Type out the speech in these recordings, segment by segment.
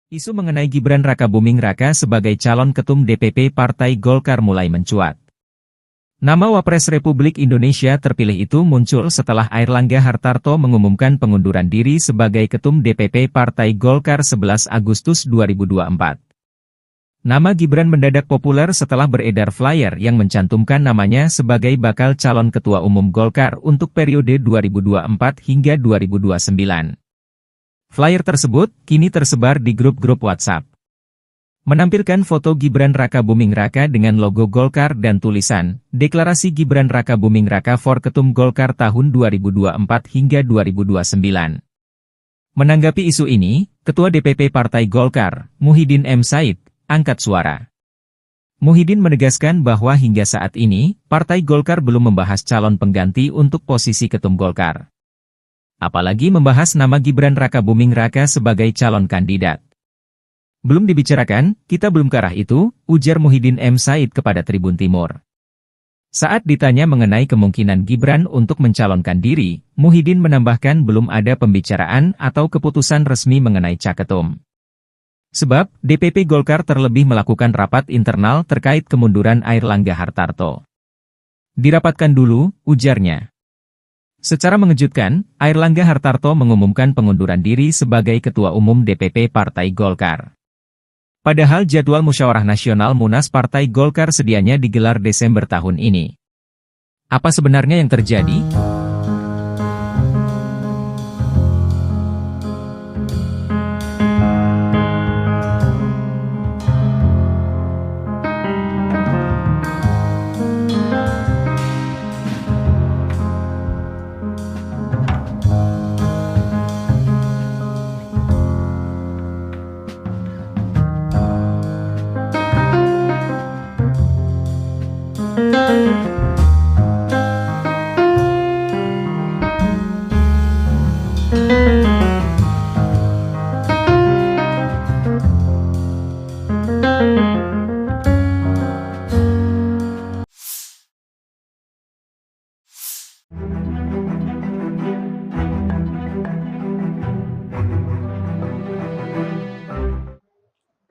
Isu mengenai Gibran Rakabuming Raka sebagai calon ketum DPP Partai Golkar mulai mencuat. Nama Wapres Republik Indonesia terpilih itu muncul setelah Airlangga Hartarto mengumumkan pengunduran diri sebagai ketum DPP Partai Golkar 11 Agustus 2024. Nama Gibran mendadak populer setelah beredar flyer yang mencantumkan namanya sebagai bakal calon ketua umum Golkar untuk periode 2024 hingga 2029. Flyer tersebut kini tersebar di grup-grup WhatsApp. Menampilkan foto Gibran Rakabuming Raka dengan logo Golkar dan tulisan, Deklarasi Gibran Rakabuming Raka for Ketum Golkar tahun 2024 hingga 2029. Menanggapi isu ini, Ketua DPP Partai Golkar, Muhyiddin M. Said, angkat suara. Muhyiddin menegaskan bahwa hingga saat ini, Partai Golkar belum membahas calon pengganti untuk posisi Ketum Golkar. Apalagi membahas nama Gibran Rakabuming Raka sebagai calon kandidat. Belum dibicarakan, kita belum ke arah itu, ujar Muhyiddin M. Said kepada Tribun Timur. Saat ditanya mengenai kemungkinan Gibran untuk mencalonkan diri, Muhyiddin menambahkan belum ada pembicaraan atau keputusan resmi mengenai caketum. Sebab, DPP Golkar terlebih melakukan rapat internal terkait kemunduran Airlangga Hartarto. Dirapatkan dulu, ujarnya. Secara mengejutkan, Airlangga Hartarto mengumumkan pengunduran diri sebagai Ketua Umum DPP Partai Golkar. Padahal jadwal Musyawarah Nasional Munas Partai Golkar sedianya digelar Desember tahun ini. Apa sebenarnya yang terjadi?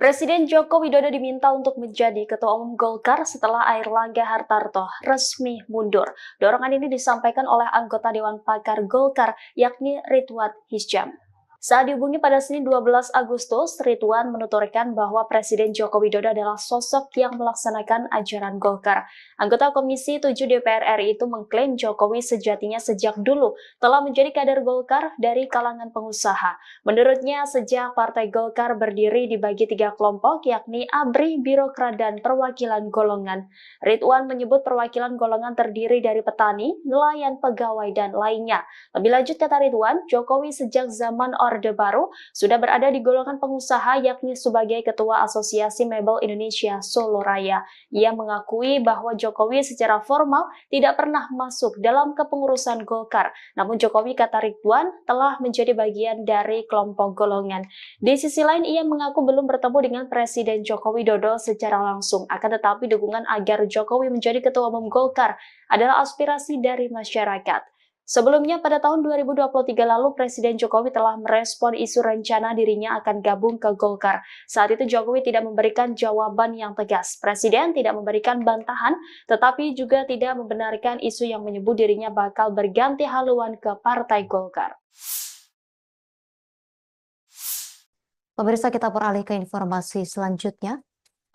Presiden Joko Widodo diminta untuk menjadi Ketua Umum Golkar setelah Airlangga Hartarto resmi mundur. Dorongan ini disampaikan oleh anggota Dewan Pakar Golkar, yakni Ridwan Hisyam. Saat dihubungi pada Senin 12 Agustus, Ridwan menuturkan bahwa Presiden Joko Widodo adalah sosok yang melaksanakan ajaran Golkar. Anggota Komisi 7 DPR RI itu mengklaim Jokowi sejatinya sejak dulu telah menjadi kader Golkar dari kalangan pengusaha. Menurutnya, sejak Partai Golkar berdiri dibagi 3 kelompok, yakni ABRI, Birokrat, dan Perwakilan Golongan. Ridwan menyebut perwakilan golongan terdiri dari petani, nelayan, pegawai, dan lainnya. Lebih lanjut, kata Ridwan, Jokowi sejak zaman Orde Baru sudah berada di golongan pengusaha, yakni sebagai Ketua Asosiasi Mebel Indonesia Solo Raya. Ia mengakui bahwa Jokowi secara formal tidak pernah masuk dalam kepengurusan Golkar. Namun Jokowi, kata Ridwan, telah menjadi bagian dari kelompok golongan. Di sisi lain, ia mengaku belum bertemu dengan Presiden Joko Widodo secara langsung. Akan tetapi dukungan agar Jokowi menjadi Ketua Umum Golkar adalah aspirasi dari masyarakat. Sebelumnya, pada tahun 2023 lalu, Presiden Jokowi telah merespon isu rencana dirinya akan gabung ke Golkar. Saat itu Jokowi tidak memberikan jawaban yang tegas. Presiden tidak memberikan bantahan, tetapi juga tidak membenarkan isu yang menyebut dirinya bakal berganti haluan ke Partai Golkar. Pemirsa, kita beralih ke informasi selanjutnya.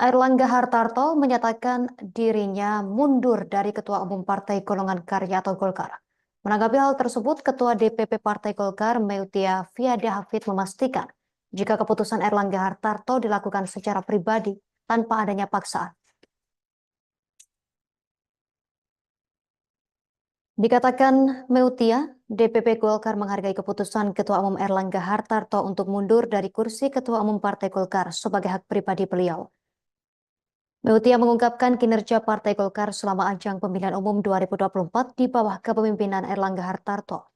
Airlangga Hartarto menyatakan dirinya mundur dari Ketua Umum Partai Golongan Karya atau Golkar. Menanggapi hal tersebut, Ketua DPP Partai Golkar, Meutia Fiada Hafid, memastikan jika keputusan Airlangga Hartarto dilakukan secara pribadi tanpa adanya paksaan. Dikatakan Meutia, DPP Golkar menghargai keputusan Ketua Umum Airlangga Hartarto untuk mundur dari kursi Ketua Umum Partai Golkar sebagai hak pribadi beliau. Meutia mengungkapkan kinerja Partai Golkar selama ajang pemilihan umum 2024 di bawah kepemimpinan Airlangga Hartarto.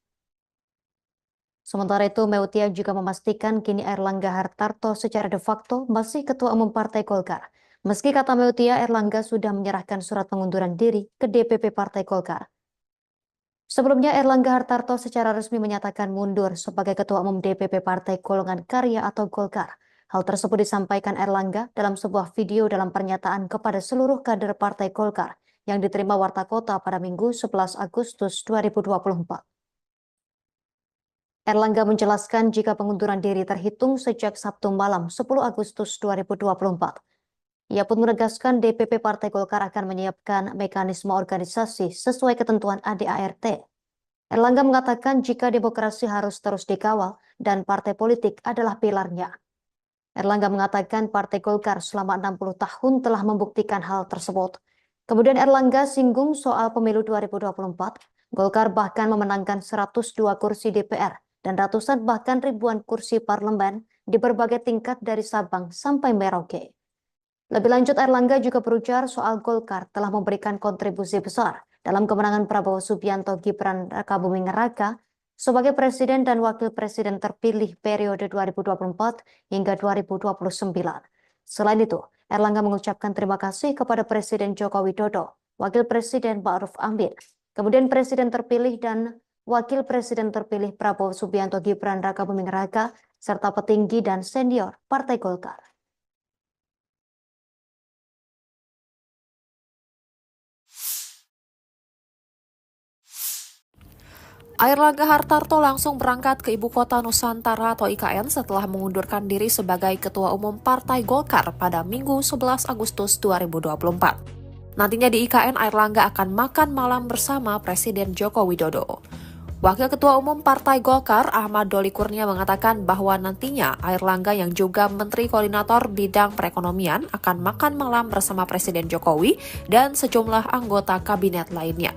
Sementara itu, Meutia juga memastikan kini Airlangga Hartarto secara de facto masih Ketua Umum Partai Golkar. Meski kata Meutia, Airlangga sudah menyerahkan surat pengunduran diri ke DPP Partai Golkar. Sebelumnya, Airlangga Hartarto secara resmi menyatakan mundur sebagai Ketua Umum DPP Partai Golongan Karya atau Golkar Hal tersebut disampaikan Erlangga dalam sebuah video dalam pernyataan kepada seluruh kader Partai Golkar yang diterima Warta Kota pada Minggu 11 Agustus 2024. Erlangga menjelaskan jika pengunduran diri terhitung sejak Sabtu malam 10 Agustus 2024. Ia pun menegaskan DPP Partai Golkar akan menyiapkan mekanisme organisasi sesuai ketentuan ADART. Erlangga mengatakan jika demokrasi harus terus dikawal dan partai politik adalah pilarnya. Erlangga mengatakan Partai Golkar selama 60 tahun telah membuktikan hal tersebut. Kemudian Erlangga singgung soal pemilu 2024. Golkar bahkan memenangkan 102 kursi DPR dan ratusan bahkan ribuan kursi parlemen di berbagai tingkat dari Sabang sampai Merauke. Lebih lanjut, Erlangga juga berujar soal Golkar telah memberikan kontribusi besar dalam kemenangan Prabowo Subianto Gibran Rakabuming Raka sebagai Presiden dan Wakil Presiden terpilih periode 2024 hingga 2029. Selain itu, Erlangga mengucapkan terima kasih kepada Presiden Joko Widodo, Wakil Presiden Ma'ruf Amin, kemudian Presiden terpilih dan Wakil Presiden terpilih Prabowo Subianto Gibran Rakabuming Raka, serta petinggi dan senior Partai Golkar. Airlangga Hartarto langsung berangkat ke Ibu Kota Nusantara atau IKN setelah mengundurkan diri sebagai Ketua Umum Partai Golkar pada Minggu 11 Agustus 2024. Nantinya di IKN, Airlangga akan makan malam bersama Presiden Joko Widodo. Wakil Ketua Umum Partai Golkar Ahmad Doli Kurnia mengatakan bahwa nantinya Airlangga yang juga Menteri Koordinator Bidang Perekonomian akan makan malam bersama Presiden Jokowi dan sejumlah anggota kabinet lainnya.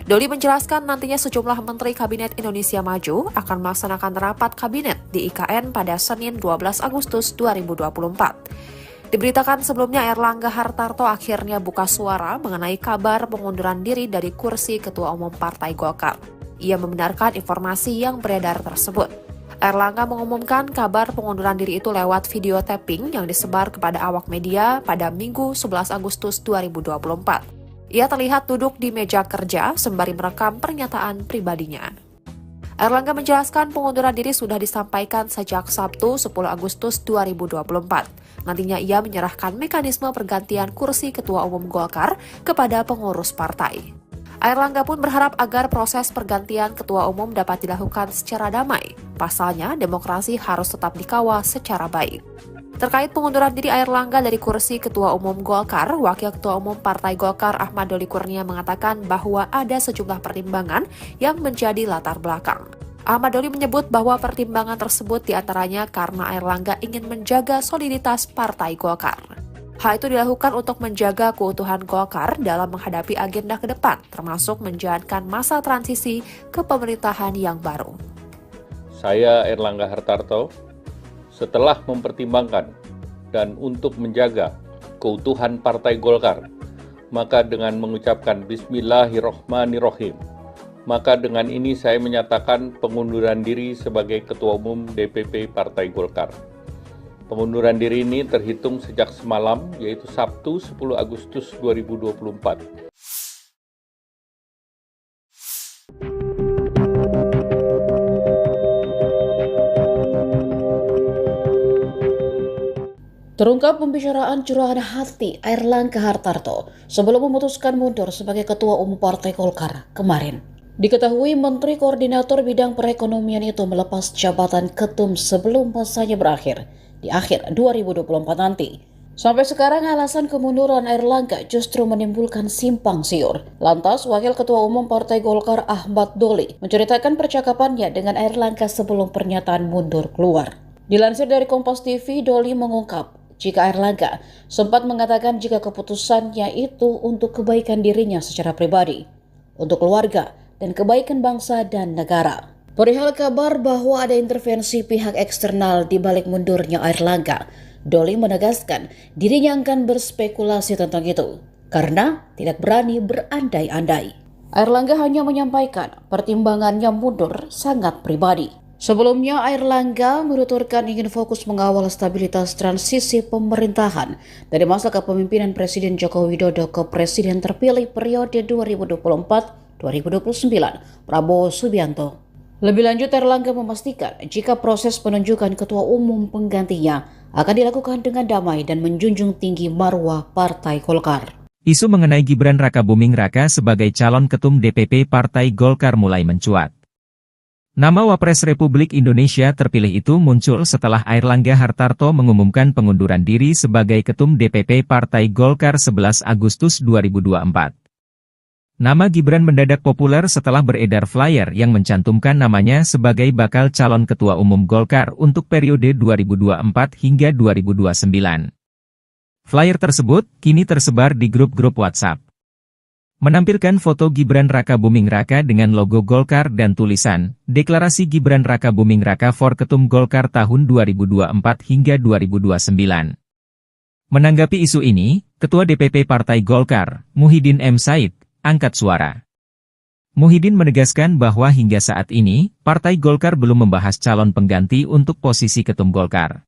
Doli menjelaskan nantinya sejumlah Menteri Kabinet Indonesia Maju akan melaksanakan rapat kabinet di IKN pada Senin 12 Agustus 2024. Diberitakan sebelumnya Airlangga Hartarto akhirnya buka suara mengenai kabar pengunduran diri dari kursi Ketua Umum Partai Golkar. Ia membenarkan informasi yang beredar tersebut. Airlangga mengumumkan kabar pengunduran diri itu lewat video tapping yang disebar kepada awak media pada Minggu 11 Agustus 2024. Ia terlihat duduk di meja kerja sembari merekam pernyataan pribadinya. Airlangga menjelaskan pengunduran diri sudah disampaikan sejak Sabtu 10 Agustus 2024. Nantinya ia menyerahkan mekanisme pergantian kursi Ketua Umum Golkar kepada pengurus partai. Airlangga pun berharap agar proses pergantian Ketua Umum dapat dilakukan secara damai. Pasalnya, demokrasi harus tetap dikawal secara baik. Terkait pengunduran diri Airlangga dari kursi Ketua Umum Golkar, Wakil Ketua Umum Partai Golkar Ahmad Doli Kurnia mengatakan bahwa ada sejumlah pertimbangan yang menjadi latar belakang. Ahmad Doli menyebut bahwa pertimbangan tersebut diantaranya karena Airlangga ingin menjaga soliditas Partai Golkar. Hal itu dilakukan untuk menjaga keutuhan Golkar dalam menghadapi agenda ke depan, termasuk menjalankan masa transisi ke pemerintahan yang baru. Saya Airlangga Hartarto, setelah mempertimbangkan dan untuk menjaga keutuhan Partai Golkar, maka dengan mengucapkan Bismillahirrohmanirrohim, maka dengan ini saya menyatakan pengunduran diri sebagai Ketua Umum DPP Partai Golkar. Pengunduran diri ini terhitung sejak semalam, yaitu Sabtu 10 Agustus 2024. Terungkap pembicaraan curahan hati Airlangga Hartarto sebelum memutuskan mundur sebagai Ketua Umum Partai Golkar kemarin. Diketahui Menteri Koordinator Bidang Perekonomian itu melepas jabatan ketum sebelum masanya berakhir di akhir 2024 nanti. Sampai sekarang alasan kemunduran Airlangga justru menimbulkan simpang siur. Lantas Wakil Ketua Umum Partai Golkar Ahmad Doli menceritakan percakapannya dengan Airlangga sebelum pernyataan mundur keluar. Dilansir dari Kompas TV, Doli mengungkap jika Airlangga sempat mengatakan jika keputusannya itu untuk kebaikan dirinya secara pribadi, untuk keluarga, dan kebaikan bangsa dan negara. Perihal kabar bahwa ada intervensi pihak eksternal di balik mundurnya Airlangga, Doli menegaskan dirinya akan berspekulasi tentang itu, karena tidak berani berandai-andai. Airlangga hanya menyampaikan pertimbangannya mundur sangat pribadi. Sebelumnya, Airlangga menuturkan ingin fokus mengawal stabilitas transisi pemerintahan dari masa kepemimpinan Presiden Joko Widodo ke Presiden terpilih periode 2024-2029, Prabowo Subianto. Lebih lanjut, Airlangga memastikan jika proses penunjukan Ketua Umum penggantinya akan dilakukan dengan damai dan menjunjung tinggi marwah Partai Golkar. Isu mengenai Gibran Rakabuming Raka sebagai calon ketum DPP Partai Golkar mulai mencuat. Nama Wapres Republik Indonesia terpilih itu muncul setelah Airlangga Hartarto mengumumkan pengunduran diri sebagai ketum DPP Partai Golkar 11 Agustus 2024. Nama Gibran mendadak populer setelah beredar flyer yang mencantumkan namanya sebagai bakal calon ketua umum Golkar untuk periode 2024 hingga 2029. Flyer tersebut kini tersebar di grup-grup WhatsApp. Menampilkan foto Gibran Rakabuming Raka dengan logo Golkar dan tulisan, Deklarasi Gibran Rakabuming Raka for Ketum Golkar tahun 2024 hingga 2029. Menanggapi isu ini, Ketua DPP Partai Golkar, Muhyiddin M. Said, angkat suara. Muhyiddin menegaskan bahwa hingga saat ini, Partai Golkar belum membahas calon pengganti untuk posisi Ketum Golkar.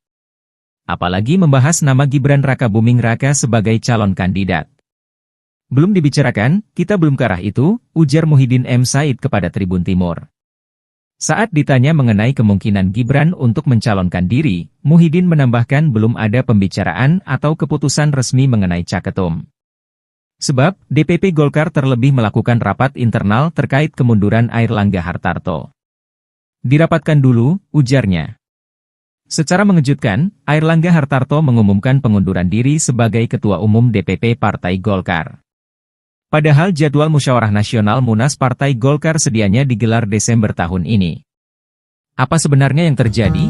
Apalagi membahas nama Gibran Rakabuming Raka sebagai calon kandidat. Belum dibicarakan, kita belum ke arah itu, ujar Muhyiddin M. Said kepada Tribun Timur. Saat ditanya mengenai kemungkinan Gibran untuk mencalonkan diri, Muhyiddin menambahkan belum ada pembicaraan atau keputusan resmi mengenai caketum. Sebab, DPP Golkar terlebih melakukan rapat internal terkait kemunduran Airlangga Hartarto. Dirapatkan dulu, ujarnya. Secara mengejutkan, Airlangga Hartarto mengumumkan pengunduran diri sebagai Ketua Umum DPP Partai Golkar. Padahal jadwal musyawarah nasional Munas Partai Golkar sedianya digelar Desember tahun ini. Apa sebenarnya yang terjadi?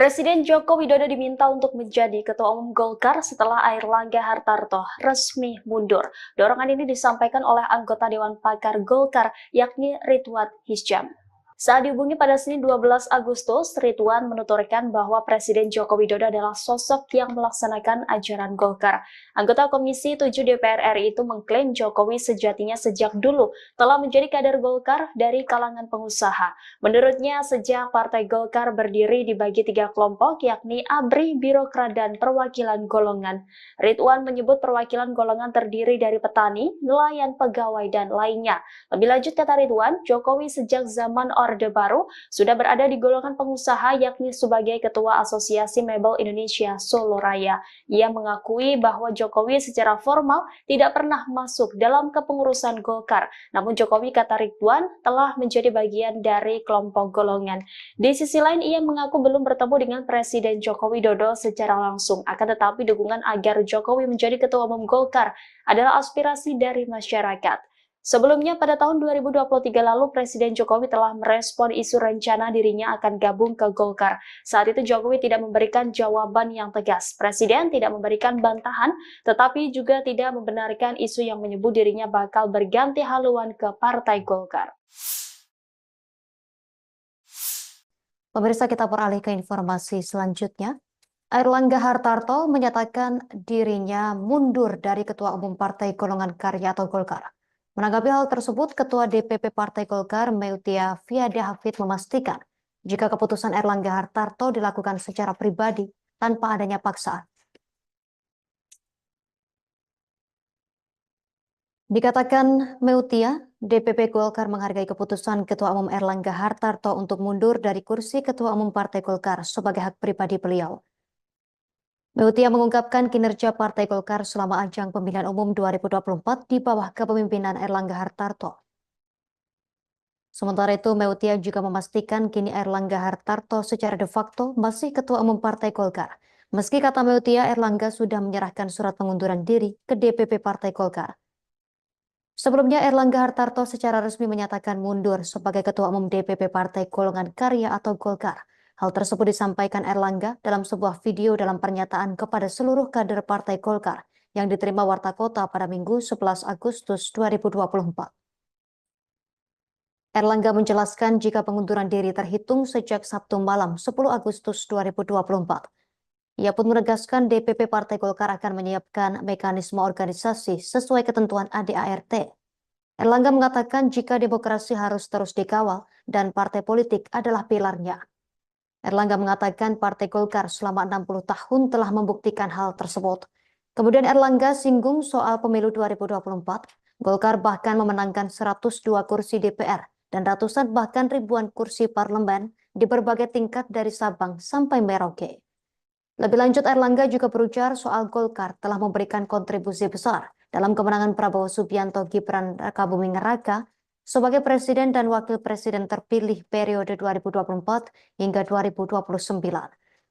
Presiden Joko Widodo diminta untuk menjadi Ketua Umum Golkar setelah Airlangga Hartarto resmi mundur. Dorongan ini disampaikan oleh anggota Dewan Pakar Golkar, yakni Ridwan Hisyam. Saat dihubungi pada Senin 12 Agustus, Ridwan menuturkan bahwa Presiden Joko Widodo adalah sosok yang melaksanakan ajaran Golkar. Anggota Komisi 7 DPR RI itu mengklaim Jokowi sejatinya sejak dulu telah menjadi kader Golkar dari kalangan pengusaha. Menurutnya, sejak Partai Golkar berdiri dibagi 3 kelompok, yakni ABRI, Birokrat, dan Perwakilan Golongan. Ridwan menyebut perwakilan golongan terdiri dari petani, nelayan, pegawai, dan lainnya. Lebih lanjut, kata Ridwan, Jokowi sejak zaman Orde Baru sudah berada di golongan pengusaha, yakni sebagai Ketua Asosiasi Mebel Indonesia Solo Raya. Ia mengakui bahwa Jokowi secara formal tidak pernah masuk dalam kepengurusan Golkar. Namun Jokowi, kata Ridwan, telah menjadi bagian dari kelompok golongan. Di sisi lain, ia mengaku belum bertemu dengan Presiden Joko Widodo secara langsung. Akan tetapi dukungan agar Jokowi menjadi Ketua Umum Golkar adalah aspirasi dari masyarakat. Sebelumnya, pada tahun 2023 lalu, Presiden Jokowi telah merespon isu rencana dirinya akan gabung ke Golkar. Saat itu Jokowi tidak memberikan jawaban yang tegas. Presiden tidak memberikan bantahan, tetapi juga tidak membenarkan isu yang menyebut dirinya bakal berganti haluan ke Partai Golkar. Pemirsa, kita beralih ke informasi selanjutnya. Airlangga Hartarto menyatakan dirinya mundur dari Ketua Umum Partai Golongan Karya atau Golkar. Menanggapi hal tersebut, Ketua DPP Partai Golkar, Meutia Fiada Hafid, memastikan jika keputusan Airlangga Hartarto dilakukan secara pribadi tanpa adanya paksaan. Dikatakan Meutia, DPP Golkar menghargai keputusan Ketua Umum Airlangga Hartarto untuk mundur dari kursi Ketua Umum Partai Golkar sebagai hak pribadi beliau. Meutia mengungkapkan kinerja Partai Golkar selama ajang pemilihan umum 2024 di bawah kepemimpinan Airlangga Hartarto. Sementara itu, Meutia juga memastikan kini Airlangga Hartarto secara de facto masih Ketua Umum Partai Golkar. Meski kata Meutia, Airlangga sudah menyerahkan surat pengunduran diri ke DPP Partai Golkar. Sebelumnya, Erlangga Hartarto secara resmi menyatakan mundur sebagai Ketua Umum DPP Partai Golongan Karya atau Golkar. Hal tersebut disampaikan Erlangga dalam sebuah video dalam pernyataan kepada seluruh kader Partai Golkar yang diterima Warta Kota pada Minggu 11 Agustus 2024. Erlangga menjelaskan jika pengunduran diri terhitung sejak Sabtu malam 10 Agustus 2024. Ia pun menegaskan DPP Partai Golkar akan menyiapkan mekanisme organisasi sesuai ketentuan ADART. Erlangga mengatakan jika demokrasi harus terus dikawal dan partai politik adalah pilarnya. Erlangga mengatakan Partai Golkar selama 60 tahun telah membuktikan hal tersebut. Kemudian Erlangga singgung soal pemilu 2024. Golkar bahkan memenangkan 102 kursi DPR dan ratusan bahkan ribuan kursi parlemen di berbagai tingkat dari Sabang sampai Merauke. Lebih lanjut, Erlangga juga berujar soal Golkar telah memberikan kontribusi besar dalam kemenangan Prabowo Subianto Gibran Rakabuming Raka sebagai Presiden dan Wakil Presiden terpilih periode 2024 hingga 2029.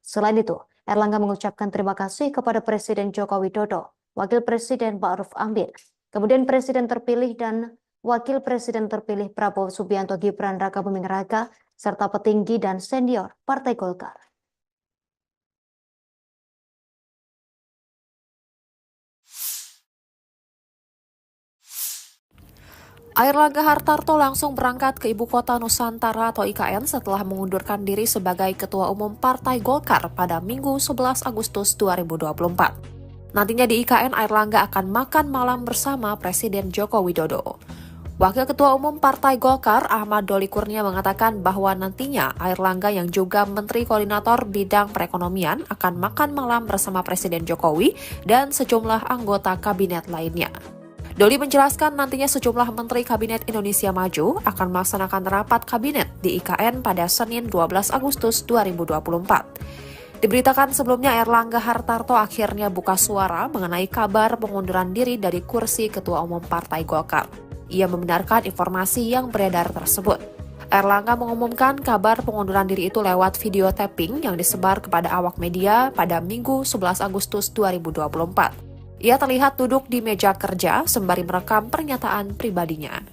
Selain itu, Erlangga mengucapkan terima kasih kepada Presiden Joko Widodo, Wakil Presiden Ma'ruf Amin, kemudian Presiden terpilih dan Wakil Presiden terpilih Prabowo Subianto Gibran Rakabuming Raka, serta petinggi dan senior Partai Golkar. Airlangga Hartarto langsung berangkat ke Ibu Kota Nusantara atau IKN setelah mengundurkan diri sebagai Ketua Umum Partai Golkar pada Minggu 11 Agustus 2024. Nantinya di IKN, Airlangga akan makan malam bersama Presiden Joko Widodo. Wakil Ketua Umum Partai Golkar Ahmad Doli Kurnia mengatakan bahwa nantinya Airlangga yang juga Menteri Koordinator Bidang Perekonomian akan makan malam bersama Presiden Jokowi dan sejumlah anggota kabinet lainnya. Doli menjelaskan nantinya sejumlah Menteri Kabinet Indonesia Maju akan melaksanakan rapat kabinet di IKN pada Senin 12 Agustus 2024. Diberitakan sebelumnya Erlangga Hartarto akhirnya buka suara mengenai kabar pengunduran diri dari kursi Ketua Umum Partai Golkar. Ia membenarkan informasi yang beredar tersebut. Erlangga mengumumkan kabar pengunduran diri itu lewat video tapping yang disebar kepada awak media pada Minggu 11 Agustus 2024. Ia terlihat duduk di meja kerja sembari merekam pernyataan pribadinya.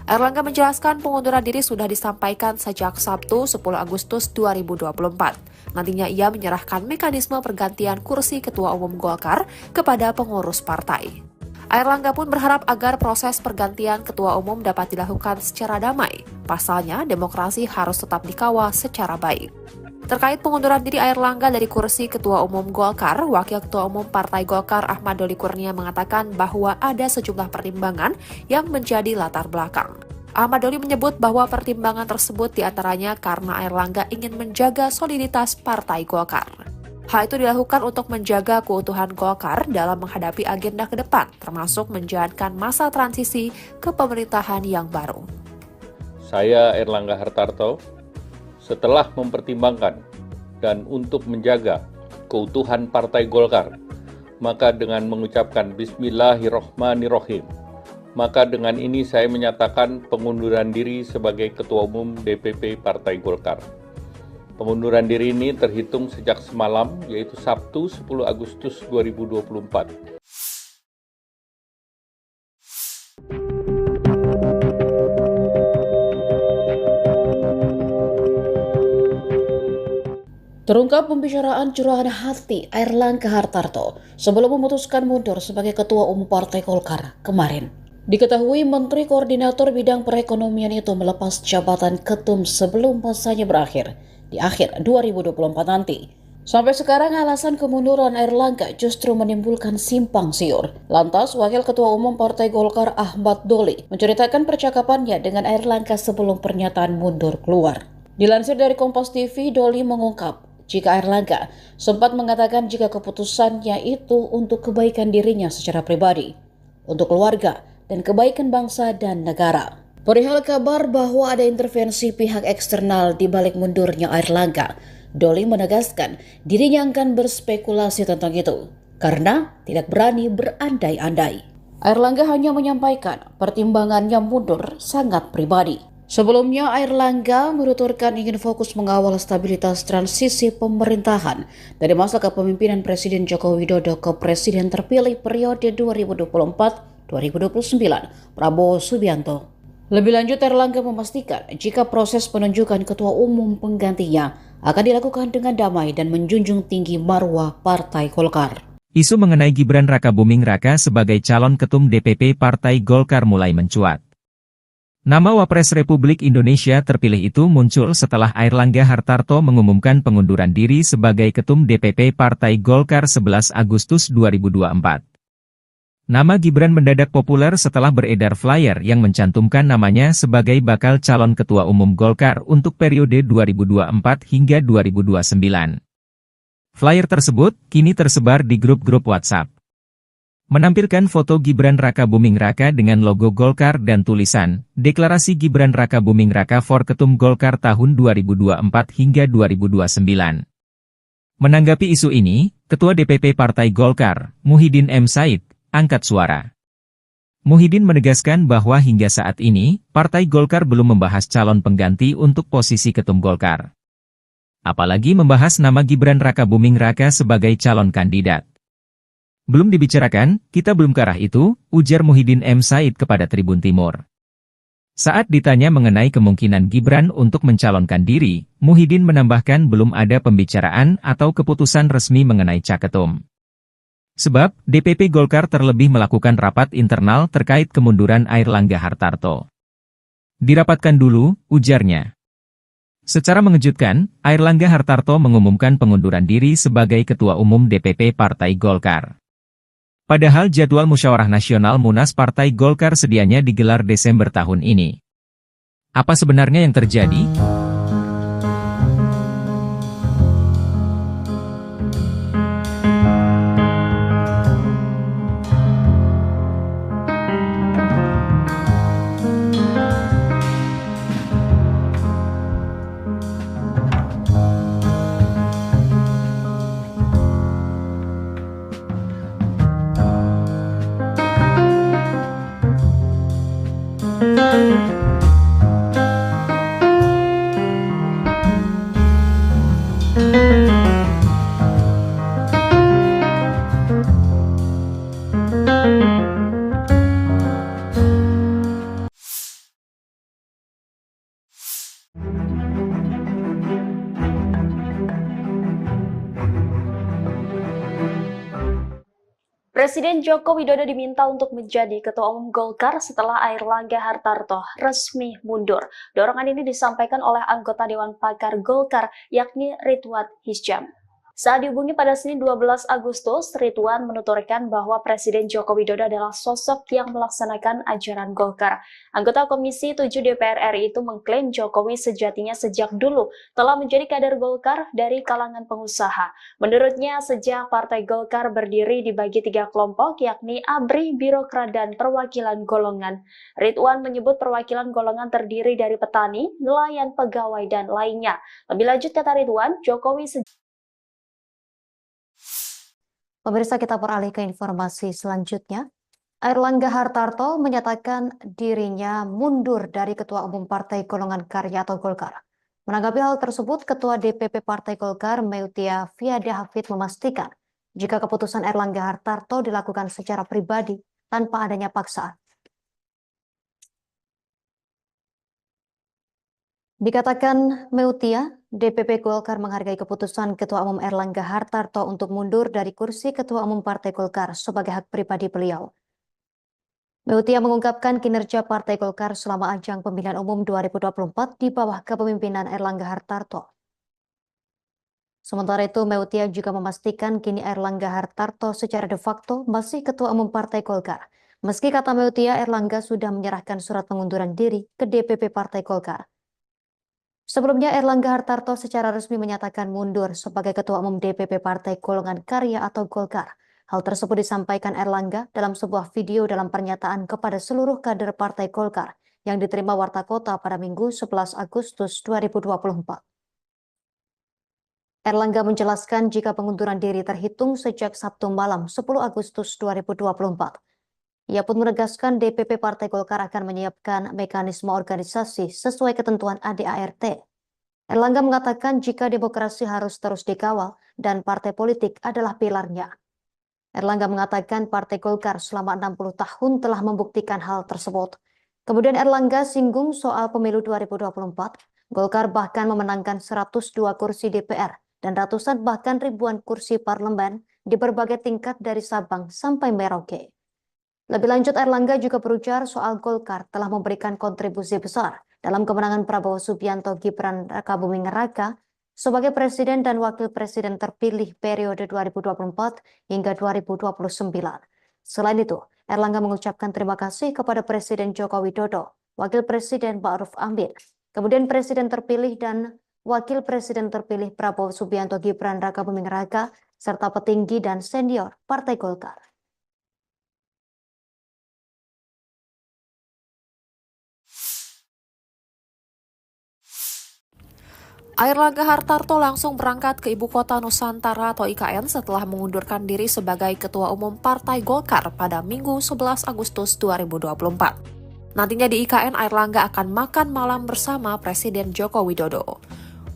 Erlangga menjelaskan pengunduran diri sudah disampaikan sejak Sabtu 10 Agustus 2024. Nantinya ia menyerahkan mekanisme pergantian kursi Ketua Umum Golkar kepada pengurus partai. Erlangga pun berharap agar proses pergantian Ketua Umum dapat dilakukan secara damai. Pasalnya, demokrasi harus tetap dikawal secara baik. Terkait pengunduran diri Airlangga dari kursi Ketua Umum Golkar, Wakil Ketua Umum Partai Golkar Ahmad Doli Kurnia mengatakan bahwa ada sejumlah pertimbangan yang menjadi latar belakang. Ahmad Doli menyebut bahwa pertimbangan tersebut diantaranya karena Airlangga ingin menjaga soliditas Partai Golkar. Hal itu dilakukan untuk menjaga keutuhan Golkar dalam menghadapi agenda ke depan, termasuk menjalankan masa transisi ke pemerintahan yang baru. Saya Erlangga Hartarto, setelah mempertimbangkan dan untuk menjaga keutuhan Partai Golkar, maka dengan mengucapkan Bismillahirrohmanirrohim, maka dengan ini saya menyatakan pengunduran diri sebagai Ketua Umum DPP Partai Golkar. Pengunduran diri ini terhitung sejak semalam, yaitu Sabtu 10 Agustus 2024. Terungkap pembicaraan curahan hati Airlangga Hartarto sebelum memutuskan mundur sebagai Ketua Umum Partai Golkar kemarin. Diketahui Menteri Koordinator Bidang Perekonomian itu melepas jabatan ketum sebelum masanya berakhir di akhir 2024 nanti. Sampai sekarang alasan kemunduran Airlangga justru menimbulkan simpang siur. Lantas Wakil Ketua Umum Partai Golkar Ahmad Doli menceritakan percakapannya dengan Airlangga sebelum pernyataan mundur keluar. Dilansir dari Kompas TV, Doli mengungkap jika Airlangga sempat mengatakan jika keputusannya itu untuk kebaikan dirinya secara pribadi, untuk keluarga, dan kebaikan bangsa dan negara. Perihal kabar bahwa ada intervensi pihak eksternal di balik mundurnya Airlangga, Doli menegaskan dirinya akan berspekulasi tentang itu, karena tidak berani berandai-andai. Airlangga hanya menyampaikan pertimbangannya mundur sangat pribadi. Sebelumnya, Airlangga menuturkan ingin fokus mengawal stabilitas transisi pemerintahan dari masa kepemimpinan Presiden Joko Widodo ke Presiden terpilih periode 2024-2029. 2029, Prabowo Subianto. Lebih lanjut, Erlangga memastikan jika proses penunjukan ketua umum penggantinya akan dilakukan dengan damai dan menjunjung tinggi marwah Partai Golkar. Isu mengenai Gibran Rakabuming Raka sebagai calon ketum DPP Partai Golkar mulai mencuat. Nama Wapres Republik Indonesia terpilih itu muncul setelah Airlangga Hartarto mengumumkan pengunduran diri sebagai ketum DPP Partai Golkar 11 Agustus 2024. Nama Gibran mendadak populer setelah beredar flyer yang mencantumkan namanya sebagai bakal calon ketua umum Golkar untuk periode 2024 hingga 2029. Flyer tersebut kini tersebar di grup-grup WhatsApp. Menampilkan foto Gibran Rakabuming Raka dengan logo Golkar dan tulisan, Deklarasi Gibran Rakabuming Raka for Ketum Golkar tahun 2024 hingga 2029. Menanggapi isu ini, Ketua DPP Partai Golkar, Muhyiddin M. Said, angkat suara. Muhyiddin menegaskan bahwa hingga saat ini, Partai Golkar belum membahas calon pengganti untuk posisi ketum Golkar. Apalagi membahas nama Gibran Rakabuming Raka sebagai calon kandidat. Belum dibicarakan, kita belum ke arah itu, ujar Muhyiddin M. Said kepada Tribun Timur. Saat ditanya mengenai kemungkinan Gibran untuk mencalonkan diri, Muhyiddin menambahkan belum ada pembicaraan atau keputusan resmi mengenai caketum. Sebab, DPP Golkar terlebih melakukan rapat internal terkait kemunduran Airlangga Hartarto. Dirapatkan dulu, ujarnya. Secara mengejutkan, Airlangga Hartarto mengumumkan pengunduran diri sebagai Ketua Umum DPP Partai Golkar. Padahal jadwal Musyawarah Nasional Munas Partai Golkar sedianya digelar Desember tahun ini. Apa sebenarnya yang terjadi? Presiden Joko Widodo diminta untuk menjadi Ketua Umum Golkar setelah Airlangga Hartarto resmi mundur. Dorongan ini disampaikan oleh anggota Dewan Pakar Golkar, yakni Ridwan Hisyam. Saat dihubungi pada Senin 12 Agustus, Ridwan menuturkan bahwa Presiden Joko Widodo adalah sosok yang melaksanakan ajaran Golkar. Anggota Komisi 7 DPR RI itu mengklaim Jokowi sejatinya sejak dulu telah menjadi kader Golkar dari kalangan pengusaha. Menurutnya, sejak Partai Golkar berdiri dibagi 3 kelompok, yakni ABRI, Birokrat, dan Perwakilan Golongan. Ridwan menyebut perwakilan golongan terdiri dari petani, nelayan, pegawai, dan lainnya. Lebih lanjut, kata Ridwan, Jokowi Pemirsa, kita beralih ke informasi selanjutnya. Airlangga Hartarto menyatakan dirinya mundur dari Ketua Umum Partai Golongan Karya atau Golkar. Menanggapi hal tersebut, Ketua DPP Partai Golkar, Meutia Fiada Hafid, memastikan jika keputusan Airlangga Hartarto dilakukan secara pribadi tanpa adanya paksaan. Dikatakan Meutia, DPP Golkar menghargai keputusan Ketua Umum Airlangga Hartarto untuk mundur dari kursi Ketua Umum Partai Golkar sebagai hak pribadi beliau. Meutia mengungkapkan kinerja Partai Golkar selama ajang pemilihan umum 2024 di bawah kepemimpinan Airlangga Hartarto. Sementara itu, Meutia juga memastikan kini Airlangga Hartarto secara de facto masih Ketua Umum Partai Golkar. Meski kata Meutia, Airlangga sudah menyerahkan surat pengunduran diri ke DPP Partai Golkar. Sebelumnya, Airlangga Hartarto secara resmi menyatakan mundur sebagai Ketua Umum DPP Partai Golongan Karya atau Golkar. Hal tersebut disampaikan Airlangga dalam sebuah video dalam pernyataan kepada seluruh kader Partai Golkar yang diterima Warta Kota pada Minggu 11 Agustus 2024. Airlangga menjelaskan jika pengunduran diri terhitung sejak Sabtu malam 10 Agustus 2024. Ia pun menegaskan DPP Partai Golkar akan menyiapkan mekanisme organisasi sesuai ketentuan ADART. Airlangga mengatakan jika demokrasi harus terus dikawal dan partai politik adalah pilarnya. Erlangga mengatakan Partai Golkar selama 60 tahun telah membuktikan hal tersebut. Kemudian Erlangga singgung soal pemilu 2024. Golkar bahkan memenangkan 102 kursi DPR dan ratusan bahkan ribuan kursi parlemen di berbagai tingkat dari Sabang sampai Merauke. Lebih lanjut, Erlangga juga berujar soal Golkar telah memberikan kontribusi besar dalam kemenangan Prabowo Subianto Gibran Rakabuming Raka sebagai presiden dan wakil presiden terpilih periode 2024 hingga 2029. Selain itu, Erlangga mengucapkan terima kasih kepada Presiden Joko Widodo, Wakil Presiden Ma'ruf Amin, kemudian Presiden terpilih dan Wakil Presiden terpilih Prabowo Subianto Gibran Rakabuming Raka, serta petinggi dan senior Partai Golkar. Airlangga Hartarto langsung berangkat ke Ibu Kota Nusantara atau IKN setelah mengundurkan diri sebagai Ketua Umum Partai Golkar pada Minggu 11 Agustus 2024. Nantinya di IKN, Airlangga akan makan malam bersama Presiden Joko Widodo.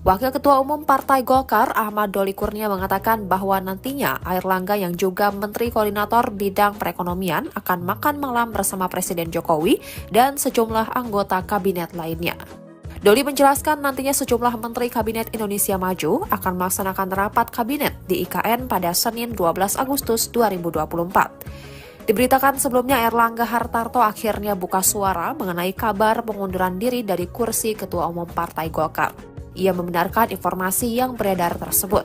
Wakil Ketua Umum Partai Golkar, Ahmad Doli Kurnia, mengatakan bahwa nantinya Airlangga yang juga Menteri Koordinator Bidang Perekonomian akan makan malam bersama Presiden Jokowi dan sejumlah anggota kabinet lainnya. Doli menjelaskan nantinya sejumlah Menteri Kabinet Indonesia Maju akan melaksanakan rapat kabinet di IKN pada Senin 12 Agustus 2024. Diberitakan sebelumnya Airlangga Hartarto akhirnya buka suara mengenai kabar pengunduran diri dari kursi Ketua Umum Partai Golkar. Ia membenarkan informasi yang beredar tersebut.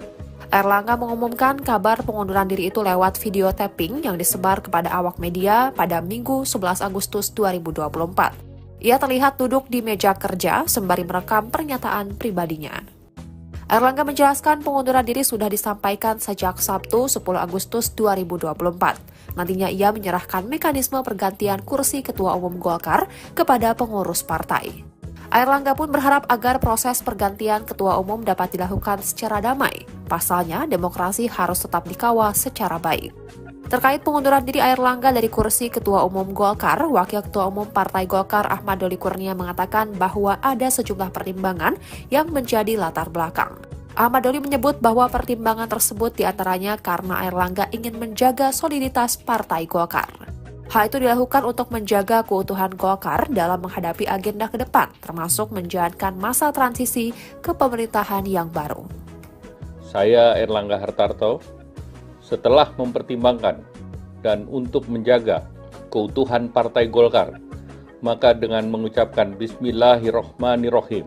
Airlangga mengumumkan kabar pengunduran diri itu lewat video tapping yang disebar kepada awak media pada Minggu 11 Agustus 2024. Ia terlihat duduk di meja kerja sembari merekam pernyataan pribadinya. Airlangga menjelaskan pengunduran diri sudah disampaikan sejak Sabtu 10 Agustus 2024. Nantinya ia menyerahkan mekanisme pergantian kursi Ketua Umum Golkar kepada pengurus partai. Airlangga pun berharap agar proses pergantian Ketua Umum dapat dilakukan secara damai. Pasalnya, demokrasi harus tetap dikawal secara baik. Terkait pengunduran diri Airlangga dari kursi Ketua Umum Golkar, Wakil Ketua Umum Partai Golkar Ahmad Doli Kurnia mengatakan bahwa ada sejumlah pertimbangan yang menjadi latar belakang. Ahmad Doli menyebut bahwa pertimbangan tersebut diantaranya karena Airlangga ingin menjaga soliditas Partai Golkar. Hal itu dilakukan untuk menjaga keutuhan Golkar dalam menghadapi agenda ke depan, termasuk menjalankan masa transisi ke pemerintahan yang baru. Saya Airlangga Hartarto, setelah mempertimbangkan dan untuk menjaga keutuhan Partai Golkar, maka dengan mengucapkan Bismillahirrohmanirrohim,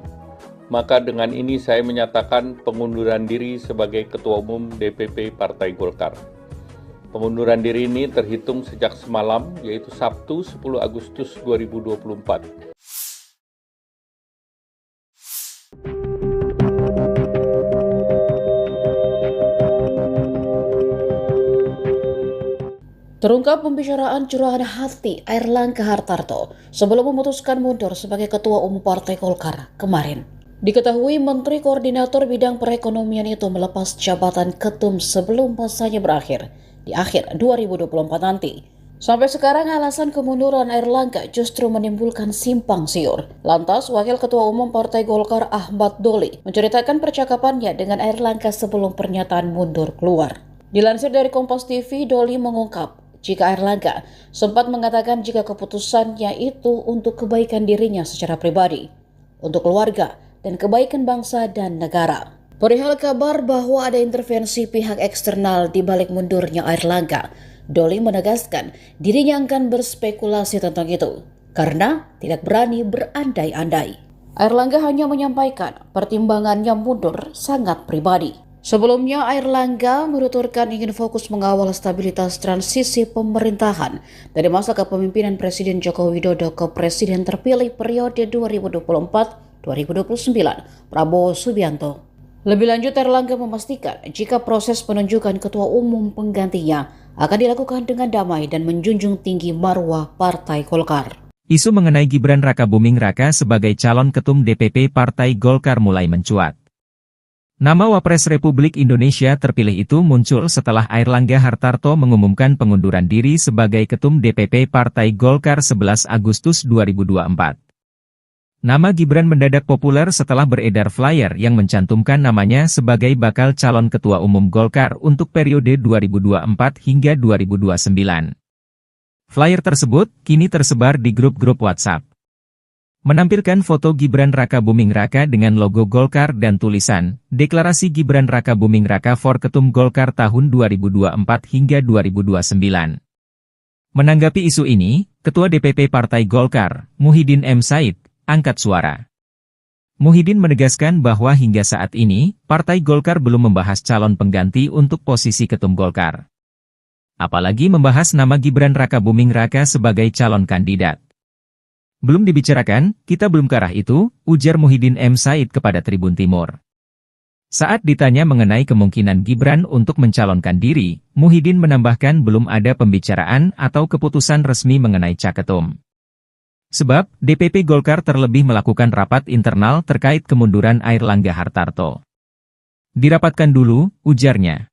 maka dengan ini saya menyatakan pengunduran diri sebagai Ketua Umum DPP Partai Golkar. Pengunduran diri ini terhitung sejak semalam, yaitu Sabtu 10 Agustus 2024. Terungkap pembicaraan curahan hati Airlangga Hartarto sebelum memutuskan mundur sebagai Ketua Umum Partai Golkar kemarin. Diketahui Menteri Koordinator Bidang Perekonomian itu melepas jabatan ketum sebelum masanya berakhir di akhir 2024 nanti. Sampai sekarang alasan kemunduran Airlangga justru menimbulkan simpang siur. Lantas, Wakil Ketua Umum Partai Golkar Ahmad Doli menceritakan percakapannya dengan Airlangga sebelum pernyataan mundur keluar. Dilansir dari Kompas TV, Doli mengungkap jika Airlangga sempat mengatakan jika keputusannya itu untuk kebaikan dirinya secara pribadi, untuk keluarga, dan kebaikan bangsa dan negara. Perihal kabar bahwa ada intervensi pihak eksternal di balik mundurnya Airlangga, Doli menegaskan dirinya akan berspekulasi tentang itu, karena tidak berani berandai-andai. Airlangga hanya menyampaikan pertimbangannya mundur sangat pribadi. Sebelumnya, Airlangga menuturkan ingin fokus mengawal stabilitas transisi pemerintahan dari masa kepemimpinan Presiden Joko Widodo ke Presiden terpilih periode 2024-2029, Prabowo Subianto. Lebih lanjut, Airlangga memastikan jika proses penunjukan Ketua Umum penggantinya akan dilakukan dengan damai dan menjunjung tinggi marwah Partai Golkar. Isu mengenai Gibran Rakabuming Raka sebagai calon ketum DPP Partai Golkar mulai mencuat. Nama Wapres Republik Indonesia terpilih itu muncul setelah Airlangga Hartarto mengumumkan pengunduran diri sebagai Ketum DPP Partai Golkar 11 Agustus 2024. Nama Gibran mendadak populer setelah beredar flyer yang mencantumkan namanya sebagai bakal calon Ketua Umum Golkar untuk periode 2024 hingga 2029. Flyer tersebut kini tersebar di grup-grup WhatsApp. Menampilkan foto Gibran Raka Buming Raka dengan logo Golkar dan tulisan, Deklarasi Gibran Raka Buming Raka for Ketum Golkar tahun 2024 hingga 2029. Menanggapi isu ini, Ketua DPP Partai Golkar, Muhyiddin M. Said, angkat suara. Muhyiddin menegaskan bahwa hingga saat ini, Partai Golkar belum membahas calon pengganti untuk posisi Ketum Golkar. Apalagi membahas nama Gibran Raka Buming Raka sebagai calon kandidat. Belum dibicarakan, kita belum ke arah itu, ujar Muhyiddin M. Said kepada Tribun Timur. Saat ditanya mengenai kemungkinan Gibran untuk mencalonkan diri, Muhyiddin menambahkan belum ada pembicaraan atau keputusan resmi mengenai Caketum. Sebab, DPP Golkar terlebih melakukan rapat internal terkait kemunduran Airlangga Hartarto. Dirapatkan dulu, ujarnya.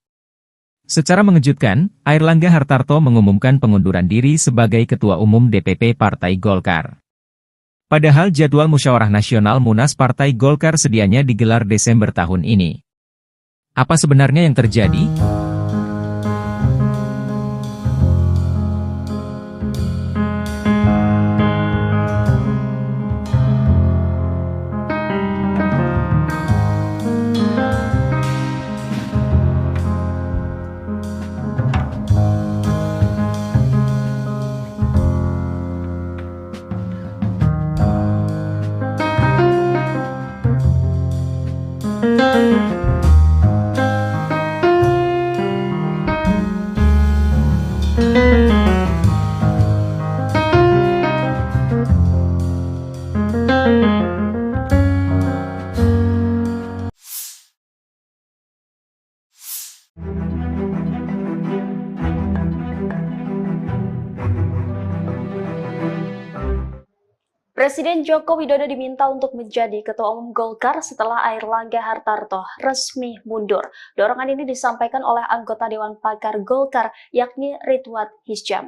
Secara mengejutkan, Airlangga Hartarto mengumumkan pengunduran diri sebagai Ketua Umum DPP Partai Golkar. Padahal jadwal musyawarah nasional Munas Partai Golkar sedianya digelar Desember tahun ini. Apa sebenarnya yang terjadi? Presiden Joko Widodo diminta untuk menjadi Ketua Umum Golkar setelah Airlangga Hartarto resmi mundur. Dorongan ini disampaikan oleh anggota Dewan Pakar Golkar, yakni Ridwan Hisyam.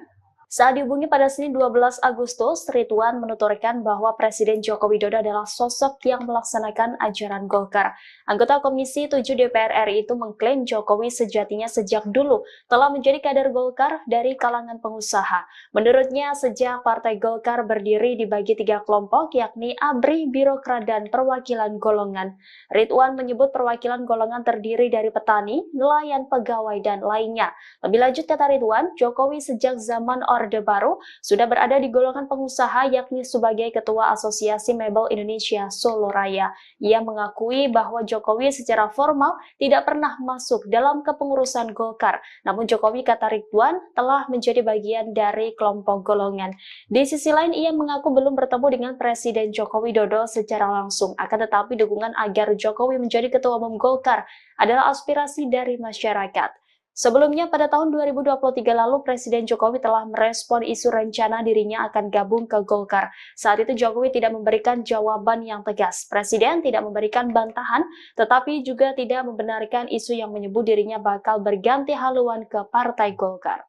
Saat dihubungi pada Senin 12 Agustus, Ridwan menuturkan bahwa Presiden Joko Widodo adalah sosok yang melaksanakan ajaran Golkar. Anggota Komisi 7 DPR RI itu mengklaim Jokowi sejatinya sejak dulu telah menjadi kader Golkar dari kalangan pengusaha. Menurutnya, sejak Partai Golkar berdiri dibagi 3 kelompok, yakni ABRI, Birokrat, dan Perwakilan Golongan. Ridwan menyebut perwakilan golongan terdiri dari petani, nelayan, pegawai, dan lainnya. Lebih lanjut, kata Ridwan, Jokowi sejak zaman Orde Baru sudah berada di golongan pengusaha, yakni sebagai Ketua Asosiasi Mebel Indonesia Solo Raya. Ia mengakui bahwa Jokowi secara formal tidak pernah masuk dalam kepengurusan Golkar. Namun Jokowi, kata Ridwan, telah menjadi bagian dari kelompok golongan. Di sisi lain, ia mengaku belum bertemu dengan Presiden Joko Widodo secara langsung. Akan tetapi dukungan agar Jokowi menjadi Ketua Umum Golkar adalah aspirasi dari masyarakat. Sebelumnya, pada tahun 2023 lalu, Presiden Jokowi telah merespon isu rencana dirinya akan gabung ke Golkar. Saat itu Jokowi tidak memberikan jawaban yang tegas. Presiden tidak memberikan bantahan, tetapi juga tidak membenarkan isu yang menyebut dirinya bakal berganti haluan ke Partai Golkar.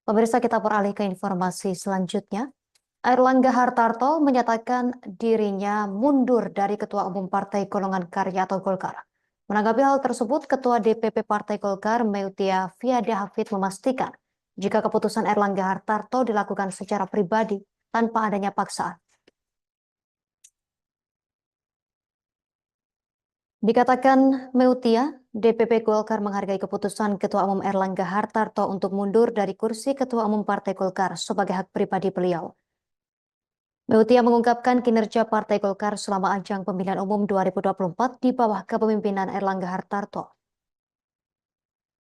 Pemirsa, kita beralih ke informasi selanjutnya. Airlangga Hartarto menyatakan dirinya mundur dari Ketua Umum Partai Golongan Karya atau Golkar. Menanggapi hal tersebut, Ketua DPP Partai Golkar, Meutia Fiada Hafid, memastikan jika keputusan Airlangga Hartarto dilakukan secara pribadi tanpa adanya paksaan. Dikatakan Meutia, DPP Golkar menghargai keputusan Ketua Umum Airlangga Hartarto untuk mundur dari kursi Ketua Umum Partai Golkar sebagai hak pribadi beliau. Meutia mengungkapkan kinerja Partai Golkar selama ajang pemilihan umum 2024 di bawah kepemimpinan Airlangga Hartarto.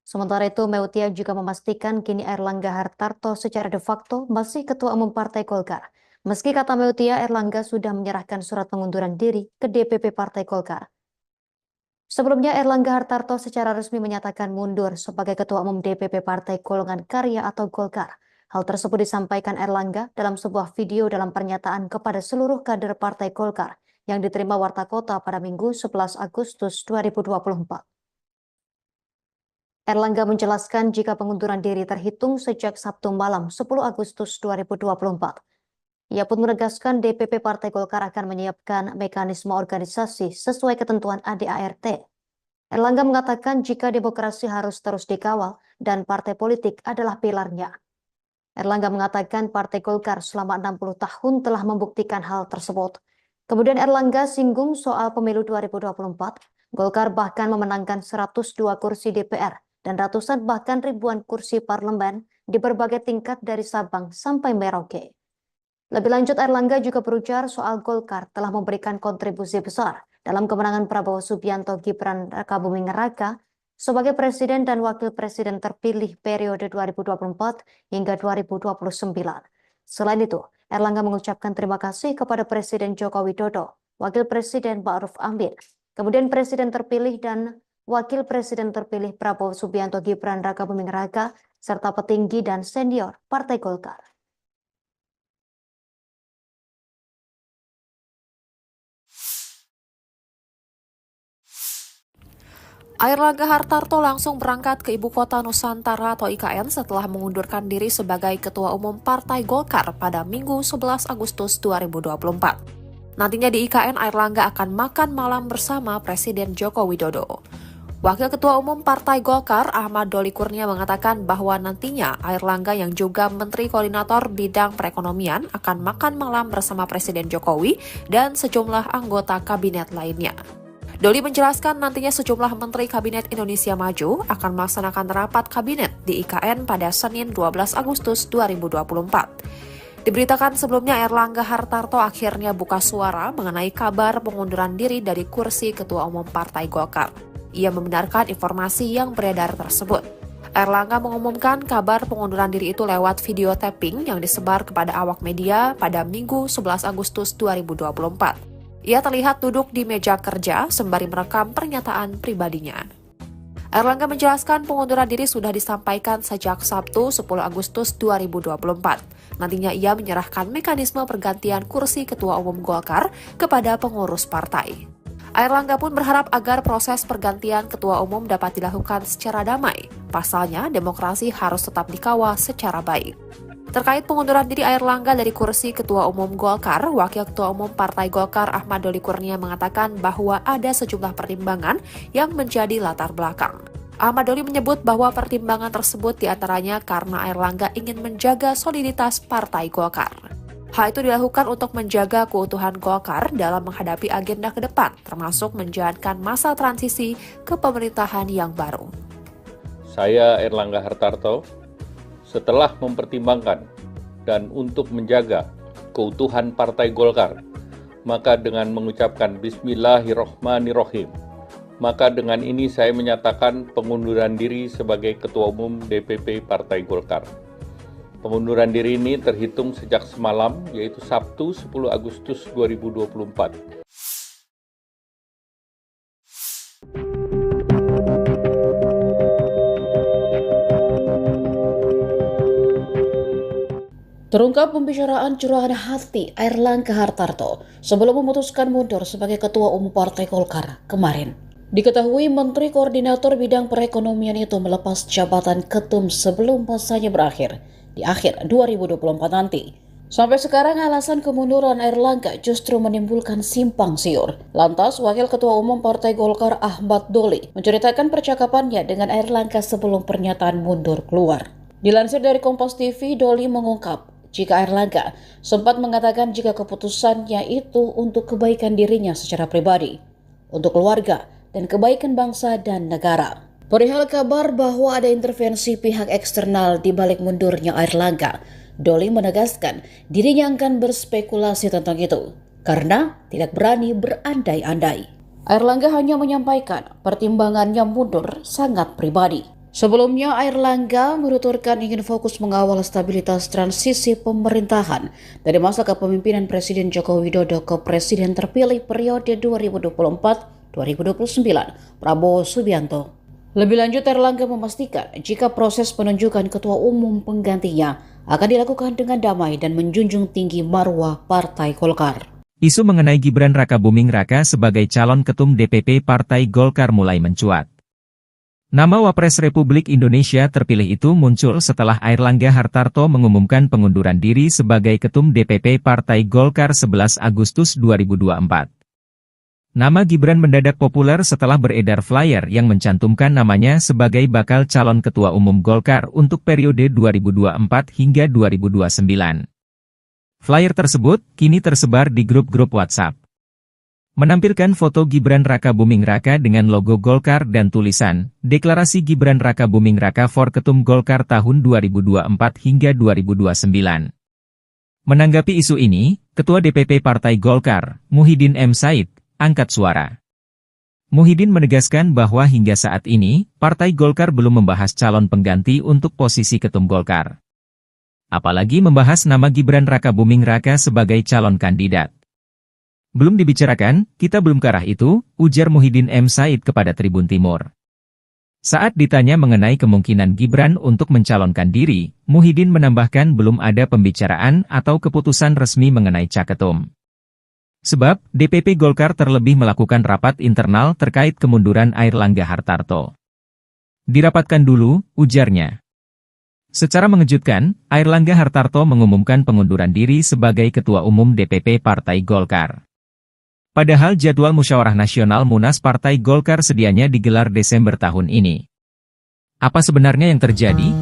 Sementara itu, Meutia juga memastikan kini Airlangga Hartarto secara de facto masih Ketua Umum Partai Golkar. Meski kata Meutia, Airlangga sudah menyerahkan surat pengunduran diri ke DPP Partai Golkar. Sebelumnya, Airlangga Hartarto secara resmi menyatakan mundur sebagai Ketua Umum DPP Partai Golongan Karya atau Golkar. Hal tersebut disampaikan Airlangga dalam sebuah video dalam pernyataan kepada seluruh kader Partai Golkar yang diterima Warta Kota pada Minggu 11 Agustus 2024. Airlangga menjelaskan jika pengunduran diri terhitung sejak Sabtu malam 10 Agustus 2024. Ia pun menegaskan DPP Partai Golkar akan menyiapkan mekanisme organisasi sesuai ketentuan ADART. Erlangga mengatakan jika demokrasi harus terus dikawal dan partai politik adalah pilarnya. Erlangga mengatakan Partai Golkar selama 60 tahun telah membuktikan hal tersebut. Kemudian Erlangga singgung soal pemilu 2024. Golkar bahkan memenangkan 102 kursi DPR dan ratusan bahkan ribuan kursi parlemen di berbagai tingkat dari Sabang sampai Merauke. Lebih lanjut, Erlangga juga berujar soal Golkar telah memberikan kontribusi besar dalam kemenangan Prabowo Subianto Gibran Rakabuming Raka sebagai presiden dan wakil presiden terpilih periode 2024 hingga 2029. Selain itu, Erlangga mengucapkan terima kasih kepada Presiden Joko Widodo, Wakil Presiden Ma'ruf Amin, kemudian Presiden terpilih dan Wakil Presiden terpilih Prabowo Subianto Gibran Rakabuming Raka, serta petinggi dan senior Partai Golkar. Airlangga Hartarto langsung berangkat ke Ibu Kota Nusantara atau IKN setelah mengundurkan diri sebagai Ketua Umum Partai Golkar pada Minggu 11 Agustus 2024. Nantinya di IKN, Airlangga akan makan malam bersama Presiden Joko Widodo. Wakil Ketua Umum Partai Golkar, Ahmad Doli Kurnia, mengatakan bahwa nantinya Airlangga yang juga Menteri Koordinator Bidang Perekonomian akan makan malam bersama Presiden Jokowi dan sejumlah anggota kabinet lainnya. Doli menjelaskan nantinya sejumlah Menteri Kabinet Indonesia Maju akan melaksanakan rapat kabinet di IKN pada Senin 12 Agustus 2024. Diberitakan sebelumnya Airlangga Hartarto akhirnya buka suara mengenai kabar pengunduran diri dari kursi Ketua Umum Partai Golkar. Ia membenarkan informasi yang beredar tersebut. Airlangga mengumumkan kabar pengunduran diri itu lewat video tapping yang disebar kepada awak media pada Minggu 11 Agustus 2024. Ia terlihat duduk di meja kerja sembari merekam pernyataan pribadinya. Airlangga menjelaskan pengunduran diri sudah disampaikan sejak Sabtu 10 Agustus 2024. Nantinya ia menyerahkan mekanisme pergantian kursi Ketua Umum Golkar kepada pengurus partai. Airlangga pun berharap agar proses pergantian Ketua Umum dapat dilakukan secara damai. Pasalnya, demokrasi harus tetap dikawal secara baik. Terkait pengunduran diri Airlangga dari kursi Ketua Umum Golkar, Wakil Ketua Umum Partai Golkar Ahmad Doli Kurnia mengatakan bahwa ada sejumlah pertimbangan yang menjadi latar belakang. Ahmad Doli menyebut bahwa pertimbangan tersebut diantaranya karena Airlangga ingin menjaga soliditas Partai Golkar. Hal itu dilakukan untuk menjaga keutuhan Golkar dalam menghadapi agenda ke depan, termasuk menjalankan masa transisi ke pemerintahan yang baru. Saya Airlangga Hartarto, setelah mempertimbangkan dan untuk menjaga keutuhan Partai Golkar, maka dengan mengucapkan Bismillahirrohmanirrohim, maka dengan ini saya menyatakan pengunduran diri sebagai Ketua Umum DPP Partai Golkar. Pengunduran diri ini terhitung sejak semalam, yaitu Sabtu 10 Agustus 2024. Terungkap pembicaraan curahan hati Airlangga Hartarto sebelum memutuskan mundur sebagai Ketua Umum Partai Golkar kemarin. Diketahui Menteri Koordinator Bidang Perekonomian itu melepas jabatan ketum sebelum masanya berakhir di akhir 2024 nanti. Sampai sekarang alasan kemunduran Airlangga justru menimbulkan simpang siur. Lantas, Wakil Ketua Umum Partai Golkar Ahmad Doli menceritakan percakapannya dengan Airlangga sebelum pernyataan mundur keluar. Dilansir dari Kompas TV, Doli mengungkap jika Airlangga sempat mengatakan jika keputusannya itu untuk kebaikan dirinya secara pribadi, untuk keluarga, dan kebaikan bangsa dan negara. Perihal kabar bahwa ada intervensi pihak eksternal di balik mundurnya Airlangga, Doli menegaskan dirinya akan berspekulasi tentang itu, karena tidak berani berandai-andai. Airlangga hanya menyampaikan pertimbangannya mundur sangat pribadi. Sebelumnya, Airlangga menuturkan ingin fokus mengawal stabilitas transisi pemerintahan dari masa kepemimpinan Presiden Joko Widodo ke Presiden terpilih periode 2024-2029, Prabowo Subianto. Lebih lanjut, Airlangga memastikan jika proses penunjukan Ketua Umum penggantinya akan dilakukan dengan damai dan menjunjung tinggi marwah Partai Golkar. Isu mengenai Gibran Rakabuming Raka sebagai calon ketum DPP Partai Golkar mulai mencuat. Nama Wapres Republik Indonesia terpilih itu muncul setelah Airlangga Hartarto mengumumkan pengunduran diri sebagai Ketum DPP Partai Golkar 11 Agustus 2024. Nama Gibran mendadak populer setelah beredar flyer yang mencantumkan namanya sebagai bakal calon Ketua Umum Golkar untuk periode 2024 hingga 2029. Flyer tersebut kini tersebar di grup-grup WhatsApp. Menampilkan foto Gibran Raka Buming Raka dengan logo Golkar dan tulisan, Deklarasi Gibran Raka Buming Raka for Ketum Golkar tahun 2024 hingga 2029. Menanggapi isu ini, Ketua DPP Partai Golkar, Muhyiddin M. Said, angkat suara. Muhyiddin menegaskan bahwa hingga saat ini, Partai Golkar belum membahas calon pengganti untuk posisi Ketum Golkar. Apalagi membahas nama Gibran Raka Buming Raka sebagai calon kandidat. Belum dibicarakan, kita belum ke arah itu, ujar Muhyiddin M. Said kepada Tribun Timur. Saat ditanya mengenai kemungkinan Gibran untuk mencalonkan diri, Muhyiddin menambahkan belum ada pembicaraan atau keputusan resmi mengenai Caketum. Sebab, DPP Golkar terlebih melakukan rapat internal terkait kemunduran Airlangga Hartarto. Dirapatkan dulu, ujarnya. Secara mengejutkan, Airlangga Hartarto mengumumkan pengunduran diri sebagai Ketua Umum DPP Partai Golkar. Padahal jadwal Musyawarah Nasional Munas Partai Golkar sedianya digelar Desember tahun ini. Apa sebenarnya yang terjadi?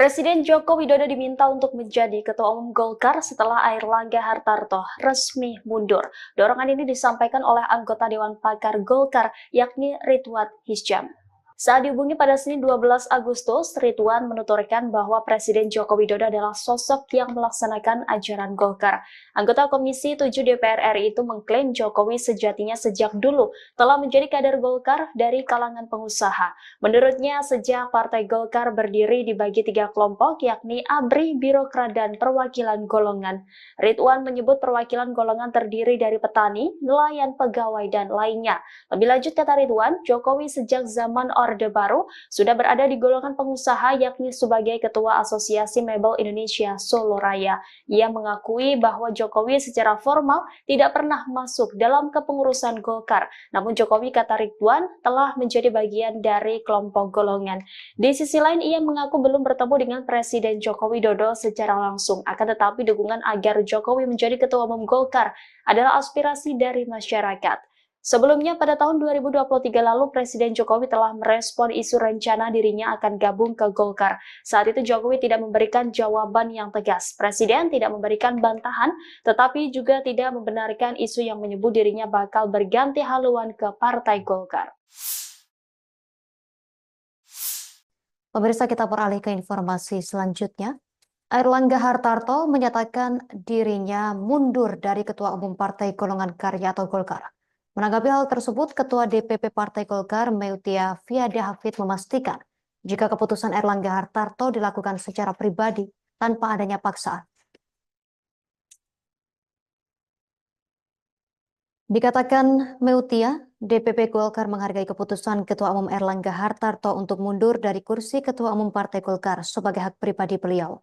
Presiden Joko Widodo diminta untuk menjadi Ketua Umum Golkar setelah Airlangga Hartarto resmi mundur. Dorongan ini disampaikan oleh anggota Dewan Pakar Golkar, yakni Ridwan Hisyam. Saat dihubungi pada Senin 12 Agustus, Ridwan menuturkan bahwa Presiden Joko Widodo adalah sosok yang melaksanakan ajaran Golkar. Anggota Komisi 7 DPR RI itu mengklaim Jokowi sejatinya sejak dulu telah menjadi kader Golkar dari kalangan pengusaha. Menurutnya, sejak Partai Golkar berdiri dibagi 3 kelompok, yakni ABRI, Birokrat, dan Perwakilan Golongan. Ridwan menyebut perwakilan golongan terdiri dari petani, nelayan, pegawai, dan lainnya. Lebih lanjut, kata Ridwan, Jokowi sejak zaman Orde Baru sudah berada di golongan pengusaha, yakni sebagai Ketua Asosiasi Mebel Indonesia Solo Raya. Ia mengakui bahwa Jokowi secara formal tidak pernah masuk dalam kepengurusan Golkar. Namun Jokowi, kata Ridwan, telah menjadi bagian dari kelompok golongan. Di sisi lain, ia mengaku belum bertemu dengan Presiden Joko Widodo secara langsung. Akan tetapi dukungan agar Jokowi menjadi Ketua Umum Golkar adalah aspirasi dari masyarakat. Sebelumnya, pada tahun 2023 lalu, Presiden Jokowi telah merespon isu rencana dirinya akan gabung ke Golkar. Saat itu Jokowi tidak memberikan jawaban yang tegas. Presiden tidak memberikan bantahan, tetapi juga tidak membenarkan isu yang menyebut dirinya bakal berganti haluan ke Partai Golkar. Pemirsa, kita beralih ke informasi selanjutnya. Airlangga Hartarto menyatakan dirinya mundur dari Ketua Umum Partai Golongan Karya atau Golkar. Menanggapi hal tersebut, Ketua DPP Partai Golkar, Meutia Fiada Hafid, memastikan jika keputusan Airlangga Hartarto dilakukan secara pribadi tanpa adanya paksaan. Dikatakan Meutia, DPP Golkar menghargai keputusan Ketua Umum Airlangga Hartarto untuk mundur dari kursi Ketua Umum Partai Golkar sebagai hak pribadi beliau.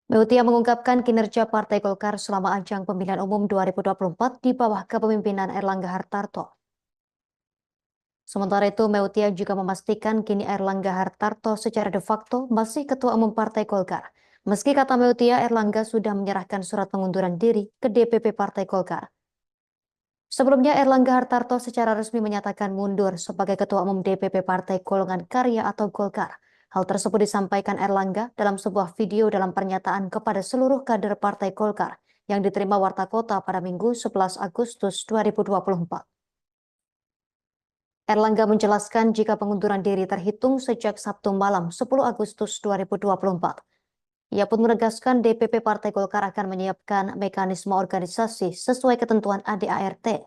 Meutia mengungkapkan kinerja Partai Golkar selama ajang pemilihan umum 2024 di bawah kepemimpinan Airlangga Hartarto. Sementara itu, Meutia juga memastikan kini Airlangga Hartarto secara de facto masih Ketua Umum Partai Golkar. Meski kata Meutia, Airlangga sudah menyerahkan surat pengunduran diri ke DPP Partai Golkar. Sebelumnya, Airlangga Hartarto secara resmi menyatakan mundur sebagai Ketua Umum DPP Partai Golongan Karya atau Golkar. Hal tersebut disampaikan Airlangga dalam sebuah video dalam pernyataan kepada seluruh kader Partai Golkar yang diterima Warta Kota pada Minggu 11 Agustus 2024. Erlangga menjelaskan jika pengunduran diri terhitung sejak Sabtu malam 10 Agustus 2024. Ia pun menegaskan DPP Partai Golkar akan menyiapkan mekanisme organisasi sesuai ketentuan ADART.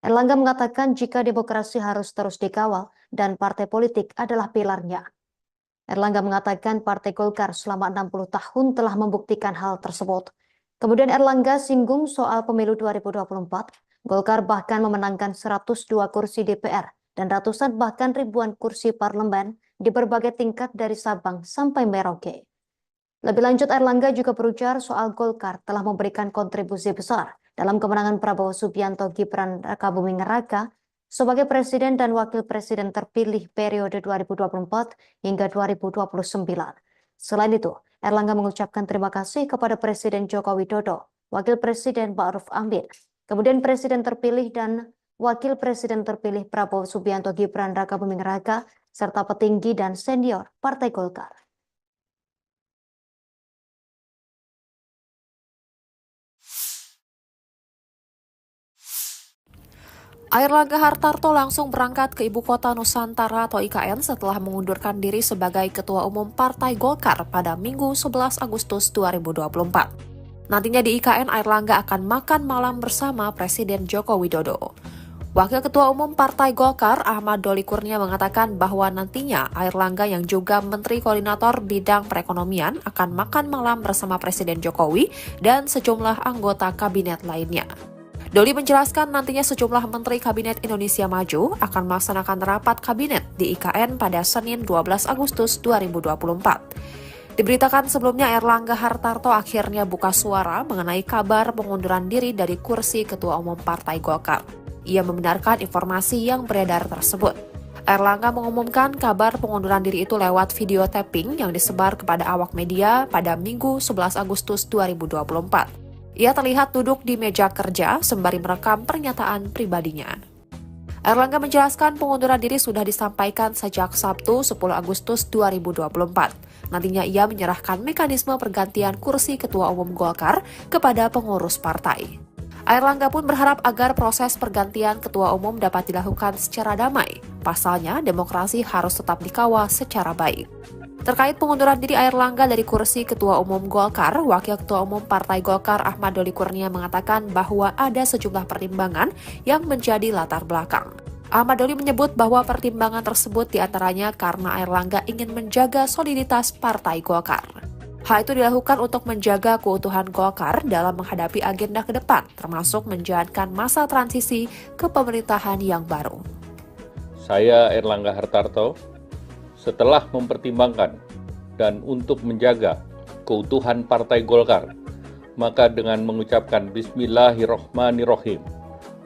Erlangga mengatakan jika demokrasi harus terus dikawal dan partai politik adalah pilarnya. Erlangga mengatakan Partai Golkar selama 60 tahun telah membuktikan hal tersebut. Kemudian Erlangga singgung soal pemilu 2024, Golkar bahkan memenangkan 102 kursi DPR dan ratusan bahkan ribuan kursi parlemen di berbagai tingkat dari Sabang sampai Merauke. Lebih lanjut, Erlangga juga berujar soal Golkar telah memberikan kontribusi besar dalam kemenangan Prabowo Subianto Gibran Rakabuming Raka sebagai presiden dan wakil presiden terpilih periode 2024 hingga 2029. Selain itu, Erlangga mengucapkan terima kasih kepada Presiden Joko Widodo, Wakil Presiden Ma'ruf Amin, kemudian Presiden terpilih dan Wakil Presiden terpilih Prabowo Subianto Gibran Rakabuming Raka, serta petinggi dan senior Partai Golkar. Airlangga Hartarto langsung berangkat ke Ibu Kota Nusantara atau IKN setelah mengundurkan diri sebagai Ketua Umum Partai Golkar pada Minggu 11 Agustus 2024. Nantinya di IKN, Airlangga akan makan malam bersama Presiden Joko Widodo. Wakil Ketua Umum Partai Golkar Ahmad Doli Kurnia mengatakan bahwa nantinya Airlangga yang juga Menteri Koordinator Bidang Perekonomian akan makan malam bersama Presiden Jokowi dan sejumlah anggota kabinet lainnya. Doli menjelaskan nantinya sejumlah Menteri Kabinet Indonesia Maju akan melaksanakan rapat kabinet di IKN pada Senin 12 Agustus 2024. Diberitakan sebelumnya Airlangga Hartarto akhirnya buka suara mengenai kabar pengunduran diri dari kursi Ketua Umum Partai Golkar. Ia membenarkan informasi yang beredar tersebut. Airlangga mengumumkan kabar pengunduran diri itu lewat video tapping yang disebar kepada awak media pada Minggu 11 Agustus 2024. Ia terlihat duduk di meja kerja sembari merekam pernyataan pribadinya. Airlangga menjelaskan pengunduran diri sudah disampaikan sejak Sabtu 10 Agustus 2024. Nantinya ia menyerahkan mekanisme pergantian kursi Ketua Umum Golkar kepada pengurus partai. Airlangga pun berharap agar proses pergantian Ketua Umum dapat dilakukan secara damai. Pasalnya, demokrasi harus tetap dikawal secara baik. Terkait pengunduran diri Airlangga dari kursi Ketua Umum Golkar, Wakil Ketua Umum Partai Golkar Ahmad Doli Kurnia mengatakan bahwa ada sejumlah pertimbangan yang menjadi latar belakang. Ahmad Doli menyebut bahwa pertimbangan tersebut diantaranya karena Airlangga ingin menjaga soliditas Partai Golkar. Hal itu dilakukan untuk menjaga keutuhan Golkar dalam menghadapi agenda ke depan, termasuk menjalankan masa transisi ke pemerintahan yang baru. Saya Airlangga Hartarto, setelah mempertimbangkan dan untuk menjaga keutuhan Partai Golkar, maka dengan mengucapkan Bismillahirrohmanirrohim,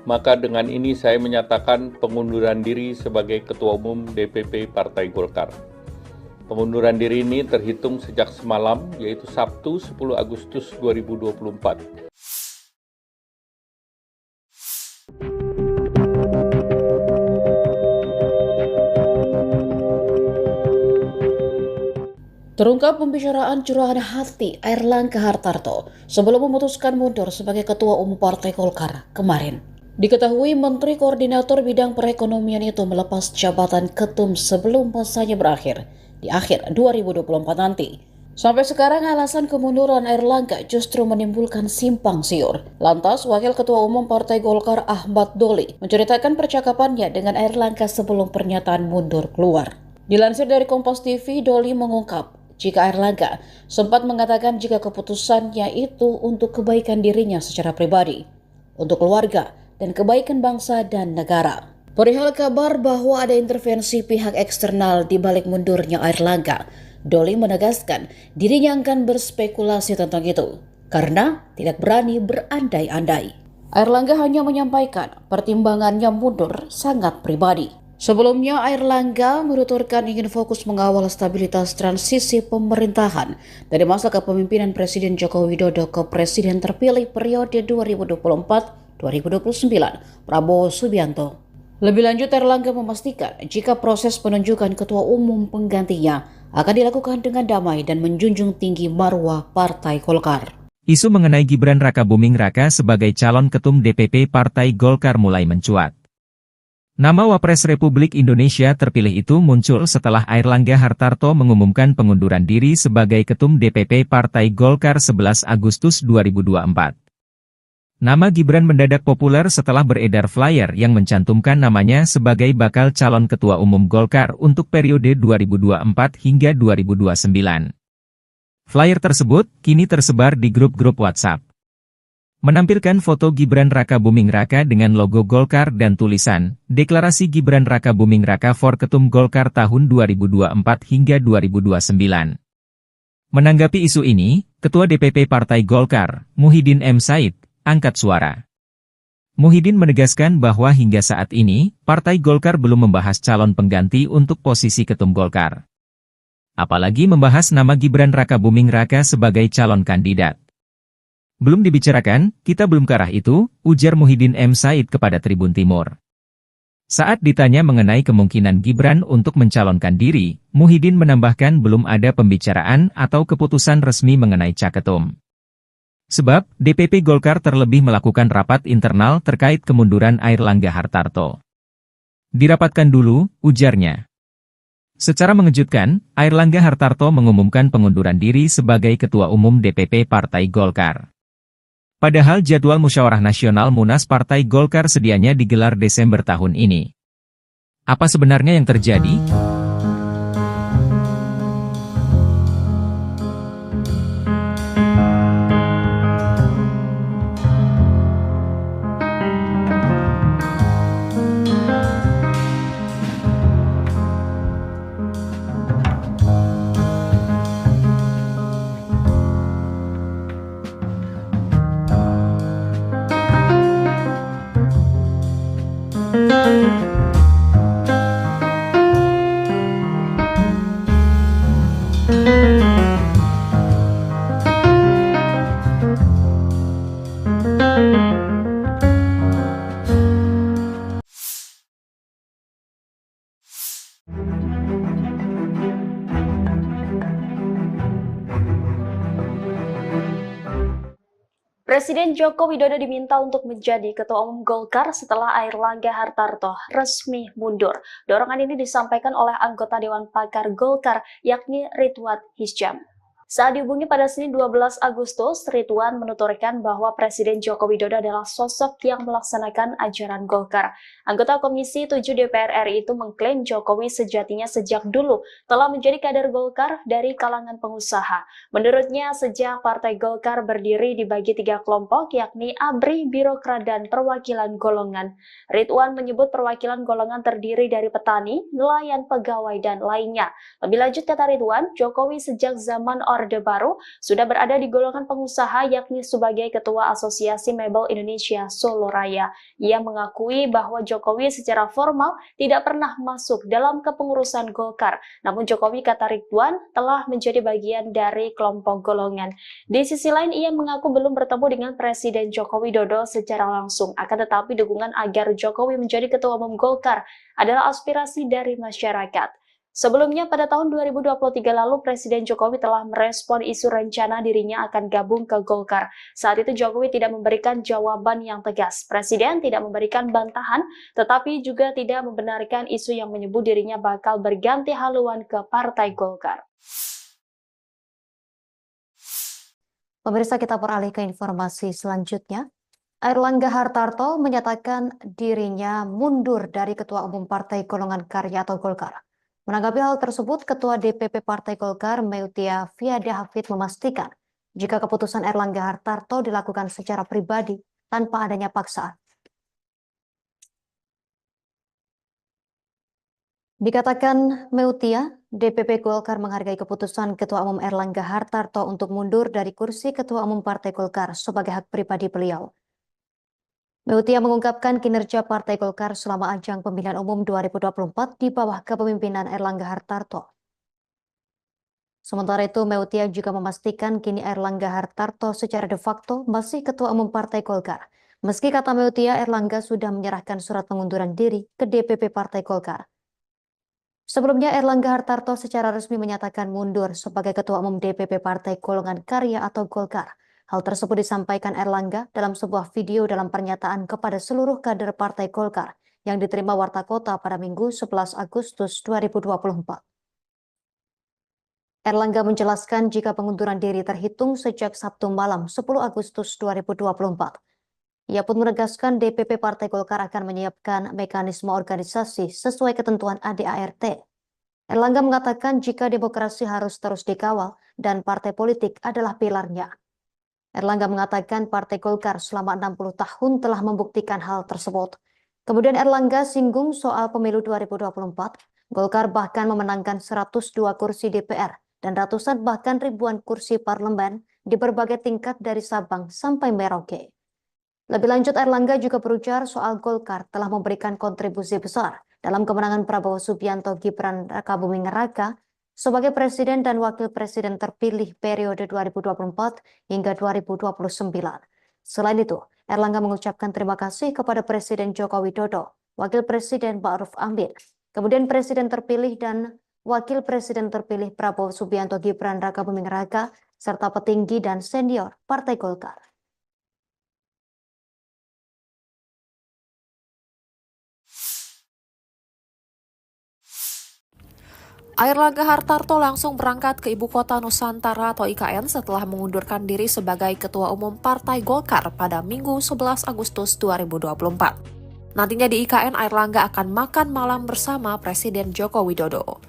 maka dengan ini saya menyatakan pengunduran diri sebagai Ketua Umum DPP Partai Golkar. Pengunduran diri ini terhitung sejak semalam, yaitu Sabtu 10 Agustus 2024. Terungkap pembicaraan curahan hati Airlangga Hartarto sebelum memutuskan mundur sebagai Ketua Umum Partai Golkar kemarin. Diketahui Menteri Koordinator Bidang Perekonomian itu melepas jabatan ketum sebelum masanya berakhir di akhir 2024 nanti. Sampai sekarang alasan kemunduran Airlangga justru menimbulkan simpang siur. Lantas, Wakil Ketua Umum Partai Golkar Ahmad Doli menceritakan percakapannya dengan Airlangga sebelum pernyataan mundur keluar. Dilansir dari Kompas TV, Doli mengungkap jika Airlangga sempat mengatakan jika keputusannya itu untuk kebaikan dirinya secara pribadi, untuk keluarga, dan kebaikan bangsa dan negara. Perihal kabar bahwa ada intervensi pihak eksternal di balik mundurnya Airlangga, Doli menegaskan dirinya akan berspekulasi tentang itu, karena tidak berani berandai-andai. Airlangga hanya menyampaikan pertimbangannya mundur sangat pribadi. Sebelumnya, Airlangga menuturkan ingin fokus mengawal stabilitas transisi pemerintahan dari masa kepemimpinan Presiden Joko Widodo ke Presiden terpilih periode 2024-2029, Prabowo Subianto. Lebih lanjut, Airlangga memastikan jika proses penunjukan Ketua Umum penggantinya akan dilakukan dengan damai dan menjunjung tinggi marwah Partai Golkar. Isu mengenai Gibran Rakabuming Raka sebagai calon ketum DPP Partai Golkar mulai mencuat. Nama Wapres Republik Indonesia terpilih itu muncul setelah Airlangga Hartarto mengumumkan pengunduran diri sebagai ketum DPP Partai Golkar 11 Agustus 2024. Nama Gibran mendadak populer setelah beredar flyer yang mencantumkan namanya sebagai bakal calon ketua umum Golkar untuk periode 2024 hingga 2029. Flyer tersebut kini tersebar di grup-grup WhatsApp. Menampilkan foto Gibran Rakabuming Raka dengan logo Golkar dan tulisan, Deklarasi Gibran Rakabuming Raka for Ketum Golkar tahun 2024 hingga 2029. Menanggapi isu ini, Ketua DPP Partai Golkar, Muhyiddin M. Said, angkat suara. Muhyiddin menegaskan bahwa hingga saat ini, Partai Golkar belum membahas calon pengganti untuk posisi Ketum Golkar. Apalagi membahas nama Gibran Rakabuming Raka sebagai calon kandidat. Belum dibicarakan, kita belum ke arah itu, ujar Muhyiddin M. Said kepada Tribun Timur. Saat ditanya mengenai kemungkinan Gibran untuk mencalonkan diri, Muhyiddin menambahkan belum ada pembicaraan atau keputusan resmi mengenai caketum. Sebab, DPP Golkar terlebih melakukan rapat internal terkait kemunduran Airlangga Hartarto. Dirapatkan dulu, ujarnya. Secara mengejutkan, Airlangga Hartarto mengumumkan pengunduran diri sebagai Ketua Umum DPP Partai Golkar. Padahal jadwal Musyawarah Nasional Munas Partai Golkar sedianya digelar Desember tahun ini. Apa sebenarnya yang terjadi? Presiden Joko Widodo diminta untuk menjadi Ketua Umum Golkar setelah Airlangga Hartarto resmi mundur. Dorongan ini disampaikan oleh anggota Dewan Pakar Golkar, yakni Ridwan Hisyam. Saat dihubungi pada Senin 12 Agustus, Ridwan menuturkan bahwa Presiden Joko Widodo adalah sosok yang melaksanakan ajaran Golkar. Anggota Komisi 7 DPR RI itu mengklaim Jokowi sejatinya sejak dulu telah menjadi kader Golkar dari kalangan pengusaha. Menurutnya, sejak Partai Golkar berdiri dibagi 3 kelompok, yakni ABRI, Birokrat, dan Perwakilan Golongan. Ridwan menyebut perwakilan golongan terdiri dari petani, nelayan, pegawai, dan lainnya. Lebih lanjut, kata Ridwan, Jokowi sejak zaman Orde Baru sudah berada di golongan pengusaha, yakni sebagai Ketua Asosiasi Mebel Indonesia Solo Raya. Ia mengakui bahwa Jokowi secara formal tidak pernah masuk dalam kepengurusan Golkar. Namun Jokowi, kata Ridwan, telah menjadi bagian dari kelompok golongan. Di sisi lain, ia mengaku belum bertemu dengan Presiden Joko Widodo secara langsung. Akan tetapi dukungan agar Jokowi menjadi Ketua Umum Golkar adalah aspirasi dari masyarakat. Sebelumnya, pada tahun 2023 lalu, Presiden Jokowi telah merespon isu rencana dirinya akan gabung ke Golkar. Saat itu Jokowi tidak memberikan jawaban yang tegas. Presiden tidak memberikan bantahan, tetapi juga tidak membenarkan isu yang menyebut dirinya bakal berganti haluan ke Partai Golkar. Pemirsa, kita beralih ke informasi selanjutnya. Airlangga Hartarto menyatakan dirinya mundur dari Ketua Umum Partai Golongan Karya atau Golkar. Menanggapi hal tersebut, Ketua DPP Partai Golkar, Meutia Fiada Hafid, memastikan jika keputusan Airlangga Hartarto dilakukan secara pribadi tanpa adanya paksaan. Dikatakan Meutia, DPP Golkar menghargai keputusan Ketua Umum Airlangga Hartarto untuk mundur dari kursi Ketua Umum Partai Golkar sebagai hak pribadi beliau. Meutia mengungkapkan kinerja Partai Golkar selama ajang pemilihan umum 2024 di bawah kepemimpinan Airlangga Hartarto. Sementara itu, Meutia juga memastikan kini Airlangga Hartarto secara de facto masih Ketua Umum Partai Golkar. Meski kata Meutia, Airlangga sudah menyerahkan surat pengunduran diri ke DPP Partai Golkar. Sebelumnya, Airlangga Hartarto secara resmi menyatakan mundur sebagai Ketua Umum DPP Partai Golongan Karya atau Golkar. Hal tersebut disampaikan Erlangga dalam sebuah video dalam pernyataan kepada seluruh kader Partai Golkar yang diterima Warta Kota pada Minggu 11 Agustus 2024. Erlangga menjelaskan jika pengunduran diri terhitung sejak Sabtu malam 10 Agustus 2024. Ia pun menegaskan DPP Partai Golkar akan menyiapkan mekanisme organisasi sesuai ketentuan ADART. Erlangga mengatakan jika demokrasi harus terus dikawal dan partai politik adalah pilarnya. Erlangga mengatakan Partai Golkar selama 60 tahun telah membuktikan hal tersebut. Kemudian Erlangga singgung soal pemilu 2024. Golkar bahkan memenangkan 102 kursi DPR dan ratusan bahkan ribuan kursi parlemen di berbagai tingkat dari Sabang sampai Merauke. Lebih lanjut, Erlangga juga berujar soal Golkar telah memberikan kontribusi besar dalam kemenangan Prabowo Subianto Gibran Rakabuming Raka sebagai Presiden dan Wakil Presiden terpilih periode 2024 hingga 2029. Selain itu, Erlangga mengucapkan terima kasih kepada Presiden Joko Widodo, Wakil Presiden Ma'ruf Amin, kemudian Presiden terpilih dan Wakil Presiden terpilih Prabowo Subianto Gibran Rakabuming Raka, serta petinggi dan senior Partai Golkar. Airlangga Hartarto langsung berangkat ke Ibu Kota Nusantara atau IKN setelah mengundurkan diri sebagai Ketua Umum Partai Golkar pada Minggu 11 Agustus 2024. Nantinya di IKN, Airlangga akan makan malam bersama Presiden Joko Widodo.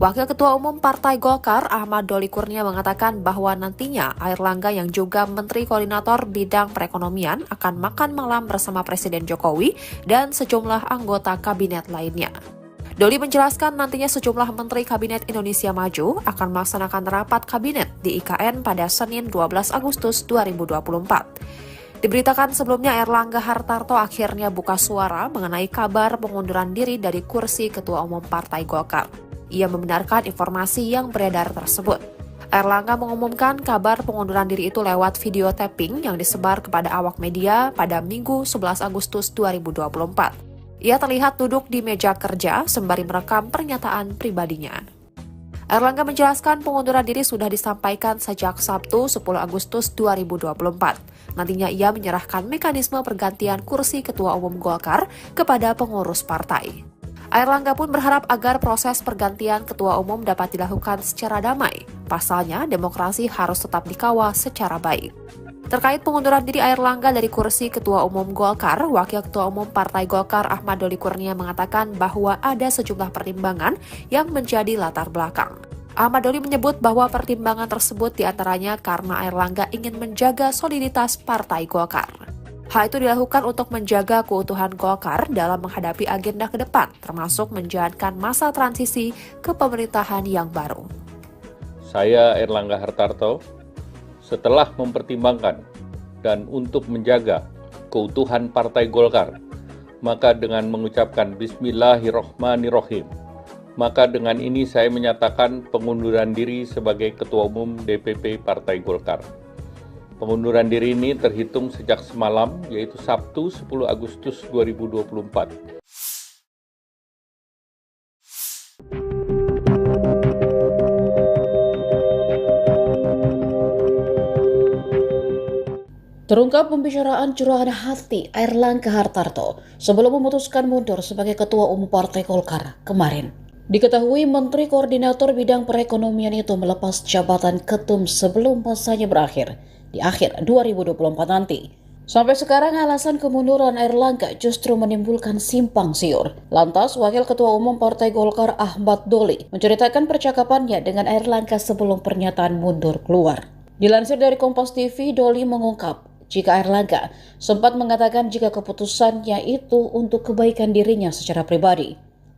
Wakil Ketua Umum Partai Golkar Ahmad Doli Kurnia mengatakan bahwa nantinya Airlangga yang juga Menteri Koordinator Bidang Perekonomian akan makan malam bersama Presiden Jokowi dan sejumlah anggota kabinet lainnya. Doli menjelaskan nantinya sejumlah Menteri Kabinet Indonesia Maju akan melaksanakan rapat kabinet di IKN pada Senin 12 Agustus 2024. Diberitakan sebelumnya Airlangga Hartarto akhirnya buka suara mengenai kabar pengunduran diri dari kursi Ketua Umum Partai Golkar. Ia membenarkan informasi yang beredar tersebut. Airlangga mengumumkan kabar pengunduran diri itu lewat video tapping yang disebar kepada awak media pada Minggu 11 Agustus 2024. Ia terlihat duduk di meja kerja sembari merekam pernyataan pribadinya. Airlangga menjelaskan pengunduran diri sudah disampaikan sejak Sabtu 10 Agustus 2024. Nantinya ia menyerahkan mekanisme pergantian kursi Ketua Umum Golkar kepada pengurus partai. Airlangga pun berharap agar proses pergantian Ketua Umum dapat dilakukan secara damai. Pasalnya, demokrasi harus tetap dikawal secara baik. Terkait pengunduran diri Airlangga dari kursi Ketua Umum Golkar, Wakil Ketua Umum Partai Golkar Ahmad Doli Kurnia mengatakan bahwa ada sejumlah pertimbangan yang menjadi latar belakang. Ahmad Doli menyebut bahwa pertimbangan tersebut diantaranya karena Airlangga ingin menjaga soliditas Partai Golkar. Hal itu dilakukan untuk menjaga keutuhan Golkar dalam menghadapi agenda ke depan, termasuk menjalankan masa transisi ke pemerintahan yang baru. Saya Airlangga Hartarto, setelah mempertimbangkan dan untuk menjaga keutuhan Partai Golkar, maka dengan mengucapkan Bismillahirrohmanirrohim, maka dengan ini saya menyatakan pengunduran diri sebagai Ketua Umum DPP Partai Golkar. Pengunduran diri ini terhitung sejak semalam, yaitu Sabtu 10 Agustus 2024. Terungkap pembicaraan curahan hati Airlangga Hartarto sebelum memutuskan mundur sebagai Ketua Umum Partai Golkar kemarin. Diketahui Menteri Koordinator Bidang Perekonomian itu melepas jabatan ketum sebelum masanya berakhir di akhir 2024 nanti. Sampai sekarang alasan kemunduran Airlangga justru menimbulkan simpang siur. Lantas, Wakil Ketua Umum Partai Golkar Ahmad Doli menceritakan percakapannya dengan Airlangga sebelum pernyataan mundur keluar. Dilansir dari Kompas TV, Doli mengungkap jika Airlangga sempat mengatakan jika keputusannya itu untuk kebaikan dirinya secara pribadi,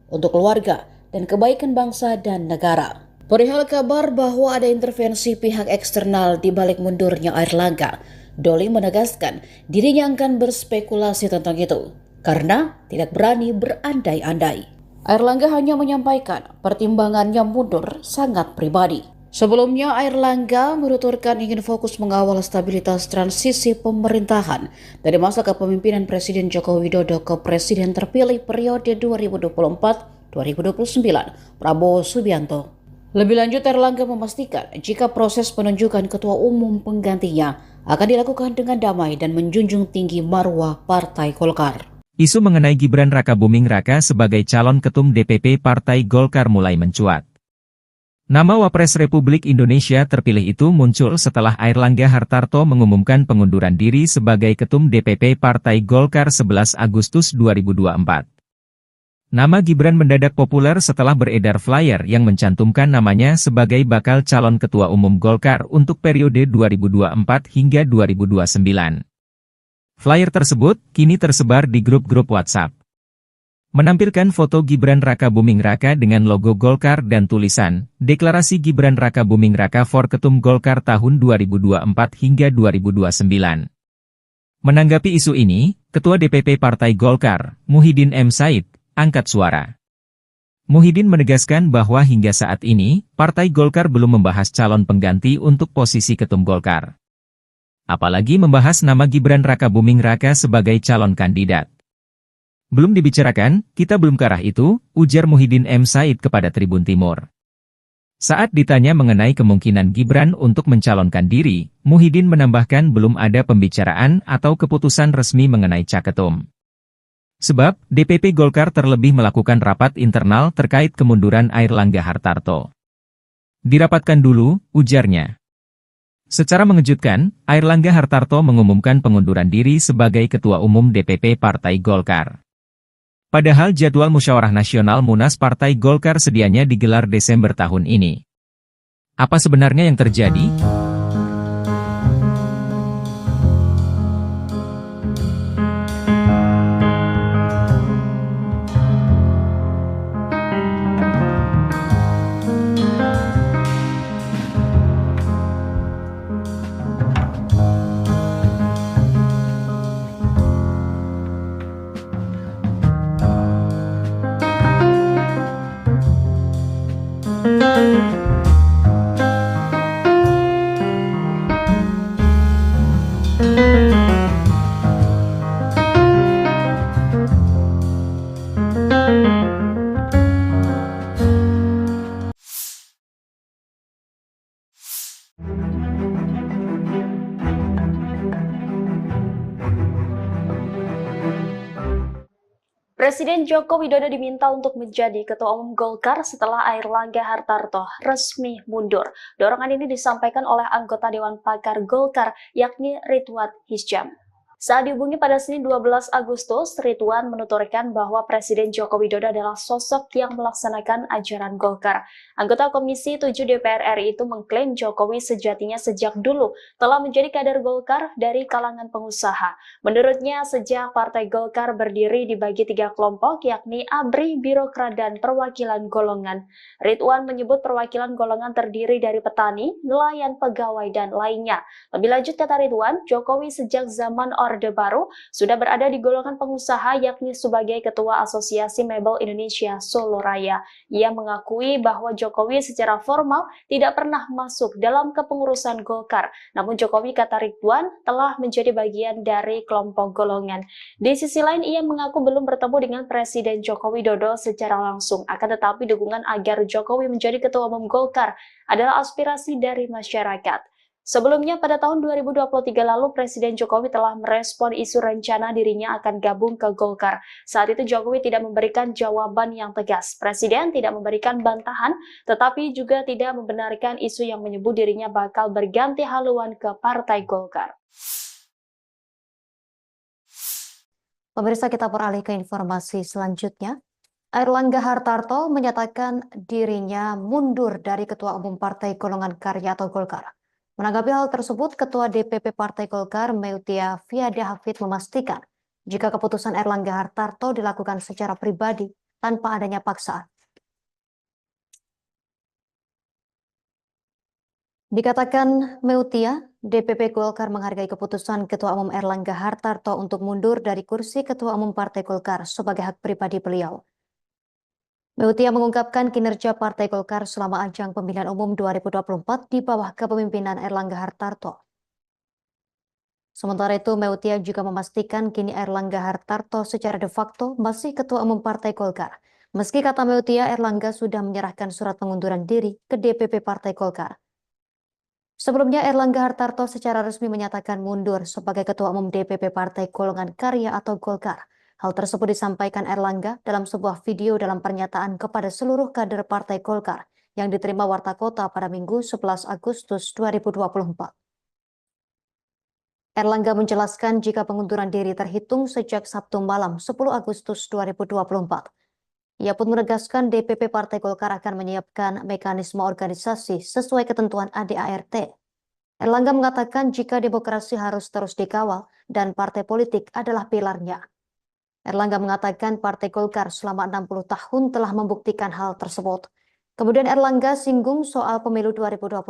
untuk keluarga, dan kebaikan bangsa dan negara. Perihal kabar bahwa ada intervensi pihak eksternal di balik mundurnya Airlangga, Doli menegaskan dirinya akan berspekulasi tentang itu, karena tidak berani berandai-andai. Airlangga hanya menyampaikan pertimbangannya mundur sangat pribadi. Sebelumnya, Airlangga menuturkan ingin fokus mengawal stabilitas transisi pemerintahan dari masa kepemimpinan Presiden Joko Widodo ke Presiden terpilih periode 2024-2029, Prabowo Subianto. Lebih lanjut, Airlangga memastikan jika proses penunjukan Ketua Umum penggantinya akan dilakukan dengan damai dan menjunjung tinggi marwah Partai Golkar. Isu mengenai Gibran Rakabuming Raka sebagai calon ketum DPP Partai Golkar mulai mencuat. Nama Wapres Republik Indonesia terpilih itu muncul setelah Airlangga Hartarto mengumumkan pengunduran diri sebagai ketum DPP Partai Golkar 11 Agustus 2024. Nama Gibran mendadak populer setelah beredar flyer yang mencantumkan namanya sebagai bakal calon ketua umum Golkar untuk periode 2024 hingga 2029. Flyer tersebut kini tersebar di grup-grup WhatsApp. Menampilkan foto Gibran Rakabuming Raka dengan logo Golkar dan tulisan, Deklarasi Gibran Rakabuming Raka for Ketum Golkar tahun 2024 hingga 2029. Menanggapi isu ini, Ketua DPP Partai Golkar, Muhyiddin M. Said, angkat suara. Muhyiddin menegaskan bahwa hingga saat ini, Partai Golkar belum membahas calon pengganti untuk posisi Ketum Golkar. Apalagi membahas nama Gibran Rakabuming Raka sebagai calon kandidat. Belum dibicarakan, kita belum ke arah itu, ujar Muhyiddin M. Said kepada Tribun Timur. Saat ditanya mengenai kemungkinan Gibran untuk mencalonkan diri, Muhyiddin menambahkan belum ada pembicaraan atau keputusan resmi mengenai caketum. Sebab, DPP Golkar terlebih melakukan rapat internal terkait kemunduran Airlangga Hartarto. Dirapatkan dulu, ujarnya. Secara mengejutkan, Airlangga Hartarto mengumumkan pengunduran diri sebagai Ketua Umum DPP Partai Golkar. Padahal jadwal Musyawarah Nasional Munas Partai Golkar sedianya digelar Desember tahun ini. Apa sebenarnya yang terjadi? Presiden Joko Widodo diminta untuk menjadi Ketua Umum Golkar setelah Airlangga Hartarto resmi mundur. Dorongan ini disampaikan oleh anggota Dewan Pakar Golkar, yakni Ridwan Hisyam. Saat dihubungi pada Senin 12 Agustus, Ridwan menuturkan bahwa Presiden Joko Widodo adalah sosok yang melaksanakan ajaran Golkar. Anggota Komisi 7 DPR RI itu mengklaim Jokowi sejatinya sejak dulu telah menjadi kader Golkar dari kalangan pengusaha. Menurutnya, sejak Partai Golkar berdiri dibagi 3 kelompok, yakni ABRI, Birokrat, dan Perwakilan Golongan. Ridwan menyebut perwakilan golongan terdiri dari petani, nelayan, pegawai, dan lainnya. Lebih lanjut, kata Ridwan, Jokowi sejak zaman Orde Baru sudah berada di golongan pengusaha, yakni sebagai Ketua Asosiasi Mebel Indonesia Solo Raya. Ia mengakui bahwa Jokowi secara formal tidak pernah masuk dalam kepengurusan Golkar. Namun Jokowi, kata Ridwan, telah menjadi bagian dari kelompok golongan. Di sisi lain, ia mengaku belum bertemu dengan Presiden Joko Widodo secara langsung. Akan tetapi dukungan agar Jokowi menjadi Ketua Umum Golkar adalah aspirasi dari masyarakat. Sebelumnya, pada tahun 2023 lalu, Presiden Jokowi telah merespon isu rencana dirinya akan gabung ke Golkar. Saat itu Jokowi tidak memberikan jawaban yang tegas. Presiden tidak memberikan bantahan, tetapi juga tidak membenarkan isu yang menyebut dirinya bakal berganti haluan ke Partai Golkar. Pemirsa, kita beralih ke informasi selanjutnya. Airlangga Hartarto menyatakan dirinya mundur dari Ketua Umum Partai Golongan Karya atau Golkar. Menanggapi hal tersebut, Ketua DPP Partai Golkar, Meutia Fiada Hafid, memastikan jika keputusan Airlangga Hartarto dilakukan secara pribadi tanpa adanya paksaan. Dikatakan Meutia, DPP Golkar menghargai keputusan Ketua Umum Airlangga Hartarto untuk mundur dari kursi Ketua Umum Partai Golkar sebagai hak pribadi beliau. Meutia mengungkapkan kinerja Partai Golkar selama ajang pemilihan umum 2024 di bawah kepemimpinan Airlangga Hartarto. Sementara itu, Meutia juga memastikan kini Airlangga Hartarto secara de facto masih Ketua Umum Partai Golkar. Meski kata Meutia, Airlangga sudah menyerahkan surat pengunduran diri ke DPP Partai Golkar. Sebelumnya, Erlangga Hartarto secara resmi menyatakan mundur sebagai Ketua Umum DPP Partai Golongan Karya atau Golkar. Hal tersebut disampaikan Erlangga dalam sebuah video dalam pernyataan kepada seluruh kader Partai Golkar yang diterima Warta Kota pada Minggu 11 Agustus 2024. Erlangga menjelaskan jika pengunduran diri terhitung sejak Sabtu malam 10 Agustus 2024. Ia pun menegaskan DPP Partai Golkar akan menyiapkan mekanisme organisasi sesuai ketentuan ADART. Erlangga mengatakan jika demokrasi harus terus dikawal dan partai politik adalah pilarnya. Erlangga mengatakan Partai Golkar selama 60 tahun telah membuktikan hal tersebut. Kemudian Erlangga singgung soal pemilu 2024.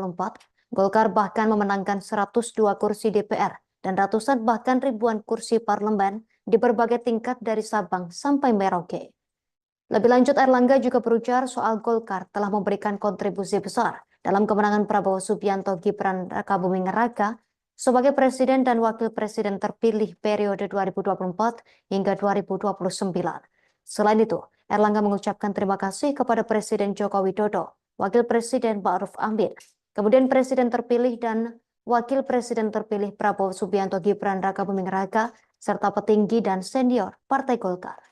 Golkar bahkan memenangkan 102 kursi DPR dan ratusan bahkan ribuan kursi parlemen di berbagai tingkat dari Sabang sampai Merauke. Lebih lanjut, Erlangga juga berujar soal Golkar telah memberikan kontribusi besar dalam kemenangan Prabowo Subianto Gibran Rakabuming Raka sebagai presiden dan wakil presiden terpilih periode 2024 hingga 2029. Selain itu, Erlangga mengucapkan terima kasih kepada Presiden Joko Widodo, Wakil Presiden Ma'ruf Amin, kemudian Presiden terpilih dan Wakil Presiden terpilih Prabowo Subianto Gibran Rakabuming Raka, serta petinggi dan senior Partai Golkar.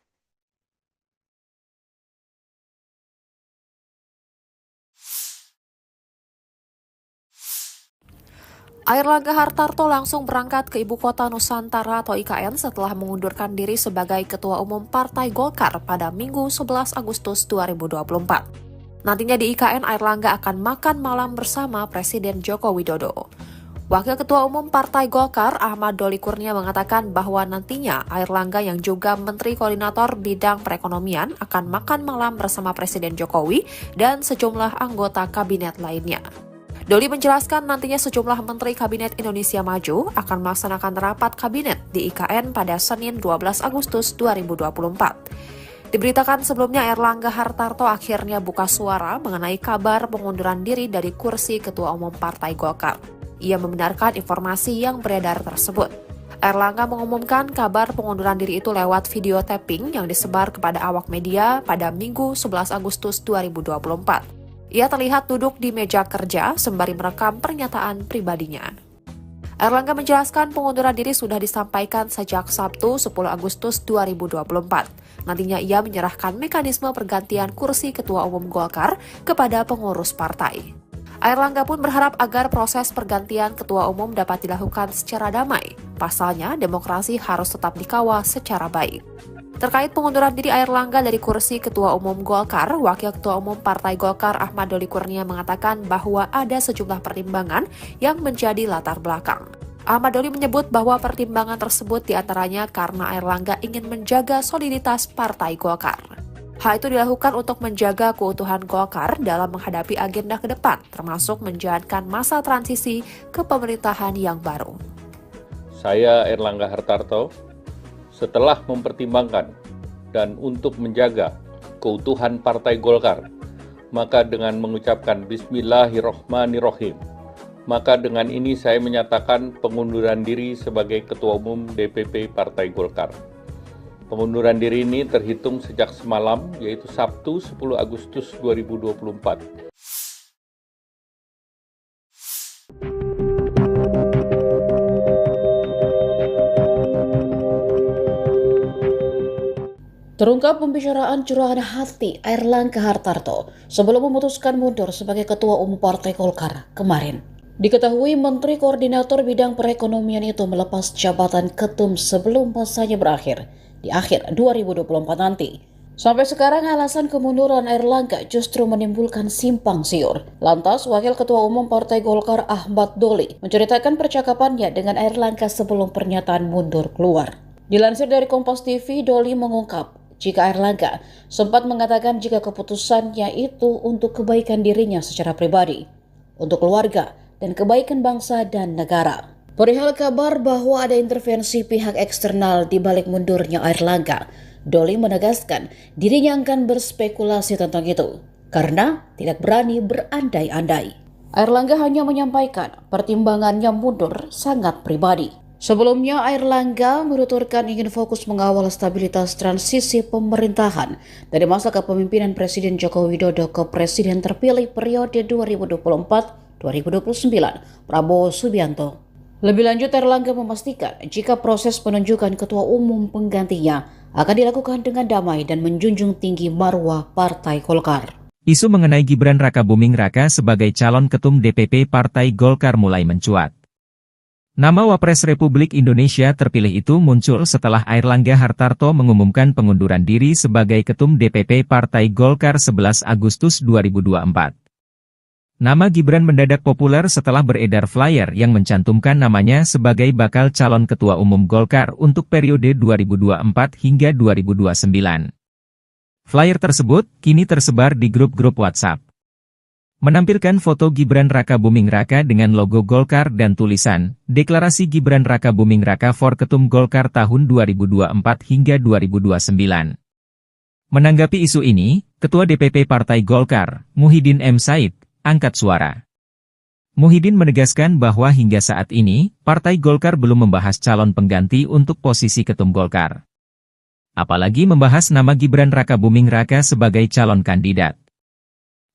Airlangga Hartarto langsung berangkat ke Ibu Kota Nusantara atau IKN setelah mengundurkan diri sebagai Ketua Umum Partai Golkar pada Minggu 11 Agustus 2024. Nantinya di IKN, Airlangga akan makan malam bersama Presiden Joko Widodo. Wakil Ketua Umum Partai Golkar, Ahmad Doli Kurnia, mengatakan bahwa nantinya Airlangga yang juga Menteri Koordinator Bidang Perekonomian akan makan malam bersama Presiden Jokowi dan sejumlah anggota kabinet lainnya. Doli menjelaskan nantinya sejumlah Menteri Kabinet Indonesia Maju akan melaksanakan rapat kabinet di IKN pada Senin 12 Agustus 2024. Diberitakan sebelumnya Airlangga Hartarto akhirnya buka suara mengenai kabar pengunduran diri dari kursi Ketua Umum Partai Golkar. Ia membenarkan informasi yang beredar tersebut. Airlangga mengumumkan kabar pengunduran diri itu lewat video tapping yang disebar kepada awak media pada Minggu 11 Agustus 2024. Ia terlihat duduk di meja kerja sembari merekam pernyataan pribadinya. Airlangga menjelaskan pengunduran diri sudah disampaikan sejak Sabtu 10 Agustus 2024. Nantinya ia menyerahkan mekanisme pergantian kursi Ketua Umum Golkar kepada pengurus partai. Airlangga pun berharap agar proses pergantian Ketua Umum dapat dilakukan secara damai. Pasalnya, demokrasi harus tetap dikawal secara baik. Terkait pengunduran diri Airlangga dari kursi Ketua Umum Golkar, Wakil Ketua Umum Partai Golkar Ahmad Doli Kurnia mengatakan bahwa ada sejumlah pertimbangan yang menjadi latar belakang. Ahmad Doli menyebut bahwa pertimbangan tersebut diantaranya karena Airlangga ingin menjaga soliditas Partai Golkar. Hal itu dilakukan untuk menjaga keutuhan Golkar dalam menghadapi agenda ke depan, termasuk menjalankan masa transisi ke pemerintahan yang baru. Saya Airlangga Hartarto, setelah mempertimbangkan dan untuk menjaga keutuhan Partai Golkar, maka dengan mengucapkan Bismillahirrohmanirrohim, maka dengan ini saya menyatakan pengunduran diri sebagai Ketua Umum DPP Partai Golkar. Pengunduran diri ini terhitung sejak semalam, yaitu Sabtu 10 Agustus 2024. Terungkap pembicaraan curahan hati Airlangga Hartarto sebelum memutuskan mundur sebagai Ketua Umum Partai Golkar kemarin. Diketahui Menteri Koordinator Bidang Perekonomian itu melepas jabatan ketum sebelum masanya berakhir di akhir 2024 nanti. Sampai sekarang alasan kemunduran Airlangga justru menimbulkan simpang siur. Lantas, Wakil Ketua Umum Partai Golkar Ahmad Doli menceritakan percakapannya dengan Airlangga sebelum pernyataan mundur keluar. Dilansir dari Kompas TV, Doli mengungkap jika Airlangga sempat mengatakan jika keputusannya itu untuk kebaikan dirinya secara pribadi, untuk keluarga, dan kebaikan bangsa dan negara. Perihal kabar bahwa ada intervensi pihak eksternal di balik mundurnya Airlangga, Doli menegaskan dirinya akan berspekulasi tentang itu, karena tidak berani berandai-andai. Airlangga hanya menyampaikan pertimbangannya mundur sangat pribadi. Sebelumnya, Airlangga menuturkan ingin fokus mengawal stabilitas transisi pemerintahan dari masa kepemimpinan Presiden Joko Widodo ke Presiden terpilih periode 2024 2029, Prabowo Subianto. Lebih lanjut, Erlangga memastikan jika proses penunjukan ketua umum penggantinya akan dilakukan dengan damai dan menjunjung tinggi marwah Partai Golkar. Isu mengenai Gibran Rakabuming Raka sebagai calon ketum DPP Partai Golkar mulai mencuat. Nama Wapres Republik Indonesia terpilih itu muncul setelah Airlangga Hartarto mengumumkan pengunduran diri sebagai ketum DPP Partai Golkar 11 Agustus 2024. Nama Gibran mendadak populer setelah beredar flyer yang mencantumkan namanya sebagai bakal calon ketua umum Golkar untuk periode 2024 hingga 2029. Flyer tersebut kini tersebar di grup-grup WhatsApp. Menampilkan foto Gibran Rakabuming Raka dengan logo Golkar dan tulisan, Deklarasi Gibran Rakabuming Raka for Ketum Golkar tahun 2024 hingga 2029. Menanggapi isu ini, Ketua DPP Partai Golkar, Muhyiddin M. Said, angkat suara. Muhyiddin menegaskan bahwa hingga saat ini, Partai Golkar belum membahas calon pengganti untuk posisi Ketum Golkar. Apalagi membahas nama Gibran Rakabuming Raka sebagai calon kandidat.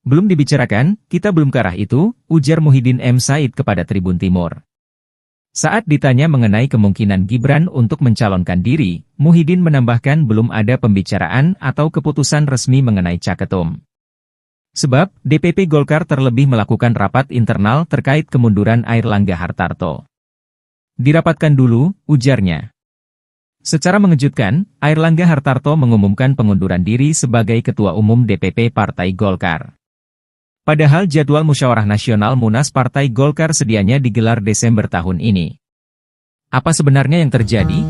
Belum dibicarakan, kita belum ke arah itu, ujar Muhyiddin M. Said kepada Tribun Timur. Saat ditanya mengenai kemungkinan Gibran untuk mencalonkan diri, Muhyiddin menambahkan belum ada pembicaraan atau keputusan resmi mengenai caketum. Sebab, DPP Golkar terlebih melakukan rapat internal terkait kemunduran Airlangga Hartarto. Dirapatkan dulu, ujarnya. Secara mengejutkan, Airlangga Hartarto mengumumkan pengunduran diri sebagai Ketua Umum DPP Partai Golkar. Padahal jadwal Musyawarah Nasional Munas Partai Golkar sedianya digelar Desember tahun ini. Apa sebenarnya yang terjadi?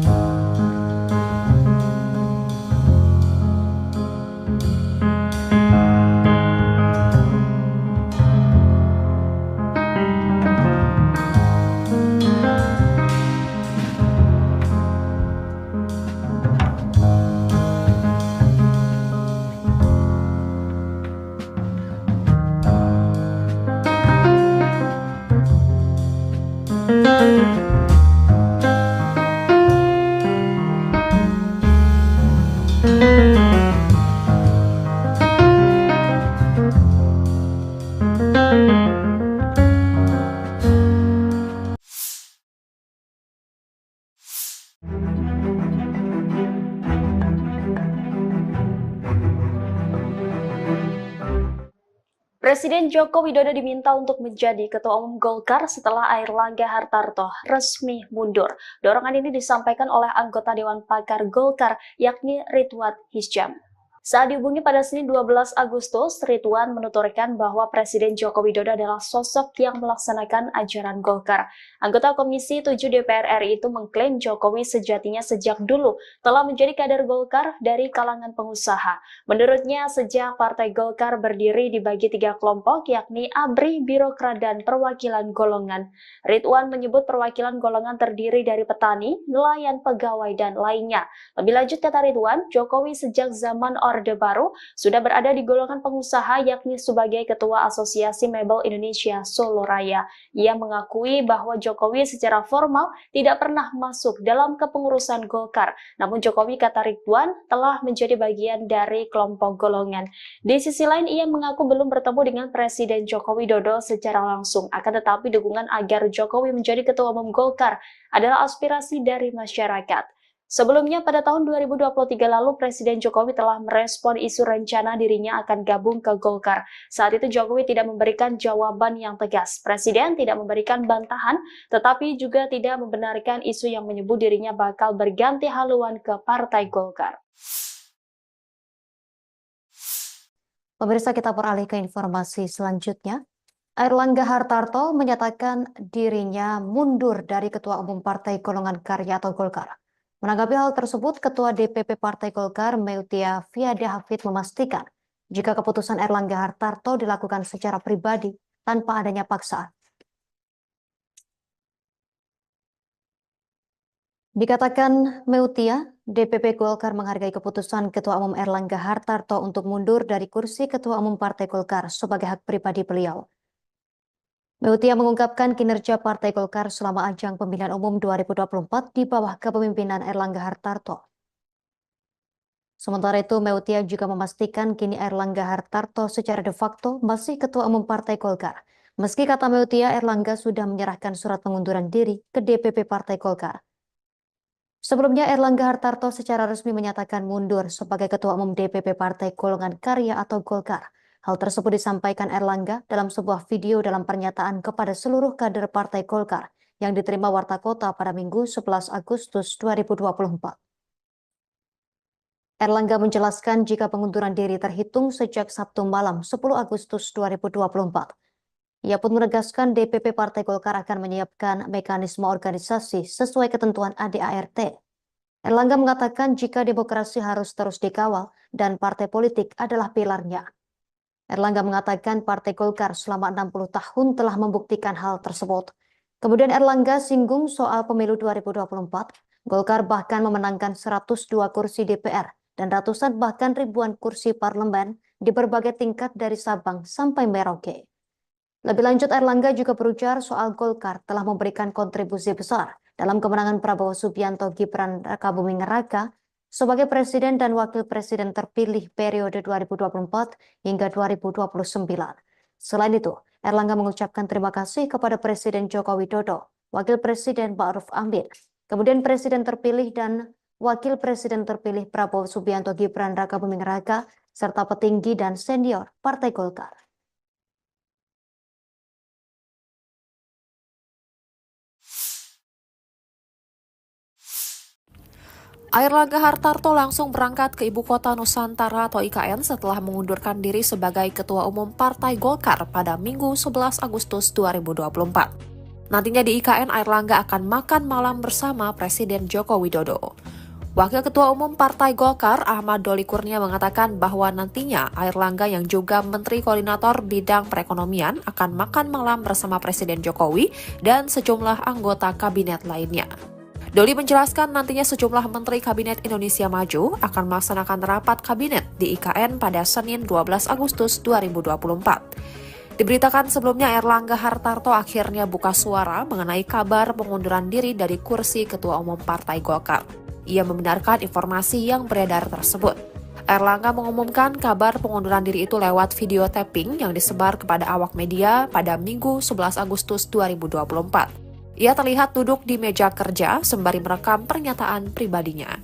Presiden Joko Widodo diminta untuk menjadi Ketua Umum Golkar setelah Airlangga Hartarto resmi mundur. Dorongan ini disampaikan oleh anggota Dewan Pakar Golkar, yakni Ridwan Hisyam. Saat dihubungi pada Senin 12 Agustus, Ridwan menuturkan bahwa Presiden Joko Widodo adalah sosok yang melaksanakan ajaran Golkar. Anggota Komisi 7 DPR RI itu mengklaim Jokowi sejatinya sejak dulu telah menjadi kader Golkar dari kalangan pengusaha. Menurutnya, sejak Partai Golkar berdiri dibagi 3 kelompok, yakni ABRI, Birokrat, dan Perwakilan Golongan. Ridwan menyebut perwakilan golongan terdiri dari petani, nelayan, pegawai, dan lainnya. Lebih lanjut, kata Ridwan, Jokowi sejak zaman Orde Baru sudah berada di golongan pengusaha, yakni sebagai Ketua Asosiasi Mebel Indonesia Solo Raya. Ia mengakui bahwa Jokowi secara formal tidak pernah masuk dalam kepengurusan Golkar. Namun Jokowi, kata Ridwan, telah menjadi bagian dari kelompok golongan. Di sisi lain, ia mengaku belum bertemu dengan Presiden Joko Widodo secara langsung. Akan tetapi dukungan agar Jokowi menjadi Ketua Umum Golkar adalah aspirasi dari masyarakat. Sebelumnya, pada tahun 2023 lalu, Presiden Jokowi telah merespon isu rencana dirinya akan gabung ke Golkar. Saat itu Jokowi tidak memberikan jawaban yang tegas. Presiden tidak memberikan bantahan, tetapi juga tidak membenarkan isu yang menyebut dirinya bakal berganti haluan ke Partai Golkar. Pemirsa, kita beralih ke informasi selanjutnya. Airlangga Hartarto menyatakan dirinya mundur dari Ketua Umum Partai Golongan Karya atau Golkar. Menanggapi hal tersebut, Ketua DPP Partai Golkar, Meutia Fiada Hafid, memastikan jika keputusan Airlangga Hartarto dilakukan secara pribadi tanpa adanya paksaan. Dikatakan Meutia, DPP Golkar menghargai keputusan Ketua Umum Airlangga Hartarto untuk mundur dari kursi Ketua Umum Partai Golkar sebagai hak pribadi beliau. Meutia mengungkapkan kinerja Partai Golkar selama ajang pemilihan umum 2024 di bawah kepemimpinan Airlangga Hartarto. Sementara itu, Meutia juga memastikan kini Airlangga Hartarto secara de facto masih Ketua Umum Partai Golkar, Meski kata Meutia, Erlangga sudah menyerahkan surat pengunduran diri ke DPP Partai Golkar. Sebelumnya, Erlangga Hartarto secara resmi menyatakan mundur sebagai Ketua Umum DPP Partai Golongan Karya atau Golkar. Hal tersebut disampaikan Erlangga dalam sebuah video dalam pernyataan kepada seluruh kader Partai Golkar yang diterima Warta Kota pada Minggu 11 Agustus 2024. Erlangga menjelaskan jika pengunduran diri terhitung sejak Sabtu malam 10 Agustus 2024. Ia pun menegaskan DPP Partai Golkar akan menyiapkan mekanisme organisasi sesuai ketentuan ADART. Erlangga mengatakan jika demokrasi harus terus dikawal dan partai politik adalah pilarnya. Erlangga mengatakan Partai Golkar selama 60 tahun telah membuktikan hal tersebut. Kemudian Erlangga singgung soal pemilu 2024. Golkar bahkan memenangkan 102 kursi DPR dan ratusan bahkan ribuan kursi parlemen di berbagai tingkat dari Sabang sampai Merauke. Lebih lanjut, Erlangga juga berujar soal Golkar telah memberikan kontribusi besar dalam kemenangan Prabowo Subianto Gibran Rakabuming Raka sebagai Presiden dan Wakil Presiden terpilih periode 2024 hingga 2029. Selain itu, Erlangga mengucapkan terima kasih kepada Presiden Joko Widodo, Wakil Presiden Ma'ruf Amin, kemudian Presiden terpilih dan Wakil Presiden terpilih Prabowo Subianto Gibran Rakabuming Raka, serta petinggi dan senior Partai Golkar. Airlangga Hartarto langsung berangkat ke Ibu Kota Nusantara atau IKN setelah mengundurkan diri sebagai Ketua Umum Partai Golkar pada Minggu 11 Agustus 2024. Nantinya di IKN, Airlangga akan makan malam bersama Presiden Joko Widodo. Wakil Ketua Umum Partai Golkar Ahmad Doli Kurnia mengatakan bahwa nantinya Airlangga yang juga Menteri Koordinator Bidang Perekonomian akan makan malam bersama Presiden Jokowi dan sejumlah anggota kabinet lainnya. Doli menjelaskan nantinya sejumlah Menteri Kabinet Indonesia Maju akan melaksanakan rapat kabinet di IKN pada Senin 12 Agustus 2024. Diberitakan sebelumnya Airlangga Hartarto akhirnya buka suara mengenai kabar pengunduran diri dari kursi Ketua Umum Partai Golkar. Ia membenarkan informasi yang beredar tersebut. Airlangga mengumumkan kabar pengunduran diri itu lewat video tapping yang disebar kepada awak media pada Minggu 11 Agustus 2024. Ia terlihat duduk di meja kerja sembari merekam pernyataan pribadinya.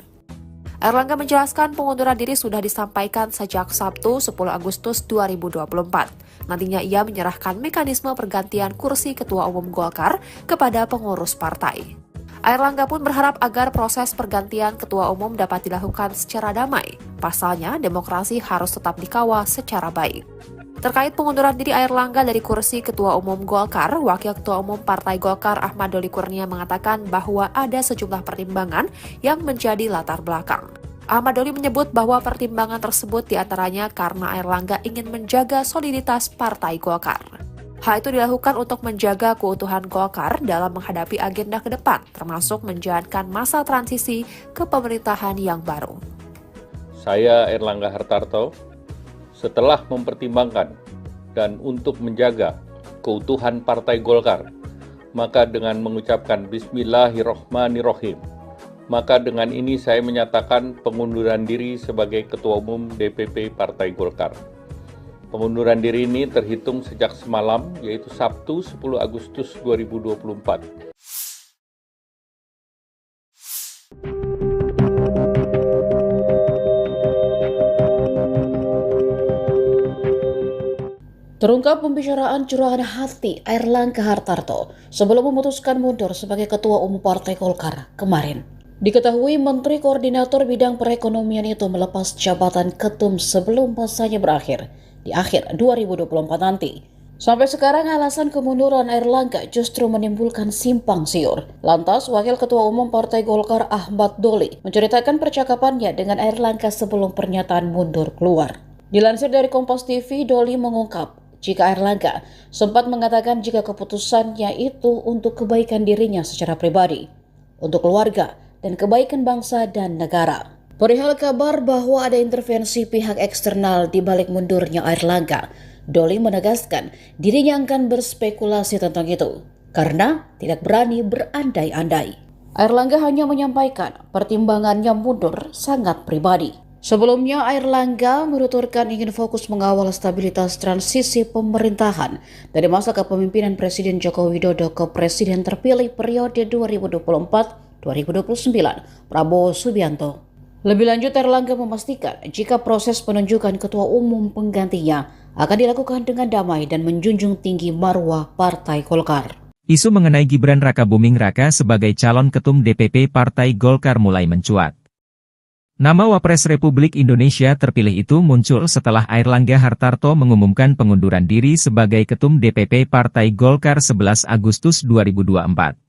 Airlangga menjelaskan pengunduran diri sudah disampaikan sejak Sabtu 10 Agustus 2024. Nantinya ia menyerahkan mekanisme pergantian kursi Ketua Umum Golkar kepada pengurus partai. Airlangga pun berharap agar proses pergantian Ketua Umum dapat dilakukan secara damai. Pasalnya, demokrasi harus tetap dikawal secara baik. Terkait pengunduran diri Airlangga dari kursi Ketua Umum Golkar, Wakil Ketua Umum Partai Golkar Ahmad Doli Kurnia mengatakan bahwa ada sejumlah pertimbangan yang menjadi latar belakang. Ahmad Doli menyebut bahwa pertimbangan tersebut diantaranya karena Airlangga ingin menjaga soliditas Partai Golkar. Hal itu dilakukan untuk menjaga keutuhan Golkar dalam menghadapi agenda ke depan, termasuk menjalankan masa transisi ke pemerintahan yang baru. Saya Airlangga Hartarto, setelah mempertimbangkan dan untuk menjaga keutuhan Partai Golkar, maka dengan mengucapkan Bismillahirrohmanirrohim, maka dengan ini saya menyatakan pengunduran diri sebagai Ketua Umum DPP Partai Golkar. Pengunduran diri ini terhitung sejak semalam, yaitu Sabtu 10 Agustus 2024. Terungkap pembicaraan curahan hati Airlangga Hartarto sebelum memutuskan mundur sebagai Ketua Umum Partai Golkar kemarin. Diketahui Menteri Koordinator Bidang Perekonomian itu melepas jabatan ketum sebelum masanya berakhir di akhir 2024 nanti. Sampai sekarang alasan kemunduran Airlangga justru menimbulkan simpang siur. Lantas, Wakil Ketua Umum Partai Golkar Ahmad Doli menceritakan percakapannya dengan Airlangga sebelum pernyataan mundur keluar. Dilansir dari Kompas TV, Doli mengungkap jika Airlangga sempat mengatakan jika keputusannya itu untuk kebaikan dirinya secara pribadi, untuk keluarga, dan kebaikan bangsa dan negara. Perihal kabar bahwa ada intervensi pihak eksternal di balik mundurnya Airlangga, Doli menegaskan dirinya akan berspekulasi tentang itu, karena tidak berani berandai-andai. Airlangga hanya menyampaikan pertimbangannya mundur sangat pribadi. Sebelumnya, Airlangga menuturkan ingin fokus mengawal stabilitas transisi pemerintahan dari masa kepemimpinan Presiden Joko Widodo ke Presiden terpilih periode 2024-2029, Prabowo Subianto. Lebih lanjut, Airlangga memastikan jika proses penunjukan ketua umum penggantinya akan dilakukan dengan damai dan menjunjung tinggi marwah Partai Golkar. Isu mengenai Gibran Rakabuming Raka sebagai calon ketum DPP Partai Golkar mulai mencuat. Nama Wapres Republik Indonesia terpilih itu muncul setelah Airlangga Hartarto mengumumkan pengunduran diri sebagai ketum DPP Partai Golkar 11 Agustus 2024.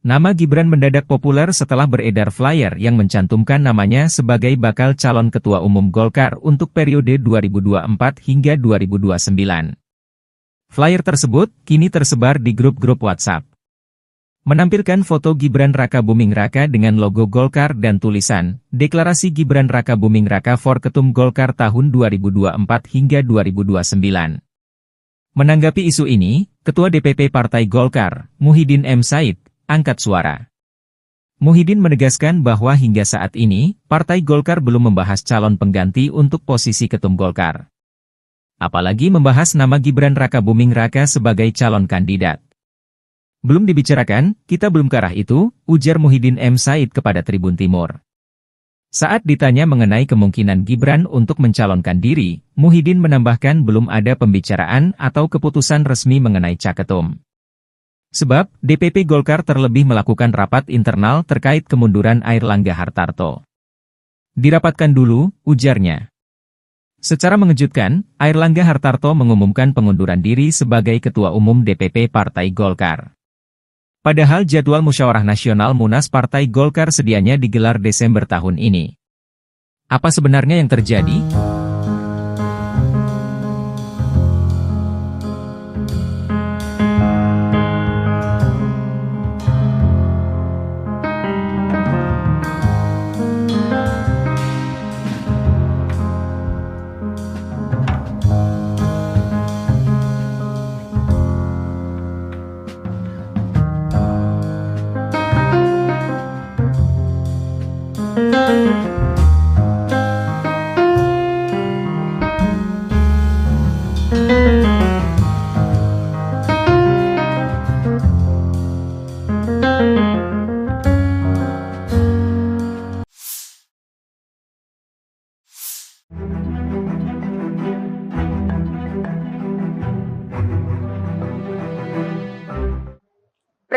Nama Gibran mendadak populer setelah beredar flyer yang mencantumkan namanya sebagai bakal calon ketua umum Golkar untuk periode 2024 hingga 2029. Flyer tersebut kini tersebar di grup-grup WhatsApp. Menampilkan foto Gibran Rakabuming Raka dengan logo Golkar dan tulisan, Deklarasi Gibran Rakabuming Raka for Ketum Golkar tahun 2024 hingga 2029. Menanggapi isu ini, Ketua DPP Partai Golkar, Muhyiddin M. Said, angkat suara. Muhyiddin menegaskan bahwa hingga saat ini, Partai Golkar belum membahas calon pengganti untuk posisi Ketum Golkar. Apalagi membahas nama Gibran Rakabuming Raka sebagai calon kandidat. Belum dibicarakan, kita belum ke arah itu, ujar Muhyiddin M. Said kepada Tribun Timur. Saat ditanya mengenai kemungkinan Gibran untuk mencalonkan diri, Muhyiddin menambahkan belum ada pembicaraan atau keputusan resmi mengenai caketum. Sebab, DPP Golkar terlebih melakukan rapat internal terkait kemunduran Airlangga Hartarto. Dirapatkan dulu, ujarnya. Secara mengejutkan, Airlangga Hartarto mengumumkan pengunduran diri sebagai Ketua Umum DPP Partai Golkar. Padahal jadwal Musyawarah Nasional Munas Partai Golkar sedianya digelar Desember tahun ini. Apa sebenarnya yang terjadi?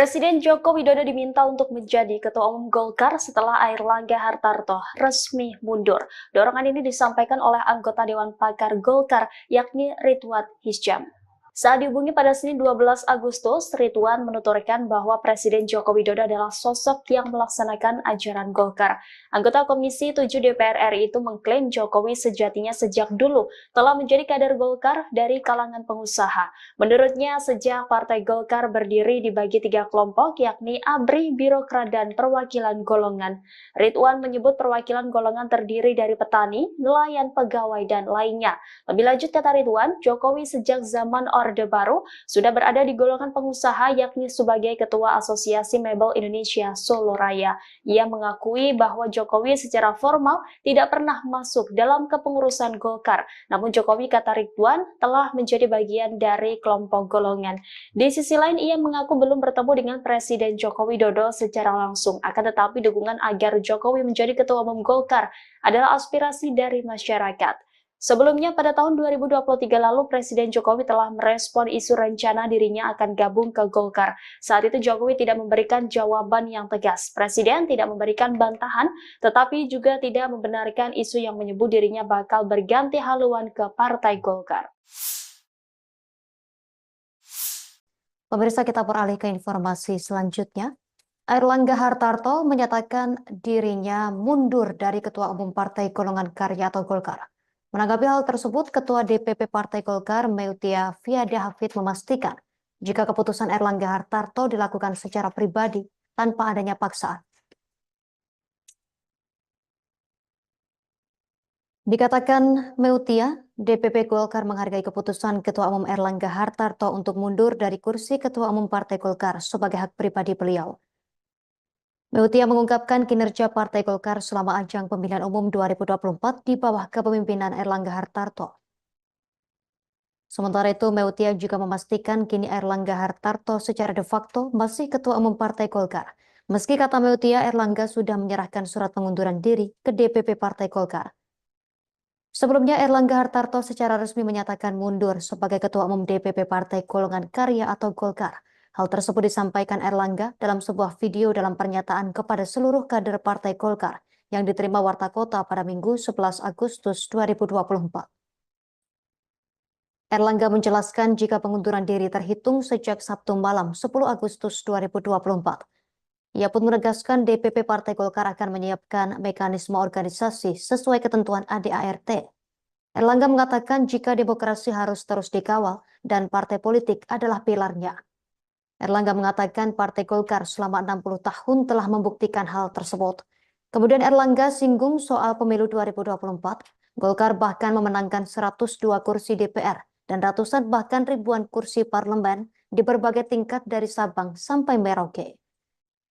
Presiden Joko Widodo diminta untuk menjadi Ketua Umum Golkar setelah Airlangga Hartarto resmi mundur. Dorongan ini disampaikan oleh anggota Dewan Pakar Golkar, yakni Ridwan Hisyam. Saat dihubungi pada Senin 12 Agustus, Ridwan menuturkan bahwa Presiden Joko Widodo adalah sosok yang melaksanakan ajaran Golkar. Anggota Komisi 7 DPR RI itu mengklaim Jokowi sejatinya sejak dulu telah menjadi kader Golkar dari kalangan pengusaha. Menurutnya, sejak Partai Golkar berdiri dibagi 3 kelompok, yakni ABRI, Birokrat, dan Perwakilan Golongan. Ridwan menyebut perwakilan golongan terdiri dari petani, nelayan, pegawai, dan lainnya. Lebih lanjut, kata Ridwan, Jokowi sejak zaman Orde Baru sudah berada di golongan pengusaha, yakni sebagai Ketua Asosiasi Mebel Indonesia Solo Raya. Ia mengakui bahwa Jokowi secara formal tidak pernah masuk dalam kepengurusan Golkar. Namun Jokowi, kata Ridwan, telah menjadi bagian dari kelompok golongan. Di sisi lain, ia mengaku belum bertemu dengan Presiden Joko Widodo secara langsung. Akan tetapi dukungan agar Jokowi menjadi Ketua Umum Golkar adalah aspirasi dari masyarakat. Sebelumnya, pada tahun 2023 lalu, Presiden Jokowi telah merespon isu rencana dirinya akan gabung ke Golkar. Saat itu Jokowi tidak memberikan jawaban yang tegas. Presiden tidak memberikan bantahan, tetapi juga tidak membenarkan isu yang menyebut dirinya bakal berganti haluan ke Partai Golkar. Pemirsa, kita beralih ke informasi selanjutnya. Airlangga Hartarto menyatakan dirinya mundur dari Ketua Umum Partai Golongan Karya atau Golkar. Menanggapi hal tersebut, Ketua DPP Partai Golkar, Meutia Fiada Hafid, memastikan jika keputusan Airlangga Hartarto dilakukan secara pribadi tanpa adanya paksaan. Dikatakan Meutia, DPP Golkar menghargai keputusan Ketua Umum Airlangga Hartarto untuk mundur dari kursi Ketua Umum Partai Golkar sebagai hak pribadi beliau. Meutia mengungkapkan kinerja Partai Golkar selama ajang pemilihan umum 2024 di bawah kepemimpinan Airlangga Hartarto. Sementara itu, Meutia juga memastikan kini Airlangga Hartarto secara de facto masih Ketua Umum Partai Golkar. Meski kata Meutia, Airlangga sudah menyerahkan surat pengunduran diri ke DPP Partai Golkar. Sebelumnya, Airlangga Hartarto secara resmi menyatakan mundur sebagai Ketua Umum DPP Partai Golongan Karya atau Golkar. Hal tersebut disampaikan Airlangga dalam sebuah video dalam pernyataan kepada seluruh kader Partai Golkar yang diterima Warta Kota pada Minggu 11 Agustus 2024. Airlangga menjelaskan jika pengunduran diri terhitung sejak Sabtu malam 10 Agustus 2024. Ia pun menegaskan DPP Partai Golkar akan menyiapkan mekanisme organisasi sesuai ketentuan ADART. Airlangga mengatakan jika demokrasi harus terus dikawal dan partai politik adalah pilarnya. Airlangga mengatakan Partai Golkar selama 60 tahun telah membuktikan hal tersebut. Kemudian Airlangga singgung soal pemilu 2024. Golkar bahkan memenangkan 102 kursi DPR dan ratusan bahkan ribuan kursi parlemen di berbagai tingkat dari Sabang sampai Merauke.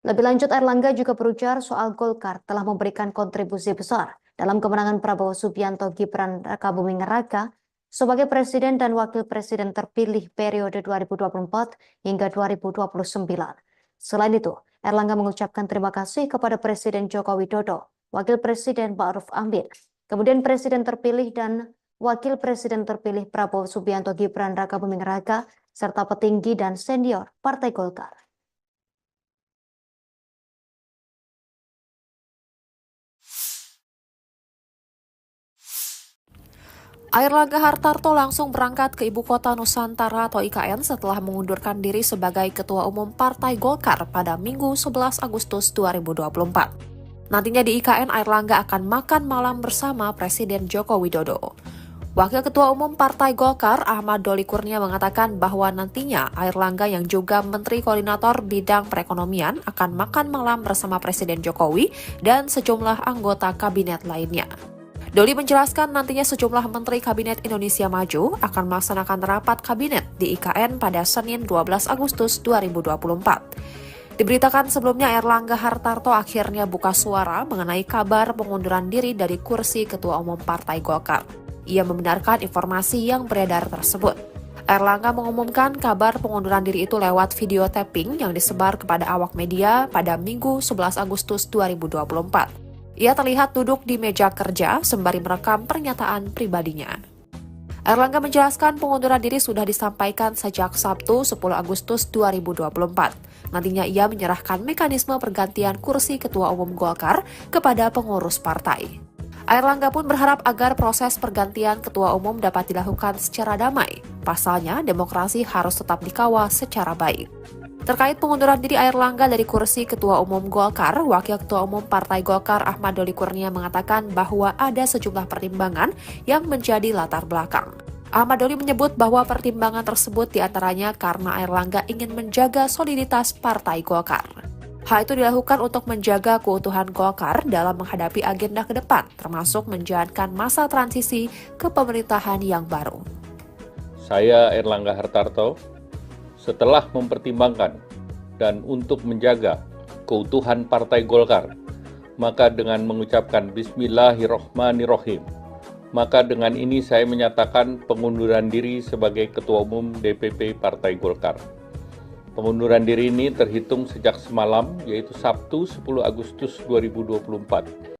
Lebih lanjut, Airlangga juga berujar soal Golkar telah memberikan kontribusi besar dalam kemenangan Prabowo Subianto Gibran Rakabuming Raka sebagai Presiden dan Wakil Presiden terpilih periode 2024 hingga 2029. Selain itu, Airlangga mengucapkan terima kasih kepada Presiden Joko Widodo, Wakil Presiden Ma'ruf Amin, kemudian Presiden terpilih dan Wakil Presiden terpilih Prabowo Subianto Gibran Rakabuming Raka, serta petinggi dan senior Partai Golkar. Airlangga Hartarto langsung berangkat ke Ibu Kota Nusantara atau IKN setelah mengundurkan diri sebagai Ketua Umum Partai Golkar pada Minggu 11 Agustus 2024. Nantinya di IKN, Airlangga akan makan malam bersama Presiden Joko Widodo. Wakil Ketua Umum Partai Golkar Ahmad Doli Kurnia mengatakan bahwa nantinya Airlangga yang juga Menteri Koordinator Bidang Perekonomian akan makan malam bersama Presiden Jokowi dan sejumlah anggota kabinet lainnya. Doli menjelaskan nantinya sejumlah Menteri Kabinet Indonesia Maju akan melaksanakan rapat kabinet di IKN pada Senin 12 Agustus 2024. Diberitakan sebelumnya Airlangga Hartarto akhirnya buka suara mengenai kabar pengunduran diri dari kursi Ketua Umum Partai Golkar. Ia membenarkan informasi yang beredar tersebut. Airlangga mengumumkan kabar pengunduran diri itu lewat video tapping yang disebar kepada awak media pada Minggu 11 Agustus 2024. Ia terlihat duduk di meja kerja sembari merekam pernyataan pribadinya. Airlangga menjelaskan pengunduran diri sudah disampaikan sejak Sabtu 10 Agustus 2024. Nantinya ia menyerahkan mekanisme pergantian kursi Ketua Umum Golkar kepada pengurus partai. Airlangga pun berharap agar proses pergantian Ketua Umum dapat dilakukan secara damai. Pasalnya, demokrasi harus tetap dikawal secara baik. Terkait pengunduran diri Airlangga dari kursi Ketua Umum Golkar, Wakil Ketua Umum Partai Golkar Ahmad Doli Kurnia mengatakan bahwa ada sejumlah pertimbangan yang menjadi latar belakang. Ahmad Doli menyebut bahwa pertimbangan tersebut diantaranya karena Airlangga ingin menjaga soliditas Partai Golkar. Hal itu dilakukan untuk menjaga keutuhan Golkar dalam menghadapi agenda ke depan, termasuk menjalankan masa transisi ke pemerintahan yang baru. Saya Airlangga Hartarto, setelah mempertimbangkan dan untuk menjaga keutuhan Partai Golkar, maka dengan mengucapkan Bismillahirrohmanirrohim, maka dengan ini saya menyatakan pengunduran diri sebagai Ketua Umum DPP Partai Golkar. Pengunduran diri ini terhitung sejak semalam, yaitu Sabtu 10 Agustus 2024.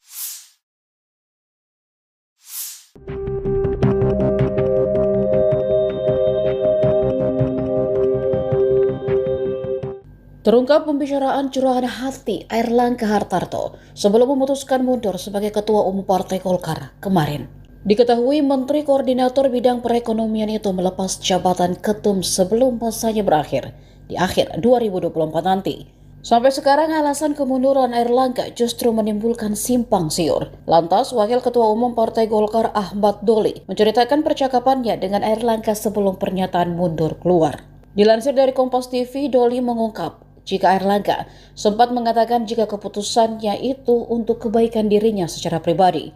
Terungkap pembicaraan curahan hati Airlangga Hartarto sebelum memutuskan mundur sebagai Ketua Umum Partai Golkar kemarin. Diketahui Menteri Koordinator Bidang Perekonomian itu melepas jabatan ketum sebelum masanya berakhir di akhir 2024 nanti. Sampai sekarang alasan kemunduran Airlangga justru menimbulkan simpang siur. Lantas, Wakil Ketua Umum Partai Golkar Ahmad Doli menceritakan percakapannya dengan Airlangga sebelum pernyataan mundur keluar. Dilansir dari Kompas TV, Doli mengungkap jika Airlangga sempat mengatakan jika keputusannya itu untuk kebaikan dirinya secara pribadi,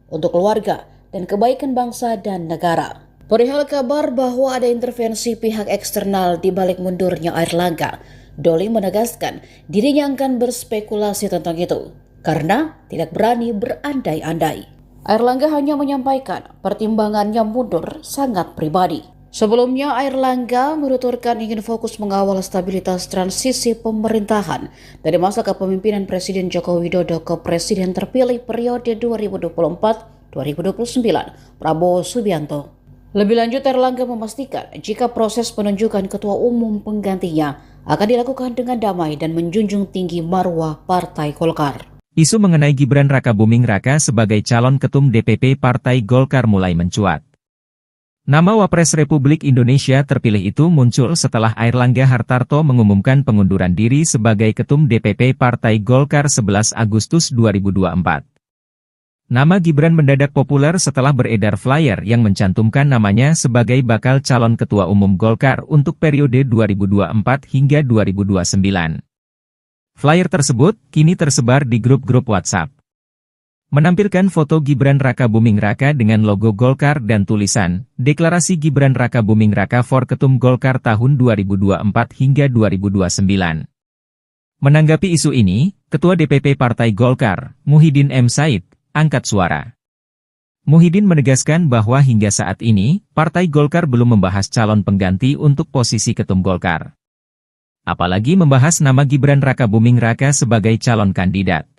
untuk keluarga, dan kebaikan bangsa dan negara. Perihal kabar bahwa ada intervensi pihak eksternal di balik mundurnya Airlangga, Doli menegaskan dirinya akan berspekulasi tentang itu karena tidak berani berandai-andai. Airlangga hanya menyampaikan pertimbangannya mundur sangat pribadi. Sebelumnya, Airlangga menuturkan ingin fokus mengawal stabilitas transisi pemerintahan dari masa kepemimpinan Presiden Joko Widodo ke Presiden terpilih periode 2024-2029, Prabowo Subianto. Lebih lanjut, Airlangga memastikan jika proses penunjukan ketua umum penggantinya akan dilakukan dengan damai dan menjunjung tinggi marwah Partai Golkar. Isu mengenai Gibran Rakabuming Raka sebagai calon ketum DPP Partai Golkar mulai mencuat. Nama Wapres Republik Indonesia terpilih itu muncul setelah Airlangga Hartarto mengumumkan pengunduran diri sebagai ketum DPP Partai Golkar 11 Agustus 2024. Nama Gibran mendadak populer setelah beredar flyer yang mencantumkan namanya sebagai bakal calon ketua umum Golkar untuk periode 2024 hingga 2029. Flyer tersebut kini tersebar di grup-grup WhatsApp. Menampilkan foto Gibran Rakabuming Raka dengan logo Golkar dan tulisan, Deklarasi Gibran Rakabuming Raka for Ketum Golkar tahun 2024 hingga 2029. Menanggapi isu ini, Ketua DPP Partai Golkar, Muhyiddin M. Said, angkat suara. Muhyiddin menegaskan bahwa hingga saat ini, Partai Golkar belum membahas calon pengganti untuk posisi Ketum Golkar. Apalagi membahas nama Gibran Rakabuming Raka sebagai calon kandidat.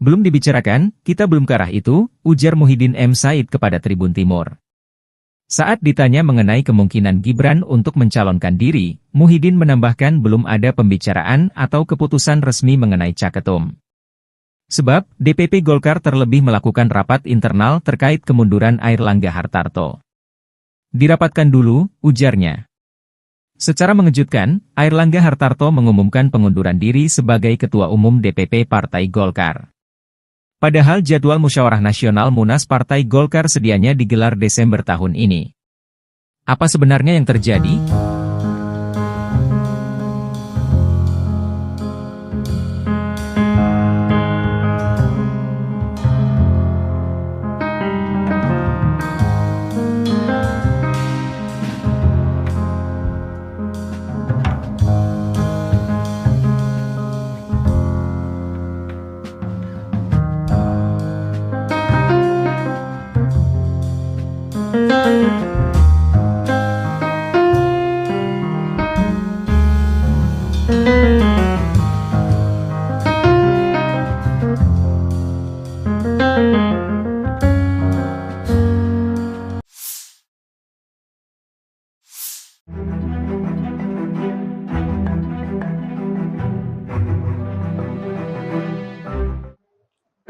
Belum dibicarakan, kita belum ke arah itu, ujar Muhyiddin M. Said kepada Tribun Timur. Saat ditanya mengenai kemungkinan Gibran untuk mencalonkan diri, Muhyiddin menambahkan belum ada pembicaraan atau keputusan resmi mengenai caketum. Sebab, DPP Golkar terlebih melakukan rapat internal terkait kemunduran Airlangga Hartarto. Dirapatkan dulu, ujarnya. Secara mengejutkan, Airlangga Hartarto mengumumkan pengunduran diri sebagai Ketua Umum DPP Partai Golkar. Padahal jadwal Musyawarah Nasional Munas Partai Golkar sedianya digelar Desember tahun ini. Apa sebenarnya yang terjadi?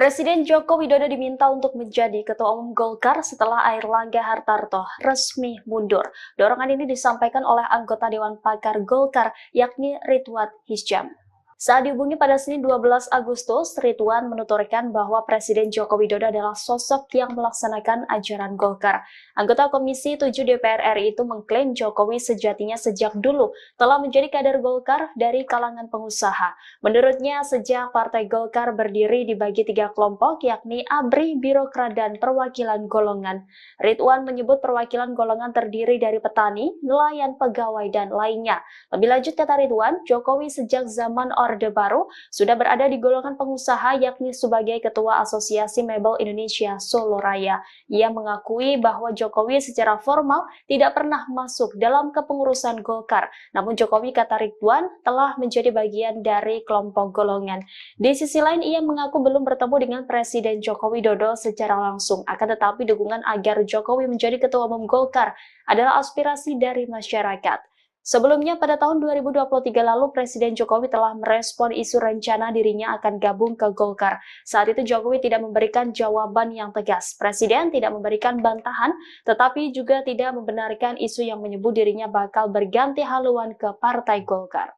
Presiden Joko Widodo diminta untuk menjadi Ketua Umum Golkar setelah Airlangga Hartarto resmi mundur. Dorongan ini disampaikan oleh anggota Dewan Pakar Golkar, yakni Ridwan Hisyam. Saat dihubungi pada Senin 12 Agustus, Ridwan menuturkan bahwa Presiden Joko Widodo adalah sosok yang melaksanakan ajaran Golkar. Anggota Komisi 7 DPR RI itu mengklaim Jokowi sejatinya sejak dulu telah menjadi kader Golkar dari kalangan pengusaha. Menurutnya, sejak Partai Golkar berdiri dibagi 3 kelompok, yakni ABRI, Birokrat, dan Perwakilan Golongan. Ridwan menyebut perwakilan golongan terdiri dari petani, nelayan, pegawai, dan lainnya. Lebih lanjut, kata Ridwan, Jokowi sejak zaman Orde Baru sudah berada di golongan pengusaha, yakni sebagai Ketua Asosiasi Mebel Indonesia Solo Raya. Ia mengakui bahwa Jokowi secara formal tidak pernah masuk dalam kepengurusan Golkar, namun Jokowi, kata Ridwan, telah menjadi bagian dari kelompok golongan. Di sisi lain, ia mengaku belum bertemu dengan Presiden Joko Widodo secara langsung, akan tetapi dukungan agar Jokowi menjadi Ketua Umum Golkar adalah aspirasi dari masyarakat. Sebelumnya, pada tahun 2023 lalu, Presiden Jokowi telah merespon isu rencana dirinya akan gabung ke Golkar. Saat itu Jokowi tidak memberikan jawaban yang tegas. Presiden tidak memberikan bantahan, tetapi juga tidak membenarkan isu yang menyebut dirinya bakal berganti haluan ke Partai Golkar.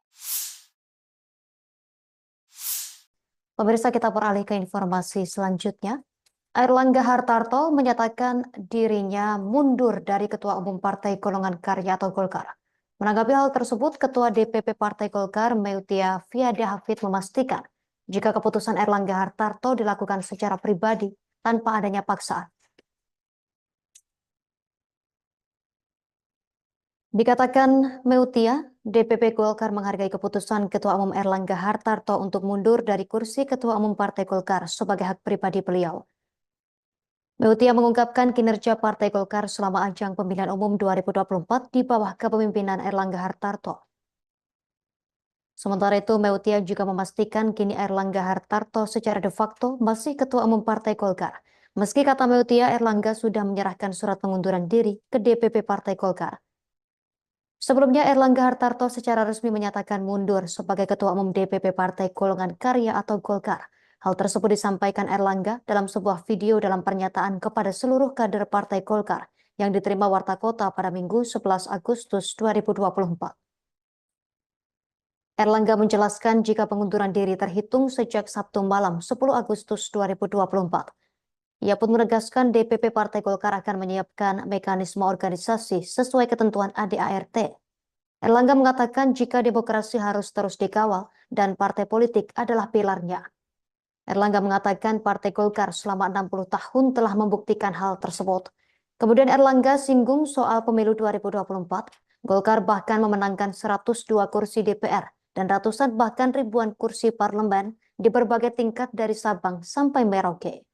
Pemirsa, kita beralih ke informasi selanjutnya. Airlangga Hartarto menyatakan dirinya mundur dari Ketua Umum Partai Golongan Karya atau Golkar. Menanggapi hal tersebut, Ketua DPP Partai Golkar, Meutia Fiada Hafid, memastikan jika keputusan Airlangga Hartarto dilakukan secara pribadi tanpa adanya paksaan. Dikatakan Meutia, DPP Golkar menghargai keputusan Ketua Umum Airlangga Hartarto untuk mundur dari kursi Ketua Umum Partai Golkar sebagai hak pribadi beliau. Meutia mengungkapkan kinerja Partai Golkar selama ajang pemilihan umum 2024 di bawah kepemimpinan Airlangga Hartarto. Sementara itu, Meutia juga memastikan kini Airlangga Hartarto secara de facto masih Ketua Umum Partai Golkar. Meski kata Meutia, Airlangga sudah menyerahkan surat pengunduran diri ke DPP Partai Golkar. Sebelumnya, Airlangga Hartarto secara resmi menyatakan mundur sebagai Ketua Umum DPP Partai Golongan Karya atau Golkar. Hal tersebut disampaikan Airlangga dalam sebuah video dalam pernyataan kepada seluruh kader Partai Golkar yang diterima Warta Kota pada Minggu 11 Agustus 2024. Airlangga menjelaskan jika pengunduran diri terhitung sejak Sabtu malam 10 Agustus 2024. Ia pun menegaskan DPP Partai Golkar akan menyiapkan mekanisme organisasi sesuai ketentuan ADART. Airlangga mengatakan jika demokrasi harus terus dikawal dan partai politik adalah pilarnya. Airlangga mengatakan Partai Golkar selama 60 tahun telah membuktikan hal tersebut. Kemudian Airlangga singgung soal pemilu 2024. Golkar bahkan memenangkan 102 kursi DPR dan ratusan bahkan ribuan kursi parlemen di berbagai tingkat dari Sabang sampai Merauke.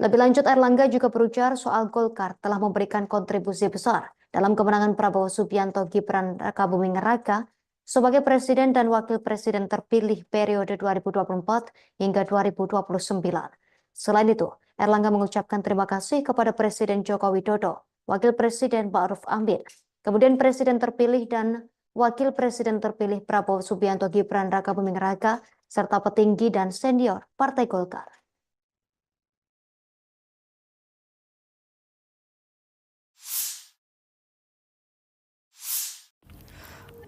Lebih lanjut, Airlangga juga berujar soal Golkar telah memberikan kontribusi besar dalam kemenangan Prabowo Subianto Gibran Rakabuming Raka sebagai presiden dan wakil presiden terpilih periode 2024 hingga 2029. Selain itu, Airlangga mengucapkan terima kasih kepada Presiden Joko Widodo, Wakil Presiden Ma'ruf Amin, kemudian Presiden terpilih dan Wakil Presiden terpilih Prabowo Subianto Gibran Rakabuming Raka, serta petinggi dan senior Partai Golkar.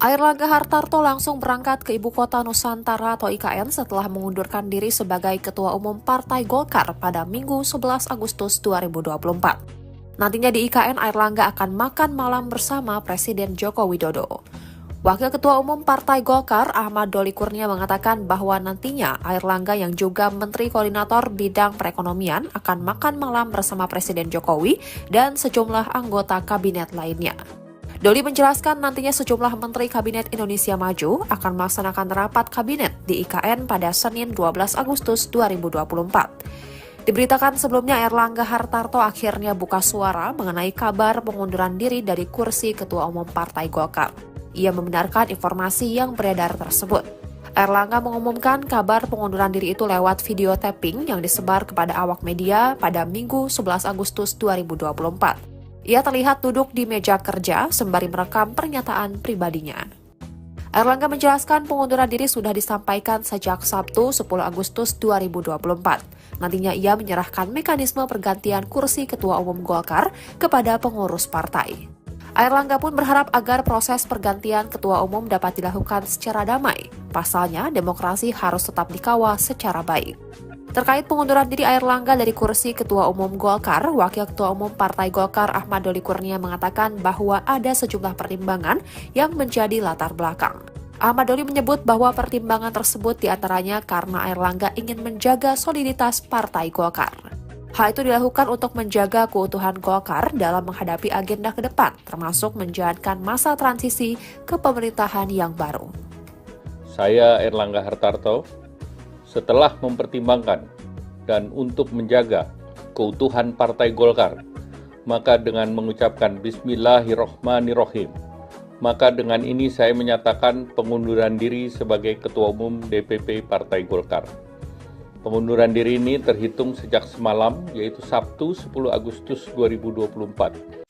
Airlangga Hartarto langsung berangkat ke Ibu Kota Nusantara atau IKN setelah mengundurkan diri sebagai Ketua Umum Partai Golkar pada Minggu 11 Agustus 2024. Nantinya di IKN, Airlangga akan makan malam bersama Presiden Joko Widodo. Wakil Ketua Umum Partai Golkar Ahmad Doli Kurnia mengatakan bahwa nantinya Airlangga yang juga Menteri Koordinator Bidang Perekonomian akan makan malam bersama Presiden Jokowi dan sejumlah anggota kabinet lainnya. Doli menjelaskan nantinya sejumlah Menteri Kabinet Indonesia Maju akan melaksanakan rapat kabinet di IKN pada Senin 12 Agustus 2024. Diberitakan sebelumnya Airlangga Hartarto akhirnya buka suara mengenai kabar pengunduran diri dari kursi Ketua Umum Partai Golkar. Ia membenarkan informasi yang beredar tersebut. Airlangga mengumumkan kabar pengunduran diri itu lewat video tapping yang disebar kepada awak media pada Minggu 11 Agustus 2024. Ia terlihat duduk di meja kerja sembari merekam pernyataan pribadinya. Airlangga menjelaskan pengunduran diri sudah disampaikan sejak Sabtu 10 Agustus 2024. Nantinya ia menyerahkan mekanisme pergantian kursi Ketua Umum Golkar kepada pengurus partai. Airlangga pun berharap agar proses pergantian Ketua Umum dapat dilakukan secara damai. Pasalnya, demokrasi harus tetap dikawal secara baik. Terkait pengunduran diri Airlangga dari kursi Ketua Umum Golkar, Wakil Ketua Umum Partai Golkar Ahmad Doli Kurnia mengatakan bahwa ada sejumlah pertimbangan yang menjadi latar belakang. Ahmad Doli menyebut bahwa pertimbangan tersebut diantaranya karena Airlangga ingin menjaga soliditas Partai Golkar. Hal itu dilakukan untuk menjaga keutuhan Golkar dalam menghadapi agenda ke depan, termasuk menjalankan masa transisi ke pemerintahan yang baru. Saya Airlangga Hartarto, setelah mempertimbangkan dan untuk menjaga keutuhan Partai Golkar, maka dengan mengucapkan Bismillahirrohmanirrohim, maka dengan ini saya menyatakan pengunduran diri sebagai Ketua Umum DPP Partai Golkar. Pengunduran diri ini terhitung sejak semalam, yaitu Sabtu 10 Agustus 2024.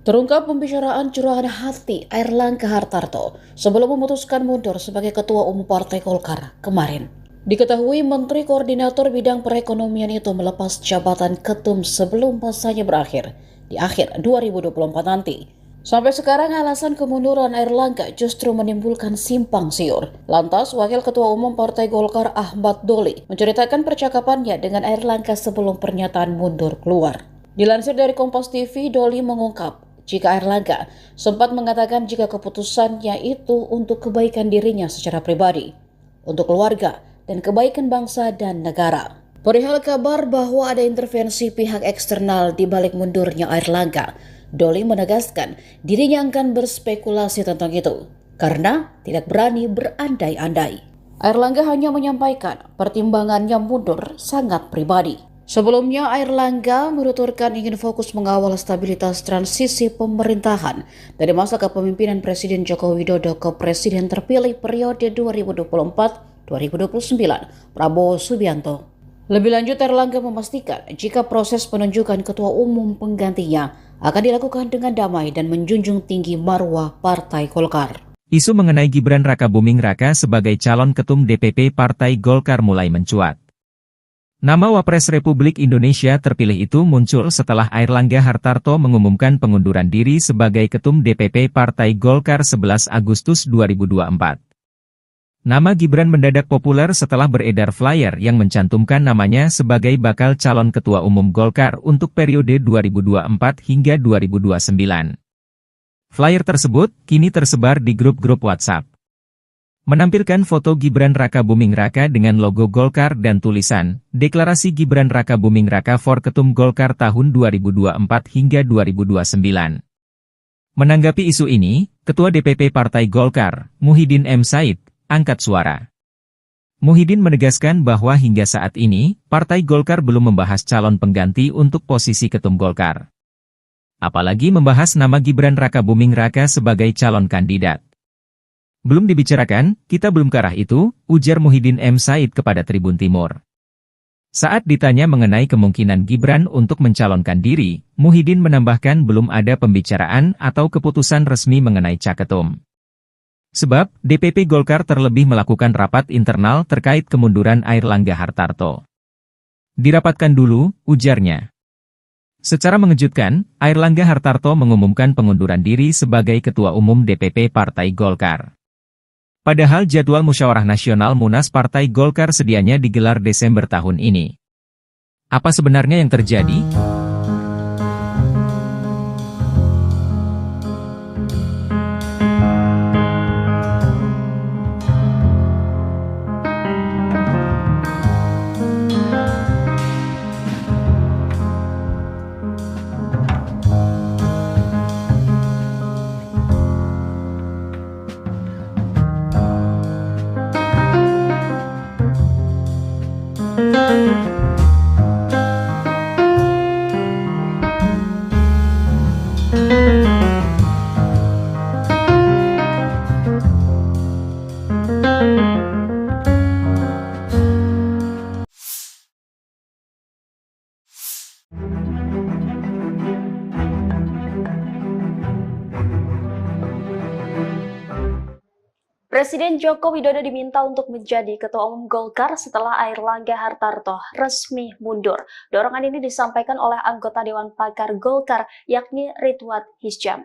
Terungkap pembicaraan curahan hati Airlangga Hartarto sebelum memutuskan mundur sebagai Ketua Umum Partai Golkar kemarin. Diketahui Menteri Koordinator Bidang Perekonomian itu melepas jabatan ketum sebelum masanya berakhir di akhir 2024 nanti. Sampai sekarang alasan kemunduran Airlangga justru menimbulkan simpang siur. Lantas, Wakil Ketua Umum Partai Golkar Ahmad Doli menceritakan percakapannya dengan Airlangga sebelum pernyataan mundur keluar. Dilansir dari Kompas TV, Doli mengungkap jika Airlangga sempat mengatakan jika keputusannya itu untuk kebaikan dirinya secara pribadi. Untuk keluarga, dan kebaikan bangsa dan negara. Perihal kabar bahwa ada intervensi pihak eksternal di balik mundurnya Airlangga, Doli menegaskan dirinya akan berspekulasi tentang itu karena tidak berani berandai-andai. Airlangga hanya menyampaikan pertimbangannya mundur sangat pribadi. Sebelumnya, Airlangga menuturkan ingin fokus mengawal stabilitas transisi pemerintahan dari masa kepemimpinan Presiden Joko Widodo ke Presiden terpilih periode 2024-2029, Prabowo Subianto. Lebih lanjut, Airlangga memastikan jika proses penunjukan ketua umum penggantinya akan dilakukan dengan damai dan menjunjung tinggi marwah Partai Golkar. Isu mengenai Gibran Rakabuming Raka sebagai calon ketum DPP Partai Golkar mulai mencuat. Nama Wapres Republik Indonesia terpilih itu muncul setelah Airlangga Hartarto mengumumkan pengunduran diri sebagai ketum DPP Partai Golkar 11 Agustus 2024. Nama Gibran mendadak populer setelah beredar flyer yang mencantumkan namanya sebagai bakal calon ketua umum Golkar untuk periode 2024 hingga 2029. Flyer tersebut kini tersebar di grup-grup WhatsApp. Menampilkan foto Gibran Rakabuming Raka dengan logo Golkar dan tulisan, Deklarasi Gibran Rakabuming Raka for Ketum Golkar tahun 2024 hingga 2029. Menanggapi isu ini, Ketua DPP Partai Golkar, Muhyiddin M. Said, angkat suara. Muhyiddin menegaskan bahwa hingga saat ini, Partai Golkar belum membahas calon pengganti untuk posisi Ketum Golkar. Apalagi membahas nama Gibran Rakabuming Raka sebagai calon kandidat. Belum dibicarakan, kita belum ke arah itu, ujar Muhyiddin M. Said kepada Tribun Timur. Saat ditanya mengenai kemungkinan Gibran untuk mencalonkan diri, Muhyiddin menambahkan belum ada pembicaraan atau keputusan resmi mengenai caketum. Sebab, DPP Golkar terlebih melakukan rapat internal terkait kemunduran Airlangga Hartarto. Dirapatkan dulu, ujarnya. Secara mengejutkan, Airlangga Hartarto mengumumkan pengunduran diri sebagai Ketua Umum DPP Partai Golkar. Padahal jadwal Musyawarah Nasional Munas Partai Golkar sedianya digelar Desember tahun ini. Apa sebenarnya yang terjadi? Presiden Joko Widodo diminta untuk menjadi Ketua Umum Golkar setelah Airlangga Hartarto resmi mundur. Dorongan ini disampaikan oleh anggota Dewan Pakar Golkar, yakni Ridwan Hisyam.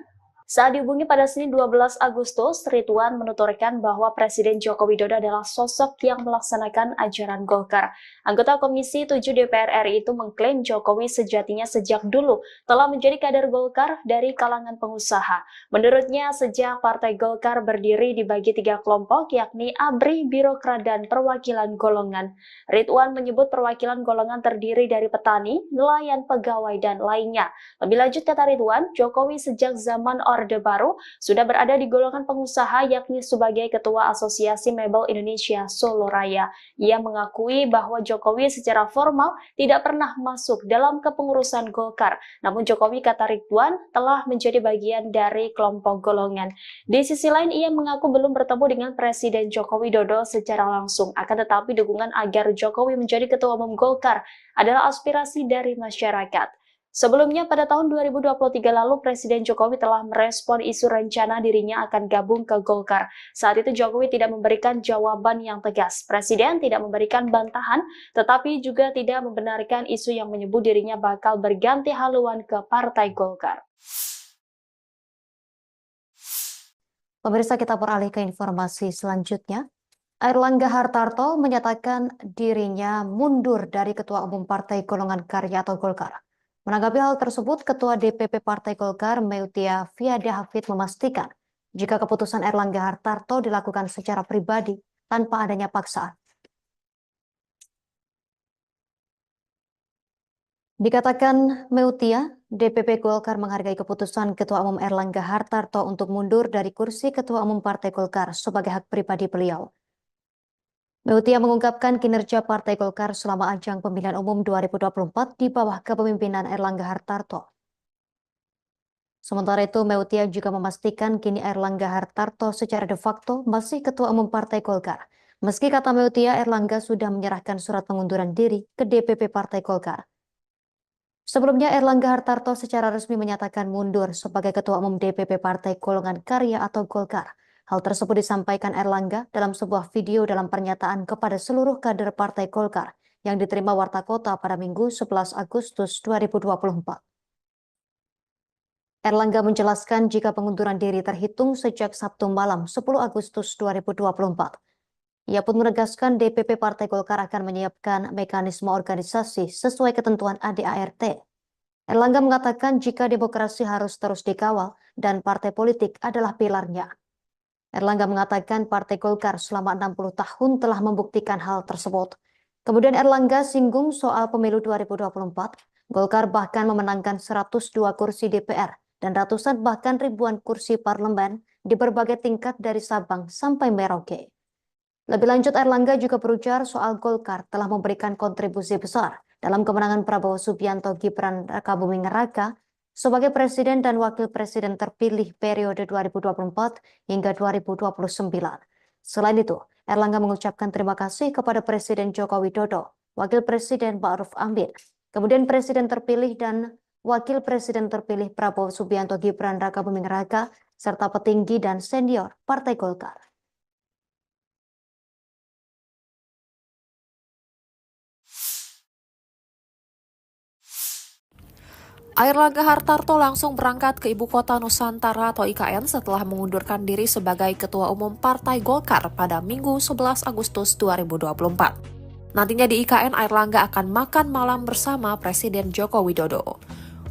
Saat dihubungi pada Senin 12 Agustus, Ridwan menuturkan bahwa Presiden Joko Widodo adalah sosok yang melaksanakan ajaran Golkar. Anggota Komisi 7 DPR RI itu mengklaim Jokowi sejatinya sejak dulu telah menjadi kader Golkar dari kalangan pengusaha. Menurutnya, sejak Partai Golkar berdiri dibagi 3 kelompok, yakni ABRI, Birokrat, dan Perwakilan Golongan. Ridwan menyebut perwakilan golongan terdiri dari petani, nelayan, pegawai, dan lainnya. Lebih lanjut, kata Ridwan, Jokowi sejak zaman Orde Baru sudah berada di golongan pengusaha, yakni sebagai Ketua Asosiasi Mebel Indonesia Solo Raya. Ia mengakui bahwa Jokowi secara formal tidak pernah masuk dalam kepengurusan Golkar. Namun Jokowi, kata Ridwan, telah menjadi bagian dari kelompok golongan. Di sisi lain, ia mengaku belum bertemu dengan Presiden Joko Widodo secara langsung. Akan tetapi dukungan agar Jokowi menjadi Ketua Umum Golkar adalah aspirasi dari masyarakat. Sebelumnya, pada tahun 2023 lalu, Presiden Jokowi telah merespon isu rencana dirinya akan gabung ke Golkar. Saat itu Jokowi tidak memberikan jawaban yang tegas. Presiden tidak memberikan bantahan, tetapi juga tidak membenarkan isu yang menyebut dirinya bakal berganti haluan ke Partai Golkar. Pemirsa, kita beralih ke informasi selanjutnya. Airlangga Hartarto menyatakan dirinya mundur dari Ketua Umum Partai Golongan Karya atau Golkar. Menanggapi hal tersebut, Ketua DPP Partai Golkar, Meutia Fiada Hafid, memastikan jika keputusan Airlangga Hartarto dilakukan secara pribadi tanpa adanya paksaan. Dikatakan Meutia, DPP Golkar menghargai keputusan Ketua Umum Erlangga Hartarto untuk mundur dari kursi Ketua Umum Partai Golkar sebagai hak pribadi beliau. Meutia mengungkapkan kinerja Partai Golkar selama ajang pemilihan umum 2024 di bawah kepemimpinan Erlangga Hartarto. Sementara itu, Meutia juga memastikan kini Erlangga Hartarto secara de facto masih Ketua Umum Partai Golkar. Meski kata Meutia, Erlangga sudah menyerahkan surat pengunduran diri ke DPP Partai Golkar. Sebelumnya, Erlangga Hartarto secara resmi menyatakan mundur sebagai Ketua Umum DPP Partai Golongan Karya atau Golkar. Hal tersebut disampaikan Erlangga dalam sebuah video dalam pernyataan kepada seluruh kader Partai Golkar yang diterima Warta Kota pada Minggu 11 Agustus 2024. Erlangga menjelaskan jika pengunduran diri terhitung sejak Sabtu malam 10 Agustus 2024. Ia pun menegaskan DPP Partai Golkar akan menyiapkan mekanisme organisasi sesuai ketentuan ADART. Erlangga mengatakan jika demokrasi harus terus dikawal dan partai politik adalah pilarnya. Erlangga mengatakan Partai Golkar selama 60 tahun telah membuktikan hal tersebut. Kemudian Erlangga singgung soal pemilu 2024. Golkar bahkan memenangkan 102 kursi DPR dan ratusan bahkan ribuan kursi parlemen di berbagai tingkat dari Sabang sampai Merauke. Lebih lanjut, Erlangga juga berujar soal Golkar telah memberikan kontribusi besar dalam kemenangan Prabowo Subianto Gibran Rakabuming Raka sebagai presiden dan wakil presiden terpilih periode 2024 hingga 2029. Selain itu, Erlangga mengucapkan terima kasih kepada Presiden Joko Widodo, Wakil Presiden Ma'ruf Amin, kemudian Presiden terpilih dan Wakil Presiden terpilih Prabowo Subianto Gibran Rakabuming Raka, serta petinggi dan senior Partai Golkar. Airlangga Hartarto langsung berangkat ke Ibu Kota Nusantara atau IKN setelah mengundurkan diri sebagai Ketua Umum Partai Golkar pada Minggu 11 Agustus 2024. Nantinya di IKN, Airlangga akan makan malam bersama Presiden Joko Widodo.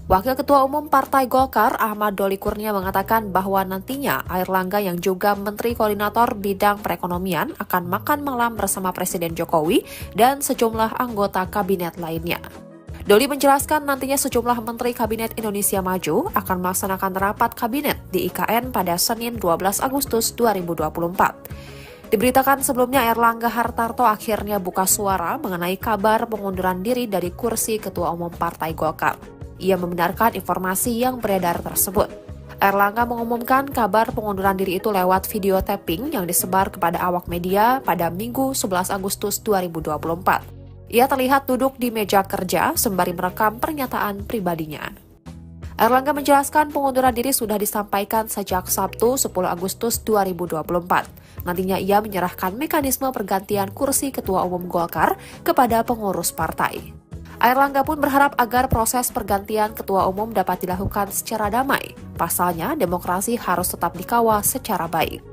Wakil Ketua Umum Partai Golkar, Ahmad Doli Kurnia, mengatakan bahwa nantinya Airlangga yang juga Menteri Koordinator Bidang Perekonomian akan makan malam bersama Presiden Jokowi dan sejumlah anggota kabinet lainnya. Doli menjelaskan nantinya sejumlah Menteri Kabinet Indonesia Maju akan melaksanakan rapat kabinet di IKN pada Senin 12 Agustus 2024. Diberitakan sebelumnya Airlangga Hartarto akhirnya buka suara mengenai kabar pengunduran diri dari kursi Ketua Umum Partai Golkar. Ia membenarkan informasi yang beredar tersebut. Airlangga mengumumkan kabar pengunduran diri itu lewat video tapping yang disebar kepada awak media pada Minggu 11 Agustus 2024. Ia terlihat duduk di meja kerja sembari merekam pernyataan pribadinya. Airlangga menjelaskan pengunduran diri sudah disampaikan sejak Sabtu 10 Agustus 2024. Nantinya ia menyerahkan mekanisme pergantian kursi Ketua Umum Golkar kepada pengurus partai. Airlangga pun berharap agar proses pergantian Ketua Umum dapat dilakukan secara damai. Pasalnya, demokrasi harus tetap dikawal secara baik.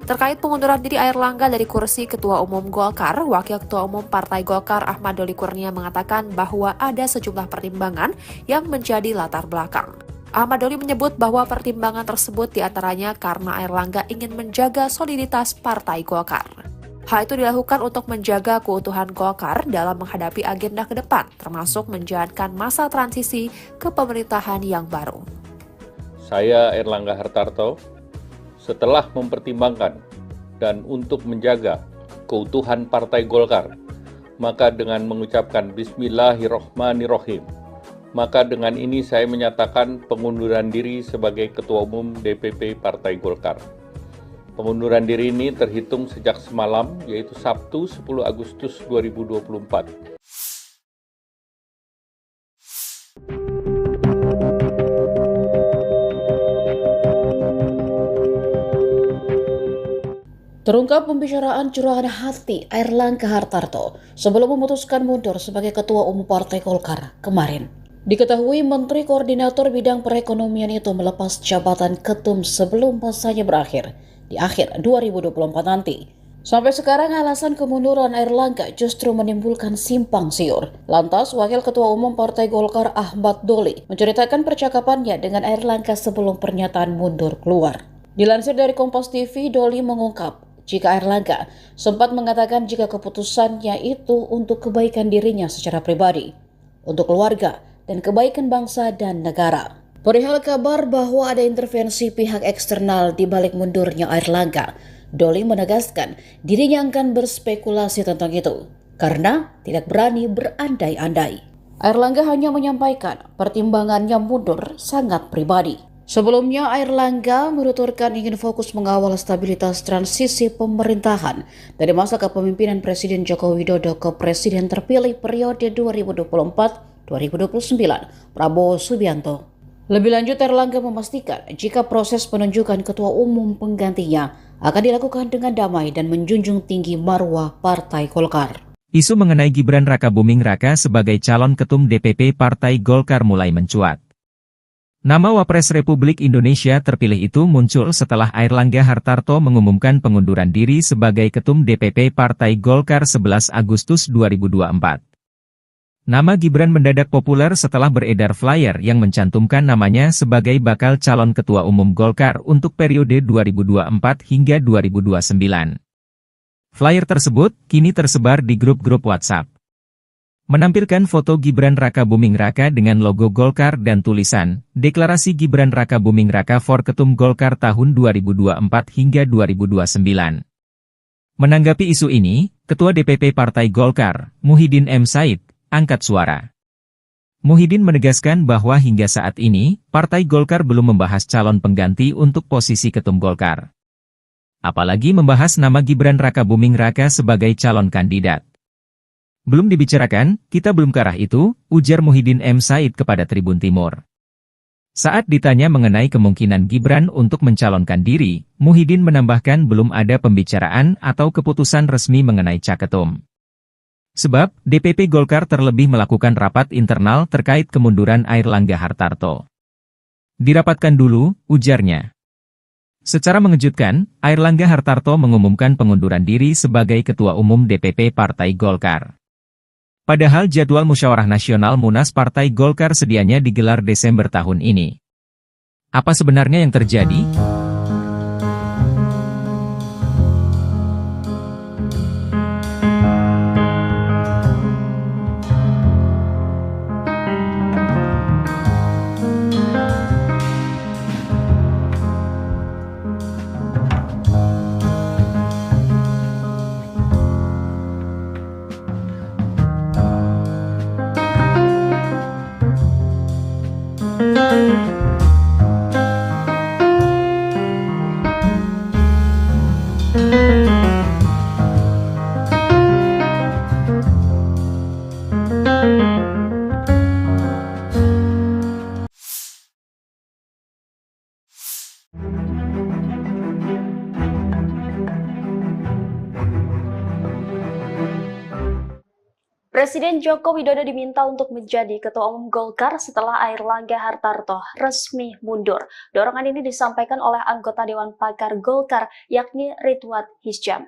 Terkait pengunduran diri Airlangga dari kursi Ketua Umum Golkar, Wakil Ketua Umum Partai Golkar Ahmad Doli Kurnia mengatakan bahwa ada sejumlah pertimbangan yang menjadi latar belakang. Ahmad Doli menyebut bahwa pertimbangan tersebut diantaranya karena Airlangga ingin menjaga soliditas Partai Golkar. Hal itu dilakukan untuk menjaga keutuhan Golkar dalam menghadapi agenda ke depan, termasuk menjalankan masa transisi ke pemerintahan yang baru. Saya Airlangga Hartarto, setelah mempertimbangkan dan untuk menjaga keutuhan Partai Golkar, maka dengan mengucapkan Bismillahirrohmanirrohim, maka dengan ini saya menyatakan pengunduran diri sebagai Ketua Umum DPP Partai Golkar. Pengunduran diri ini terhitung sejak semalam, yaitu Sabtu 10 Agustus 2024. Terungkap pembicaraan curahan hati Airlangga Hartarto sebelum memutuskan mundur sebagai Ketua Umum Partai Golkar kemarin. Diketahui Menteri Koordinator Bidang Perekonomian itu melepas jabatan ketum sebelum masanya berakhir di akhir 2024 nanti. Sampai sekarang alasan kemunduran Airlangga justru menimbulkan simpang siur. Lantas Wakil Ketua Umum Partai Golkar Ahmad Doli menceritakan percakapannya dengan Airlangga sebelum pernyataan mundur keluar. Dilansir dari Kompas TV, Doli mengungkap jika Airlangga sempat mengatakan jika keputusannya itu untuk kebaikan dirinya secara pribadi. Untuk keluarga, dan kebaikan bangsa dan negara. Perihal kabar bahwa ada intervensi pihak eksternal di balik mundurnya Airlangga, Doli menegaskan dirinya akan berspekulasi tentang itu karena tidak berani berandai-andai. Airlangga hanya menyampaikan pertimbangannya mundur sangat pribadi. Sebelumnya, Airlangga menuturkan ingin fokus mengawal stabilitas transisi pemerintahan dari masa kepemimpinan Presiden Joko Widodo ke Presiden terpilih periode 2024-2029, Prabowo Subianto. Lebih lanjut, Airlangga memastikan jika proses penunjukan ketua umum penggantinya akan dilakukan dengan damai dan menjunjung tinggi marwah Partai Golkar. Isu mengenai Gibran Rakabuming Raka sebagai calon ketum DPP Partai Golkar mulai mencuat. Nama Wapres Republik Indonesia terpilih itu muncul setelah Airlangga Hartarto mengumumkan pengunduran diri sebagai ketum DPP Partai Golkar 11 Agustus 2024. Nama Gibran mendadak populer setelah beredar flyer yang mencantumkan namanya sebagai bakal calon ketua umum Golkar untuk periode 2024 hingga 2029. Flyer tersebut kini tersebar di grup-grup WhatsApp. Menampilkan foto Gibran Rakabuming Raka dengan logo Golkar dan tulisan, Deklarasi Gibran Rakabuming Raka for Ketum Golkar tahun 2024 hingga 2029. Menanggapi isu ini, Ketua DPP Partai Golkar, Muhyiddin M. Said, angkat suara. Muhyiddin menegaskan bahwa hingga saat ini, Partai Golkar belum membahas calon pengganti untuk posisi Ketum Golkar. Apalagi membahas nama Gibran Rakabuming Raka sebagai calon kandidat. Belum dibicarakan, kita belum ke arah itu, ujar Muhyiddin M. Said kepada Tribun Timur. Saat ditanya mengenai kemungkinan Gibran untuk mencalonkan diri, Muhyiddin menambahkan belum ada pembicaraan atau keputusan resmi mengenai caketum. Sebab, DPP Golkar terlebih melakukan rapat internal terkait kemunduran Airlangga Hartarto. Dirapatkan dulu, ujarnya. Secara mengejutkan, Airlangga Hartarto mengumumkan pengunduran diri sebagai Ketua Umum DPP Partai Golkar. Padahal jadwal Musyawarah Nasional Munas Partai Golkar sedianya digelar Desember tahun ini. Apa sebenarnya yang terjadi? Presiden Joko Widodo diminta untuk menjadi Ketua Umum Golkar setelah Airlangga Hartarto resmi mundur. Dorongan ini disampaikan oleh anggota Dewan Pakar Golkar, yakni Ridwan Hisyam.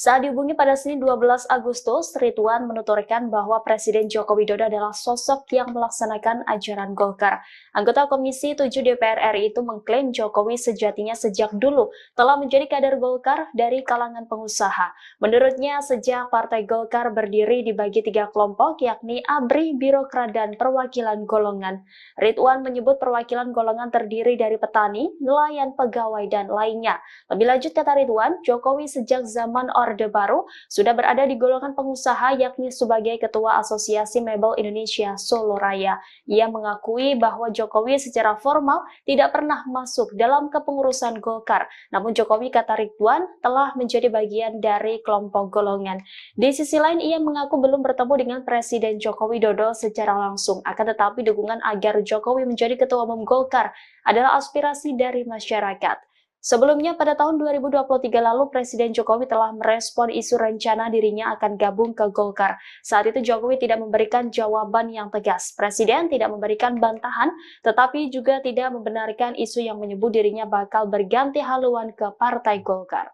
Saat dihubungi pada Senin 12 Agustus, Ridwan menuturkan bahwa Presiden Joko Widodo adalah sosok yang melaksanakan ajaran Golkar. Anggota Komisi 7 DPR RI itu mengklaim Jokowi sejatinya sejak dulu telah menjadi kader Golkar dari kalangan pengusaha. Menurutnya, sejak Partai Golkar berdiri dibagi 3 kelompok, yakni ABRI, Birokrat, dan Perwakilan Golongan. Ridwan menyebut perwakilan golongan terdiri dari petani, nelayan, pegawai, dan lainnya. Lebih lanjut, kata Ridwan, Jokowi sejak zaman Orde Baru sudah berada di golongan pengusaha, yakni sebagai Ketua Asosiasi Mebel Indonesia Solo Raya. Ia mengakui bahwa Jokowi secara formal tidak pernah masuk dalam kepengurusan Golkar. Namun Jokowi, kata Ridwan, telah menjadi bagian dari kelompok golongan. Di sisi lain, ia mengaku belum bertemu dengan Presiden Joko Widodo secara langsung. Akan tetapi dukungan agar Jokowi menjadi Ketua Umum Golkar adalah aspirasi dari masyarakat. Sebelumnya, pada tahun 2023 lalu, Presiden Jokowi telah merespon isu rencana dirinya akan gabung ke Golkar. Saat itu Jokowi tidak memberikan jawaban yang tegas. Presiden tidak memberikan bantahan, tetapi juga tidak membenarkan isu yang menyebut dirinya bakal berganti haluan ke Partai Golkar.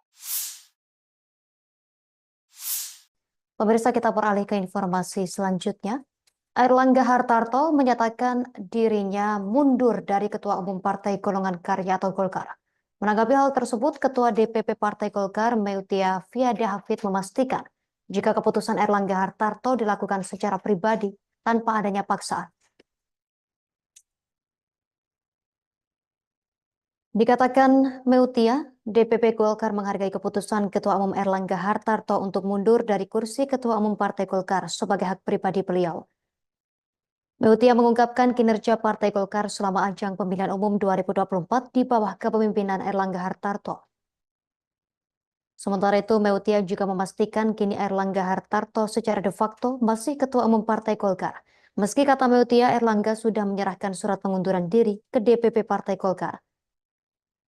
Pemirsa, kita beralih ke informasi selanjutnya. Airlangga Hartarto menyatakan dirinya mundur dari Ketua Umum Partai Golongan Karya atau Golkar. Menanggapi hal tersebut, Ketua DPP Partai Golkar, Meutia Fiada Hafid, memastikan jika keputusan Airlangga Hartarto dilakukan secara pribadi tanpa adanya paksaan. Dikatakan Meutia, DPP Golkar menghargai keputusan Ketua Umum Erlangga Hartarto untuk mundur dari kursi Ketua Umum Partai Golkar sebagai hak pribadi beliau. Meutia mengungkapkan kinerja Partai Golkar selama ajang pemilihan umum 2024 di bawah kepemimpinan Erlangga Hartarto. Sementara itu, Meutia juga memastikan kini Erlangga Hartarto secara de facto masih Ketua Umum Partai Golkar. Meski kata Meutia, Erlangga sudah menyerahkan surat pengunduran diri ke DPP Partai Golkar.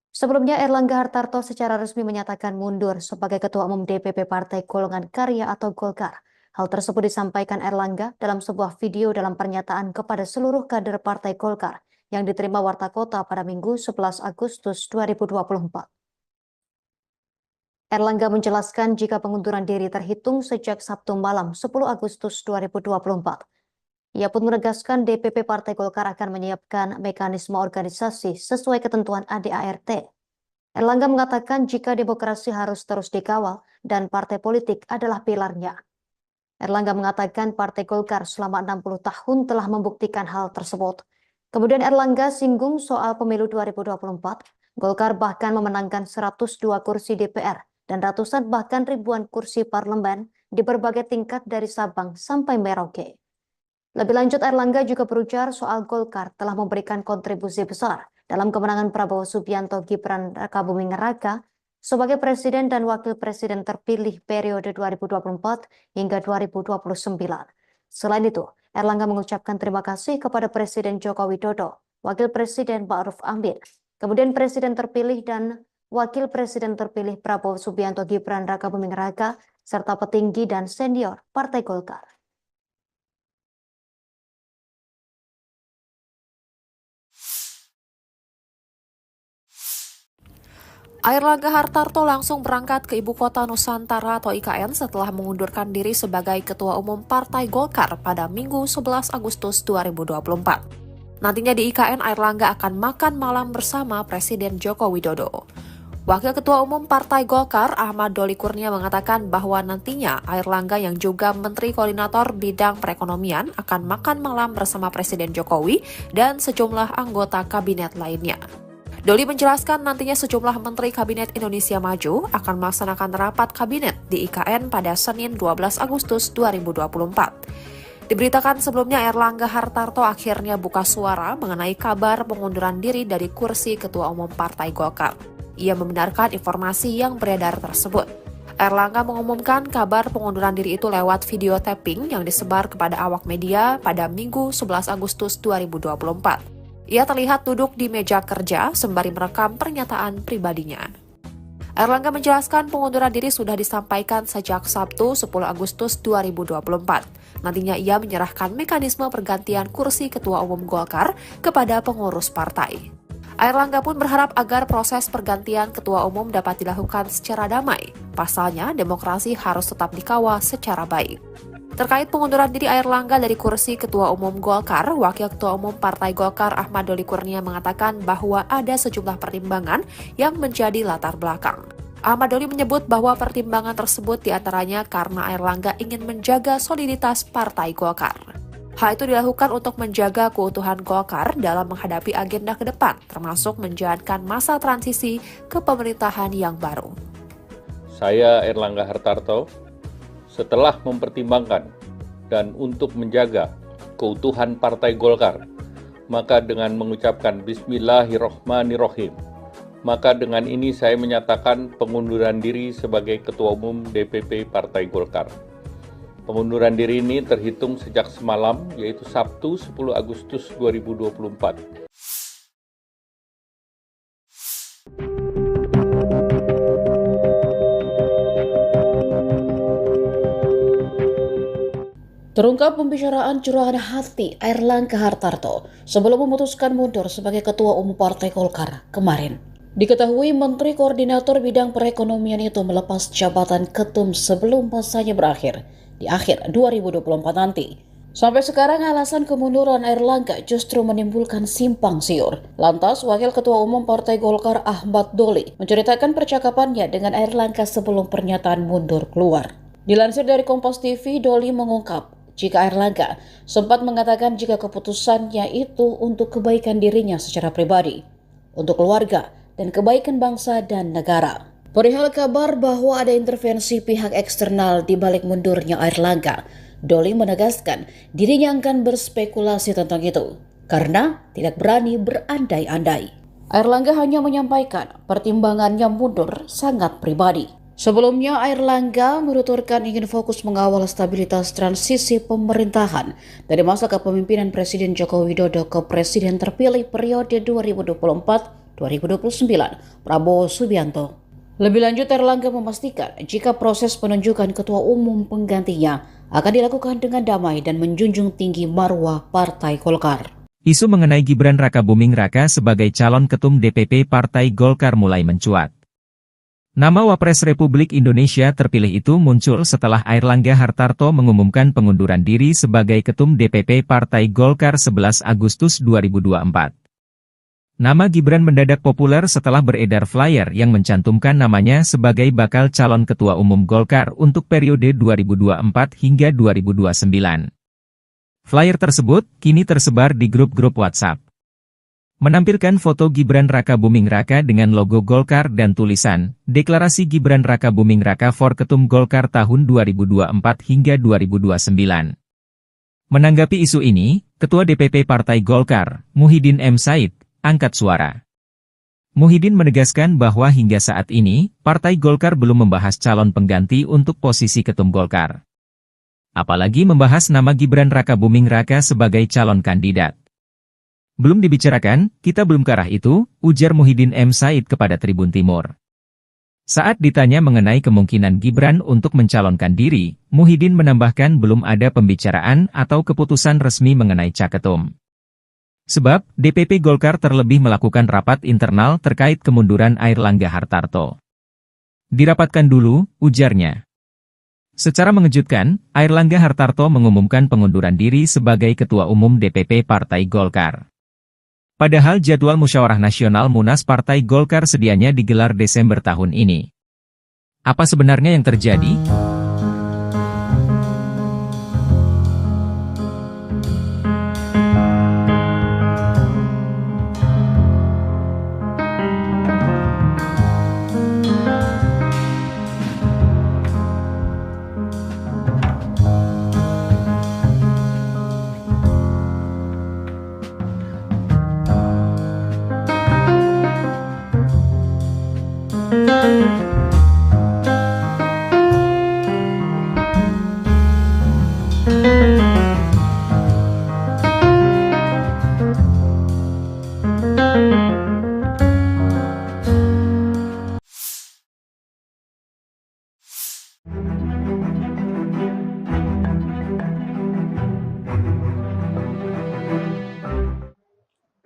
Sebelumnya, Erlangga Hartarto secara resmi menyatakan mundur sebagai Ketua Umum DPP Partai Golongan Karya atau Golkar. Hal tersebut disampaikan Erlangga dalam sebuah video dalam pernyataan kepada seluruh kader Partai Golkar yang diterima Warta Kota pada Minggu 11 Agustus 2024. Erlangga menjelaskan jika pengunduran diri terhitung sejak Sabtu malam 10 Agustus 2024. Ia pun menegaskan DPP Partai Golkar akan menyiapkan mekanisme organisasi sesuai ketentuan ADART. Erlangga mengatakan jika demokrasi harus terus dikawal dan partai politik adalah pilarnya. Erlangga mengatakan Partai Golkar selama 60 tahun telah membuktikan hal tersebut. Kemudian Erlangga singgung soal pemilu 2024. Golkar bahkan memenangkan 102 kursi DPR dan ratusan bahkan ribuan kursi parlemen di berbagai tingkat dari Sabang sampai Merauke. Lebih lanjut, Erlangga juga berujar soal Golkar telah memberikan kontribusi besar dalam kemenangan Prabowo Subianto Gibran Rakabuming Raka sebagai presiden dan wakil presiden terpilih periode 2024 hingga 2029. Selain itu, Erlangga mengucapkan terima kasih kepada Presiden Joko Widodo, Wakil Presiden Ma'ruf Amin, kemudian Presiden terpilih dan Wakil Presiden terpilih Prabowo Subianto Gibran Rakabuming Raka, serta petinggi dan senior Partai Golkar. Airlangga Hartarto langsung berangkat ke Ibu Kota Nusantara atau IKN setelah mengundurkan diri sebagai Ketua Umum Partai Golkar pada Minggu 11 Agustus 2024. Nantinya di IKN, Airlangga akan makan malam bersama Presiden Joko Widodo. Wakil Ketua Umum Partai Golkar, Ahmad Doli Kurnia, mengatakan bahwa nantinya Airlangga yang juga Menteri Koordinator Bidang Perekonomian akan makan malam bersama Presiden Jokowi dan sejumlah anggota kabinet lainnya. Doli menjelaskan nantinya sejumlah Menteri Kabinet Indonesia Maju akan melaksanakan rapat kabinet di IKN pada Senin 12 Agustus 2024. Diberitakan sebelumnya Airlangga Hartarto akhirnya buka suara mengenai kabar pengunduran diri dari kursi Ketua Umum Partai Golkar. Ia membenarkan informasi yang beredar tersebut. Airlangga mengumumkan kabar pengunduran diri itu lewat video tapping yang disebar kepada awak media pada Minggu 11 Agustus 2024. Ia terlihat duduk di meja kerja sembari merekam pernyataan pribadinya. Airlangga menjelaskan pengunduran diri sudah disampaikan sejak Sabtu 10 Agustus 2024. Nantinya ia menyerahkan mekanisme pergantian kursi Ketua Umum Golkar kepada pengurus partai. Airlangga pun berharap agar proses pergantian Ketua Umum dapat dilakukan secara damai. Pasalnya, demokrasi harus tetap dikawal secara baik. Terkait pengunduran diri Airlangga dari kursi Ketua Umum Golkar, Wakil Ketua Umum Partai Golkar Ahmad Doli Kurnia mengatakan bahwa ada sejumlah pertimbangan yang menjadi latar belakang. Ahmad Doli menyebut bahwa pertimbangan tersebut diantaranya karena Airlangga ingin menjaga soliditas Partai Golkar. Hal itu dilakukan untuk menjaga keutuhan Golkar dalam menghadapi agenda ke depan, termasuk menjalankan masa transisi ke pemerintahan yang baru. Saya Airlangga Hartarto, setelah mempertimbangkan dan untuk menjaga keutuhan Partai Golkar, maka dengan mengucapkan Bismillahirrohmanirrohim, maka dengan ini saya menyatakan pengunduran diri sebagai Ketua Umum DPP Partai Golkar. Pengunduran diri ini terhitung sejak semalam, yaitu Sabtu 10 Agustus 2024. Terungkap pembicaraan curahan hati Airlangga Hartarto sebelum memutuskan mundur sebagai Ketua Umum Partai Golkar kemarin. Diketahui Menteri Koordinator Bidang Perekonomian itu melepas jabatan ketum sebelum masanya berakhir di akhir 2024 nanti. Sampai sekarang alasan kemunduran Airlangga justru menimbulkan simpang siur. Lantas, Wakil Ketua Umum Partai Golkar Ahmad Doli menceritakan percakapannya dengan Airlangga sebelum pernyataan mundur keluar. Dilansir dari Kompas TV, Doli mengungkap jika Airlangga sempat mengatakan jika keputusannya itu untuk kebaikan dirinya secara pribadi. Untuk keluarga, dan kebaikan bangsa dan negara. Perihal kabar bahwa ada intervensi pihak eksternal di balik mundurnya Airlangga, Doli menegaskan dirinya akan berspekulasi tentang itu karena tidak berani berandai-andai. Airlangga hanya menyampaikan pertimbangannya mundur sangat pribadi. Sebelumnya, Airlangga menuturkan ingin fokus mengawal stabilitas transisi pemerintahan dari masa kepemimpinan Presiden Joko Widodo ke Presiden terpilih periode 2024-2029, Prabowo Subianto. Lebih lanjut, Airlangga memastikan jika proses penunjukan ketua umum penggantinya akan dilakukan dengan damai dan menjunjung tinggi marwah Partai Golkar. Isu mengenai Gibran Rakabuming Raka sebagai calon ketum DPP Partai Golkar mulai mencuat. Nama Wapres Republik Indonesia terpilih itu muncul setelah Airlangga Hartarto mengumumkan pengunduran diri sebagai ketum DPP Partai Golkar 11 Agustus 2024. Nama Gibran mendadak populer setelah beredar flyer yang mencantumkan namanya sebagai bakal calon ketua umum Golkar untuk periode 2024 hingga 2029. Flyer tersebut kini tersebar di grup-grup WhatsApp. Menampilkan foto Gibran Rakabuming Raka dengan logo Golkar dan tulisan, Deklarasi Gibran Rakabuming Raka for Ketum Golkar tahun 2024 hingga 2029. Menanggapi isu ini, Ketua DPP Partai Golkar, Muhyiddin M. Said, angkat suara. Muhyiddin menegaskan bahwa hingga saat ini, Partai Golkar belum membahas calon pengganti untuk posisi ketum Golkar. Apalagi membahas nama Gibran Rakabuming Raka sebagai calon kandidat. Belum dibicarakan, kita belum ke arah itu, ujar Muhyiddin M. Said kepada Tribun Timur. Saat ditanya mengenai kemungkinan Gibran untuk mencalonkan diri, Muhyiddin menambahkan belum ada pembicaraan atau keputusan resmi mengenai caketum. Sebab, DPP Golkar terlebih melakukan rapat internal terkait kemunduran Airlangga Hartarto. Dirapatkan dulu, ujarnya. Secara mengejutkan, Airlangga Hartarto mengumumkan pengunduran diri sebagai Ketua Umum DPP Partai Golkar. Padahal jadwal Musyawarah Nasional Munas Partai Golkar sedianya digelar Desember tahun ini. Apa sebenarnya yang terjadi?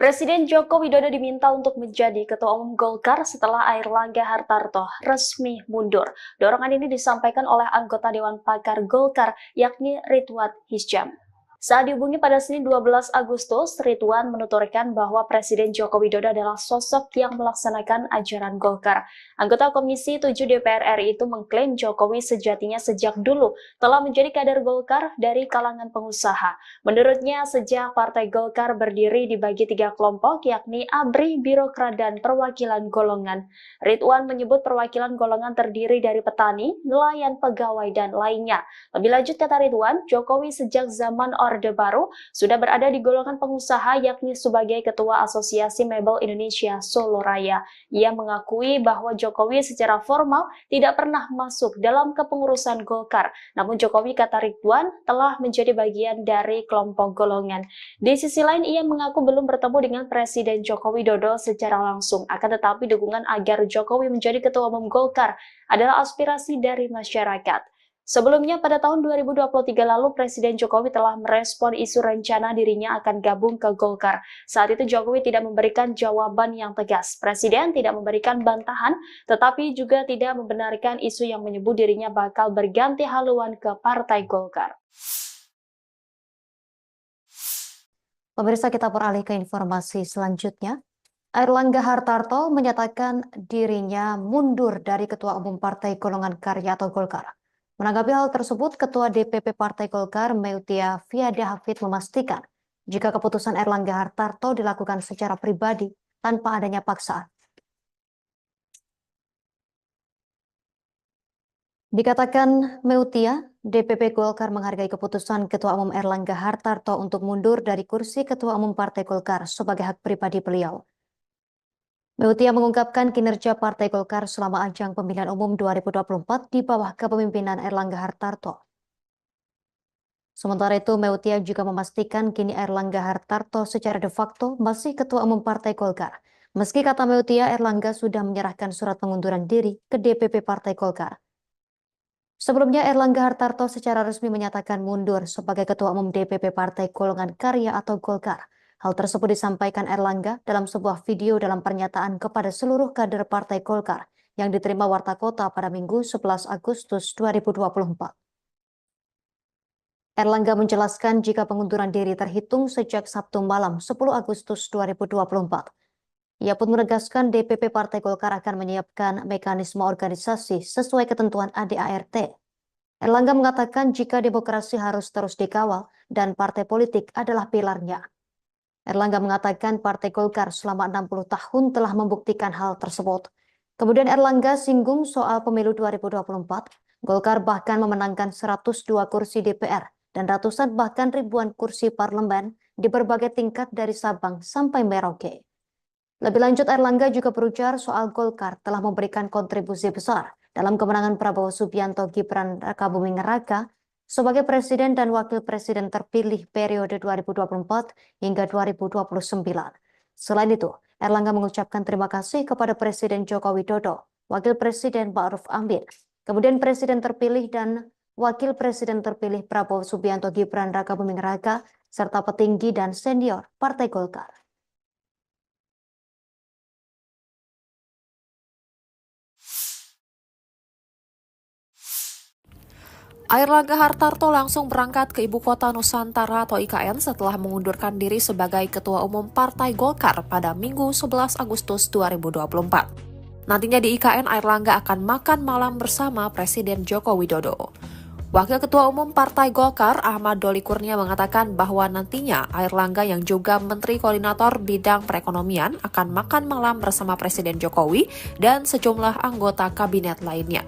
Presiden Joko Widodo diminta untuk menjadi Ketua Umum Golkar setelah Airlangga Hartarto resmi mundur. Dorongan ini disampaikan oleh anggota Dewan Pakar Golkar, yakni Ridwan Hisyam. Saat dihubungi pada Senin 12 Agustus, Ridwan menuturkan bahwa Presiden Joko Widodo adalah sosok yang melaksanakan ajaran Golkar. Anggota Komisi 7 DPR RI itu mengklaim Jokowi sejatinya sejak dulu telah menjadi kader Golkar dari kalangan pengusaha. Menurutnya, sejak Partai Golkar berdiri dibagi 3 kelompok, yakni ABRI, Birokrat, dan Perwakilan Golongan. Ridwan menyebut perwakilan golongan terdiri dari petani, nelayan, pegawai, dan lainnya. Lebih lanjut, kata Ridwan, Jokowi sejak zaman Orde Baru sudah berada di golongan pengusaha, yakni sebagai Ketua Asosiasi Mebel Indonesia Solo Raya. Ia mengakui bahwa Jokowi secara formal tidak pernah masuk dalam kepengurusan Golkar, namun Jokowi, kata Ridwan, telah menjadi bagian dari kelompok golongan. Di sisi lain, ia mengaku belum bertemu dengan Presiden Joko Widodo secara langsung, akan tetapi dukungan agar Jokowi menjadi Ketua Umum Golkar adalah aspirasi dari masyarakat. Sebelumnya, pada tahun 2023 lalu, Presiden Jokowi telah merespon isu rencana dirinya akan gabung ke Golkar. Saat itu Jokowi tidak memberikan jawaban yang tegas. Presiden tidak memberikan bantahan, tetapi juga tidak membenarkan isu yang menyebut dirinya bakal berganti haluan ke Partai Golkar. Pemirsa, kita beralih ke informasi selanjutnya. Airlangga Hartarto menyatakan dirinya mundur dari Ketua Umum Partai Golongan Karya atau Golkar. Menanggapi hal tersebut, Ketua DPP Partai Golkar, Meutia Fiada Hafid, memastikan jika keputusan Airlangga Hartarto dilakukan secara pribadi tanpa adanya paksaan. Dikatakan Meutia, DPP Golkar menghargai keputusan Ketua Umum Airlangga Hartarto untuk mundur dari kursi Ketua Umum Partai Golkar sebagai hak pribadi beliau. Meutia mengungkapkan kinerja Partai Golkar selama ajang pemilihan umum 2024 di bawah kepemimpinan Airlangga Hartarto. Sementara itu, Meutia juga memastikan kini Airlangga Hartarto secara de facto masih Ketua Umum Partai Golkar. Meski kata Meutia, Airlangga sudah menyerahkan surat pengunduran diri ke DPP Partai Golkar. Sebelumnya, Airlangga Hartarto secara resmi menyatakan mundur sebagai Ketua Umum DPP Partai Golongan Karya atau Golkar. Hal tersebut disampaikan Airlangga dalam sebuah video dalam pernyataan kepada seluruh kader Partai Golkar yang diterima Warta Kota pada Minggu 11 Agustus 2024. Airlangga menjelaskan jika pengunduran diri terhitung sejak Sabtu malam 10 Agustus 2024. Ia pun menegaskan DPP Partai Golkar akan menyiapkan mekanisme organisasi sesuai ketentuan ADART. Airlangga mengatakan jika demokrasi harus terus dikawal dan partai politik adalah pilarnya. Airlangga mengatakan Partai Golkar selama 60 tahun telah membuktikan hal tersebut. Kemudian Airlangga singgung soal pemilu 2024. Golkar bahkan memenangkan 102 kursi DPR dan ratusan bahkan ribuan kursi parlemen di berbagai tingkat dari Sabang sampai Merauke. Lebih lanjut, Airlangga juga berujar soal Golkar telah memberikan kontribusi besar dalam kemenangan Prabowo Subianto Gibran Rakabuming Raka sebagai presiden dan wakil presiden terpilih periode 2024 hingga 2029. Selain itu, Airlangga mengucapkan terima kasih kepada Presiden Joko Widodo, Wakil Presiden Ma'ruf Amin, kemudian Presiden terpilih dan Wakil Presiden terpilih Prabowo Subianto Gibran Rakabuming Raka, serta petinggi dan senior Partai Golkar. Airlangga Hartarto langsung berangkat ke Ibu Kota Nusantara atau IKN setelah mengundurkan diri sebagai Ketua Umum Partai Golkar pada Minggu 11 Agustus 2024. Nantinya di IKN, Airlangga akan makan malam bersama Presiden Joko Widodo. Wakil Ketua Umum Partai Golkar Ahmad Doli Kurnia mengatakan bahwa nantinya Airlangga yang juga Menteri Koordinator Bidang Perekonomian akan makan malam bersama Presiden Jokowi dan sejumlah anggota kabinet lainnya.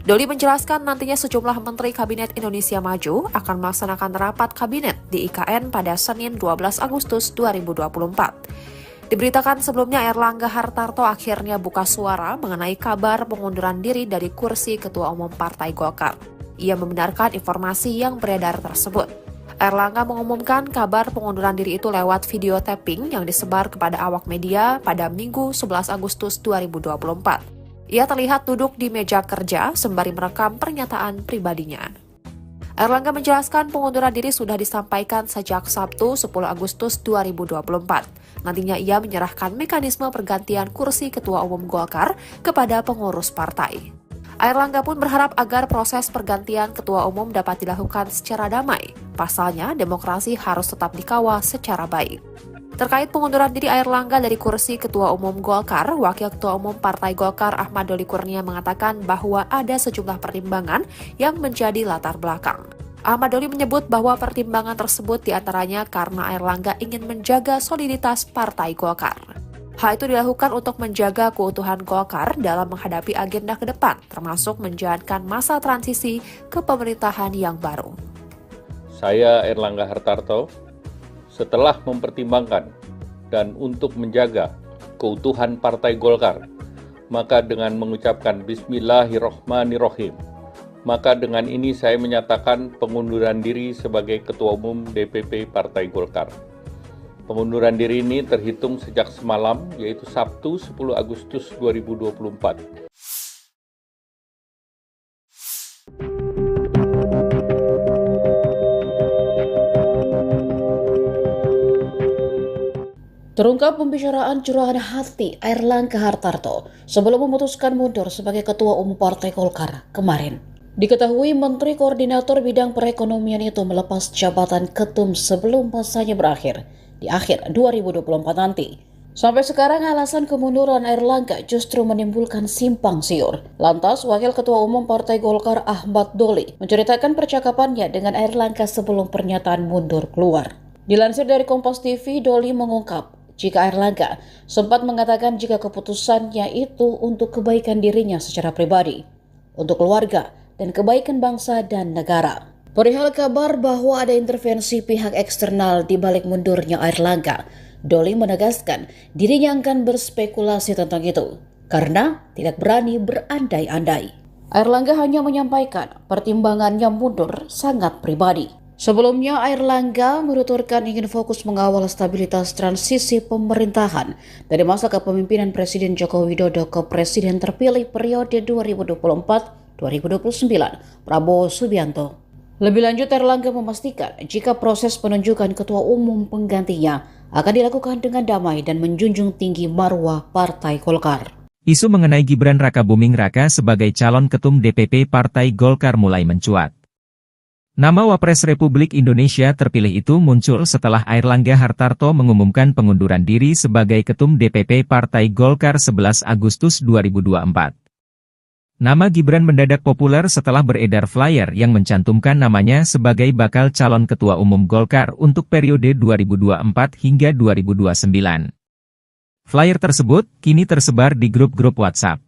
Doli menjelaskan nantinya sejumlah Menteri Kabinet Indonesia Maju akan melaksanakan rapat kabinet di IKN pada Senin 12 Agustus 2024. Diberitakan sebelumnya Airlangga Hartarto akhirnya buka suara mengenai kabar pengunduran diri dari kursi Ketua Umum Partai Golkar. Ia membenarkan informasi yang beredar tersebut. Airlangga mengumumkan kabar pengunduran diri itu lewat video tapping yang disebar kepada awak media pada Minggu 11 Agustus 2024. Ia terlihat duduk di meja kerja sembari merekam pernyataan pribadinya. Airlangga menjelaskan pengunduran diri sudah disampaikan sejak Sabtu 10 Agustus 2024. Nantinya ia menyerahkan mekanisme pergantian kursi Ketua Umum Golkar kepada pengurus partai. Airlangga pun berharap agar proses pergantian Ketua Umum dapat dilakukan secara damai. Pasalnya, demokrasi harus tetap dikawal secara baik. Terkait pengunduran diri Airlangga dari kursi Ketua Umum Golkar, Wakil Ketua Umum Partai Golkar Ahmad Doli Kurnia mengatakan bahwa ada sejumlah pertimbangan yang menjadi latar belakang. Ahmad Doli menyebut bahwa pertimbangan tersebut diantaranya karena Airlangga ingin menjaga soliditas Partai Golkar. Hal itu dilakukan untuk menjaga keutuhan Golkar dalam menghadapi agenda ke depan, termasuk menjalankan masa transisi ke pemerintahan yang baru. Saya Airlangga Hartarto, setelah mempertimbangkan dan untuk menjaga keutuhan Partai Golkar, maka dengan mengucapkan Bismillahirrohmanirrohim, maka dengan ini saya menyatakan pengunduran diri sebagai Ketua Umum DPP Partai Golkar. Pengunduran diri ini terhitung sejak semalam, yaitu Sabtu 10 Agustus 2024. Terungkap pembicaraan curahan hati Airlangga Hartarto sebelum memutuskan mundur sebagai Ketua Umum Partai Golkar kemarin. Diketahui Menteri Koordinator Bidang Perekonomian itu melepas jabatan ketum sebelum masanya berakhir di akhir 2024 nanti. Sampai sekarang alasan kemunduran Airlangga justru menimbulkan simpang siur. Lantas, Wakil Ketua Umum Partai Golkar Ahmad Doli menceritakan percakapannya dengan Airlangga sebelum pernyataan mundur keluar. Dilansir dari Kompas TV, Doli mengungkap jika Airlangga sempat mengatakan jika keputusannya itu untuk kebaikan dirinya secara pribadi. Untuk keluarga, dan kebaikan bangsa dan negara. Perihal kabar bahwa ada intervensi pihak eksternal di balik mundurnya Airlangga, Doli menegaskan dirinya akan berspekulasi tentang itu karena tidak berani berandai-andai. Airlangga hanya menyampaikan pertimbangannya mundur sangat pribadi. Sebelumnya, Airlangga menuturkan ingin fokus mengawal stabilitas transisi pemerintahan dari masa kepemimpinan Presiden Joko Widodo ke Presiden terpilih periode 2024-2029, Prabowo Subianto. Lebih lanjut, Airlangga memastikan jika proses penunjukan ketua umum penggantinya akan dilakukan dengan damai dan menjunjung tinggi marwah Partai Golkar. Isu mengenai Gibran Rakabuming Raka sebagai calon ketum DPP Partai Golkar mulai mencuat. Nama Wapres Republik Indonesia terpilih itu muncul setelah Airlangga Hartarto mengumumkan pengunduran diri sebagai ketum DPP Partai Golkar 11 Agustus 2024. Nama Gibran mendadak populer setelah beredar flyer yang mencantumkan namanya sebagai bakal calon ketua umum Golkar untuk periode 2024 hingga 2029. Flyer tersebut kini tersebar di grup-grup WhatsApp.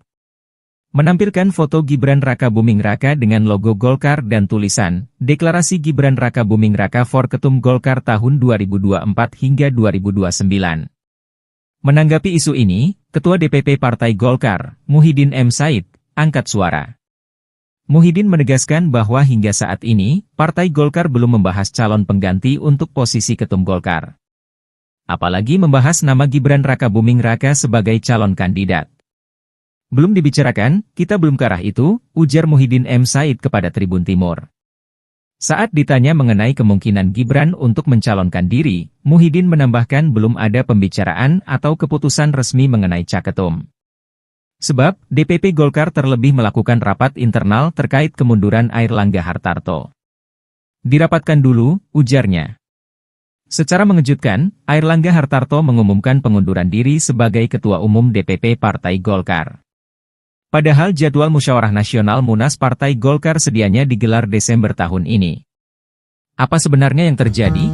Menampilkan foto Gibran Rakabuming Raka dengan logo Golkar dan tulisan, Deklarasi Gibran Rakabuming Raka for Ketum Golkar tahun 2024 hingga 2029. Menanggapi isu ini, Ketua DPP Partai Golkar, Muhyiddin M. Said, angkat suara. Muhyiddin menegaskan bahwa hingga saat ini, Partai Golkar belum membahas calon pengganti untuk posisi Ketum Golkar. Apalagi membahas nama Gibran Rakabuming Raka sebagai calon kandidat. Belum dibicarakan, kita belum ke arah itu, ujar Muhyiddin M. Said kepada Tribun Timur. Saat ditanya mengenai kemungkinan Gibran untuk mencalonkan diri, Muhyiddin menambahkan belum ada pembicaraan atau keputusan resmi mengenai caketum. Sebab, DPP Golkar terlebih melakukan rapat internal terkait kemunduran Airlangga Hartarto. Dirapatkan dulu, ujarnya. Secara mengejutkan, Airlangga Hartarto mengumumkan pengunduran diri sebagai Ketua Umum DPP Partai Golkar. Padahal jadwal Musyawarah Nasional Munas Partai Golkar sedianya digelar Desember tahun ini. Apa sebenarnya yang terjadi?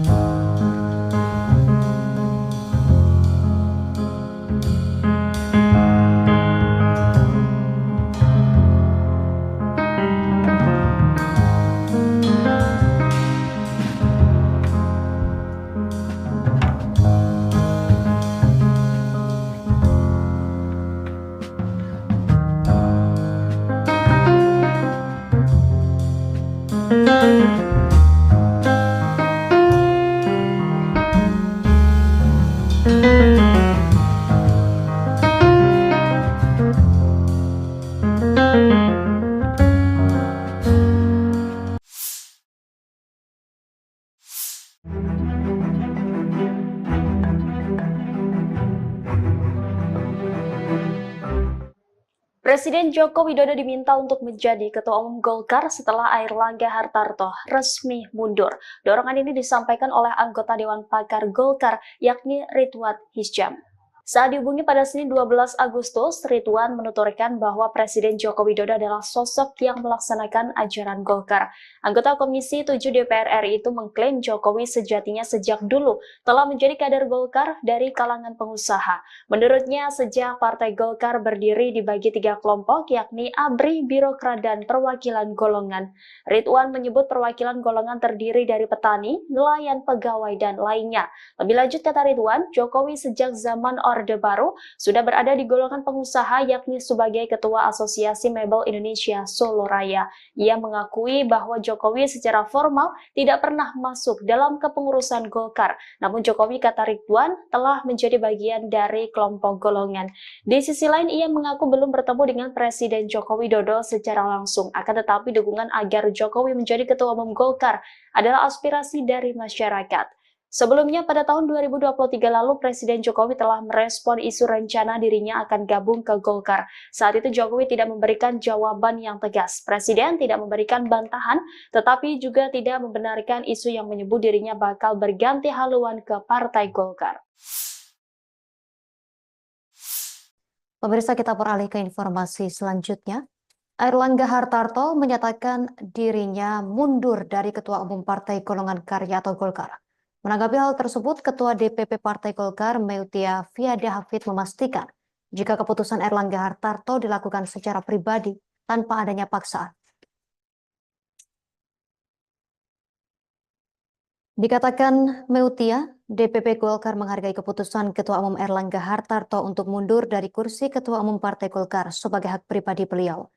Presiden Joko Widodo diminta untuk menjadi Ketua Umum Golkar setelah Airlangga Hartarto resmi mundur. Dorongan ini disampaikan oleh anggota Dewan Pakar Golkar, yakni Ridwan Hisyam. Saat dihubungi pada Senin 12 Agustus, Ridwan menuturkan bahwa Presiden Joko Widodo adalah sosok yang melaksanakan ajaran Golkar. Anggota Komisi 7 DPR RI itu mengklaim Jokowi sejatinya sejak dulu telah menjadi kader Golkar dari kalangan pengusaha. Menurutnya, sejak Partai Golkar berdiri dibagi 3 kelompok, yakni ABRI, Birokrat, dan Perwakilan Golongan. Ridwan menyebut perwakilan golongan terdiri dari petani, nelayan, pegawai, dan lainnya. Lebih lanjut, kata Ridwan, Jokowi sejak zaman Orde Baru sudah berada di golongan pengusaha, yakni sebagai Ketua Asosiasi Mebel Indonesia Solo Raya. Ia mengakui bahwa Jokowi secara formal tidak pernah masuk dalam kepengurusan Golkar. Namun Jokowi, kata Ridwan, telah menjadi bagian dari kelompok golongan. Di sisi lain, ia mengaku belum bertemu dengan Presiden Joko Widodo secara langsung. Akan tetapi dukungan agar Jokowi menjadi Ketua Umum Golkar adalah aspirasi dari masyarakat. Sebelumnya, pada tahun 2023 lalu, Presiden Jokowi telah merespon isu rencana dirinya akan gabung ke Golkar. Saat itu Jokowi tidak memberikan jawaban yang tegas. Presiden tidak memberikan bantahan, tetapi juga tidak membenarkan isu yang menyebut dirinya bakal berganti haluan ke Partai Golkar. Pemirsa, kita beralih ke informasi selanjutnya. Airlangga Hartarto menyatakan dirinya mundur dari Ketua Umum Partai Golongan Karya atau Golkar. Menanggapi hal tersebut, Ketua DPP Partai Golkar, Meutia Fiada Hafid, memastikan jika keputusan Airlangga Hartarto dilakukan secara pribadi tanpa adanya paksaan. Dikatakan Meutia, DPP Golkar menghargai keputusan Ketua Umum Airlangga Hartarto untuk mundur dari kursi Ketua Umum Partai Golkar sebagai hak pribadi beliau.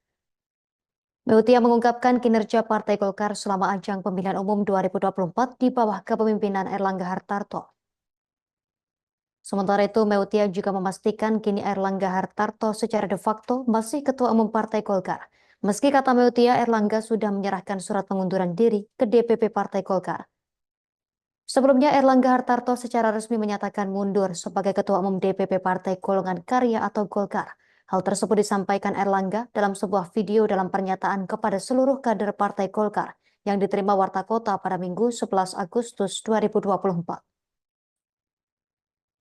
Meutia mengungkapkan kinerja Partai Golkar selama ajang pemilihan umum 2024 di bawah kepemimpinan Airlangga Hartarto. Sementara itu, Meutia juga memastikan kini Airlangga Hartarto secara de facto masih Ketua Umum Partai Golkar. Meski kata Meutia, Airlangga sudah menyerahkan surat pengunduran diri ke DPP Partai Golkar. Sebelumnya, Airlangga Hartarto secara resmi menyatakan mundur sebagai Ketua Umum DPP Partai Golongan Karya atau Golkar. Hal tersebut disampaikan Airlangga dalam sebuah video dalam pernyataan kepada seluruh kader Partai Golkar yang diterima Warta Kota pada Minggu 11 Agustus 2024.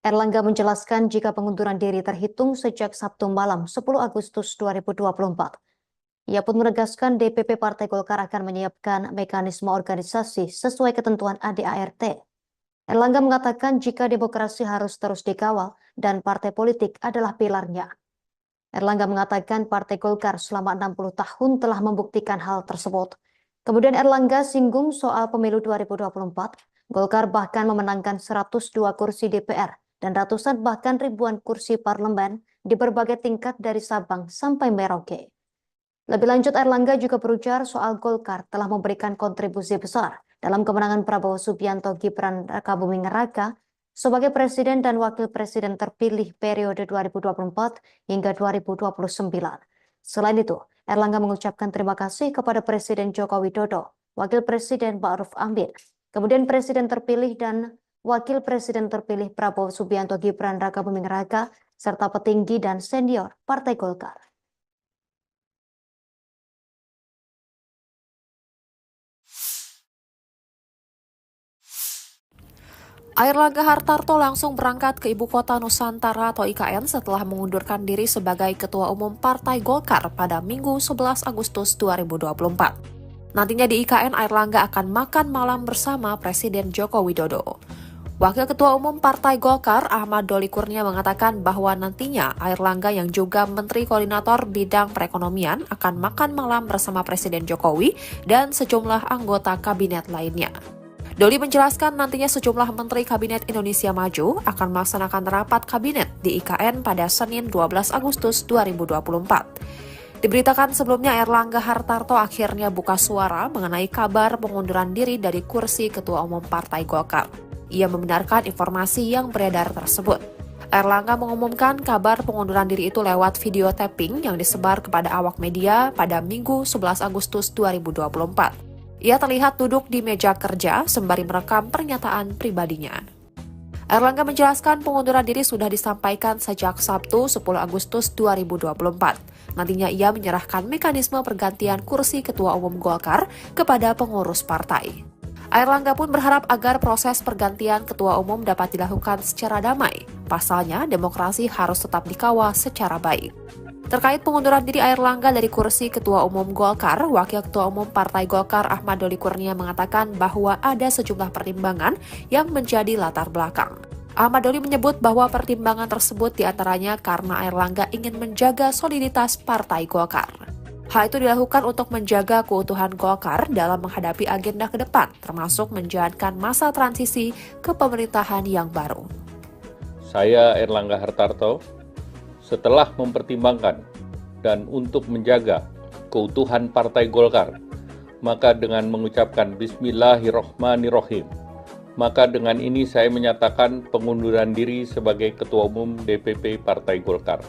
Airlangga menjelaskan jika pengunduran diri terhitung sejak Sabtu malam 10 Agustus 2024. Ia pun menegaskan DPP Partai Golkar akan menyiapkan mekanisme organisasi sesuai ketentuan ADART. Airlangga mengatakan jika demokrasi harus terus dikawal dan partai politik adalah pilarnya. Airlangga mengatakan Partai Golkar selama 60 tahun telah membuktikan hal tersebut. Kemudian Airlangga singgung soal pemilu 2024. Golkar bahkan memenangkan 102 kursi DPR dan ratusan bahkan ribuan kursi parlemen di berbagai tingkat dari Sabang sampai Merauke. Lebih lanjut, Airlangga juga berujar soal Golkar telah memberikan kontribusi besar dalam kemenangan Prabowo Subianto Gibran Rakabuming Raka sebagai Presiden dan Wakil Presiden terpilih periode 2024 hingga 2029. Selain itu, Airlangga mengucapkan terima kasih kepada Presiden Joko Widodo, Wakil Presiden Ma'ruf Amin, kemudian Presiden terpilih dan Wakil Presiden terpilih Prabowo Subianto Gibran Rakabuming Raka, serta petinggi dan senior Partai Golkar. Airlangga Hartarto langsung berangkat ke Ibu Kota Nusantara atau IKN setelah mengundurkan diri sebagai Ketua Umum Partai Golkar pada Minggu 11 Agustus 2024. Nantinya di IKN, Airlangga akan makan malam bersama Presiden Joko Widodo. Wakil Ketua Umum Partai Golkar Ahmad Doli Kurnia mengatakan bahwa nantinya Airlangga yang juga Menteri Koordinator Bidang Perekonomian akan makan malam bersama Presiden Jokowi dan sejumlah anggota kabinet lainnya. Doli menjelaskan nantinya sejumlah Menteri Kabinet Indonesia Maju akan melaksanakan rapat kabinet di IKN pada Senin 12 Agustus 2024. Diberitakan sebelumnya Airlangga Hartarto akhirnya buka suara mengenai kabar pengunduran diri dari kursi Ketua Umum Partai Golkar. Ia membenarkan informasi yang beredar tersebut. Airlangga mengumumkan kabar pengunduran diri itu lewat video tapping yang disebar kepada awak media pada Minggu 11 Agustus 2024. Ia terlihat duduk di meja kerja sembari merekam pernyataan pribadinya. Airlangga menjelaskan pengunduran diri sudah disampaikan sejak Sabtu 10 Agustus 2024. Nantinya ia menyerahkan mekanisme pergantian kursi Ketua Umum Golkar kepada pengurus partai. Airlangga pun berharap agar proses pergantian Ketua Umum dapat dilakukan secara damai. Pasalnya, demokrasi harus tetap dikawal secara baik. Terkait pengunduran diri Airlangga dari kursi Ketua Umum Golkar, Wakil Ketua Umum Partai Golkar Ahmad Doli Kurnia mengatakan bahwa ada sejumlah pertimbangan yang menjadi latar belakang. Ahmad Doli menyebut bahwa pertimbangan tersebut diantaranya karena Airlangga ingin menjaga soliditas Partai Golkar. Hal itu dilakukan untuk menjaga keutuhan Golkar dalam menghadapi agenda ke depan, termasuk menjalankan masa transisi ke pemerintahan yang baru. Saya Airlangga Hartarto, setelah mempertimbangkan dan untuk menjaga keutuhan Partai Golkar, maka dengan mengucapkan Bismillahirrohmanirrohim, maka dengan ini saya menyatakan pengunduran diri sebagai Ketua Umum DPP Partai Golkar.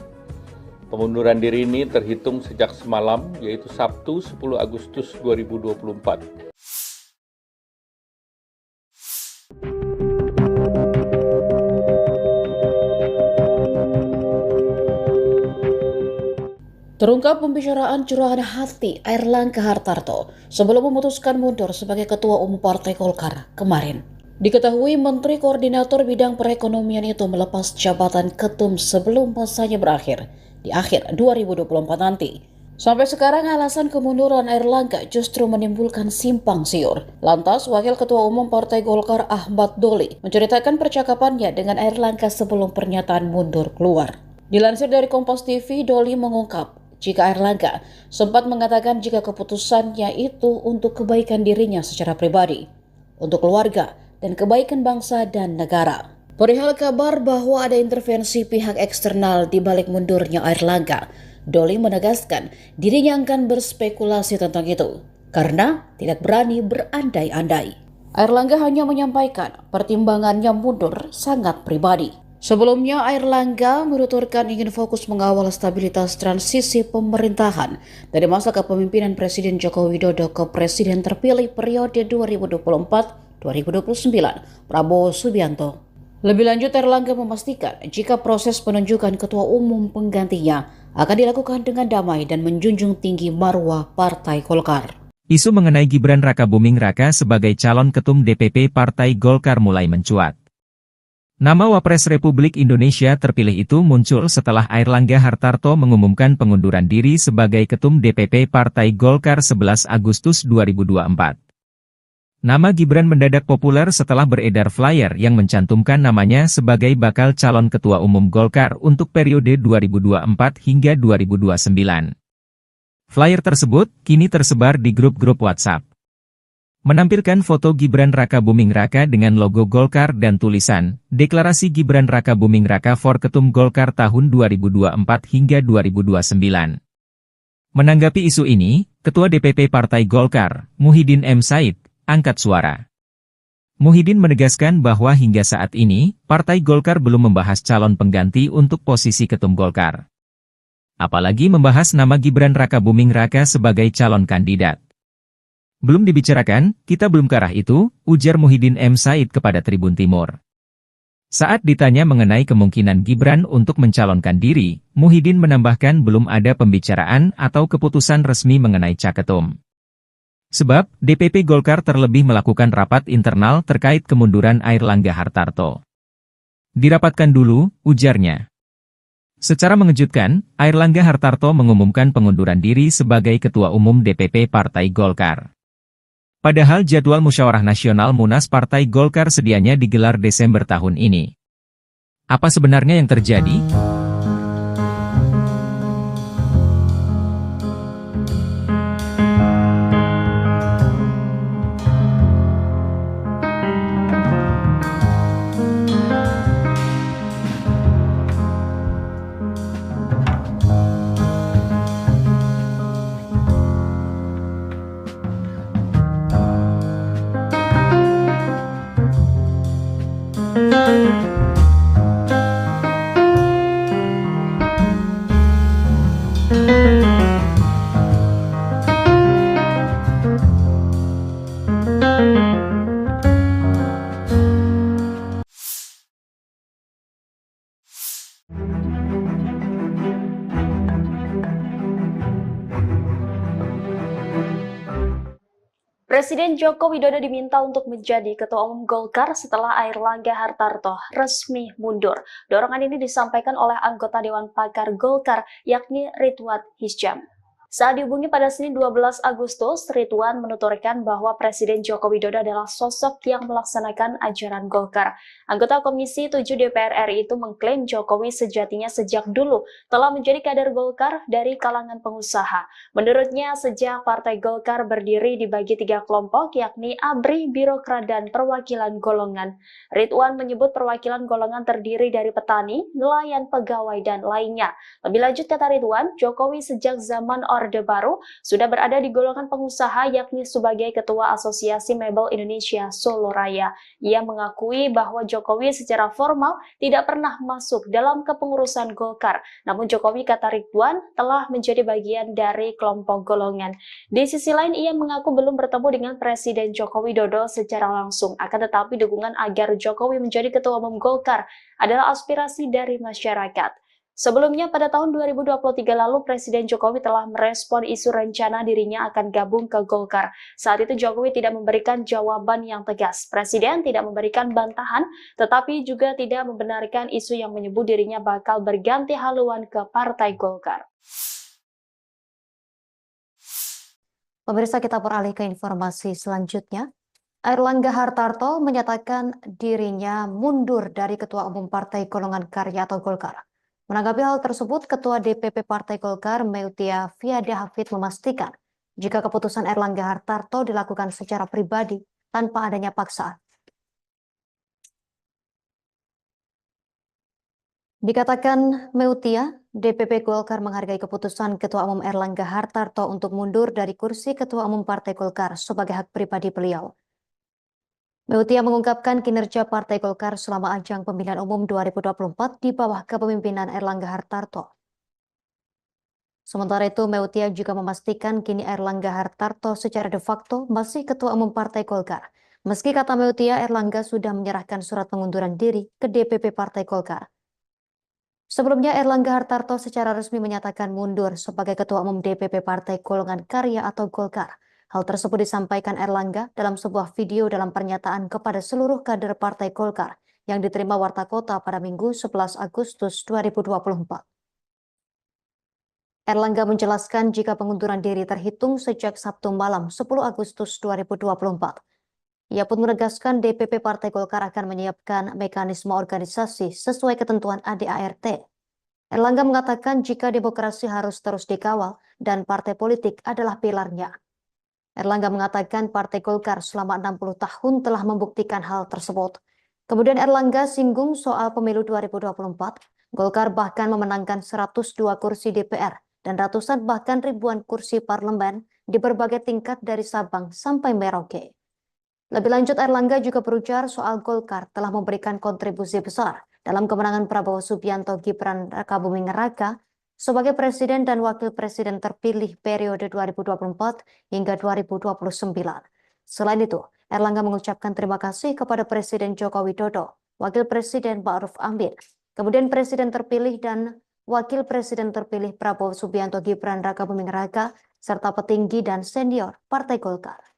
Pengunduran diri ini terhitung sejak semalam, yaitu Sabtu 10 Agustus 2024. Terungkap pembicaraan curahan hati Airlangga Hartarto sebelum memutuskan mundur sebagai Ketua Umum Partai Golkar kemarin. Diketahui Menteri Koordinator Bidang Perekonomian itu melepas jabatan ketum sebelum masanya berakhir di akhir 2024 nanti. Sampai sekarang alasan kemunduran Airlangga justru menimbulkan simpang siur. Lantas, Wakil Ketua Umum Partai Golkar Ahmad Doli menceritakan percakapannya dengan Airlangga sebelum pernyataan mundur keluar. Dilansir dari Kompas TV, Doli mengungkap jika Airlangga sempat mengatakan jika keputusannya itu untuk kebaikan dirinya secara pribadi, untuk keluarga, dan kebaikan bangsa dan negara. Perihal kabar bahwa ada intervensi pihak eksternal di balik mundurnya Airlangga, Doli menegaskan dirinya akan berspekulasi tentang itu karena tidak berani berandai-andai. Airlangga hanya menyampaikan pertimbangannya mundur sangat pribadi. Sebelumnya, Airlangga menuturkan ingin fokus mengawal stabilitas transisi pemerintahan dari masa kepemimpinan Presiden Joko Widodo ke Presiden terpilih periode 2024-2029, Prabowo Subianto. Lebih lanjut, Airlangga memastikan jika proses penunjukan ketua umum penggantinya akan dilakukan dengan damai dan menjunjung tinggi marwah Partai Golkar. Isu mengenai Gibran Rakabuming Raka sebagai calon ketum DPP Partai Golkar mulai mencuat. Nama Wapres Republik Indonesia terpilih itu muncul setelah Airlangga Hartarto mengumumkan pengunduran diri sebagai ketum DPP Partai Golkar 11 Agustus 2024. Nama Gibran mendadak populer setelah beredar flyer yang mencantumkan namanya sebagai bakal calon ketua umum Golkar untuk periode 2024 hingga 2029. Flyer tersebut kini tersebar di grup-grup WhatsApp. Menampilkan foto Gibran Rakabuming Raka dengan logo Golkar dan tulisan, Deklarasi Gibran Rakabuming Raka for Ketum Golkar tahun 2024 hingga 2029. Menanggapi isu ini, Ketua DPP Partai Golkar, Muhyiddin M. Said, angkat suara. Muhyiddin menegaskan bahwa hingga saat ini, Partai Golkar belum membahas calon pengganti untuk posisi Ketum Golkar. Apalagi membahas nama Gibran Rakabuming Raka sebagai calon kandidat. Belum dibicarakan, kita belum ke arah itu, ujar Muhyiddin M. Said kepada Tribun Timur. Saat ditanya mengenai kemungkinan Gibran untuk mencalonkan diri, Muhyiddin menambahkan belum ada pembicaraan atau keputusan resmi mengenai caketum. Sebab, DPP Golkar terlebih melakukan rapat internal terkait kemunduran Airlangga Hartarto. Dirapatkan dulu, ujarnya. Secara mengejutkan, Airlangga Hartarto mengumumkan pengunduran diri sebagai Ketua Umum DPP Partai Golkar. Padahal jadwal Musyawarah Nasional Munas Partai Golkar sedianya digelar Desember tahun ini. Apa sebenarnya yang terjadi? Presiden Joko Widodo diminta untuk menjadi Ketua Umum Golkar setelah Airlangga Hartarto resmi mundur. Dorongan ini disampaikan oleh anggota Dewan Pakar Golkar, yakni Ridwan Hisyam. Saat dihubungi pada Senin 12 Agustus, Ridwan menuturkan bahwa Presiden Joko Widodo adalah sosok yang melaksanakan ajaran Golkar. Anggota Komisi 7 DPR RI itu mengklaim Jokowi sejatinya sejak dulu telah menjadi kader Golkar dari kalangan pengusaha. Menurutnya, sejak Partai Golkar berdiri dibagi 3 kelompok, yakni ABRI, Birokrat, dan Perwakilan Golongan. Ridwan menyebut perwakilan golongan terdiri dari petani, nelayan, pegawai, dan lainnya. Lebih lanjut, kata Ridwan, Jokowi sejak zaman Orde Baru sudah berada di golongan pengusaha, yakni sebagai Ketua Asosiasi Mebel Indonesia Solo Raya. Ia mengakui bahwa Jokowi secara formal tidak pernah masuk dalam kepengurusan Golkar. Namun Jokowi, kata Ridwan, telah menjadi bagian dari kelompok golongan. Di sisi lain, ia mengaku belum bertemu dengan Presiden Joko Widodo secara langsung. Akan tetapi dukungan agar Jokowi menjadi Ketua Umum Golkar adalah aspirasi dari masyarakat. Sebelumnya, pada tahun 2023 lalu, Presiden Jokowi telah merespon isu rencana dirinya akan gabung ke Golkar. Saat itu Jokowi tidak memberikan jawaban yang tegas. Presiden tidak memberikan bantahan, tetapi juga tidak membenarkan isu yang menyebut dirinya bakal berganti haluan ke Partai Golkar. Pemirsa, kita beralih ke informasi selanjutnya. Airlangga Hartarto menyatakan dirinya mundur dari Ketua Umum Partai Golongan Karya atau Golkar. Menanggapi hal tersebut, Ketua DPP Partai Golkar, Meutia Fiada Hafid, memastikan jika keputusan Airlangga Hartarto dilakukan secara pribadi tanpa adanya paksaan. Dikatakan Meutia, DPP Golkar menghargai keputusan Ketua Umum Airlangga Hartarto untuk mundur dari kursi Ketua Umum Partai Golkar sebagai hak pribadi beliau. Meutia mengungkapkan kinerja Partai Golkar selama ajang pemilihan umum 2024 di bawah kepemimpinan Airlangga Hartarto. Sementara itu, Meutia juga memastikan kini Airlangga Hartarto secara de facto masih Ketua Umum Partai Golkar. Meski kata Meutia, Airlangga sudah menyerahkan surat pengunduran diri ke DPP Partai Golkar. Sebelumnya, Airlangga Hartarto secara resmi menyatakan mundur sebagai Ketua Umum DPP Partai Golongan Karya atau Golkar. Hal tersebut disampaikan Airlangga dalam sebuah video dalam pernyataan kepada seluruh kader Partai Golkar yang diterima Warta Kota pada Minggu 11 Agustus 2024. Airlangga menjelaskan jika pengunduran diri terhitung sejak Sabtu malam 10 Agustus 2024. Ia pun menegaskan DPP Partai Golkar akan menyiapkan mekanisme organisasi sesuai ketentuan ADART. Airlangga mengatakan jika demokrasi harus terus dikawal dan partai politik adalah pilarnya. Airlangga mengatakan Partai Golkar selama 60 tahun telah membuktikan hal tersebut. Kemudian Airlangga singgung soal pemilu 2024. Golkar bahkan memenangkan 102 kursi DPR dan ratusan bahkan ribuan kursi parlemen di berbagai tingkat dari Sabang sampai Merauke. Lebih lanjut, Airlangga juga berujar soal Golkar telah memberikan kontribusi besar dalam kemenangan Prabowo Subianto Gibran Rakabuming Raka sebagai Presiden dan Wakil Presiden terpilih periode 2024 hingga 2029. Selain itu, Airlangga mengucapkan terima kasih kepada Presiden Joko Widodo, Wakil Presiden Ma'ruf Amin, kemudian Presiden terpilih dan Wakil Presiden terpilih Prabowo Subianto Gibran Rakabuming Raka, serta petinggi dan senior Partai Golkar.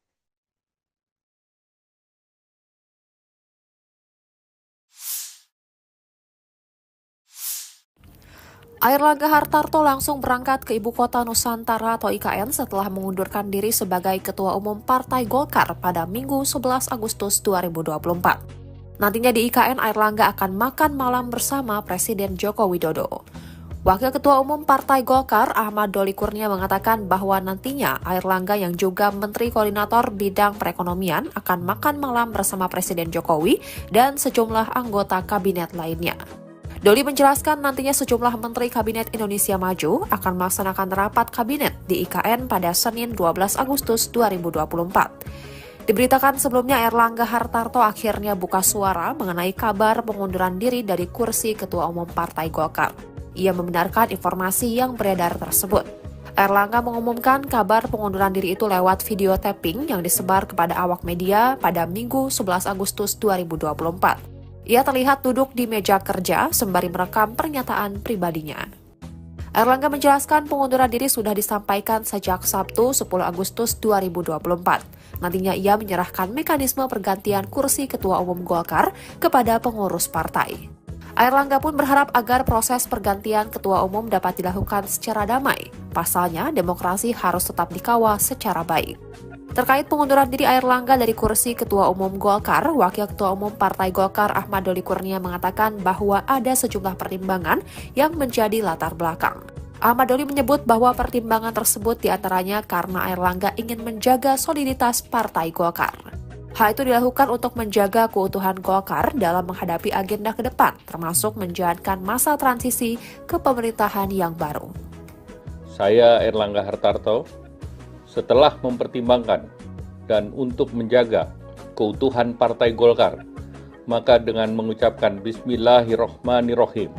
Airlangga Hartarto langsung berangkat ke Ibu Kota Nusantara atau IKN setelah mengundurkan diri sebagai Ketua Umum Partai Golkar pada Minggu 11 Agustus 2024. Nantinya di IKN, Airlangga akan makan malam bersama Presiden Joko Widodo. Wakil Ketua Umum Partai Golkar Ahmad Doli Kurnia mengatakan bahwa nantinya Airlangga yang juga Menteri Koordinator Bidang Perekonomian akan makan malam bersama Presiden Jokowi dan sejumlah anggota kabinet lainnya. Doli menjelaskan nantinya sejumlah Menteri Kabinet Indonesia Maju akan melaksanakan rapat kabinet di IKN pada Senin 12 Agustus 2024. Diberitakan sebelumnya Airlangga Hartarto akhirnya buka suara mengenai kabar pengunduran diri dari kursi Ketua Umum Partai Golkar. Ia membenarkan informasi yang beredar tersebut. Airlangga mengumumkan kabar pengunduran diri itu lewat video tapping yang disebar kepada awak media pada Minggu 11 Agustus 2024. Ia terlihat duduk di meja kerja sembari merekam pernyataan pribadinya. Airlangga menjelaskan pengunduran diri sudah disampaikan sejak Sabtu 10 Agustus 2024. Nantinya ia menyerahkan mekanisme pergantian kursi Ketua Umum Golkar kepada pengurus partai. Airlangga pun berharap agar proses pergantian Ketua Umum dapat dilakukan secara damai. Pasalnya, demokrasi harus tetap dikawal secara baik. Terkait pengunduran diri Airlangga dari kursi Ketua Umum Golkar, Wakil Ketua Umum Partai Golkar Ahmad Doli Kurnia mengatakan bahwa ada sejumlah pertimbangan yang menjadi latar belakang. Ahmad Doli menyebut bahwa pertimbangan tersebut diantaranya karena Airlangga ingin menjaga soliditas Partai Golkar. Hal itu dilakukan untuk menjaga keutuhan Golkar dalam menghadapi agenda ke depan, termasuk menjalankan masa transisi ke pemerintahan yang baru. Saya Airlangga Hartarto, setelah mempertimbangkan dan untuk menjaga keutuhan Partai Golkar, maka dengan mengucapkan Bismillahirrohmanirrohim,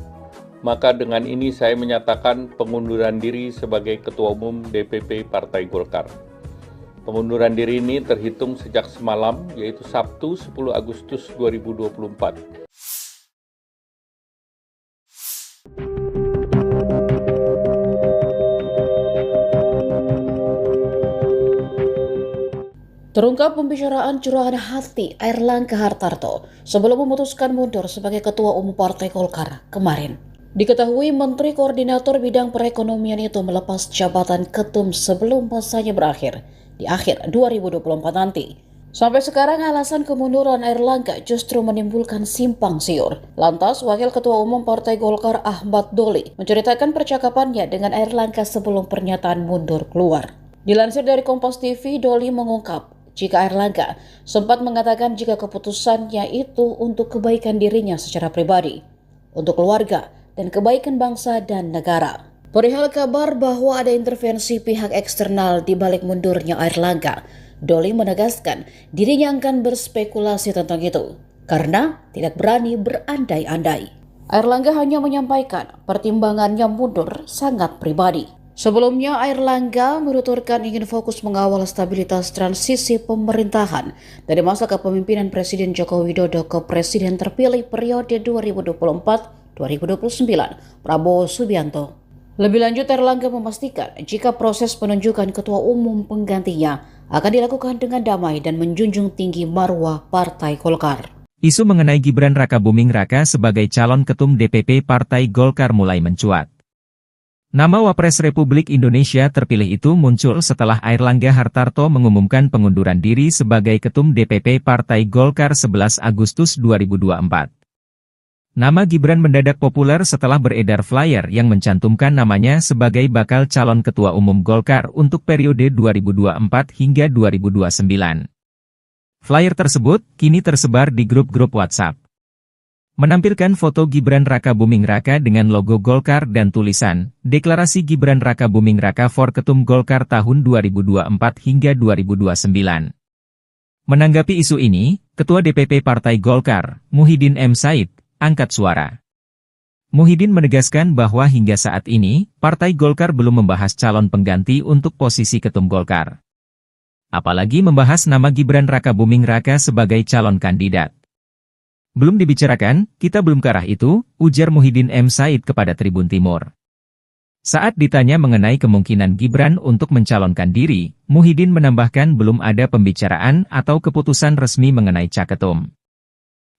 maka dengan ini saya menyatakan pengunduran diri sebagai Ketua Umum DPP Partai Golkar. Pengunduran diri ini terhitung sejak semalam, yaitu Sabtu 10 Agustus 2024. Terungkap pembicaraan curahan hati Airlangga Hartarto sebelum memutuskan mundur sebagai Ketua Umum Partai Golkar kemarin. Diketahui Menteri Koordinator Bidang Perekonomian itu melepas jabatan ketum sebelum masanya berakhir di akhir 2024 nanti. Sampai sekarang alasan kemunduran Airlangga justru menimbulkan simpang siur. Lantas, Wakil Ketua Umum Partai Golkar Ahmad Doli menceritakan percakapannya dengan Airlangga sebelum pernyataan mundur keluar. Dilansir dari Kompas TV, Doli mengungkap jika Airlangga sempat mengatakan jika keputusannya itu untuk kebaikan dirinya secara pribadi. Untuk keluarga dan kebaikan bangsa dan negara. Perihal kabar bahwa ada intervensi pihak eksternal di balik mundurnya Airlangga, Doli menegaskan dirinya akan berspekulasi tentang itu karena tidak berani berandai-andai. Airlangga hanya menyampaikan pertimbangannya mundur sangat pribadi. Sebelumnya, Airlangga menuturkan ingin fokus mengawal stabilitas transisi pemerintahan dari masa kepemimpinan Presiden Joko Widodo ke Presiden terpilih periode 2024-2029, Prabowo Subianto. Lebih lanjut, Airlangga memastikan jika proses penunjukan ketua umum penggantinya akan dilakukan dengan damai dan menjunjung tinggi marwah Partai Golkar. Isu mengenai Gibran Rakabuming Raka sebagai calon ketum DPP Partai Golkar mulai mencuat. Nama Wapres Republik Indonesia terpilih itu muncul setelah Airlangga Hartarto mengumumkan pengunduran diri sebagai ketum DPP Partai Golkar 11 Agustus 2024. Nama Gibran mendadak populer setelah beredar flyer yang mencantumkan namanya sebagai bakal calon ketua umum Golkar untuk periode 2024 hingga 2029. Flyer tersebut kini tersebar di grup-grup WhatsApp. Menampilkan foto Gibran Rakabuming Raka dengan logo Golkar dan tulisan, Deklarasi Gibran Rakabuming Raka for Ketum Golkar tahun 2024 hingga 2029. Menanggapi isu ini, Ketua DPP Partai Golkar, Muhyiddin M. Said, angkat suara. Muhyiddin menegaskan bahwa hingga saat ini, Partai Golkar belum membahas calon pengganti untuk posisi Ketum Golkar. Apalagi membahas nama Gibran Rakabuming Raka sebagai calon kandidat. Belum dibicarakan, kita belum ke arah itu, ujar Muhyiddin M. Said kepada Tribun Timur. Saat ditanya mengenai kemungkinan Gibran untuk mencalonkan diri, Muhyiddin menambahkan belum ada pembicaraan atau keputusan resmi mengenai caketum.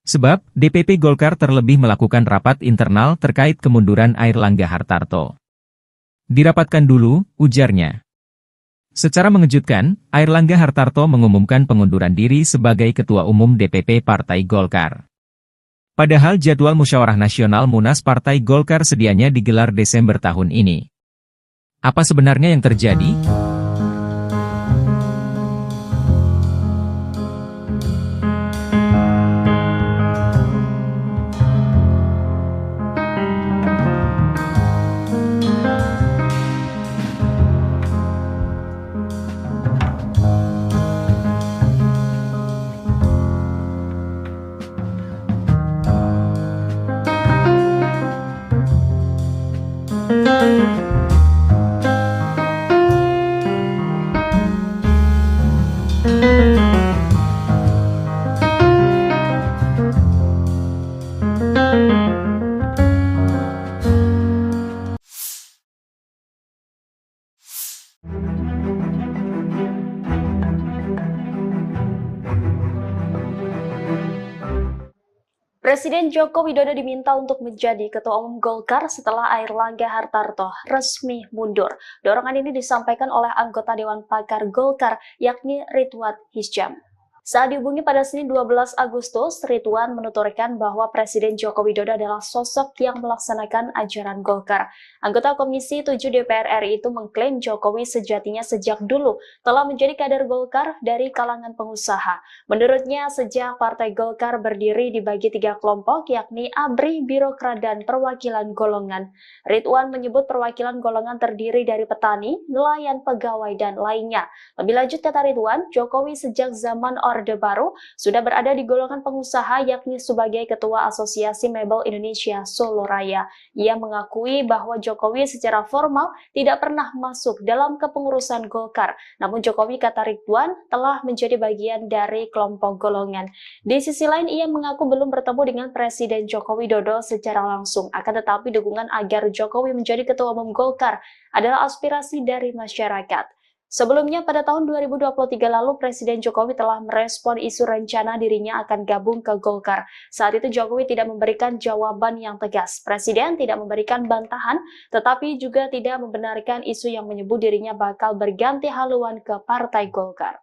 Sebab, DPP Golkar terlebih melakukan rapat internal terkait kemunduran Airlangga Hartarto. Dirapatkan dulu, ujarnya. Secara mengejutkan, Airlangga Hartarto mengumumkan pengunduran diri sebagai Ketua Umum DPP Partai Golkar. Padahal jadwal Musyawarah Nasional Munas Partai Golkar sedianya digelar Desember tahun ini. Apa sebenarnya yang terjadi? Presiden Joko Widodo diminta untuk menjadi Ketua Umum Golkar setelah Airlangga Hartarto resmi mundur. Dorongan ini disampaikan oleh anggota Dewan Pakar Golkar, yakni Ridwan Hisyam. Saat dihubungi pada Senin 12 Agustus, Ridwan menuturkan bahwa Presiden Joko Widodo adalah sosok yang melaksanakan ajaran Golkar. Anggota Komisi 7 DPR RI itu mengklaim Jokowi sejatinya sejak dulu telah menjadi kader Golkar dari kalangan pengusaha. Menurutnya, sejak Partai Golkar berdiri dibagi 3 kelompok, yakni ABRI, Birokrat, dan Perwakilan Golongan. Ridwan menyebut perwakilan golongan terdiri dari petani, nelayan, pegawai, dan lainnya. Lebih lanjut, kata Ridwan, Jokowi sejak zaman Orde Baru sudah berada di golongan pengusaha, yakni sebagai Ketua Asosiasi Mebel Indonesia Solo Raya. Ia mengakui bahwa Jokowi secara formal tidak pernah masuk dalam kepengurusan Golkar. Namun Jokowi, kata Ridwan, telah menjadi bagian dari kelompok golongan. Di sisi lain, ia mengaku belum bertemu dengan Presiden Joko Widodo secara langsung. Akan tetapi dukungan agar Jokowi menjadi Ketua Umum Golkar adalah aspirasi dari masyarakat. Sebelumnya, pada tahun 2023 lalu, Presiden Jokowi telah merespon isu rencana dirinya akan gabung ke Golkar. Saat itu Jokowi tidak memberikan jawaban yang tegas. Presiden tidak memberikan bantahan, tetapi juga tidak membenarkan isu yang menyebut dirinya bakal berganti haluan ke Partai Golkar.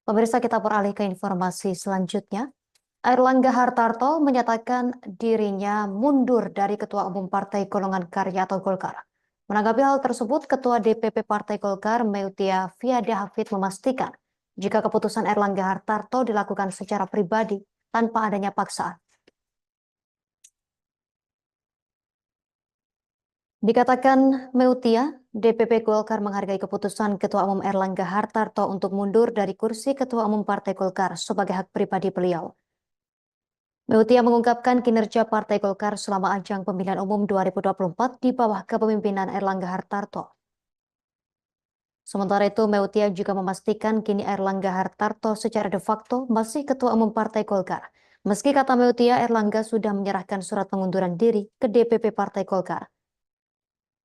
Pemirsa, kita beralih ke informasi selanjutnya. Airlangga Hartarto menyatakan dirinya mundur dari Ketua Umum Partai Golongan Karya atau Golkar. Menanggapi hal tersebut, Ketua DPP Partai Golkar, Meutia Fiada Hafid, memastikan jika keputusan Airlangga Hartarto dilakukan secara pribadi tanpa adanya paksaan. Dikatakan Meutia, DPP Golkar menghargai keputusan Ketua Umum Airlangga Hartarto untuk mundur dari kursi Ketua Umum Partai Golkar sebagai hak pribadi beliau. Meutia mengungkapkan kinerja Partai Golkar selama ajang pemilihan umum 2024 di bawah kepemimpinan Airlangga Hartarto. Sementara itu, Meutia juga memastikan kini Airlangga Hartarto secara de facto masih Ketua Umum Partai Golkar. Meski kata Meutia, Airlangga sudah menyerahkan surat pengunduran diri ke DPP Partai Golkar.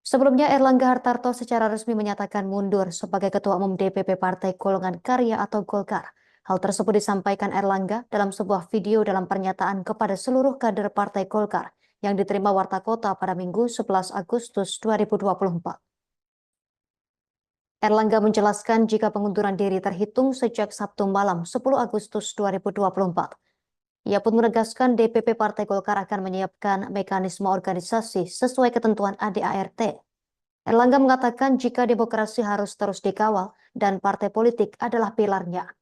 Sebelumnya, Airlangga Hartarto secara resmi menyatakan mundur sebagai Ketua Umum DPP Partai Golongan Karya atau Golkar. Hal tersebut disampaikan Airlangga dalam sebuah video dalam pernyataan kepada seluruh kader Partai Golkar yang diterima Warta Kota pada Minggu 11 Agustus 2024. Airlangga menjelaskan jika pengunduran diri terhitung sejak Sabtu malam 10 Agustus 2024. Ia pun menegaskan DPP Partai Golkar akan menyiapkan mekanisme organisasi sesuai ketentuan ADART. Airlangga mengatakan jika demokrasi harus terus dikawal dan partai politik adalah pilarnya.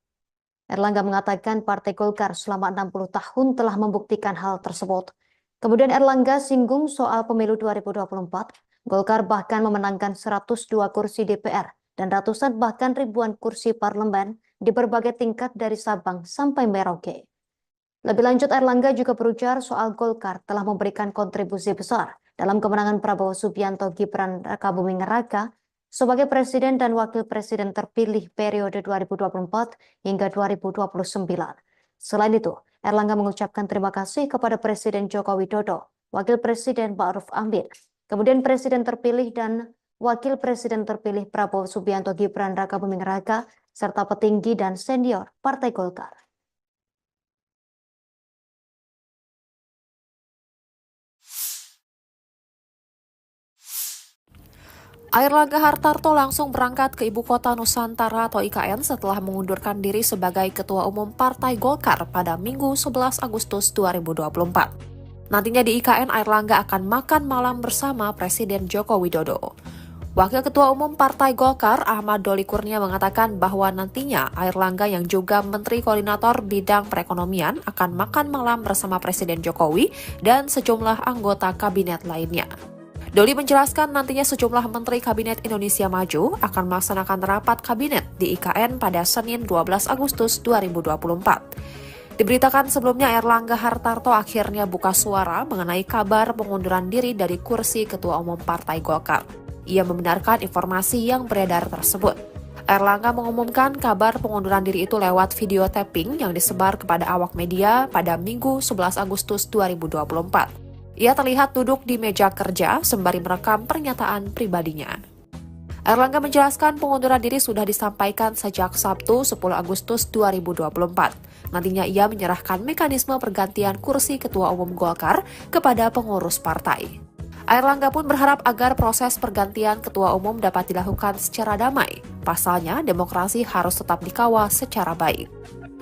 Airlangga mengatakan Partai Golkar selama 60 tahun telah membuktikan hal tersebut. Kemudian Airlangga singgung soal pemilu 2024. Golkar bahkan memenangkan 102 kursi DPR dan ratusan bahkan ribuan kursi parlemen di berbagai tingkat dari Sabang sampai Merauke. Lebih lanjut, Airlangga juga berujar soal Golkar telah memberikan kontribusi besar dalam kemenangan Prabowo Subianto Gibran Rakabuming Raka sebagai Presiden dan Wakil Presiden terpilih periode 2024 hingga 2029. Selain itu, Airlangga mengucapkan terima kasih kepada Presiden Joko Widodo, Wakil Presiden Ma'ruf Amin, kemudian Presiden terpilih dan Wakil Presiden terpilih Prabowo Subianto Gibran Rakabuming Raka, serta petinggi dan senior Partai Golkar. Airlangga Hartarto langsung berangkat ke Ibu Kota Nusantara atau IKN setelah mengundurkan diri sebagai Ketua Umum Partai Golkar pada Minggu 11 Agustus 2024. Nantinya di IKN, Airlangga akan makan malam bersama Presiden Joko Widodo. Wakil Ketua Umum Partai Golkar Ahmad Doli Kurnia mengatakan bahwa nantinya Airlangga yang juga Menteri Koordinator Bidang Perekonomian akan makan malam bersama Presiden Jokowi dan sejumlah anggota kabinet lainnya. Doli menjelaskan nantinya sejumlah Menteri Kabinet Indonesia Maju akan melaksanakan rapat kabinet di IKN pada Senin 12 Agustus 2024. Diberitakan sebelumnya Airlangga Hartarto akhirnya buka suara mengenai kabar pengunduran diri dari kursi Ketua Umum Partai Golkar. Ia membenarkan informasi yang beredar tersebut. Airlangga mengumumkan kabar pengunduran diri itu lewat video tapping yang disebar kepada awak media pada Minggu 11 Agustus 2024. Ia terlihat duduk di meja kerja sembari merekam pernyataan pribadinya. Airlangga menjelaskan pengunduran diri sudah disampaikan sejak Sabtu 10 Agustus 2024. Nantinya ia menyerahkan mekanisme pergantian kursi Ketua Umum Golkar kepada pengurus partai. Airlangga pun berharap agar proses pergantian Ketua Umum dapat dilakukan secara damai. Pasalnya, demokrasi harus tetap dikawal secara baik.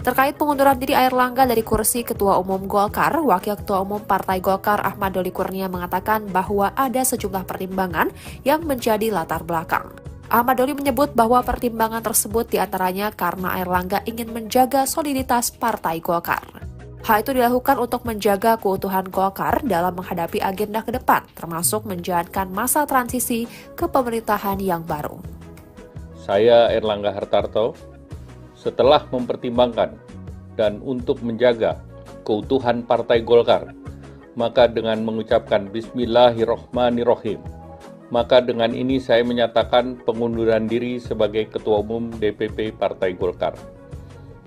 Terkait pengunduran diri Airlangga dari kursi Ketua Umum Golkar, Wakil Ketua Umum Partai Golkar Ahmad Doli Kurnia mengatakan bahwa ada sejumlah pertimbangan yang menjadi latar belakang. Ahmad Doli menyebut bahwa pertimbangan tersebut diantaranya karena Airlangga ingin menjaga soliditas Partai Golkar. Hal itu dilakukan untuk menjaga keutuhan Golkar dalam menghadapi agenda ke depan, termasuk menjalankan masa transisi ke pemerintahan yang baru. Saya Airlangga Hartarto, setelah mempertimbangkan dan untuk menjaga keutuhan Partai Golkar, maka dengan mengucapkan Bismillahirrohmanirrohim, maka dengan ini saya menyatakan pengunduran diri sebagai Ketua Umum DPP Partai Golkar.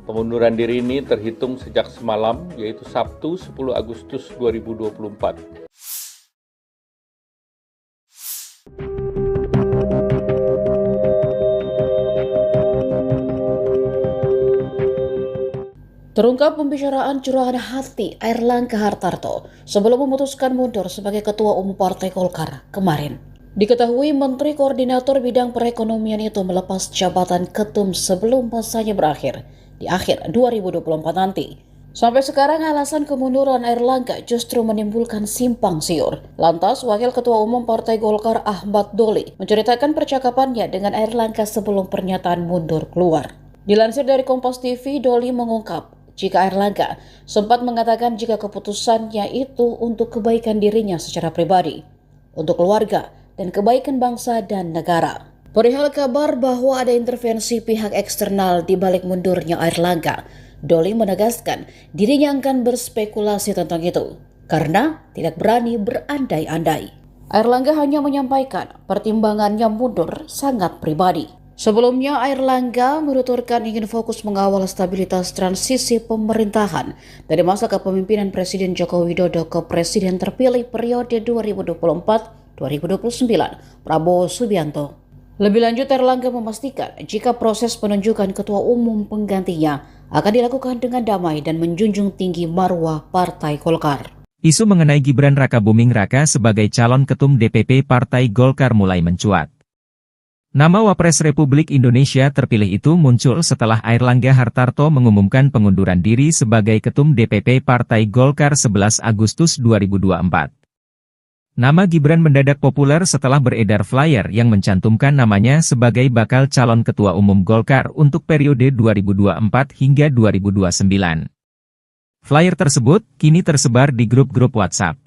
Pengunduran diri ini terhitung sejak semalam, yaitu Sabtu 10 Agustus 2024. Terungkap pembicaraan curahan hati Airlangga Hartarto sebelum memutuskan mundur sebagai Ketua Umum Partai Golkar kemarin. Diketahui Menteri Koordinator Bidang Perekonomian itu melepas jabatan ketum sebelum masanya berakhir di akhir 2024 nanti. Sampai sekarang alasan kemunduran Airlangga justru menimbulkan simpang siur. Lantas, Wakil Ketua Umum Partai Golkar Ahmad Doli menceritakan percakapannya dengan Airlangga sebelum pernyataan mundur keluar. Dilansir dari Kompas TV, Doli mengungkap jika Airlangga sempat mengatakan jika keputusannya itu untuk kebaikan dirinya secara pribadi. Untuk keluarga dan kebaikan bangsa dan negara. Perihal kabar bahwa ada intervensi pihak eksternal di balik mundurnya Airlangga, Doli menegaskan dirinya akan berspekulasi tentang itu karena tidak berani berandai-andai. Airlangga hanya menyampaikan pertimbangannya mundur sangat pribadi. Sebelumnya, Airlangga menuturkan ingin fokus mengawal stabilitas transisi pemerintahan dari masa kepemimpinan Presiden Joko Widodo ke Presiden terpilih periode 2024-2029, Prabowo Subianto. Lebih lanjut, Airlangga memastikan jika proses penunjukan ketua umum penggantinya akan dilakukan dengan damai dan menjunjung tinggi marwah Partai Golkar. Isu mengenai Gibran Rakabuming Raka sebagai calon ketum DPP Partai Golkar mulai mencuat. Nama Wapres Republik Indonesia terpilih itu muncul setelah Airlangga Hartarto mengumumkan pengunduran diri sebagai ketum DPP Partai Golkar 11 Agustus 2024. Nama Gibran mendadak populer setelah beredar flyer yang mencantumkan namanya sebagai bakal calon ketua umum Golkar untuk periode 2024 hingga 2029. Flyer tersebut kini tersebar di grup-grup WhatsApp.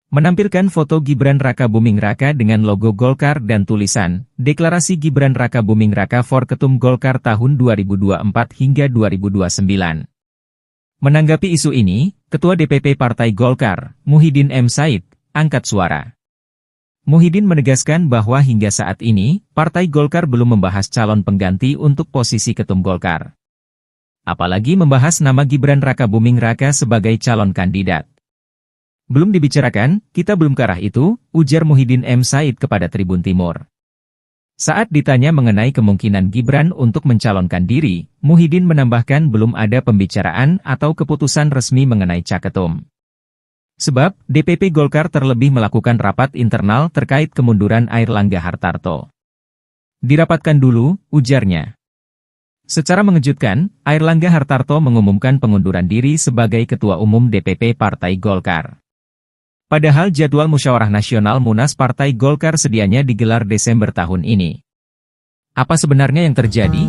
Menampilkan foto Gibran Rakabuming Raka dengan logo Golkar dan tulisan, Deklarasi Gibran Rakabuming Raka for Ketum Golkar tahun 2024 hingga 2029. Menanggapi isu ini, Ketua DPP Partai Golkar, Muhyiddin M. Said, angkat suara. Muhyiddin menegaskan bahwa hingga saat ini, Partai Golkar belum membahas calon pengganti untuk posisi Ketum Golkar. Apalagi membahas nama Gibran Rakabuming Raka sebagai calon kandidat. Belum dibicarakan, kita belum ke arah itu, ujar Muhyiddin M. Said kepada Tribun Timur. Saat ditanya mengenai kemungkinan Gibran untuk mencalonkan diri, Muhyiddin menambahkan belum ada pembicaraan atau keputusan resmi mengenai caketum. Sebab, DPP Golkar terlebih melakukan rapat internal terkait kemunduran Airlangga Hartarto. Dirapatkan dulu, ujarnya. Secara mengejutkan, Airlangga Hartarto mengumumkan pengunduran diri sebagai Ketua Umum DPP Partai Golkar. Padahal jadwal Musyawarah Nasional Munas Partai Golkar sedianya digelar Desember tahun ini. Apa sebenarnya yang terjadi?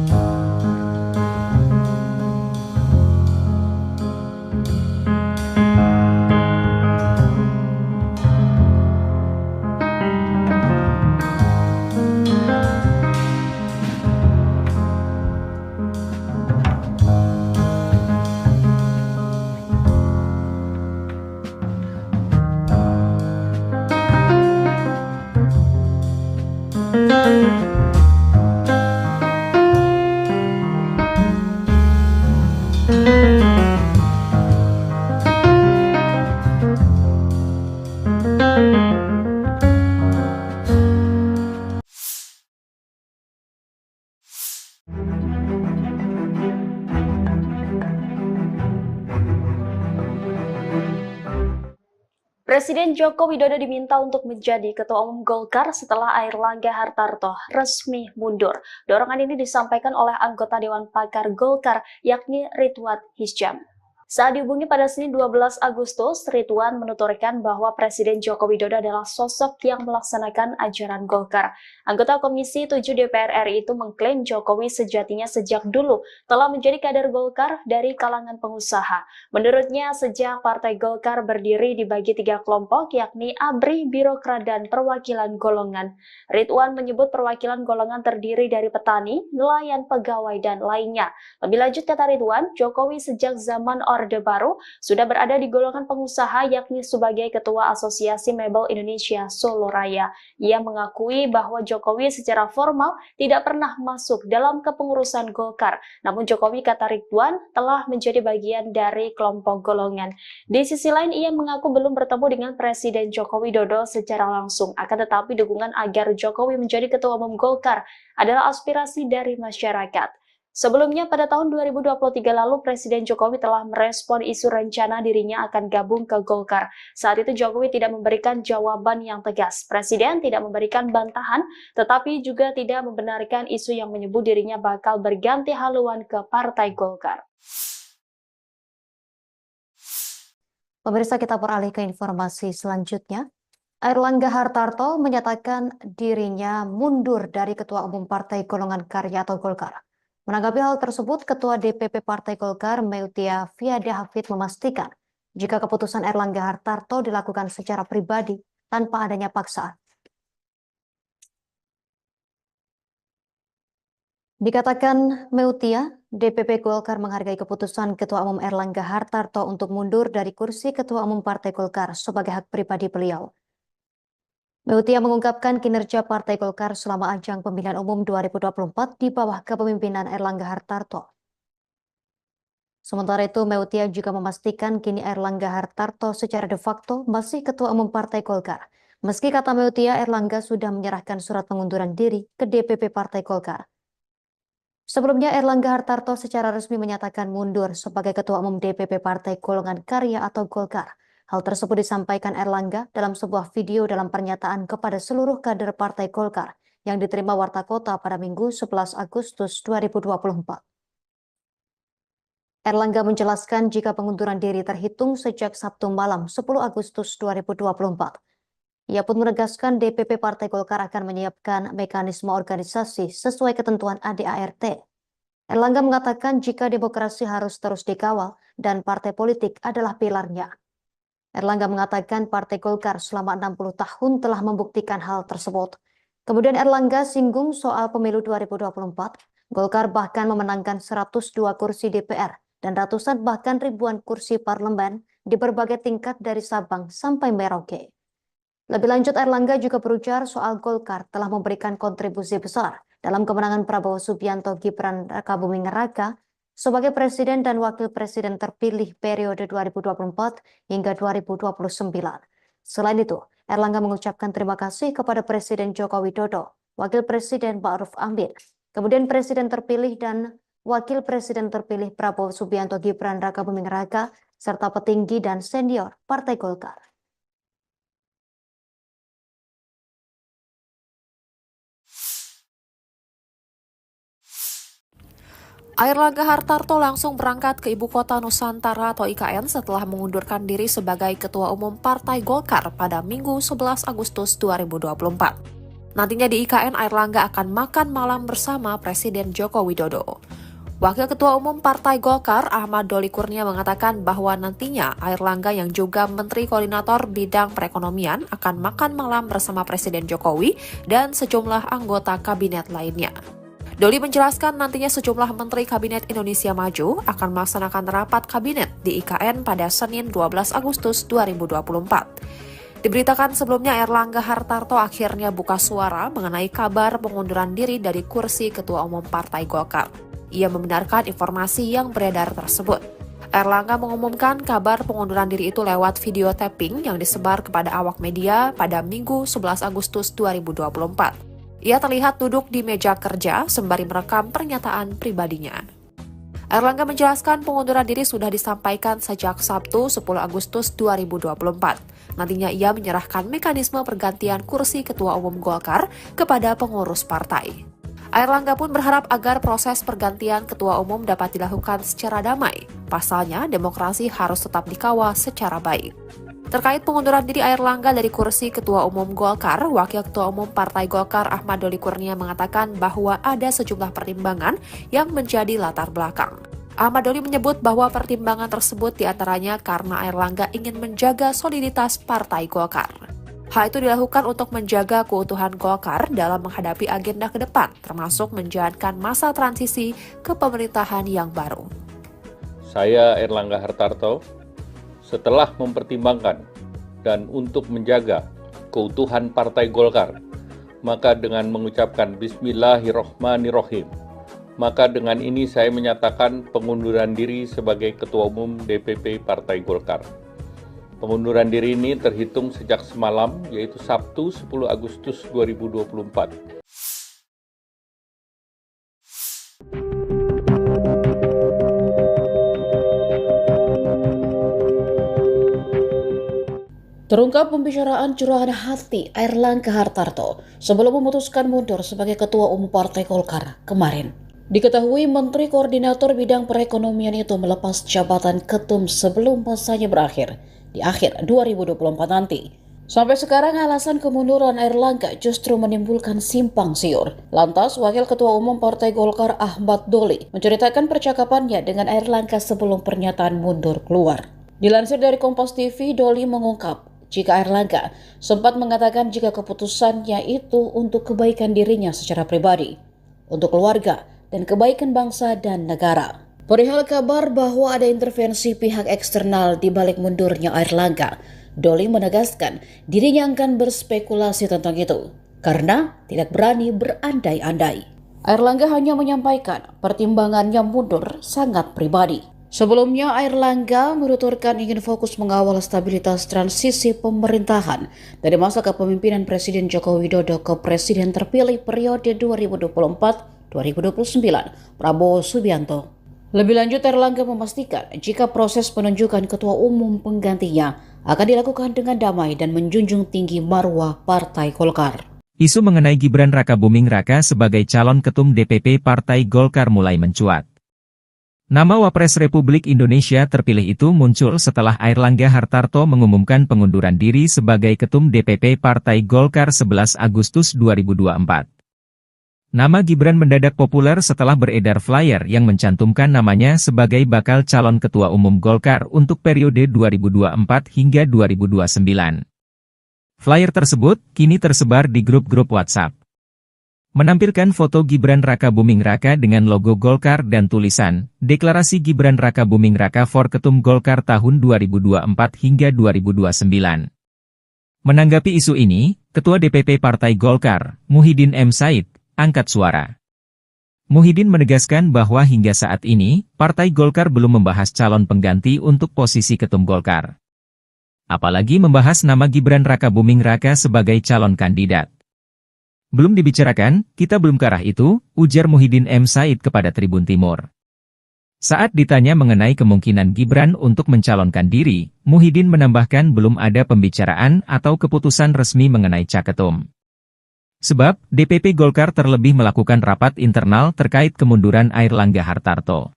Presiden Joko Widodo diminta untuk menjadi Ketua Umum Golkar setelah Airlangga Hartarto resmi mundur. Dorongan ini disampaikan oleh anggota Dewan Pakar Golkar, yakni Ridwan Hisyam. Saat dihubungi pada Senin 12 Agustus, Ridwan menuturkan bahwa Presiden Joko Widodo adalah sosok yang melaksanakan ajaran Golkar. Anggota Komisi 7 DPR RI itu mengklaim Jokowi sejatinya sejak dulu telah menjadi kader Golkar dari kalangan pengusaha. Menurutnya, sejak Partai Golkar berdiri dibagi 3 kelompok, yakni ABRI, Birokrat, dan Perwakilan Golongan. Ridwan menyebut perwakilan golongan terdiri dari petani, nelayan, pegawai, dan lainnya. Lebih lanjut, kata Ridwan, Jokowi sejak zaman Orde Baru sudah berada di golongan pengusaha, yakni sebagai Ketua Asosiasi Mebel Indonesia Solo Raya. Ia mengakui bahwa Jokowi secara formal tidak pernah masuk dalam kepengurusan Golkar. Namun Jokowi, kata Ridwan, telah menjadi bagian dari kelompok golongan. Di sisi lain, ia mengaku belum bertemu dengan Presiden Joko Widodo secara langsung. Akan tetapi dukungan agar Jokowi menjadi Ketua Umum Golkar adalah aspirasi dari masyarakat. Sebelumnya, pada tahun 2023 lalu, Presiden Jokowi telah merespon isu rencana dirinya akan gabung ke Golkar. Saat itu Jokowi tidak memberikan jawaban yang tegas. Presiden tidak memberikan bantahan, tetapi juga tidak membenarkan isu yang menyebut dirinya bakal berganti haluan ke Partai Golkar. Pemirsa, kita beralih ke informasi selanjutnya. Airlangga Hartarto menyatakan dirinya mundur dari Ketua Umum Partai Golongan Karya atau Golkar. Menanggapi hal tersebut, Ketua DPP Partai Golkar, Meutia Fiada Hafid, memastikan jika keputusan Airlangga Hartarto dilakukan secara pribadi tanpa adanya paksaan. Dikatakan Meutia, DPP Golkar menghargai keputusan Ketua Umum Airlangga Hartarto untuk mundur dari kursi Ketua Umum Partai Golkar sebagai hak pribadi beliau. Meutia mengungkapkan kinerja Partai Golkar selama ajang pemilihan umum 2024 di bawah kepemimpinan Airlangga Hartarto. Sementara itu, Meutia juga memastikan kini Airlangga Hartarto secara de facto masih Ketua Umum Partai Golkar. Meski kata Meutia, Airlangga sudah menyerahkan surat pengunduran diri ke DPP Partai Golkar. Sebelumnya, Airlangga Hartarto secara resmi menyatakan mundur sebagai Ketua Umum DPP Partai Golongan Karya atau Golkar. Hal tersebut disampaikan Airlangga dalam sebuah video dalam pernyataan kepada seluruh kader Partai Golkar yang diterima Warta Kota pada Minggu 11 Agustus 2024. Airlangga menjelaskan jika pengunduran diri terhitung sejak Sabtu malam 10 Agustus 2024. Ia pun menegaskan DPP Partai Golkar akan menyiapkan mekanisme organisasi sesuai ketentuan ADART. Airlangga mengatakan jika demokrasi harus terus dikawal dan partai politik adalah pilarnya. Airlangga mengatakan Partai Golkar selama 60 tahun telah membuktikan hal tersebut. Kemudian Airlangga singgung soal pemilu 2024. Golkar bahkan memenangkan 102 kursi DPR dan ratusan bahkan ribuan kursi parlemen di berbagai tingkat dari Sabang sampai Merauke. Lebih lanjut, Airlangga juga berujar soal Golkar telah memberikan kontribusi besar dalam kemenangan Prabowo Subianto Gibran Rakabuming Raka sebagai Presiden dan Wakil Presiden terpilih periode 2024 hingga 2029. Selain itu, Airlangga mengucapkan terima kasih kepada Presiden Joko Widodo, Wakil Presiden Ma'ruf Amin, kemudian Presiden terpilih dan Wakil Presiden terpilih Prabowo Subianto Gibran Rakabuming Raka, serta petinggi dan senior Partai Golkar. Airlangga Hartarto langsung berangkat ke Ibu Kota Nusantara atau IKN setelah mengundurkan diri sebagai Ketua Umum Partai Golkar pada Minggu 11 Agustus 2024. Nantinya di IKN, Airlangga akan makan malam bersama Presiden Joko Widodo. Wakil Ketua Umum Partai Golkar Ahmad Doli Kurnia mengatakan bahwa nantinya Airlangga yang juga Menteri Koordinator Bidang Perekonomian akan makan malam bersama Presiden Jokowi dan sejumlah anggota kabinet lainnya. Doli menjelaskan nantinya sejumlah Menteri Kabinet Indonesia Maju akan melaksanakan rapat kabinet di IKN pada Senin 12 Agustus 2024. Diberitakan sebelumnya Airlangga Hartarto akhirnya buka suara mengenai kabar pengunduran diri dari kursi Ketua Umum Partai Golkar. Ia membenarkan informasi yang beredar tersebut. Airlangga mengumumkan kabar pengunduran diri itu lewat video tapping yang disebar kepada awak media pada Minggu 11 Agustus 2024. Ia terlihat duduk di meja kerja sembari merekam pernyataan pribadinya. Airlangga menjelaskan pengunduran diri sudah disampaikan sejak Sabtu 10 Agustus 2024. Nantinya ia menyerahkan mekanisme pergantian kursi Ketua Umum Golkar kepada pengurus partai. Airlangga pun berharap agar proses pergantian Ketua Umum dapat dilakukan secara damai. Pasalnya, demokrasi harus tetap dikawal secara baik. Terkait pengunduran diri Airlangga dari kursi Ketua Umum Golkar, Wakil Ketua Umum Partai Golkar Ahmad Doli Kurnia mengatakan bahwa ada sejumlah pertimbangan yang menjadi latar belakang. Ahmad Doli menyebut bahwa pertimbangan tersebut diantaranya karena Airlangga ingin menjaga soliditas Partai Golkar. Hal itu dilakukan untuk menjaga keutuhan Golkar dalam menghadapi agenda ke depan, termasuk menjalankan masa transisi ke pemerintahan yang baru. Saya Airlangga Hartarto, setelah mempertimbangkan dan untuk menjaga keutuhan Partai Golkar, maka dengan mengucapkan Bismillahirrohmanirrohim, maka dengan ini saya menyatakan pengunduran diri sebagai Ketua Umum DPP Partai Golkar. Pengunduran diri ini terhitung sejak semalam, yaitu Sabtu 10 Agustus 2024. Terungkap pembicaraan curahan hati Airlangga Hartarto sebelum memutuskan mundur sebagai Ketua Umum Partai Golkar kemarin. Diketahui Menteri Koordinator Bidang Perekonomian itu melepas jabatan ketum sebelum masanya berakhir di akhir 2024 nanti. Sampai sekarang alasan kemunduran Airlangga justru menimbulkan simpang siur. Lantas, Wakil Ketua Umum Partai Golkar Ahmad Doli menceritakan percakapannya dengan Airlangga sebelum pernyataan mundur keluar. Dilansir dari Kompas TV, Doli mengungkap jika Airlangga sempat mengatakan jika keputusannya itu untuk kebaikan dirinya secara pribadi. Untuk keluarga, dan kebaikan bangsa dan negara. Perihal kabar bahwa ada intervensi pihak eksternal di balik mundurnya Airlangga, Doli menegaskan dirinya akan berspekulasi tentang itu karena tidak berani berandai-andai. Airlangga hanya menyampaikan pertimbangannya mundur sangat pribadi. Sebelumnya, Airlangga menuturkan ingin fokus mengawal stabilitas transisi pemerintahan dari masa kepemimpinan Presiden Joko Widodo ke Presiden terpilih periode 2024-2029, Prabowo Subianto. Lebih lanjut, Airlangga memastikan jika proses penunjukan ketua umum penggantinya akan dilakukan dengan damai dan menjunjung tinggi marwah Partai Golkar. Isu mengenai Gibran Rakabuming Raka sebagai calon ketum DPP Partai Golkar mulai mencuat. Nama Wapres Republik Indonesia terpilih itu muncul setelah Airlangga Hartarto mengumumkan pengunduran diri sebagai ketum DPP Partai Golkar 11 Agustus 2024. Nama Gibran mendadak populer setelah beredar flyer yang mencantumkan namanya sebagai bakal calon ketua umum Golkar untuk periode 2024 hingga 2029. Flyer tersebut kini tersebar di grup-grup WhatsApp. Menampilkan foto Gibran Rakabuming Raka dengan logo Golkar dan tulisan, Deklarasi Gibran Rakabuming Raka for Ketum Golkar tahun 2024 hingga 2029. Menanggapi isu ini, Ketua DPP Partai Golkar, Muhyiddin M. Said, angkat suara. Muhyiddin menegaskan bahwa hingga saat ini, Partai Golkar belum membahas calon pengganti untuk posisi Ketum Golkar. Apalagi membahas nama Gibran Rakabuming Raka sebagai calon kandidat. Belum dibicarakan, kita belum ke arah itu, ujar Muhyiddin M. Said kepada Tribun Timur. Saat ditanya mengenai kemungkinan Gibran untuk mencalonkan diri, Muhyiddin menambahkan belum ada pembicaraan atau keputusan resmi mengenai caketum. Sebab, DPP Golkar terlebih melakukan rapat internal terkait kemunduran Airlangga Hartarto.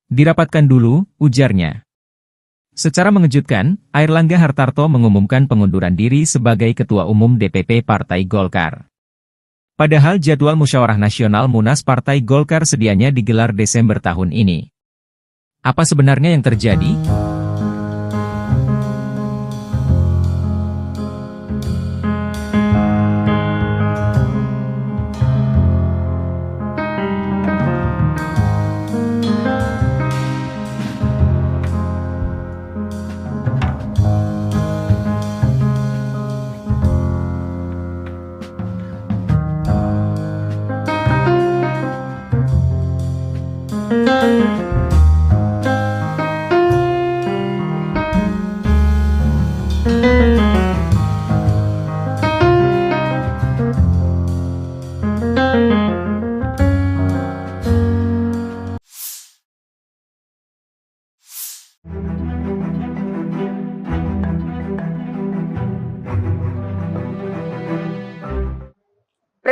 Dirapatkan dulu, ujarnya. Secara mengejutkan, Airlangga Hartarto mengumumkan pengunduran diri sebagai Ketua Umum DPP Partai Golkar. Padahal jadwal musyawarah nasional Munas Partai Golkar sedianya digelar Desember tahun ini. Apa sebenarnya yang terjadi?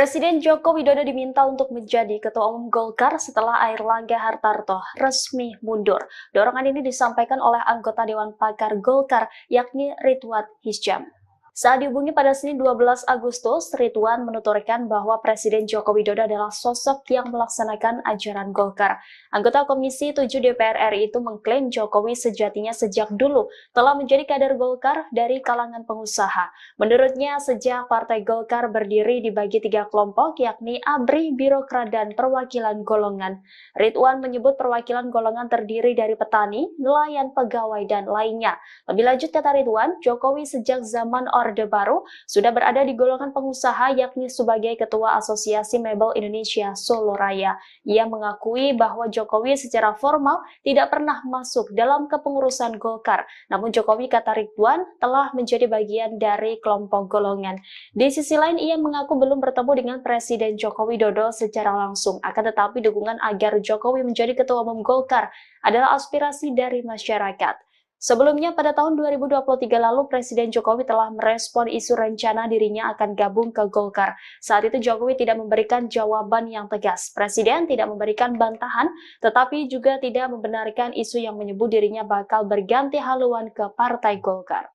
Presiden Joko Widodo diminta untuk menjadi Ketua Umum Golkar setelah Airlangga Hartarto resmi mundur. Dorongan ini disampaikan oleh anggota Dewan Pakar Golkar, yakni Ridwan Hisyam. Saat dihubungi pada Senin 12 Agustus, Ridwan menuturkan bahwa Presiden Joko Widodo adalah sosok yang melaksanakan ajaran Golkar. Anggota Komisi 7 DPR RI itu mengklaim Jokowi sejatinya sejak dulu telah menjadi kader Golkar dari kalangan pengusaha. Menurutnya, sejak Partai Golkar berdiri dibagi 3 kelompok, yakni ABRI, Birokrat, dan Perwakilan Golongan. Ridwan menyebut perwakilan golongan terdiri dari petani, nelayan, pegawai, dan lainnya. Lebih lanjut, kata Ridwan, Jokowi sejak zaman Orde Baru sudah berada di golongan pengusaha, yakni sebagai Ketua Asosiasi Mebel Indonesia Solo Raya. Ia mengakui bahwa Jokowi secara formal tidak pernah masuk dalam kepengurusan Golkar. Namun Jokowi, kata Ridwan, telah menjadi bagian dari kelompok golongan. Di sisi lain, ia mengaku belum bertemu dengan Presiden Joko Widodo secara langsung. Akan tetapi dukungan agar Jokowi menjadi Ketua Umum Golkar adalah aspirasi dari masyarakat. Sebelumnya, pada tahun 2023 lalu, Presiden Jokowi telah merespon isu rencana dirinya akan gabung ke Golkar. Saat itu Jokowi tidak memberikan jawaban yang tegas. Presiden tidak memberikan bantahan, tetapi juga tidak membenarkan isu yang menyebut dirinya bakal berganti haluan ke Partai Golkar.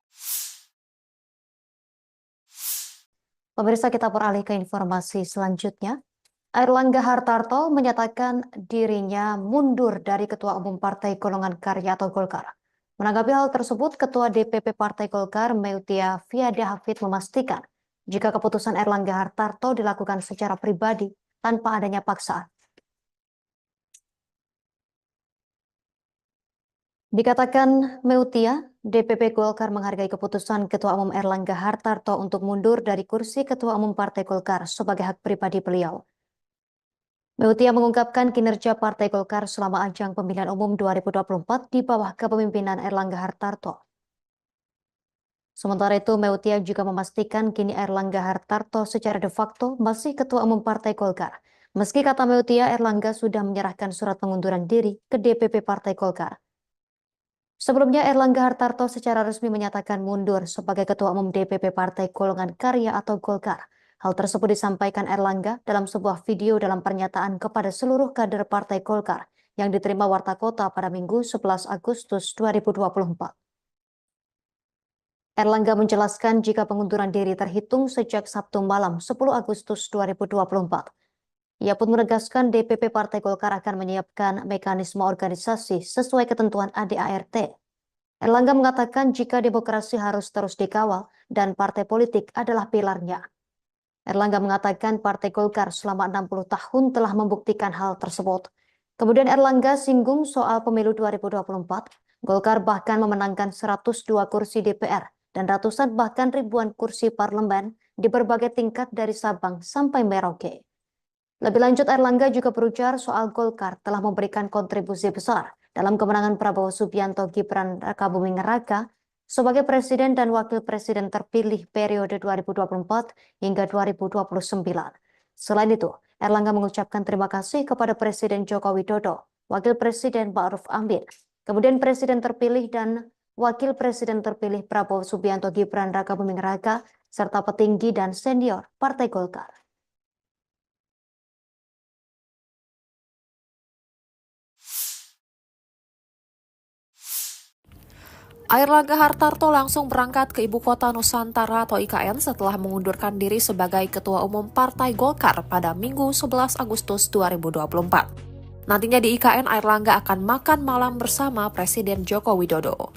Pemirsa, kita beralih ke informasi selanjutnya. Airlangga Hartarto menyatakan dirinya mundur dari Ketua Umum Partai Golongan Karya atau Golkar. Menanggapi hal tersebut, Ketua DPP Partai Golkar, Meutia Fiada Hafid, memastikan jika keputusan Airlangga Hartarto dilakukan secara pribadi tanpa adanya paksaan. Dikatakan Meutia, DPP Golkar menghargai keputusan Ketua Umum Erlangga Hartarto untuk mundur dari kursi Ketua Umum Partai Golkar sebagai hak pribadi beliau. Meutia mengungkapkan kinerja Partai Golkar selama ajang pemilihan umum 2024 di bawah kepemimpinan Erlangga Hartarto. Sementara itu, Meutia juga memastikan kini Erlangga Hartarto secara de facto masih Ketua Umum Partai Golkar. Meski kata Meutia, Erlangga sudah menyerahkan surat pengunduran diri ke DPP Partai Golkar. Sebelumnya, Erlangga Hartarto secara resmi menyatakan mundur sebagai Ketua Umum DPP Partai Golongan Karya atau Golkar. Hal tersebut disampaikan Erlangga dalam sebuah video dalam pernyataan kepada seluruh kader Partai Golkar yang diterima Warta Kota pada Minggu 11 Agustus 2024. Erlangga menjelaskan jika pengunduran diri terhitung sejak Sabtu malam 10 Agustus 2024. Ia pun menegaskan DPP Partai Golkar akan menyiapkan mekanisme organisasi sesuai ketentuan ADART. Erlangga mengatakan jika demokrasi harus terus dikawal dan partai politik adalah pilarnya. Erlangga mengatakan Partai Golkar selama 60 tahun telah membuktikan hal tersebut. Kemudian Erlangga singgung soal pemilu 2024. Golkar bahkan memenangkan 102 kursi DPR dan ratusan bahkan ribuan kursi parlemen di berbagai tingkat dari Sabang sampai Merauke. Lebih lanjut, Erlangga juga berujar soal Golkar telah memberikan kontribusi besar dalam kemenangan Prabowo Subianto Gibran Rakabuming Raka sebagai presiden dan wakil presiden terpilih periode 2024 hingga 2029. Selain itu, Erlangga mengucapkan terima kasih kepada Presiden Joko Widodo, Wakil Presiden Ma'ruf Amin, kemudian Presiden terpilih dan Wakil Presiden terpilih Prabowo Subianto Gibran Rakabuming Raka, serta petinggi dan senior Partai Golkar. Airlangga Hartarto langsung berangkat ke Ibu Kota Nusantara atau IKN setelah mengundurkan diri sebagai Ketua Umum Partai Golkar pada Minggu 11 Agustus 2024. Nantinya di IKN, Airlangga akan makan malam bersama Presiden Joko Widodo.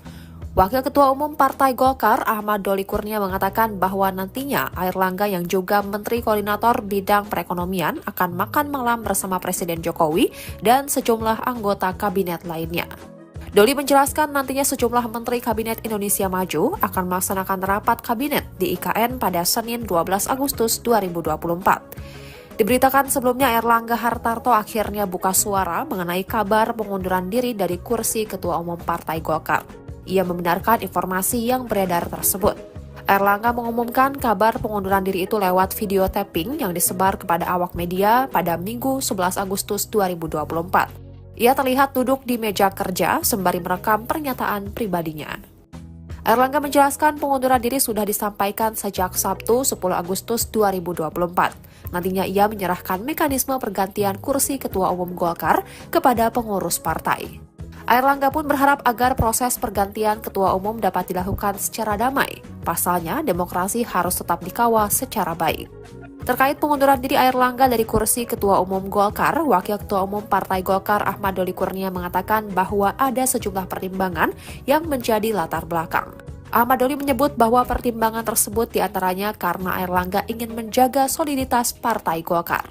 Wakil Ketua Umum Partai Golkar Ahmad Doli Kurnia mengatakan bahwa nantinya Airlangga yang juga Menteri Koordinator Bidang Perekonomian akan makan malam bersama Presiden Jokowi dan sejumlah anggota kabinet lainnya. Doli menjelaskan nantinya sejumlah Menteri Kabinet Indonesia Maju akan melaksanakan rapat kabinet di IKN pada Senin 12 Agustus 2024. Diberitakan sebelumnya Erlangga Hartarto akhirnya buka suara mengenai kabar pengunduran diri dari kursi Ketua Umum Partai Golkar. Ia membenarkan informasi yang beredar tersebut. Erlangga mengumumkan kabar pengunduran diri itu lewat video tapping yang disebar kepada awak media pada Minggu 11 Agustus 2024. Ia terlihat duduk di meja kerja sembari merekam pernyataan pribadinya. Erlangga menjelaskan pengunduran diri sudah disampaikan sejak Sabtu 10 Agustus 2024. Nantinya ia menyerahkan mekanisme pergantian kursi Ketua Umum Golkar kepada pengurus partai. Erlangga pun berharap agar proses pergantian Ketua Umum dapat dilakukan secara damai. Pasalnya, demokrasi harus tetap dikawal secara baik. Terkait pengunduran diri Airlangga dari kursi Ketua Umum Golkar, Wakil Ketua Umum Partai Golkar Ahmad Doli Kurnia mengatakan bahwa ada sejumlah pertimbangan yang menjadi latar belakang. Ahmad Doli menyebut bahwa pertimbangan tersebut diantaranya karena Airlangga ingin menjaga soliditas Partai Golkar.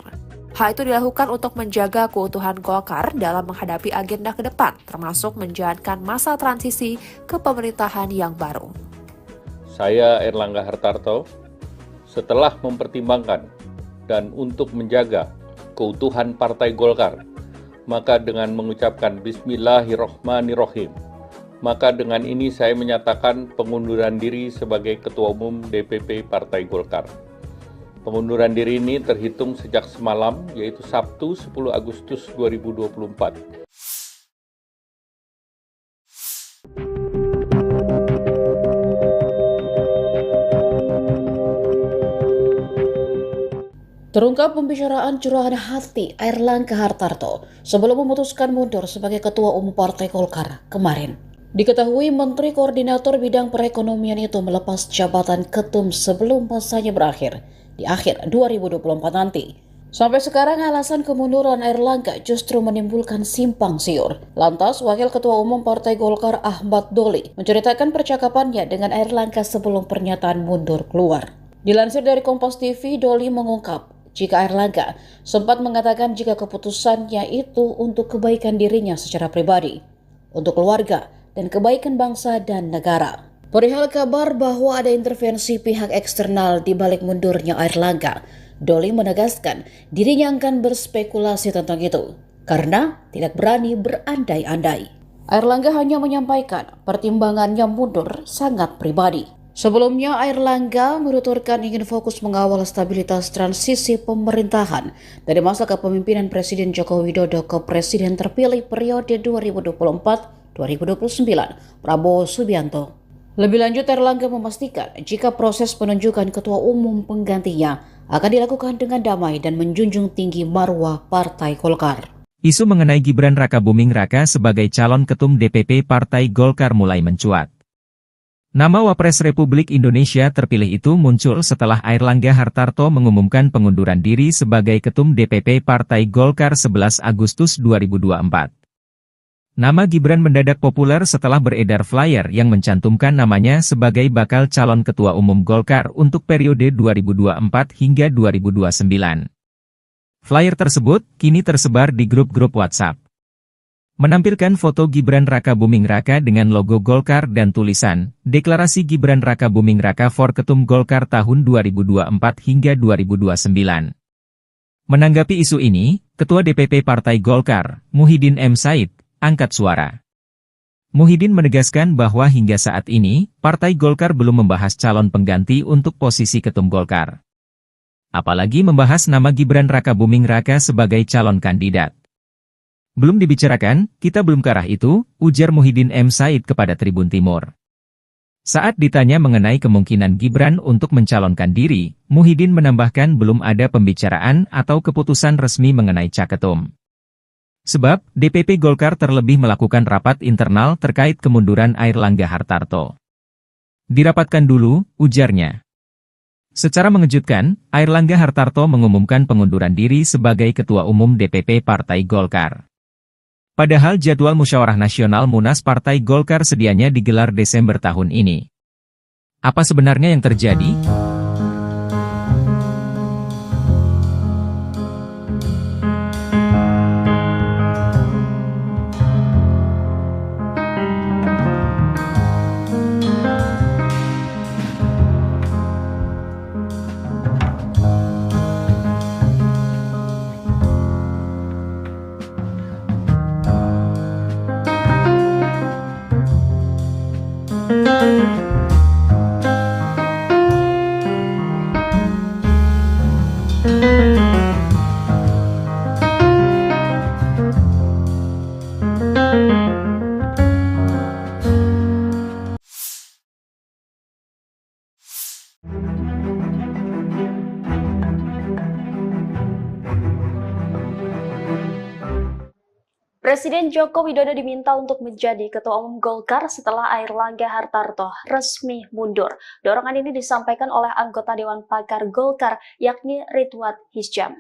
Hal itu dilakukan untuk menjaga keutuhan Golkar dalam menghadapi agenda ke depan, termasuk menjalankan masa transisi ke pemerintahan yang baru. Saya Erlangga Hartarto, setelah mempertimbangkan dan untuk menjaga keutuhan Partai Golkar, maka dengan mengucapkan Bismillahirrohmanirrohim, maka dengan ini saya menyatakan pengunduran diri sebagai Ketua Umum DPP Partai Golkar. Pengunduran diri ini terhitung sejak semalam, yaitu Sabtu 10 Agustus 2024. Terungkap pembicaraan curahan hati Airlangga Hartarto sebelum memutuskan mundur sebagai Ketua Umum Partai Golkar kemarin. Diketahui Menteri Koordinator Bidang Perekonomian itu melepas jabatan ketum sebelum masanya berakhir di akhir 2024 nanti. Sampai sekarang alasan kemunduran Airlangga justru menimbulkan simpang siur. Lantas Wakil Ketua Umum Partai Golkar Ahmad Doli menceritakan percakapannya dengan Airlangga sebelum pernyataan mundur keluar. Dilansir dari Kompas TV, Doli mengungkap jika Airlangga sempat mengatakan jika keputusannya itu untuk kebaikan dirinya secara pribadi. Untuk keluarga, dan kebaikan bangsa dan negara. Perihal kabar bahwa ada intervensi pihak eksternal di balik mundurnya Airlangga, Doli menegaskan dirinya akan berspekulasi tentang itu karena tidak berani berandai-andai. Airlangga hanya menyampaikan pertimbangannya mundur sangat pribadi. Sebelumnya, Airlangga menuturkan ingin fokus mengawal stabilitas transisi pemerintahan dari masa kepemimpinan Presiden Joko Widodo ke Presiden terpilih periode 2024-2029, Prabowo Subianto. Lebih lanjut, Airlangga memastikan jika proses penunjukan ketua umum penggantinya akan dilakukan dengan damai dan menjunjung tinggi marwah Partai Golkar. Isu mengenai Gibran Rakabuming Raka sebagai calon ketum DPP Partai Golkar mulai mencuat. Nama Wapres Republik Indonesia terpilih itu muncul setelah Airlangga Hartarto mengumumkan pengunduran diri sebagai ketum DPP Partai Golkar 11 Agustus 2024. Nama Gibran mendadak populer setelah beredar flyer yang mencantumkan namanya sebagai bakal calon ketua umum Golkar untuk periode 2024 hingga 2029. Flyer tersebut kini tersebar di grup-grup WhatsApp. Menampilkan foto Gibran Rakabuming Raka dengan logo Golkar dan tulisan, Deklarasi Gibran Rakabuming Raka for Ketum Golkar tahun 2024 hingga 2029. Menanggapi isu ini, Ketua DPP Partai Golkar, Muhyiddin M. Said, angkat suara. Muhyiddin menegaskan bahwa hingga saat ini, Partai Golkar belum membahas calon pengganti untuk posisi Ketum Golkar. Apalagi membahas nama Gibran Rakabuming Raka sebagai calon kandidat. Belum dibicarakan, kita belum ke arah itu, ujar Muhyiddin M. Said kepada Tribun Timur. Saat ditanya mengenai kemungkinan Gibran untuk mencalonkan diri, Muhyiddin menambahkan belum ada pembicaraan atau keputusan resmi mengenai caketum. Sebab, DPP Golkar terlebih melakukan rapat internal terkait kemunduran Airlangga Hartarto. Dirapatkan dulu, ujarnya. Secara mengejutkan, Airlangga Hartarto mengumumkan pengunduran diri sebagai Ketua Umum DPP Partai Golkar. Padahal jadwal musyawarah nasional Munas Partai Golkar sedianya digelar Desember tahun ini. Apa sebenarnya yang terjadi? Presiden Joko Widodo diminta untuk menjadi Ketua Umum Golkar setelah Airlangga Hartarto resmi mundur. Dorongan ini disampaikan oleh anggota Dewan Pakar Golkar, yakni Ridwan Hisyam.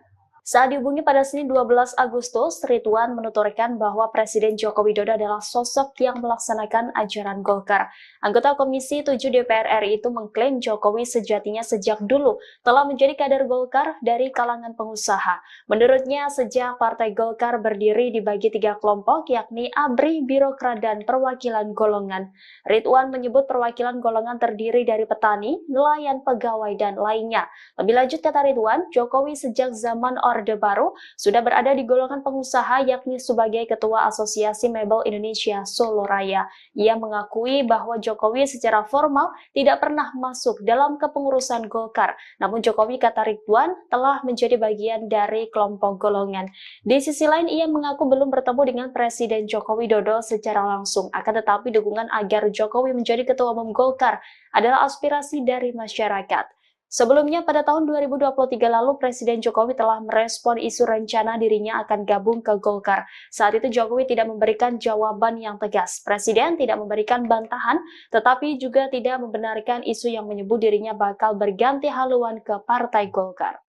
Saat dihubungi pada Senin 12 Agustus, Ridwan menuturkan bahwa Presiden Joko Widodo adalah sosok yang melaksanakan ajaran Golkar. Anggota Komisi 7 DPR RI itu mengklaim Jokowi sejatinya sejak dulu telah menjadi kader Golkar dari kalangan pengusaha. Menurutnya, sejak Partai Golkar berdiri dibagi 3 kelompok, yakni ABRI, Birokrat, dan Perwakilan Golongan. Ridwan menyebut perwakilan golongan terdiri dari petani, nelayan, pegawai, dan lainnya. Lebih lanjut, kata Ridwan, Jokowi sejak zaman Orde Baru sudah berada di golongan pengusaha, yakni sebagai Ketua Asosiasi Mebel Indonesia Solo Raya. Ia mengakui bahwa Jokowi secara formal tidak pernah masuk dalam kepengurusan Golkar. Namun Jokowi, kata Ridwan, telah menjadi bagian dari kelompok golongan. Di sisi lain, ia mengaku belum bertemu dengan Presiden Joko Widodo secara langsung. Akan tetapi dukungan agar Jokowi menjadi Ketua Umum Golkar adalah aspirasi dari masyarakat. Sebelumnya, pada tahun 2023 lalu, Presiden Jokowi telah merespon isu rencana dirinya akan gabung ke Golkar. Saat itu Jokowi tidak memberikan jawaban yang tegas. Presiden tidak memberikan bantahan, tetapi juga tidak membenarkan isu yang menyebut dirinya bakal berganti haluan ke Partai Golkar.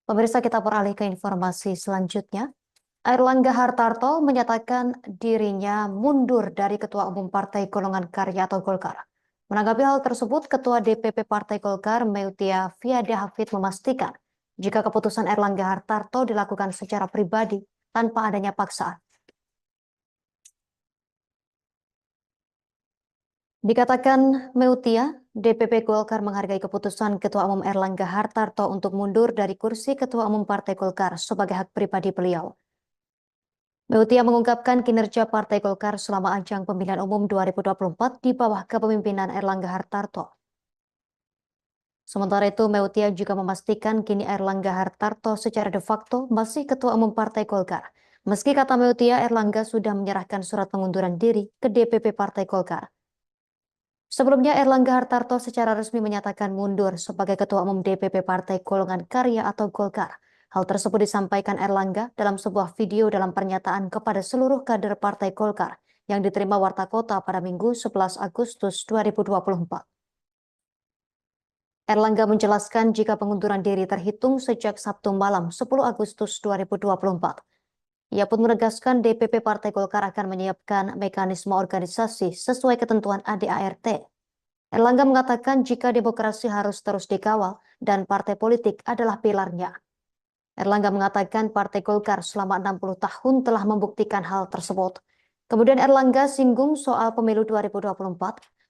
Pemirsa, kita beralih ke informasi selanjutnya. Airlangga Hartarto menyatakan dirinya mundur dari Ketua Umum Partai Golongan Karya atau Golkar. Menanggapi hal tersebut, Ketua DPP Partai Golkar, Meutia Fiada Hafid, memastikan jika keputusan Airlangga Hartarto dilakukan secara pribadi tanpa adanya paksaan. Dikatakan Meutia, DPP Golkar menghargai keputusan Ketua Umum Erlangga Hartarto untuk mundur dari kursi Ketua Umum Partai Golkar sebagai hak pribadi beliau. Meutia mengungkapkan kinerja Partai Golkar selama ajang pemilihan umum 2024 di bawah kepemimpinan Erlangga Hartarto. Sementara itu, Meutia juga memastikan kini Erlangga Hartarto secara de facto masih Ketua Umum Partai Golkar. Meski kata Meutia, Erlangga sudah menyerahkan surat pengunduran diri ke DPP Partai Golkar. Sebelumnya, Erlangga Hartarto secara resmi menyatakan mundur sebagai Ketua Umum DPP Partai Golongan Karya atau Golkar. Hal tersebut disampaikan Erlangga dalam sebuah video dalam pernyataan kepada seluruh kader Partai Golkar yang diterima Warta Kota pada Minggu 11 Agustus 2024. Erlangga menjelaskan jika pengunduran diri terhitung sejak Sabtu malam 10 Agustus 2024. Ia pun menegaskan DPP Partai Golkar akan menyiapkan mekanisme organisasi sesuai ketentuan ADART. Erlangga mengatakan jika demokrasi harus terus dikawal dan partai politik adalah pilarnya. Erlangga mengatakan Partai Golkar selama 60 tahun telah membuktikan hal tersebut. Kemudian Erlangga singgung soal pemilu 2024.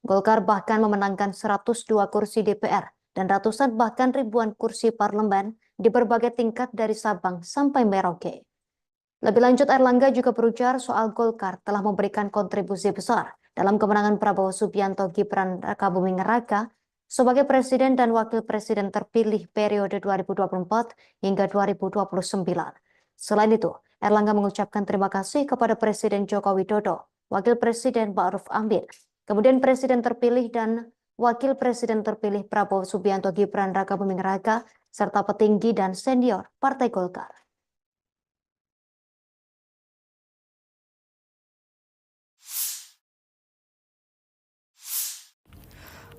Golkar bahkan memenangkan 102 kursi DPR dan ratusan bahkan ribuan kursi parlemen di berbagai tingkat dari Sabang sampai Merauke. Lebih lanjut, Erlangga juga berujar soal Golkar telah memberikan kontribusi besar dalam kemenangan Prabowo Subianto Gibran Rakabuming Raka sebagai presiden dan wakil presiden terpilih periode 2024 hingga 2029. Selain itu, Erlangga mengucapkan terima kasih kepada Presiden Joko Widodo, Wakil Presiden Ma'ruf Amin, kemudian Presiden terpilih dan Wakil Presiden terpilih Prabowo Subianto Gibran Rakabuming Raka, serta petinggi dan senior Partai Golkar.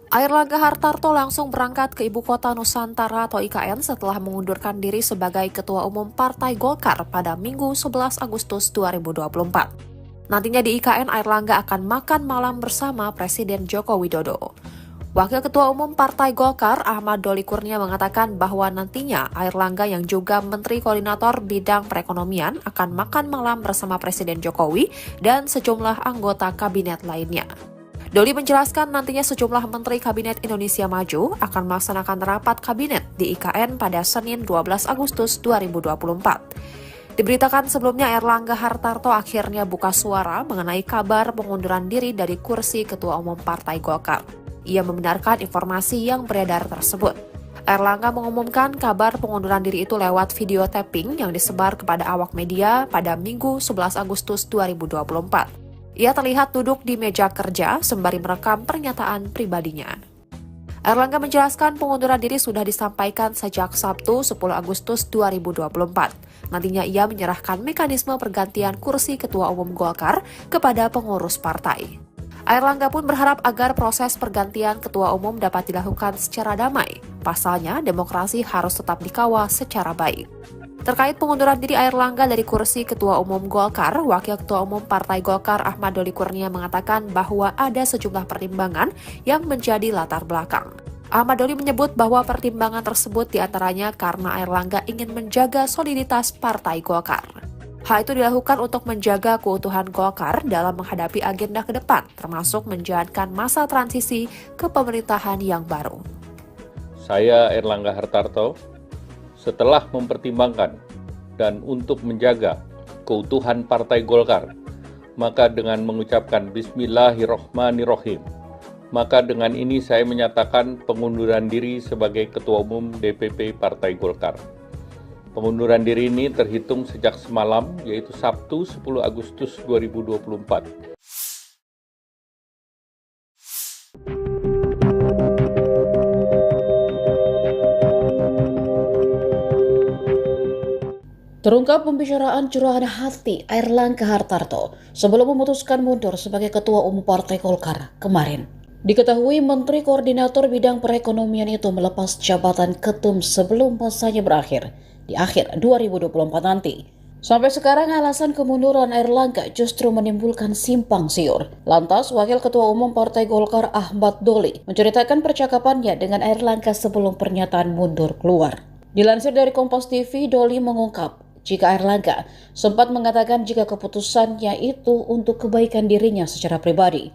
Airlangga Hartarto langsung berangkat ke Ibu Kota Nusantara atau IKN setelah mengundurkan diri sebagai Ketua Umum Partai Golkar pada Minggu 11 Agustus 2024. Nantinya di IKN, Airlangga akan makan malam bersama Presiden Joko Widodo. Wakil Ketua Umum Partai Golkar, Ahmad Doli Kurnia, mengatakan bahwa nantinya Airlangga yang juga Menteri Koordinator Bidang Perekonomian akan makan malam bersama Presiden Jokowi dan sejumlah anggota kabinet lainnya. Doli menjelaskan nantinya sejumlah Menteri Kabinet Indonesia Maju akan melaksanakan rapat kabinet di IKN pada Senin 12 Agustus 2024. Diberitakan sebelumnya Airlangga Hartarto akhirnya buka suara mengenai kabar pengunduran diri dari kursi Ketua Umum Partai Golkar. Ia membenarkan informasi yang beredar tersebut. Airlangga mengumumkan kabar pengunduran diri itu lewat video tapping yang disebar kepada awak media pada Minggu 11 Agustus 2024. Ia terlihat duduk di meja kerja sembari merekam pernyataan pribadinya. Airlangga menjelaskan pengunduran diri sudah disampaikan sejak Sabtu 10 Agustus 2024. Nantinya ia menyerahkan mekanisme pergantian kursi Ketua Umum Golkar kepada pengurus partai. Airlangga pun berharap agar proses pergantian Ketua Umum dapat dilakukan secara damai. Pasalnya, demokrasi harus tetap dikawal secara baik. Terkait pengunduran diri Airlangga dari kursi Ketua Umum Golkar, Wakil Ketua Umum Partai Golkar Ahmad Doli Kurnia mengatakan bahwa ada sejumlah pertimbangan yang menjadi latar belakang. Ahmad Doli menyebut bahwa pertimbangan tersebut diantaranya karena Airlangga ingin menjaga soliditas Partai Golkar. Hal itu dilakukan untuk menjaga keutuhan Golkar dalam menghadapi agenda ke depan, termasuk menjalankan masa transisi ke pemerintahan yang baru. Saya Airlangga Hartarto, setelah mempertimbangkan dan untuk menjaga keutuhan Partai Golkar, maka dengan mengucapkan Bismillahirrohmanirrohim, maka dengan ini saya menyatakan pengunduran diri sebagai Ketua Umum DPP Partai Golkar. Pengunduran diri ini terhitung sejak semalam, yaitu Sabtu 10 Agustus 2024. Terungkap pembicaraan curahan hati Airlangga Hartarto sebelum memutuskan mundur sebagai Ketua Umum Partai Golkar kemarin. Diketahui Menteri Koordinator Bidang Perekonomian itu melepas jabatan ketum sebelum masanya berakhir di akhir 2024 nanti. Sampai sekarang alasan kemunduran Airlangga justru menimbulkan simpang siur. Lantas, Wakil Ketua Umum Partai Golkar Ahmad Doli menceritakan percakapannya dengan Airlangga sebelum pernyataan mundur keluar. Dilansir dari Kompas TV, Doli mengungkap jika Airlangga sempat mengatakan jika keputusannya itu untuk kebaikan dirinya secara pribadi.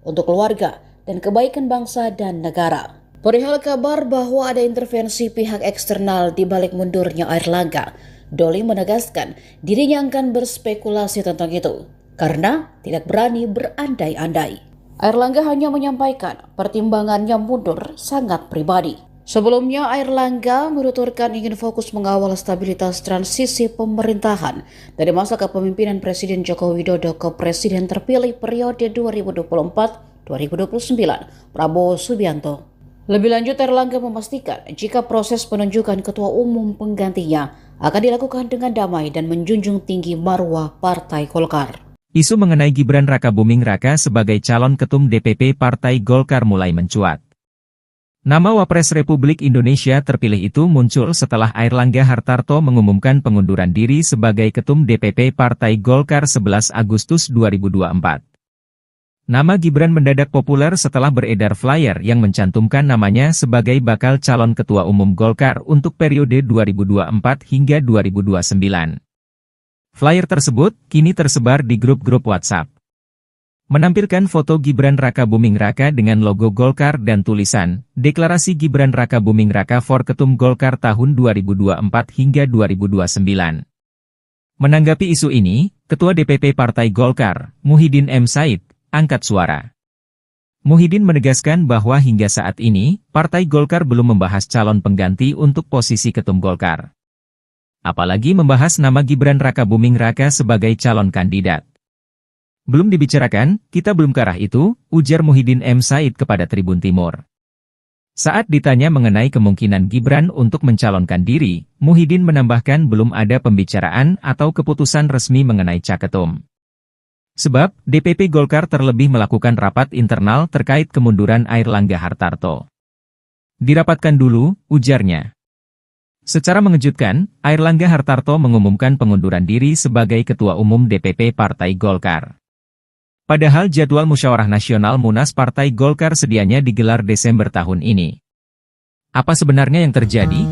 Untuk keluarga, dan kebaikan bangsa dan negara. Perihal kabar bahwa ada intervensi pihak eksternal di balik mundurnya Airlangga, Doli menegaskan dirinya akan berspekulasi tentang itu karena tidak berani berandai-andai. Airlangga hanya menyampaikan pertimbangannya mundur sangat pribadi. Sebelumnya, Airlangga menuturkan ingin fokus mengawal stabilitas transisi pemerintahan dari masa kepemimpinan Presiden Joko Widodo ke Presiden terpilih periode 2024-2029, Prabowo Subianto. Lebih lanjut, Airlangga memastikan jika proses penunjukan ketua umum penggantinya akan dilakukan dengan damai dan menjunjung tinggi marwah Partai Golkar. Isu mengenai Gibran Rakabuming Raka sebagai calon ketum DPP Partai Golkar mulai mencuat. Nama Wapres Republik Indonesia terpilih itu muncul setelah Airlangga Hartarto mengumumkan pengunduran diri sebagai ketum DPP Partai Golkar 11 Agustus 2024. Nama Gibran mendadak populer setelah beredar flyer yang mencantumkan namanya sebagai bakal calon ketua umum Golkar untuk periode 2024 hingga 2029. Flyer tersebut kini tersebar di grup-grup WhatsApp. Menampilkan foto Gibran Rakabuming Raka dengan logo Golkar dan tulisan, Deklarasi Gibran Rakabuming Raka for Ketum Golkar tahun 2024 hingga 2029. Menanggapi isu ini, Ketua DPP Partai Golkar, Muhyiddin M. Said, angkat suara. Muhyiddin menegaskan bahwa hingga saat ini, Partai Golkar belum membahas calon pengganti untuk posisi Ketum Golkar. Apalagi membahas nama Gibran Rakabuming Raka sebagai calon kandidat. Belum dibicarakan, kita belum ke arah itu, ujar Muhyiddin M. Said kepada Tribun Timur. Saat ditanya mengenai kemungkinan Gibran untuk mencalonkan diri, Muhyiddin menambahkan belum ada pembicaraan atau keputusan resmi mengenai caketum. Sebab, DPP Golkar terlebih melakukan rapat internal terkait kemunduran Airlangga Hartarto. Dirapatkan dulu, ujarnya. Secara mengejutkan, Airlangga Hartarto mengumumkan pengunduran diri sebagai Ketua Umum DPP Partai Golkar. Padahal jadwal Musyawarah Nasional Munas Partai Golkar sedianya digelar Desember tahun ini. Apa sebenarnya yang terjadi?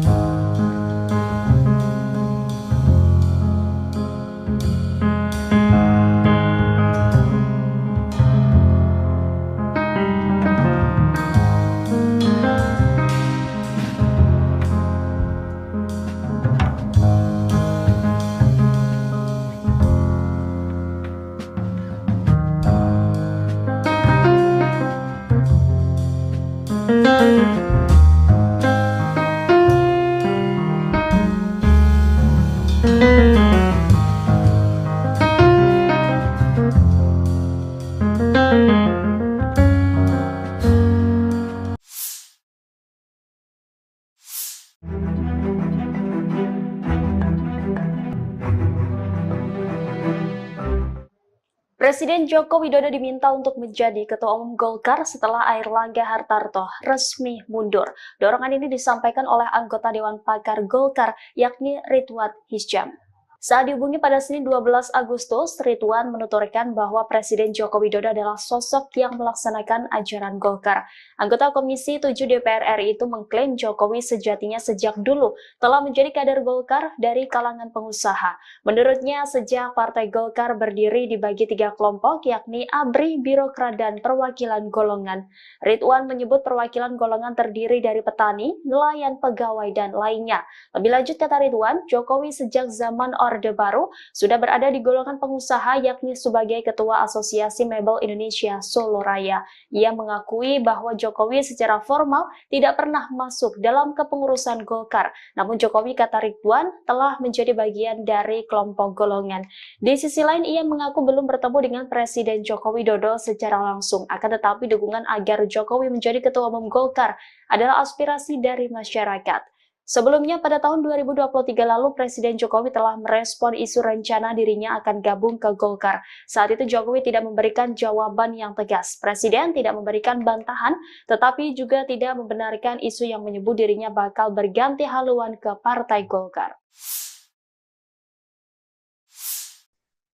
Presiden Joko Widodo diminta untuk menjadi Ketua Umum Golkar setelah Airlangga Hartarto resmi mundur. Dorongan ini disampaikan oleh anggota Dewan Pakar Golkar, yakni Ridwan Hisyam. Saat dihubungi pada Senin 12 Agustus, Ridwan menuturkan bahwa Presiden Joko Widodo adalah sosok yang melaksanakan ajaran Golkar. Anggota Komisi 7 DPR RI itu mengklaim Jokowi sejatinya sejak dulu telah menjadi kader Golkar dari kalangan pengusaha. Menurutnya, sejak Partai Golkar berdiri dibagi 3 kelompok, yakni ABRI, Birokrat, dan Perwakilan Golongan. Ridwan menyebut perwakilan golongan terdiri dari petani, nelayan, pegawai, dan lainnya. Lebih lanjut, kata Ridwan, Jokowi sejak zaman Orde Baru sudah berada di golongan pengusaha, yakni sebagai Ketua Asosiasi Mebel Indonesia Solo Raya. Ia mengakui bahwa Jokowi secara formal tidak pernah masuk dalam kepengurusan Golkar. Namun Jokowi, kata Ridwan, telah menjadi bagian dari kelompok golongan. Di sisi lain, ia mengaku belum bertemu dengan Presiden Joko Widodo secara langsung. Akan tetapi dukungan agar Jokowi menjadi Ketua Umum Golkar adalah aspirasi dari masyarakat. Sebelumnya, pada tahun 2023 lalu, Presiden Jokowi telah merespon isu rencana dirinya akan gabung ke Golkar. Saat itu Jokowi tidak memberikan jawaban yang tegas. Presiden tidak memberikan bantahan, tetapi juga tidak membenarkan isu yang menyebut dirinya bakal berganti haluan ke Partai Golkar.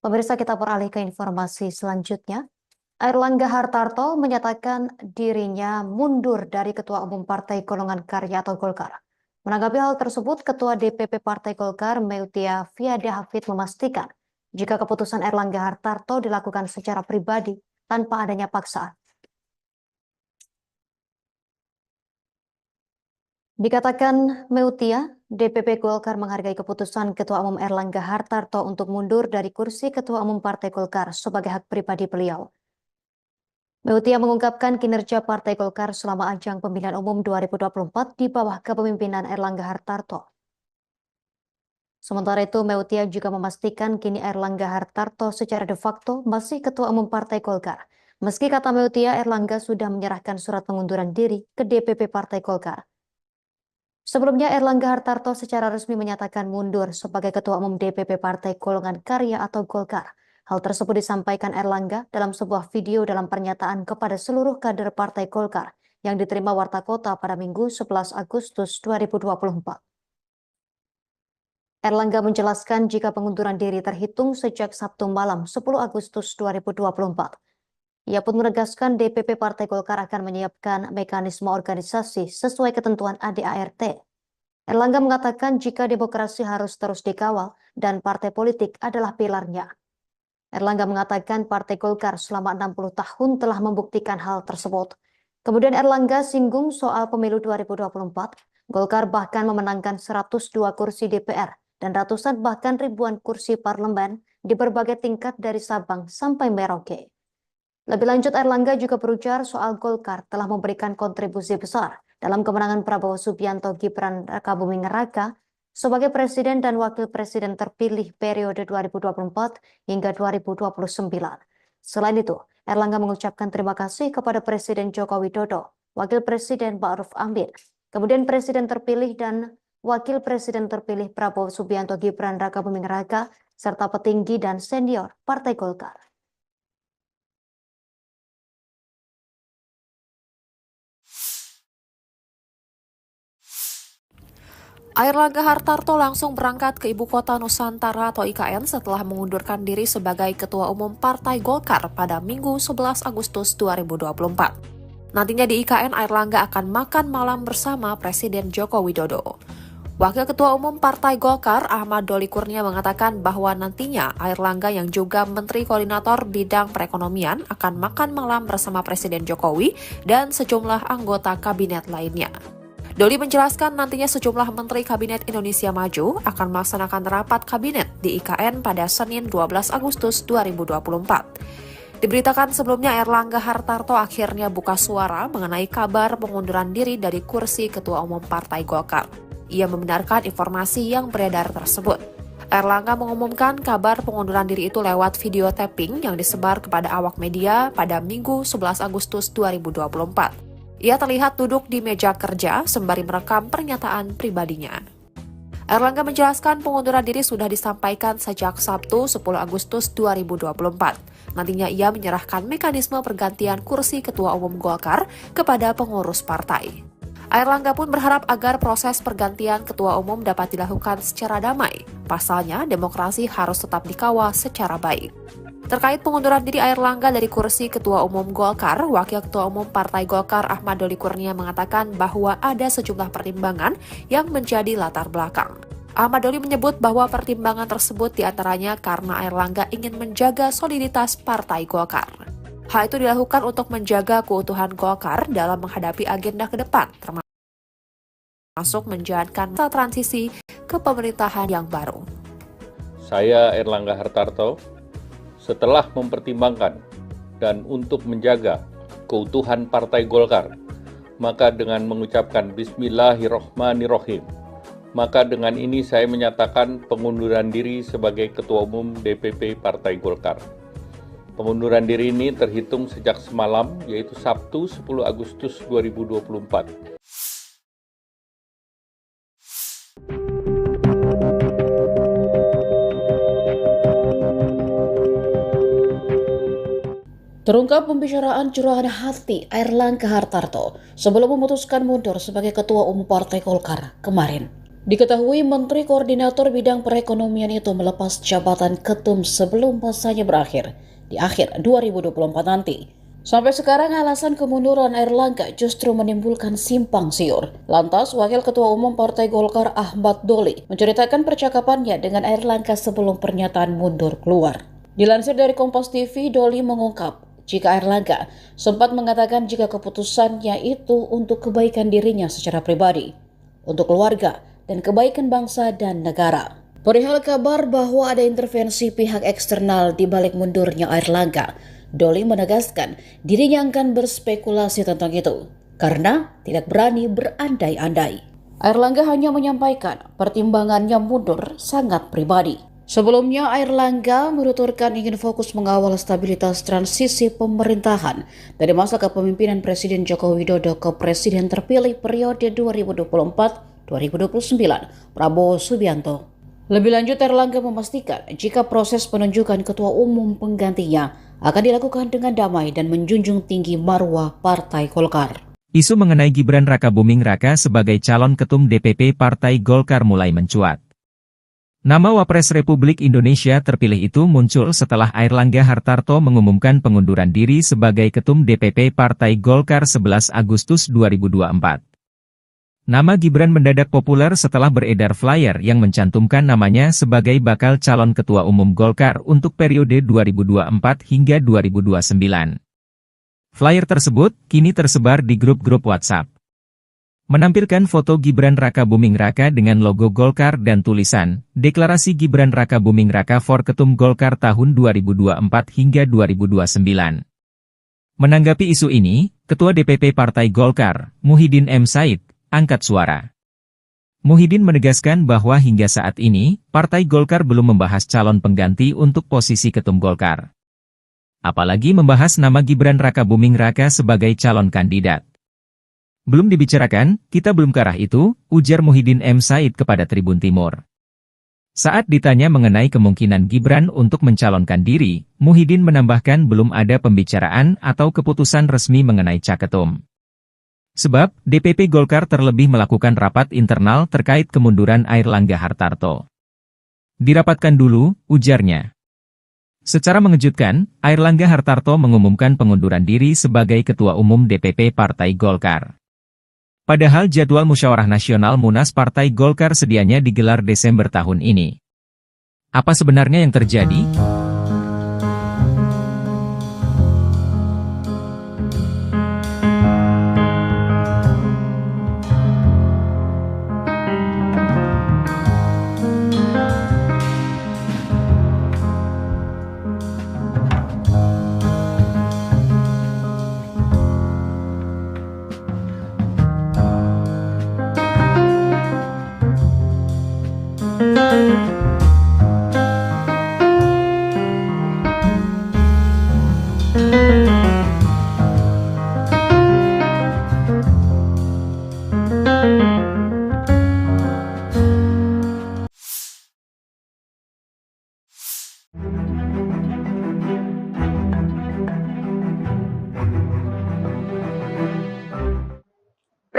Pemirsa, kita beralih ke informasi selanjutnya. Airlangga Hartarto menyatakan dirinya mundur dari Ketua Umum Partai Golongan Karya atau Golkar. Menanggapi hal tersebut, Ketua DPP Partai Golkar, Meutia Fiada Hafid, memastikan jika keputusan Airlangga Hartarto dilakukan secara pribadi tanpa adanya paksaan. Dikatakan Meutia, DPP Golkar menghargai keputusan Ketua Umum Erlangga Hartarto untuk mundur dari kursi Ketua Umum Partai Golkar sebagai hak pribadi beliau. Meutia mengungkapkan kinerja Partai Golkar selama ajang pemilihan umum 2024 di bawah kepemimpinan Erlangga Hartarto. Sementara itu, Meutia juga memastikan kini Erlangga Hartarto secara de facto masih Ketua Umum Partai Golkar. Meski kata Meutia, Erlangga sudah menyerahkan surat pengunduran diri ke DPP Partai Golkar. Sebelumnya, Erlangga Hartarto secara resmi menyatakan mundur sebagai Ketua Umum DPP Partai Golongan Karya atau Golkar. Hal tersebut disampaikan Erlangga dalam sebuah video dalam pernyataan kepada seluruh kader Partai Golkar yang diterima Warta Kota pada Minggu 11 Agustus 2024. Erlangga menjelaskan jika pengunduran diri terhitung sejak Sabtu malam 10 Agustus 2024. Ia pun menegaskan DPP Partai Golkar akan menyiapkan mekanisme organisasi sesuai ketentuan ADART. Erlangga mengatakan jika demokrasi harus terus dikawal dan partai politik adalah pilarnya. Erlangga mengatakan Partai Golkar selama 60 tahun telah membuktikan hal tersebut. Kemudian Erlangga singgung soal pemilu 2024. Golkar bahkan memenangkan 102 kursi DPR dan ratusan bahkan ribuan kursi parlemen di berbagai tingkat dari Sabang sampai Merauke. Lebih lanjut, Erlangga juga berujar soal Golkar telah memberikan kontribusi besar dalam kemenangan Prabowo Subianto Gibran Rakabuming Raka sebagai Presiden dan Wakil Presiden terpilih periode 2024 hingga 2029. Selain itu, Erlangga mengucapkan terima kasih kepada Presiden Joko Widodo, Wakil Presiden Ma'ruf Amin, kemudian Presiden terpilih dan Wakil Presiden terpilih Prabowo Subianto Gibran Rakabuming Raka, serta petinggi dan senior Partai Golkar. Airlangga Hartarto langsung berangkat ke Ibu Kota Nusantara atau IKN setelah mengundurkan diri sebagai Ketua Umum Partai Golkar pada Minggu 11 Agustus 2024. Nantinya di IKN, Airlangga akan makan malam bersama Presiden Joko Widodo. Wakil Ketua Umum Partai Golkar Ahmad Doli Kurnia mengatakan bahwa nantinya Airlangga yang juga Menteri Koordinator Bidang Perekonomian akan makan malam bersama Presiden Jokowi dan sejumlah anggota kabinet lainnya. Doli menjelaskan nantinya sejumlah Menteri Kabinet Indonesia Maju akan melaksanakan rapat kabinet di IKN pada Senin 12 Agustus 2024. Diberitakan sebelumnya Erlangga Hartarto akhirnya buka suara mengenai kabar pengunduran diri dari kursi Ketua Umum Partai Golkar. Ia membenarkan informasi yang beredar tersebut. Erlangga mengumumkan kabar pengunduran diri itu lewat video tapping yang disebar kepada awak media pada Minggu 11 Agustus 2024. Ia terlihat duduk di meja kerja sembari merekam pernyataan pribadinya. Erlangga menjelaskan pengunduran diri sudah disampaikan sejak Sabtu 10 Agustus 2024. Nantinya ia menyerahkan mekanisme pergantian kursi Ketua Umum Golkar kepada pengurus partai. Airlangga pun berharap agar proses pergantian Ketua Umum dapat dilakukan secara damai. Pasalnya, demokrasi harus tetap dikawal secara baik. Terkait pengunduran diri Airlangga dari kursi Ketua Umum Golkar, Wakil Ketua Umum Partai Golkar Ahmad Doli Kurnia mengatakan bahwa ada sejumlah pertimbangan yang menjadi latar belakang. Ahmad Doli menyebut bahwa pertimbangan tersebut diantaranya karena Airlangga ingin menjaga soliditas Partai Golkar. Hal itu dilakukan untuk menjaga keutuhan Golkar dalam menghadapi agenda ke depan, termasuk menjalankan masa transisi ke pemerintahan yang baru. Saya Erlangga Hartarto, setelah mempertimbangkan dan untuk menjaga keutuhan Partai Golkar, maka dengan mengucapkan Bismillahirrohmanirrohim, maka dengan ini saya menyatakan pengunduran diri sebagai Ketua Umum DPP Partai Golkar. Pengunduran diri ini terhitung sejak semalam, yaitu Sabtu 10 Agustus 2024. Terungkap pembicaraan curahan hati Airlangga Hartarto sebelum memutuskan mundur sebagai Ketua Umum Partai Golkar kemarin. Diketahui Menteri Koordinator Bidang Perekonomian itu melepas jabatan ketum sebelum masanya berakhir di akhir 2024 nanti. Sampai sekarang alasan kemunduran Airlangga justru menimbulkan simpang siur. Lantas Wakil Ketua Umum Partai Golkar Ahmad Doli menceritakan percakapannya dengan Airlangga sebelum pernyataan mundur keluar. Dilansir dari Kompas TV, Doli mengungkap jika Airlangga sempat mengatakan jika keputusannya itu untuk kebaikan dirinya secara pribadi. untuk keluarga dan kebaikan bangsa dan negara. Perihal kabar bahwa ada intervensi pihak eksternal di balik mundurnya Airlangga, Doli menegaskan dirinya akan berspekulasi tentang itu karena tidak berani berandai-andai. Airlangga hanya menyampaikan pertimbangannya mundur sangat pribadi. Sebelumnya, Airlangga menuturkan ingin fokus mengawal stabilitas transisi pemerintahan dari masa kepemimpinan Presiden Joko Widodo ke Presiden terpilih periode 2024-2029, Prabowo Subianto. Lebih lanjut, Airlangga memastikan jika proses penunjukan ketua umum penggantinya akan dilakukan dengan damai dan menjunjung tinggi marwah Partai Golkar. Isu mengenai Gibran Rakabuming Raka sebagai calon ketum DPP Partai Golkar mulai mencuat. Nama Wapres Republik Indonesia terpilih itu muncul setelah Airlangga Hartarto mengumumkan pengunduran diri sebagai ketum DPP Partai Golkar 11 Agustus 2024. Nama Gibran mendadak populer setelah beredar flyer yang mencantumkan namanya sebagai bakal calon ketua umum Golkar untuk periode 2024 hingga 2029. Flyer tersebut kini tersebar di grup-grup WhatsApp. Menampilkan foto Gibran Rakabuming Raka dengan logo Golkar dan tulisan, Deklarasi Gibran Rakabuming Raka for Ketum Golkar tahun 2024 hingga 2029. Menanggapi isu ini, Ketua DPP Partai Golkar, Muhyiddin M. Said, angkat suara. Muhyiddin menegaskan bahwa hingga saat ini, Partai Golkar belum membahas calon pengganti untuk posisi ketum Golkar. Apalagi membahas nama Gibran Rakabuming Raka sebagai calon kandidat. Belum dibicarakan, kita belum ke arah itu, ujar Muhyiddin M. Said kepada Tribun Timur. Saat ditanya mengenai kemungkinan Gibran untuk mencalonkan diri, Muhyiddin menambahkan belum ada pembicaraan atau keputusan resmi mengenai caketum. Sebab, DPP Golkar terlebih melakukan rapat internal terkait kemunduran Airlangga Hartarto. Dirapatkan dulu, ujarnya. Secara mengejutkan, Airlangga Hartarto mengumumkan pengunduran diri sebagai Ketua Umum DPP Partai Golkar. Padahal jadwal Musyawarah Nasional Munas Partai Golkar sedianya digelar Desember tahun ini. Apa sebenarnya yang terjadi?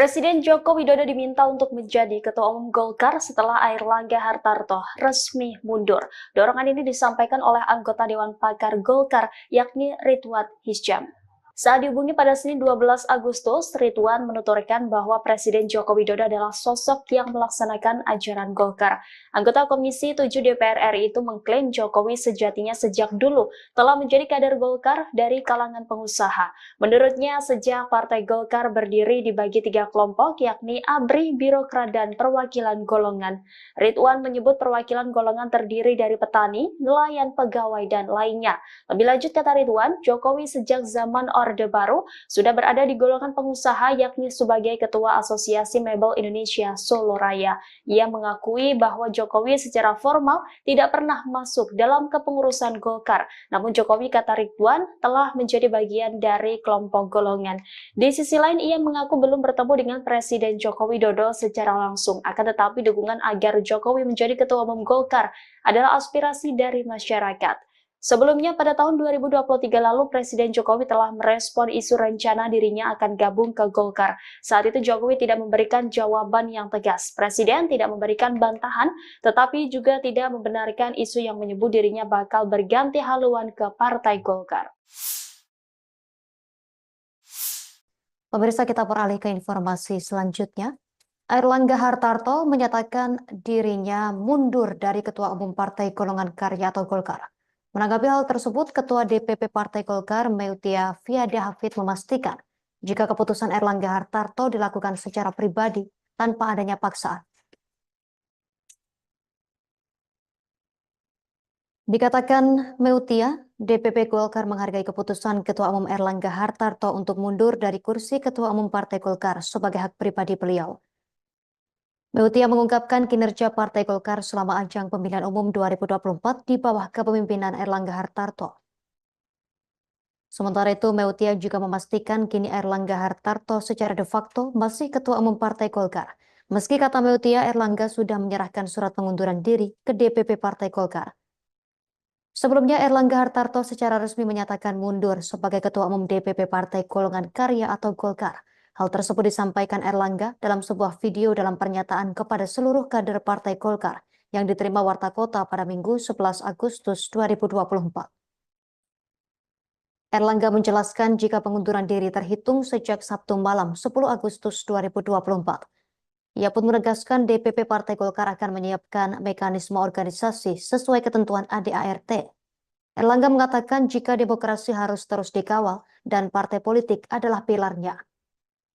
Presiden Joko Widodo diminta untuk menjadi Ketua Umum Golkar setelah Airlangga Hartarto resmi mundur. Dorongan ini disampaikan oleh anggota Dewan Pakar Golkar, yakni Ridwan Hisyam. Saat dihubungi pada Senin 12 Agustus, Ridwan menuturkan bahwa Presiden Joko Widodo adalah sosok yang melaksanakan ajaran Golkar. Anggota Komisi 7 DPR RI itu mengklaim Jokowi sejatinya sejak dulu telah menjadi kader Golkar dari kalangan pengusaha. Menurutnya, sejak Partai Golkar berdiri dibagi 3 kelompok, yakni ABRI, Birokrat, dan Perwakilan Golongan. Ridwan menyebut perwakilan golongan terdiri dari petani, nelayan, pegawai, dan lainnya. Lebih lanjut, kata Ridwan, Jokowi sejak zaman Orde Baru sudah berada di golongan pengusaha, yakni sebagai Ketua Asosiasi Mebel Indonesia Solo Raya. Ia mengakui bahwa Jokowi secara formal tidak pernah masuk dalam kepengurusan Golkar. Namun Jokowi, kata Ridwan, telah menjadi bagian dari kelompok golongan. Di sisi lain, ia mengaku belum bertemu dengan Presiden Joko Widodo secara langsung. Akan tetapi dukungan agar Jokowi menjadi Ketua Umum Golkar adalah aspirasi dari masyarakat. Sebelumnya, pada tahun 2023 lalu, Presiden Jokowi telah merespon isu rencana dirinya akan gabung ke Golkar. Saat itu Jokowi tidak memberikan jawaban yang tegas. Presiden tidak memberikan bantahan, tetapi juga tidak membenarkan isu yang menyebut dirinya bakal berganti haluan ke Partai Golkar. Pemirsa, kita beralih ke informasi selanjutnya. Airlangga Hartarto menyatakan dirinya mundur dari Ketua Umum Partai Golongan Karya atau Golkar. Menanggapi hal tersebut, Ketua DPP Partai Golkar, Meutia Fiada Hafid, memastikan jika keputusan Airlangga Hartarto dilakukan secara pribadi tanpa adanya paksaan. Dikatakan Meutia, DPP Golkar menghargai keputusan Ketua Umum Erlangga Hartarto untuk mundur dari kursi Ketua Umum Partai Golkar sebagai hak pribadi beliau. Meutia mengungkapkan kinerja Partai Golkar selama ajang pemilihan umum 2024 di bawah kepemimpinan Erlangga Hartarto. Sementara itu, Meutia juga memastikan kini Erlangga Hartarto secara de facto masih Ketua Umum Partai Golkar. Meski kata Meutia, Erlangga sudah menyerahkan surat pengunduran diri ke DPP Partai Golkar. Sebelumnya, Erlangga Hartarto secara resmi menyatakan mundur sebagai Ketua Umum DPP Partai Golongan Karya atau Golkar. Hal tersebut disampaikan Erlangga dalam sebuah video dalam pernyataan kepada seluruh kader Partai Golkar yang diterima Warta Kota pada Minggu 11 Agustus 2024. Erlangga menjelaskan jika pengunduran diri terhitung sejak Sabtu malam 10 Agustus 2024. Ia pun menegaskan DPP Partai Golkar akan menyiapkan mekanisme organisasi sesuai ketentuan ADART. Erlangga mengatakan jika demokrasi harus terus dikawal dan partai politik adalah pilarnya.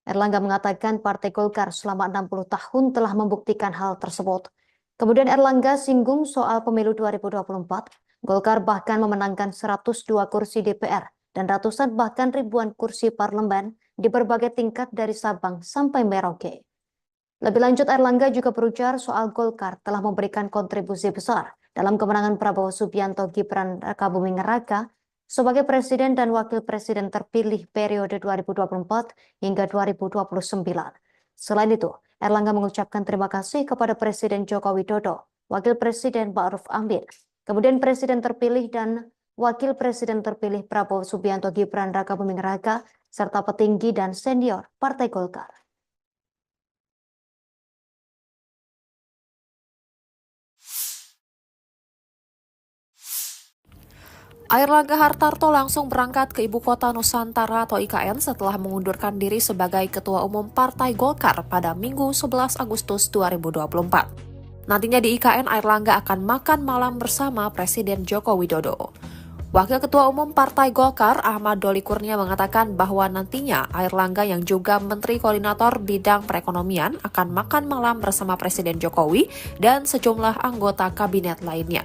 Erlangga mengatakan Partai Golkar selama 60 tahun telah membuktikan hal tersebut. Kemudian Erlangga singgung soal pemilu 2024. Golkar bahkan memenangkan 102 kursi DPR dan ratusan bahkan ribuan kursi parlemen di berbagai tingkat dari Sabang sampai Merauke. Lebih lanjut, Erlangga juga berujar soal Golkar telah memberikan kontribusi besar dalam kemenangan Prabowo Subianto Gibran Rakabuming Raka sebagai Presiden dan Wakil Presiden terpilih periode 2024 hingga 2029. Selain itu, Erlangga mengucapkan terima kasih kepada Presiden Joko Widodo, Wakil Presiden Ma'ruf Amin, kemudian Presiden terpilih dan Wakil Presiden terpilih Prabowo Subianto Gibran Rakabuming Raka, serta petinggi dan senior Partai Golkar. Airlangga Hartarto langsung berangkat ke Ibu Kota Nusantara atau IKN setelah mengundurkan diri sebagai Ketua Umum Partai Golkar pada Minggu 11 Agustus 2024. Nantinya di IKN, Airlangga akan makan malam bersama Presiden Joko Widodo. Wakil Ketua Umum Partai Golkar, Ahmad Doli Kurnia, mengatakan bahwa nantinya Airlangga yang juga Menteri Koordinator Bidang Perekonomian akan makan malam bersama Presiden Jokowi dan sejumlah anggota kabinet lainnya.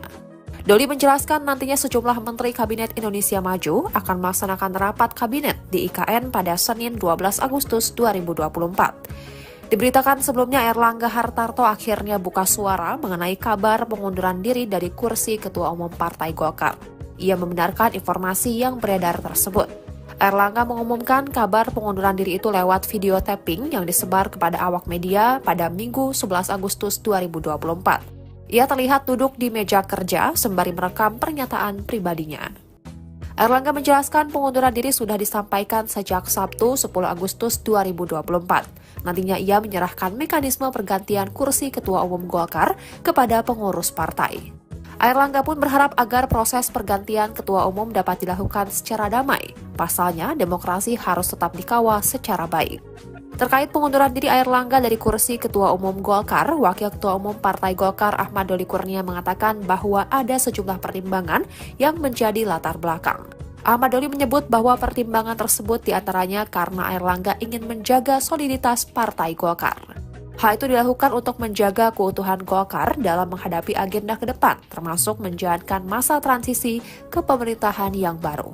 Doli menjelaskan nantinya sejumlah Menteri Kabinet Indonesia Maju akan melaksanakan rapat kabinet di IKN pada Senin 12 Agustus 2024. Diberitakan sebelumnya Erlangga Hartarto akhirnya buka suara mengenai kabar pengunduran diri dari kursi Ketua Umum Partai Golkar. Ia membenarkan informasi yang beredar tersebut. Erlangga mengumumkan kabar pengunduran diri itu lewat video tapping yang disebar kepada awak media pada Minggu 11 Agustus 2024. Ia terlihat duduk di meja kerja sembari merekam pernyataan pribadinya. Erlangga menjelaskan pengunduran diri sudah disampaikan sejak Sabtu 10 Agustus 2024. Nantinya ia menyerahkan mekanisme pergantian kursi Ketua Umum Golkar kepada pengurus partai. Erlangga pun berharap agar proses pergantian Ketua Umum dapat dilakukan secara damai. Pasalnya, demokrasi harus tetap dikawal secara baik. Terkait pengunduran diri Airlangga dari kursi Ketua Umum Golkar, Wakil Ketua Umum Partai Golkar Ahmad Doli Kurnia mengatakan bahwa ada sejumlah pertimbangan yang menjadi latar belakang. Ahmad Doli menyebut bahwa pertimbangan tersebut diantaranya karena Airlangga ingin menjaga soliditas Partai Golkar. Hal itu dilakukan untuk menjaga keutuhan Golkar dalam menghadapi agenda ke depan, termasuk menjalankan masa transisi ke pemerintahan yang baru.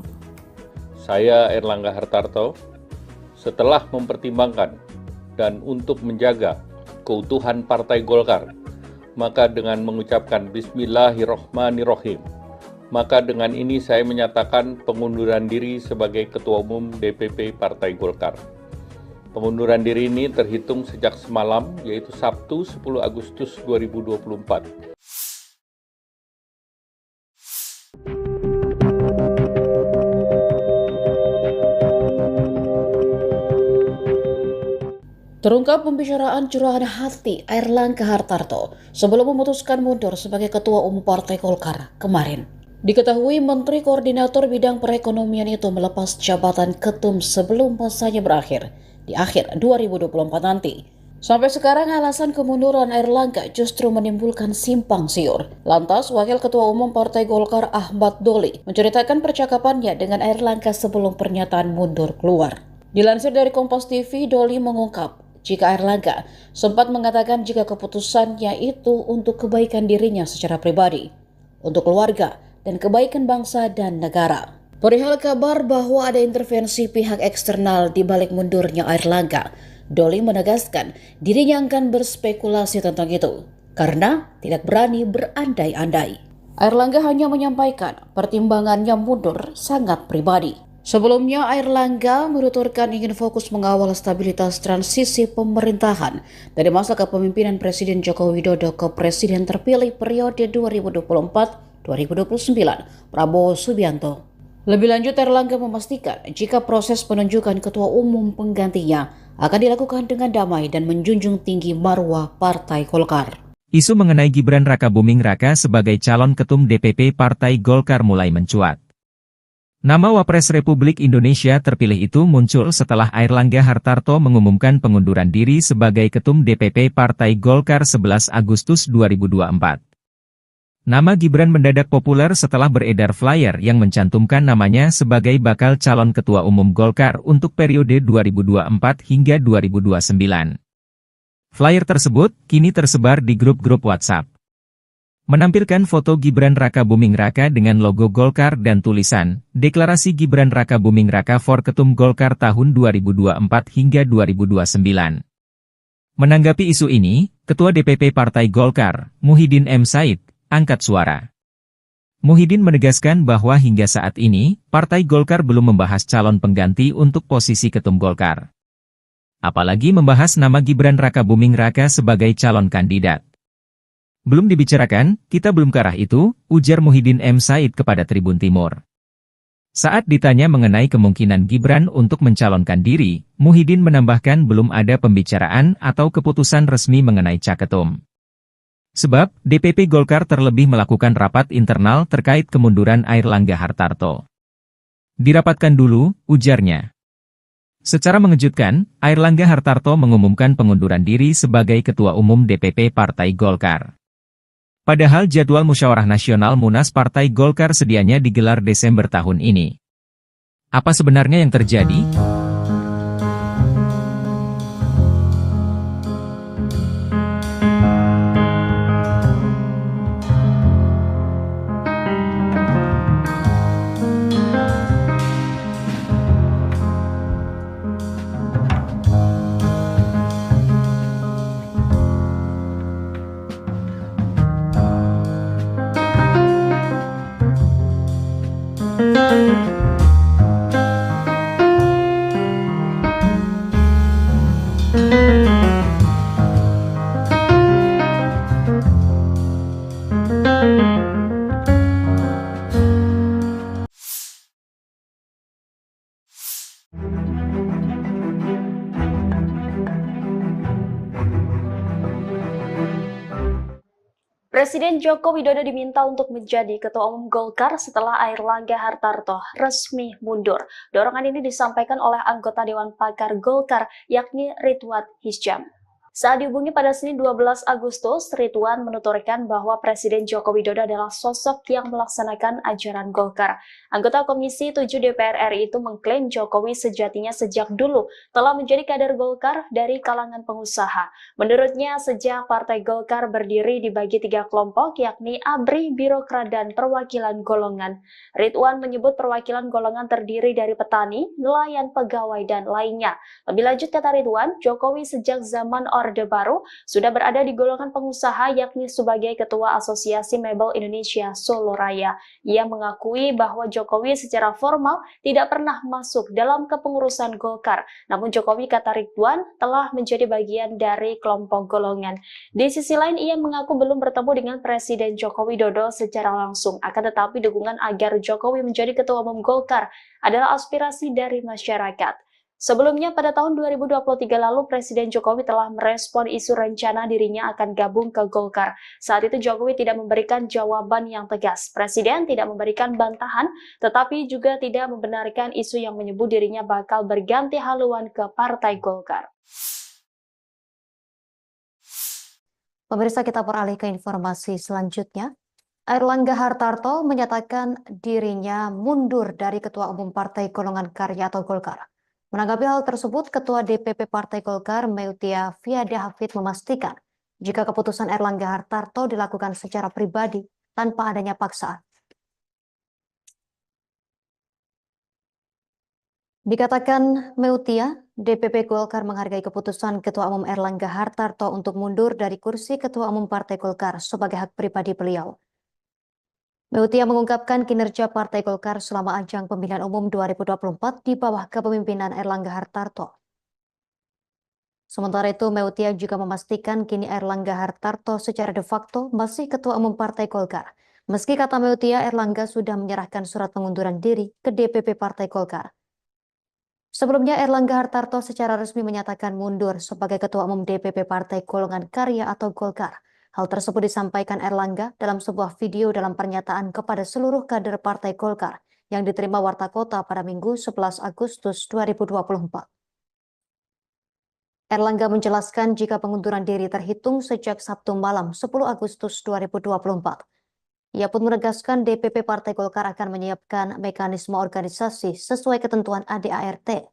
Saya Erlangga Hartarto, setelah mempertimbangkan dan untuk menjaga keutuhan Partai Golkar, maka dengan mengucapkan Bismillahirrohmanirrohim, maka dengan ini saya menyatakan pengunduran diri sebagai Ketua Umum DPP Partai Golkar. Pengunduran diri ini terhitung sejak semalam, yaitu Sabtu 10 Agustus 2024. Terungkap pembicaraan curahan hati Airlangga Hartarto sebelum memutuskan mundur sebagai Ketua Umum Partai Golkar kemarin. Diketahui Menteri Koordinator Bidang Perekonomian itu melepas jabatan ketum sebelum masanya berakhir di akhir 2024 nanti. Sampai sekarang alasan kemunduran Airlangga justru menimbulkan simpang siur. Lantas Wakil Ketua Umum Partai Golkar Ahmad Doli menceritakan percakapannya dengan Airlangga sebelum pernyataan mundur keluar. Dilansir dari Kompas TV, Doli mengungkap jika Airlangga sempat mengatakan jika keputusannya itu untuk kebaikan dirinya secara pribadi, untuk keluarga, dan kebaikan bangsa dan negara. Perihal kabar bahwa ada intervensi pihak eksternal di balik mundurnya Airlangga, Doli menegaskan dirinya akan berspekulasi tentang itu karena tidak berani berandai-andai. Airlangga hanya menyampaikan pertimbangannya mundur sangat pribadi. Sebelumnya, Airlangga menuturkan ingin fokus mengawal stabilitas transisi pemerintahan dari masa kepemimpinan Presiden Joko Widodo ke Presiden terpilih periode 2024-2029, Prabowo Subianto. Lebih lanjut, Airlangga memastikan jika proses penunjukan ketua umum penggantinya akan dilakukan dengan damai dan menjunjung tinggi marwah Partai Golkar. Isu mengenai Gibran Rakabuming Raka sebagai calon ketum DPP Partai Golkar mulai mencuat. Nama Wapres Republik Indonesia terpilih itu muncul setelah Airlangga Hartarto mengumumkan pengunduran diri sebagai ketum DPP Partai Golkar 11 Agustus 2024. Nama Gibran mendadak populer setelah beredar flyer yang mencantumkan namanya sebagai bakal calon ketua umum Golkar untuk periode 2024 hingga 2029. Flyer tersebut kini tersebar di grup-grup WhatsApp. Menampilkan foto Gibran Rakabuming Raka dengan logo Golkar dan tulisan, Deklarasi Gibran Rakabuming Raka for Ketum Golkar tahun 2024 hingga 2029. Menanggapi isu ini, Ketua DPP Partai Golkar, Muhyiddin M. Said, angkat suara. Muhyiddin menegaskan bahwa hingga saat ini, Partai Golkar belum membahas calon pengganti untuk posisi ketum Golkar. Apalagi membahas nama Gibran Rakabuming Raka sebagai calon kandidat. Belum dibicarakan, kita belum ke arah itu, ujar Muhyiddin M. Said kepada Tribun Timur. Saat ditanya mengenai kemungkinan Gibran untuk mencalonkan diri, Muhyiddin menambahkan belum ada pembicaraan atau keputusan resmi mengenai caketum. Sebab, DPP Golkar terlebih melakukan rapat internal terkait kemunduran Airlangga Hartarto. Dirapatkan dulu, ujarnya. Secara mengejutkan, Airlangga Hartarto mengumumkan pengunduran diri sebagai Ketua Umum DPP Partai Golkar. Padahal jadwal Musyawarah Nasional Munas Partai Golkar sedianya digelar Desember tahun ini. Apa sebenarnya yang terjadi? Presiden Joko Widodo diminta untuk menjadi Ketua Umum Golkar setelah Airlangga Hartarto resmi mundur. Dorongan ini disampaikan oleh anggota Dewan Pakar Golkar, yakni Ridwan Hisyam. Saat dihubungi pada Senin 12 Agustus, Ridwan menuturkan bahwa Presiden Joko Widodo adalah sosok yang melaksanakan ajaran Golkar. Anggota Komisi 7 DPR RI itu mengklaim Jokowi sejatinya sejak dulu telah menjadi kader Golkar dari kalangan pengusaha. Menurutnya, sejak Partai Golkar berdiri dibagi 3 kelompok, yakni ABRI, Birokrat, dan Perwakilan Golongan. Ridwan menyebut perwakilan golongan terdiri dari petani, nelayan, pegawai, dan lainnya. Lebih lanjut, kata Ridwan, Jokowi sejak zaman Orde Baru sudah berada di golongan pengusaha, yakni sebagai Ketua Asosiasi Mebel Indonesia Solo Raya. Ia mengakui bahwa Jokowi secara formal tidak pernah masuk dalam kepengurusan Golkar. Namun Jokowi, kata Ridwan, telah menjadi bagian dari kelompok golongan. Di sisi lain, ia mengaku belum bertemu dengan Presiden Joko Widodo secara langsung. Akan tetapi dukungan agar Jokowi menjadi Ketua Umum Golkar adalah aspirasi dari masyarakat. Sebelumnya, pada tahun 2023 lalu, Presiden Jokowi telah merespon isu rencana dirinya akan gabung ke Golkar. Saat itu Jokowi tidak memberikan jawaban yang tegas. Presiden tidak memberikan bantahan, tetapi juga tidak membenarkan isu yang menyebut dirinya bakal berganti haluan ke Partai Golkar. Pemirsa, kita beralih ke informasi selanjutnya. Airlangga Hartarto menyatakan dirinya mundur dari Ketua Umum Partai Golongan Karya atau Golkar. Menanggapi hal tersebut, Ketua DPP Partai Golkar Meutia Fiada Hafid memastikan jika keputusan Erlangga Hartarto dilakukan secara pribadi tanpa adanya paksaan. Dikatakan Meutia, DPP Golkar menghargai keputusan Ketua Umum Erlangga Hartarto untuk mundur dari kursi Ketua Umum Partai Golkar sebagai hak pribadi beliau. Meutia mengungkapkan kinerja Partai Golkar selama ajang pemilihan umum 2024 di bawah kepemimpinan Erlangga Hartarto. Sementara itu, Meutia juga memastikan kini Erlangga Hartarto secara de facto masih Ketua Umum Partai Golkar. Meski kata Meutia, Erlangga sudah menyerahkan surat pengunduran diri ke DPP Partai Golkar. Sebelumnya, Erlangga Hartarto secara resmi menyatakan mundur sebagai Ketua Umum DPP Partai Golongan Karya atau Golkar. Hal tersebut disampaikan Erlangga dalam sebuah video dalam pernyataan kepada seluruh kader Partai Golkar yang diterima Warta Kota pada Minggu 11 Agustus 2024. Erlangga menjelaskan jika pengunduran diri terhitung sejak Sabtu malam 10 Agustus 2024. Ia pun menegaskan DPP Partai Golkar akan menyiapkan mekanisme organisasi sesuai ketentuan ADART.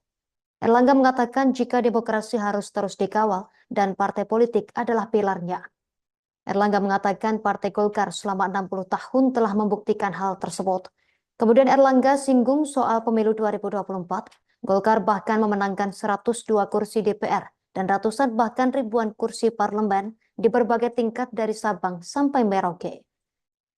Erlangga mengatakan jika demokrasi harus terus dikawal dan partai politik adalah pilarnya. Erlangga mengatakan Partai Golkar selama 60 tahun telah membuktikan hal tersebut. Kemudian Erlangga singgung soal pemilu 2024. Golkar bahkan memenangkan 102 kursi DPR dan ratusan bahkan ribuan kursi parlemen di berbagai tingkat dari Sabang sampai Merauke.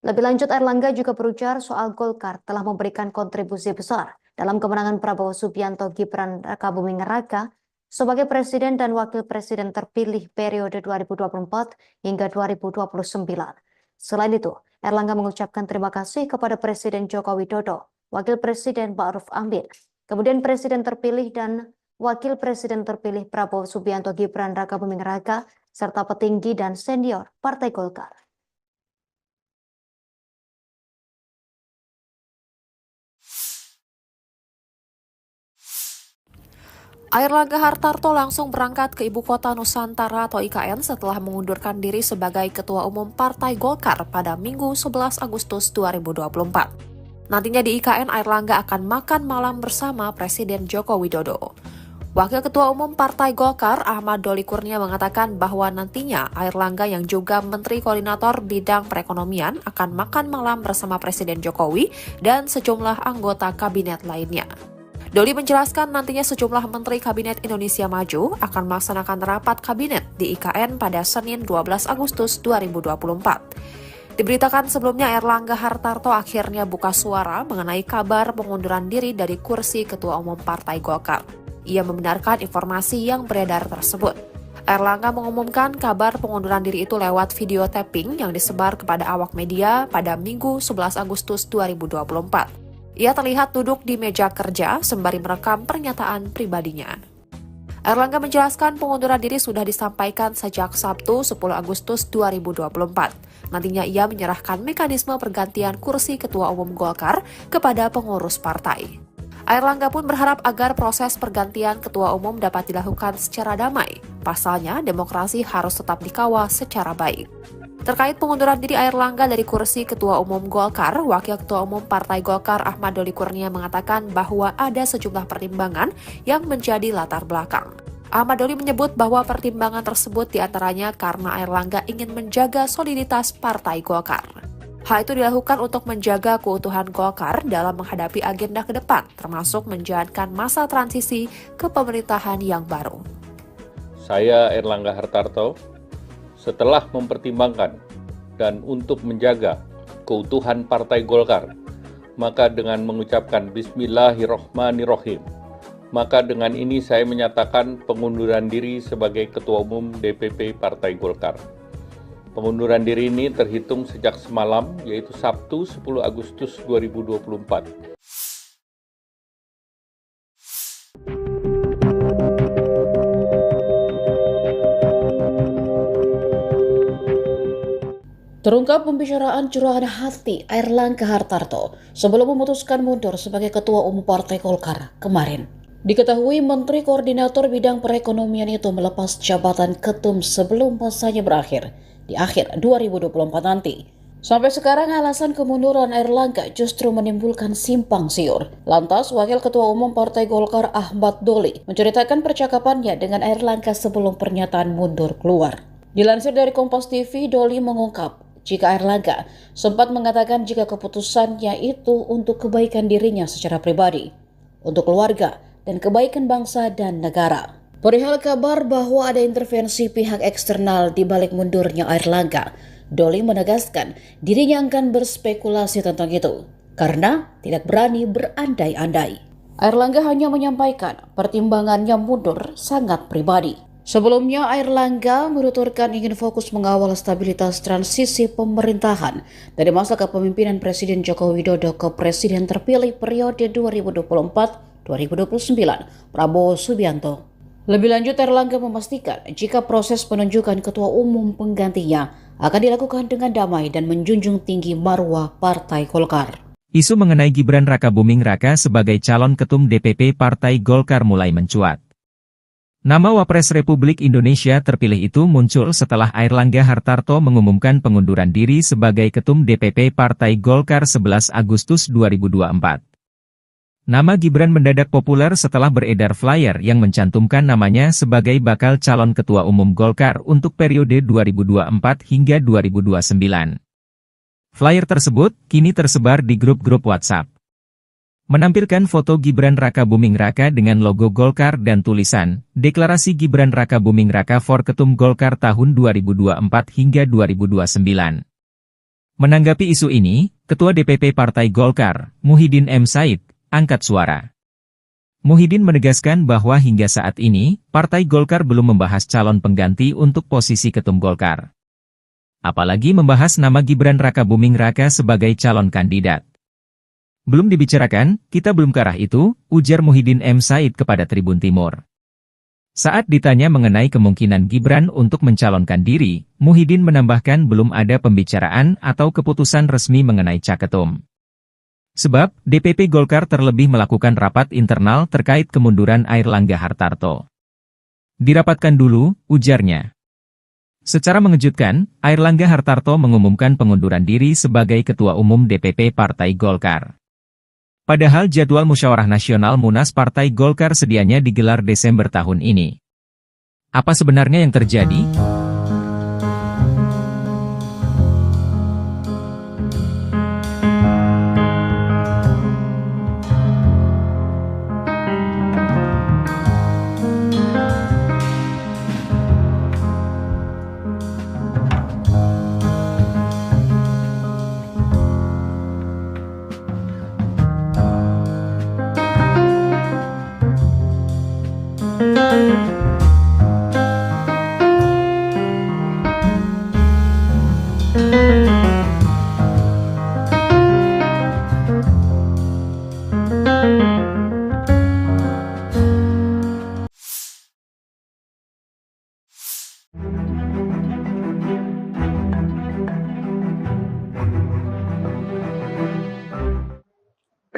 Lebih lanjut, Erlangga juga berujar soal Golkar telah memberikan kontribusi besar dalam kemenangan Prabowo Subianto Gibran Rakabuming Raka sebagai Presiden dan Wakil Presiden terpilih periode 2024 hingga 2029. Selain itu, Erlangga mengucapkan terima kasih kepada Presiden Joko Widodo, Wakil Presiden Ma'ruf Amin, kemudian Presiden terpilih dan Wakil Presiden terpilih Prabowo Subianto Gibran Rakabuming Raka, serta petinggi dan senior Partai Golkar. Airlangga Hartarto langsung berangkat ke Ibu Kota Nusantara atau IKN setelah mengundurkan diri sebagai Ketua Umum Partai Golkar pada Minggu 11 Agustus 2024. Nantinya di IKN, Airlangga akan makan malam bersama Presiden Joko Widodo. Wakil Ketua Umum Partai Golkar Ahmad Doli Kurnia mengatakan bahwa nantinya Airlangga yang juga Menteri Koordinator Bidang Perekonomian akan makan malam bersama Presiden Jokowi dan sejumlah anggota kabinet lainnya. Doli menjelaskan nantinya sejumlah Menteri Kabinet Indonesia Maju akan melaksanakan rapat kabinet di IKN pada Senin 12 Agustus 2024. Diberitakan sebelumnya Erlangga Hartarto akhirnya buka suara mengenai kabar pengunduran diri dari kursi Ketua Umum Partai Golkar. Ia membenarkan informasi yang beredar tersebut. Erlangga mengumumkan kabar pengunduran diri itu lewat video tapping yang disebar kepada awak media pada Minggu 11 Agustus 2024. Ia terlihat duduk di meja kerja sembari merekam pernyataan pribadinya. Erlangga menjelaskan pengunduran diri sudah disampaikan sejak Sabtu 10 Agustus 2024. Nantinya ia menyerahkan mekanisme pergantian kursi Ketua Umum Golkar kepada pengurus partai. Airlangga pun berharap agar proses pergantian Ketua Umum dapat dilakukan secara damai. Pasalnya, demokrasi harus tetap dikawal secara baik. Terkait pengunduran diri Airlangga dari kursi Ketua Umum Golkar, Wakil Ketua Umum Partai Golkar Ahmad Doli Kurnia mengatakan bahwa ada sejumlah pertimbangan yang menjadi latar belakang. Ahmad Doli menyebut bahwa pertimbangan tersebut diantaranya karena Airlangga ingin menjaga soliditas Partai Golkar. Hal itu dilakukan untuk menjaga keutuhan Golkar dalam menghadapi agenda ke depan, termasuk menjalankan masa transisi ke pemerintahan yang baru. Saya Erlangga Hartarto, setelah mempertimbangkan dan untuk menjaga keutuhan Partai Golkar, maka dengan mengucapkan Bismillahirrohmanirrohim, maka dengan ini saya menyatakan pengunduran diri sebagai Ketua Umum DPP Partai Golkar. Pengunduran diri ini terhitung sejak semalam, yaitu Sabtu 10 Agustus 2024. Terungkap pembicaraan curahan hati Airlangga Hartarto sebelum memutuskan mundur sebagai Ketua Umum Partai Golkar kemarin. Diketahui Menteri Koordinator Bidang Perekonomian itu melepas jabatan ketum sebelum masanya berakhir di akhir 2024 nanti. Sampai sekarang alasan kemunduran Airlangga justru menimbulkan simpang siur. Lantas, Wakil Ketua Umum Partai Golkar Ahmad Doli menceritakan percakapannya dengan Airlangga sebelum pernyataan mundur keluar. Dilansir dari Kompas TV, Doli mengungkap jika Airlangga sempat mengatakan jika keputusannya itu untuk kebaikan dirinya secara pribadi, untuk keluarga, dan kebaikan bangsa dan negara. Perihal kabar bahwa ada intervensi pihak eksternal di balik mundurnya Airlangga, Doli menegaskan dirinya akan berspekulasi tentang itu karena tidak berani berandai-andai. Airlangga hanya menyampaikan pertimbangannya mundur sangat pribadi. Sebelumnya, Airlangga menuturkan ingin fokus mengawal stabilitas transisi pemerintahan dari masa kepemimpinan Presiden Joko Widodo ke Presiden terpilih periode 2024-2029, Prabowo Subianto. Lebih lanjut, Airlangga memastikan jika proses penunjukan ketua umum penggantinya akan dilakukan dengan damai dan menjunjung tinggi marwah Partai Golkar. Isu mengenai Gibran Rakabuming Raka sebagai calon ketum DPP Partai Golkar mulai mencuat. Nama Wapres Republik Indonesia terpilih itu muncul setelah Airlangga Hartarto mengumumkan pengunduran diri sebagai ketum DPP Partai Golkar 11 Agustus 2024. Nama Gibran mendadak populer setelah beredar flyer yang mencantumkan namanya sebagai bakal calon ketua umum Golkar untuk periode 2024 hingga 2029. Flyer tersebut kini tersebar di grup-grup WhatsApp. Menampilkan foto Gibran Rakabuming Raka dengan logo Golkar dan tulisan, Deklarasi Gibran Rakabuming Raka for Ketum Golkar tahun 2024 hingga 2029. Menanggapi isu ini, Ketua DPP Partai Golkar, Muhyiddin M. Said, angkat suara. Muhyiddin menegaskan bahwa hingga saat ini, Partai Golkar belum membahas calon pengganti untuk posisi ketum Golkar. Apalagi membahas nama Gibran Rakabuming Raka sebagai calon kandidat. Belum dibicarakan, kita belum ke arah itu, ujar Muhyiddin M. Said kepada Tribun Timur. Saat ditanya mengenai kemungkinan Gibran untuk mencalonkan diri, Muhyiddin menambahkan belum ada pembicaraan atau keputusan resmi mengenai caketum. Sebab, DPP Golkar terlebih melakukan rapat internal terkait kemunduran Airlangga Hartarto. Dirapatkan dulu, ujarnya. Secara mengejutkan, Airlangga Hartarto mengumumkan pengunduran diri sebagai Ketua Umum DPP Partai Golkar. Padahal jadwal Musyawarah Nasional Munas Partai Golkar sedianya digelar Desember tahun ini. Apa sebenarnya yang terjadi?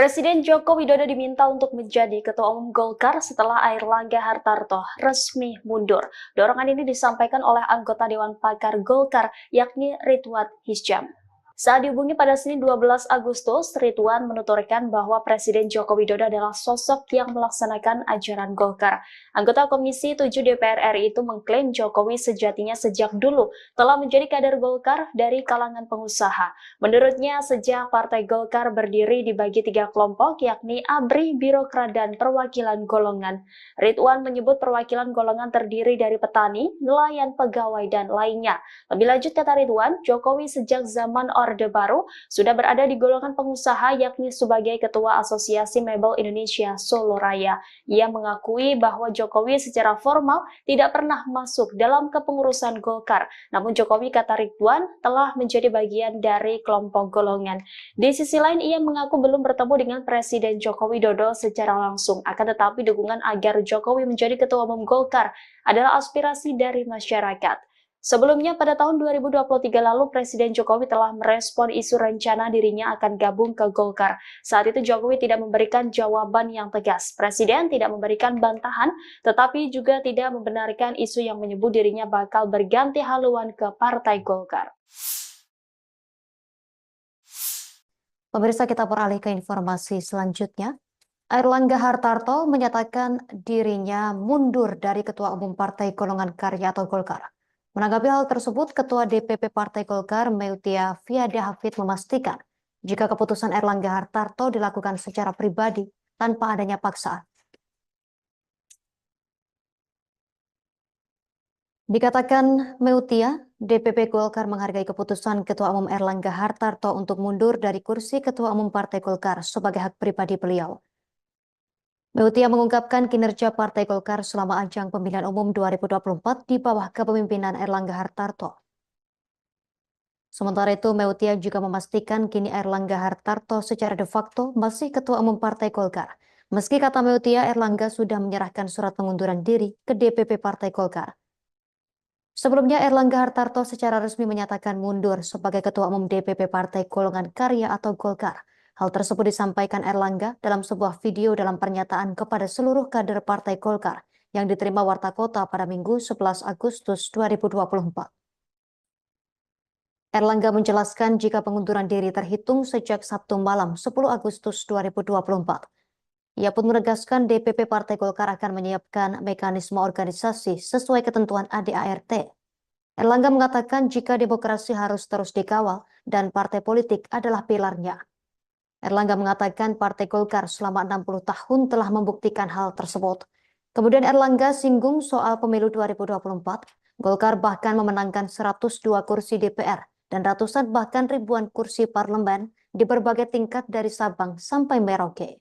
Presiden Joko Widodo diminta untuk menjadi Ketua Umum Golkar setelah Airlangga Hartarto resmi mundur. Dorongan ini disampaikan oleh anggota Dewan Pakar Golkar, yakni Ridwan Hisyam. Saat dihubungi pada Senin 12 Agustus, Ridwan menuturkan bahwa Presiden Joko Widodo adalah sosok yang melaksanakan ajaran Golkar. Anggota Komisi 7 DPR RI itu mengklaim Jokowi sejatinya sejak dulu telah menjadi kader Golkar dari kalangan pengusaha. Menurutnya, sejak Partai Golkar berdiri dibagi 3 kelompok, yakni ABRI, Birokrat, dan Perwakilan Golongan. Ridwan menyebut perwakilan golongan terdiri dari petani, nelayan, pegawai, dan lainnya. Lebih lanjut, kata Ridwan, Jokowi sejak zaman Orde Baru sudah berada di golongan pengusaha, yakni sebagai Ketua Asosiasi Mebel Indonesia Solo Raya. Ia mengakui bahwa Jokowi secara formal tidak pernah masuk dalam kepengurusan Golkar. Namun Jokowi, kata Ridwan, telah menjadi bagian dari kelompok golongan. Di sisi lain, ia mengaku belum bertemu dengan Presiden Joko Widodo secara langsung. Akan tetapi dukungan agar Jokowi menjadi Ketua Umum Golkar adalah aspirasi dari masyarakat. Sebelumnya, pada tahun 2023 lalu, Presiden Jokowi telah merespon isu rencana dirinya akan gabung ke Golkar. Saat itu Jokowi tidak memberikan jawaban yang tegas. Presiden tidak memberikan bantahan, tetapi juga tidak membenarkan isu yang menyebut dirinya bakal berganti haluan ke Partai Golkar. Pemirsa, kita beralih ke informasi selanjutnya. Airlangga Hartarto menyatakan dirinya mundur dari Ketua Umum Partai Golongan Karya atau Golkar. Menanggapi hal tersebut, Ketua DPP Partai Golkar Meutia Fiada Hafid memastikan jika keputusan Airlangga Hartarto dilakukan secara pribadi tanpa adanya paksaan. Dikatakan Meutia, DPP Golkar menghargai keputusan Ketua Umum Airlangga Hartarto untuk mundur dari kursi Ketua Umum Partai Golkar sebagai hak pribadi beliau. Meutia mengungkapkan kinerja Partai Golkar selama ajang pemilihan umum 2024 di bawah kepemimpinan Airlangga Hartarto. Sementara itu, Meutia juga memastikan kini Airlangga Hartarto secara de facto masih Ketua Umum Partai Golkar. Meski kata Meutia, Airlangga sudah menyerahkan surat pengunduran diri ke DPP Partai Golkar. Sebelumnya, Airlangga Hartarto secara resmi menyatakan mundur sebagai Ketua Umum DPP Partai Golongan Karya atau Golkar. Hal tersebut disampaikan Airlangga dalam sebuah video dalam pernyataan kepada seluruh kader Partai Golkar yang diterima Warta Kota pada Minggu 11 Agustus 2024. Airlangga menjelaskan jika pengunduran diri terhitung sejak Sabtu malam 10 Agustus 2024. Ia pun menegaskan DPP Partai Golkar akan menyiapkan mekanisme organisasi sesuai ketentuan ADART. Airlangga mengatakan jika demokrasi harus terus dikawal dan partai politik adalah pilarnya. Airlangga mengatakan Partai Golkar selama 60 tahun telah membuktikan hal tersebut. Kemudian Airlangga singgung soal pemilu 2024. Golkar bahkan memenangkan 102 kursi DPR dan ratusan bahkan ribuan kursi parlemen di berbagai tingkat dari Sabang sampai Merauke.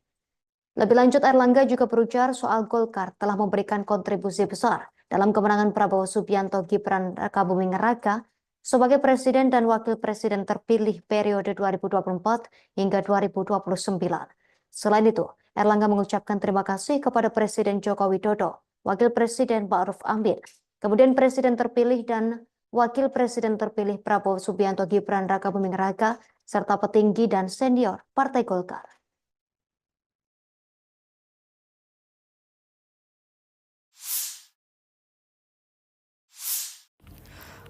Lebih lanjut, Airlangga juga berujar soal Golkar telah memberikan kontribusi besar dalam kemenangan Prabowo Subianto Gibran Rakabuming Raka sebagai Presiden dan Wakil Presiden terpilih periode 2024 hingga 2029. Selain itu, Airlangga mengucapkan terima kasih kepada Presiden Joko Widodo, Wakil Presiden Ma'ruf Amin, kemudian Presiden terpilih dan Wakil Presiden terpilih Prabowo Subianto Gibran Rakabuming Raka, serta petinggi dan senior Partai Golkar.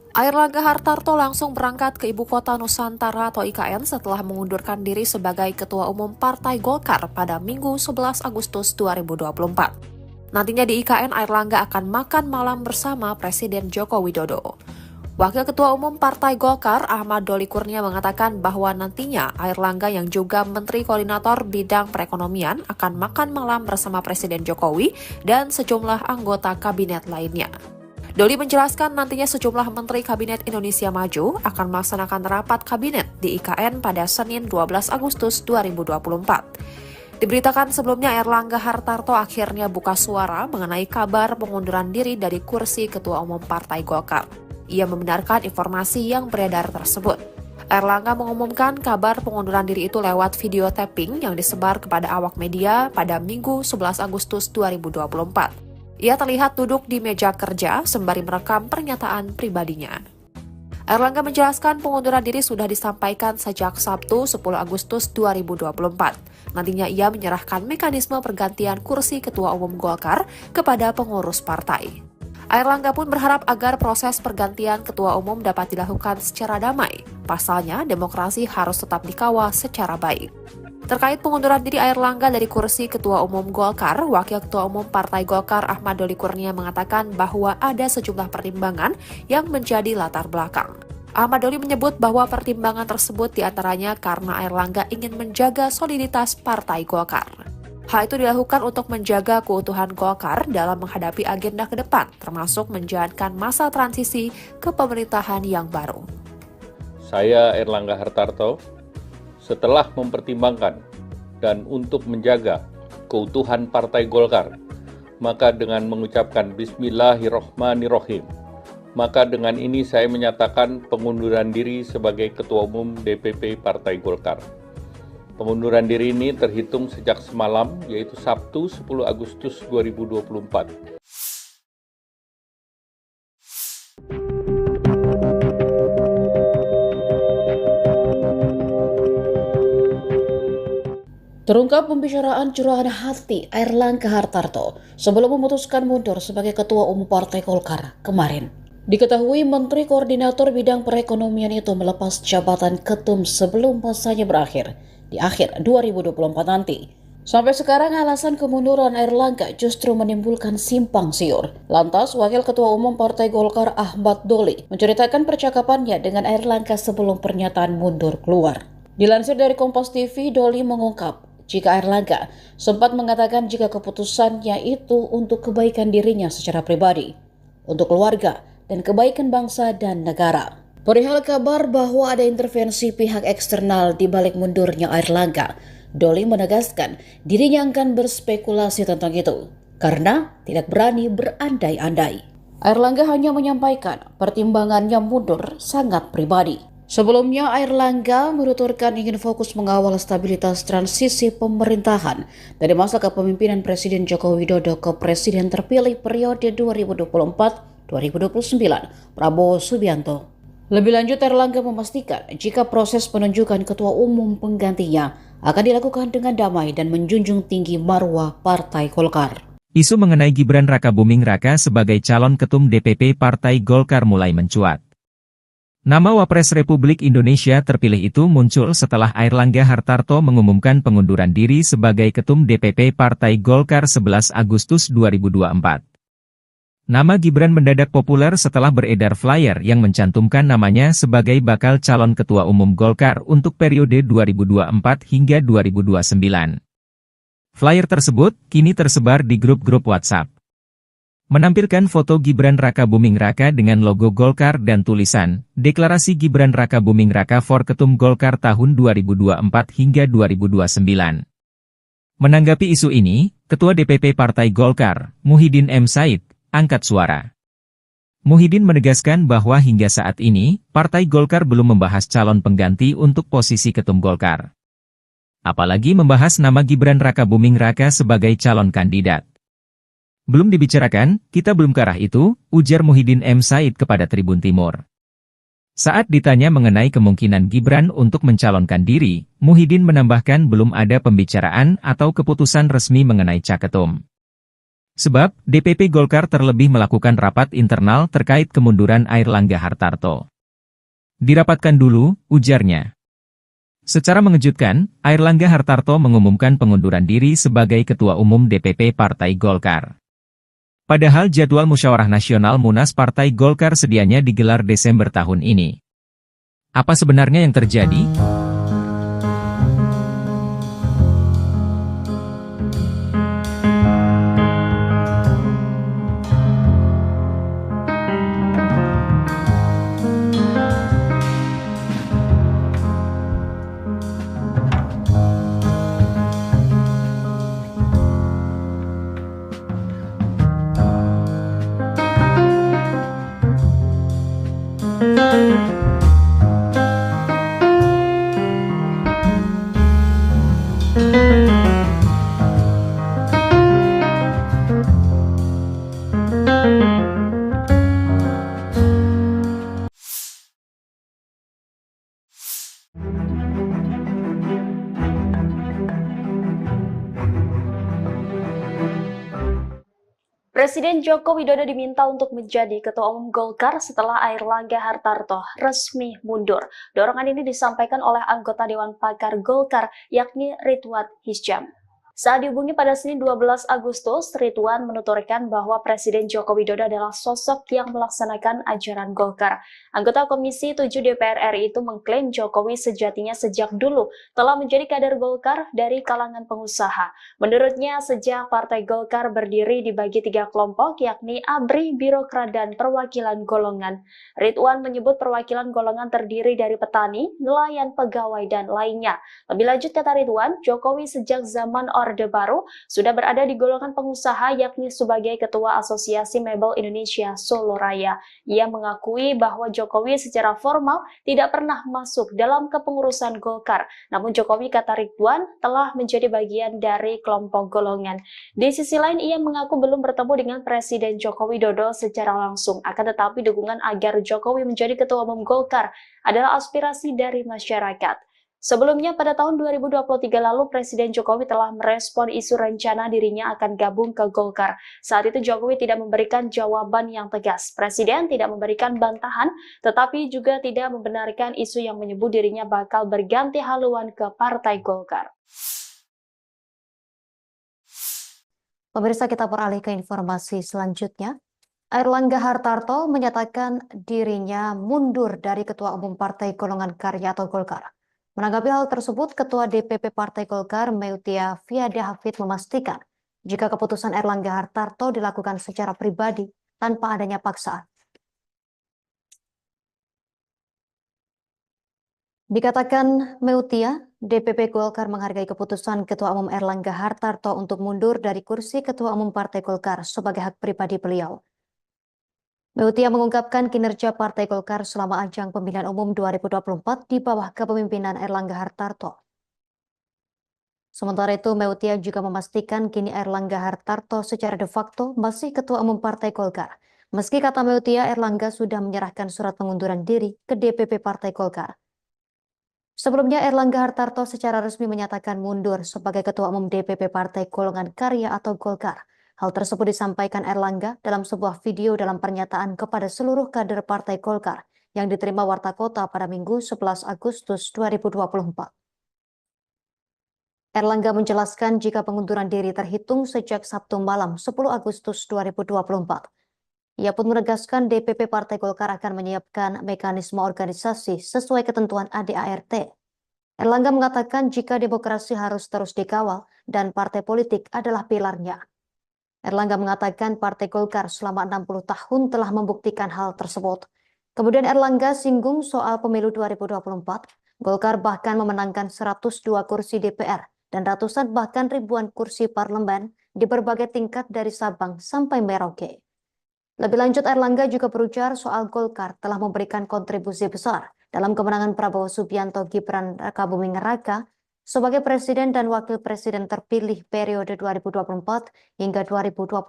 Airlangga Hartarto langsung berangkat ke Ibu Kota Nusantara atau IKN setelah mengundurkan diri sebagai Ketua Umum Partai Golkar pada Minggu 11 Agustus 2024. Nantinya di IKN, Airlangga akan makan malam bersama Presiden Joko Widodo. Wakil Ketua Umum Partai Golkar Ahmad Doli Kurnia mengatakan bahwa nantinya Airlangga yang juga Menteri Koordinator Bidang Perekonomian akan makan malam bersama Presiden Jokowi dan sejumlah anggota kabinet lainnya. Doli menjelaskan nantinya sejumlah Menteri Kabinet Indonesia Maju akan melaksanakan rapat kabinet di IKN pada Senin 12 Agustus 2024. Diberitakan sebelumnya Airlangga Hartarto akhirnya buka suara mengenai kabar pengunduran diri dari kursi Ketua Umum Partai Golkar. Ia membenarkan informasi yang beredar tersebut. Airlangga mengumumkan kabar pengunduran diri itu lewat video tapping yang disebar kepada awak media pada Minggu 11 Agustus 2024. Ia terlihat duduk di meja kerja sembari merekam pernyataan pribadinya. Airlangga menjelaskan pengunduran diri sudah disampaikan sejak Sabtu 10 Agustus 2024. Nantinya ia menyerahkan mekanisme pergantian kursi Ketua Umum Golkar kepada pengurus partai. Airlangga pun berharap agar proses pergantian Ketua Umum dapat dilakukan secara damai. Pasalnya, demokrasi harus tetap dikawal secara baik. Terkait pengunduran diri Airlangga dari kursi Ketua Umum Golkar, Wakil Ketua Umum Partai Golkar Ahmad Doli Kurnia mengatakan bahwa ada sejumlah pertimbangan yang menjadi latar belakang. Ahmad Doli menyebut bahwa pertimbangan tersebut diantaranya karena Airlangga ingin menjaga soliditas Partai Golkar. Hal itu dilakukan untuk menjaga keutuhan Golkar dalam menghadapi agenda ke depan, termasuk menjalankan masa transisi ke pemerintahan yang baru. Saya Airlangga Hartarto, setelah mempertimbangkan dan untuk menjaga keutuhan Partai Golkar, maka dengan mengucapkan Bismillahirrohmanirrohim, maka dengan ini saya menyatakan pengunduran diri sebagai Ketua Umum DPP Partai Golkar. Pengunduran diri ini terhitung sejak semalam, yaitu Sabtu 10 Agustus 2024. Terungkap pembicaraan curahan hati Airlangga Hartarto sebelum memutuskan mundur sebagai Ketua Umum Partai Golkar kemarin. Diketahui Menteri Koordinator Bidang Perekonomian itu melepas jabatan ketum sebelum masanya berakhir. di akhir 2024 nanti. Sampai sekarang alasan kemunduran Airlangga justru menimbulkan simpang siur. Lantas, Wakil Ketua Umum Partai Golkar Ahmad Doli menceritakan percakapannya dengan Airlangga sebelum pernyataan mundur keluar. Dilansir dari Kompas TV, Doli mengungkap jika Airlangga sempat mengatakan jika keputusannya itu untuk kebaikan dirinya secara pribadi, untuk keluarga, dan kebaikan bangsa dan negara. Perihal kabar bahwa ada intervensi pihak eksternal di balik mundurnya Airlangga, Doli menegaskan dirinya akan berspekulasi tentang itu karena tidak berani berandai-andai. Airlangga hanya menyampaikan pertimbangannya mundur sangat pribadi. Sebelumnya, Airlangga menuturkan ingin fokus mengawal stabilitas transisi pemerintahan dari masa kepemimpinan Presiden Joko Widodo ke Presiden terpilih periode 2024-2029, Prabowo Subianto. Lebih lanjut, Airlangga memastikan jika proses penunjukan ketua umum penggantinya akan dilakukan dengan damai dan menjunjung tinggi marwah Partai Golkar. Isu mengenai Gibran Rakabuming Raka sebagai calon ketum DPP Partai Golkar mulai mencuat. Nama Wapres Republik Indonesia terpilih itu muncul setelah Airlangga Hartarto mengumumkan pengunduran diri sebagai ketum DPP Partai Golkar 11 Agustus 2024. Nama Gibran mendadak populer setelah beredar flyer yang mencantumkan namanya sebagai bakal calon ketua umum Golkar untuk periode 2024 hingga 2029. Flyer tersebut kini tersebar di grup-grup WhatsApp. Menampilkan foto Gibran Rakabuming Raka dengan logo Golkar dan tulisan, Deklarasi Gibran Rakabuming Raka for Ketum Golkar tahun 2024 hingga 2029. Menanggapi isu ini, Ketua DPP Partai Golkar, Muhyiddin M. Said, angkat suara. Muhyiddin menegaskan bahwa hingga saat ini, Partai Golkar belum membahas calon pengganti untuk posisi Ketum Golkar. Apalagi membahas nama Gibran Rakabuming Raka sebagai calon kandidat. Belum dibicarakan, kita belum ke arah itu, ujar Muhyiddin M. Said kepada Tribun Timur. Saat ditanya mengenai kemungkinan Gibran untuk mencalonkan diri, Muhyiddin menambahkan belum ada pembicaraan atau keputusan resmi mengenai caketum. Sebab, DPP Golkar terlebih melakukan rapat internal terkait kemunduran Airlangga Hartarto. Dirapatkan dulu, ujarnya. Secara mengejutkan, Airlangga Hartarto mengumumkan pengunduran diri sebagai Ketua Umum DPP Partai Golkar. Padahal jadwal Musyawarah Nasional Munas Partai Golkar sedianya digelar Desember tahun ini. Apa sebenarnya yang terjadi? Presiden Joko Widodo diminta untuk menjadi Ketua Umum Golkar setelah Airlangga Hartarto resmi mundur. Dorongan ini disampaikan oleh anggota Dewan Pakar Golkar, yakni Ridwan Hisyam. Saat dihubungi pada Senin 12 Agustus, Ridwan menuturkan bahwa Presiden Joko Widodo adalah sosok yang melaksanakan ajaran Golkar. Anggota Komisi 7 DPR RI itu mengklaim Jokowi sejatinya sejak dulu telah menjadi kader Golkar dari kalangan pengusaha. Menurutnya, sejak Partai Golkar berdiri dibagi 3 kelompok, yakni ABRI, Birokrat, dan Perwakilan Golongan. Ridwan menyebut perwakilan golongan terdiri dari petani, nelayan, pegawai, dan lainnya. Lebih lanjut, kata Ridwan, Jokowi sejak zaman Orde Baru sudah berada di golongan pengusaha, yakni sebagai Ketua Asosiasi Mebel Indonesia Solo Raya. Ia mengakui bahwa Jokowi secara formal tidak pernah masuk dalam kepengurusan Golkar. Namun Jokowi, kata Ridwan, telah menjadi bagian dari kelompok golongan. Di sisi lain, ia mengaku belum bertemu dengan Presiden Joko Widodo secara langsung. Akan tetapi dukungan agar Jokowi menjadi Ketua Umum Golkar adalah aspirasi dari masyarakat. Sebelumnya pada tahun 2023 lalu Presiden Jokowi telah merespon isu rencana dirinya akan gabung ke Golkar. Saat itu Jokowi tidak memberikan jawaban yang tegas. Presiden tidak memberikan bantahan, tetapi juga tidak membenarkan isu yang menyebut dirinya bakal berganti haluan ke Partai Golkar. Pemirsa, kita beralih ke informasi selanjutnya. Airlangga Hartarto menyatakan dirinya mundur dari Ketua Umum Partai Golongan Karya atau Golkar. Menanggapi hal tersebut, Ketua DPP Partai Golkar, Meutia Fiada Hafid, memastikan jika keputusan Airlangga Hartarto dilakukan secara pribadi tanpa adanya paksaan. Dikatakan Meutia, DPP Golkar menghargai keputusan Ketua Umum Airlangga Hartarto untuk mundur dari kursi Ketua Umum Partai Golkar sebagai hak pribadi beliau. Meutia mengungkapkan kinerja Partai Golkar selama ajang pemilihan umum 2024 di bawah kepemimpinan Airlangga Hartarto. Sementara itu, Meutia juga memastikan kini Airlangga Hartarto secara de facto masih Ketua Umum Partai Golkar. Meski kata Meutia, Airlangga sudah menyerahkan surat pengunduran diri ke DPP Partai Golkar. Sebelumnya, Airlangga Hartarto secara resmi menyatakan mundur sebagai Ketua Umum DPP Partai Golongan Karya atau Golkar. Hal tersebut disampaikan Airlangga dalam sebuah video dalam pernyataan kepada seluruh kader Partai Golkar yang diterima Warta Kota pada Minggu 11 Agustus 2024. Airlangga menjelaskan jika pengunduran diri terhitung sejak Sabtu malam 10 Agustus 2024. Ia pun menegaskan DPP Partai Golkar akan menyiapkan mekanisme organisasi sesuai ketentuan ADART. Airlangga mengatakan jika demokrasi harus terus dikawal dan partai politik adalah pilarnya. Airlangga mengatakan Partai Golkar selama 60 tahun telah membuktikan hal tersebut. Kemudian Airlangga singgung soal pemilu 2024. Golkar bahkan memenangkan 102 kursi DPR dan ratusan bahkan ribuan kursi parlemen di berbagai tingkat dari Sabang sampai Merauke. Lebih lanjut, Airlangga juga berujar soal Golkar telah memberikan kontribusi besar dalam kemenangan Prabowo Subianto Gibran Rakabuming Raka sebagai Presiden dan Wakil Presiden terpilih periode 2024 hingga 2029.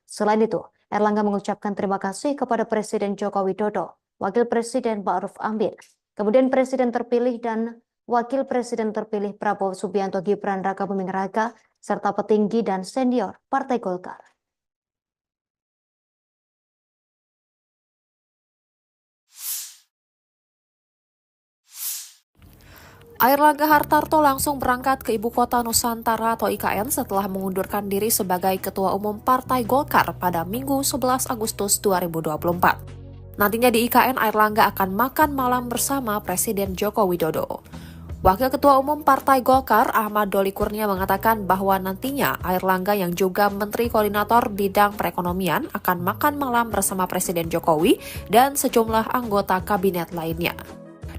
Selain itu, Airlangga mengucapkan terima kasih kepada Presiden Joko Widodo, Wakil Presiden Ma'ruf Amin, kemudian Presiden terpilih dan Wakil Presiden terpilih Prabowo Subianto Gibran Rakabuming Raka, serta petinggi dan senior Partai Golkar. Airlangga Hartarto langsung berangkat ke Ibu Kota Nusantara atau IKN setelah mengundurkan diri sebagai Ketua Umum Partai Golkar pada Minggu 11 Agustus 2024. Nantinya di IKN, Airlangga akan makan malam bersama Presiden Joko Widodo. Wakil Ketua Umum Partai Golkar, Ahmad Doli Kurnia, mengatakan bahwa nantinya Airlangga yang juga Menteri Koordinator Bidang Perekonomian akan makan malam bersama Presiden Jokowi dan sejumlah anggota kabinet lainnya.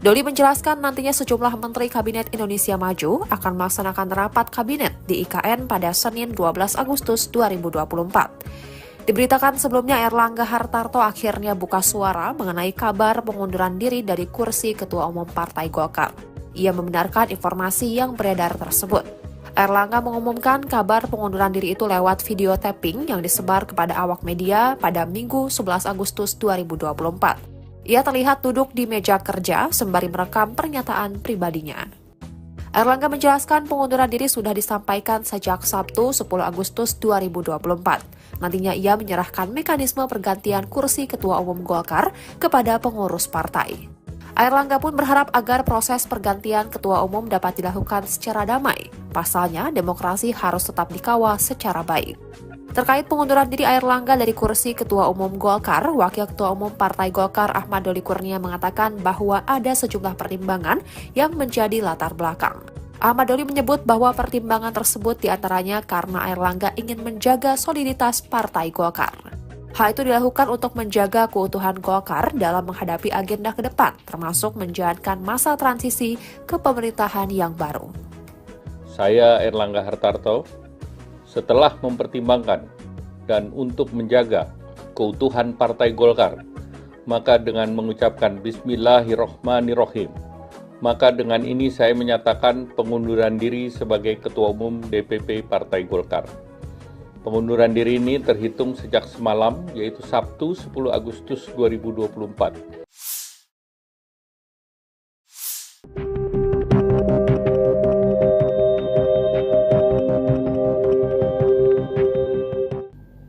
Doli menjelaskan nantinya sejumlah Menteri Kabinet Indonesia Maju akan melaksanakan rapat kabinet di IKN pada Senin 12 Agustus 2024. Diberitakan sebelumnya Airlangga Hartarto akhirnya buka suara mengenai kabar pengunduran diri dari kursi Ketua Umum Partai Golkar. Ia membenarkan informasi yang beredar tersebut. Airlangga mengumumkan kabar pengunduran diri itu lewat video tapping yang disebar kepada awak media pada Minggu 11 Agustus 2024. Ia terlihat duduk di meja kerja sembari merekam pernyataan pribadinya. Airlangga menjelaskan pengunduran diri sudah disampaikan sejak Sabtu 10 Agustus 2024. Nantinya ia menyerahkan mekanisme pergantian kursi Ketua Umum Golkar kepada pengurus partai. Airlangga pun berharap agar proses pergantian Ketua Umum dapat dilakukan secara damai. Pasalnya, demokrasi harus tetap dikawal secara baik. Terkait pengunduran diri Airlangga dari kursi Ketua Umum Golkar, Wakil Ketua Umum Partai Golkar Ahmad Doli Kurnia mengatakan bahwa ada sejumlah pertimbangan yang menjadi latar belakang. Ahmad Doli menyebut bahwa pertimbangan tersebut diantaranya karena Airlangga ingin menjaga soliditas Partai Golkar. Hal itu dilakukan untuk menjaga keutuhan Golkar dalam menghadapi agenda ke depan, termasuk menjalankan masa transisi ke pemerintahan yang baru. Saya Airlangga Hartarto, setelah mempertimbangkan dan untuk menjaga keutuhan Partai Golkar, maka dengan mengucapkan Bismillahirrohmanirrohim, maka dengan ini saya menyatakan pengunduran diri sebagai Ketua Umum DPP Partai Golkar. Pengunduran diri ini terhitung sejak semalam, yaitu Sabtu 10 Agustus 2024.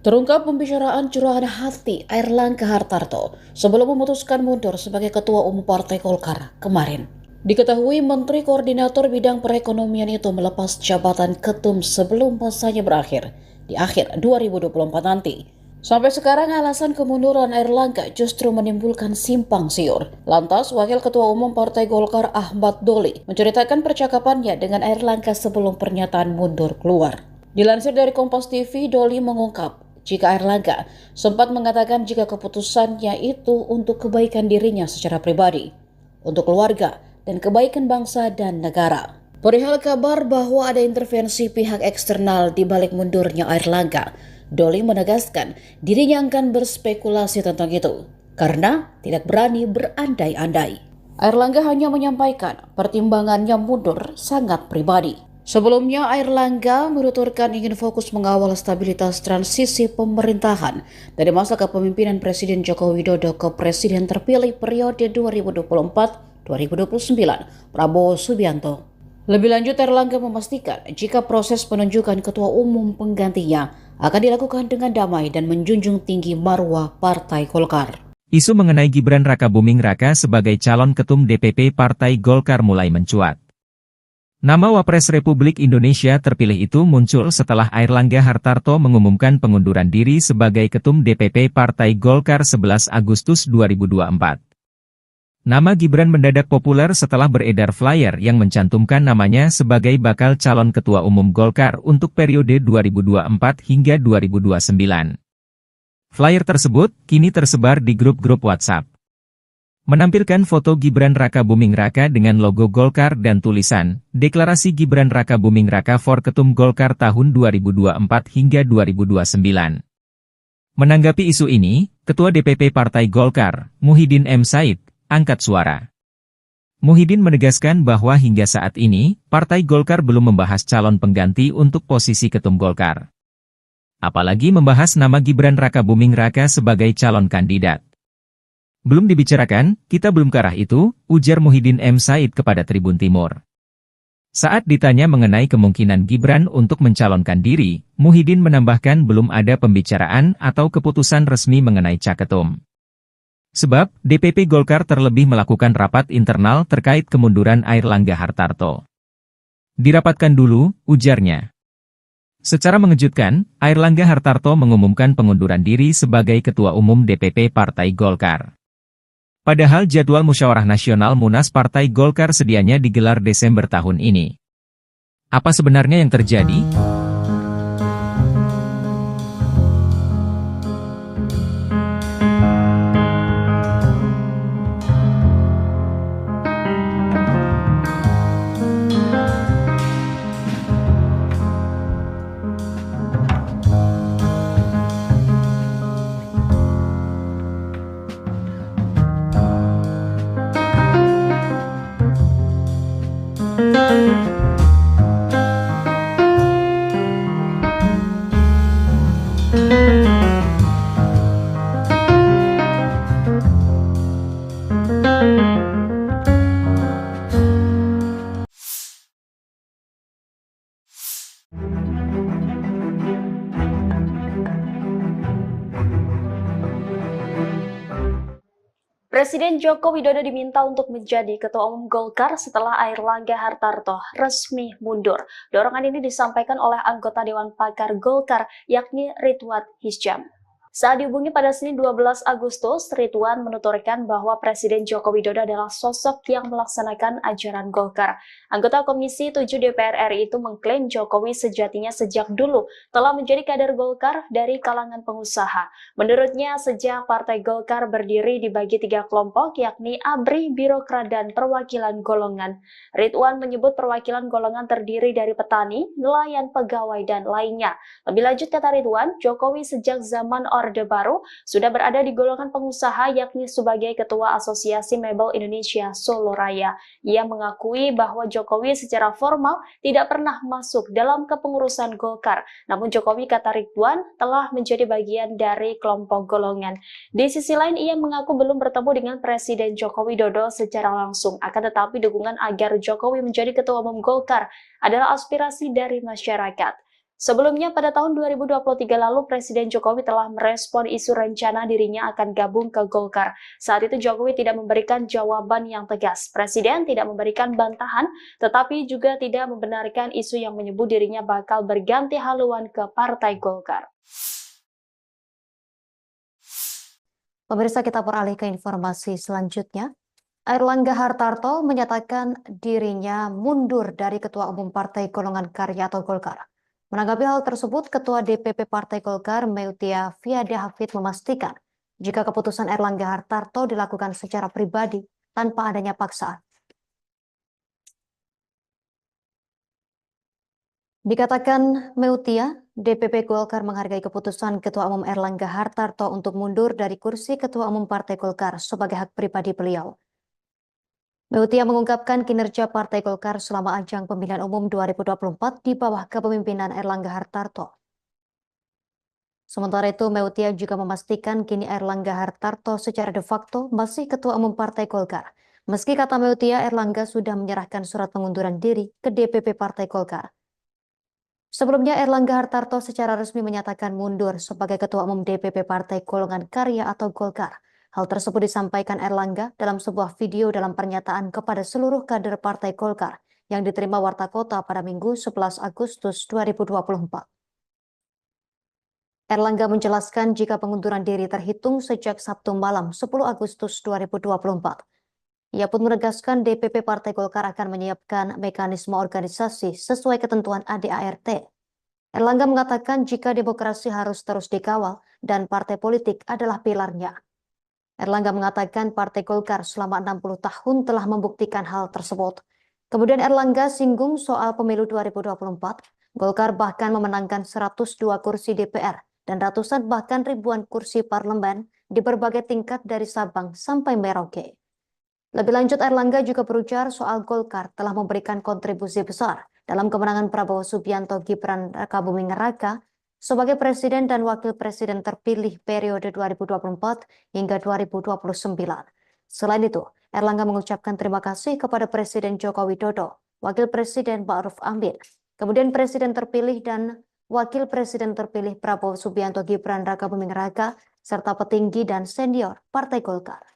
Terungkap pembicaraan curahan hati Airlangga Hartarto sebelum memutuskan mundur sebagai Ketua Umum Partai Golkar kemarin. Diketahui Menteri Koordinator Bidang Perekonomian itu melepas jabatan ketum sebelum masanya berakhir di akhir 2024 nanti. Sampai sekarang alasan kemunduran Airlangga justru menimbulkan simpang siur. Lantas, Wakil Ketua Umum Partai Golkar Ahmad Doli menceritakan percakapannya dengan Airlangga sebelum pernyataan mundur keluar. Dilansir dari Kompas TV, Doli mengungkap jika Airlangga sempat mengatakan jika keputusannya itu untuk kebaikan dirinya secara pribadi, untuk keluarga, dan kebaikan bangsa dan negara. Perihal kabar bahwa ada intervensi pihak eksternal di balik mundurnya Airlangga, Doli menegaskan dirinya akan berspekulasi tentang itu, karena tidak berani berandai-andai. Airlangga hanya menyampaikan pertimbangannya mundur sangat pribadi. Sebelumnya, Airlangga menuturkan ingin fokus mengawal stabilitas transisi pemerintahan dari masa kepemimpinan Presiden Joko Widodo ke Presiden terpilih periode 2024-2029, Prabowo Subianto. Lebih lanjut, Airlangga memastikan jika proses penunjukan ketua umum penggantinya akan dilakukan dengan damai dan menjunjung tinggi marwah Partai Golkar. Isu mengenai Gibran Rakabuming Raka sebagai calon ketum DPP Partai Golkar mulai mencuat. Nama Wapres Republik Indonesia terpilih itu muncul setelah Airlangga Hartarto mengumumkan pengunduran diri sebagai Ketum DPP Partai Golkar 11 Agustus 2024. Nama Gibran mendadak populer setelah beredar flyer yang mencantumkan namanya sebagai bakal calon Ketua Umum Golkar untuk periode 2024 hingga 2029. Flyer tersebut kini tersebar di grup-grup WhatsApp. Menampilkan foto Gibran Rakabuming Raka dengan logo Golkar dan tulisan, Deklarasi Gibran Rakabuming Raka for Ketum Golkar tahun 2024 hingga 2029. Menanggapi isu ini, Ketua DPP Partai Golkar, Muhyiddin M. Said, angkat suara. Muhyiddin menegaskan bahwa hingga saat ini, Partai Golkar belum membahas calon pengganti untuk posisi Ketum Golkar. Apalagi membahas nama Gibran Rakabuming Raka sebagai calon kandidat. Belum dibicarakan, kita belum ke arah itu, ujar Muhyiddin M. Said kepada Tribun Timur. Saat ditanya mengenai kemungkinan Gibran untuk mencalonkan diri, Muhyiddin menambahkan belum ada pembicaraan atau keputusan resmi mengenai caketum. Sebab, DPP Golkar terlebih melakukan rapat internal terkait kemunduran Airlangga Hartarto. Dirapatkan dulu, ujarnya. Secara mengejutkan, Airlangga Hartarto mengumumkan pengunduran diri sebagai Ketua Umum DPP Partai Golkar. Padahal jadwal Musyawarah Nasional Munas Partai Golkar sedianya digelar Desember tahun ini. Apa sebenarnya yang terjadi? Presiden Joko Widodo diminta untuk menjadi Ketua Umum Golkar setelah Airlangga Hartarto resmi mundur. Dorongan ini disampaikan oleh anggota Dewan Pakar Golkar, yakni Ridwan Hisyam. Saat dihubungi pada Senin 12 Agustus, Ridwan menuturkan bahwa Presiden Joko Widodo adalah sosok yang melaksanakan ajaran Golkar. Anggota Komisi 7 DPR RI itu mengklaim Jokowi sejatinya sejak dulu telah menjadi kader Golkar dari kalangan pengusaha. Menurutnya, sejak Partai Golkar berdiri dibagi 3 kelompok, yakni ABRI, Birokrat, dan Perwakilan Golongan. Ridwan menyebut perwakilan golongan terdiri dari petani, nelayan, pegawai, dan lainnya. Lebih lanjut, kata Ridwan, Jokowi sejak zaman Orde Baru sudah berada di golongan pengusaha, yakni sebagai Ketua Asosiasi Mebel Indonesia Solo Raya. Ia mengakui bahwa Jokowi secara formal tidak pernah masuk dalam kepengurusan Golkar. Namun Jokowi, kata Ridwan, telah menjadi bagian dari kelompok golongan. Di sisi lain, ia mengaku belum bertemu dengan Presiden Joko Widodo secara langsung. Akan tetapi dukungan agar Jokowi menjadi Ketua Umum Golkar adalah aspirasi dari masyarakat. Sebelumnya pada tahun 2023 lalu Presiden Jokowi telah merespon isu rencana dirinya akan gabung ke Golkar. Saat itu Jokowi tidak memberikan jawaban yang tegas. Presiden tidak memberikan bantahan, tetapi juga tidak membenarkan isu yang menyebut dirinya bakal berganti haluan ke Partai Golkar. Pemirsa, kita beralih ke informasi selanjutnya. Airlangga Hartarto menyatakan dirinya mundur dari Ketua Umum Partai Golongan Karya atau Golkar. Menanggapi hal tersebut, Ketua DPP Partai Golkar Meutia Fiada Hafid memastikan jika keputusan Airlangga Hartarto dilakukan secara pribadi tanpa adanya paksaan. Dikatakan Meutia, DPP Golkar menghargai keputusan Ketua Umum Airlangga Hartarto untuk mundur dari kursi Ketua Umum Partai Golkar sebagai hak pribadi beliau. Meutia mengungkapkan kinerja Partai Golkar selama ajang pemilihan umum 2024 di bawah kepemimpinan Airlangga Hartarto. Sementara itu, Meutia juga memastikan kini Airlangga Hartarto secara de facto masih Ketua Umum Partai Golkar. Meski kata Meutia, Airlangga sudah menyerahkan surat pengunduran diri ke DPP Partai Golkar. Sebelumnya, Airlangga Hartarto secara resmi menyatakan mundur sebagai Ketua Umum DPP Partai Golongan Karya atau Golkar. Hal tersebut disampaikan Airlangga dalam sebuah video dalam pernyataan kepada seluruh kader Partai Golkar yang diterima Warta Kota pada Minggu 11 Agustus 2024. Airlangga menjelaskan jika pengunduran diri terhitung sejak Sabtu malam 10 Agustus 2024. Ia pun menegaskan DPP Partai Golkar akan menyiapkan mekanisme organisasi sesuai ketentuan ADART. Airlangga mengatakan jika demokrasi harus terus dikawal dan partai politik adalah pilarnya. Airlangga mengatakan Partai Golkar selama 60 tahun telah membuktikan hal tersebut. Kemudian Airlangga singgung soal pemilu 2024. Golkar bahkan memenangkan 102 kursi DPR dan ratusan bahkan ribuan kursi parlemen di berbagai tingkat dari Sabang sampai Merauke. Lebih lanjut, Airlangga juga berujar soal Golkar telah memberikan kontribusi besar dalam kemenangan Prabowo Subianto Gibran Rakabuming Raka sebagai Presiden dan Wakil Presiden terpilih periode 2024 hingga 2029. Selain itu, Airlangga mengucapkan terima kasih kepada Presiden Joko Widodo, Wakil Presiden Ma'ruf Amin, kemudian Presiden terpilih dan Wakil Presiden terpilih Prabowo Subianto Gibran Rakabuming Raka, serta petinggi dan senior Partai Golkar.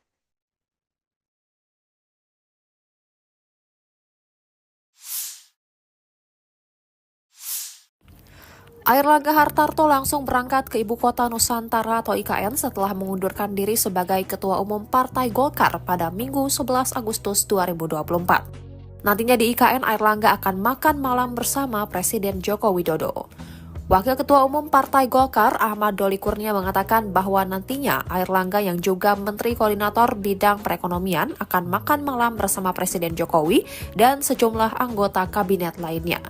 Airlangga Hartarto langsung berangkat ke Ibu Kota Nusantara atau IKN setelah mengundurkan diri sebagai Ketua Umum Partai Golkar pada Minggu 11 Agustus 2024. Nantinya di IKN, Airlangga akan makan malam bersama Presiden Joko Widodo. Wakil Ketua Umum Partai Golkar Ahmad Doli Kurnia mengatakan bahwa nantinya Airlangga yang juga Menteri Koordinator Bidang Perekonomian akan makan malam bersama Presiden Jokowi dan sejumlah anggota kabinet lainnya.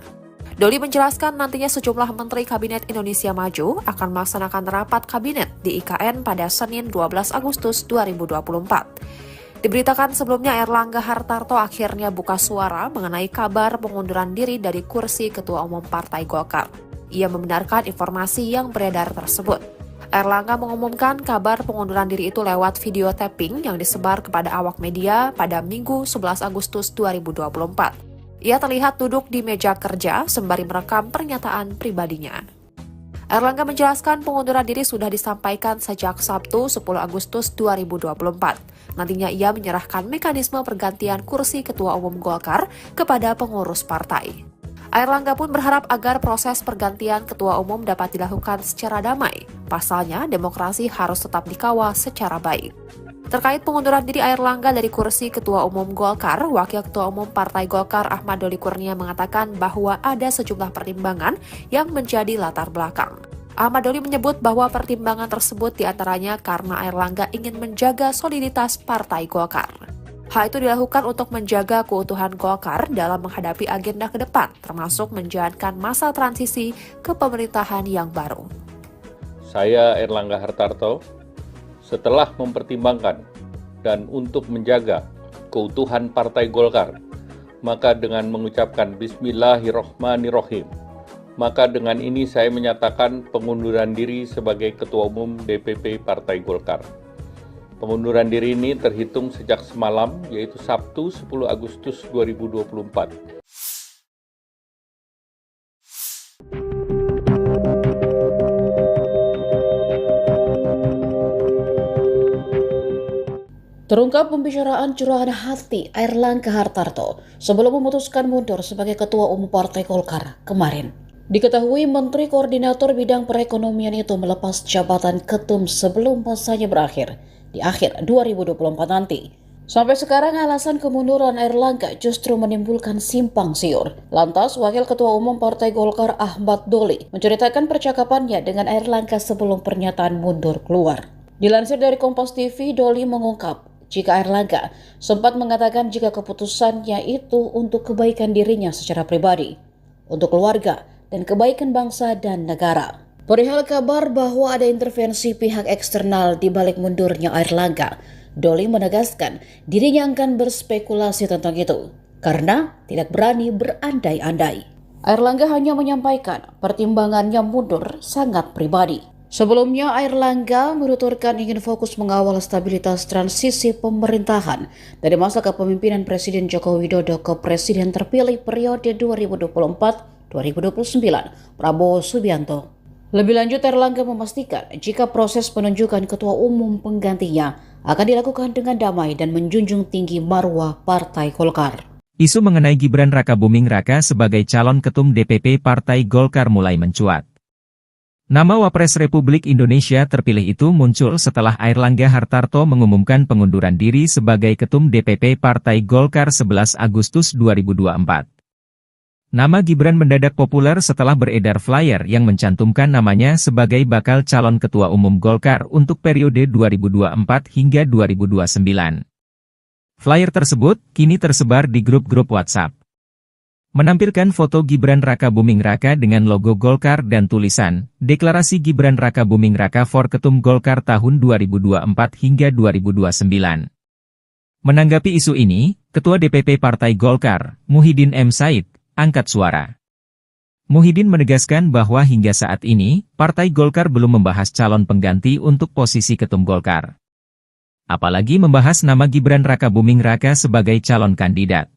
Doli menjelaskan nantinya sejumlah Menteri Kabinet Indonesia Maju akan melaksanakan rapat kabinet di IKN pada Senin 12 Agustus 2024. Diberitakan sebelumnya Airlangga Hartarto akhirnya buka suara mengenai kabar pengunduran diri dari kursi Ketua Umum Partai Golkar. Ia membenarkan informasi yang beredar tersebut. Airlangga mengumumkan kabar pengunduran diri itu lewat video tapping yang disebar kepada awak media pada Minggu 11 Agustus 2024. Ia terlihat duduk di meja kerja sembari merekam pernyataan pribadinya. Airlangga menjelaskan pengunduran diri sudah disampaikan sejak Sabtu 10 Agustus 2024. Nantinya ia menyerahkan mekanisme pergantian kursi Ketua Umum Golkar kepada pengurus partai. Airlangga pun berharap agar proses pergantian Ketua Umum dapat dilakukan secara damai. Pasalnya, demokrasi harus tetap dikawal secara baik. Terkait pengunduran diri Airlangga dari kursi Ketua Umum Golkar, Wakil Ketua Umum Partai Golkar Ahmad Doli Kurnia mengatakan bahwa ada sejumlah pertimbangan yang menjadi latar belakang. Ahmad Doli menyebut bahwa pertimbangan tersebut diantaranya karena Airlangga ingin menjaga soliditas Partai Golkar. Hal itu dilakukan untuk menjaga keutuhan Golkar dalam menghadapi agenda ke depan, termasuk menjalankan masa transisi ke pemerintahan yang baru. Saya Airlangga Hartarto, setelah mempertimbangkan dan untuk menjaga keutuhan Partai Golkar, maka dengan mengucapkan Bismillahirrohmanirrohim, maka dengan ini saya menyatakan pengunduran diri sebagai Ketua Umum DPP Partai Golkar. Pengunduran diri ini terhitung sejak semalam, yaitu Sabtu 10 Agustus 2024. Terungkap pembicaraan curahan hati Airlangga Hartarto sebelum memutuskan mundur sebagai Ketua Umum Partai Golkar kemarin. Diketahui Menteri Koordinator Bidang Perekonomian itu melepas jabatan ketum sebelum masanya berakhir di akhir 2024 nanti. Sampai sekarang alasan kemunduran Airlangga justru menimbulkan simpang siur. Lantas, Wakil Ketua Umum Partai Golkar Ahmad Doli menceritakan percakapannya dengan Airlangga sebelum pernyataan mundur keluar. Dilansir dari Kompas TV, Doli mengungkap jika Airlangga sempat mengatakan jika keputusannya itu untuk kebaikan dirinya secara pribadi, untuk keluarga, dan kebaikan bangsa dan negara. Perihal kabar bahwa ada intervensi pihak eksternal di balik mundurnya Airlangga, Doli menegaskan dirinya akan berspekulasi tentang itu karena tidak berani berandai-andai. Airlangga hanya menyampaikan pertimbangannya mundur sangat pribadi. Sebelumnya, Airlangga menuturkan ingin fokus mengawal stabilitas transisi pemerintahan dari masa kepemimpinan Presiden Joko Widodo ke Presiden terpilih periode 2024-2029, Prabowo Subianto. Lebih lanjut, Airlangga memastikan jika proses penunjukan ketua umum penggantinya akan dilakukan dengan damai dan menjunjung tinggi marwah Partai Golkar. Isu mengenai Gibran Rakabuming Raka sebagai calon ketum DPP Partai Golkar mulai mencuat. Nama Wapres Republik Indonesia terpilih itu muncul setelah Airlangga Hartarto mengumumkan pengunduran diri sebagai Ketum DPP Partai Golkar 11 Agustus 2024. Nama Gibran mendadak populer setelah beredar flyer yang mencantumkan namanya sebagai bakal calon Ketua Umum Golkar untuk periode 2024 hingga 2029. Flyer tersebut kini tersebar di grup-grup WhatsApp. Menampilkan foto Gibran Rakabuming Raka dengan logo Golkar dan tulisan, Deklarasi Gibran Rakabuming Raka for Ketum Golkar tahun 2024 hingga 2029. Menanggapi isu ini, Ketua DPP Partai Golkar, Muhyiddin M. Said, angkat suara. Muhyiddin menegaskan bahwa hingga saat ini, Partai Golkar belum membahas calon pengganti untuk posisi Ketum Golkar. Apalagi membahas nama Gibran Rakabuming Raka sebagai calon kandidat.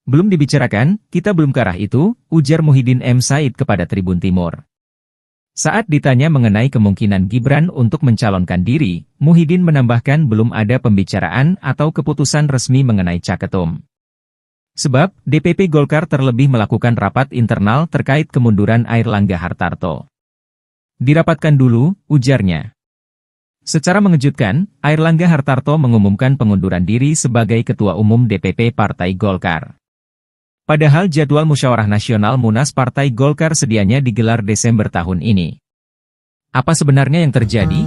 Belum dibicarakan, kita belum ke arah itu, ujar Muhyiddin M. Said kepada Tribun Timur. Saat ditanya mengenai kemungkinan Gibran untuk mencalonkan diri, Muhyiddin menambahkan belum ada pembicaraan atau keputusan resmi mengenai caketum. Sebab, DPP Golkar terlebih melakukan rapat internal terkait kemunduran Airlangga Hartarto. Dirapatkan dulu, ujarnya. Secara mengejutkan, Airlangga Hartarto mengumumkan pengunduran diri sebagai Ketua Umum DPP Partai Golkar. Padahal jadwal Musyawarah Nasional Munas Partai Golkar sedianya digelar Desember tahun ini. Apa sebenarnya yang terjadi?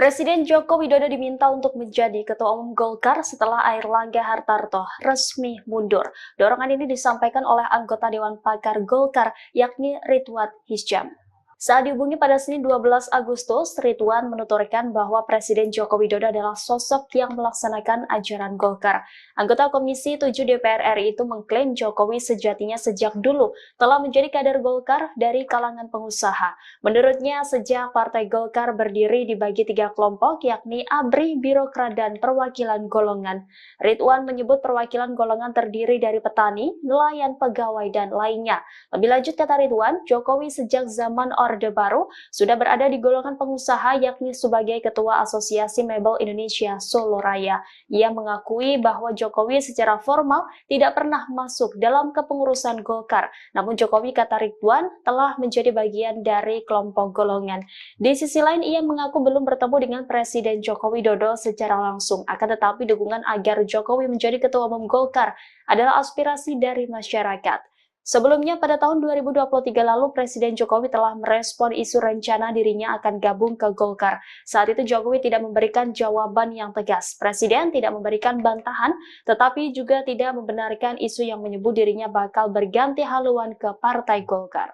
Presiden Joko Widodo diminta untuk menjadi Ketua Umum Golkar setelah Airlangga Hartarto resmi mundur. Dorongan ini disampaikan oleh anggota Dewan Pakar Golkar, yakni Ridwan Hisyam. Saat dihubungi pada Senin 12 Agustus, Ridwan menuturkan bahwa Presiden Joko Widodo adalah sosok yang melaksanakan ajaran Golkar. Anggota Komisi 7 DPR RI itu mengklaim Jokowi sejatinya sejak dulu telah menjadi kader Golkar dari kalangan pengusaha. Menurutnya, sejak Partai Golkar berdiri dibagi 3 kelompok, yakni ABRI, Birokrat, dan perwakilan golongan. Ridwan menyebut perwakilan golongan terdiri dari petani, nelayan, pegawai, dan lainnya. Lebih lanjut, kata Ridwan, Jokowi sejak zaman Orde Baru sudah berada di golongan pengusaha, yakni sebagai Ketua Asosiasi Mebel Indonesia Solo Raya. Ia mengakui bahwa Jokowi secara formal tidak pernah masuk dalam kepengurusan Golkar. Namun Jokowi, kata Ridwan, telah menjadi bagian dari kelompok golongan. Di sisi lain, ia mengaku belum bertemu dengan Presiden Joko Widodo secara langsung. Akan tetapi dukungan agar Jokowi menjadi Ketua Umum Golkar adalah aspirasi dari masyarakat. Sebelumnya pada tahun 2023 lalu Presiden Jokowi telah merespon isu rencana dirinya akan gabung ke Golkar. Saat itu Jokowi tidak memberikan jawaban yang tegas. Presiden tidak memberikan bantahan, tetapi juga tidak membenarkan isu yang menyebut dirinya bakal berganti haluan ke Partai Golkar.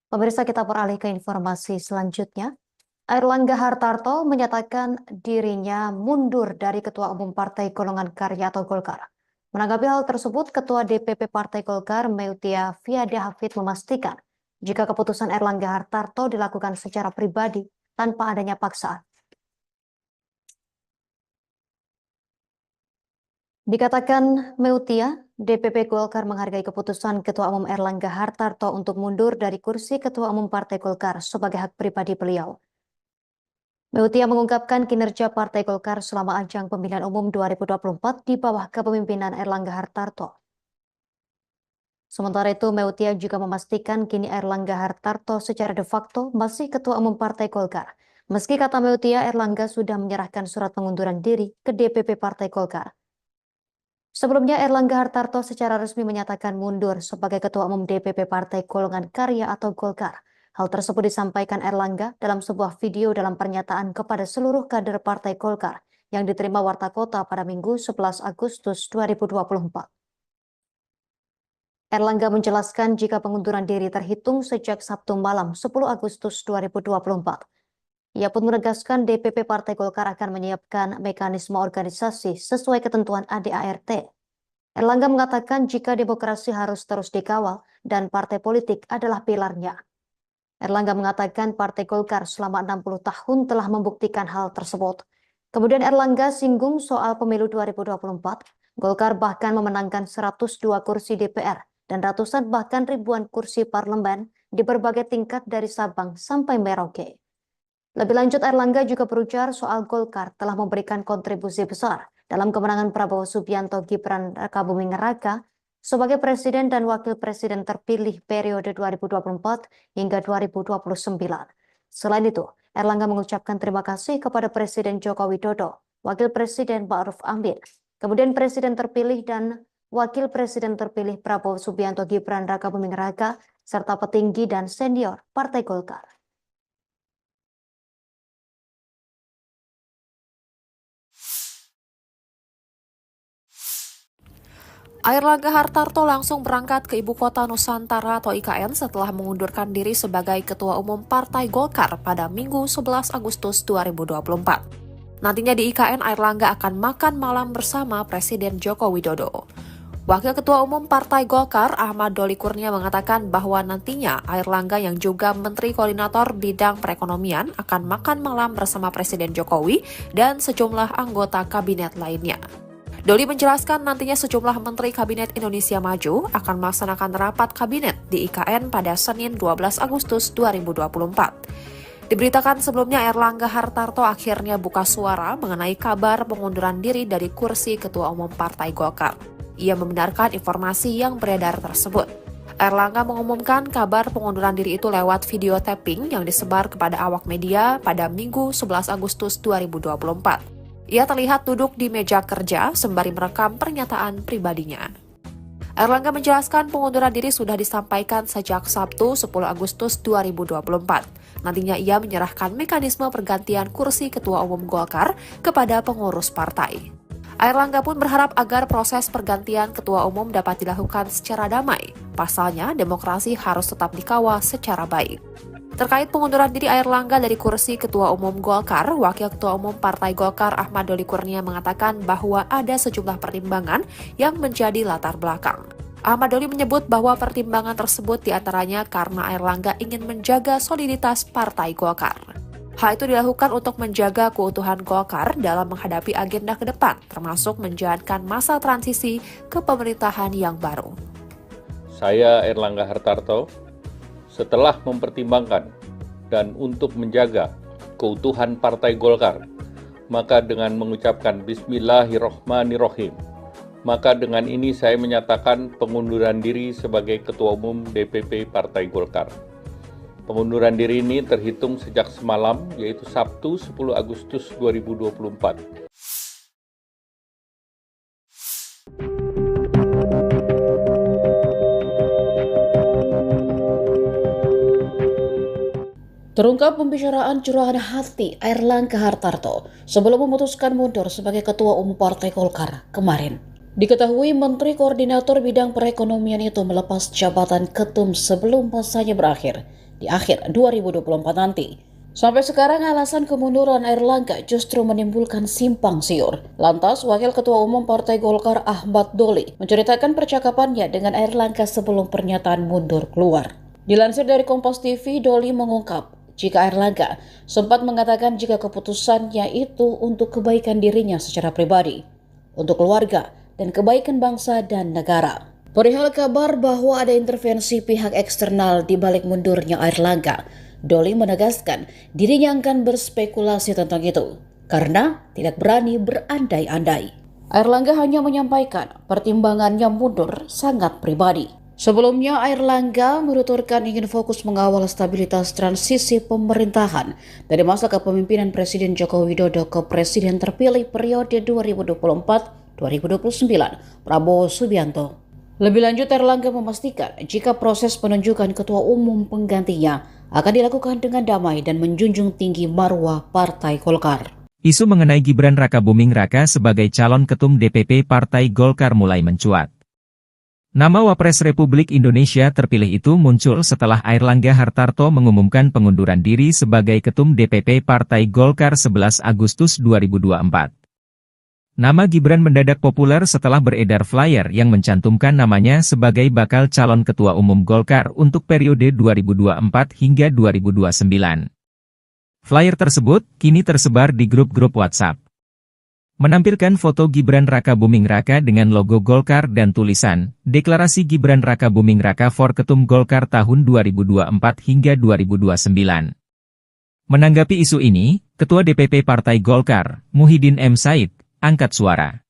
Pemirsa, kita beralih ke informasi selanjutnya. Airlangga Hartarto menyatakan dirinya mundur dari Ketua Umum Partai Golongan Karya atau Golkar. Menanggapi hal tersebut, Ketua DPP Partai Golkar, Meutia Fiada Hafid, memastikan jika keputusan Airlangga Hartarto dilakukan secara pribadi tanpa adanya paksaan. Dikatakan Meutia, DPP Golkar menghargai keputusan Ketua Umum Airlangga Hartarto untuk mundur dari kursi Ketua Umum Partai Golkar sebagai hak pribadi beliau. Meutia mengungkapkan kinerja Partai Golkar selama ajang pemilihan umum 2024 di bawah kepemimpinan Airlangga Hartarto. Sementara itu, Meutia juga memastikan kini Airlangga Hartarto secara de facto masih Ketua Umum Partai Golkar. Meski kata Meutia, Airlangga sudah menyerahkan surat pengunduran diri ke DPP Partai Golkar. Sebelumnya, Airlangga Hartarto secara resmi menyatakan mundur sebagai Ketua Umum DPP Partai Golongan Karya atau Golkar. Hal tersebut disampaikan Airlangga dalam sebuah video dalam pernyataan kepada seluruh kader Partai Golkar yang diterima Warta Kota pada Minggu 11 Agustus 2024. Airlangga menjelaskan jika pengunduran diri terhitung sejak Sabtu malam 10 Agustus 2024. Ia pun menegaskan DPP Partai Golkar akan menyiapkan mekanisme organisasi sesuai ketentuan ADART. Airlangga mengatakan jika demokrasi harus terus dikawal dan partai politik adalah pilarnya. Airlangga mengatakan Partai Golkar selama 60 tahun telah membuktikan hal tersebut. Kemudian Airlangga singgung soal pemilu 2024. Golkar bahkan memenangkan 102 kursi DPR dan ratusan bahkan ribuan kursi parlemen di berbagai tingkat dari Sabang sampai Merauke. Lebih lanjut, Airlangga juga berujar soal Golkar telah memberikan kontribusi besar dalam kemenangan Prabowo Subianto Gibran Rakabuming Raka sebagai Presiden dan Wakil Presiden terpilih periode 2024 hingga 2029. Selain itu, Airlangga mengucapkan terima kasih kepada Presiden Joko Widodo, Wakil Presiden Ma'ruf Amin, kemudian Presiden terpilih dan Wakil Presiden terpilih Prabowo Subianto Gibran Rakabuming Raka, serta petinggi dan senior Partai Golkar. Airlangga Hartarto langsung berangkat ke Ibu Kota Nusantara atau IKN setelah mengundurkan diri sebagai Ketua Umum Partai Golkar pada Minggu 11 Agustus 2024. Nantinya di IKN, Airlangga akan makan malam bersama Presiden Joko Widodo. Wakil Ketua Umum Partai Golkar, Ahmad Doli Kurnia, mengatakan bahwa nantinya Airlangga yang juga Menteri Koordinator Bidang Perekonomian akan makan malam bersama Presiden Jokowi dan sejumlah anggota kabinet lainnya. Doli menjelaskan nantinya sejumlah Menteri Kabinet Indonesia Maju akan melaksanakan rapat kabinet di IKN pada Senin 12 Agustus 2024. Diberitakan sebelumnya Airlangga Hartarto akhirnya buka suara mengenai kabar pengunduran diri dari kursi Ketua Umum Partai Golkar. Ia membenarkan informasi yang beredar tersebut. Airlangga mengumumkan kabar pengunduran diri itu lewat video tapping yang disebar kepada awak media pada Minggu 11 Agustus 2024. Ia terlihat duduk di meja kerja sembari merekam pernyataan pribadinya. Airlangga menjelaskan pengunduran diri sudah disampaikan sejak Sabtu 10 Agustus 2024. Nantinya ia menyerahkan mekanisme pergantian kursi Ketua Umum Golkar kepada pengurus partai. Airlangga pun berharap agar proses pergantian Ketua Umum dapat dilakukan secara damai. Pasalnya, demokrasi harus tetap dikawal secara baik. Terkait pengunduran diri Airlangga dari kursi Ketua Umum Golkar, Wakil Ketua Umum Partai Golkar Ahmad Doli Kurnia mengatakan bahwa ada sejumlah pertimbangan yang menjadi latar belakang. Ahmad Doli menyebut bahwa pertimbangan tersebut diantaranya karena Airlangga ingin menjaga soliditas Partai Golkar. Hal itu dilakukan untuk menjaga keutuhan Golkar dalam menghadapi agenda ke depan, termasuk menjalankan masa transisi ke pemerintahan yang baru. Saya Airlangga Hartarto, setelah mempertimbangkan dan untuk menjaga keutuhan Partai Golkar, maka dengan mengucapkan Bismillahirrohmanirrohim, maka dengan ini saya menyatakan pengunduran diri sebagai Ketua Umum DPP Partai Golkar. Pengunduran diri ini terhitung sejak semalam, yaitu Sabtu 10 Agustus 2024. Terungkap pembicaraan curahan hati Airlangga Hartarto sebelum memutuskan mundur sebagai Ketua Umum Partai Golkar kemarin. Diketahui Menteri Koordinator Bidang Perekonomian itu melepas jabatan ketum sebelum masanya berakhir di akhir 2024 nanti. Sampai sekarang alasan kemunduran Airlangga justru menimbulkan simpang siur. Lantas, Wakil Ketua Umum Partai Golkar Ahmad Doli menceritakan percakapannya dengan Airlangga sebelum pernyataan mundur keluar. Dilansir dari Kompas TV, Doli mengungkap jika Airlangga sempat mengatakan jika keputusannya itu untuk kebaikan dirinya secara pribadi, untuk keluarga, dan kebaikan bangsa dan negara. Perihal kabar bahwa ada intervensi pihak eksternal di balik mundurnya Airlangga, Doli menegaskan dirinya akan berspekulasi tentang itu karena tidak berani berandai-andai. Airlangga hanya menyampaikan pertimbangannya mundur sangat pribadi. Sebelumnya, Airlangga menuturkan ingin fokus mengawal stabilitas transisi pemerintahan dari masa kepemimpinan Presiden Joko Widodo ke Presiden terpilih periode 2024-2029, Prabowo Subianto. Lebih lanjut, Airlangga memastikan jika proses penunjukan ketua umum penggantinya akan dilakukan dengan damai dan menjunjung tinggi marwah Partai Golkar. Isu mengenai Gibran Rakabuming Raka sebagai calon ketum DPP Partai Golkar mulai mencuat. Nama Wapres Republik Indonesia terpilih itu muncul setelah Airlangga Hartarto mengumumkan pengunduran diri sebagai ketum DPP Partai Golkar 11 Agustus 2024. Nama Gibran mendadak populer setelah beredar flyer yang mencantumkan namanya sebagai bakal calon ketua umum Golkar untuk periode 2024 hingga 2029. Flyer tersebut kini tersebar di grup-grup WhatsApp. Menampilkan foto Gibran Rakabuming Raka dengan logo Golkar dan tulisan, Deklarasi Gibran Rakabuming Raka for Ketum Golkar tahun 2024 hingga 2029. Menanggapi isu ini, Ketua DPP Partai Golkar, Muhyiddin M. Said, angkat suara.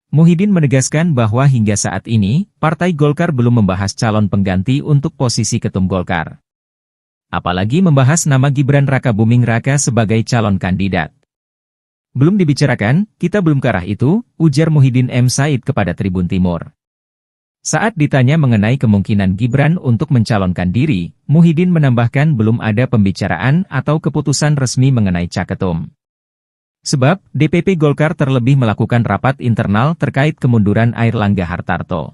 Muhyiddin menegaskan bahwa hingga saat ini, Partai Golkar belum membahas calon pengganti untuk posisi ketum Golkar. Apalagi membahas nama Gibran Rakabuming Raka sebagai calon kandidat. Belum dibicarakan, kita belum ke arah itu, ujar Muhyiddin M. Said kepada Tribun Timur. Saat ditanya mengenai kemungkinan Gibran untuk mencalonkan diri, Muhyiddin menambahkan belum ada pembicaraan atau keputusan resmi mengenai caketum. Sebab, DPP Golkar terlebih melakukan rapat internal terkait kemunduran Airlangga Hartarto.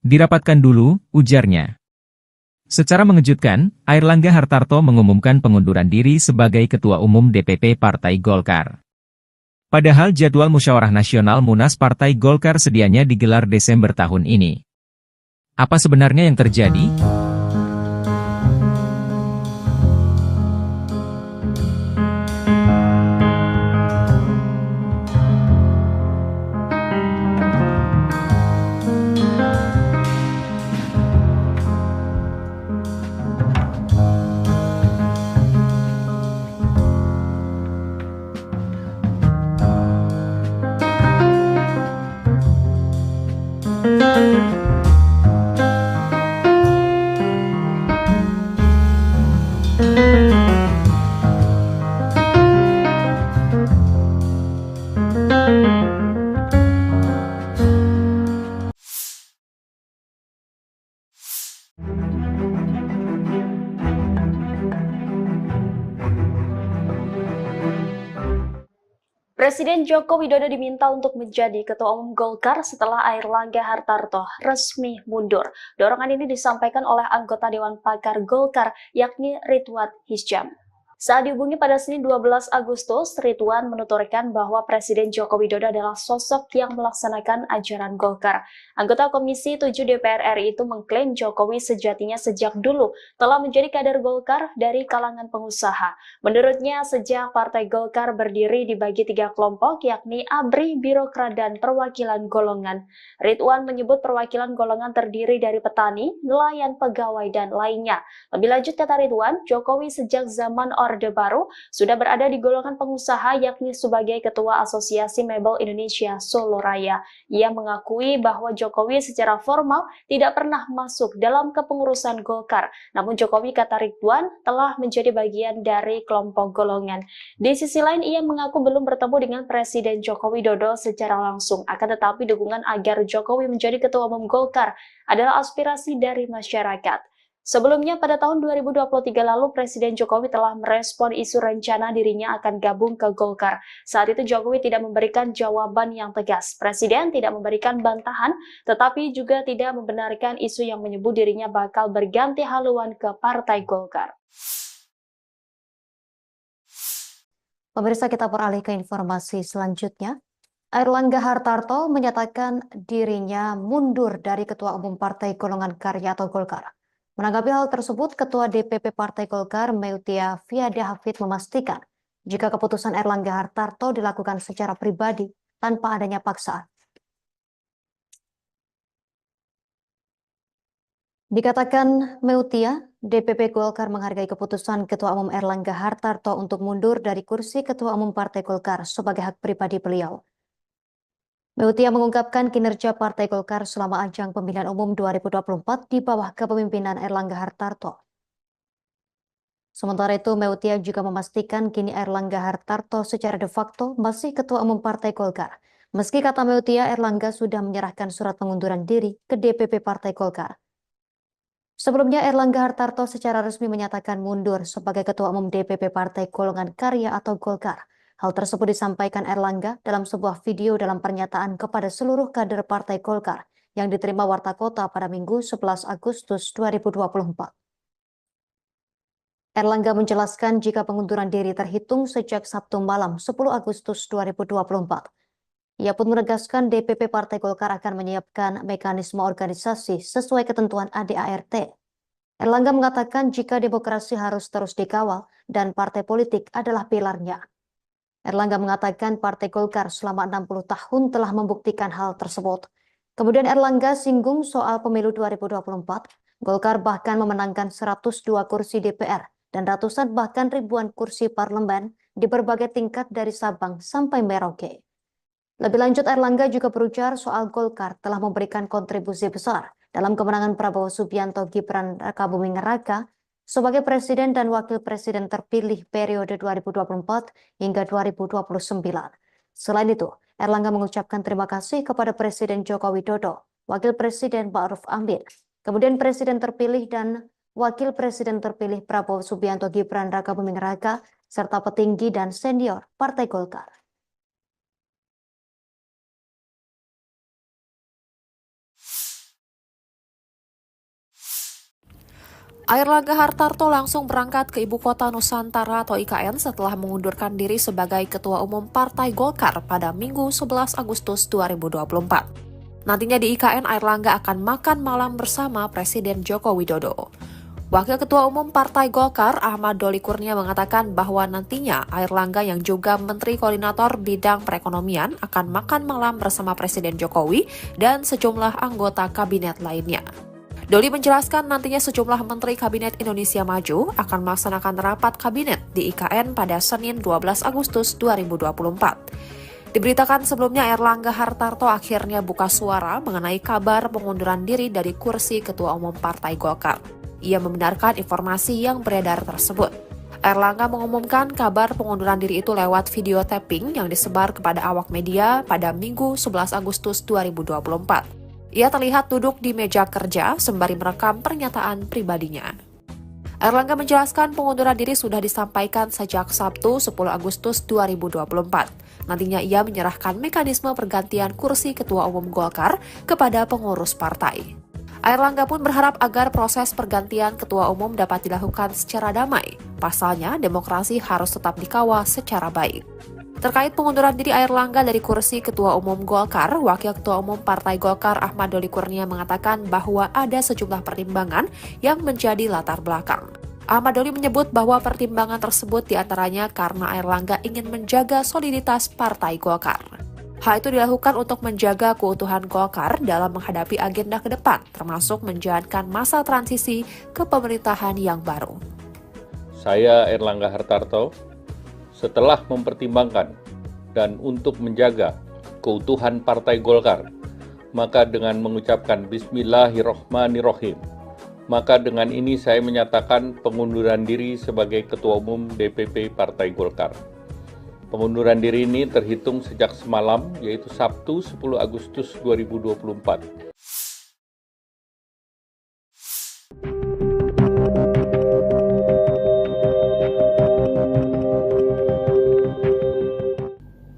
Dirapatkan dulu, ujarnya. Secara mengejutkan, Airlangga Hartarto mengumumkan pengunduran diri sebagai Ketua Umum DPP Partai Golkar. Padahal jadwal Musyawarah Nasional Munas Partai Golkar sedianya digelar Desember tahun ini. Apa sebenarnya yang terjadi? Presiden Joko Widodo diminta untuk menjadi Ketua Umum Golkar setelah Airlangga Hartarto resmi mundur. Dorongan ini disampaikan oleh anggota Dewan Pakar Golkar, yakni Ridwan Hisyam. Saat dihubungi pada Senin 12 Agustus, Ridwan menuturkan bahwa Presiden Joko Widodo adalah sosok yang melaksanakan ajaran Golkar. Anggota Komisi 7 DPR RI itu mengklaim Jokowi sejatinya sejak dulu telah menjadi kader Golkar dari kalangan pengusaha. Menurutnya, sejak Partai Golkar berdiri dibagi 3 kelompok, yakni ABRI, Birokrat, dan perwakilan golongan. Ridwan menyebut perwakilan golongan terdiri dari petani, nelayan, pegawai, dan lainnya. Lebih lanjut, kata Ridwan, Jokowi sejak zaman Orde Baru sudah berada di golongan pengusaha, yakni sebagai Ketua Asosiasi Mebel Indonesia Solo Raya. Ia mengakui bahwa Jokowi secara formal tidak pernah masuk dalam kepengurusan Golkar. Namun Jokowi, kata Ridwan, telah menjadi bagian dari kelompok golongan. Di sisi lain, ia mengaku belum bertemu dengan Presiden Joko Widodo secara langsung. Akan tetapi dukungan agar Jokowi menjadi Ketua Umum Golkar adalah aspirasi dari masyarakat. Sebelumnya pada tahun 2023 lalu Presiden Jokowi telah merespon isu rencana dirinya akan gabung ke Golkar. Saat itu Jokowi tidak memberikan jawaban yang tegas. Presiden tidak memberikan bantahan, tetapi juga tidak membenarkan isu yang menyebut dirinya bakal berganti haluan ke Partai Golkar. Pemirsa, kita beralih ke informasi selanjutnya. Airlangga Hartarto menyatakan dirinya mundur dari Ketua Umum Partai Golongan Karya atau Golkar. Menanggapi hal tersebut, Ketua DPP Partai Golkar, Meutia Fiada Hafid, memastikan jika keputusan Airlangga Hartarto dilakukan secara pribadi tanpa adanya paksaan. Dikatakan Meutia, DPP Golkar menghargai keputusan Ketua Umum Airlangga Hartarto untuk mundur dari kursi Ketua Umum Partai Golkar sebagai hak pribadi beliau. Meutia mengungkapkan kinerja Partai Golkar selama ajang pemilihan umum 2024 di bawah kepemimpinan Airlangga Hartarto. Sementara itu, Meutia juga memastikan kini Airlangga Hartarto secara de facto masih Ketua Umum Partai Golkar. Meski kata Meutia, Airlangga sudah menyerahkan surat pengunduran diri ke DPP Partai Golkar. Sebelumnya, Airlangga Hartarto secara resmi menyatakan mundur sebagai Ketua Umum DPP Partai Golongan Karya atau Golkar. Hal tersebut disampaikan Airlangga dalam sebuah video dalam pernyataan kepada seluruh kader Partai Golkar yang diterima Warta Kota pada Minggu 11 Agustus 2024. Airlangga menjelaskan jika pengunduran diri terhitung sejak Sabtu malam 10 Agustus 2024. Ia pun menegaskan DPP Partai Golkar akan menyiapkan mekanisme organisasi sesuai ketentuan ADART. Airlangga mengatakan jika demokrasi harus terus dikawal dan partai politik adalah pilarnya. Airlangga mengatakan Partai Golkar selama 60 tahun telah membuktikan hal tersebut. Kemudian Airlangga singgung soal pemilu 2024. Golkar bahkan memenangkan 102 kursi DPR dan ratusan bahkan ribuan kursi parlemen di berbagai tingkat dari Sabang sampai Merauke. Lebih lanjut, Airlangga juga berujar soal Golkar telah memberikan kontribusi besar dalam kemenangan Prabowo Subianto Gibran Rakabuming Raka sebagai Presiden dan Wakil Presiden terpilih periode 2024 hingga 2029. Selain itu, Airlangga mengucapkan terima kasih kepada Presiden Joko Widodo, Wakil Presiden Ma'ruf Amin, kemudian Presiden terpilih dan Wakil Presiden terpilih Prabowo Subianto Gibran Rakabuming Raka, serta petinggi dan senior Partai Golkar. Airlangga Hartarto langsung berangkat ke Ibu Kota Nusantara atau IKN setelah mengundurkan diri sebagai Ketua Umum Partai Golkar pada Minggu 11 Agustus 2024. Nantinya di IKN, Airlangga akan makan malam bersama Presiden Joko Widodo. Wakil Ketua Umum Partai Golkar, Ahmad Doli Kurnia, mengatakan bahwa nantinya Airlangga yang juga Menteri Koordinator Bidang Perekonomian akan makan malam bersama Presiden Jokowi dan sejumlah anggota kabinet lainnya. Doli menjelaskan nantinya sejumlah Menteri Kabinet Indonesia Maju akan melaksanakan rapat kabinet di IKN pada Senin 12 Agustus 2024. Diberitakan sebelumnya Airlangga Hartarto akhirnya buka suara mengenai kabar pengunduran diri dari kursi Ketua Umum Partai Golkar. Ia membenarkan informasi yang beredar tersebut. Airlangga mengumumkan kabar pengunduran diri itu lewat video tapping yang disebar kepada awak media pada Minggu 11 Agustus 2024. Ia terlihat duduk di meja kerja sembari merekam pernyataan pribadinya. Airlangga menjelaskan pengunduran diri sudah disampaikan sejak Sabtu 10 Agustus 2024. Nantinya ia menyerahkan mekanisme pergantian kursi Ketua Umum Golkar kepada pengurus partai. Airlangga pun berharap agar proses pergantian Ketua Umum dapat dilakukan secara damai. Pasalnya, demokrasi harus tetap dikawal secara baik. Terkait pengunduran diri Airlangga dari kursi Ketua Umum Golkar, Wakil Ketua Umum Partai Golkar Ahmad Doli Kurnia mengatakan bahwa ada sejumlah pertimbangan yang menjadi latar belakang. Ahmad Doli menyebut bahwa pertimbangan tersebut diantaranya karena Airlangga ingin menjaga soliditas Partai Golkar. Hal itu dilakukan untuk menjaga keutuhan Golkar dalam menghadapi agenda ke depan, termasuk menjalankan masa transisi ke pemerintahan yang baru. Saya Airlangga Hartarto, setelah mempertimbangkan dan untuk menjaga keutuhan Partai Golkar, maka dengan mengucapkan Bismillahirrohmanirrohim, maka dengan ini saya menyatakan pengunduran diri sebagai Ketua Umum DPP Partai Golkar. Pengunduran diri ini terhitung sejak semalam, yaitu Sabtu 10 Agustus 2024.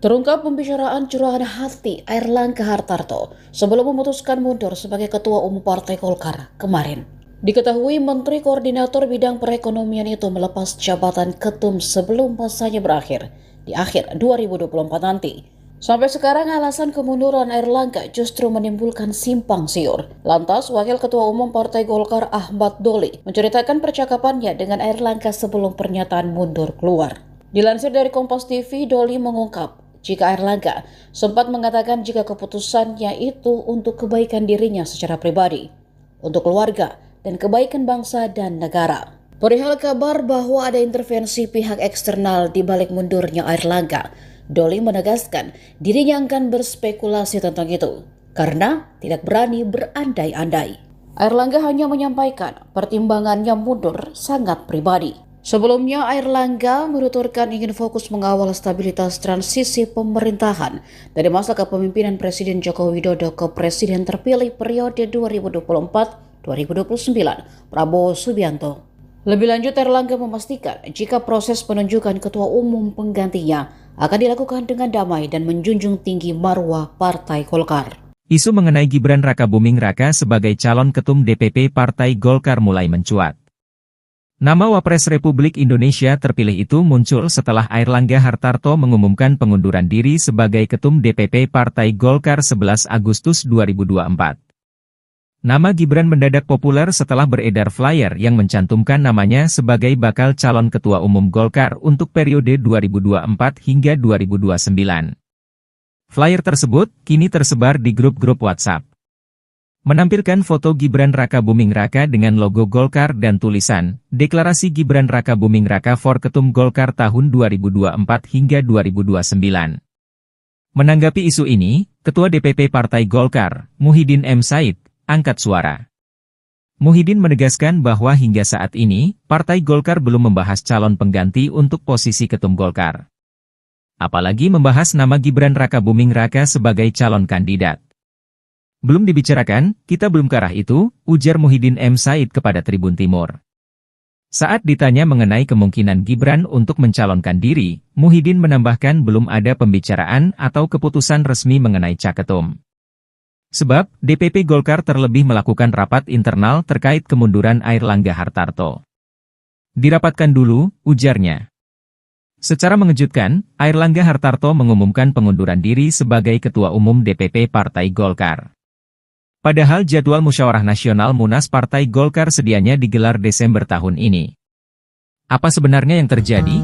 Terungkap pembicaraan curahan hati Airlangga Hartarto sebelum memutuskan mundur sebagai Ketua Umum Partai Golkar kemarin. Diketahui Menteri Koordinator Bidang Perekonomian itu melepas jabatan ketum sebelum masanya berakhir di akhir 2024 nanti. Sampai sekarang alasan kemunduran Airlangga justru menimbulkan simpang siur. Lantas, Wakil Ketua Umum Partai Golkar Ahmad Doli menceritakan percakapannya dengan Airlangga sebelum pernyataan mundur keluar. Dilansir dari Kompas TV, Doli mengungkap jika Airlangga sempat mengatakan jika keputusannya itu untuk kebaikan dirinya secara pribadi, untuk keluarga, dan kebaikan bangsa dan negara. Perihal kabar bahwa ada intervensi pihak eksternal di balik mundurnya Airlangga, Doli menegaskan dirinya akan berspekulasi tentang itu karena tidak berani berandai-andai. Airlangga hanya menyampaikan pertimbangannya mundur sangat pribadi. Sebelumnya, Airlangga menuturkan ingin fokus mengawal stabilitas transisi pemerintahan dari masa kepemimpinan Presiden Joko Widodo ke Presiden terpilih periode 2024-2029, Prabowo Subianto. Lebih lanjut, Airlangga memastikan jika proses penunjukan ketua umum penggantinya akan dilakukan dengan damai dan menjunjung tinggi marwah Partai Golkar. Isu mengenai Gibran Rakabuming Raka sebagai calon ketum DPP Partai Golkar mulai mencuat. Nama Wapres Republik Indonesia terpilih itu muncul setelah Airlangga Hartarto mengumumkan pengunduran diri sebagai Ketum DPP Partai Golkar 11 Agustus 2024. Nama Gibran mendadak populer setelah beredar flyer yang mencantumkan namanya sebagai bakal calon Ketua Umum Golkar untuk periode 2024 hingga 2029. Flyer tersebut kini tersebar di grup-grup WhatsApp. Menampilkan foto Gibran Rakabuming Raka dengan logo Golkar dan tulisan, Deklarasi Gibran Rakabuming Raka for Ketum Golkar tahun 2024 hingga 2029. Menanggapi isu ini, Ketua DPP Partai Golkar, Muhyiddin M. Said, angkat suara. Muhyiddin menegaskan bahwa hingga saat ini, Partai Golkar belum membahas calon pengganti untuk posisi Ketum Golkar. Apalagi membahas nama Gibran Rakabuming Raka sebagai calon kandidat. Belum dibicarakan, kita belum ke arah itu, ujar Muhyiddin M. Said kepada Tribun Timur. Saat ditanya mengenai kemungkinan Gibran untuk mencalonkan diri, Muhyiddin menambahkan belum ada pembicaraan atau keputusan resmi mengenai caketum. Sebab, DPP Golkar terlebih melakukan rapat internal terkait kemunduran Airlangga Hartarto. Dirapatkan dulu, ujarnya. Secara mengejutkan, Airlangga Hartarto mengumumkan pengunduran diri sebagai Ketua Umum DPP Partai Golkar. Padahal jadwal Musyawarah Nasional Munas Partai Golkar sedianya digelar Desember tahun ini. Apa sebenarnya yang terjadi?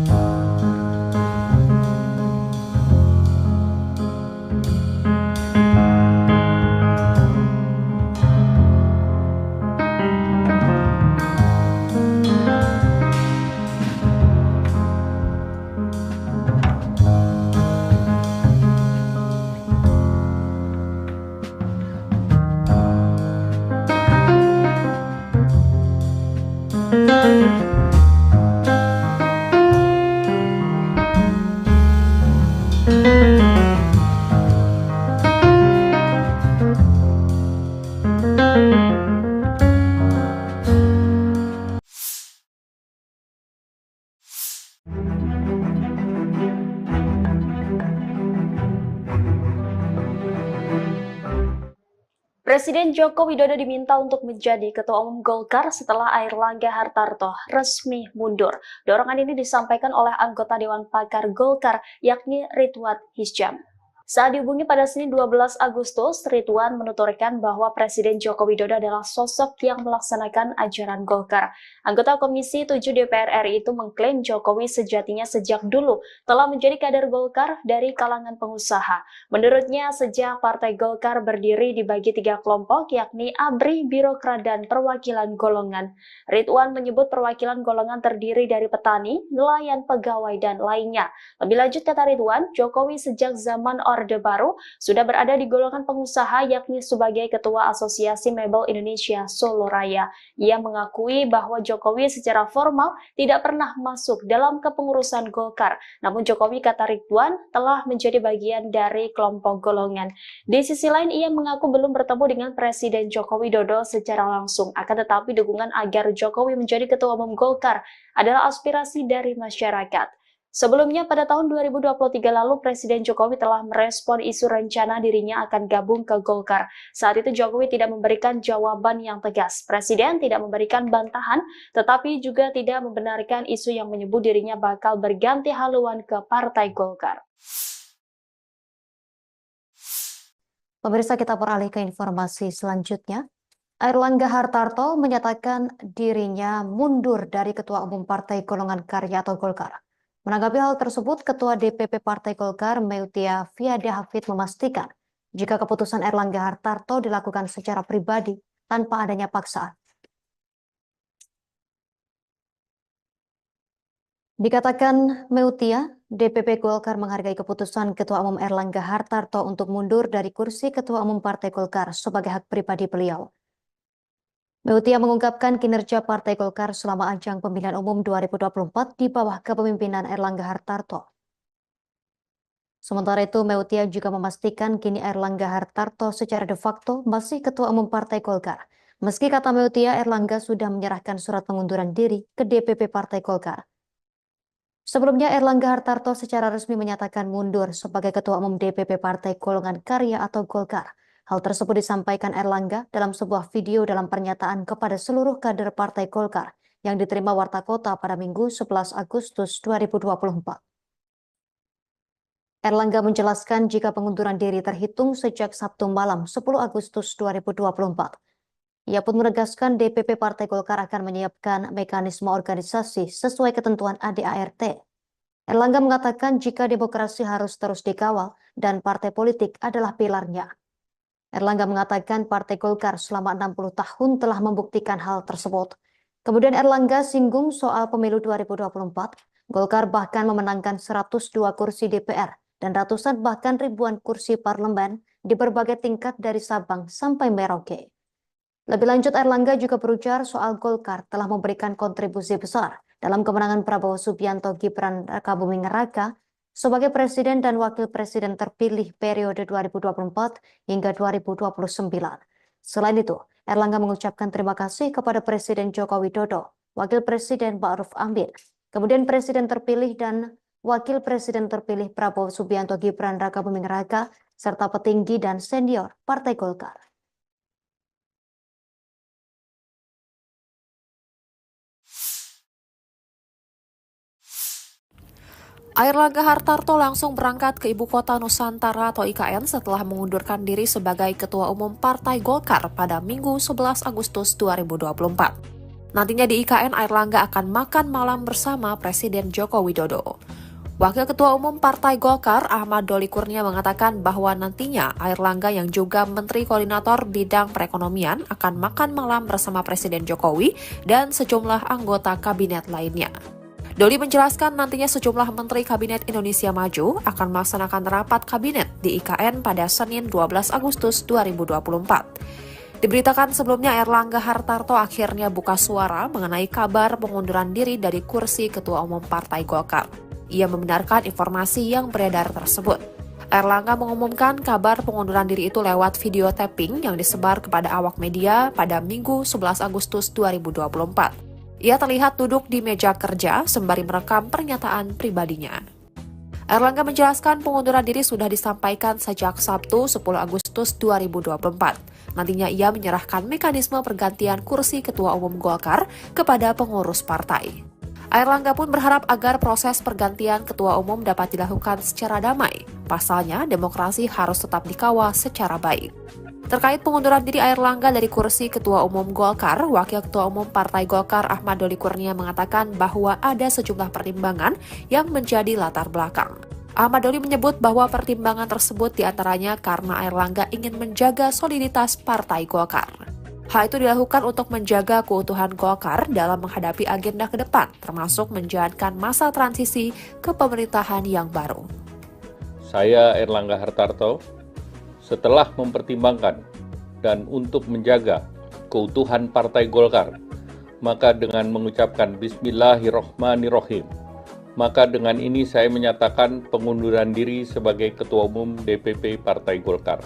Presiden Joko Widodo diminta untuk menjadi Ketua Umum Golkar setelah Airlangga Hartarto resmi mundur. Dorongan ini disampaikan oleh anggota Dewan Pakar Golkar, yakni Ridwan Hisyam. Saat dihubungi pada Senin 12 Agustus, Ridwan menuturkan bahwa Presiden Joko Widodo adalah sosok yang melaksanakan ajaran Golkar. Anggota Komisi 7 DPR RI itu mengklaim Jokowi sejatinya sejak dulu telah menjadi kader Golkar dari kalangan pengusaha. Menurutnya, sejak Partai Golkar berdiri dibagi 3 kelompok, yakni ABRI, Birokrat, dan perwakilan golongan. Ridwan menyebut perwakilan golongan terdiri dari petani, nelayan, pegawai, dan lainnya. Lebih lanjut, kata Ridwan, Jokowi sejak zaman Orde Baru sudah berada di golongan pengusaha, yakni sebagai Ketua Asosiasi Mebel Indonesia Solo Raya. Ia mengakui bahwa Jokowi secara formal tidak pernah masuk dalam kepengurusan Golkar. Namun Jokowi, kata Ridwan, telah menjadi bagian dari kelompok golongan. Di sisi lain, ia mengaku belum bertemu dengan Presiden Joko Widodo secara langsung. Akan tetapi dukungan agar Jokowi menjadi Ketua Umum Golkar adalah aspirasi dari masyarakat. Sebelumnya pada tahun 2023 lalu Presiden Jokowi telah merespon isu rencana dirinya akan gabung ke Golkar. Saat itu Jokowi tidak memberikan jawaban yang tegas. Presiden tidak memberikan bantahan, tetapi juga tidak membenarkan isu yang menyebut dirinya bakal berganti haluan ke Partai Golkar. Pemirsa, kita beralih ke informasi selanjutnya. Airlangga Hartarto menyatakan dirinya mundur dari Ketua Umum Partai Golongan Karya atau Golkar. Menanggapi hal tersebut, Ketua DPP Partai Golkar, Meutia Fiada Hafid, memastikan jika keputusan Airlangga Hartarto dilakukan secara pribadi tanpa adanya paksaan. Dikatakan Meutia, DPP Golkar menghargai keputusan Ketua Umum Airlangga Hartarto untuk mundur dari kursi Ketua Umum Partai Golkar sebagai hak pribadi beliau. Meutia mengungkapkan kinerja Partai Golkar selama ajang pemilihan umum 2024 di bawah kepemimpinan Airlangga Hartarto. Sementara itu, Meutia juga memastikan kini Airlangga Hartarto secara de facto masih Ketua Umum Partai Golkar. Meski kata Meutia, Airlangga sudah menyerahkan surat pengunduran diri ke DPP Partai Golkar. Sebelumnya, Airlangga Hartarto secara resmi menyatakan mundur sebagai Ketua Umum DPP Partai Golongan Karya atau Golkar. Hal tersebut disampaikan Airlangga dalam sebuah video dalam pernyataan kepada seluruh kader Partai Golkar yang diterima Warta Kota pada Minggu 11 Agustus 2024. Airlangga menjelaskan jika pengunduran diri terhitung sejak Sabtu malam 10 Agustus 2024. Ia pun menegaskan DPP Partai Golkar akan menyiapkan mekanisme organisasi sesuai ketentuan ADART. Airlangga mengatakan jika demokrasi harus terus dikawal dan partai politik adalah pilarnya. Airlangga mengatakan Partai Golkar selama 60 tahun telah membuktikan hal tersebut. Kemudian Airlangga singgung soal pemilu 2024. Golkar bahkan memenangkan 102 kursi DPR dan ratusan bahkan ribuan kursi parlemen di berbagai tingkat dari Sabang sampai Merauke. Lebih lanjut, Airlangga juga berujar soal Golkar telah memberikan kontribusi besar dalam kemenangan Prabowo Subianto Gibran Rakabuming Raka sebagai Presiden dan Wakil Presiden terpilih periode 2024 hingga 2029. Selain itu, Airlangga mengucapkan terima kasih kepada Presiden Joko Widodo, Wakil Presiden Ma'ruf Amin, kemudian Presiden terpilih dan Wakil Presiden terpilih Prabowo Subianto Gibran Rakabuming Raka, serta petinggi dan senior Partai Golkar. Airlangga Hartarto langsung berangkat ke Ibu Kota Nusantara atau IKN setelah mengundurkan diri sebagai Ketua Umum Partai Golkar pada Minggu 11 Agustus 2024. Nantinya di IKN, Airlangga akan makan malam bersama Presiden Joko Widodo. Wakil Ketua Umum Partai Golkar, Ahmad Doli Kurnia, mengatakan bahwa nantinya Airlangga yang juga Menteri Koordinator Bidang Perekonomian akan makan malam bersama Presiden Jokowi dan sejumlah anggota kabinet lainnya. Doli menjelaskan nantinya sejumlah Menteri Kabinet Indonesia Maju akan melaksanakan rapat kabinet di IKN pada Senin 12 Agustus 2024. Diberitakan sebelumnya Airlangga Hartarto akhirnya buka suara mengenai kabar pengunduran diri dari kursi Ketua Umum Partai Golkar. Ia membenarkan informasi yang beredar tersebut. Airlangga mengumumkan kabar pengunduran diri itu lewat video tapping yang disebar kepada awak media pada Minggu 11 Agustus 2024. Ia terlihat duduk di meja kerja sembari merekam pernyataan pribadinya. Airlangga menjelaskan pengunduran diri sudah disampaikan sejak Sabtu 10 Agustus 2024. Nantinya ia menyerahkan mekanisme pergantian kursi Ketua Umum Golkar kepada pengurus partai. Airlangga pun berharap agar proses pergantian Ketua Umum dapat dilakukan secara damai. Pasalnya, demokrasi harus tetap dikawal secara baik. Terkait pengunduran diri Airlangga dari kursi Ketua Umum Golkar, Wakil Ketua Umum Partai Golkar Ahmad Doli Kurnia mengatakan bahwa ada sejumlah pertimbangan yang menjadi latar belakang. Ahmad Doli menyebut bahwa pertimbangan tersebut diantaranya karena Airlangga ingin menjaga soliditas Partai Golkar. Hal itu dilakukan untuk menjaga keutuhan Golkar dalam menghadapi agenda ke depan, termasuk menjalankan masa transisi ke pemerintahan yang baru. Saya Airlangga Hartarto, setelah mempertimbangkan dan untuk menjaga keutuhan Partai Golkar, maka dengan mengucapkan Bismillahirrohmanirrohim, maka dengan ini saya menyatakan pengunduran diri sebagai Ketua Umum DPP Partai Golkar.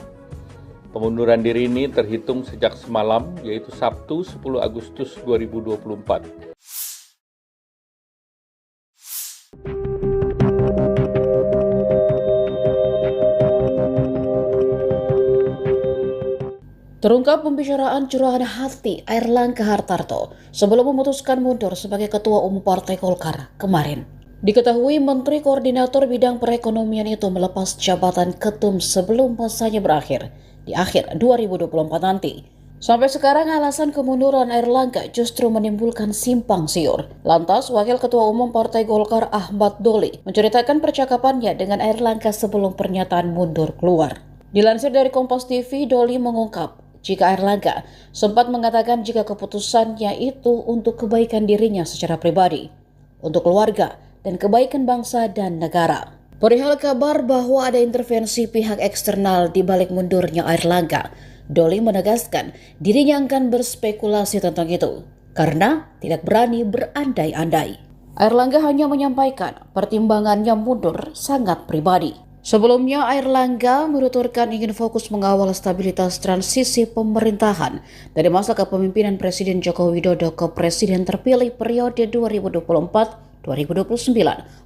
Pengunduran diri ini terhitung sejak semalam, yaitu Sabtu 10 Agustus 2024. Terungkap pembicaraan curahan hati Airlangga Hartarto sebelum memutuskan mundur sebagai Ketua Umum Partai Golkar kemarin. Diketahui Menteri Koordinator Bidang Perekonomian itu melepas jabatan ketum sebelum masanya berakhir di akhir 2024 nanti. Sampai sekarang alasan kemunduran Airlangga justru menimbulkan simpang siur. Lantas, Wakil Ketua Umum Partai Golkar Ahmad Doli menceritakan percakapannya dengan Airlangga sebelum pernyataan mundur keluar. Dilansir dari Kompas TV, Doli mengungkap jika Airlangga sempat mengatakan jika keputusannya itu untuk kebaikan dirinya secara pribadi, untuk keluarga, dan kebaikan bangsa dan negara. Perihal kabar bahwa ada intervensi pihak eksternal di balik mundurnya Airlangga, Doli menegaskan dirinya akan berspekulasi tentang itu karena tidak berani berandai-andai. Airlangga hanya menyampaikan pertimbangannya mundur sangat pribadi. Sebelumnya, Airlangga menuturkan ingin fokus mengawal stabilitas transisi pemerintahan dari masa kepemimpinan Presiden Joko Widodo ke Presiden terpilih periode 2024-2029,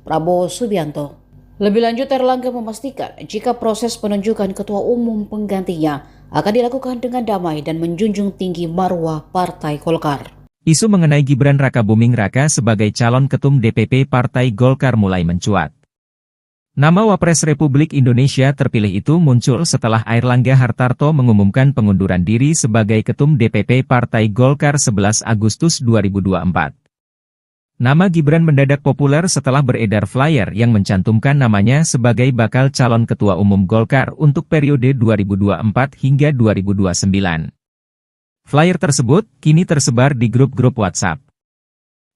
Prabowo Subianto. Lebih lanjut, Airlangga memastikan jika proses penunjukan ketua umum penggantinya akan dilakukan dengan damai dan menjunjung tinggi marwah Partai Golkar. Isu mengenai Gibran Rakabuming Raka sebagai calon ketum DPP Partai Golkar mulai mencuat. Nama Wapres Republik Indonesia terpilih itu muncul setelah Airlangga Hartarto mengumumkan pengunduran diri sebagai ketum DPP Partai Golkar 11 Agustus 2024. Nama Gibran mendadak populer setelah beredar flyer yang mencantumkan namanya sebagai bakal calon ketua umum Golkar untuk periode 2024 hingga 2029. Flyer tersebut kini tersebar di grup-grup WhatsApp.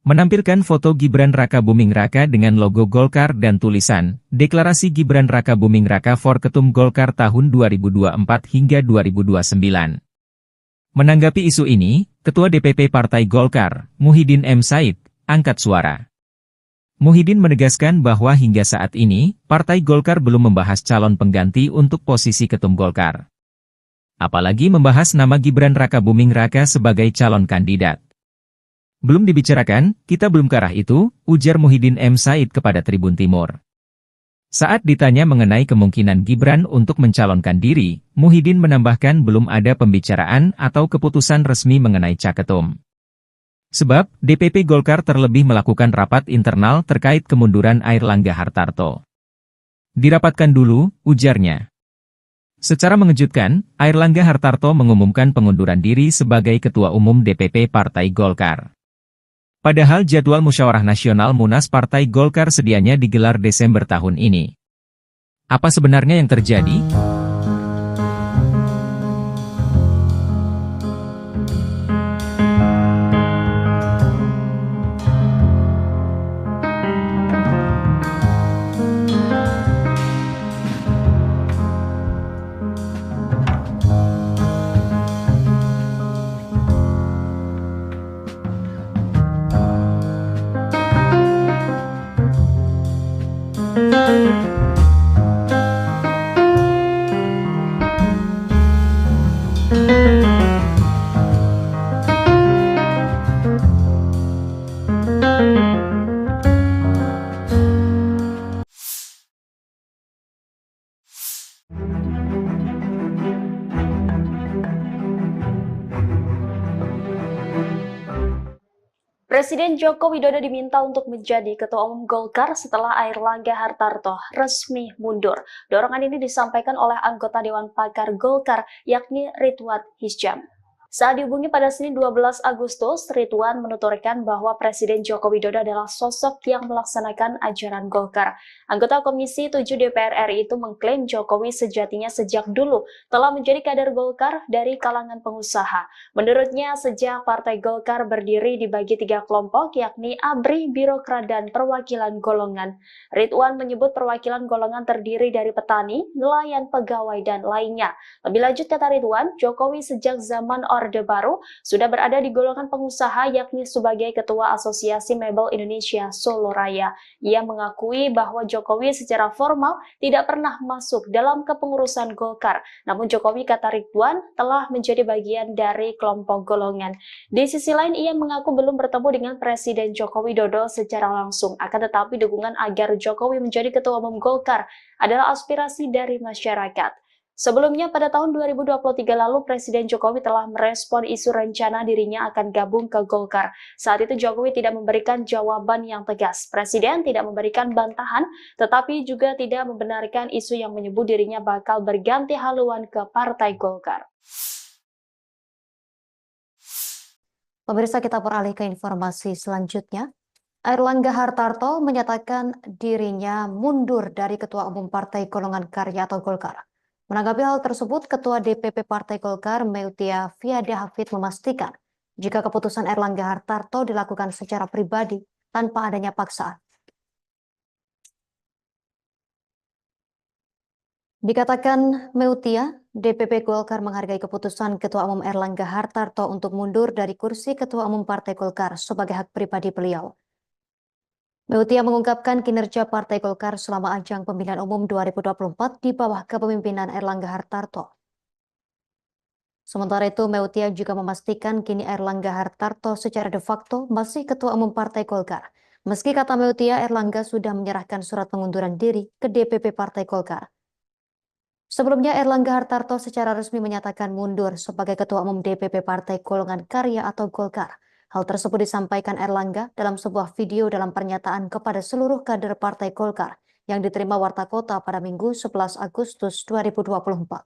Menampilkan foto Gibran Rakabuming Raka dengan logo Golkar dan tulisan, Deklarasi Gibran Rakabuming Raka for Ketum Golkar tahun 2024 hingga 2029. Menanggapi isu ini, Ketua DPP Partai Golkar, Muhyiddin M. Said, angkat suara. Muhyiddin menegaskan bahwa hingga saat ini, Partai Golkar belum membahas calon pengganti untuk posisi ketum Golkar. Apalagi membahas nama Gibran Rakabuming Raka sebagai calon kandidat. Belum dibicarakan, kita belum ke arah itu, ujar Muhyiddin M. Said kepada Tribun Timur. Saat ditanya mengenai kemungkinan Gibran untuk mencalonkan diri, Muhyiddin menambahkan belum ada pembicaraan atau keputusan resmi mengenai caketum. Sebab, DPP Golkar terlebih melakukan rapat internal terkait kemunduran Airlangga Hartarto. Dirapatkan dulu, ujarnya. Secara mengejutkan, Airlangga Hartarto mengumumkan pengunduran diri sebagai Ketua Umum DPP Partai Golkar. Padahal jadwal Musyawarah Nasional Munas Partai Golkar sedianya digelar Desember tahun ini. Apa sebenarnya yang terjadi? Presiden Joko Widodo diminta untuk menjadi Ketua Umum Golkar setelah Airlangga Hartarto resmi mundur. Dorongan ini disampaikan oleh anggota Dewan Pakar Golkar, yakni Ridwan Hisyam. Saat dihubungi pada Senin 12 Agustus, Ridwan menuturkan bahwa Presiden Joko Widodo adalah sosok yang melaksanakan ajaran Golkar. Anggota Komisi 7 DPR RI itu mengklaim Jokowi sejatinya sejak dulu telah menjadi kader Golkar dari kalangan pengusaha. Menurutnya, sejak Partai Golkar berdiri dibagi 3 kelompok, yakni ABRI, Birokrat, dan Perwakilan Golongan. Ridwan menyebut perwakilan golongan terdiri dari petani, nelayan, pegawai, dan lainnya. Lebih lanjut, kata Ridwan, Jokowi sejak zaman Orde Baru sudah berada di golongan pengusaha, yakni sebagai Ketua Asosiasi Mebel Indonesia Solo Raya. Ia mengakui bahwa Jokowi secara formal tidak pernah masuk dalam kepengurusan Golkar. Namun Jokowi, kata Ridwan, telah menjadi bagian dari kelompok golongan. Di sisi lain, ia mengaku belum bertemu dengan Presiden Joko Widodo secara langsung. Akan tetapi dukungan agar Jokowi menjadi Ketua Umum Golkar adalah aspirasi dari masyarakat. Sebelumnya pada tahun 2023 lalu Presiden Jokowi telah merespon isu rencana dirinya akan gabung ke Golkar. Saat itu Jokowi tidak memberikan jawaban yang tegas. Presiden tidak memberikan bantahan, tetapi juga tidak membenarkan isu yang menyebut dirinya bakal berganti haluan ke Partai Golkar. Pemirsa, kita beralih ke informasi selanjutnya. Airlangga Hartarto menyatakan dirinya mundur dari Ketua Umum Partai Golongan Karya atau Golkar. Menanggapi hal tersebut, Ketua DPP Partai Golkar, Meutia Fiada Hafid, memastikan jika keputusan Airlangga Hartarto dilakukan secara pribadi tanpa adanya paksaan. Dikatakan Meutia, DPP Golkar menghargai keputusan Ketua Umum Airlangga Hartarto untuk mundur dari kursi Ketua Umum Partai Golkar sebagai hak pribadi beliau. Meutia mengungkapkan kinerja Partai Golkar selama ajang pemilihan umum 2024 di bawah kepemimpinan Airlangga Hartarto. Sementara itu, Meutia juga memastikan kini Airlangga Hartarto secara de facto masih Ketua Umum Partai Golkar. Meski kata Meutia, Airlangga sudah menyerahkan surat pengunduran diri ke DPP Partai Golkar. Sebelumnya, Airlangga Hartarto secara resmi menyatakan mundur sebagai Ketua Umum DPP Partai Golongan Karya atau Golkar. Hal tersebut disampaikan Airlangga dalam sebuah video dalam pernyataan kepada seluruh kader Partai Golkar yang diterima Warta Kota pada Minggu 11 Agustus 2024.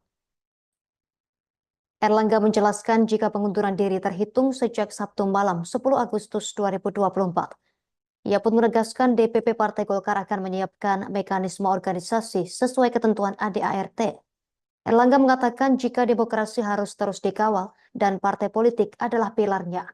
Airlangga menjelaskan jika pengunduran diri terhitung sejak Sabtu malam 10 Agustus 2024. Ia pun menegaskan DPP Partai Golkar akan menyiapkan mekanisme organisasi sesuai ketentuan ADART. Airlangga mengatakan jika demokrasi harus terus dikawal dan partai politik adalah pilarnya.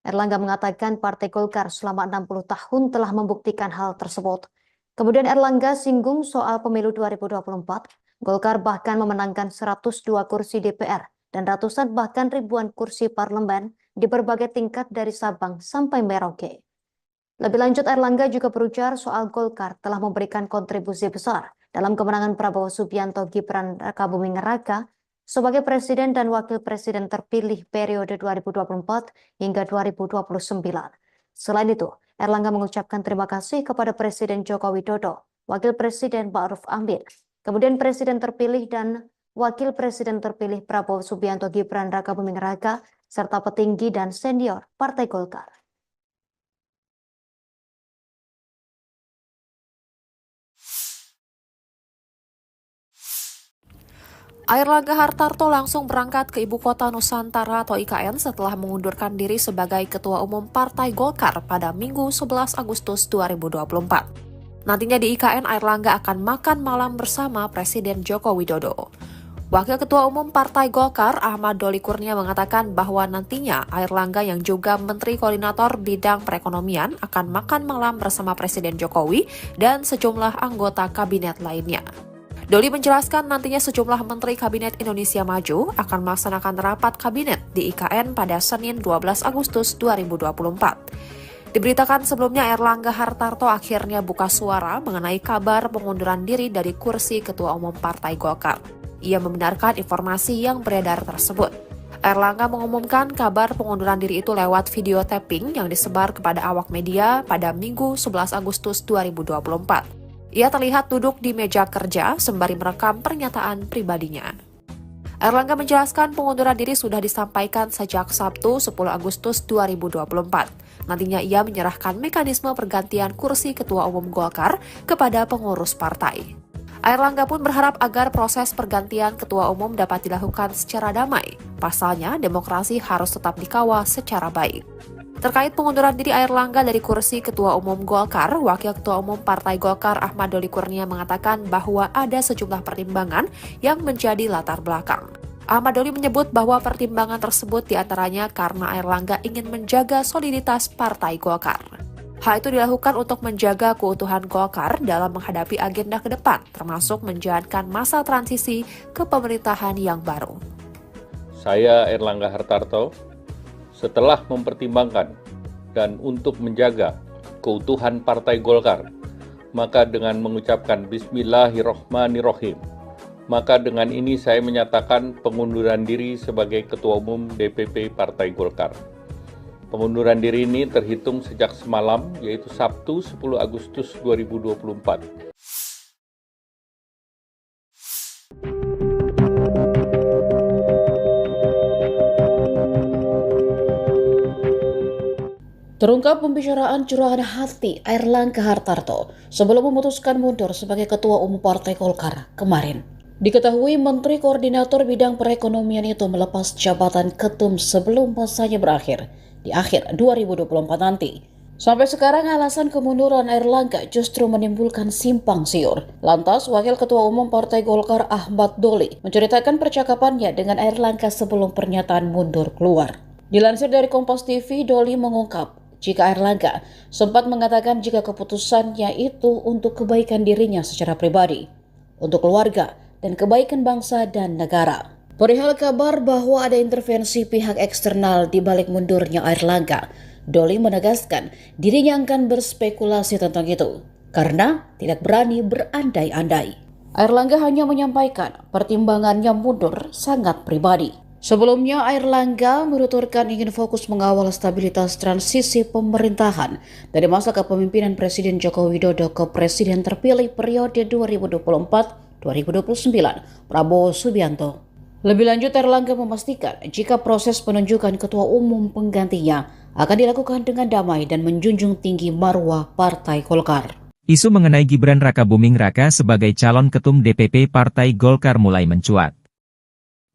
Airlangga mengatakan Partai Golkar selama 60 tahun telah membuktikan hal tersebut. Kemudian Airlangga singgung soal pemilu 2024. Golkar bahkan memenangkan 102 kursi DPR dan ratusan bahkan ribuan kursi parlemen di berbagai tingkat dari Sabang sampai Merauke. Lebih lanjut, Airlangga juga berujar soal Golkar telah memberikan kontribusi besar dalam kemenangan Prabowo Subianto Gibran Rakabuming Raka sebagai Presiden dan Wakil Presiden terpilih periode 2024 hingga 2029. Selain itu, Airlangga mengucapkan terima kasih kepada Presiden Joko Widodo, Wakil Presiden Ma'ruf Amin, kemudian Presiden terpilih dan Wakil Presiden terpilih Prabowo Subianto Gibran Rakabuming Raka, serta petinggi dan senior Partai Golkar. Airlangga Hartarto langsung berangkat ke Ibu Kota Nusantara atau IKN setelah mengundurkan diri sebagai Ketua Umum Partai Golkar pada Minggu 11 Agustus 2024. Nantinya di IKN, Airlangga akan makan malam bersama Presiden Joko Widodo. Wakil Ketua Umum Partai Golkar, Ahmad Doli Kurnia, mengatakan bahwa nantinya Airlangga yang juga Menteri Koordinator Bidang Perekonomian akan makan malam bersama Presiden Jokowi dan sejumlah anggota kabinet lainnya. Doli menjelaskan nantinya sejumlah Menteri Kabinet Indonesia Maju akan melaksanakan rapat kabinet di IKN pada Senin 12 Agustus 2024. Diberitakan sebelumnya Airlangga Hartarto akhirnya buka suara mengenai kabar pengunduran diri dari kursi Ketua Umum Partai Golkar. Ia membenarkan informasi yang beredar tersebut. Airlangga mengumumkan kabar pengunduran diri itu lewat video tapping yang disebar kepada awak media pada Minggu 11 Agustus 2024. Ia terlihat duduk di meja kerja sembari merekam pernyataan pribadinya. Airlangga menjelaskan pengunduran diri sudah disampaikan sejak Sabtu 10 Agustus 2024. Nantinya ia menyerahkan mekanisme pergantian kursi Ketua Umum Golkar kepada pengurus partai. Airlangga pun berharap agar proses pergantian Ketua Umum dapat dilakukan secara damai. Pasalnya, demokrasi harus tetap dikawal secara baik. Terkait pengunduran diri Airlangga dari kursi Ketua Umum Golkar, Wakil Ketua Umum Partai Golkar Ahmad Doli Kurnia mengatakan bahwa ada sejumlah pertimbangan yang menjadi latar belakang. Ahmad Doli menyebut bahwa pertimbangan tersebut diantaranya karena Airlangga ingin menjaga soliditas Partai Golkar. Hal itu dilakukan untuk menjaga keutuhan Golkar dalam menghadapi agenda ke depan, termasuk menjalankan masa transisi ke pemerintahan yang baru. Saya Airlangga Hartarto, setelah mempertimbangkan dan untuk menjaga keutuhan Partai Golkar, maka dengan mengucapkan Bismillahirrohmanirrohim, maka dengan ini saya menyatakan pengunduran diri sebagai Ketua Umum DPP Partai Golkar. Pengunduran diri ini terhitung sejak semalam, yaitu Sabtu 10 Agustus 2024. Terungkap pembicaraan curahan hati Airlangga Hartarto sebelum memutuskan mundur sebagai Ketua Umum Partai Golkar kemarin. Diketahui Menteri Koordinator Bidang Perekonomian itu melepas jabatan ketum sebelum masanya berakhir di akhir 2024 nanti. Sampai sekarang alasan kemunduran Airlangga justru menimbulkan simpang siur. Lantas Wakil Ketua Umum Partai Golkar Ahmad Doli menceritakan percakapannya dengan Airlangga sebelum pernyataan mundur keluar. Dilansir dari Kompas TV, Doli mengungkap jika Airlangga sempat mengatakan jika keputusannya itu untuk kebaikan dirinya secara pribadi, untuk keluarga, dan kebaikan bangsa dan negara. Perihal kabar bahwa ada intervensi pihak eksternal di balik mundurnya Airlangga, Doli menegaskan dirinya akan berspekulasi tentang itu, karena tidak berani berandai-andai. Airlangga hanya menyampaikan pertimbangannya mundur sangat pribadi. Sebelumnya, Airlangga menuturkan ingin fokus mengawal stabilitas transisi pemerintahan dari masa kepemimpinan Presiden Joko Widodo ke Presiden terpilih periode 2024-2029, Prabowo Subianto. Lebih lanjut, Airlangga memastikan jika proses penunjukan ketua umum penggantinya akan dilakukan dengan damai dan menjunjung tinggi marwah Partai Golkar. Isu mengenai Gibran Rakabuming Raka sebagai calon ketum DPP Partai Golkar mulai mencuat.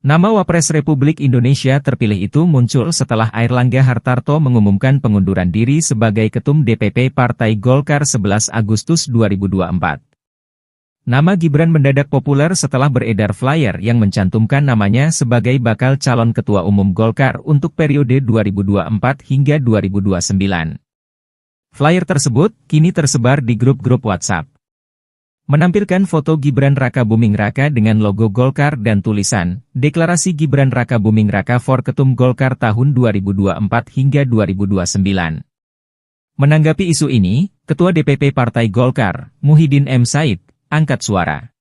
Nama Wapres Republik Indonesia terpilih itu muncul setelah Airlangga Hartarto mengumumkan pengunduran diri sebagai Ketum DPP Partai Golkar 11 Agustus 2024. Nama Gibran mendadak populer setelah beredar flyer yang mencantumkan namanya sebagai bakal calon Ketua Umum Golkar untuk periode 2024 hingga 2029. Flyer tersebut kini tersebar di grup-grup WhatsApp. Menampilkan foto Gibran Rakabuming Raka dengan logo Golkar dan tulisan, Deklarasi Gibran Rakabuming Raka for Ketum Golkar tahun 2024 hingga 2029. Menanggapi isu ini, Ketua DPP Partai Golkar, Muhyiddin M. Said, angkat suara.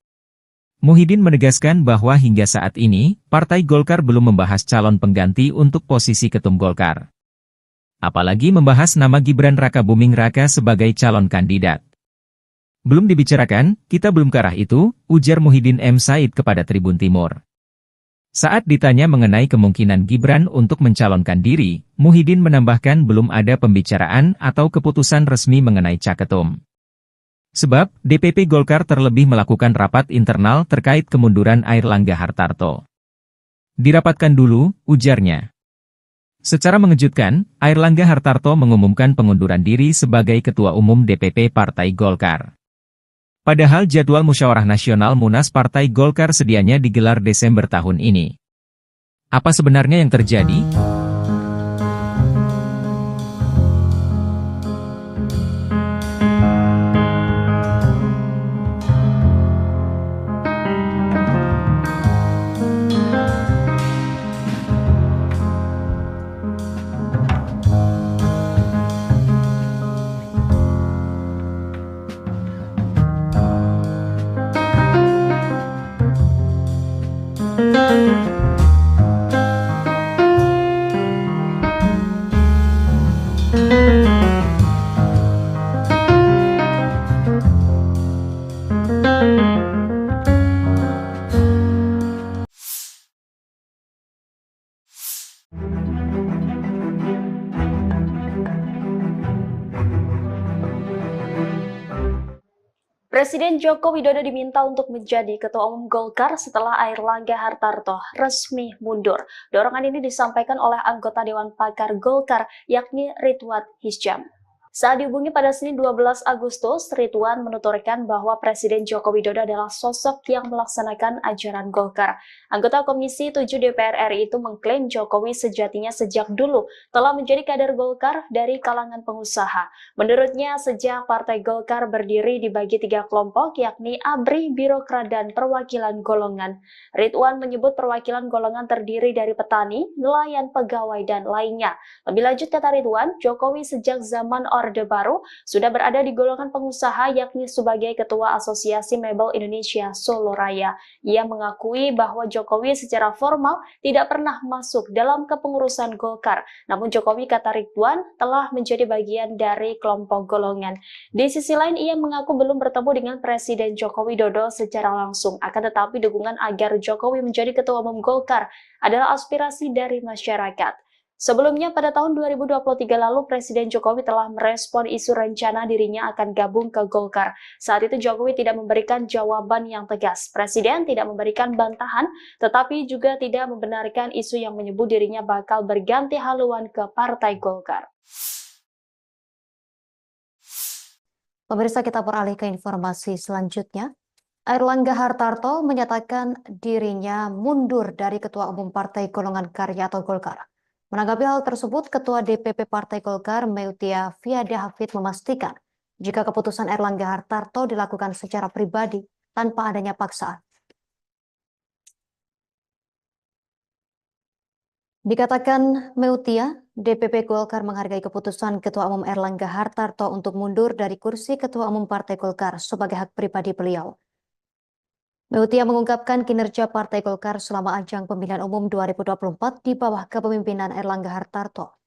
Muhyiddin menegaskan bahwa hingga saat ini, Partai Golkar belum membahas calon pengganti untuk posisi Ketum Golkar. Apalagi membahas nama Gibran Rakabuming Raka sebagai calon kandidat. Belum dibicarakan, kita belum ke arah itu, ujar Muhyiddin M. Said kepada Tribun Timur. Saat ditanya mengenai kemungkinan Gibran untuk mencalonkan diri, Muhyiddin menambahkan belum ada pembicaraan atau keputusan resmi mengenai caketum. Sebab, DPP Golkar terlebih melakukan rapat internal terkait kemunduran Airlangga Hartarto. Dirapatkan dulu, ujarnya. Secara mengejutkan, Airlangga Hartarto mengumumkan pengunduran diri sebagai Ketua Umum DPP Partai Golkar. Padahal jadwal musyawarah nasional Munas Partai Golkar sedianya digelar Desember tahun ini. Apa sebenarnya yang terjadi? Presiden Joko Widodo diminta untuk menjadi Ketua Umum Golkar setelah Airlangga Hartarto resmi mundur. Dorongan ini disampaikan oleh anggota Dewan Pakar Golkar, yakni Ridwan Hisyam. Saat dihubungi pada Senin 12 Agustus, Ridwan menuturkan bahwa Presiden Joko Widodo adalah sosok yang melaksanakan ajaran Golkar. Anggota Komisi 7 DPR RI itu mengklaim Jokowi sejatinya sejak dulu telah menjadi kader Golkar dari kalangan pengusaha. Menurutnya, sejak Partai Golkar berdiri dibagi 3 kelompok, yakni ABRI, Birokrat, dan Perwakilan Golongan. Ridwan menyebut perwakilan golongan terdiri dari petani, nelayan, pegawai, dan lainnya. Lebih lanjut, kata Ridwan, Jokowi sejak zaman Orde Baru sudah berada di golongan pengusaha, yakni sebagai Ketua Asosiasi Mebel Indonesia Solo Raya. Ia mengakui bahwa Jokowi secara formal tidak pernah masuk dalam kepengurusan Golkar. Namun Jokowi, kata Ridwan, telah menjadi bagian dari kelompok golongan. Di sisi lain, ia mengaku belum bertemu dengan Presiden Joko Widodo secara langsung. Akan tetapi dukungan agar Jokowi menjadi Ketua Umum Golkar adalah aspirasi dari masyarakat. Sebelumnya pada tahun 2023 lalu Presiden Jokowi telah merespon isu rencana dirinya akan gabung ke Golkar. Saat itu Jokowi tidak memberikan jawaban yang tegas. Presiden tidak memberikan bantahan, tetapi juga tidak membenarkan isu yang menyebut dirinya bakal berganti haluan ke Partai Golkar. Pemirsa, kita beralih ke informasi selanjutnya. Airlangga Hartarto menyatakan dirinya mundur dari Ketua Umum Partai Golongan Karya atau Golkar. Menanggapi hal tersebut, Ketua DPP Partai Golkar, Meutia Fiada Hafid, memastikan jika keputusan Airlangga Hartarto dilakukan secara pribadi tanpa adanya paksaan. Dikatakan Meutia, DPP Golkar menghargai keputusan Ketua Umum Airlangga Hartarto untuk mundur dari kursi Ketua Umum Partai Golkar sebagai hak pribadi beliau. Meutia mengungkapkan kinerja Partai Golkar selama ajang pemilihan umum 2024 di bawah kepemimpinan Airlangga Hartarto.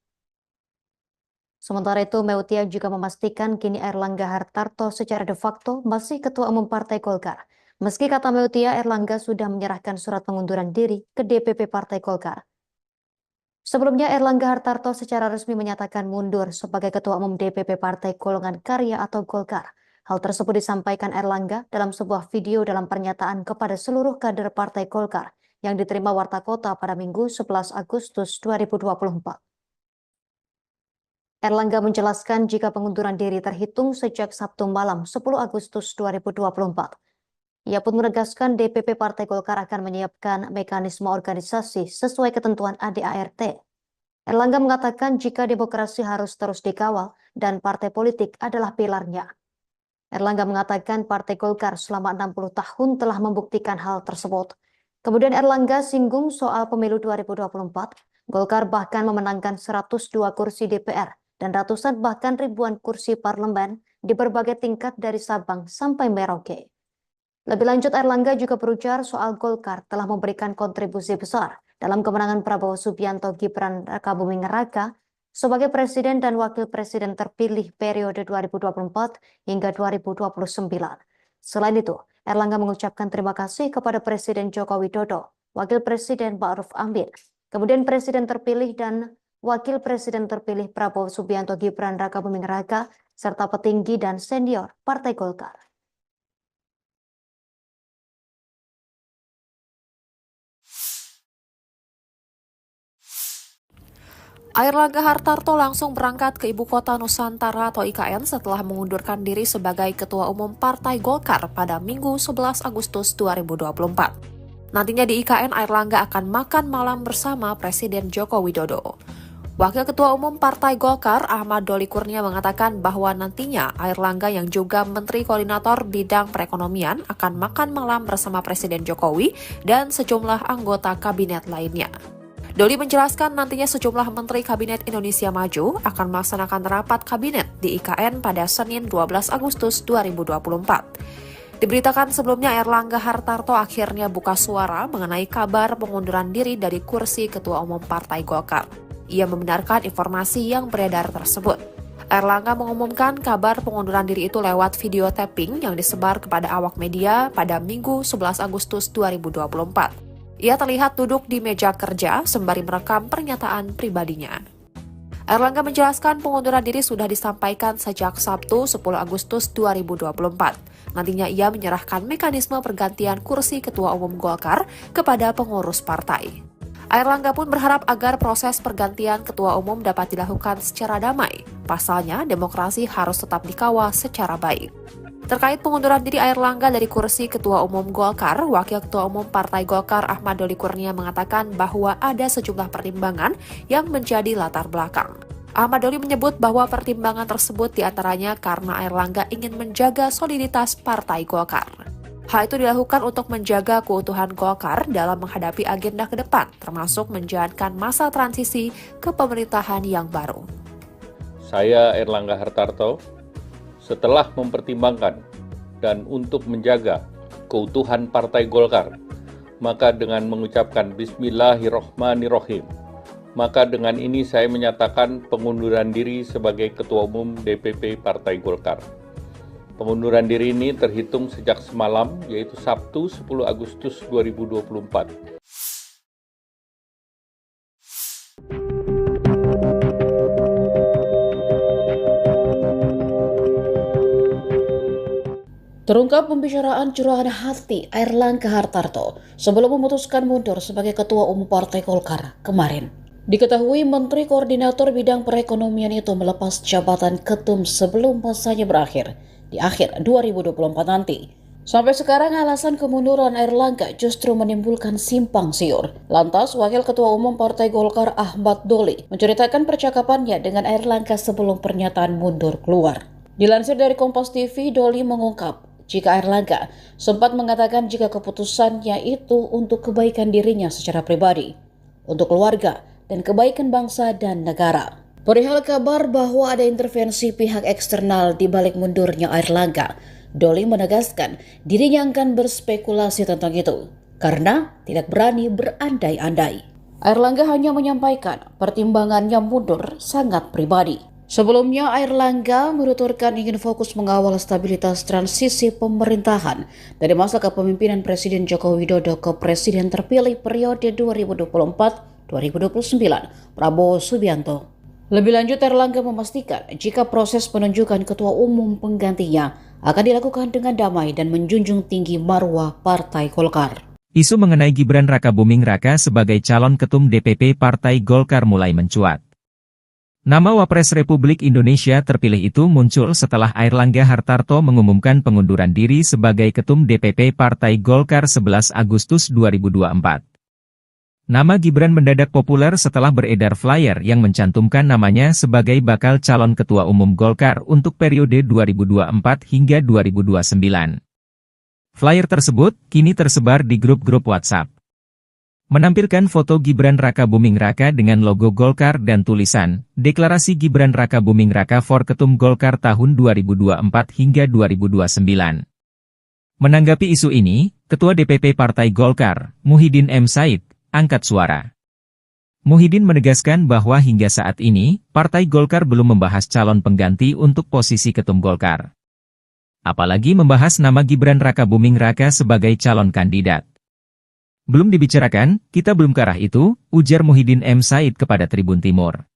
Sementara itu, Meutia juga memastikan kini Airlangga Hartarto secara de facto masih Ketua Umum Partai Golkar. Meski kata Meutia, Airlangga sudah menyerahkan surat pengunduran diri ke DPP Partai Golkar. Sebelumnya, Airlangga Hartarto secara resmi menyatakan mundur sebagai Ketua Umum DPP Partai Golongan Karya atau Golkar. Hal tersebut disampaikan Airlangga dalam sebuah video dalam pernyataan kepada seluruh kader Partai Golkar yang diterima Warta Kota pada Minggu 11 Agustus 2024. Airlangga menjelaskan jika pengunduran diri terhitung sejak Sabtu malam 10 Agustus 2024. Ia pun menegaskan DPP Partai Golkar akan menyiapkan mekanisme organisasi sesuai ketentuan ADART. Airlangga mengatakan jika demokrasi harus terus dikawal dan partai politik adalah pilarnya. Airlangga mengatakan Partai Golkar selama 60 tahun telah membuktikan hal tersebut. Kemudian Airlangga singgung soal pemilu 2024. Golkar bahkan memenangkan 102 kursi DPR dan ratusan bahkan ribuan kursi parlemen di berbagai tingkat dari Sabang sampai Merauke. Lebih lanjut, Airlangga juga berujar soal Golkar telah memberikan kontribusi besar dalam kemenangan Prabowo Subianto Gibran Rakabuming Raka sebagai Presiden dan Wakil Presiden terpilih periode 2024 hingga 2029. Selain itu, Airlangga mengucapkan terima kasih kepada Presiden Joko Widodo, Wakil Presiden Ma'ruf Amin, kemudian Presiden terpilih dan Wakil Presiden terpilih Prabowo Subianto Gibran Rakabuming Raka, serta petinggi dan senior Partai Golkar. Airlangga Hartarto langsung berangkat ke Ibu Kota Nusantara atau IKN setelah mengundurkan diri sebagai Ketua Umum Partai Golkar pada Minggu 11 Agustus 2024. Nantinya di IKN, Airlangga akan makan malam bersama Presiden Joko Widodo. Wakil Ketua Umum Partai Golkar, Ahmad Doli Kurnia, mengatakan bahwa nantinya Airlangga yang juga Menteri Koordinator Bidang Perekonomian akan makan malam bersama Presiden Jokowi dan sejumlah anggota kabinet lainnya. Doli menjelaskan nantinya sejumlah Menteri Kabinet Indonesia Maju akan melaksanakan rapat kabinet di IKN pada Senin 12 Agustus 2024. Diberitakan sebelumnya Airlangga Hartarto akhirnya buka suara mengenai kabar pengunduran diri dari kursi Ketua Umum Partai Golkar. Ia membenarkan informasi yang beredar tersebut. Airlangga mengumumkan kabar pengunduran diri itu lewat video tapping yang disebar kepada awak media pada Minggu 11 Agustus 2024. Ia terlihat duduk di meja kerja sembari merekam pernyataan pribadinya. Airlangga menjelaskan pengunduran diri sudah disampaikan sejak Sabtu 10 Agustus 2024. Nantinya ia menyerahkan mekanisme pergantian kursi Ketua Umum Golkar kepada pengurus partai. Airlangga pun berharap agar proses pergantian Ketua Umum dapat dilakukan secara damai. Pasalnya, demokrasi harus tetap dikawal secara baik. Terkait pengunduran diri Airlangga dari kursi Ketua Umum Golkar, Wakil Ketua Umum Partai Golkar Ahmad Doli Kurnia mengatakan bahwa ada sejumlah pertimbangan yang menjadi latar belakang. Ahmad Doli menyebut bahwa pertimbangan tersebut diantaranya karena Airlangga ingin menjaga soliditas Partai Golkar. Hal itu dilakukan untuk menjaga keutuhan Golkar dalam menghadapi agenda ke depan, termasuk menjalankan masa transisi ke pemerintahan yang baru. Saya Airlangga Hartarto, setelah mempertimbangkan dan untuk menjaga keutuhan Partai Golkar, maka dengan mengucapkan Bismillahirrohmanirrohim, maka dengan ini saya menyatakan pengunduran diri sebagai Ketua Umum DPP Partai Golkar. Pengunduran diri ini terhitung sejak semalam, yaitu Sabtu 10 Agustus 2024. Terungkap pembicaraan curahan hati Airlangga Hartarto sebelum memutuskan mundur sebagai Ketua Umum Partai Golkar kemarin. Diketahui Menteri Koordinator Bidang Perekonomian itu melepas jabatan ketum sebelum masanya berakhir di akhir 2024 nanti. Sampai sekarang alasan kemunduran Airlangga justru menimbulkan simpang siur. Lantas Wakil Ketua Umum Partai Golkar Ahmad Doli menceritakan percakapannya dengan Airlangga sebelum pernyataan mundur keluar. Dilansir dari Kompas TV, Doli mengungkap jika Airlangga sempat mengatakan jika keputusannya itu untuk kebaikan dirinya secara pribadi, untuk keluarga, dan kebaikan bangsa dan negara. Perihal kabar bahwa ada intervensi pihak eksternal di balik mundurnya Airlangga, Doli menegaskan dirinya akan berspekulasi tentang itu, karena tidak berani berandai-andai. Airlangga hanya menyampaikan pertimbangannya mundur sangat pribadi. Sebelumnya, Airlangga menuturkan ingin fokus mengawal stabilitas transisi pemerintahan dari masa kepemimpinan Presiden Joko Widodo ke Presiden terpilih periode 2024-2029, Prabowo Subianto. Lebih lanjut, Airlangga memastikan jika proses penunjukan ketua umum penggantinya akan dilakukan dengan damai dan menjunjung tinggi marwah Partai Golkar. Isu mengenai Gibran Rakabuming Raka sebagai calon ketum DPP Partai Golkar mulai mencuat. Nama Wapres Republik Indonesia terpilih itu muncul setelah Airlangga Hartarto mengumumkan pengunduran diri sebagai Ketum DPP Partai Golkar 11 Agustus 2024. Nama Gibran mendadak populer setelah beredar flyer yang mencantumkan namanya sebagai bakal calon Ketua Umum Golkar untuk periode 2024 hingga 2029. Flyer tersebut kini tersebar di grup-grup WhatsApp. Menampilkan foto Gibran Rakabuming Raka dengan logo Golkar dan tulisan, Deklarasi Gibran Rakabuming Raka for Ketum Golkar tahun 2024 hingga 2029. Menanggapi isu ini, Ketua DPP Partai Golkar, Muhyiddin M. Said, angkat suara. Muhyiddin menegaskan bahwa hingga saat ini, Partai Golkar belum membahas calon pengganti untuk posisi Ketum Golkar. Apalagi membahas nama Gibran Rakabuming Raka sebagai calon kandidat. Belum dibicarakan, kita belum ke arah itu, ujar Muhyiddin M. Said kepada Tribun Timur.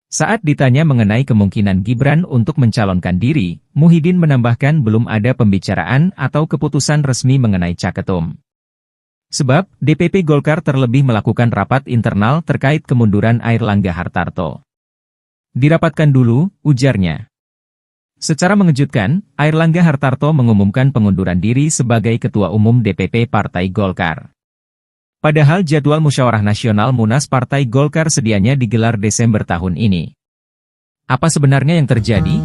Saat ditanya mengenai kemungkinan Gibran untuk mencalonkan diri, Muhyiddin menambahkan belum ada pembicaraan atau keputusan resmi mengenai caketum. Sebab, DPP Golkar terlebih melakukan rapat internal terkait kemunduran Airlangga Hartarto. Dirapatkan dulu, ujarnya. Secara mengejutkan, Airlangga Hartarto mengumumkan pengunduran diri sebagai Ketua Umum DPP Partai Golkar. Padahal jadwal musyawarah nasional Munas Partai Golkar sedianya digelar Desember tahun ini. Apa sebenarnya yang terjadi?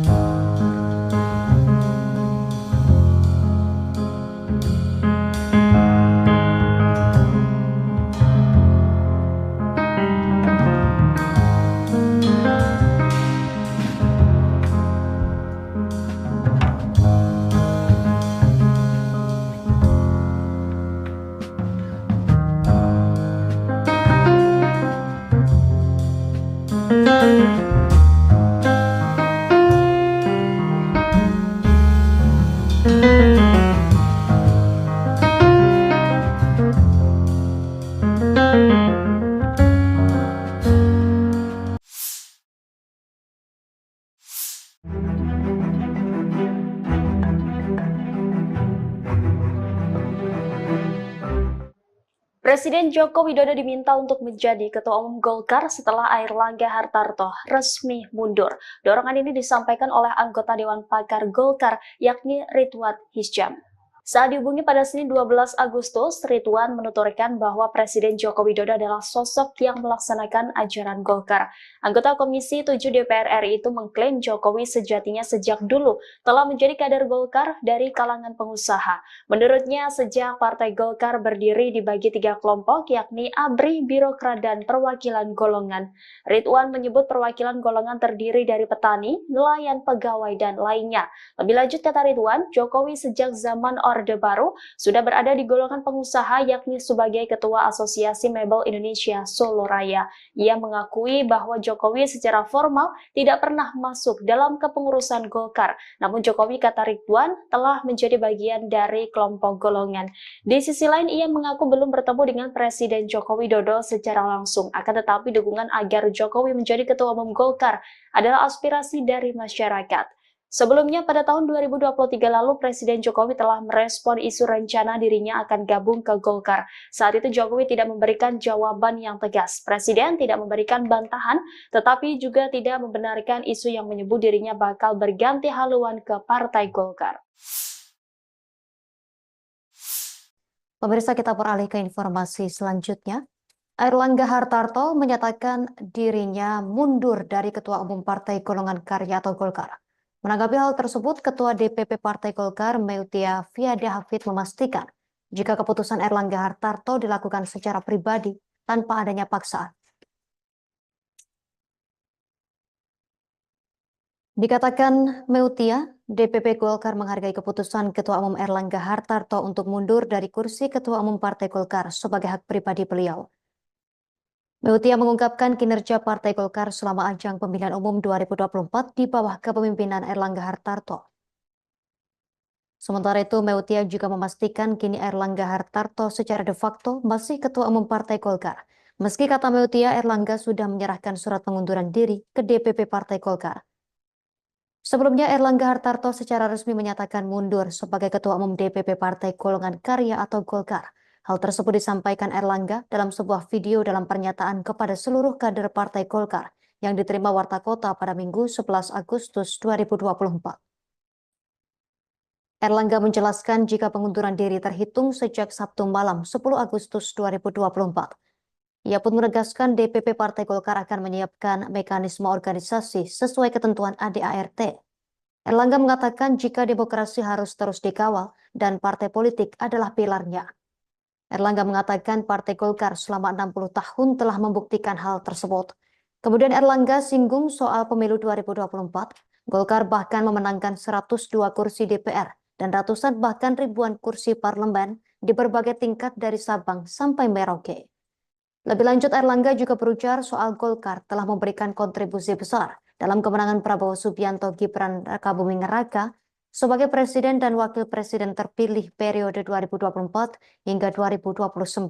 Presiden Joko Widodo diminta untuk menjadi Ketua Umum Golkar setelah Airlangga Hartarto resmi mundur. Dorongan ini disampaikan oleh anggota Dewan Pakar Golkar, yakni Ridwan Hisyam. Saat dihubungi pada Senin 12 Agustus, Ridwan menuturkan bahwa Presiden Joko Widodo adalah sosok yang melaksanakan ajaran Golkar. Anggota Komisi 7 DPR RI itu mengklaim Jokowi sejatinya sejak dulu telah menjadi kader Golkar dari kalangan pengusaha. Menurutnya, sejak Partai Golkar berdiri dibagi 3 kelompok, yakni ABRI, Birokrat, dan Perwakilan Golongan. Ridwan menyebut perwakilan golongan terdiri dari petani, nelayan, pegawai, dan lainnya. Lebih lanjut, kata Ridwan, Jokowi sejak zaman Orde Baru sudah berada di golongan pengusaha, yakni sebagai Ketua Asosiasi Mebel Indonesia Solo Raya. Ia mengakui bahwa Jokowi secara formal tidak pernah masuk dalam kepengurusan Golkar. Namun Jokowi, kata Ridwan, telah menjadi bagian dari kelompok golongan. Di sisi lain, ia mengaku belum bertemu dengan Presiden Joko Widodo secara langsung. Akan tetapi dukungan agar Jokowi menjadi Ketua Umum Golkar adalah aspirasi dari masyarakat. Sebelumnya pada tahun 2023 lalu Presiden Jokowi telah merespon isu rencana dirinya akan gabung ke Golkar. Saat itu Jokowi tidak memberikan jawaban yang tegas. Presiden tidak memberikan bantahan, tetapi juga tidak membenarkan isu yang menyebut dirinya bakal berganti haluan ke Partai Golkar. Pemirsa, kita beralih ke informasi selanjutnya. Airlangga Hartarto menyatakan dirinya mundur dari Ketua Umum Partai Golongan Karya atau Golkar. Menanggapi hal tersebut, Ketua DPP Partai Golkar, Meutia Fiada Hafid, memastikan jika keputusan Airlangga Hartarto dilakukan secara pribadi tanpa adanya paksaan. Dikatakan Meutia, DPP Golkar menghargai keputusan Ketua Umum Airlangga Hartarto untuk mundur dari kursi Ketua Umum Partai Golkar sebagai hak pribadi beliau. Meutia mengungkapkan kinerja Partai Golkar selama ajang pemilihan umum 2024 di bawah kepemimpinan Airlangga Hartarto. Sementara itu, Meutia juga memastikan kini Airlangga Hartarto secara de facto masih Ketua Umum Partai Golkar. Meski kata Meutia, Airlangga sudah menyerahkan surat pengunduran diri ke DPP Partai Golkar. Sebelumnya, Airlangga Hartarto secara resmi menyatakan mundur sebagai Ketua Umum DPP Partai Golongan Karya atau Golkar. Hal tersebut disampaikan Airlangga dalam sebuah video dalam pernyataan kepada seluruh kader Partai Golkar yang diterima Warta Kota pada Minggu 11 Agustus 2024. Airlangga menjelaskan jika pengunduran diri terhitung sejak Sabtu malam 10 Agustus 2024. Ia pun menegaskan DPP Partai Golkar akan menyiapkan mekanisme organisasi sesuai ketentuan ADART. Airlangga mengatakan jika demokrasi harus terus dikawal dan partai politik adalah pilarnya. Airlangga mengatakan Partai Golkar selama 60 tahun telah membuktikan hal tersebut. Kemudian Airlangga singgung soal pemilu 2024. Golkar bahkan memenangkan 102 kursi DPR dan ratusan bahkan ribuan kursi parlemen di berbagai tingkat dari Sabang sampai Merauke. Lebih lanjut, Airlangga juga berujar soal Golkar telah memberikan kontribusi besar dalam kemenangan Prabowo Subianto Gibran Rakabuming Raka sebagai Presiden dan Wakil Presiden terpilih periode 2024 hingga 2029.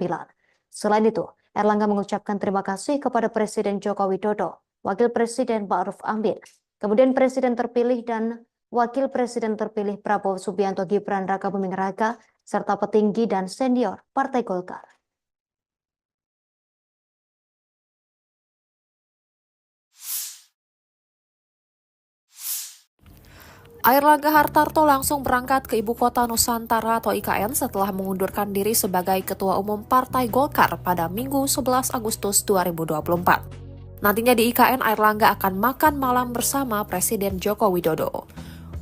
Selain itu, Airlangga mengucapkan terima kasih kepada Presiden Joko Widodo, Wakil Presiden Ma'ruf Amin, kemudian Presiden terpilih dan Wakil Presiden terpilih Prabowo Subianto Gibran Rakabuming Raka, serta petinggi dan senior Partai Golkar. Airlangga Hartarto langsung berangkat ke Ibu Kota Nusantara atau IKN setelah mengundurkan diri sebagai Ketua Umum Partai Golkar pada Minggu 11 Agustus 2024. Nantinya di IKN, Airlangga akan makan malam bersama Presiden Joko Widodo.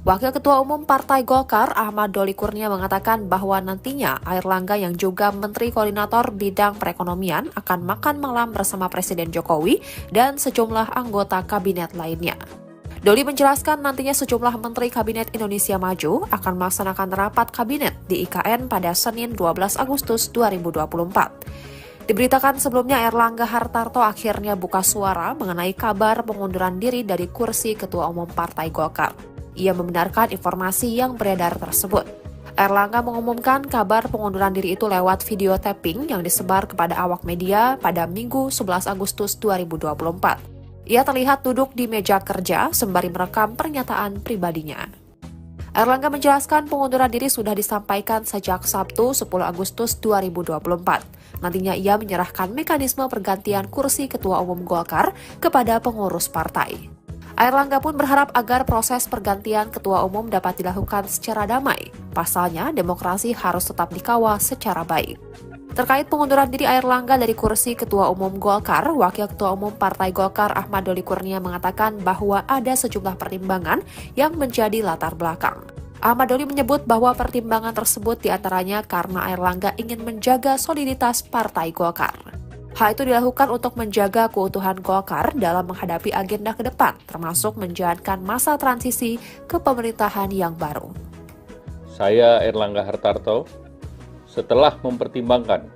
Wakil Ketua Umum Partai Golkar, Ahmad Doli Kurnia, mengatakan bahwa nantinya Airlangga yang juga Menteri Koordinator Bidang Perekonomian akan makan malam bersama Presiden Jokowi dan sejumlah anggota kabinet lainnya. Doli menjelaskan nantinya sejumlah Menteri Kabinet Indonesia Maju akan melaksanakan rapat kabinet di IKN pada Senin 12 Agustus 2024. Diberitakan sebelumnya Airlangga Hartarto akhirnya buka suara mengenai kabar pengunduran diri dari kursi Ketua Umum Partai Golkar. Ia membenarkan informasi yang beredar tersebut. Airlangga mengumumkan kabar pengunduran diri itu lewat video tapping yang disebar kepada awak media pada Minggu 11 Agustus 2024. Ia terlihat duduk di meja kerja sembari merekam pernyataan pribadinya. Airlangga menjelaskan pengunduran diri sudah disampaikan sejak Sabtu 10 Agustus 2024. Nantinya ia menyerahkan mekanisme pergantian kursi Ketua Umum Golkar kepada pengurus partai. Airlangga pun berharap agar proses pergantian Ketua Umum dapat dilakukan secara damai. Pasalnya, demokrasi harus tetap dikawal secara baik. Terkait pengunduran diri Airlangga dari kursi Ketua Umum Golkar, Wakil Ketua Umum Partai Golkar Ahmad Doli Kurnia mengatakan bahwa ada sejumlah pertimbangan yang menjadi latar belakang. Ahmad Doli menyebut bahwa pertimbangan tersebut diantaranya karena Airlangga ingin menjaga soliditas Partai Golkar. Hal itu dilakukan untuk menjaga keutuhan Golkar dalam menghadapi agenda ke depan, termasuk menjalankan masa transisi ke pemerintahan yang baru. Saya Airlangga Hartarto, setelah mempertimbangkan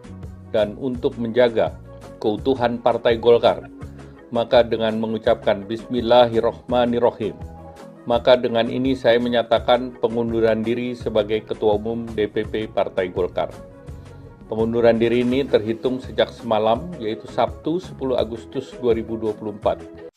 dan untuk menjaga keutuhan Partai Golkar, maka dengan mengucapkan Bismillahirrohmanirrohim, maka dengan ini saya menyatakan pengunduran diri sebagai Ketua Umum DPP Partai Golkar. Pengunduran diri ini terhitung sejak semalam, yaitu Sabtu 10 Agustus 2024.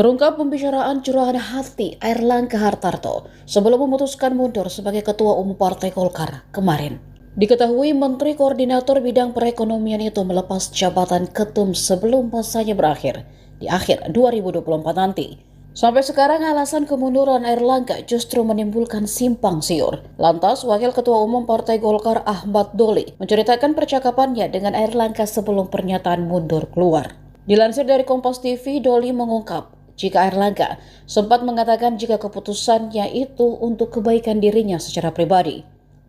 Terungkap pembicaraan curahan hati Airlangga Hartarto sebelum memutuskan mundur sebagai Ketua Umum Partai Golkar kemarin. Diketahui Menteri Koordinator Bidang Perekonomian itu melepas jabatan ketum sebelum masanya berakhir di akhir 2024 nanti. Sampai sekarang alasan kemunduran Airlangga justru menimbulkan simpang siur. Lantas Wakil Ketua Umum Partai Golkar Ahmad Doli menceritakan percakapannya dengan Airlangga sebelum pernyataan mundur keluar. Dilansir dari Kompas TV, Doli mengungkap jika Airlangga sempat mengatakan jika keputusannya itu untuk kebaikan dirinya secara pribadi,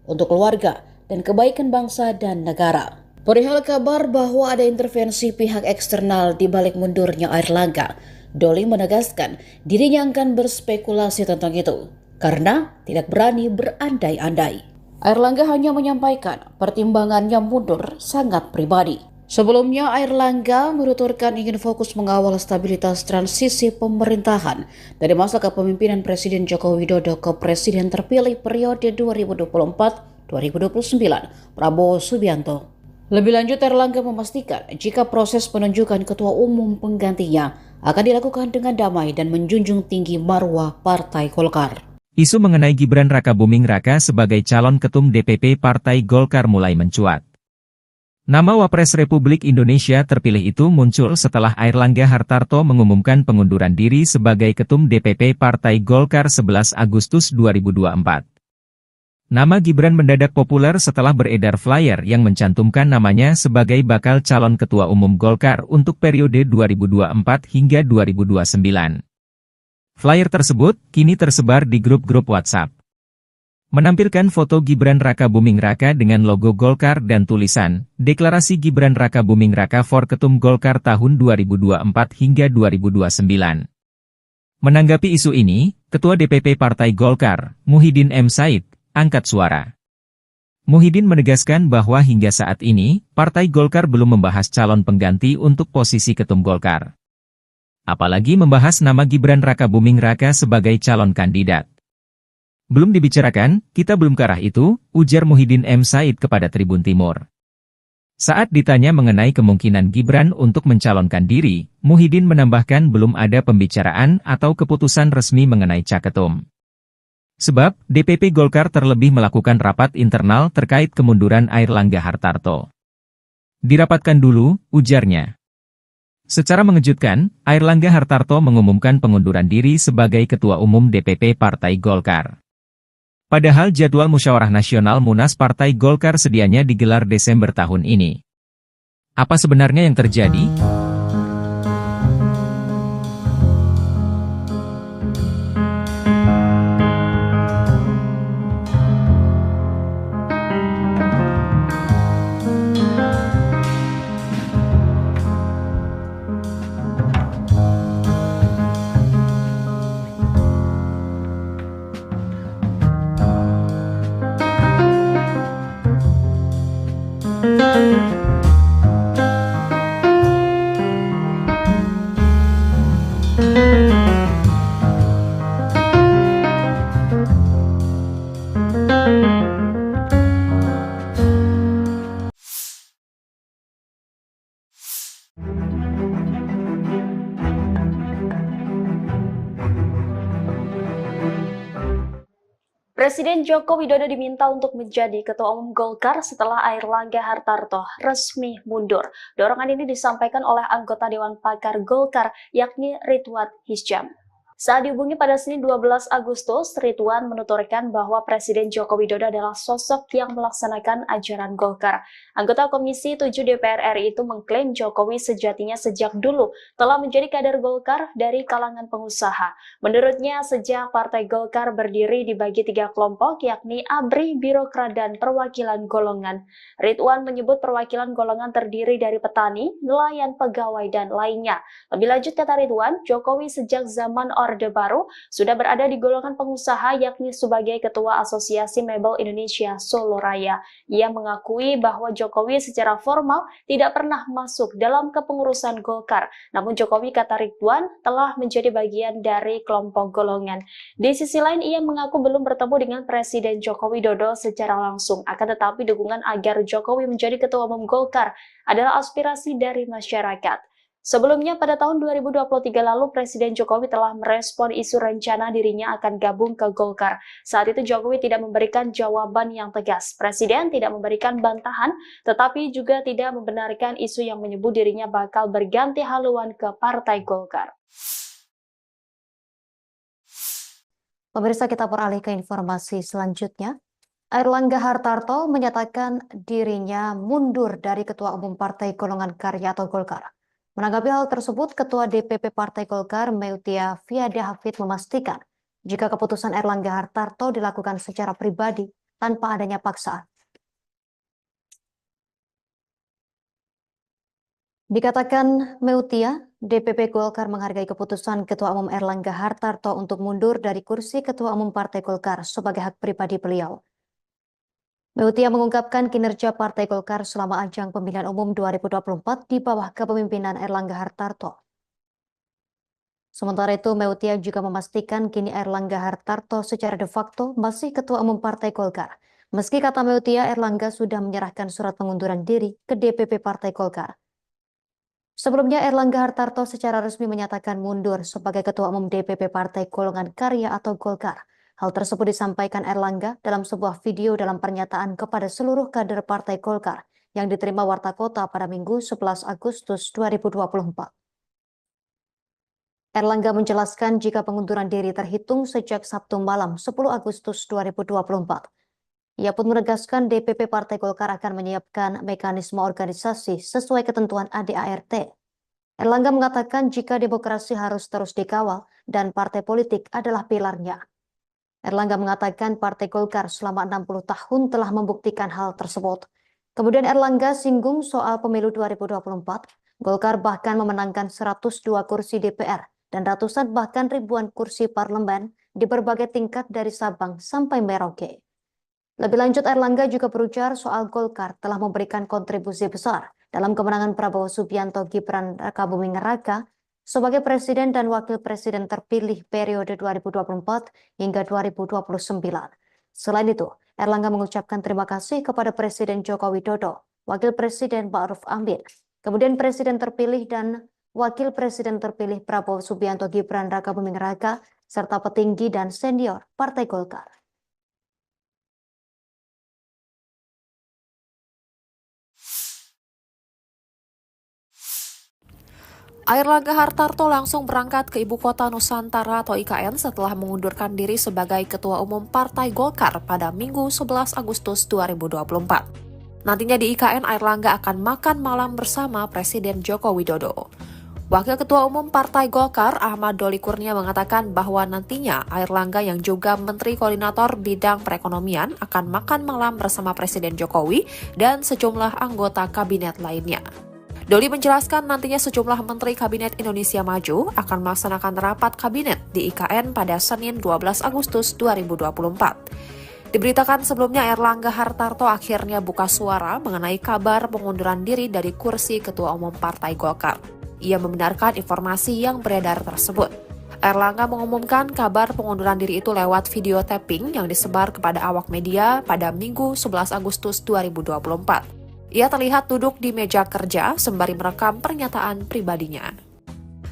untuk keluarga, dan kebaikan bangsa dan negara. Perihal kabar bahwa ada intervensi pihak eksternal di balik mundurnya Airlangga, Doli menegaskan dirinya akan berspekulasi tentang itu, karena tidak berani berandai-andai. Airlangga hanya menyampaikan pertimbangannya mundur sangat pribadi. Sebelumnya, Airlangga menuturkan ingin fokus mengawal stabilitas transisi pemerintahan dari masa kepemimpinan Presiden Joko Widodo ke Presiden terpilih periode 2024-2029, Prabowo Subianto. Lebih lanjut, Airlangga memastikan jika proses penunjukan ketua umum penggantinya akan dilakukan dengan damai dan menjunjung tinggi marwah Partai Golkar. Isu mengenai Gibran Rakabuming Raka sebagai calon ketum DPP Partai Golkar mulai mencuat. Nama Wapres Republik Indonesia terpilih itu muncul setelah Airlangga Hartarto mengumumkan pengunduran diri sebagai Ketum DPP Partai Golkar 11 Agustus 2024. Nama Gibran mendadak populer setelah beredar flyer yang mencantumkan namanya sebagai bakal calon Ketua Umum Golkar untuk periode 2024 hingga 2029. Flyer tersebut kini tersebar di grup-grup WhatsApp. Menampilkan foto Gibran Rakabuming Raka dengan logo Golkar dan tulisan, Deklarasi Gibran Rakabuming Raka for Ketum Golkar tahun 2024 hingga 2029. Menanggapi isu ini, Ketua DPP Partai Golkar, Muhyiddin M. Said, angkat suara. Muhyiddin menegaskan bahwa hingga saat ini, Partai Golkar belum membahas calon pengganti untuk posisi Ketum Golkar. Apalagi membahas nama Gibran Rakabuming Raka sebagai calon kandidat. Belum dibicarakan, kita belum ke arah itu, ujar Muhyiddin M. Said kepada Tribun Timur. Saat ditanya mengenai kemungkinan Gibran untuk mencalonkan diri, Muhyiddin menambahkan belum ada pembicaraan atau keputusan resmi mengenai caketum. Sebab, DPP Golkar terlebih melakukan rapat internal terkait kemunduran Airlangga Hartarto. Dirapatkan dulu, ujarnya. Secara mengejutkan, Airlangga Hartarto mengumumkan pengunduran diri sebagai Ketua Umum DPP Partai Golkar. Padahal jadwal musyawarah nasional Munas Partai Golkar sedianya digelar Desember tahun ini. Apa sebenarnya yang terjadi? Presiden Joko Widodo diminta untuk menjadi Ketua Umum Golkar setelah Airlangga Hartarto resmi mundur. Dorongan ini disampaikan oleh anggota Dewan Pakar Golkar, yakni Ridwan Hisyam. Saat dihubungi pada Senin 12 Agustus, Ridwan menuturkan bahwa Presiden Joko Widodo adalah sosok yang melaksanakan ajaran Golkar. Anggota Komisi 7 DPR RI itu mengklaim Jokowi sejatinya sejak dulu telah menjadi kader Golkar dari kalangan pengusaha. Menurutnya, sejak Partai Golkar berdiri dibagi 3 kelompok, yakni ABRI, Birokrat, dan Perwakilan Golongan. Ridwan menyebut perwakilan golongan terdiri dari petani, nelayan, pegawai, dan lainnya. Lebih lanjut, kata Ridwan, Jokowi sejak zaman Orde Baru sudah berada di golongan pengusaha, yakni sebagai Ketua Asosiasi Mebel Indonesia Solo Raya. Ia mengakui bahwa Jokowi secara formal tidak pernah masuk dalam kepengurusan Golkar. Namun Jokowi, kata Ridwan, telah menjadi bagian dari kelompok golongan. Di sisi lain, ia mengaku belum bertemu dengan Presiden Joko Widodo secara langsung. Akan tetapi dukungan agar Jokowi menjadi Ketua Umum Golkar adalah aspirasi dari masyarakat. Sebelumnya pada tahun 2023 lalu Presiden Jokowi telah merespon isu rencana dirinya akan gabung ke Golkar. Saat itu Jokowi tidak memberikan jawaban yang tegas. Presiden tidak memberikan bantahan, tetapi juga tidak membenarkan isu yang menyebut dirinya bakal berganti haluan ke Partai Golkar. Pemirsa, kita beralih ke informasi selanjutnya. Airlangga Hartarto menyatakan dirinya mundur dari Ketua Umum Partai Golongan Karya atau Golkar. Menanggapi hal tersebut, Ketua DPP Partai Golkar, Meutia Fiada Hafid, memastikan jika keputusan Airlangga Hartarto dilakukan secara pribadi tanpa adanya paksaan. Dikatakan Meutia, DPP Golkar menghargai keputusan Ketua Umum Airlangga Hartarto untuk mundur dari kursi Ketua Umum Partai Golkar sebagai hak pribadi beliau. Meutia mengungkapkan kinerja Partai Golkar selama ajang pemilihan umum 2024 di bawah kepemimpinan Airlangga Hartarto. Sementara itu, Meutia juga memastikan kini Airlangga Hartarto secara de facto masih Ketua Umum Partai Golkar. Meski kata Meutia, Airlangga sudah menyerahkan surat pengunduran diri ke DPP Partai Golkar. Sebelumnya, Airlangga Hartarto secara resmi menyatakan mundur sebagai Ketua Umum DPP Partai Golongan Karya atau Golkar. Hal tersebut disampaikan Airlangga dalam sebuah video dalam pernyataan kepada seluruh kader Partai Golkar yang diterima Warta Kota pada Minggu 11 Agustus 2024. Airlangga menjelaskan jika pengunduran diri terhitung sejak Sabtu malam 10 Agustus 2024. Ia pun menegaskan DPP Partai Golkar akan menyiapkan mekanisme organisasi sesuai ketentuan ADART. Airlangga mengatakan jika demokrasi harus terus dikawal dan partai politik adalah pilarnya. Airlangga mengatakan Partai Golkar selama 60 tahun telah membuktikan hal tersebut. Kemudian Airlangga singgung soal pemilu 2024. Golkar bahkan memenangkan 102 kursi DPR dan ratusan bahkan ribuan kursi parlemen di berbagai tingkat dari Sabang sampai Merauke. Lebih lanjut, Airlangga juga berujar soal Golkar telah memberikan kontribusi besar dalam kemenangan Prabowo Subianto Gibran Rakabuming Raka sebagai Presiden dan Wakil Presiden terpilih periode 2024 hingga 2029. Selain itu, Airlangga mengucapkan terima kasih kepada Presiden Joko Widodo, Wakil Presiden Ma'ruf Amin, kemudian Presiden terpilih dan Wakil Presiden terpilih Prabowo Subianto Gibran Rakabuming Raka, serta petinggi dan senior Partai Golkar. Airlangga Hartarto langsung berangkat ke Ibu Kota Nusantara atau IKN setelah mengundurkan diri sebagai Ketua Umum Partai Golkar pada Minggu 11 Agustus 2024. Nantinya di IKN, Airlangga akan makan malam bersama Presiden Joko Widodo. Wakil Ketua Umum Partai Golkar, Ahmad Doli Kurnia, mengatakan bahwa nantinya Airlangga yang juga Menteri Koordinator Bidang Perekonomian akan makan malam bersama Presiden Jokowi dan sejumlah anggota kabinet lainnya. Doli menjelaskan nantinya sejumlah Menteri Kabinet Indonesia Maju akan melaksanakan rapat kabinet di IKN pada Senin 12 Agustus 2024. Diberitakan sebelumnya Airlangga Hartarto akhirnya buka suara mengenai kabar pengunduran diri dari kursi Ketua Umum Partai Golkar. Ia membenarkan informasi yang beredar tersebut. Airlangga mengumumkan kabar pengunduran diri itu lewat video tapping yang disebar kepada awak media pada Minggu 11 Agustus 2024. Ia terlihat duduk di meja kerja sembari merekam pernyataan pribadinya.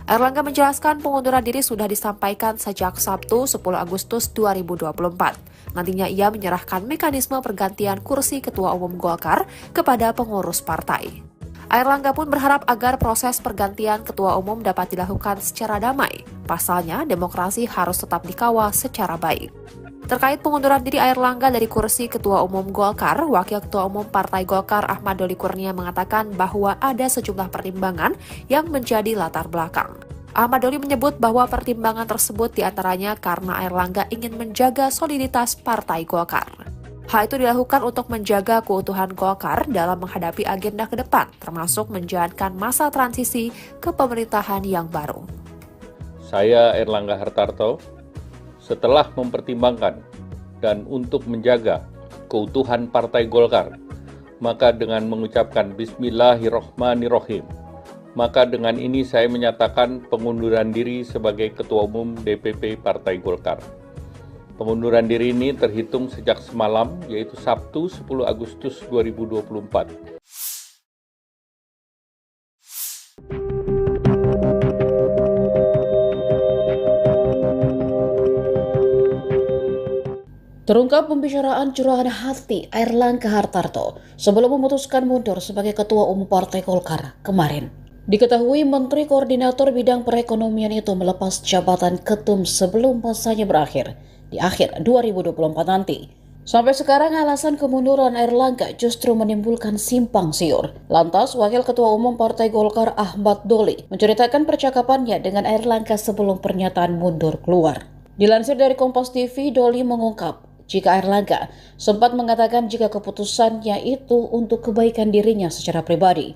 Airlangga menjelaskan pengunduran diri sudah disampaikan sejak Sabtu 10 Agustus 2024. Nantinya ia menyerahkan mekanisme pergantian kursi Ketua Umum Golkar kepada pengurus partai. Airlangga pun berharap agar proses pergantian Ketua Umum dapat dilakukan secara damai. Pasalnya, demokrasi harus tetap dikawal secara baik. Terkait pengunduran diri Airlangga dari kursi Ketua Umum Golkar, Wakil Ketua Umum Partai Golkar Ahmad Doli Kurnia mengatakan bahwa ada sejumlah pertimbangan yang menjadi latar belakang. Ahmad Doli menyebut bahwa pertimbangan tersebut diantaranya karena Airlangga ingin menjaga soliditas Partai Golkar. Hal itu dilakukan untuk menjaga keutuhan Golkar dalam menghadapi agenda ke depan, termasuk menjalankan masa transisi ke pemerintahan yang baru. Saya Airlangga Hartarto, setelah mempertimbangkan dan untuk menjaga keutuhan Partai Golkar, maka dengan mengucapkan Bismillahirrohmanirrohim, maka dengan ini saya menyatakan pengunduran diri sebagai Ketua Umum DPP Partai Golkar. Pengunduran diri ini terhitung sejak semalam, yaitu Sabtu 10 Agustus 2024. Terungkap pembicaraan curahan hati Airlangga Hartarto sebelum memutuskan mundur sebagai Ketua Umum Partai Golkar kemarin. Diketahui Menteri Koordinator Bidang Perekonomian itu melepas jabatan ketum sebelum masanya berakhir di akhir 2024 nanti. Sampai sekarang alasan kemunduran Airlangga justru menimbulkan simpang siur. Lantas, Wakil Ketua Umum Partai Golkar Ahmad Doli menceritakan percakapannya dengan Airlangga sebelum pernyataan mundur keluar. Dilansir dari Kompas TV, Doli mengungkap jika Airlangga sempat mengatakan jika keputusannya itu untuk kebaikan dirinya secara pribadi,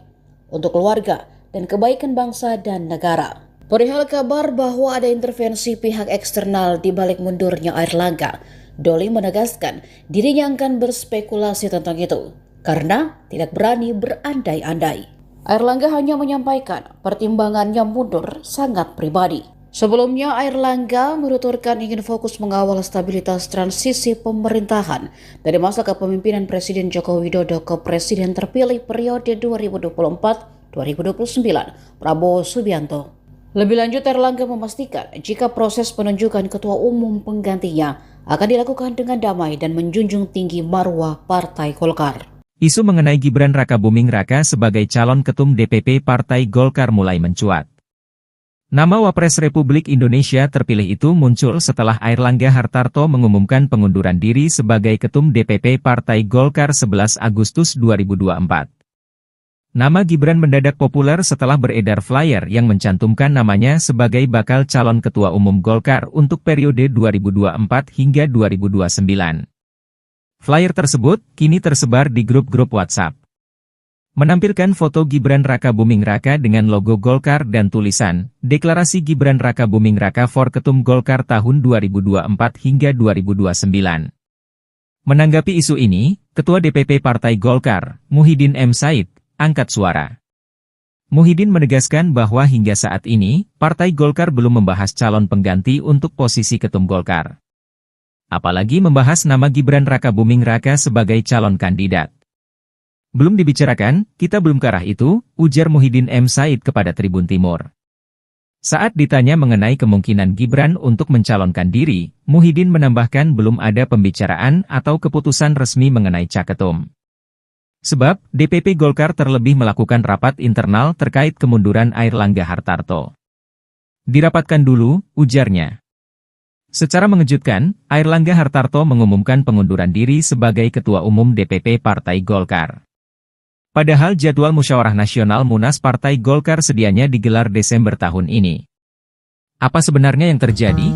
untuk keluarga, dan kebaikan bangsa dan negara. Perihal kabar bahwa ada intervensi pihak eksternal di balik mundurnya Airlangga, Doli menegaskan dirinya akan berspekulasi tentang itu, karena tidak berani berandai-andai. Airlangga hanya menyampaikan pertimbangannya mundur sangat pribadi. Sebelumnya, Airlangga menuturkan ingin fokus mengawal stabilitas transisi pemerintahan dari masa kepemimpinan Presiden Joko Widodo ke Presiden terpilih periode 2024-2029, Prabowo Subianto. Lebih lanjut, Airlangga memastikan jika proses penunjukan ketua umum penggantinya akan dilakukan dengan damai dan menjunjung tinggi marwah Partai Golkar. Isu mengenai Gibran Rakabuming Raka sebagai calon ketum DPP Partai Golkar mulai mencuat. Nama Wapres Republik Indonesia terpilih itu muncul setelah Airlangga Hartarto mengumumkan pengunduran diri sebagai Ketum DPP Partai Golkar 11 Agustus 2024. Nama Gibran mendadak populer setelah beredar flyer yang mencantumkan namanya sebagai bakal calon Ketua Umum Golkar untuk periode 2024 hingga 2029. Flyer tersebut kini tersebar di grup-grup WhatsApp. Menampilkan foto Gibran Rakabuming Raka dengan logo Golkar dan tulisan, Deklarasi Gibran Rakabuming Raka for Ketum Golkar tahun 2024 hingga 2029. Menanggapi isu ini, Ketua DPP Partai Golkar, Muhyiddin M. Said, angkat suara. Muhyiddin menegaskan bahwa hingga saat ini, Partai Golkar belum membahas calon pengganti untuk posisi Ketum Golkar. Apalagi membahas nama Gibran Rakabuming Raka sebagai calon kandidat. Belum dibicarakan, kita belum ke arah itu, ujar Muhyiddin M. Said kepada Tribun Timur. Saat ditanya mengenai kemungkinan Gibran untuk mencalonkan diri, Muhyiddin menambahkan belum ada pembicaraan atau keputusan resmi mengenai caketum. Sebab, DPP Golkar terlebih melakukan rapat internal terkait kemunduran Airlangga Hartarto. Dirapatkan dulu, ujarnya. Secara mengejutkan, Airlangga Hartarto mengumumkan pengunduran diri sebagai Ketua Umum DPP Partai Golkar. Padahal jadwal Musyawarah Nasional Munas Partai Golkar sedianya digelar Desember tahun ini. Apa sebenarnya yang terjadi?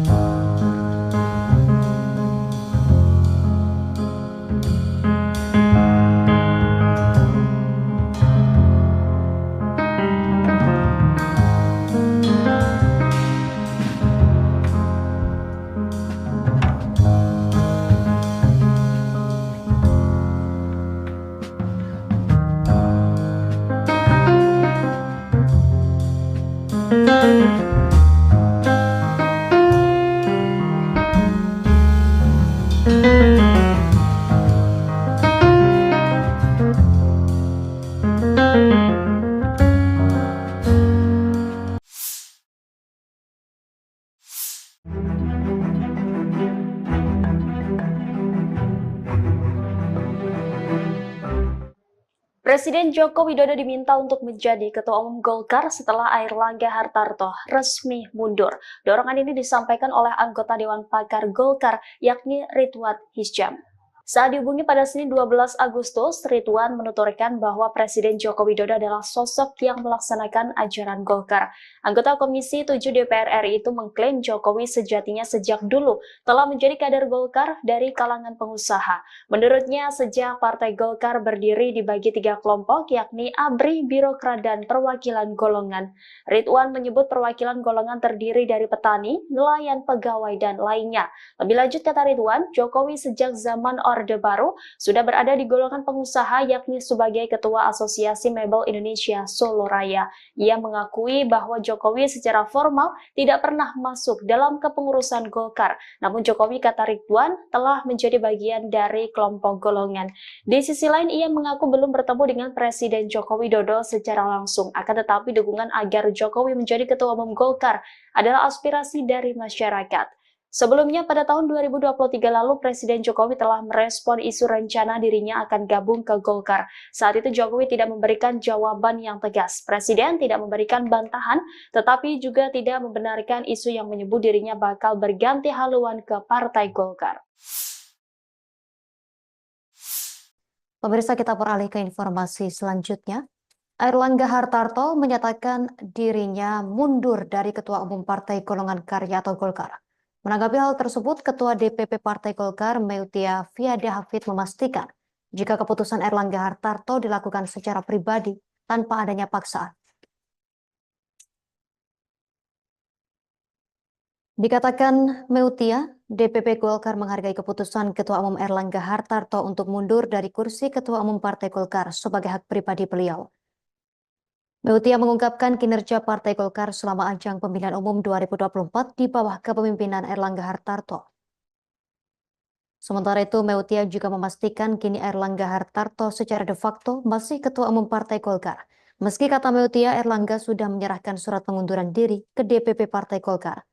Presiden Joko Widodo diminta untuk menjadi Ketua Umum Golkar setelah Airlangga Hartarto resmi mundur. Dorongan ini disampaikan oleh anggota Dewan Pakar Golkar, yakni Ridwan Hisyam. Saat dihubungi pada Senin 12 Agustus, Ridwan menuturkan bahwa Presiden Joko Widodo adalah sosok yang melaksanakan ajaran Golkar. Anggota Komisi 7 DPR RI itu mengklaim Jokowi sejatinya sejak dulu telah menjadi kader Golkar dari kalangan pengusaha. Menurutnya, sejak Partai Golkar berdiri dibagi 3 kelompok, yakni ABRI, Birokrat, dan Perwakilan Golongan. Ridwan menyebut perwakilan golongan terdiri dari petani, nelayan, pegawai, dan lainnya. Lebih lanjut, kata Ridwan, Jokowi sejak zaman Orde Baru sudah berada di golongan pengusaha, yakni sebagai Ketua Asosiasi Mebel Indonesia Solo Raya. Ia mengakui bahwa Jokowi secara formal tidak pernah masuk dalam kepengurusan Golkar. Namun Jokowi, kata Ridwan, telah menjadi bagian dari kelompok golongan. Di sisi lain, ia mengaku belum bertemu dengan Presiden Joko Widodo secara langsung. Akan tetapi dukungan agar Jokowi menjadi Ketua Umum Golkar adalah aspirasi dari masyarakat. Sebelumnya pada tahun 2023 lalu Presiden Jokowi telah merespon isu rencana dirinya akan gabung ke Golkar. Saat itu Jokowi tidak memberikan jawaban yang tegas. Presiden tidak memberikan bantahan, tetapi juga tidak membenarkan isu yang menyebut dirinya bakal berganti haluan ke Partai Golkar. Pemirsa, kita beralih ke informasi selanjutnya. Airlangga Hartarto menyatakan dirinya mundur dari Ketua Umum Partai Golongan Karya atau Golkar. Menanggapi hal tersebut, Ketua DPP Partai Golkar Meutia Fiada Hafid memastikan jika keputusan Airlangga Hartarto dilakukan secara pribadi tanpa adanya paksaan. Dikatakan Meutia, DPP Golkar menghargai keputusan Ketua Umum Airlangga Hartarto untuk mundur dari kursi Ketua Umum Partai Golkar sebagai hak pribadi beliau. Meutia mengungkapkan kinerja Partai Golkar selama ajang pemilihan umum 2024 di bawah kepemimpinan Airlangga Hartarto. Sementara itu, Meutia juga memastikan kini Airlangga Hartarto secara de facto masih Ketua Umum Partai Golkar. Meski kata Meutia, Airlangga sudah menyerahkan surat pengunduran diri ke DPP Partai Golkar.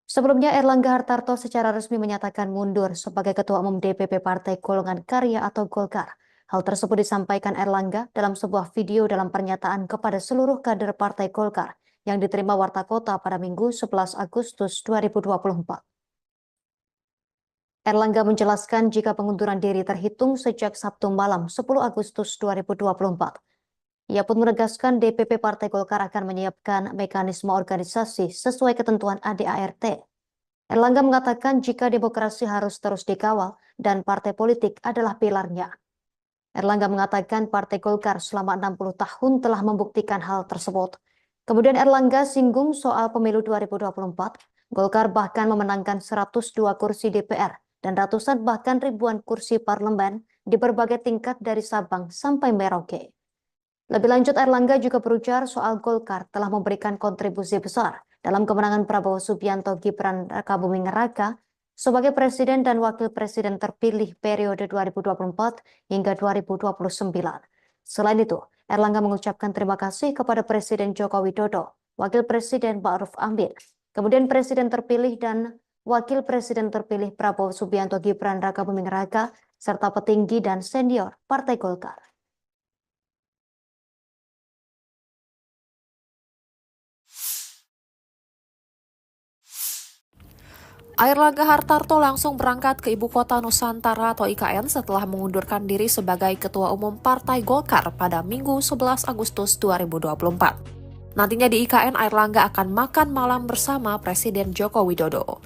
Sebelumnya, Airlangga Hartarto secara resmi menyatakan mundur sebagai Ketua Umum DPP Partai Golongan Karya atau Golkar. Hal tersebut disampaikan Airlangga dalam sebuah video dalam pernyataan kepada seluruh kader Partai Golkar yang diterima Warta Kota pada Minggu 11 Agustus 2024. Airlangga menjelaskan jika pengunduran diri terhitung sejak Sabtu malam 10 Agustus 2024. Ia pun menegaskan DPP Partai Golkar akan menyiapkan mekanisme organisasi sesuai ketentuan ADART. Airlangga mengatakan jika demokrasi harus terus dikawal dan partai politik adalah pilarnya. Airlangga mengatakan Partai Golkar selama 60 tahun telah membuktikan hal tersebut. Kemudian Airlangga singgung soal pemilu 2024. Golkar bahkan memenangkan 102 kursi DPR dan ratusan bahkan ribuan kursi parlemen di berbagai tingkat dari Sabang sampai Merauke. Lebih lanjut, Airlangga juga berujar soal Golkar telah memberikan kontribusi besar dalam kemenangan Prabowo Subianto Gibran Rakabuming Raka sebagai Presiden dan Wakil Presiden terpilih periode 2024 hingga 2029. Selain itu, Airlangga mengucapkan terima kasih kepada Presiden Joko Widodo, Wakil Presiden Ma'ruf Amin, kemudian Presiden terpilih dan Wakil Presiden terpilih Prabowo Subianto Gibran Rakabuming Raka, serta petinggi dan senior Partai Golkar. Airlangga Hartarto langsung berangkat ke Ibu Kota Nusantara atau IKN setelah mengundurkan diri sebagai Ketua Umum Partai Golkar pada Minggu 11 Agustus 2024. Nantinya di IKN, Airlangga akan makan malam bersama Presiden Joko Widodo.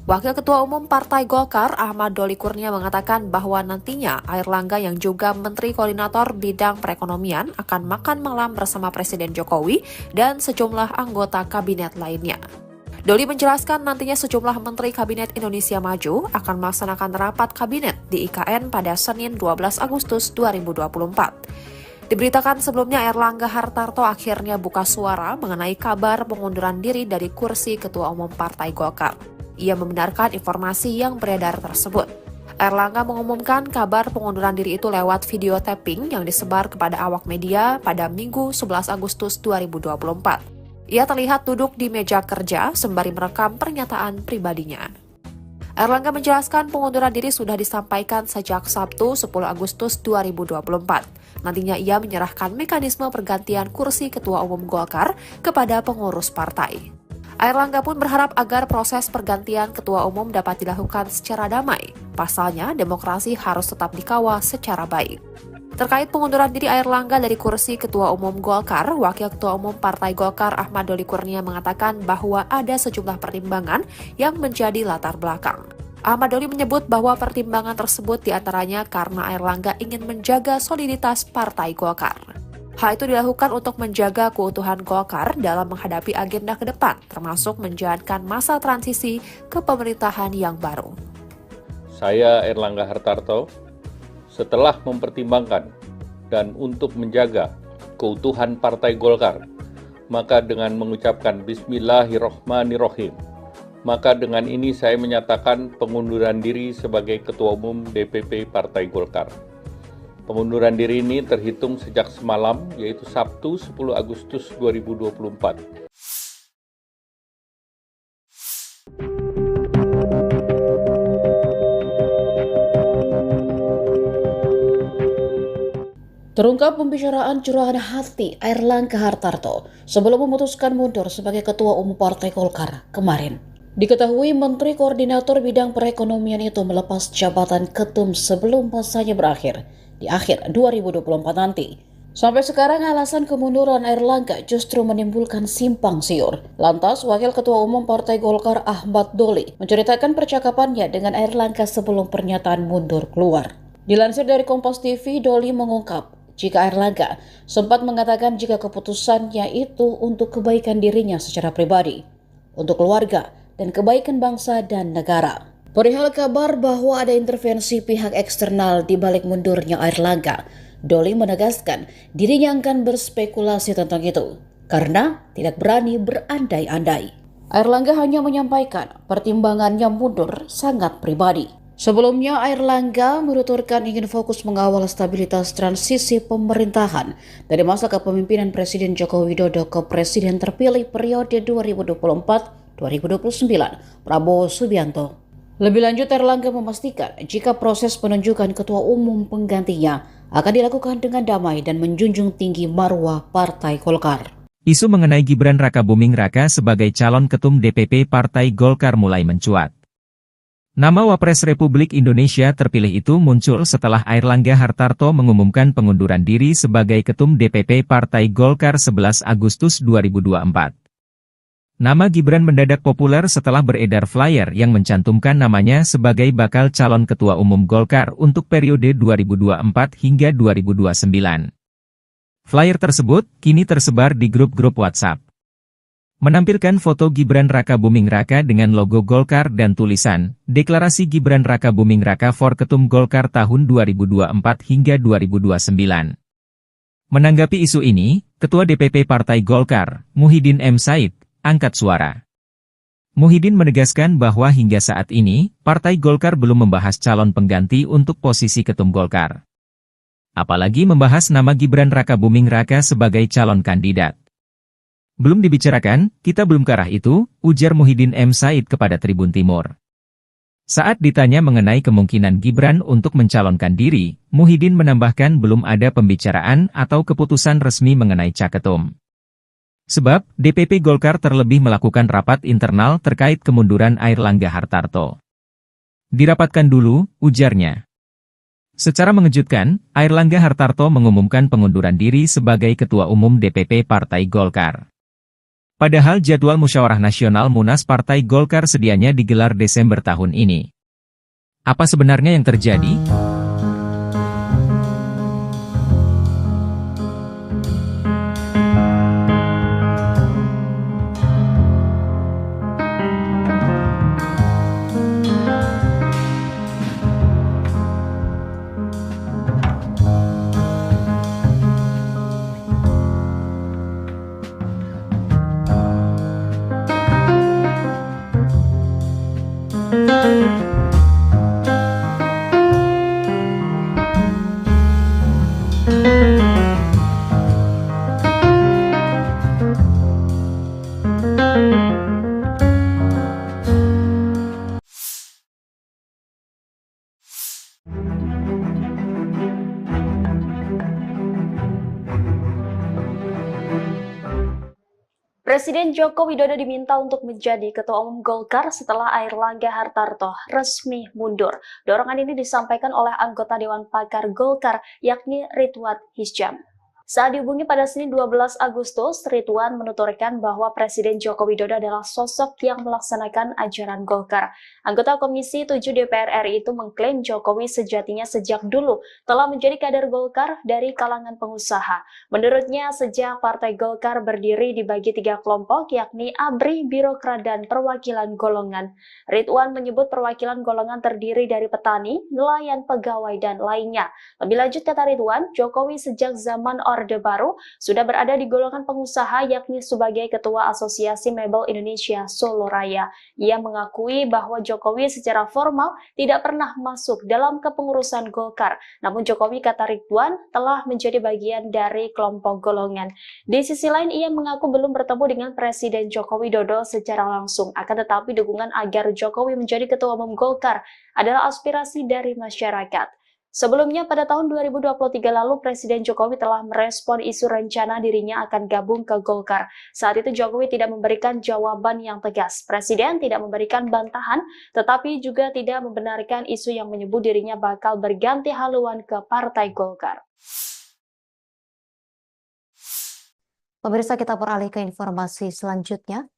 Wakil Ketua Umum Partai Golkar Ahmad Doli Kurnia mengatakan bahwa nantinya Airlangga yang juga Menteri Koordinator Bidang Perekonomian akan makan malam bersama Presiden Jokowi dan sejumlah anggota kabinet lainnya. Doli menjelaskan nantinya sejumlah Menteri Kabinet Indonesia Maju akan melaksanakan rapat kabinet di IKN pada Senin 12 Agustus 2024. Diberitakan sebelumnya Airlangga Hartarto akhirnya buka suara mengenai kabar pengunduran diri dari kursi Ketua Umum Partai Golkar. Ia membenarkan informasi yang beredar tersebut. Airlangga mengumumkan kabar pengunduran diri itu lewat video tapping yang disebar kepada awak media pada Minggu 11 Agustus 2024. Ia terlihat duduk di meja kerja sembari merekam pernyataan pribadinya. Airlangga menjelaskan pengunduran diri sudah disampaikan sejak Sabtu 10 Agustus 2024. Nantinya ia menyerahkan mekanisme pergantian kursi Ketua Umum Golkar kepada pengurus partai. Airlangga pun berharap agar proses pergantian Ketua Umum dapat dilakukan secara damai. Pasalnya, demokrasi harus tetap dikawal secara baik. Terkait pengunduran diri Airlangga dari kursi Ketua Umum Golkar, Wakil Ketua Umum Partai Golkar Ahmad Doli Kurnia mengatakan bahwa ada sejumlah pertimbangan yang menjadi latar belakang. Ahmad Doli menyebut bahwa pertimbangan tersebut diantaranya karena Airlangga ingin menjaga soliditas Partai Golkar. Hal itu dilakukan untuk menjaga keutuhan Golkar dalam menghadapi agenda ke depan, termasuk menjalankan masa transisi ke pemerintahan yang baru. Saya Airlangga Hartarto, setelah mempertimbangkan dan untuk menjaga keutuhan Partai Golkar, maka dengan mengucapkan Bismillahirrohmanirrohim, maka dengan ini saya menyatakan pengunduran diri sebagai Ketua Umum DPP Partai Golkar. Pengunduran diri ini terhitung sejak semalam, yaitu Sabtu 10 Agustus 2024. Terungkap pembicaraan curahan hati Airlangga Hartarto sebelum memutuskan mundur sebagai Ketua Umum Partai Golkar kemarin. Diketahui Menteri Koordinator Bidang Perekonomian itu melepas jabatan ketum sebelum masanya berakhir di akhir 2024 nanti. Sampai sekarang alasan kemunduran Airlangga justru menimbulkan simpang siur. Lantas, Wakil Ketua Umum Partai Golkar Ahmad Doli menceritakan percakapannya dengan Airlangga sebelum pernyataan mundur keluar. Dilansir dari Kompas TV, Doli mengungkap jika Airlangga sempat mengatakan jika keputusannya itu untuk kebaikan dirinya secara pribadi, untuk keluarga, dan kebaikan bangsa dan negara. Perihal kabar bahwa ada intervensi pihak eksternal di balik mundurnya Airlangga, Doli menegaskan dirinya akan berspekulasi tentang itu karena tidak berani berandai-andai. Airlangga hanya menyampaikan pertimbangannya mundur sangat pribadi. Sebelumnya, Airlangga menuturkan ingin fokus mengawal stabilitas transisi pemerintahan dari masa kepemimpinan Presiden Joko Widodo ke Presiden terpilih periode 2024-2029, Prabowo Subianto. Lebih lanjut, Airlangga memastikan jika proses penunjukan ketua umum penggantinya akan dilakukan dengan damai dan menjunjung tinggi marwah Partai Golkar. Isu mengenai Gibran Rakabuming Raka sebagai calon ketum DPP Partai Golkar mulai mencuat. Nama Wapres Republik Indonesia terpilih itu muncul setelah Airlangga Hartarto mengumumkan pengunduran diri sebagai Ketum DPP Partai Golkar 11 Agustus 2024. Nama Gibran mendadak populer setelah beredar flyer yang mencantumkan namanya sebagai bakal calon Ketua Umum Golkar untuk periode 2024 hingga 2029. Flyer tersebut kini tersebar di grup-grup WhatsApp. Menampilkan foto Gibran Rakabuming Raka dengan logo Golkar dan tulisan, Deklarasi Gibran Rakabuming Raka for Ketum Golkar tahun 2024 hingga 2029. Menanggapi isu ini, Ketua DPP Partai Golkar, Muhyiddin M. Said, angkat suara. Muhyiddin menegaskan bahwa hingga saat ini, Partai Golkar belum membahas calon pengganti untuk posisi Ketum Golkar. Apalagi membahas nama Gibran Rakabuming Raka sebagai calon kandidat. Belum dibicarakan, kita belum ke arah itu, ujar Muhyiddin M. Said kepada Tribun Timur. Saat ditanya mengenai kemungkinan Gibran untuk mencalonkan diri, Muhyiddin menambahkan belum ada pembicaraan atau keputusan resmi mengenai caketum. Sebab, DPP Golkar terlebih melakukan rapat internal terkait kemunduran Airlangga Hartarto. Dirapatkan dulu, ujarnya. Secara mengejutkan, Airlangga Hartarto mengumumkan pengunduran diri sebagai Ketua Umum DPP Partai Golkar. Padahal jadwal Musyawarah Nasional Munas Partai Golkar sedianya digelar Desember tahun ini. Apa sebenarnya yang terjadi? Presiden Joko Widodo diminta untuk menjadi Ketua Umum Golkar setelah Airlangga Hartarto resmi mundur. Dorongan ini disampaikan oleh anggota Dewan Pakar Golkar, yakni Ridwan Hisyam. Saat dihubungi pada Senin 12 Agustus, Ridwan menuturkan bahwa Presiden Joko Widodo adalah sosok yang melaksanakan ajaran Golkar. Anggota Komisi 7 DPR RI itu mengklaim Jokowi sejatinya sejak dulu telah menjadi kader Golkar dari kalangan pengusaha. Menurutnya, sejak Partai Golkar berdiri dibagi 3 kelompok, yakni ABRI, Birokrat, dan Perwakilan Golongan. Ridwan menyebut perwakilan golongan terdiri dari petani, nelayan, pegawai, dan lainnya. Lebih lanjut, kata Ridwan, Jokowi sejak zaman Orde Baru sudah berada di golongan pengusaha, yakni sebagai Ketua Asosiasi Mebel Indonesia Solo Raya. Ia mengakui bahwa Jokowi secara formal tidak pernah masuk dalam kepengurusan Golkar. Namun Jokowi, kata Ridwan, telah menjadi bagian dari kelompok golongan. Di sisi lain, ia mengaku belum bertemu dengan Presiden Joko Widodo secara langsung. Akan tetapi dukungan agar Jokowi menjadi Ketua Umum Golkar adalah aspirasi dari masyarakat. Sebelumnya pada tahun 2023 lalu Presiden Jokowi telah merespon isu rencana dirinya akan gabung ke Golkar. Saat itu Jokowi tidak memberikan jawaban yang tegas. Presiden tidak memberikan bantahan, tetapi juga tidak membenarkan isu yang menyebut dirinya bakal berganti haluan ke Partai Golkar. Pemirsa, kita beralih ke informasi selanjutnya.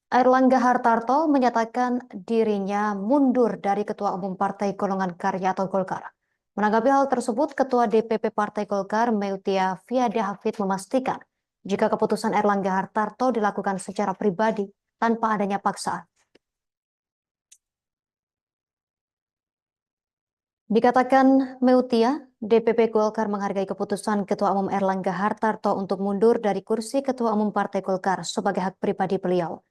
Airlangga Hartarto menyatakan dirinya mundur dari Ketua Umum Partai Golongan Karya atau Golkar. Menanggapi hal tersebut, Ketua DPP Partai Golkar Meutia Fiada Hafid memastikan jika keputusan Airlangga Hartarto dilakukan secara pribadi tanpa adanya paksaan. Dikatakan Meutia, DPP Golkar menghargai keputusan Ketua Umum Airlangga Hartarto untuk mundur dari kursi Ketua Umum Partai Golkar sebagai hak pribadi beliau.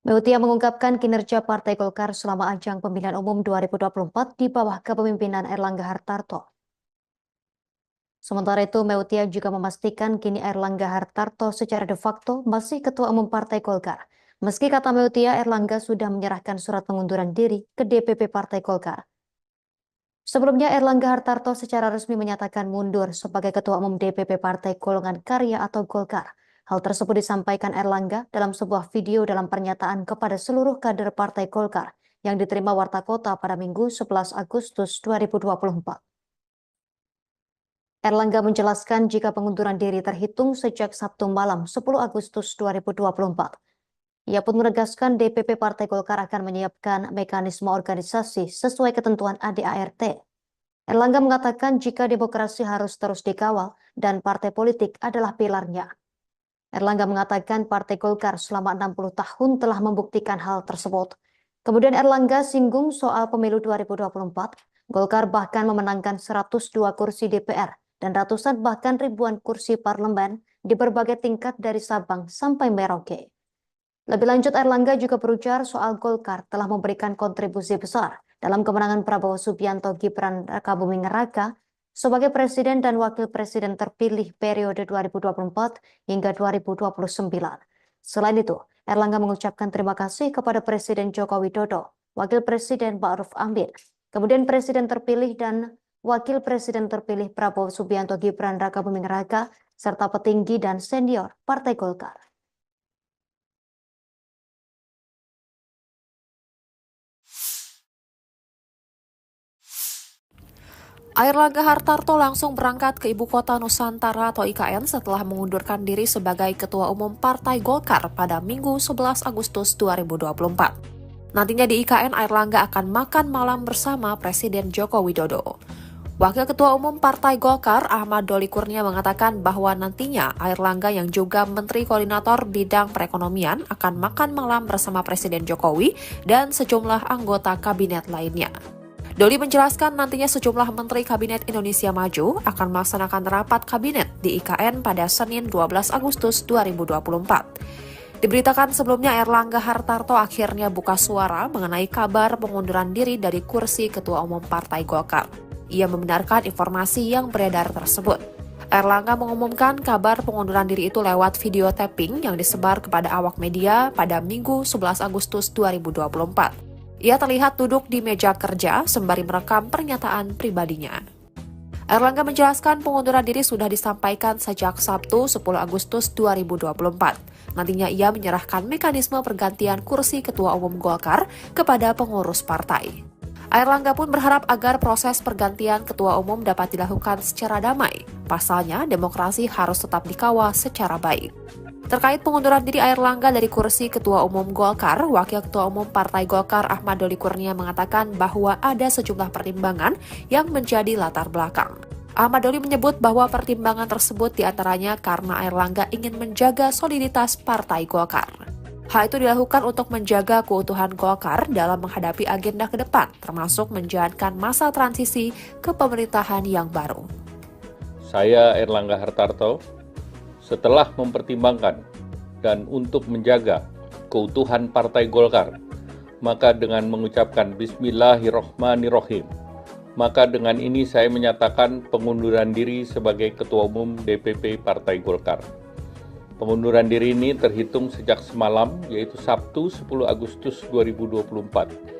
Meutia mengungkapkan kinerja Partai Golkar selama ajang pemilihan umum 2024 di bawah kepemimpinan Airlangga Hartarto. Sementara itu, Meutia juga memastikan kini Airlangga Hartarto secara de facto masih Ketua Umum Partai Golkar. Meski kata Meutia, Airlangga sudah menyerahkan surat pengunduran diri ke DPP Partai Golkar. Sebelumnya, Airlangga Hartarto secara resmi menyatakan mundur sebagai Ketua Umum DPP Partai Golongan Karya atau Golkar. Hal tersebut disampaikan Airlangga dalam sebuah video dalam pernyataan kepada seluruh kader Partai Golkar yang diterima Warta Kota pada Minggu 11 Agustus 2024. Airlangga menjelaskan jika pengunduran diri terhitung sejak Sabtu malam 10 Agustus 2024. Ia pun menegaskan DPP Partai Golkar akan menyiapkan mekanisme organisasi sesuai ketentuan ADART. Airlangga mengatakan jika demokrasi harus terus dikawal dan partai politik adalah pilarnya. Airlangga mengatakan Partai Golkar selama 60 tahun telah membuktikan hal tersebut. Kemudian Airlangga singgung soal pemilu 2024. Golkar bahkan memenangkan 102 kursi DPR dan ratusan bahkan ribuan kursi parlemen di berbagai tingkat dari Sabang sampai Merauke. Lebih lanjut, Airlangga juga berujar soal Golkar telah memberikan kontribusi besar dalam kemenangan Prabowo Subianto Gibran Rakabuming Raka sebagai Presiden dan Wakil Presiden terpilih periode 2024 hingga 2029. Selain itu, Airlangga mengucapkan terima kasih kepada Presiden Joko Widodo, Wakil Presiden Ma'ruf Amin, kemudian Presiden terpilih dan Wakil Presiden terpilih Prabowo Subianto Gibran Rakabuming Raka, serta petinggi dan senior Partai Golkar. Airlangga Hartarto langsung berangkat ke Ibu Kota Nusantara atau IKN setelah mengundurkan diri sebagai Ketua Umum Partai Golkar pada Minggu 11 Agustus 2024. Nantinya di IKN, Airlangga akan makan malam bersama Presiden Joko Widodo. Wakil Ketua Umum Partai Golkar Ahmad Doli Kurnia mengatakan bahwa nantinya Airlangga yang juga Menteri Koordinator Bidang Perekonomian akan makan malam bersama Presiden Jokowi dan sejumlah anggota kabinet lainnya. Doli menjelaskan nantinya sejumlah Menteri Kabinet Indonesia Maju akan melaksanakan rapat kabinet di IKN pada Senin 12 Agustus 2024. Diberitakan sebelumnya Airlangga Hartarto akhirnya buka suara mengenai kabar pengunduran diri dari kursi Ketua Umum Partai Golkar. Ia membenarkan informasi yang beredar tersebut. Airlangga mengumumkan kabar pengunduran diri itu lewat video tapping yang disebar kepada awak media pada Minggu 11 Agustus 2024. Ia terlihat duduk di meja kerja sembari merekam pernyataan pribadinya. Airlangga menjelaskan pengunduran diri sudah disampaikan sejak Sabtu 10 Agustus 2024. Nantinya ia menyerahkan mekanisme pergantian kursi Ketua Umum Golkar kepada pengurus partai. Airlangga pun berharap agar proses pergantian Ketua Umum dapat dilakukan secara damai. Pasalnya, demokrasi harus tetap dikawal secara baik. Terkait pengunduran diri Airlangga dari kursi Ketua Umum Golkar, Wakil Ketua Umum Partai Golkar Ahmad Doli Kurnia mengatakan bahwa ada sejumlah pertimbangan yang menjadi latar belakang. Ahmad Doli menyebut bahwa pertimbangan tersebut diantaranya karena Airlangga ingin menjaga soliditas Partai Golkar. Hal itu dilakukan untuk menjaga keutuhan Golkar dalam menghadapi agenda ke depan, termasuk menjalankan masa transisi ke pemerintahan yang baru. Saya Airlangga Hartarto, setelah mempertimbangkan dan untuk menjaga keutuhan Partai Golkar, maka dengan mengucapkan Bismillahirrohmanirrohim, maka dengan ini saya menyatakan pengunduran diri sebagai Ketua Umum DPP Partai Golkar. Pengunduran diri ini terhitung sejak semalam, yaitu Sabtu 10 Agustus 2024.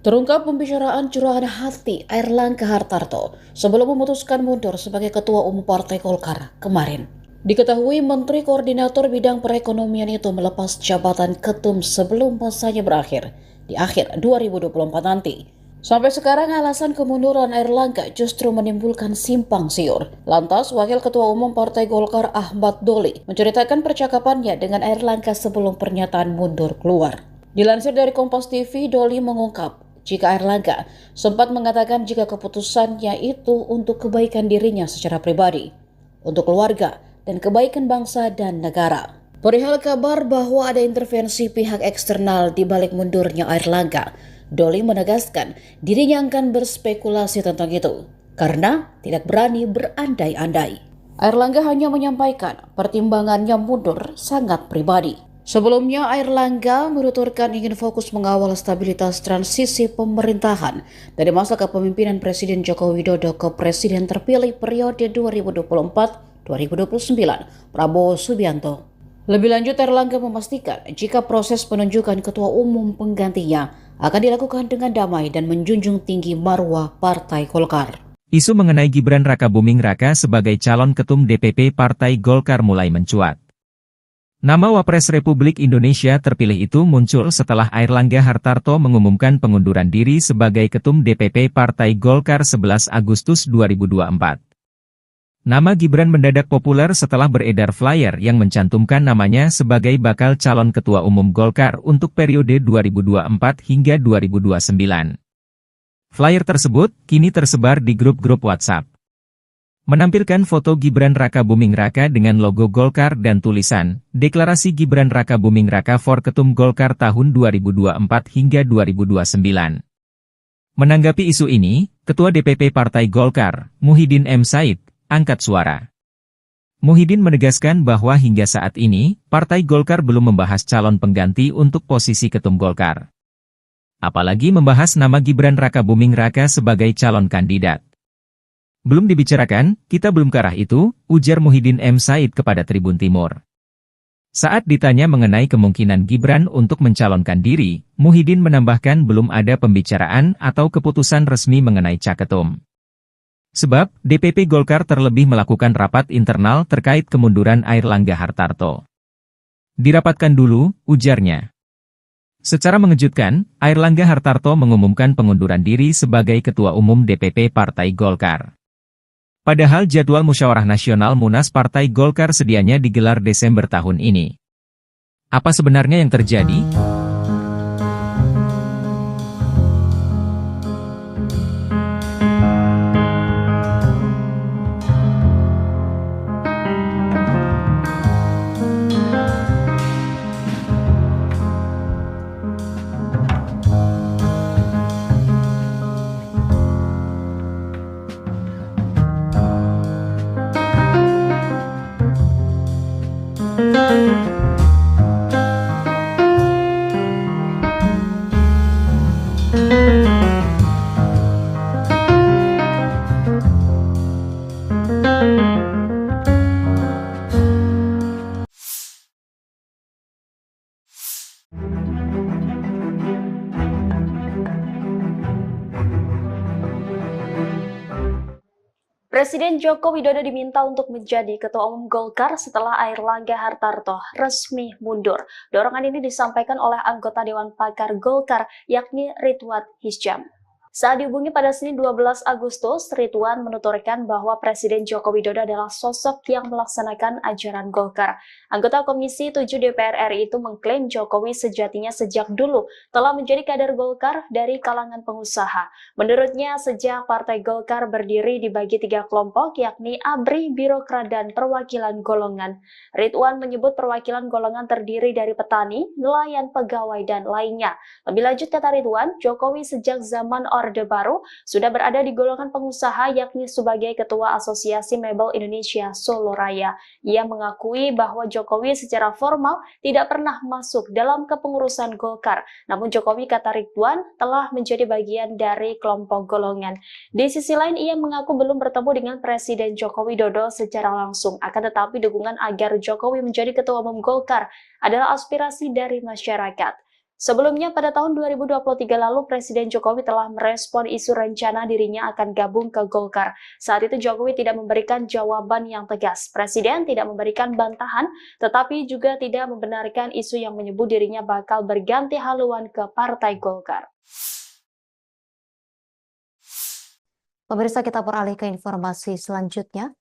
Terungkap pembicaraan curahan hati Airlangga Hartarto sebelum memutuskan mundur sebagai Ketua Umum Partai Golkar kemarin. Diketahui Menteri Koordinator Bidang Perekonomian itu melepas jabatan ketum sebelum masanya berakhir di akhir 2024 nanti. Sampai sekarang alasan kemunduran Airlangga justru menimbulkan simpang siur. Lantas, Wakil Ketua Umum Partai Golkar Ahmad Doli menceritakan percakapannya dengan Airlangga sebelum pernyataan mundur keluar. Dilansir dari Kompas TV, Doli mengungkap jika Airlangga sempat mengatakan jika keputusannya itu untuk kebaikan dirinya secara pribadi, untuk keluarga, dan kebaikan bangsa dan negara. Perihal kabar bahwa ada intervensi pihak eksternal di balik mundurnya Airlangga, Doli menegaskan dirinya akan berspekulasi tentang itu karena tidak berani berandai-andai. Airlangga hanya menyampaikan pertimbangannya mundur sangat pribadi. Sebelumnya, Airlangga menuturkan ingin fokus mengawal stabilitas transisi pemerintahan dari masa kepemimpinan Presiden Joko Widodo ke Presiden terpilih periode 2024-2029, Prabowo Subianto. Lebih lanjut, Airlangga memastikan jika proses penunjukan ketua umum penggantinya akan dilakukan dengan damai dan menjunjung tinggi marwah Partai Golkar. Isu mengenai Gibran Rakabuming Raka sebagai calon ketum DPP Partai Golkar mulai mencuat. Nama Wapres Republik Indonesia terpilih itu muncul setelah Airlangga Hartarto mengumumkan pengunduran diri sebagai Ketum DPP Partai Golkar 11 Agustus 2024. Nama Gibran mendadak populer setelah beredar flyer yang mencantumkan namanya sebagai bakal calon Ketua Umum Golkar untuk periode 2024 hingga 2029. Flyer tersebut kini tersebar di grup-grup WhatsApp. Menampilkan foto Gibran Rakabuming Raka dengan logo Golkar dan tulisan, Deklarasi Gibran Rakabuming Raka for Ketum Golkar tahun 2024 hingga 2029. Menanggapi isu ini, Ketua DPP Partai Golkar, Muhyiddin M. Said, angkat suara. Muhyiddin menegaskan bahwa hingga saat ini, Partai Golkar belum membahas calon pengganti untuk posisi Ketum Golkar. Apalagi membahas nama Gibran Rakabuming Raka sebagai calon kandidat. Belum dibicarakan, kita belum ke arah itu, ujar Muhyiddin M. Said kepada Tribun Timur. Saat ditanya mengenai kemungkinan Gibran untuk mencalonkan diri, Muhyiddin menambahkan belum ada pembicaraan atau keputusan resmi mengenai caketum. Sebab, DPP Golkar terlebih melakukan rapat internal terkait kemunduran Airlangga Hartarto. Dirapatkan dulu, ujarnya. Secara mengejutkan, Airlangga Hartarto mengumumkan pengunduran diri sebagai Ketua Umum DPP Partai Golkar. Padahal jadwal Musyawarah Nasional Munas Partai Golkar sedianya digelar Desember tahun ini. Apa sebenarnya yang terjadi? Presiden Joko Widodo diminta untuk menjadi Ketua Umum Golkar setelah Airlangga Hartarto resmi mundur. Dorongan ini disampaikan oleh anggota Dewan Pakar Golkar, yakni Ridwan Hisyam. Saat dihubungi pada Senin 12 Agustus, Ridwan menuturkan bahwa Presiden Joko Widodo adalah sosok yang melaksanakan ajaran Golkar. Anggota Komisi 7 DPR RI itu mengklaim Jokowi sejatinya sejak dulu telah menjadi kader Golkar dari kalangan pengusaha. Menurutnya, sejak Partai Golkar berdiri dibagi 3 kelompok, yakni ABRI, Birokrat, dan Perwakilan Golongan. Ridwan menyebut perwakilan golongan terdiri dari petani, nelayan, pegawai, dan lainnya. Lebih lanjut, kata Ridwan, Jokowi sejak zaman Orde Baru sudah berada di golongan pengusaha, yakni sebagai Ketua Asosiasi Mebel Indonesia Solo Raya. Ia mengakui bahwa Jokowi secara formal tidak pernah masuk dalam kepengurusan Golkar. Namun Jokowi, kata Ridwan, telah menjadi bagian dari kelompok golongan. Di sisi lain, ia mengaku belum bertemu dengan Presiden Joko Widodo secara langsung. Akan tetapi dukungan agar Jokowi menjadi Ketua Umum Golkar adalah aspirasi dari masyarakat. Sebelumnya pada tahun 2023 lalu Presiden Jokowi telah merespon isu rencana dirinya akan gabung ke Golkar. Saat itu Jokowi tidak memberikan jawaban yang tegas. Presiden tidak memberikan bantahan, tetapi juga tidak membenarkan isu yang menyebut dirinya bakal berganti haluan ke Partai Golkar. Pemirsa, kita beralih ke informasi selanjutnya.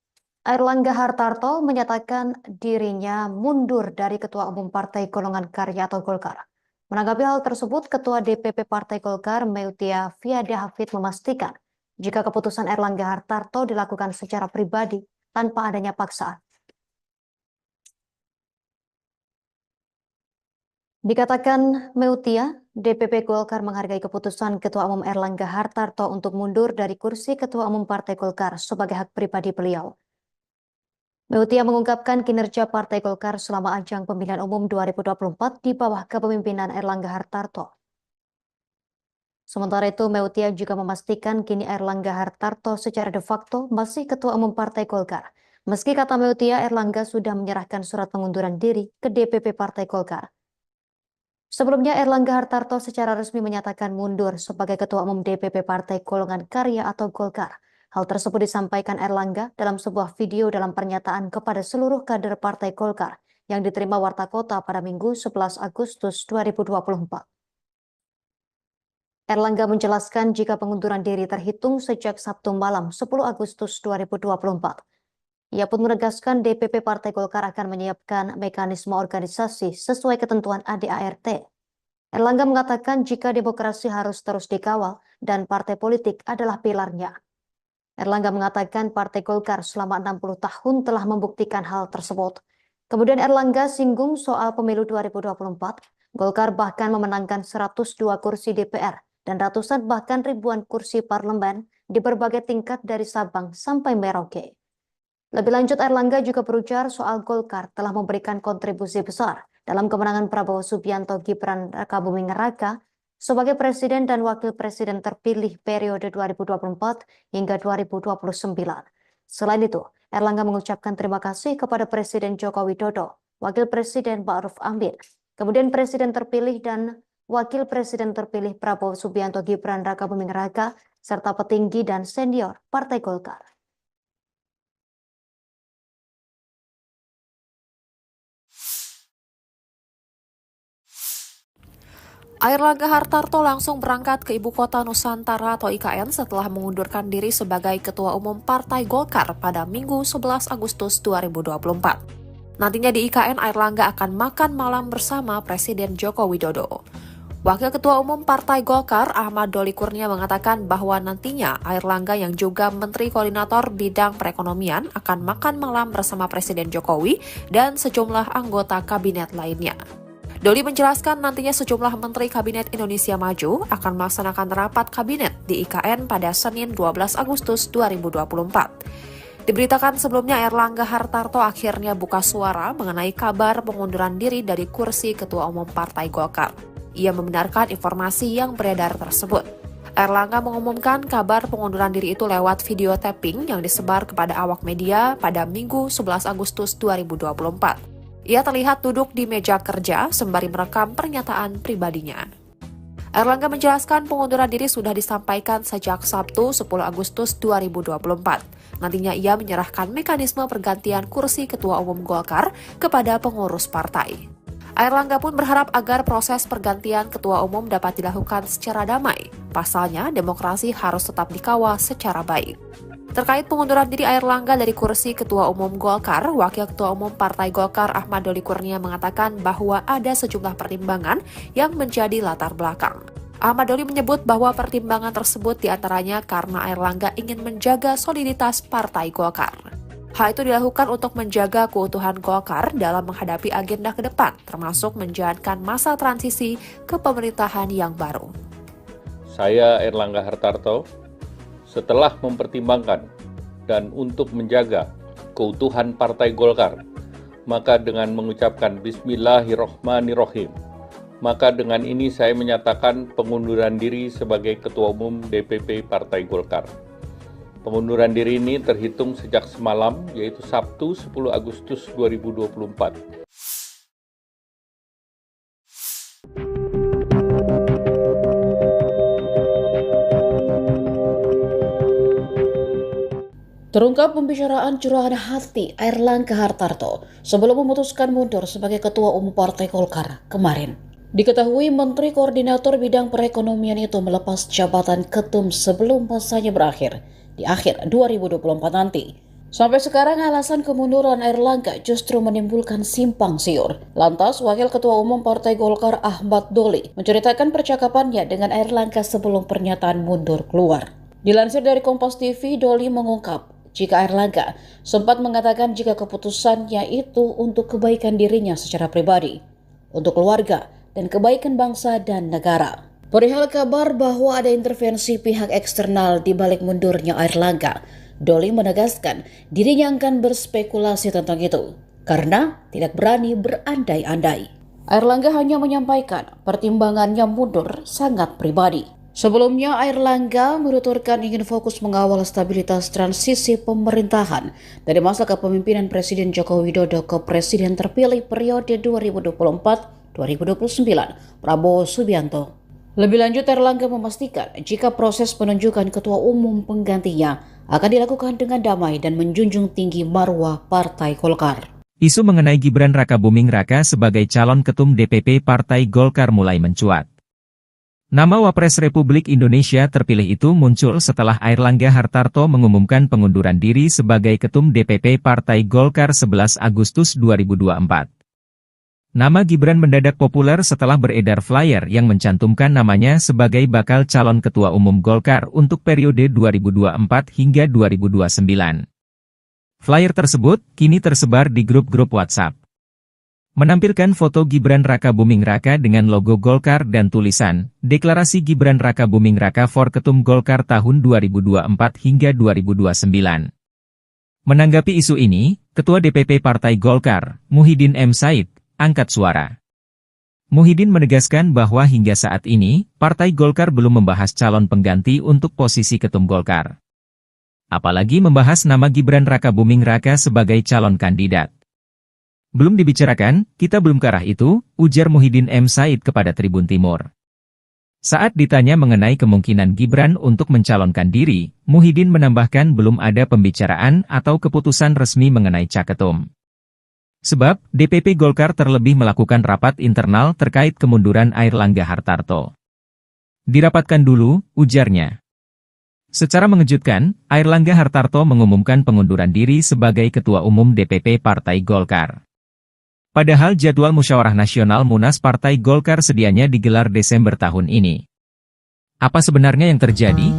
Airlangga Hartarto menyatakan dirinya mundur dari Ketua Umum Partai Golongan Karya atau Golkar. Menanggapi hal tersebut, Ketua DPP Partai Golkar Meutia Fiada Hafid memastikan jika keputusan Airlangga Hartarto dilakukan secara pribadi tanpa adanya paksaan. Dikatakan Meutia, DPP Golkar menghargai keputusan Ketua Umum Airlangga Hartarto untuk mundur dari kursi Ketua Umum Partai Golkar sebagai hak pribadi beliau. Meutia mengungkapkan kinerja Partai Golkar selama ajang pemilihan umum 2024 di bawah kepemimpinan Airlangga Hartarto. Sementara itu, Meutia juga memastikan kini Airlangga Hartarto secara de facto masih Ketua Umum Partai Golkar. Meski kata Meutia, Airlangga sudah menyerahkan surat pengunduran diri ke DPP Partai Golkar. Sebelumnya, Airlangga Hartarto secara resmi menyatakan mundur sebagai Ketua Umum DPP Partai Golongan Karya atau Golkar. Hal tersebut disampaikan Airlangga dalam sebuah video dalam pernyataan kepada seluruh kader Partai Golkar yang diterima Warta Kota pada Minggu 11 Agustus 2024. Airlangga menjelaskan jika pengunduran diri terhitung sejak Sabtu malam 10 Agustus 2024. Ia pun menegaskan DPP Partai Golkar akan menyiapkan mekanisme organisasi sesuai ketentuan ADART. Airlangga mengatakan jika demokrasi harus terus dikawal dan partai politik adalah pilarnya. Airlangga mengatakan Partai Golkar selama 60 tahun telah membuktikan hal tersebut. Kemudian Airlangga singgung soal pemilu 2024. Golkar bahkan memenangkan 102 kursi DPR dan ratusan bahkan ribuan kursi parlemen di berbagai tingkat dari Sabang sampai Merauke. Lebih lanjut, Airlangga juga berujar soal Golkar telah memberikan kontribusi besar dalam kemenangan Prabowo Subianto Gibran Rakabuming Raka sebagai Presiden dan Wakil Presiden terpilih periode 2024 hingga 2029. Selain itu, Airlangga mengucapkan terima kasih kepada Presiden Joko Widodo, Wakil Presiden Ma'ruf Amin, kemudian Presiden terpilih dan Wakil Presiden terpilih Prabowo Subianto Gibran Rakabuming Raka, serta petinggi dan senior Partai Golkar. Airlangga Hartarto langsung berangkat ke Ibu Kota Nusantara atau IKN setelah mengundurkan diri sebagai Ketua Umum Partai Golkar pada Minggu 11 Agustus 2024. Nantinya di IKN, Airlangga akan makan malam bersama Presiden Joko Widodo. Wakil Ketua Umum Partai Golkar Ahmad Doli Kurnia mengatakan bahwa nantinya Airlangga yang juga Menteri Koordinator Bidang Perekonomian akan makan malam bersama Presiden Jokowi dan sejumlah anggota kabinet lainnya. Doli menjelaskan nantinya sejumlah Menteri Kabinet Indonesia Maju akan melaksanakan rapat kabinet di IKN pada Senin 12 Agustus 2024. Diberitakan sebelumnya Airlangga Hartarto akhirnya buka suara mengenai kabar pengunduran diri dari kursi Ketua Umum Partai Golkar. Ia membenarkan informasi yang beredar tersebut. Airlangga mengumumkan kabar pengunduran diri itu lewat video tapping yang disebar kepada awak media pada Minggu 11 Agustus 2024. Ia terlihat duduk di meja kerja sembari merekam pernyataan pribadinya. Airlangga menjelaskan pengunduran diri sudah disampaikan sejak Sabtu 10 Agustus 2024. Nantinya ia menyerahkan mekanisme pergantian kursi Ketua Umum Golkar kepada pengurus partai. Airlangga pun berharap agar proses pergantian Ketua Umum dapat dilakukan secara damai. Pasalnya, demokrasi harus tetap dikawal secara baik. Terkait pengunduran diri Airlangga dari kursi Ketua Umum Golkar, Wakil Ketua Umum Partai Golkar Ahmad Doli Kurnia mengatakan bahwa ada sejumlah pertimbangan yang menjadi latar belakang. Ahmad Doli menyebut bahwa pertimbangan tersebut diantaranya karena Airlangga ingin menjaga soliditas Partai Golkar. Hal itu dilakukan untuk menjaga keutuhan Golkar dalam menghadapi agenda ke depan, termasuk menjalankan masa transisi ke pemerintahan yang baru. Saya Airlangga Hartarto, setelah mempertimbangkan dan untuk menjaga keutuhan Partai Golkar, maka dengan mengucapkan Bismillahirrohmanirrohim, maka dengan ini saya menyatakan pengunduran diri sebagai Ketua Umum DPP Partai Golkar. Pengunduran diri ini terhitung sejak semalam, yaitu Sabtu 10 Agustus 2024. Terungkap pembicaraan curahan hati Airlangga Hartarto sebelum memutuskan mundur sebagai Ketua Umum Partai Golkar kemarin. Diketahui Menteri Koordinator Bidang Perekonomian itu melepas jabatan ketum sebelum masanya berakhir di akhir 2024 nanti. Sampai sekarang alasan kemunduran Airlangga justru menimbulkan simpang siur. Lantas, Wakil Ketua Umum Partai Golkar Ahmad Doli menceritakan percakapannya dengan Airlangga sebelum pernyataan mundur keluar. Dilansir dari Kompas TV, Doli mengungkap jika Airlangga sempat mengatakan jika keputusannya itu untuk kebaikan dirinya secara pribadi, untuk keluarga, dan kebaikan bangsa dan negara. Perihal kabar bahwa ada intervensi pihak eksternal di balik mundurnya Airlangga, Doli menegaskan dirinya akan berspekulasi tentang itu karena tidak berani berandai-andai. Airlangga hanya menyampaikan pertimbangannya mundur sangat pribadi. Sebelumnya, Airlangga menuturkan ingin fokus mengawal stabilitas transisi pemerintahan dari masa kepemimpinan Presiden Joko Widodo ke Presiden terpilih periode 2024-2029, Prabowo Subianto. Lebih lanjut, Airlangga memastikan jika proses penunjukan ketua umum penggantinya akan dilakukan dengan damai dan menjunjung tinggi marwah Partai Golkar. Isu mengenai Gibran Rakabuming Raka sebagai calon ketum DPP Partai Golkar mulai mencuat. Nama Wapres Republik Indonesia terpilih itu muncul setelah Airlangga Hartarto mengumumkan pengunduran diri sebagai Ketum DPP Partai Golkar 11 Agustus 2024. Nama Gibran mendadak populer setelah beredar flyer yang mencantumkan namanya sebagai bakal calon Ketua Umum Golkar untuk periode 2024 hingga 2029. Flyer tersebut kini tersebar di grup-grup WhatsApp. Menampilkan foto Gibran Rakabuming Raka dengan logo Golkar dan tulisan, Deklarasi Gibran Rakabuming Raka for Ketum Golkar tahun 2024 hingga 2029. Menanggapi isu ini, Ketua DPP Partai Golkar, Muhyiddin M. Said, angkat suara. Muhyiddin menegaskan bahwa hingga saat ini, Partai Golkar belum membahas calon pengganti untuk posisi Ketum Golkar. Apalagi membahas nama Gibran Rakabuming Raka sebagai calon kandidat. Belum dibicarakan, kita belum ke arah itu, ujar Muhyiddin M. Said kepada Tribun Timur. Saat ditanya mengenai kemungkinan Gibran untuk mencalonkan diri, Muhyiddin menambahkan belum ada pembicaraan atau keputusan resmi mengenai caketum. Sebab, DPP Golkar terlebih melakukan rapat internal terkait kemunduran Airlangga Hartarto. Dirapatkan dulu, ujarnya. Secara mengejutkan, Airlangga Hartarto mengumumkan pengunduran diri sebagai Ketua Umum DPP Partai Golkar. Padahal jadwal Musyawarah Nasional Munas Partai Golkar sedianya digelar Desember tahun ini. Apa sebenarnya yang terjadi?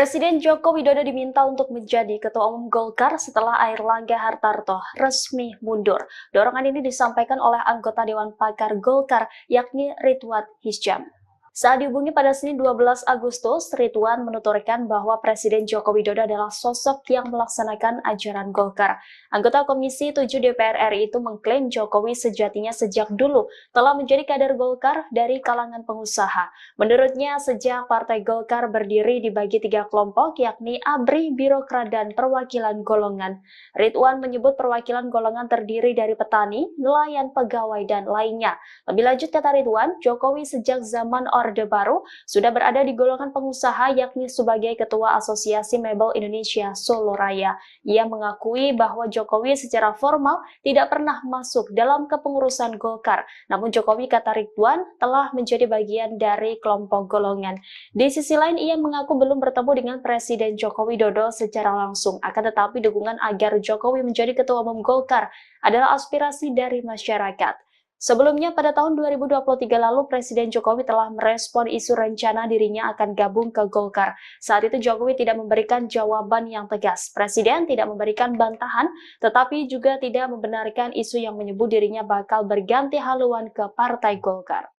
Presiden Joko Widodo diminta untuk menjadi Ketua Umum Golkar setelah Airlangga Hartarto resmi mundur. Dorongan ini disampaikan oleh anggota Dewan Pakar Golkar, yakni Ridwan Hisyam. Saat dihubungi pada Senin 12 Agustus, Ridwan menuturkan bahwa Presiden Joko Widodo adalah sosok yang melaksanakan ajaran Golkar. Anggota Komisi 7 DPR RI itu mengklaim Jokowi sejatinya sejak dulu telah menjadi kader Golkar dari kalangan pengusaha. Menurutnya, sejak Partai Golkar berdiri dibagi 3 kelompok, yakni ABRI, Birokrat, dan Perwakilan Golongan. Ridwan menyebut perwakilan golongan terdiri dari petani, nelayan, pegawai, dan lainnya. Lebih lanjut, kata Ridwan, Jokowi sejak zaman Orde Baru sudah berada di golongan pengusaha, yakni sebagai Ketua Asosiasi Mebel Indonesia Solo Raya. Ia mengakui bahwa Jokowi secara formal tidak pernah masuk dalam kepengurusan Golkar. Namun Jokowi, kata Ridwan, telah menjadi bagian dari kelompok golongan. Di sisi lain, ia mengaku belum bertemu dengan Presiden Joko Widodo secara langsung. Akan tetapi dukungan agar Jokowi menjadi Ketua Umum Golkar adalah aspirasi dari masyarakat. Sebelumnya pada tahun 2023 lalu Presiden Jokowi telah merespon isu rencana dirinya akan gabung ke Golkar. Saat itu Jokowi tidak memberikan jawaban yang tegas. Presiden tidak memberikan bantahan, tetapi juga tidak membenarkan isu yang menyebut dirinya bakal berganti haluan ke Partai Golkar.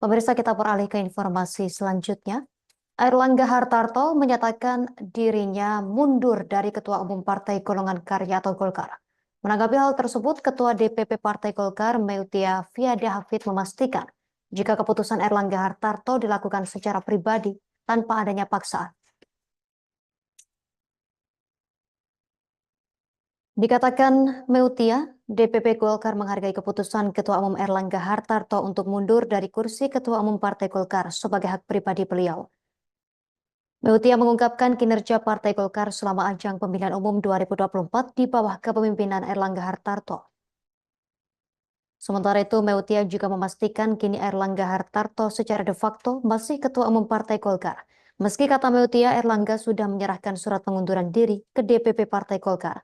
Pemirsa, kita beralih ke informasi selanjutnya. Airlangga Hartarto menyatakan dirinya mundur dari Ketua Umum Partai Golongan Karya atau Golkar. Menanggapi hal tersebut, Ketua DPP Partai Golkar Meutia Fiada Hafid memastikan jika keputusan Airlangga Hartarto dilakukan secara pribadi tanpa adanya paksaan. Dikatakan Meutia, DPP Golkar menghargai keputusan Ketua Umum Airlangga Hartarto untuk mundur dari kursi Ketua Umum Partai Golkar sebagai hak pribadi beliau. Meutia mengungkapkan kinerja Partai Golkar selama ajang pemilihan umum 2024 di bawah kepemimpinan Airlangga Hartarto. Sementara itu, Meutia juga memastikan kini Airlangga Hartarto secara de facto masih Ketua Umum Partai Golkar. Meski kata Meutia, Airlangga sudah menyerahkan surat pengunduran diri ke DPP Partai Golkar.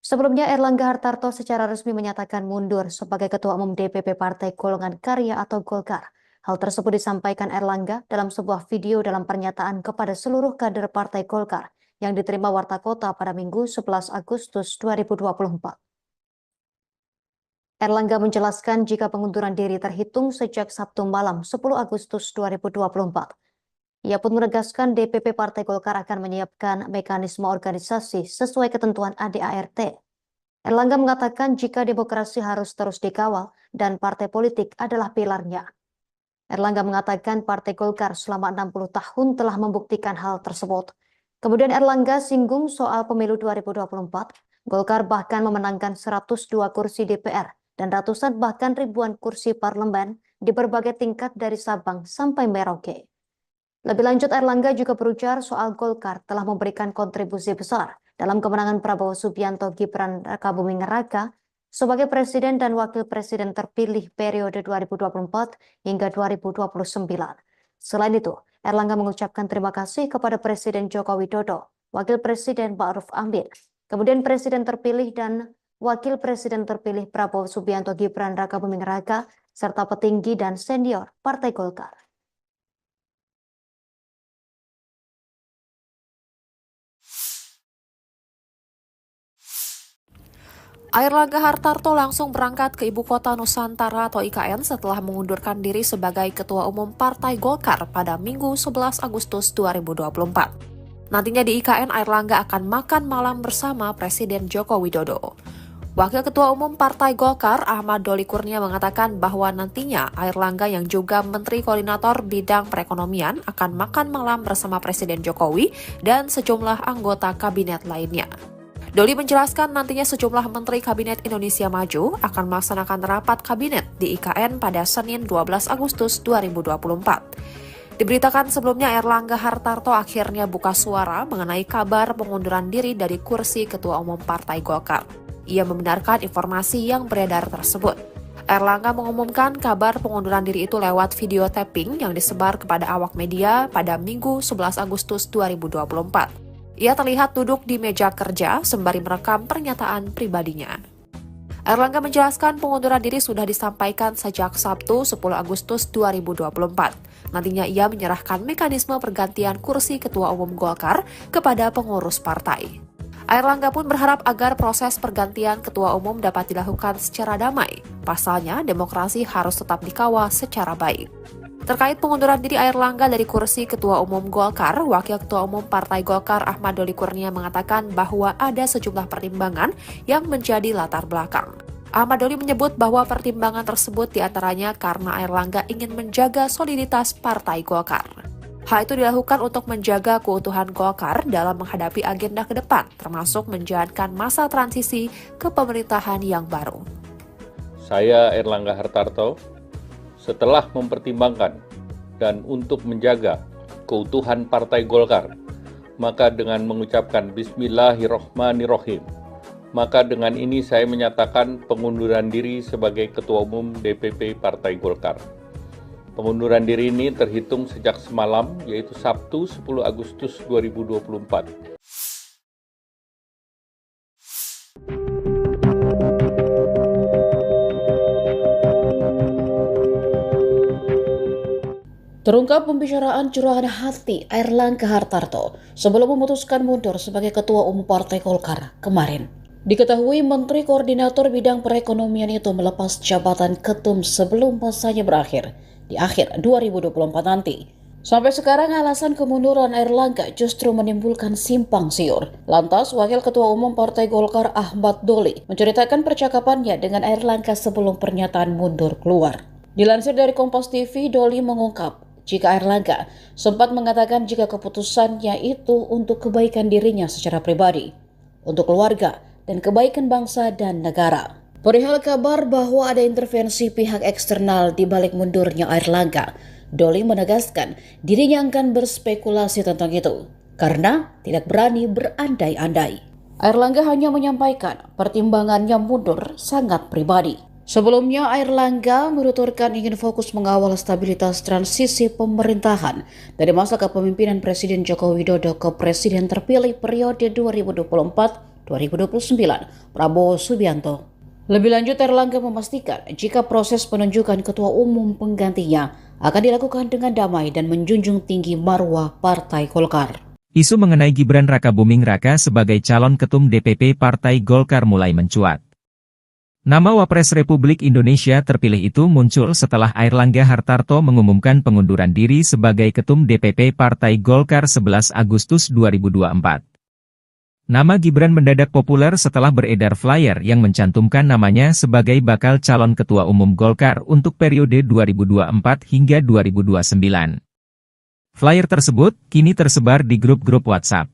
Sebelumnya, Airlangga Hartarto secara resmi menyatakan mundur sebagai Ketua Umum DPP Partai Golongan Karya atau Golkar. Hal tersebut disampaikan Airlangga dalam sebuah video dalam pernyataan kepada seluruh kader Partai Golkar yang diterima Warta Kota pada Minggu 11 Agustus 2024. Airlangga menjelaskan jika pengunduran diri terhitung sejak Sabtu malam 10 Agustus 2024. Ia pun menegaskan DPP Partai Golkar akan menyiapkan mekanisme organisasi sesuai ketentuan ADART. Airlangga mengatakan jika demokrasi harus terus dikawal dan partai politik adalah pilarnya. Airlangga mengatakan Partai Golkar selama 60 tahun telah membuktikan hal tersebut. Kemudian Airlangga singgung soal pemilu 2024. Golkar bahkan memenangkan 102 kursi DPR dan ratusan bahkan ribuan kursi parlemen di berbagai tingkat dari Sabang sampai Merauke. Lebih lanjut, Airlangga juga berujar soal Golkar telah memberikan kontribusi besar dalam kemenangan Prabowo Subianto Gibran Rakabuming Raka sebagai Presiden dan Wakil Presiden terpilih periode 2024 hingga 2029. Selain itu, Airlangga mengucapkan terima kasih kepada Presiden Joko Widodo, Wakil Presiden Ma'ruf Amin, kemudian Presiden terpilih dan Wakil Presiden terpilih Prabowo Subianto Gibran Rakabuming Raka, serta petinggi dan senior Partai Golkar. Airlangga Hartarto langsung berangkat ke Ibu Kota Nusantara atau IKN setelah mengundurkan diri sebagai Ketua Umum Partai Golkar pada Minggu 11 Agustus 2024. Nantinya di IKN, Airlangga akan makan malam bersama Presiden Joko Widodo. Wakil Ketua Umum Partai Golkar Ahmad Doli Kurnia mengatakan bahwa nantinya Airlangga yang juga Menteri Koordinator Bidang Perekonomian akan makan malam bersama Presiden Jokowi dan sejumlah anggota kabinet lainnya. Doli menjelaskan nantinya sejumlah Menteri Kabinet Indonesia Maju akan melaksanakan rapat kabinet di IKN pada Senin 12 Agustus 2024. Diberitakan sebelumnya Airlangga Hartarto akhirnya buka suara mengenai kabar pengunduran diri dari kursi Ketua Umum Partai Golkar. Ia membenarkan informasi yang beredar tersebut. Airlangga mengumumkan kabar pengunduran diri itu lewat video tapping yang disebar kepada awak media pada Minggu 11 Agustus 2024. Ia terlihat duduk di meja kerja sembari merekam pernyataan pribadinya. Airlangga menjelaskan pengunduran diri sudah disampaikan sejak Sabtu 10 Agustus 2024. Nantinya ia menyerahkan mekanisme pergantian kursi Ketua Umum Golkar kepada pengurus partai. Airlangga pun berharap agar proses pergantian Ketua Umum dapat dilakukan secara damai. Pasalnya, demokrasi harus tetap dikawal secara baik. Terkait pengunduran diri Airlangga dari kursi Ketua Umum Golkar, Wakil Ketua Umum Partai Golkar Ahmad Doli Kurnia mengatakan bahwa ada sejumlah pertimbangan yang menjadi latar belakang. Ahmad Doli menyebut bahwa pertimbangan tersebut diantaranya karena Airlangga ingin menjaga soliditas Partai Golkar. Hal itu dilakukan untuk menjaga keutuhan Golkar dalam menghadapi agenda ke depan, termasuk menjalankan masa transisi ke pemerintahan yang baru. Saya Airlangga Hartarto, setelah mempertimbangkan dan untuk menjaga keutuhan Partai Golkar, maka dengan mengucapkan Bismillahirrohmanirrohim, maka dengan ini saya menyatakan pengunduran diri sebagai Ketua Umum DPP Partai Golkar. Pengunduran diri ini terhitung sejak semalam, yaitu Sabtu 10 Agustus 2024. Terungkap pembicaraan curahan hati Airlangga Hartarto sebelum memutuskan mundur sebagai Ketua Umum Partai Golkar kemarin. Diketahui Menteri Koordinator Bidang Perekonomian itu melepas jabatan ketum sebelum masanya berakhir di akhir 2024 nanti. Sampai sekarang alasan kemunduran Airlangga justru menimbulkan simpang siur. Lantas, Wakil Ketua Umum Partai Golkar Ahmad Doli menceritakan percakapannya dengan Airlangga sebelum pernyataan mundur keluar. Dilansir dari Kompas TV, Doli mengungkap jika Airlangga sempat mengatakan jika keputusannya itu untuk kebaikan dirinya secara pribadi, untuk keluarga, dan kebaikan bangsa dan negara. Perihal kabar bahwa ada intervensi pihak eksternal di balik mundurnya Airlangga, Doli menegaskan dirinya akan berspekulasi tentang itu karena tidak berani berandai-andai. Airlangga hanya menyampaikan pertimbangannya mundur sangat pribadi. Sebelumnya, Airlangga menuturkan ingin fokus mengawal stabilitas transisi pemerintahan dari masa kepemimpinan Presiden Joko Widodo ke Presiden terpilih periode 2024-2029, Prabowo Subianto. Lebih lanjut, Airlangga memastikan jika proses penunjukan ketua umum penggantinya akan dilakukan dengan damai dan menjunjung tinggi marwah Partai Golkar. Isu mengenai Gibran Rakabuming Raka sebagai calon ketum DPP Partai Golkar mulai mencuat. Nama Wapres Republik Indonesia terpilih itu muncul setelah Airlangga Hartarto mengumumkan pengunduran diri sebagai Ketum DPP Partai Golkar 11 Agustus 2024. Nama Gibran mendadak populer setelah beredar flyer yang mencantumkan namanya sebagai bakal calon Ketua Umum Golkar untuk periode 2024 hingga 2029. Flyer tersebut kini tersebar di grup-grup WhatsApp.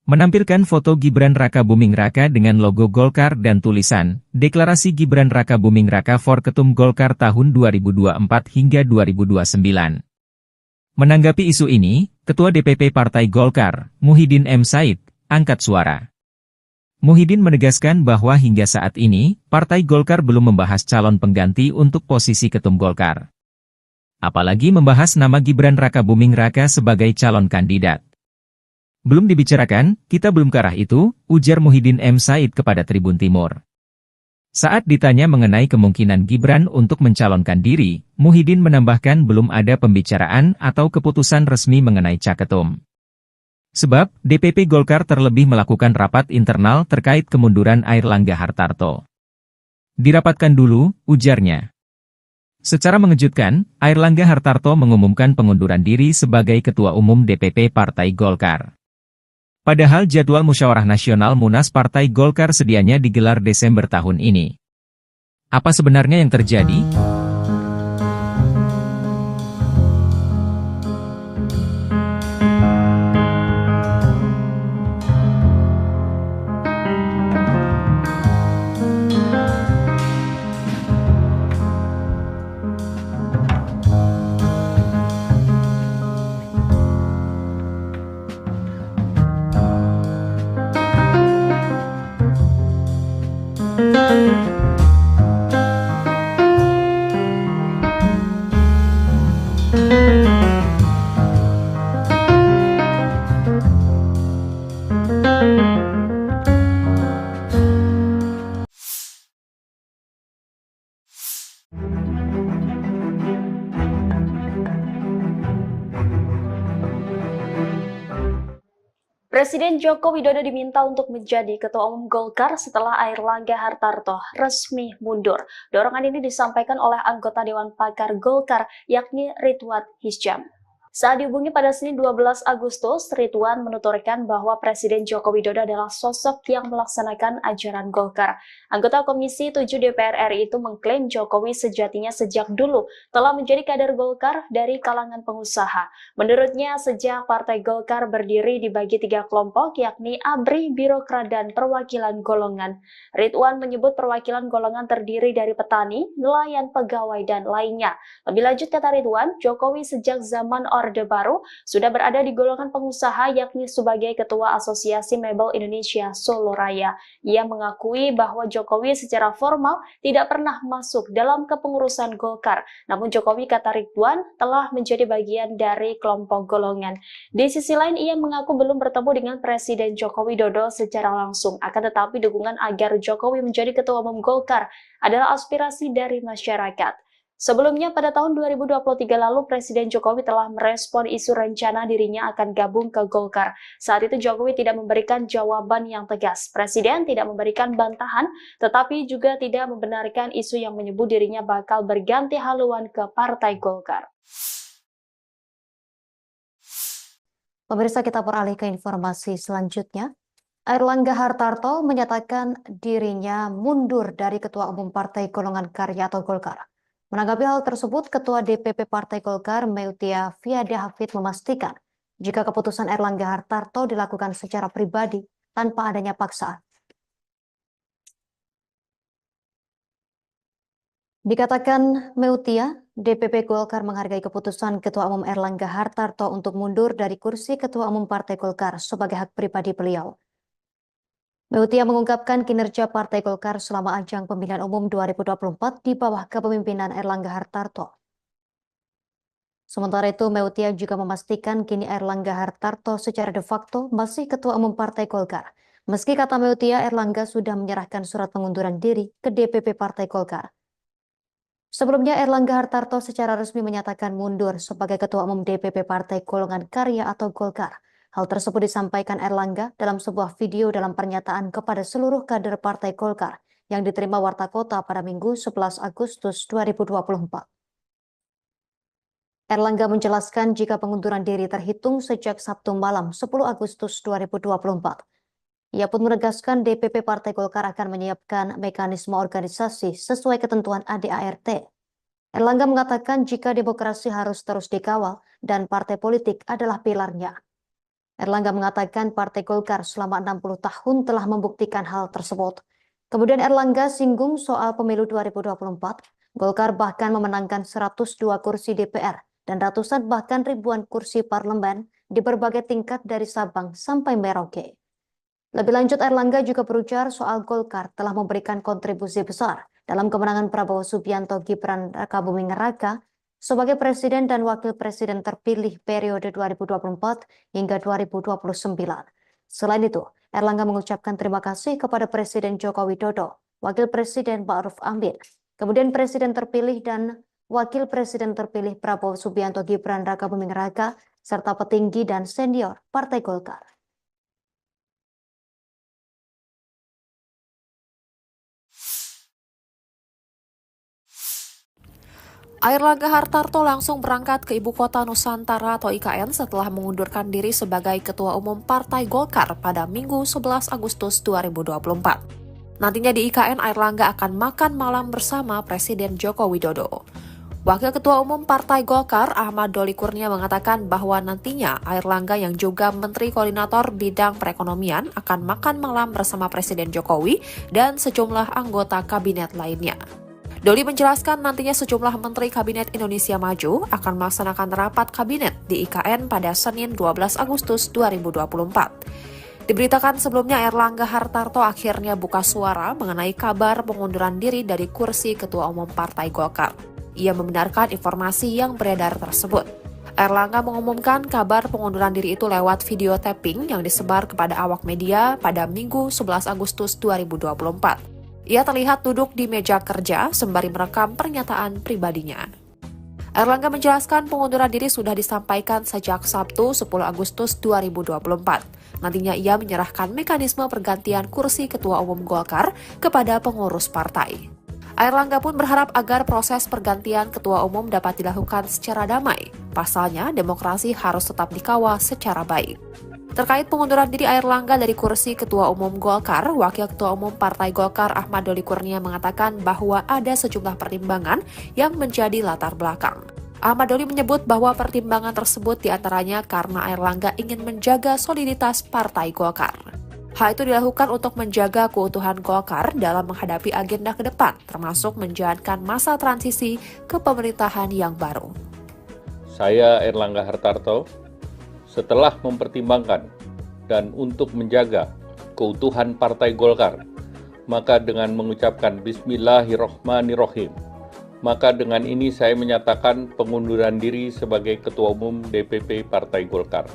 Menampilkan foto Gibran Rakabuming Raka dengan logo Golkar dan tulisan, Deklarasi Gibran Rakabuming Raka for Ketum Golkar tahun 2024 hingga 2029. Menanggapi isu ini, Ketua DPP Partai Golkar, Muhyiddin M. Said, angkat suara. Muhyiddin menegaskan bahwa hingga saat ini, Partai Golkar belum membahas calon pengganti untuk posisi Ketum Golkar. Apalagi membahas nama Gibran Rakabuming Raka sebagai calon kandidat. Belum dibicarakan, kita belum ke arah itu, ujar Muhyiddin M. Said kepada Tribun Timur. Saat ditanya mengenai kemungkinan Gibran untuk mencalonkan diri, Muhyiddin menambahkan belum ada pembicaraan atau keputusan resmi mengenai caketum. Sebab, DPP Golkar terlebih melakukan rapat internal terkait kemunduran Airlangga Hartarto. Dirapatkan dulu, ujarnya. Secara mengejutkan, Airlangga Hartarto mengumumkan pengunduran diri sebagai Ketua Umum DPP Partai Golkar. Padahal jadwal Musyawarah Nasional Munas Partai Golkar sedianya digelar Desember tahun ini. Apa sebenarnya yang terjadi? Presiden Joko Widodo diminta untuk menjadi Ketua Umum Golkar setelah Airlangga Hartarto resmi mundur. Dorongan ini disampaikan oleh anggota Dewan Pakar Golkar, yakni Ridwan Hisyam. Saat dihubungi pada Senin 12 Agustus, Ridwan menuturkan bahwa Presiden Joko Widodo adalah sosok yang melaksanakan ajaran Golkar. Anggota Komisi 7 DPR RI itu mengklaim Jokowi sejatinya sejak dulu telah menjadi kader Golkar dari kalangan pengusaha. Menurutnya, sejak Partai Golkar berdiri dibagi 3 kelompok, yakni ABRI, Birokrat, dan perwakilan golongan. Ridwan menyebut perwakilan golongan terdiri dari petani, nelayan, pegawai, dan lainnya. Lebih lanjut, kata Ridwan, Jokowi sejak zaman Orde Baru sudah berada di golongan pengusaha, yakni sebagai Ketua Asosiasi Mebel Indonesia Solo Raya. Ia mengakui bahwa Jokowi secara formal tidak pernah masuk dalam kepengurusan Golkar. Namun Jokowi, kata Ridwan, telah menjadi bagian dari kelompok golongan. Di sisi lain, ia mengaku belum bertemu dengan Presiden Joko Widodo secara langsung. Akan tetapi dukungan agar Jokowi menjadi Ketua Umum Golkar adalah aspirasi dari masyarakat. Sebelumnya pada tahun 2023 lalu Presiden Jokowi telah merespon isu rencana dirinya akan gabung ke Golkar. Saat itu Jokowi tidak memberikan jawaban yang tegas. Presiden tidak memberikan bantahan, tetapi juga tidak membenarkan isu yang menyebut dirinya bakal berganti haluan ke Partai Golkar. Pemirsa, kita beralih ke informasi selanjutnya. Airlangga Hartarto menyatakan dirinya mundur dari Ketua Umum Partai Golongan Karya atau Golkar. Menanggapi hal tersebut, Ketua DPP Partai Golkar, Meutia Fiada Hafid, memastikan jika keputusan Airlangga Hartarto dilakukan secara pribadi tanpa adanya paksaan. Dikatakan Meutia, DPP Golkar menghargai keputusan Ketua Umum Airlangga Hartarto untuk mundur dari kursi Ketua Umum Partai Golkar sebagai hak pribadi beliau. Meutia mengungkapkan kinerja Partai Golkar selama ajang pemilihan umum 2024 di bawah kepemimpinan Airlangga Hartarto. Sementara itu, Meutia juga memastikan kini Airlangga Hartarto secara de facto masih Ketua Umum Partai Golkar. Meski kata Meutia, Airlangga sudah menyerahkan surat pengunduran diri ke DPP Partai Golkar. Sebelumnya, Airlangga Hartarto secara resmi menyatakan mundur sebagai Ketua Umum DPP Partai Golongan Karya atau Golkar. Hal tersebut disampaikan Airlangga dalam sebuah video dalam pernyataan kepada seluruh kader Partai Golkar yang diterima Warta Kota pada Minggu 11 Agustus 2024. Airlangga menjelaskan jika pengunduran diri terhitung sejak Sabtu malam 10 Agustus 2024. Ia pun menegaskan DPP Partai Golkar akan menyiapkan mekanisme organisasi sesuai ketentuan ADART. Airlangga mengatakan jika demokrasi harus terus dikawal dan partai politik adalah pilarnya. Airlangga mengatakan Partai Golkar selama 60 tahun telah membuktikan hal tersebut. Kemudian Airlangga singgung soal pemilu 2024. Golkar bahkan memenangkan 102 kursi DPR dan ratusan bahkan ribuan kursi parlemen di berbagai tingkat dari Sabang sampai Merauke. Lebih lanjut, Airlangga juga berujar soal Golkar telah memberikan kontribusi besar dalam kemenangan Prabowo Subianto Gibran Rakabuming Raka sebagai Presiden dan Wakil Presiden terpilih periode 2024 hingga 2029. Selain itu, Airlangga mengucapkan terima kasih kepada Presiden Joko Widodo, Wakil Presiden Ma'ruf Amin, kemudian Presiden terpilih dan Wakil Presiden terpilih Prabowo Subianto Gibran Rakabuming Raka, serta petinggi dan senior Partai Golkar. Airlangga Hartarto langsung berangkat ke Ibu Kota Nusantara atau IKN setelah mengundurkan diri sebagai Ketua Umum Partai Golkar pada Minggu 11 Agustus 2024. Nantinya di IKN, Airlangga akan makan malam bersama Presiden Joko Widodo. Wakil Ketua Umum Partai Golkar, Ahmad Doli Kurnia, mengatakan bahwa nantinya Airlangga yang juga Menteri Koordinator Bidang Perekonomian akan makan malam bersama Presiden Jokowi dan sejumlah anggota kabinet lainnya. Doli menjelaskan nantinya sejumlah Menteri Kabinet Indonesia Maju akan melaksanakan rapat kabinet di IKN pada Senin 12 Agustus 2024. Diberitakan sebelumnya Airlangga Hartarto akhirnya buka suara mengenai kabar pengunduran diri dari kursi Ketua Umum Partai Golkar. Ia membenarkan informasi yang beredar tersebut. Airlangga mengumumkan kabar pengunduran diri itu lewat video tapping yang disebar kepada awak media pada Minggu 11 Agustus 2024. Ia terlihat duduk di meja kerja sembari merekam pernyataan pribadinya. Airlangga menjelaskan pengunduran diri sudah disampaikan sejak Sabtu 10 Agustus 2024. Nantinya ia menyerahkan mekanisme pergantian kursi Ketua Umum Golkar kepada pengurus partai. Airlangga pun berharap agar proses pergantian Ketua Umum dapat dilakukan secara damai. Pasalnya, demokrasi harus tetap dikawal secara baik. Terkait pengunduran diri Airlangga dari kursi Ketua Umum Golkar, Wakil Ketua Umum Partai Golkar Ahmad Doli Kurnia mengatakan bahwa ada sejumlah pertimbangan yang menjadi latar belakang. Ahmad Doli menyebut bahwa pertimbangan tersebut diantaranya karena Airlangga ingin menjaga soliditas Partai Golkar. Hal itu dilakukan untuk menjaga keutuhan Golkar dalam menghadapi agenda ke depan, termasuk menjalankan masa transisi ke pemerintahan yang baru. Saya Airlangga Hartarto, setelah mempertimbangkan dan untuk menjaga keutuhan Partai Golkar, maka dengan mengucapkan Bismillahirrohmanirrohim, maka dengan ini saya menyatakan pengunduran diri sebagai Ketua Umum DPP Partai Golkar.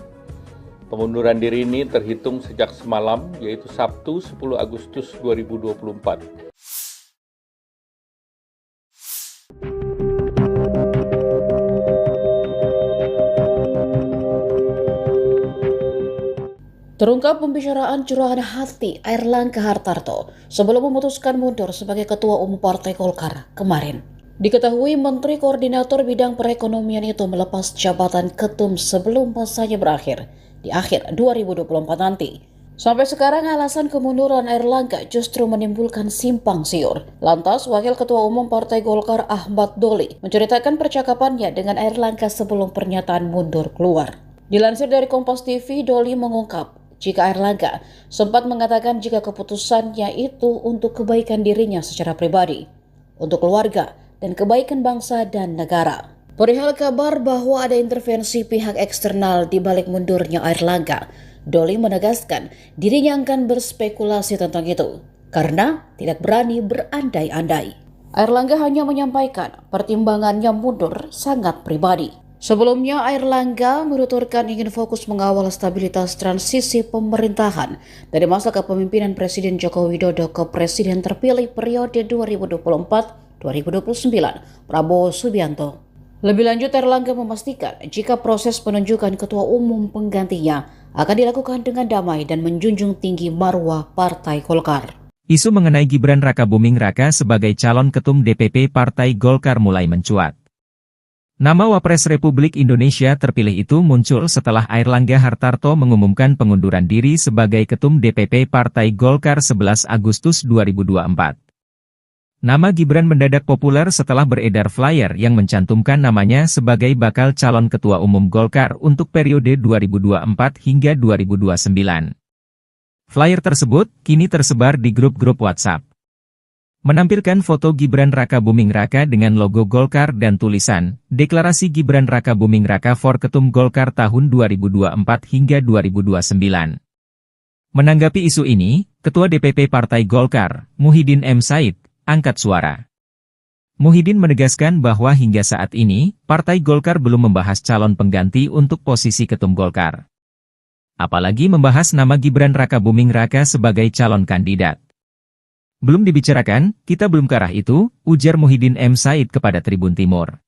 Pengunduran diri ini terhitung sejak semalam, yaitu Sabtu 10 Agustus 2024. Terungkap pembicaraan curahan hati Airlangga Hartarto sebelum memutuskan mundur sebagai Ketua Umum Partai Golkar kemarin. Diketahui Menteri Koordinator Bidang Perekonomian itu melepas jabatan ketum sebelum masanya berakhir di akhir 2024 nanti. Sampai sekarang alasan kemunduran Airlangga justru menimbulkan simpang siur. Lantas, Wakil Ketua Umum Partai Golkar Ahmad Doli menceritakan percakapannya dengan Airlangga sebelum pernyataan mundur keluar. Dilansir dari Kompas TV, Doli mengungkap jika Airlangga sempat mengatakan jika keputusannya itu untuk kebaikan dirinya secara pribadi, untuk keluarga, dan kebaikan bangsa dan negara. Perihal kabar bahwa ada intervensi pihak eksternal di balik mundurnya Airlangga, Doli menegaskan dirinya akan berspekulasi tentang itu karena tidak berani berandai-andai. Airlangga hanya menyampaikan pertimbangannya mundur sangat pribadi. Sebelumnya, Airlangga menuturkan ingin fokus mengawal stabilitas transisi pemerintahan dari masa kepemimpinan Presiden Joko Widodo ke Presiden terpilih periode 2024-2029, Prabowo Subianto. Lebih lanjut, Airlangga memastikan jika proses penunjukan ketua umum penggantinya akan dilakukan dengan damai dan menjunjung tinggi marwah Partai Golkar. Isu mengenai Gibran Rakabuming Raka sebagai calon ketum DPP Partai Golkar mulai mencuat. Nama Wapres Republik Indonesia terpilih itu muncul setelah Airlangga Hartarto mengumumkan pengunduran diri sebagai ketum DPP Partai Golkar 11 Agustus 2024. Nama Gibran mendadak populer setelah beredar flyer yang mencantumkan namanya sebagai bakal calon ketua umum Golkar untuk periode 2024 hingga 2029. Flyer tersebut kini tersebar di grup-grup WhatsApp. Menampilkan foto Gibran Rakabuming Raka dengan logo Golkar dan tulisan, Deklarasi Gibran Rakabuming Raka for Ketum Golkar tahun 2024 hingga 2029. Menanggapi isu ini, Ketua DPP Partai Golkar, Muhyiddin M. Said, angkat suara. Muhyiddin menegaskan bahwa hingga saat ini, Partai Golkar belum membahas calon pengganti untuk posisi ketum Golkar. Apalagi membahas nama Gibran Rakabuming Raka sebagai calon kandidat. Belum dibicarakan, kita belum ke arah itu, ujar Muhyiddin M. Said kepada Tribun Timur.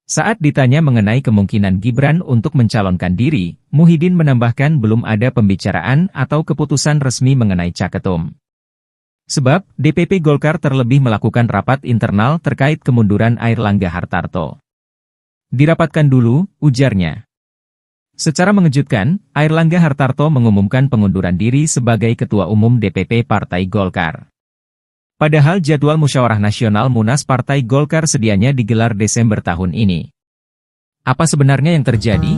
Saat ditanya mengenai kemungkinan Gibran untuk mencalonkan diri, Muhyiddin menambahkan belum ada pembicaraan atau keputusan resmi mengenai caketum. Sebab, DPP Golkar terlebih melakukan rapat internal terkait kemunduran Airlangga Hartarto. Dirapatkan dulu, ujarnya. Secara mengejutkan, Airlangga Hartarto mengumumkan pengunduran diri sebagai Ketua Umum DPP Partai Golkar. Padahal jadwal Musyawarah Nasional Munas Partai Golkar sedianya digelar Desember tahun ini. Apa sebenarnya yang terjadi?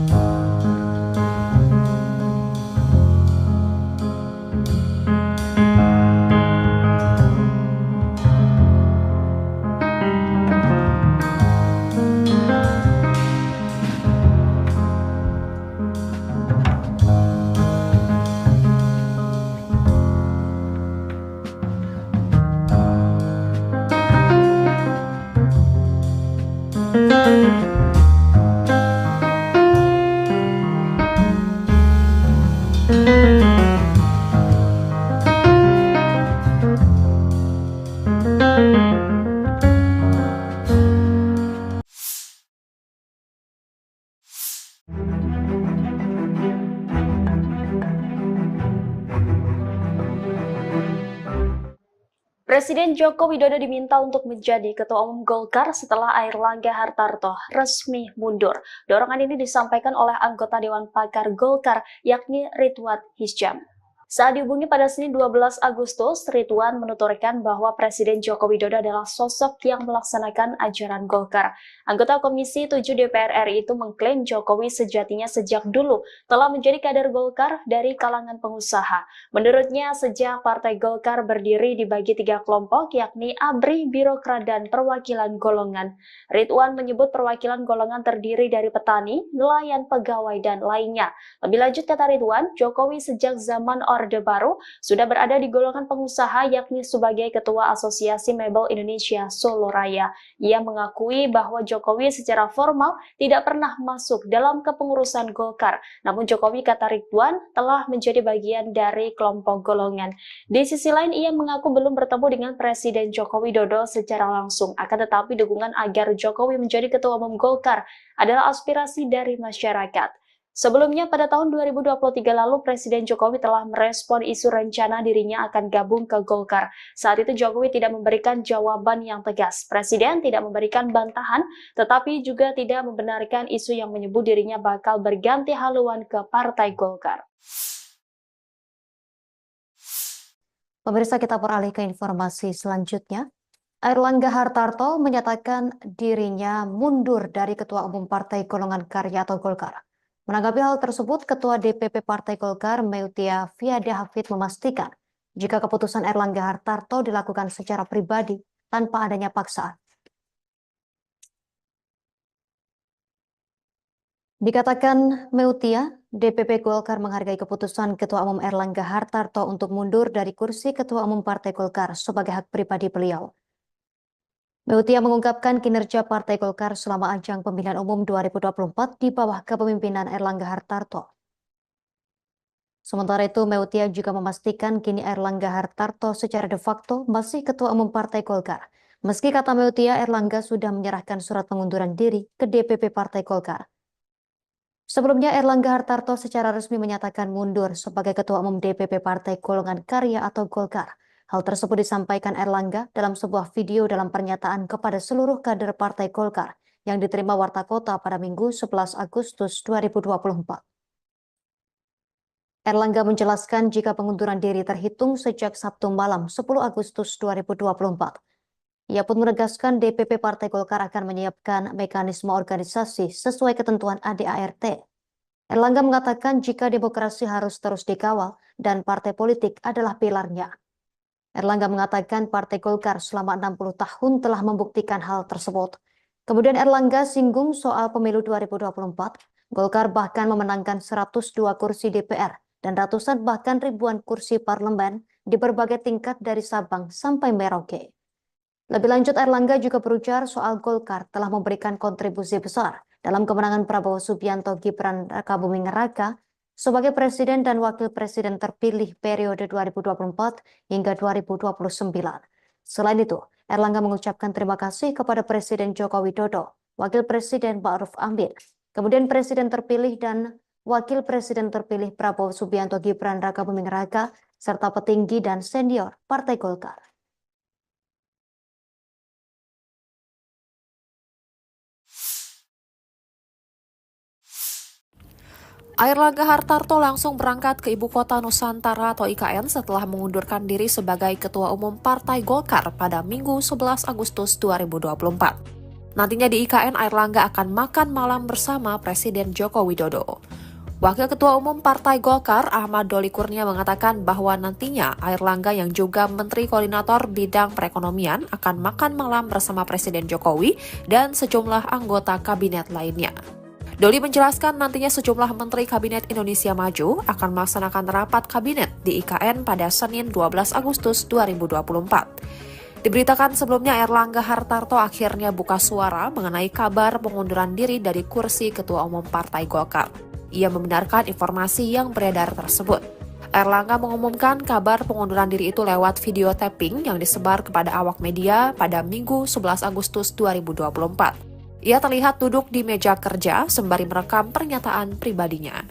Presiden Joko Widodo diminta untuk menjadi Ketua Umum Golkar setelah Airlangga Hartarto resmi mundur. Dorongan ini disampaikan oleh anggota Dewan Pakar Golkar, yakni Ridwan Hisyam. Saat dihubungi pada Senin 12 Agustus, Ridwan menuturkan bahwa Presiden Joko Widodo adalah sosok yang melaksanakan ajaran Golkar. Anggota Komisi 7 DPR RI itu mengklaim Jokowi sejatinya sejak dulu telah menjadi kader Golkar dari kalangan pengusaha. Menurutnya, sejak Partai Golkar berdiri dibagi 3 kelompok, yakni ABRI, Birokrat, dan Perwakilan Golongan. Ridwan menyebut perwakilan golongan terdiri dari petani, nelayan, pegawai, dan lainnya. Lebih lanjut, kata Ridwan, Jokowi sejak zaman Orde Baru sudah berada di golongan pengusaha, yakni sebagai Ketua Asosiasi Mebel Indonesia Solo Raya. Ia mengakui bahwa Jokowi secara formal tidak pernah masuk dalam kepengurusan Golkar. Namun Jokowi, kata Ridwan, telah menjadi bagian dari kelompok golongan. Di sisi lain, ia mengaku belum bertemu dengan Presiden Joko Widodo secara langsung. Akan tetapi dukungan agar Jokowi menjadi Ketua Umum Golkar adalah aspirasi dari masyarakat. Sebelumnya pada tahun 2023 lalu Presiden Jokowi telah merespon isu rencana dirinya akan gabung ke Golkar. Saat itu Jokowi tidak memberikan jawaban yang tegas. Presiden tidak memberikan bantahan, tetapi juga tidak membenarkan isu yang menyebut dirinya bakal berganti haluan ke Partai Golkar. Pemirsa, kita beralih ke informasi selanjutnya. Airlangga Hartarto menyatakan dirinya mundur dari Ketua Umum Partai Golongan Karya atau Golkar. Menanggapi hal tersebut, Ketua DPP Partai Golkar, Meutia Fiada Hafid, memastikan jika keputusan Airlangga Hartarto dilakukan secara pribadi tanpa adanya paksaan. Dikatakan Meutia, DPP Golkar menghargai keputusan Ketua Umum Airlangga Hartarto untuk mundur dari kursi Ketua Umum Partai Golkar sebagai hak pribadi beliau. Meutia mengungkapkan kinerja Partai Golkar selama ajang pemilihan umum 2024 di bawah kepemimpinan Airlangga Hartarto. Sementara itu, Meutia juga memastikan kini Airlangga Hartarto secara de facto masih Ketua Umum Partai Golkar. Meski kata Meutia, Airlangga sudah menyerahkan surat pengunduran diri ke DPP Partai Golkar. Sebelumnya, Airlangga Hartarto secara resmi menyatakan mundur sebagai Ketua Umum DPP Partai Golongan Karya atau Golkar. Hal tersebut disampaikan Airlangga dalam sebuah video dalam pernyataan kepada seluruh kader Partai Golkar yang diterima Warta Kota pada Minggu 11 Agustus 2024. Airlangga menjelaskan jika pengunduran diri terhitung sejak Sabtu malam 10 Agustus 2024. Ia pun menegaskan DPP Partai Golkar akan menyiapkan mekanisme organisasi sesuai ketentuan ADART. Airlangga mengatakan jika demokrasi harus terus dikawal dan partai politik adalah pilarnya. Airlangga mengatakan Partai Golkar selama 60 tahun telah membuktikan hal tersebut. Kemudian Airlangga singgung soal pemilu 2024. Golkar bahkan memenangkan 102 kursi DPR dan ratusan bahkan ribuan kursi parlemen di berbagai tingkat dari Sabang sampai Merauke. Lebih lanjut, Airlangga juga berujar soal Golkar telah memberikan kontribusi besar dalam kemenangan Prabowo Subianto Gibran Rakabuming Raka sebagai Presiden dan Wakil Presiden terpilih periode 2024 hingga 2029. Selain itu, Airlangga mengucapkan terima kasih kepada Presiden Joko Widodo, Wakil Presiden Ma'ruf Amin, kemudian Presiden terpilih dan Wakil Presiden terpilih Prabowo Subianto Gibran Rakabuming Raka, serta petinggi dan senior Partai Golkar. Airlangga Hartarto langsung berangkat ke Ibu Kota Nusantara atau IKN setelah mengundurkan diri sebagai Ketua Umum Partai Golkar pada Minggu 11 Agustus 2024. Nantinya di IKN, Airlangga akan makan malam bersama Presiden Joko Widodo. Wakil Ketua Umum Partai Golkar, Ahmad Doli Kurnia, mengatakan bahwa nantinya Airlangga yang juga Menteri Koordinator Bidang Perekonomian akan makan malam bersama Presiden Jokowi dan sejumlah anggota kabinet lainnya. Doli menjelaskan nantinya sejumlah Menteri Kabinet Indonesia Maju akan melaksanakan rapat kabinet di IKN pada Senin 12 Agustus 2024. Diberitakan sebelumnya Airlangga Hartarto akhirnya buka suara mengenai kabar pengunduran diri dari kursi Ketua Umum Partai Golkar. Ia membenarkan informasi yang beredar tersebut. Airlangga mengumumkan kabar pengunduran diri itu lewat video tapping yang disebar kepada awak media pada Minggu 11 Agustus 2024. Ia terlihat duduk di meja kerja sembari merekam pernyataan pribadinya.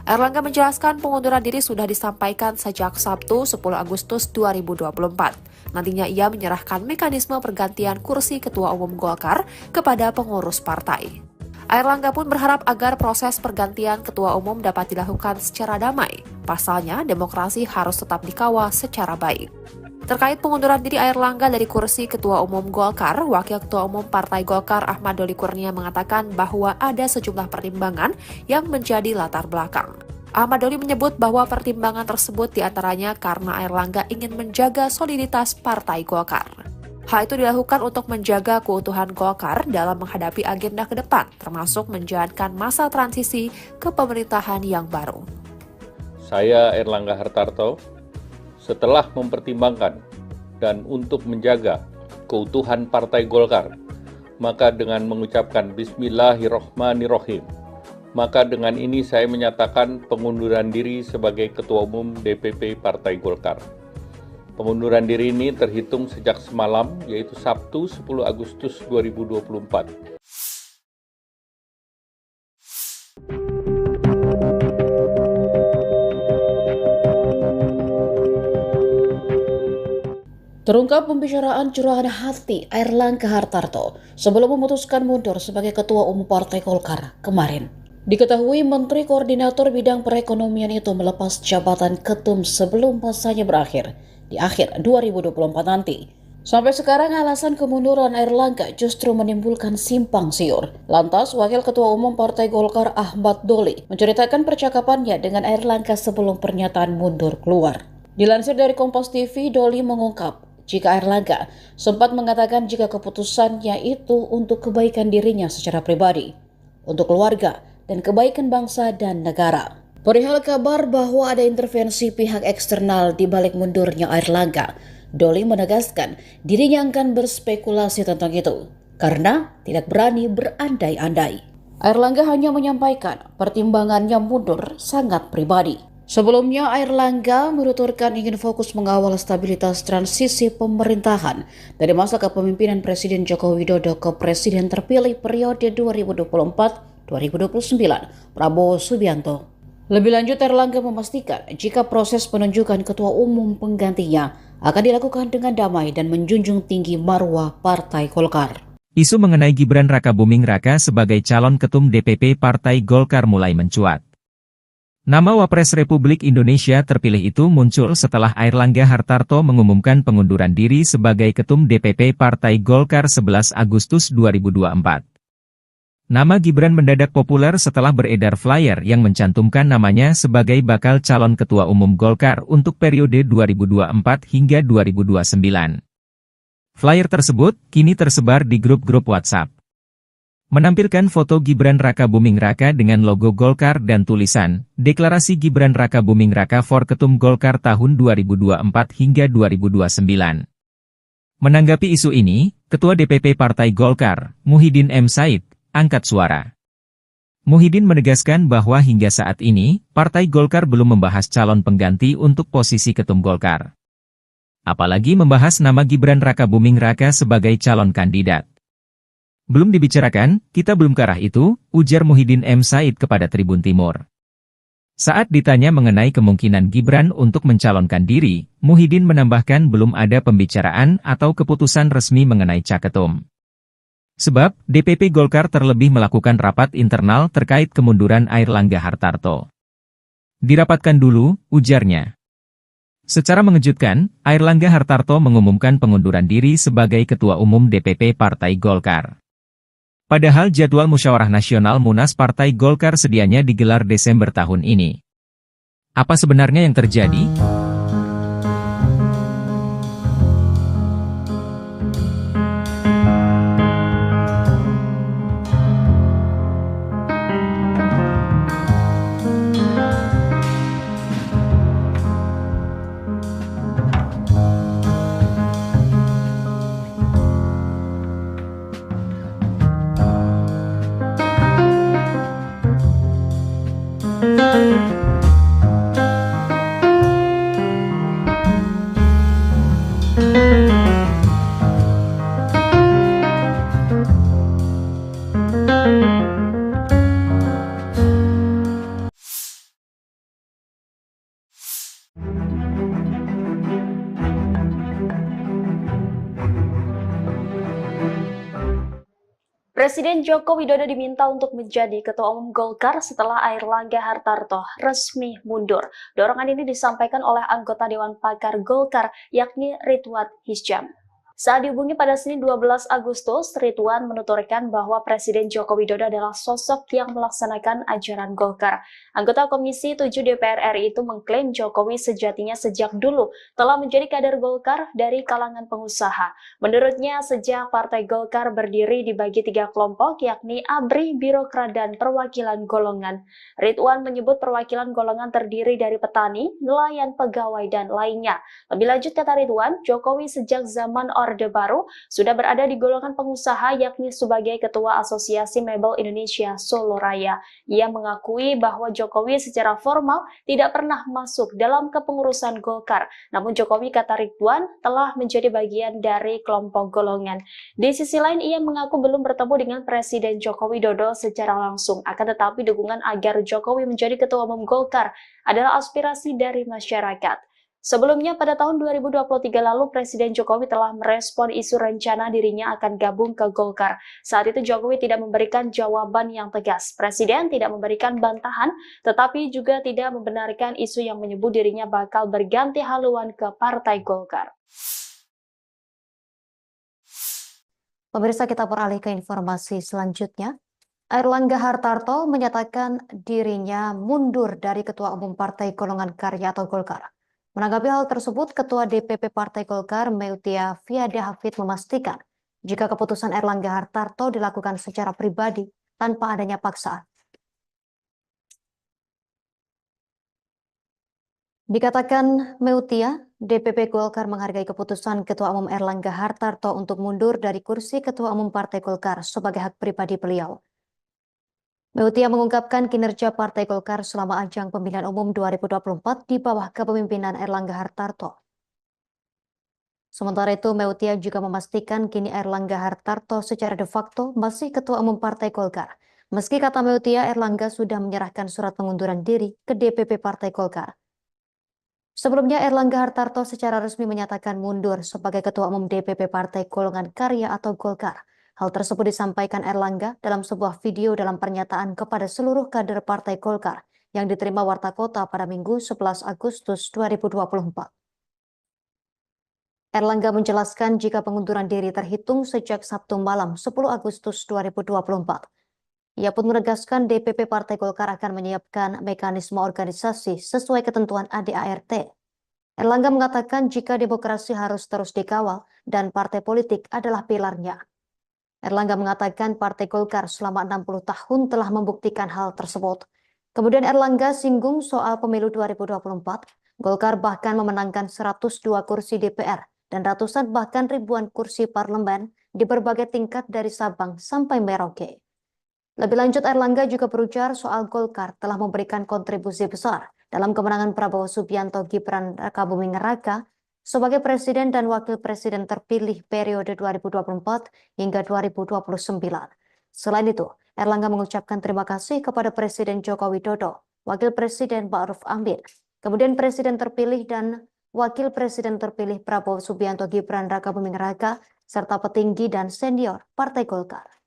Airlangga menjelaskan pengunduran diri sudah disampaikan sejak Sabtu 10 Agustus 2024. Nantinya ia menyerahkan mekanisme pergantian kursi Ketua Umum Golkar kepada pengurus partai. Airlangga pun berharap agar proses pergantian Ketua Umum dapat dilakukan secara damai. Pasalnya, demokrasi harus tetap dikawal secara baik. Terkait pengunduran diri Airlangga dari kursi Ketua Umum Golkar, Wakil Ketua Umum Partai Golkar Ahmad Doli Kurnia mengatakan bahwa ada sejumlah pertimbangan yang menjadi latar belakang. Ahmad Doli menyebut bahwa pertimbangan tersebut diantaranya karena Airlangga ingin menjaga soliditas Partai Golkar. Hal itu dilakukan untuk menjaga keutuhan Golkar dalam menghadapi agenda ke depan, termasuk menjalankan masa transisi ke pemerintahan yang baru. Saya Airlangga Hartarto, setelah mempertimbangkan dan untuk menjaga keutuhan Partai Golkar, maka dengan mengucapkan Bismillahirrohmanirrohim, maka dengan ini saya menyatakan pengunduran diri sebagai Ketua Umum DPP Partai Golkar. Pengunduran diri ini terhitung sejak semalam, yaitu Sabtu 10 Agustus 2024. Terungkap pembicaraan curahan hati Airlangga Hartarto sebelum memutuskan mundur sebagai Ketua Umum Partai Golkar kemarin. Diketahui Menteri Koordinator Bidang Perekonomian itu melepas jabatan ketum sebelum masanya berakhir di akhir 2024 nanti. Sampai sekarang alasan kemunduran Airlangga justru menimbulkan simpang siur. Lantas Wakil Ketua Umum Partai Golkar Ahmad Doli menceritakan percakapannya dengan Airlangga sebelum pernyataan mundur keluar. Dilansir dari Kompas TV, Doli mengungkap jika Airlangga sempat mengatakan jika keputusannya itu untuk kebaikan dirinya secara pribadi, untuk keluarga, dan kebaikan bangsa dan negara. Perihal kabar bahwa ada intervensi pihak eksternal di balik mundurnya Airlangga, Doli menegaskan dirinya akan berspekulasi tentang itu, karena tidak berani berandai-andai. Airlangga hanya menyampaikan pertimbangannya mundur sangat pribadi. Sebelumnya, Airlangga menuturkan ingin fokus mengawal stabilitas transisi pemerintahan dari masa kepemimpinan Presiden Joko Widodo ke Presiden terpilih periode 2024-2029, Prabowo Subianto. Lebih lanjut, Airlangga memastikan jika proses penunjukan ketua umum penggantinya akan dilakukan dengan damai dan menjunjung tinggi marwah Partai Golkar. Isu mengenai Gibran Rakabuming Raka sebagai calon ketum DPP Partai Golkar mulai mencuat. Nama Wapres Republik Indonesia terpilih itu muncul setelah Airlangga Hartarto mengumumkan pengunduran diri sebagai Ketum DPP Partai Golkar 11 Agustus 2024. Nama Gibran mendadak populer setelah beredar flyer yang mencantumkan namanya sebagai bakal calon Ketua Umum Golkar untuk periode 2024 hingga 2029. Flyer tersebut kini tersebar di grup-grup WhatsApp. Menampilkan foto Gibran Rakabuming Raka dengan logo Golkar dan tulisan, Deklarasi Gibran Rakabuming Raka for Ketum Golkar tahun 2024 hingga 2029. Menanggapi isu ini, Ketua DPP Partai Golkar, Muhyiddin M. Said, angkat suara. Muhyiddin menegaskan bahwa hingga saat ini, Partai Golkar belum membahas calon pengganti untuk posisi Ketum Golkar. Apalagi membahas nama Gibran Rakabuming Raka sebagai calon kandidat. Belum dibicarakan, kita belum ke arah itu, ujar Muhyiddin M. Said kepada Tribun Timur. Saat ditanya mengenai kemungkinan Gibran untuk mencalonkan diri, Muhyiddin menambahkan belum ada pembicaraan atau keputusan resmi mengenai caketum. Sebab, DPP Golkar terlebih melakukan rapat internal terkait kemunduran Airlangga Hartarto. Dirapatkan dulu, ujarnya. Secara mengejutkan, Airlangga Hartarto mengumumkan pengunduran diri sebagai Ketua Umum DPP Partai Golkar. Padahal jadwal musyawarah nasional Munas Partai Golkar sedianya digelar Desember tahun ini. Apa sebenarnya yang terjadi? Presiden Joko Widodo diminta untuk menjadi Ketua Umum Golkar setelah Airlangga Hartarto resmi mundur. Dorongan ini disampaikan oleh anggota Dewan Pakar Golkar, yakni Ridwan Hisyam. Saat dihubungi pada Senin 12 Agustus, Ridwan menuturkan bahwa Presiden Joko Widodo adalah sosok yang melaksanakan ajaran Golkar. Anggota Komisi 7 DPR RI itu mengklaim Jokowi sejatinya sejak dulu telah menjadi kader Golkar dari kalangan pengusaha. Menurutnya, sejak Partai Golkar berdiri dibagi 3 kelompok, yakni ABRI, Birokrat, dan Perwakilan Golongan. Ridwan menyebut perwakilan golongan terdiri dari petani, nelayan, pegawai, dan lainnya. Lebih lanjut, kata Ridwan, Jokowi sejak zaman Orde Baru sudah berada di golongan pengusaha, yakni sebagai Ketua Asosiasi Mebel Indonesia Solo Raya. Ia mengakui bahwa Jokowi secara formal tidak pernah masuk dalam kepengurusan Golkar. Namun Jokowi, kata Ridwan, telah menjadi bagian dari kelompok golongan. Di sisi lain, ia mengaku belum bertemu dengan Presiden Joko Widodo secara langsung. Akan tetapi dukungan agar Jokowi menjadi Ketua Umum Golkar adalah aspirasi dari masyarakat. Sebelumnya pada tahun 2023 lalu Presiden Jokowi telah merespon isu rencana dirinya akan gabung ke Golkar. Saat itu Jokowi tidak memberikan jawaban yang tegas. Presiden tidak memberikan bantahan, tetapi juga tidak membenarkan isu yang menyebut dirinya bakal berganti haluan ke Partai Golkar. Pemirsa, kita beralih ke informasi selanjutnya. Airlangga Hartarto menyatakan dirinya mundur dari Ketua Umum Partai Golongan Karya atau Golkar. Menanggapi hal tersebut, Ketua DPP Partai Golkar, Meutia Fiada Hafid, memastikan jika keputusan Airlangga Hartarto dilakukan secara pribadi tanpa adanya paksaan. Dikatakan Meutia, DPP Golkar menghargai keputusan Ketua Umum Airlangga Hartarto untuk mundur dari kursi Ketua Umum Partai Golkar sebagai hak pribadi beliau. Meutia mengungkapkan kinerja Partai Golkar selama ajang pemilihan umum 2024 di bawah kepemimpinan Airlangga Hartarto. Sementara itu, Meutia juga memastikan kini Airlangga Hartarto secara de facto masih Ketua Umum Partai Golkar. Meski kata Meutia, Airlangga sudah menyerahkan surat pengunduran diri ke DPP Partai Golkar. Sebelumnya, Airlangga Hartarto secara resmi menyatakan mundur sebagai Ketua Umum DPP Partai Golongan Karya atau Golkar. Hal tersebut disampaikan Airlangga dalam sebuah video dalam pernyataan kepada seluruh kader Partai Golkar yang diterima Warta Kota pada Minggu 11 Agustus 2024. Airlangga menjelaskan jika pengunduran diri terhitung sejak Sabtu malam 10 Agustus 2024. Ia pun menegaskan DPP Partai Golkar akan menyiapkan mekanisme organisasi sesuai ketentuan ADART. Airlangga mengatakan jika demokrasi harus terus dikawal dan partai politik adalah pilarnya. Airlangga mengatakan Partai Golkar selama 60 tahun telah membuktikan hal tersebut. Kemudian Airlangga singgung soal pemilu 2024. Golkar bahkan memenangkan 102 kursi DPR dan ratusan bahkan ribuan kursi parlemen di berbagai tingkat dari Sabang sampai Merauke. Lebih lanjut, Airlangga juga berujar soal Golkar telah memberikan kontribusi besar dalam kemenangan Prabowo Subianto Gibran Rakabuming Raka sebagai Presiden dan Wakil Presiden terpilih periode 2024 hingga 2029. Selain itu, Airlangga mengucapkan terima kasih kepada Presiden Joko Widodo, Wakil Presiden Ma'ruf Amin, kemudian Presiden terpilih dan Wakil Presiden terpilih Prabowo Subianto Gibran Rakabuming Raka, serta petinggi dan senior Partai Golkar.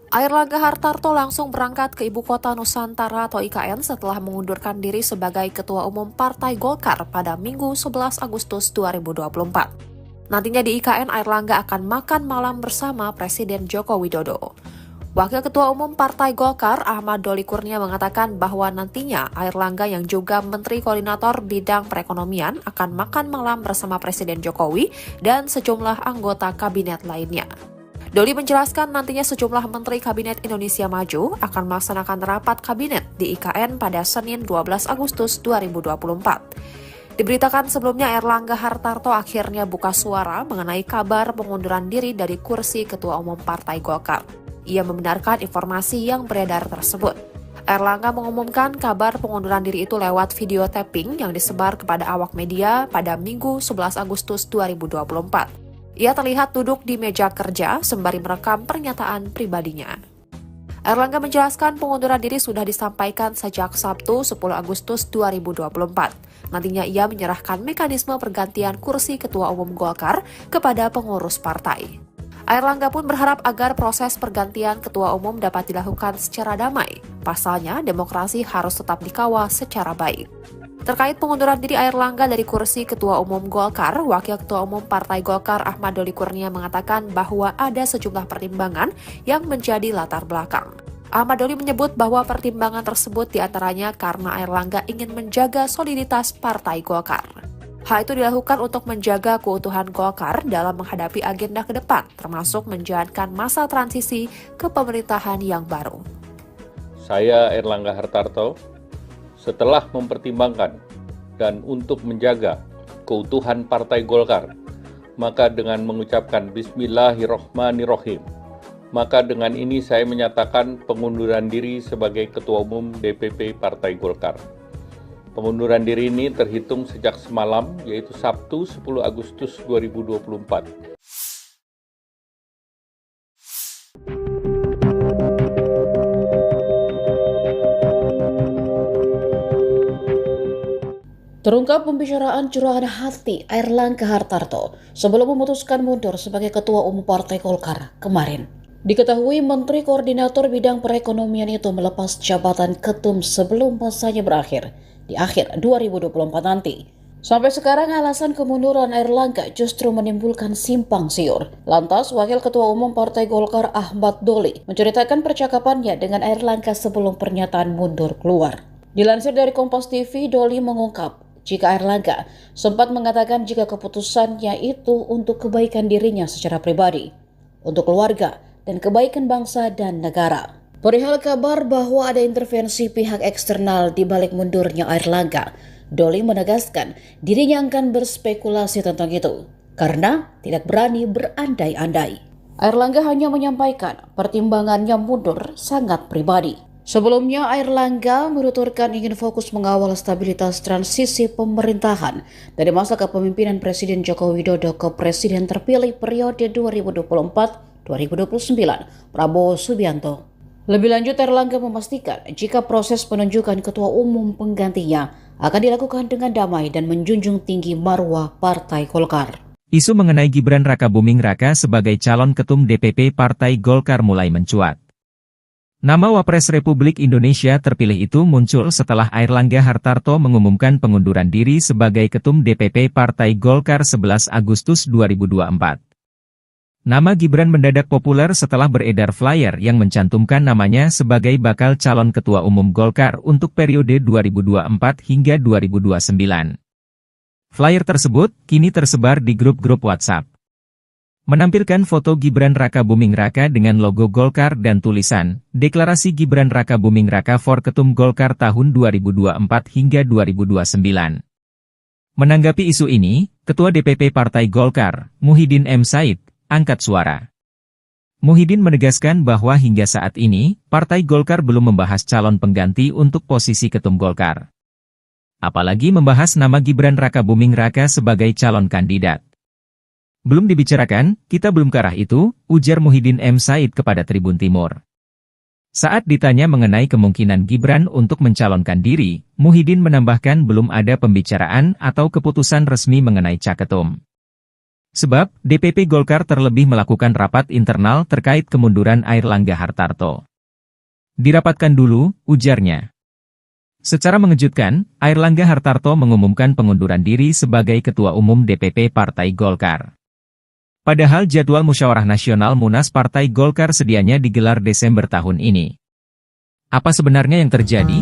Airlangga Hartarto langsung berangkat ke Ibu Kota Nusantara atau IKN setelah mengundurkan diri sebagai Ketua Umum Partai Golkar pada Minggu 11 Agustus 2024. Nantinya di IKN, Airlangga akan makan malam bersama Presiden Joko Widodo. Wakil Ketua Umum Partai Golkar, Ahmad Doli Kurnia, mengatakan bahwa nantinya Airlangga yang juga Menteri Koordinator Bidang Perekonomian akan makan malam bersama Presiden Jokowi dan sejumlah anggota kabinet lainnya. Doli menjelaskan nantinya sejumlah Menteri Kabinet Indonesia Maju akan melaksanakan rapat kabinet di IKN pada Senin 12 Agustus 2024. Diberitakan sebelumnya Airlangga Hartarto akhirnya buka suara mengenai kabar pengunduran diri dari kursi Ketua Umum Partai Golkar. Ia membenarkan informasi yang beredar tersebut. Airlangga mengumumkan kabar pengunduran diri itu lewat video tapping yang disebar kepada awak media pada Minggu 11 Agustus 2024. Ia terlihat duduk di meja kerja sembari merekam pernyataan pribadinya. Airlangga menjelaskan pengunduran diri sudah disampaikan sejak Sabtu 10 Agustus 2024. Nantinya ia menyerahkan mekanisme pergantian kursi Ketua Umum Golkar kepada pengurus partai. Airlangga pun berharap agar proses pergantian Ketua Umum dapat dilakukan secara damai. Pasalnya, demokrasi harus tetap dikawal secara baik. Terkait pengunduran diri Airlangga dari kursi Ketua Umum Golkar, Wakil Ketua Umum Partai Golkar Ahmad Doli Kurnia mengatakan bahwa ada sejumlah pertimbangan yang menjadi latar belakang. Ahmad Doli menyebut bahwa pertimbangan tersebut diantaranya karena Airlangga ingin menjaga soliditas Partai Golkar. Hal itu dilakukan untuk menjaga keutuhan Golkar dalam menghadapi agenda ke depan, termasuk menjalankan masa transisi ke pemerintahan yang baru. Saya Airlangga Hartarto, setelah mempertimbangkan dan untuk menjaga keutuhan Partai Golkar, maka dengan mengucapkan Bismillahirrohmanirrohim, maka dengan ini saya menyatakan pengunduran diri sebagai Ketua Umum DPP Partai Golkar. Pengunduran diri ini terhitung sejak semalam, yaitu Sabtu 10 Agustus 2024. Terungkap pembicaraan curahan hati Airlangga Hartarto sebelum memutuskan mundur sebagai Ketua Umum Partai Golkar kemarin. Diketahui Menteri Koordinator Bidang Perekonomian itu melepas jabatan ketum sebelum masanya berakhir di akhir 2024 nanti. Sampai sekarang alasan kemunduran Airlangga justru menimbulkan simpang siur. Lantas Wakil Ketua Umum Partai Golkar Ahmad Doli menceritakan percakapannya dengan Airlangga sebelum pernyataan mundur keluar. Dilansir dari Kompas TV, Doli mengungkap jika Airlangga sempat mengatakan jika keputusannya itu untuk kebaikan dirinya secara pribadi, untuk keluarga, dan kebaikan bangsa dan negara. Perihal kabar bahwa ada intervensi pihak eksternal di balik mundurnya Airlangga, Doli menegaskan dirinya akan berspekulasi tentang itu, karena tidak berani berandai-andai. Airlangga hanya menyampaikan pertimbangannya mundur sangat pribadi. Sebelumnya, Airlangga menuturkan ingin fokus mengawal stabilitas transisi pemerintahan dari masa kepemimpinan Presiden Joko Widodo ke Presiden terpilih periode 2024-2029, Prabowo Subianto. Lebih lanjut, Airlangga memastikan jika proses penunjukan ketua umum penggantinya akan dilakukan dengan damai dan menjunjung tinggi marwah Partai Golkar. Isu mengenai Gibran Rakabuming Raka sebagai calon ketum DPP Partai Golkar mulai mencuat. Nama Wapres Republik Indonesia terpilih itu muncul setelah Airlangga Hartarto mengumumkan pengunduran diri sebagai Ketum DPP Partai Golkar 11 Agustus 2024. Nama Gibran mendadak populer setelah beredar flyer yang mencantumkan namanya sebagai bakal calon Ketua Umum Golkar untuk periode 2024 hingga 2029. Flyer tersebut kini tersebar di grup-grup WhatsApp. Menampilkan foto Gibran Rakabuming Raka dengan logo Golkar dan tulisan, Deklarasi Gibran Rakabuming Raka for Ketum Golkar tahun 2024 hingga 2029. Menanggapi isu ini, Ketua DPP Partai Golkar, Muhyiddin M. Said, angkat suara. Muhyiddin menegaskan bahwa hingga saat ini, Partai Golkar belum membahas calon pengganti untuk posisi Ketum Golkar. Apalagi membahas nama Gibran Rakabuming Raka sebagai calon kandidat. Belum dibicarakan, kita belum ke arah itu, ujar Muhyiddin M. Said kepada Tribun Timur. Saat ditanya mengenai kemungkinan Gibran untuk mencalonkan diri, Muhyiddin menambahkan belum ada pembicaraan atau keputusan resmi mengenai caketum. Sebab, DPP Golkar terlebih melakukan rapat internal terkait kemunduran Airlangga Hartarto. Dirapatkan dulu, ujarnya. Secara mengejutkan, Airlangga Hartarto mengumumkan pengunduran diri sebagai Ketua Umum DPP Partai Golkar. Padahal jadwal musyawarah nasional Munas Partai Golkar sedianya digelar Desember tahun ini. Apa sebenarnya yang terjadi?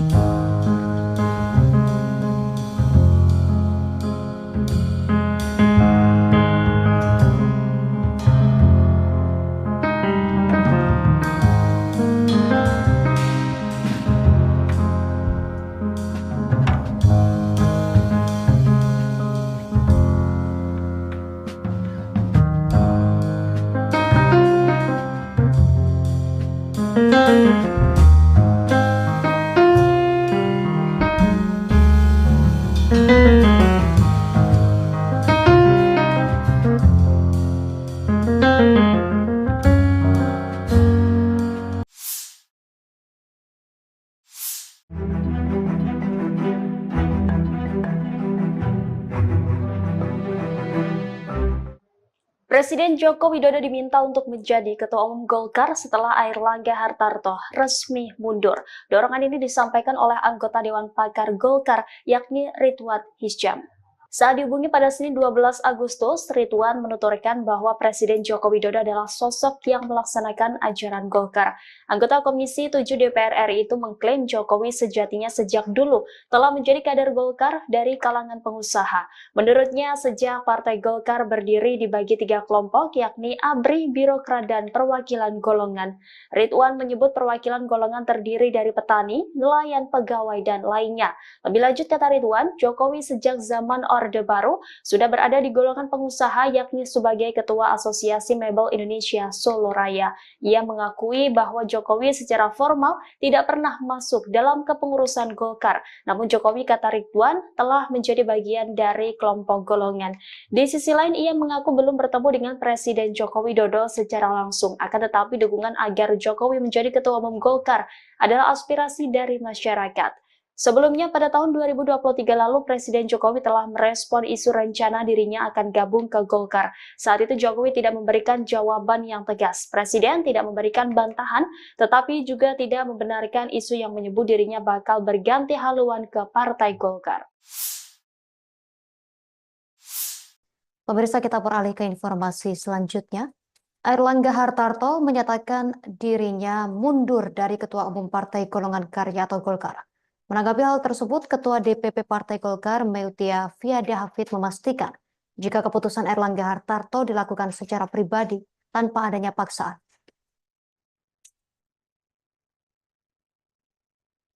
Presiden Joko Widodo diminta untuk menjadi Ketua Umum Golkar setelah Airlangga Hartarto resmi mundur. Dorongan ini disampaikan oleh anggota Dewan Pakar Golkar, yakni Ridwan Hisyam. Saat dihubungi pada Senin 12 Agustus, Ridwan menuturkan bahwa Presiden Joko Widodo adalah sosok yang melaksanakan ajaran Golkar. Anggota Komisi 7 DPR RI itu mengklaim Jokowi sejatinya sejak dulu telah menjadi kader Golkar dari kalangan pengusaha. Menurutnya, sejak Partai Golkar berdiri dibagi 3 kelompok, yakni ABRI, Birokrat, dan Perwakilan Golongan. Ridwan menyebut perwakilan golongan terdiri dari petani, nelayan, pegawai, dan lainnya. Lebih lanjut, kata Ridwan, Jokowi sejak zaman Orde Baru sudah berada di golongan pengusaha, yakni sebagai Ketua Asosiasi Mebel Indonesia Solo Raya. Ia mengakui bahwa Jokowi secara formal tidak pernah masuk dalam kepengurusan Golkar. Namun Jokowi, kata Ridwan, telah menjadi bagian dari kelompok golongan. Di sisi lain, ia mengaku belum bertemu dengan Presiden Joko Widodo secara langsung. Akan tetapi dukungan agar Jokowi menjadi Ketua Umum Golkar adalah aspirasi dari masyarakat. Sebelumnya pada tahun 2023 lalu Presiden Jokowi telah merespon isu rencana dirinya akan gabung ke Golkar. Saat itu Jokowi tidak memberikan jawaban yang tegas. Presiden tidak memberikan bantahan, tetapi juga tidak membenarkan isu yang menyebut dirinya bakal berganti haluan ke Partai Golkar. Pemirsa, kita beralih ke informasi selanjutnya. Airlangga Hartarto menyatakan dirinya mundur dari Ketua Umum Partai Golongan Karya atau Golkar. Menanggapi hal tersebut, Ketua DPP Partai Golkar Meutia Fiada Hafid memastikan jika keputusan Airlangga Hartarto dilakukan secara pribadi tanpa adanya paksaan.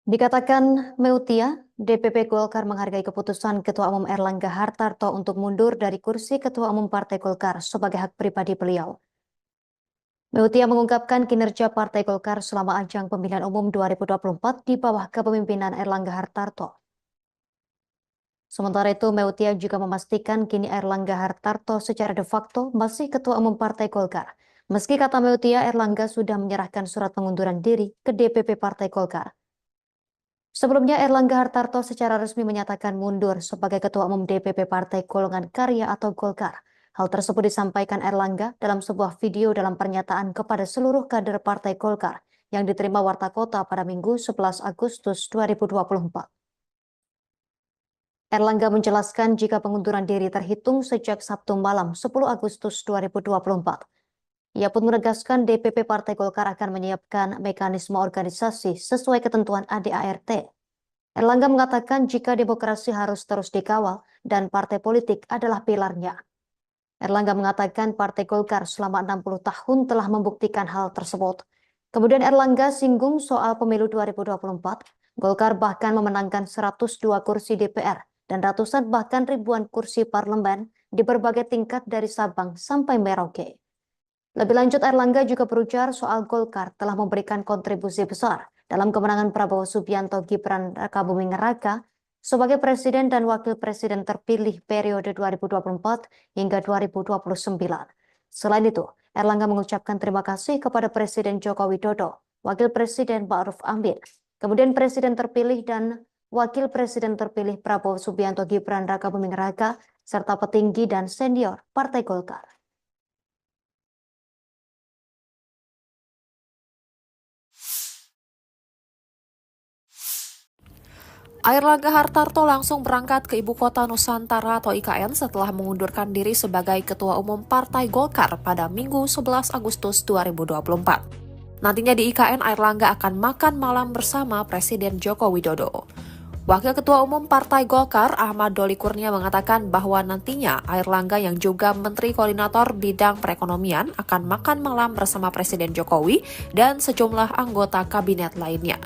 Dikatakan Meutia, DPP Golkar menghargai keputusan Ketua Umum Airlangga Hartarto untuk mundur dari kursi Ketua Umum Partai Golkar sebagai hak pribadi beliau. Meutia mengungkapkan kinerja Partai Golkar selama ajang pemilihan umum 2024 di bawah kepemimpinan Airlangga Hartarto. Sementara itu, Meutia juga memastikan kini Airlangga Hartarto secara de facto masih Ketua Umum Partai Golkar. Meski kata Meutia, Airlangga sudah menyerahkan surat pengunduran diri ke DPP Partai Golkar. Sebelumnya, Airlangga Hartarto secara resmi menyatakan mundur sebagai Ketua Umum DPP Partai Golongan Karya atau Golkar. Hal tersebut disampaikan Airlangga dalam sebuah video dalam pernyataan kepada seluruh kader Partai Golkar yang diterima Warta Kota pada Minggu 11 Agustus 2024. Airlangga menjelaskan jika pengunduran diri terhitung sejak Sabtu malam 10 Agustus 2024. Ia pun menegaskan DPP Partai Golkar akan menyiapkan mekanisme organisasi sesuai ketentuan ADART. Airlangga mengatakan jika demokrasi harus terus dikawal dan partai politik adalah pilarnya. Airlangga mengatakan Partai Golkar selama 60 tahun telah membuktikan hal tersebut. Kemudian Airlangga singgung soal pemilu 2024. Golkar bahkan memenangkan 102 kursi DPR dan ratusan bahkan ribuan kursi parlemen di berbagai tingkat dari Sabang sampai Merauke. Lebih lanjut, Airlangga juga berujar soal Golkar telah memberikan kontribusi besar dalam kemenangan Prabowo Subianto Gibran Rakabuming Raka sebagai Presiden dan Wakil Presiden terpilih periode 2024 hingga 2029. Selain itu, Airlangga mengucapkan terima kasih kepada Presiden Joko Widodo, Wakil Presiden Ma'ruf Amin, kemudian Presiden terpilih dan Wakil Presiden terpilih Prabowo Subianto Gibran Rakabuming Raka, serta petinggi dan senior Partai Golkar. Airlangga Hartarto langsung berangkat ke Ibu Kota Nusantara atau IKN setelah mengundurkan diri sebagai Ketua Umum Partai Golkar pada Minggu 11 Agustus 2024. Nantinya di IKN, Airlangga akan makan malam bersama Presiden Joko Widodo. Wakil Ketua Umum Partai Golkar Ahmad Doli Kurnia mengatakan bahwa nantinya Airlangga yang juga Menteri Koordinator Bidang Perekonomian akan makan malam bersama Presiden Jokowi dan sejumlah anggota kabinet lainnya.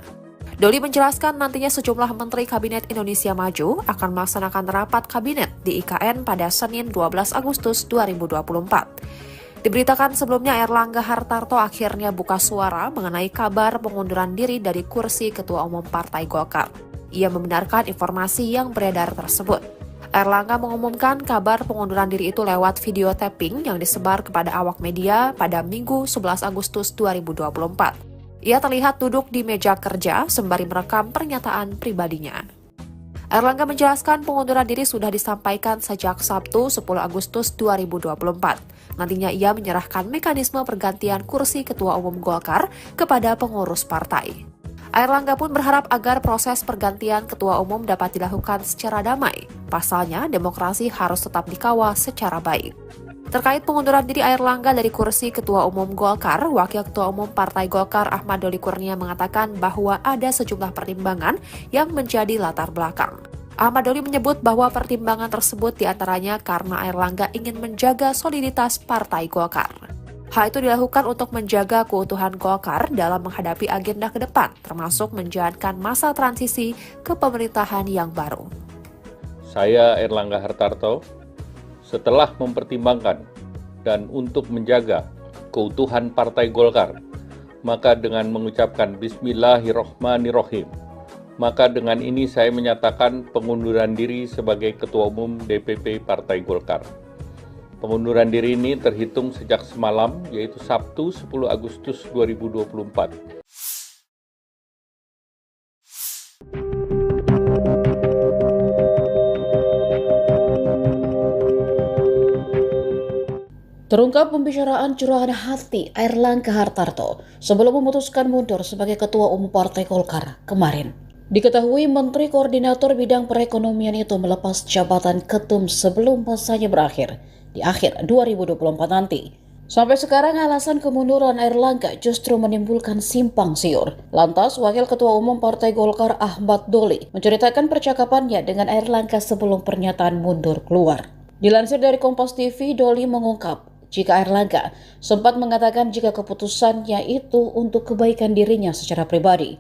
Doli menjelaskan nantinya sejumlah Menteri Kabinet Indonesia Maju akan melaksanakan rapat kabinet di IKN pada Senin 12 Agustus 2024. Diberitakan sebelumnya Airlangga Hartarto akhirnya buka suara mengenai kabar pengunduran diri dari kursi Ketua Umum Partai Golkar. Ia membenarkan informasi yang beredar tersebut. Airlangga mengumumkan kabar pengunduran diri itu lewat video tapping yang disebar kepada awak media pada Minggu 11 Agustus 2024. Ia terlihat duduk di meja kerja sembari merekam pernyataan pribadinya. Airlangga menjelaskan pengunduran diri sudah disampaikan sejak Sabtu 10 Agustus 2024. Nantinya ia menyerahkan mekanisme pergantian kursi Ketua Umum Golkar kepada pengurus partai. Airlangga pun berharap agar proses pergantian Ketua Umum dapat dilakukan secara damai. Pasalnya, demokrasi harus tetap dikawal secara baik. Terkait pengunduran diri Airlangga dari kursi Ketua Umum Golkar, Wakil Ketua Umum Partai Golkar Ahmad Doli Kurnia mengatakan bahwa ada sejumlah pertimbangan yang menjadi latar belakang. Ahmad Doli menyebut bahwa pertimbangan tersebut diantaranya karena Airlangga ingin menjaga soliditas Partai Golkar. Hal itu dilakukan untuk menjaga keutuhan Golkar dalam menghadapi agenda ke depan, termasuk menjalankan masa transisi ke pemerintahan yang baru. Saya Airlangga Hartarto, setelah mempertimbangkan dan untuk menjaga keutuhan Partai Golkar, maka dengan mengucapkan Bismillahirrohmanirrohim, maka dengan ini saya menyatakan pengunduran diri sebagai Ketua Umum DPP Partai Golkar. Pengunduran diri ini terhitung sejak semalam, yaitu Sabtu 10 Agustus 2024. Terungkap pembicaraan curahan hati Airlangga Hartarto sebelum memutuskan mundur sebagai Ketua Umum Partai Golkar kemarin. Diketahui Menteri Koordinator Bidang Perekonomian itu melepas jabatan ketum sebelum masanya berakhir di akhir 2024 nanti. Sampai sekarang alasan kemunduran Airlangga justru menimbulkan simpang siur. Lantas Wakil Ketua Umum Partai Golkar Ahmad Doli menceritakan percakapannya dengan Airlangga sebelum pernyataan mundur keluar. Dilansir dari Kompas TV, Doli mengungkap jika Airlangga sempat mengatakan jika keputusannya itu untuk kebaikan dirinya secara pribadi,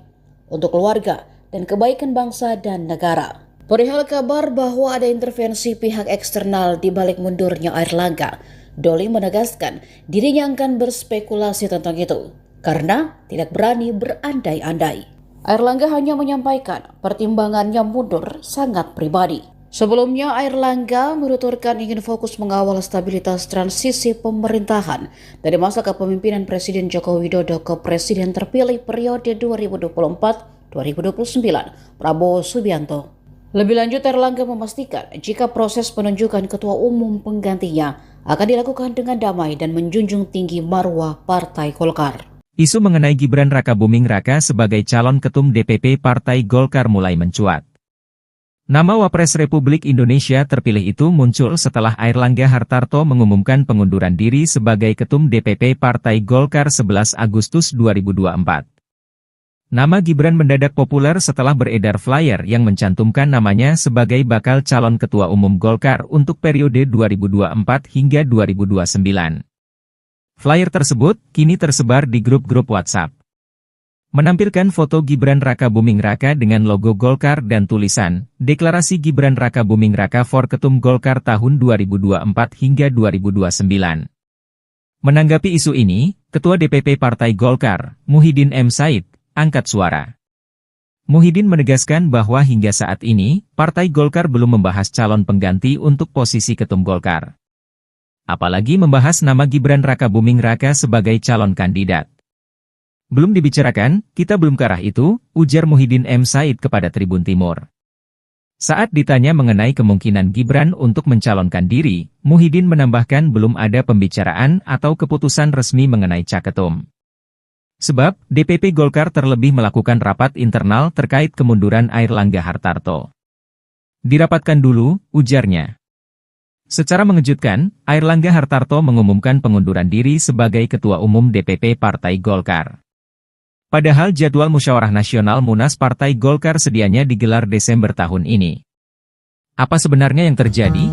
untuk keluarga, dan kebaikan bangsa dan negara. Perihal kabar bahwa ada intervensi pihak eksternal di balik mundurnya Airlangga, Doli menegaskan dirinya akan berspekulasi tentang itu, karena tidak berani berandai-andai. Airlangga hanya menyampaikan pertimbangannya mundur sangat pribadi. Sebelumnya, Airlangga menuturkan ingin fokus mengawal stabilitas transisi pemerintahan dari masa kepemimpinan Presiden Joko Widodo ke Presiden terpilih periode 2024-2029, Prabowo Subianto. Lebih lanjut, Airlangga memastikan jika proses penunjukan ketua umum penggantinya akan dilakukan dengan damai dan menjunjung tinggi marwah Partai Golkar. Isu mengenai Gibran Rakabuming Raka sebagai calon ketum DPP Partai Golkar mulai mencuat. Nama Wapres Republik Indonesia terpilih itu muncul setelah Airlangga Hartarto mengumumkan pengunduran diri sebagai Ketum DPP Partai Golkar 11 Agustus 2024. Nama Gibran mendadak populer setelah beredar flyer yang mencantumkan namanya sebagai bakal calon Ketua Umum Golkar untuk periode 2024 hingga 2029. Flyer tersebut kini tersebar di grup-grup WhatsApp. Menampilkan foto Gibran Rakabuming Raka dengan logo Golkar dan tulisan, Deklarasi Gibran Rakabuming Raka for Ketum Golkar tahun 2024 hingga 2029. Menanggapi isu ini, Ketua DPP Partai Golkar, Muhyiddin M. Said, angkat suara. Muhyiddin menegaskan bahwa hingga saat ini, Partai Golkar belum membahas calon pengganti untuk posisi Ketum Golkar. Apalagi membahas nama Gibran Rakabuming Raka sebagai calon kandidat. Belum dibicarakan, kita belum ke arah itu, ujar Muhyiddin M. Said kepada Tribun Timur. Saat ditanya mengenai kemungkinan Gibran untuk mencalonkan diri, Muhyiddin menambahkan belum ada pembicaraan atau keputusan resmi mengenai caketum. Sebab, DPP Golkar terlebih melakukan rapat internal terkait kemunduran Airlangga Hartarto. Dirapatkan dulu, ujarnya. Secara mengejutkan, Airlangga Hartarto mengumumkan pengunduran diri sebagai Ketua Umum DPP Partai Golkar. Padahal jadwal musyawarah nasional Munas Partai Golkar sedianya digelar Desember tahun ini. Apa sebenarnya yang terjadi?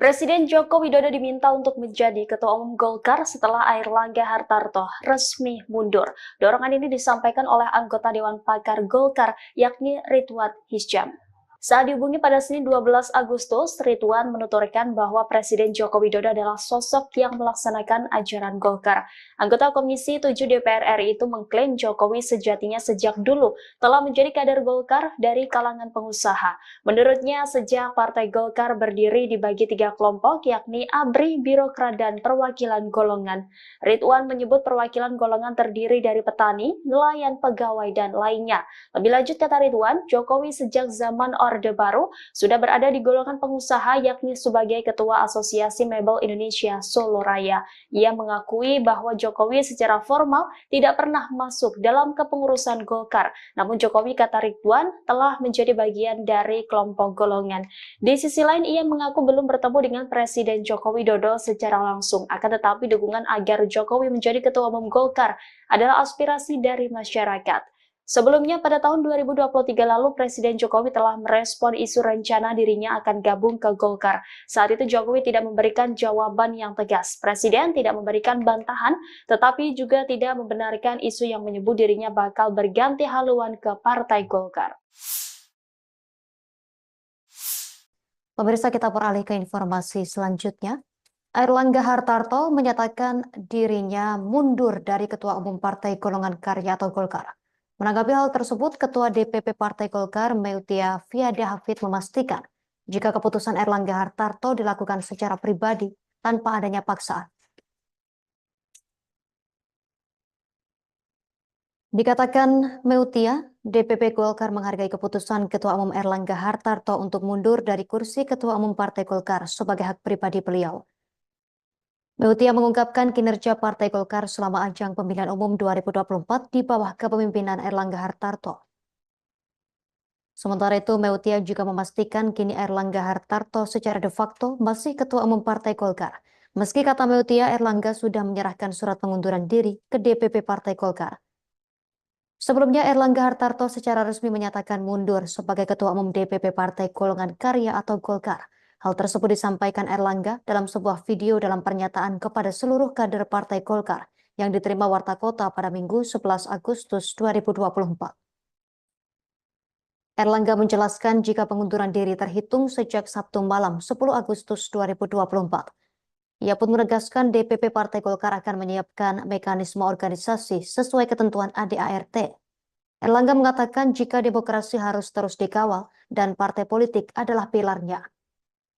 Presiden Joko Widodo diminta untuk menjadi Ketua Umum Golkar setelah Airlangga Hartarto resmi mundur. Dorongan ini disampaikan oleh anggota Dewan Pakar Golkar, yakni Ridwan Hisyam. Saat dihubungi pada Senin 12 Agustus, Ridwan menuturkan bahwa Presiden Joko Widodo adalah sosok yang melaksanakan ajaran Golkar. Anggota Komisi 7 DPR RI itu mengklaim Jokowi sejatinya sejak dulu telah menjadi kader Golkar dari kalangan pengusaha. Menurutnya, sejak Partai Golkar berdiri dibagi 3 kelompok, yakni ABRI, Birokrat, dan Perwakilan Golongan. Ridwan menyebut perwakilan golongan terdiri dari petani, nelayan, pegawai, dan lainnya. Lebih lanjut, kata Ridwan, Jokowi sejak zaman Orde Baru sudah berada di golongan pengusaha, yakni sebagai Ketua Asosiasi Mebel Indonesia Solo Raya. Ia mengakui bahwa Jokowi secara formal tidak pernah masuk dalam kepengurusan Golkar. Namun Jokowi, kata Ridwan, telah menjadi bagian dari kelompok golongan. Di sisi lain, ia mengaku belum bertemu dengan Presiden Joko Widodo secara langsung. Akan tetapi dukungan agar Jokowi menjadi Ketua Umum Golkar adalah aspirasi dari masyarakat. Sebelumnya pada tahun 2023 lalu Presiden Jokowi telah merespon isu rencana dirinya akan gabung ke Golkar. Saat itu Jokowi tidak memberikan jawaban yang tegas. Presiden tidak memberikan bantahan, tetapi juga tidak membenarkan isu yang menyebut dirinya bakal berganti haluan ke Partai Golkar. Pemirsa, kita beralih ke informasi selanjutnya. Airlangga Hartarto menyatakan dirinya mundur dari Ketua Umum Partai Golongan Karya atau Golkar. Menanggapi hal tersebut, Ketua DPP Partai Golkar, Meutia Fiada Hafid, memastikan jika keputusan Airlangga Hartarto dilakukan secara pribadi tanpa adanya paksaan. Dikatakan Meutia, DPP Golkar menghargai keputusan Ketua Umum Airlangga Hartarto untuk mundur dari kursi Ketua Umum Partai Golkar sebagai hak pribadi beliau. Meutia mengungkapkan kinerja Partai Golkar selama ajang pemilihan umum 2024 di bawah kepemimpinan Airlangga Hartarto. Sementara itu, Meutia juga memastikan kini Airlangga Hartarto secara de facto masih Ketua Umum Partai Golkar. Meski kata Meutia, Airlangga sudah menyerahkan surat pengunduran diri ke DPP Partai Golkar. Sebelumnya, Airlangga Hartarto secara resmi menyatakan mundur sebagai Ketua Umum DPP Partai Golongan Karya atau Golkar. Hal tersebut disampaikan Airlangga dalam sebuah video dalam pernyataan kepada seluruh kader Partai Golkar yang diterima Warta Kota pada Minggu 11 Agustus 2024. Airlangga menjelaskan jika pengunduran diri terhitung sejak Sabtu malam 10 Agustus 2024. Ia pun menegaskan DPP Partai Golkar akan menyiapkan mekanisme organisasi sesuai ketentuan ADART. Airlangga mengatakan jika demokrasi harus terus dikawal dan partai politik adalah pilarnya.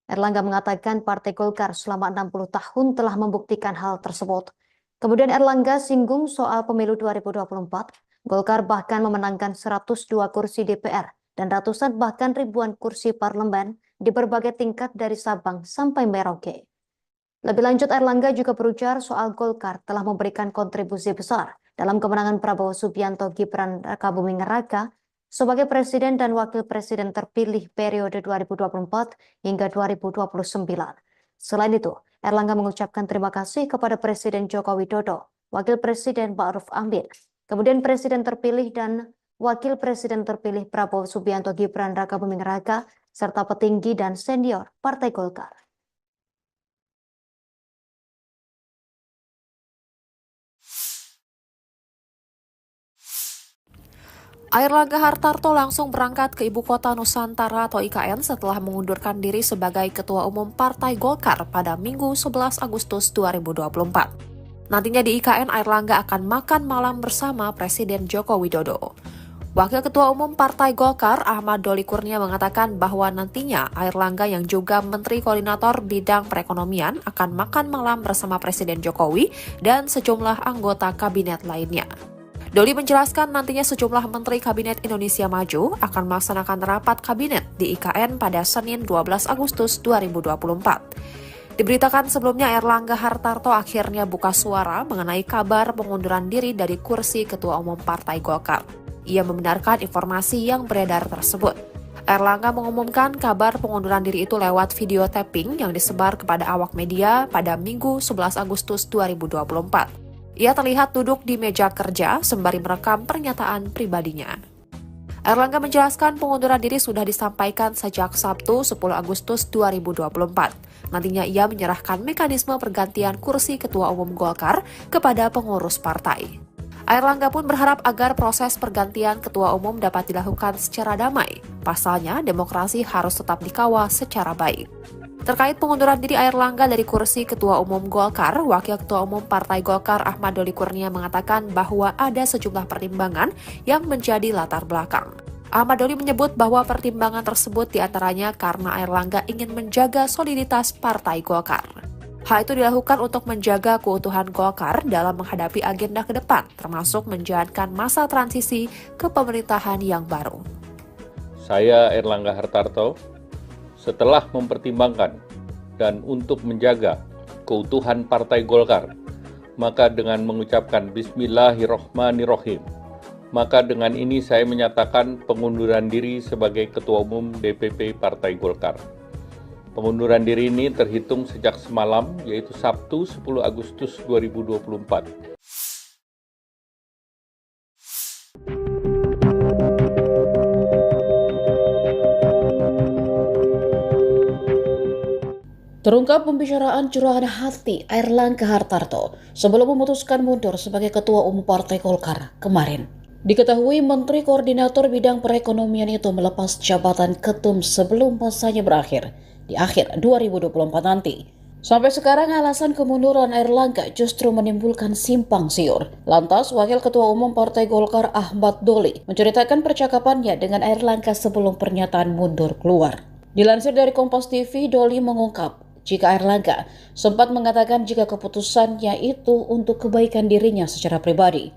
Airlangga mengatakan Partai Golkar selama 60 tahun telah membuktikan hal tersebut. Kemudian Airlangga singgung soal pemilu 2024. Golkar bahkan memenangkan 102 kursi DPR dan ratusan bahkan ribuan kursi parlemen di berbagai tingkat dari Sabang sampai Merauke. Lebih lanjut, Airlangga juga berujar soal Golkar telah memberikan kontribusi besar dalam kemenangan Prabowo Subianto Gibran Rakabuming Raka sebagai Presiden dan Wakil Presiden terpilih periode 2024 hingga 2029. Selain itu, Airlangga mengucapkan terima kasih kepada Presiden Joko Widodo, Wakil Presiden Ma'ruf Amin, kemudian Presiden terpilih dan Wakil Presiden terpilih Prabowo Subianto Gibran Rakabuming Raka, serta petinggi dan senior Partai Golkar. Airlangga Hartarto langsung berangkat ke Ibu Kota Nusantara atau IKN setelah mengundurkan diri sebagai Ketua Umum Partai Golkar pada Minggu 11 Agustus 2024. Nantinya di IKN, Airlangga akan makan malam bersama Presiden Joko Widodo. Wakil Ketua Umum Partai Golkar, Ahmad Doli Kurnia, mengatakan bahwa nantinya Airlangga yang juga Menteri Koordinator Bidang Perekonomian akan makan malam bersama Presiden Jokowi dan sejumlah anggota kabinet lainnya. Doli menjelaskan nantinya sejumlah Menteri Kabinet Indonesia Maju akan melaksanakan rapat kabinet di IKN pada Senin 12 Agustus 2024. Diberitakan sebelumnya Airlangga Hartarto akhirnya buka suara mengenai kabar pengunduran diri dari kursi Ketua Umum Partai Golkar. Ia membenarkan informasi yang beredar tersebut. Airlangga mengumumkan kabar pengunduran diri itu lewat video tapping yang disebar kepada awak media pada Minggu 11 Agustus 2024. Ia terlihat duduk di meja kerja sembari merekam pernyataan pribadinya. Airlangga menjelaskan pengunduran diri sudah disampaikan sejak Sabtu 10 Agustus 2024. Nantinya ia menyerahkan mekanisme pergantian kursi Ketua Umum Golkar kepada pengurus partai. Airlangga pun berharap agar proses pergantian Ketua Umum dapat dilakukan secara damai. Pasalnya, demokrasi harus tetap dikawal secara baik. Terkait pengunduran diri Airlangga dari kursi Ketua Umum Golkar, Wakil Ketua Umum Partai Golkar Ahmad Doli Kurnia mengatakan bahwa ada sejumlah pertimbangan yang menjadi latar belakang. Ahmad Doli menyebut bahwa pertimbangan tersebut diantaranya karena Airlangga ingin menjaga soliditas Partai Golkar. Hal itu dilakukan untuk menjaga keutuhan Golkar dalam menghadapi agenda ke depan, termasuk menjalankan masa transisi ke pemerintahan yang baru. Saya Airlangga Hartarto, setelah mempertimbangkan dan untuk menjaga keutuhan Partai Golkar, maka dengan mengucapkan Bismillahirrohmanirrohim, maka dengan ini saya menyatakan pengunduran diri sebagai Ketua Umum DPP Partai Golkar. Pengunduran diri ini terhitung sejak semalam, yaitu Sabtu 10 Agustus 2024. Terungkap pembicaraan curahan hati Airlangga Hartarto sebelum memutuskan mundur sebagai Ketua Umum Partai Golkar kemarin. Diketahui Menteri Koordinator Bidang Perekonomian itu melepas jabatan ketum sebelum masanya berakhir di akhir 2024 nanti. Sampai sekarang alasan kemunduran Airlangga justru menimbulkan simpang siur. Lantas Wakil Ketua Umum Partai Golkar Ahmad Doli menceritakan percakapannya dengan Airlangga sebelum pernyataan mundur keluar. Dilansir dari Kompas TV, Doli mengungkap jika Airlangga sempat mengatakan jika keputusannya itu untuk kebaikan dirinya secara pribadi,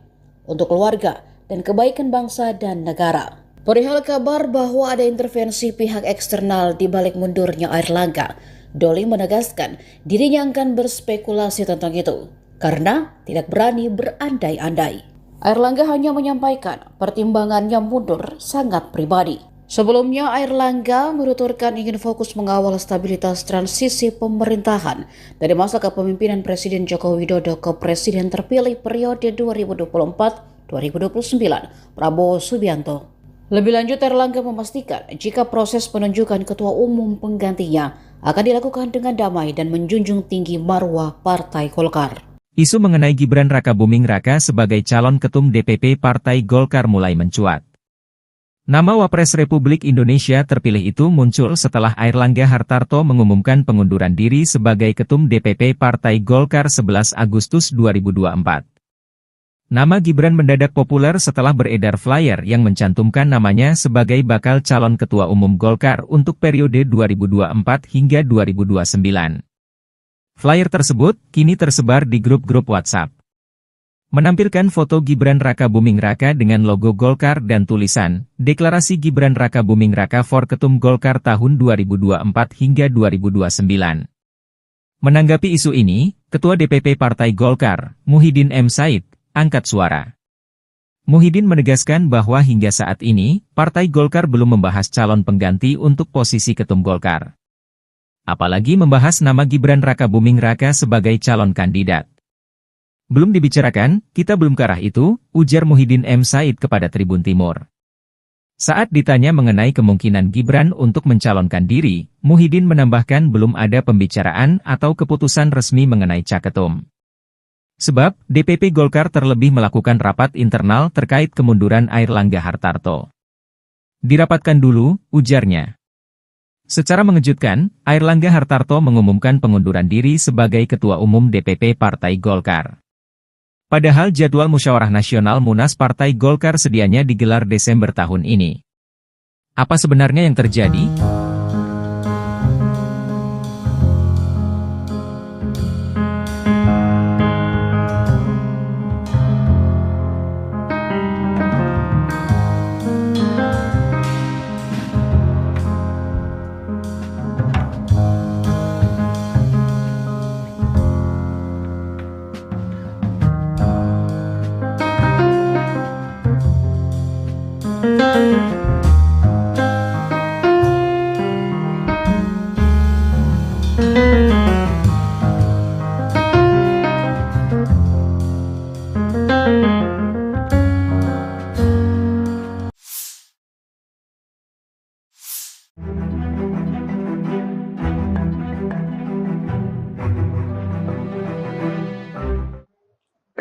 untuk keluarga, dan kebaikan bangsa dan negara. Perihal kabar bahwa ada intervensi pihak eksternal di balik mundurnya Airlangga, Doli menegaskan dirinya akan berspekulasi tentang itu, karena tidak berani berandai-andai. Airlangga hanya menyampaikan pertimbangannya mundur sangat pribadi. Sebelumnya, Airlangga menuturkan ingin fokus mengawal stabilitas transisi pemerintahan dari masa kepemimpinan Presiden Joko Widodo ke Presiden terpilih periode 2024-2029, Prabowo Subianto. Lebih lanjut, Airlangga memastikan jika proses penunjukan ketua umum penggantinya akan dilakukan dengan damai dan menjunjung tinggi marwah Partai Golkar. Isu mengenai Gibran Rakabuming Raka sebagai calon ketum DPP Partai Golkar mulai mencuat. Nama Wapres Republik Indonesia terpilih itu muncul setelah Airlangga Hartarto mengumumkan pengunduran diri sebagai Ketum DPP Partai Golkar 11 Agustus 2024. Nama Gibran mendadak populer setelah beredar flyer yang mencantumkan namanya sebagai bakal calon Ketua Umum Golkar untuk periode 2024 hingga 2029. Flyer tersebut kini tersebar di grup-grup WhatsApp. Menampilkan foto Gibran Rakabuming Raka dengan logo Golkar dan tulisan, Deklarasi Gibran Rakabuming Raka for Ketum Golkar tahun 2024 hingga 2029. Menanggapi isu ini, Ketua DPP Partai Golkar, Muhyiddin M. Said, angkat suara. Muhyiddin menegaskan bahwa hingga saat ini, Partai Golkar belum membahas calon pengganti untuk posisi Ketum Golkar. Apalagi membahas nama Gibran Rakabuming Raka sebagai calon kandidat. Belum dibicarakan, kita belum ke arah itu, ujar Muhyiddin M. Said kepada Tribun Timur. Saat ditanya mengenai kemungkinan Gibran untuk mencalonkan diri, Muhyiddin menambahkan belum ada pembicaraan atau keputusan resmi mengenai caketum. Sebab, DPP Golkar terlebih melakukan rapat internal terkait kemunduran Airlangga Hartarto. Dirapatkan dulu, ujarnya. Secara mengejutkan, Airlangga Hartarto mengumumkan pengunduran diri sebagai Ketua Umum DPP Partai Golkar. Padahal jadwal Musyawarah Nasional Munas Partai Golkar sedianya digelar Desember tahun ini. Apa sebenarnya yang terjadi?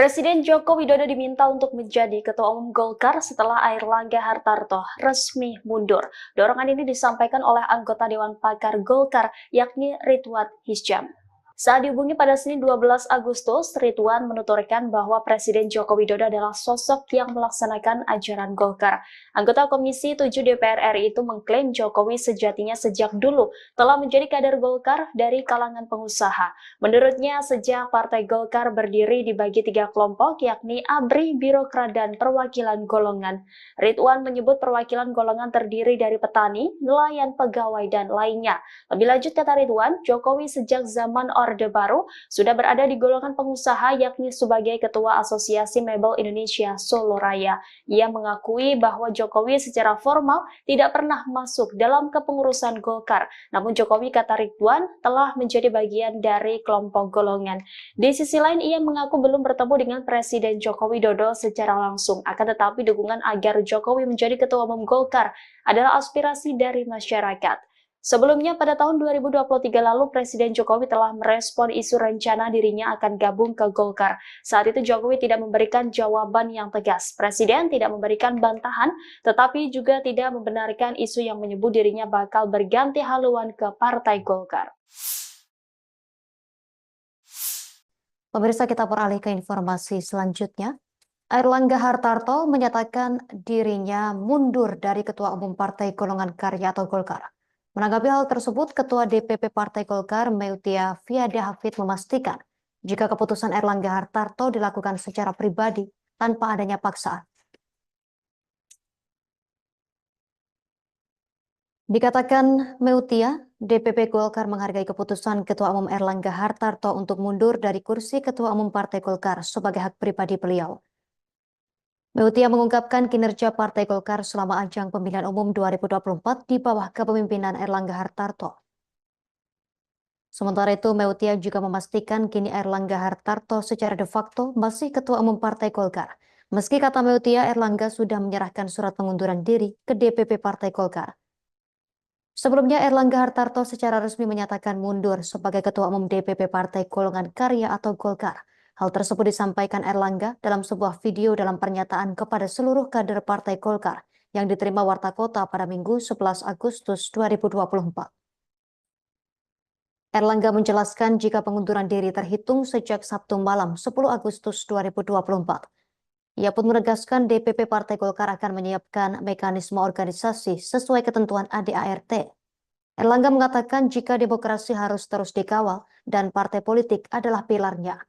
Presiden Joko Widodo diminta untuk menjadi Ketua Umum Golkar setelah Airlangga Hartarto resmi mundur. Dorongan ini disampaikan oleh anggota Dewan Pakar Golkar, yakni Ridwan Hisyam. Saat dihubungi pada Senin 12 Agustus, Ridwan menuturkan bahwa Presiden Joko Widodo adalah sosok yang melaksanakan ajaran Golkar. Anggota Komisi 7 DPR RI itu mengklaim Jokowi sejatinya sejak dulu telah menjadi kader Golkar dari kalangan pengusaha. Menurutnya, sejak Partai Golkar berdiri dibagi 3 kelompok, yakni ABRI, Birokrat, dan Perwakilan Golongan. Ridwan menyebut perwakilan golongan terdiri dari petani, nelayan, pegawai, dan lainnya. Lebih lanjut, kata Ridwan, Jokowi sejak zaman Orde Baru sudah berada di golongan pengusaha, yakni sebagai Ketua Asosiasi Mebel Indonesia Solo Raya. Ia mengakui bahwa Jokowi secara formal tidak pernah masuk dalam kepengurusan Golkar. Namun Jokowi, kata Ridwan, telah menjadi bagian dari kelompok golongan. Di sisi lain, ia mengaku belum bertemu dengan Presiden Joko Widodo secara langsung. Akan tetapi dukungan agar Jokowi menjadi Ketua Umum Golkar adalah aspirasi dari masyarakat. Sebelumnya pada tahun 2023 lalu Presiden Jokowi telah merespon isu rencana dirinya akan gabung ke Golkar. Saat itu Jokowi tidak memberikan jawaban yang tegas. Presiden tidak memberikan bantahan, tetapi juga tidak membenarkan isu yang menyebut dirinya bakal berganti haluan ke Partai Golkar. Pemirsa, kita beralih ke informasi selanjutnya. Airlangga Hartarto menyatakan dirinya mundur dari Ketua Umum Partai Golongan Karya atau Golkar. Menanggapi hal tersebut, Ketua DPP Partai Golkar Meutia Fiada Hafid memastikan jika keputusan Airlangga Hartarto dilakukan secara pribadi tanpa adanya paksaan. Dikatakan Meutia, DPP Golkar menghargai keputusan Ketua Umum Airlangga Hartarto untuk mundur dari kursi Ketua Umum Partai Golkar sebagai hak pribadi beliau. Meutia mengungkapkan kinerja Partai Golkar selama ajang pemilihan umum 2024 di bawah kepemimpinan Airlangga Hartarto. Sementara itu, Meutia juga memastikan kini Airlangga Hartarto secara de facto masih Ketua Umum Partai Golkar. Meski kata Meutia, Airlangga sudah menyerahkan surat pengunduran diri ke DPP Partai Golkar. Sebelumnya, Airlangga Hartarto secara resmi menyatakan mundur sebagai Ketua Umum DPP Partai Golongan Karya atau Golkar. Hal tersebut disampaikan Airlangga dalam sebuah video dalam pernyataan kepada seluruh kader Partai Golkar yang diterima Warta Kota pada Minggu 11 Agustus 2024. Airlangga menjelaskan jika pengunduran diri terhitung sejak Sabtu malam 10 Agustus 2024. Ia pun menegaskan DPP Partai Golkar akan menyiapkan mekanisme organisasi sesuai ketentuan ADART. Airlangga mengatakan jika demokrasi harus terus dikawal dan partai politik adalah pilarnya.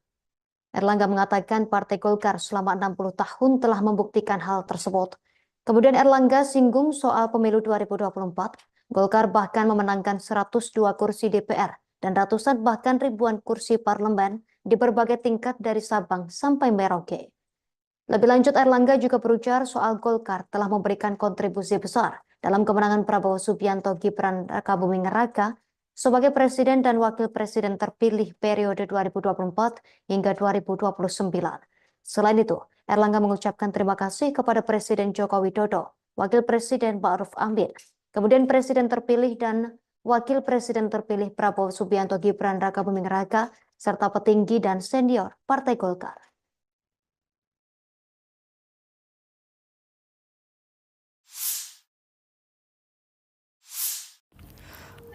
Airlangga mengatakan Partai Golkar selama 60 tahun telah membuktikan hal tersebut. Kemudian Airlangga singgung soal pemilu 2024. Golkar bahkan memenangkan 102 kursi DPR dan ratusan bahkan ribuan kursi parlemen di berbagai tingkat dari Sabang sampai Merauke. Lebih lanjut, Airlangga juga berujar soal Golkar telah memberikan kontribusi besar dalam kemenangan Prabowo Subianto Gibran Rakabuming Raka sebagai Presiden dan Wakil Presiden terpilih periode 2024 hingga 2029. Selain itu, Airlangga mengucapkan terima kasih kepada Presiden Joko Widodo, Wakil Presiden Ma'ruf Amin, kemudian Presiden terpilih dan Wakil Presiden terpilih Prabowo Subianto Gibran Rakabuming Raka, serta petinggi dan senior Partai Golkar.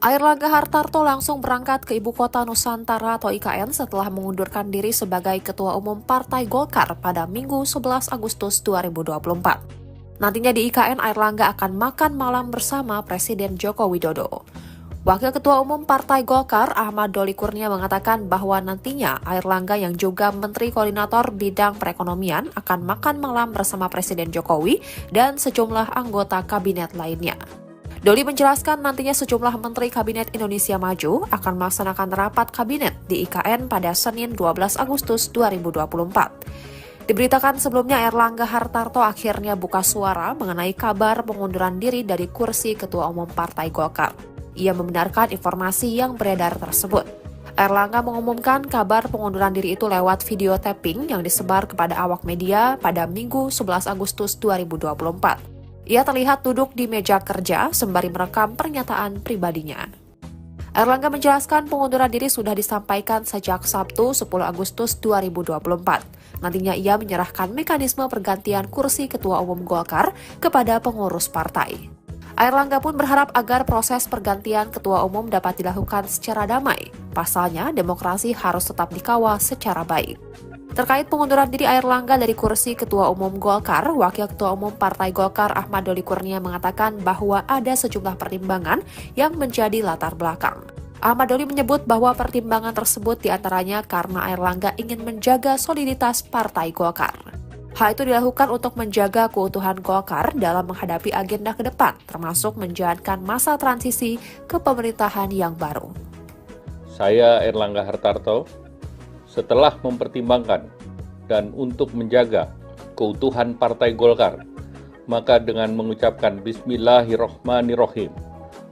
Airlangga Hartarto langsung berangkat ke Ibu Kota Nusantara atau IKN setelah mengundurkan diri sebagai Ketua Umum Partai Golkar pada Minggu 11 Agustus 2024. Nantinya di IKN, Airlangga akan makan malam bersama Presiden Joko Widodo. Wakil Ketua Umum Partai Golkar Ahmad Doli Kurnia mengatakan bahwa nantinya Airlangga yang juga Menteri Koordinator Bidang Perekonomian akan makan malam bersama Presiden Jokowi dan sejumlah anggota kabinet lainnya. Doli menjelaskan nantinya sejumlah Menteri Kabinet Indonesia Maju akan melaksanakan rapat kabinet di IKN pada Senin 12 Agustus 2024. Diberitakan sebelumnya Airlangga Hartarto akhirnya buka suara mengenai kabar pengunduran diri dari kursi Ketua Umum Partai Golkar. Ia membenarkan informasi yang beredar tersebut. Airlangga mengumumkan kabar pengunduran diri itu lewat video tapping yang disebar kepada awak media pada Minggu 11 Agustus 2024. Ia terlihat duduk di meja kerja sembari merekam pernyataan pribadinya. Airlangga menjelaskan pengunduran diri sudah disampaikan sejak Sabtu 10 Agustus 2024. Nantinya ia menyerahkan mekanisme pergantian kursi Ketua Umum Golkar kepada pengurus partai. Airlangga pun berharap agar proses pergantian Ketua Umum dapat dilakukan secara damai. Pasalnya, demokrasi harus tetap dikawal secara baik. Terkait pengunduran diri Airlangga dari kursi Ketua Umum Golkar, Wakil Ketua Umum Partai Golkar Ahmad Doli Kurnia mengatakan bahwa ada sejumlah pertimbangan yang menjadi latar belakang. Ahmad Doli menyebut bahwa pertimbangan tersebut diantaranya karena Airlangga ingin menjaga soliditas Partai Golkar. Hal itu dilakukan untuk menjaga keutuhan Golkar dalam menghadapi agenda ke depan, termasuk menjalankan masa transisi ke pemerintahan yang baru. Saya Airlangga Hartarto, setelah mempertimbangkan dan untuk menjaga keutuhan Partai Golkar, maka dengan mengucapkan Bismillahirrohmanirrohim,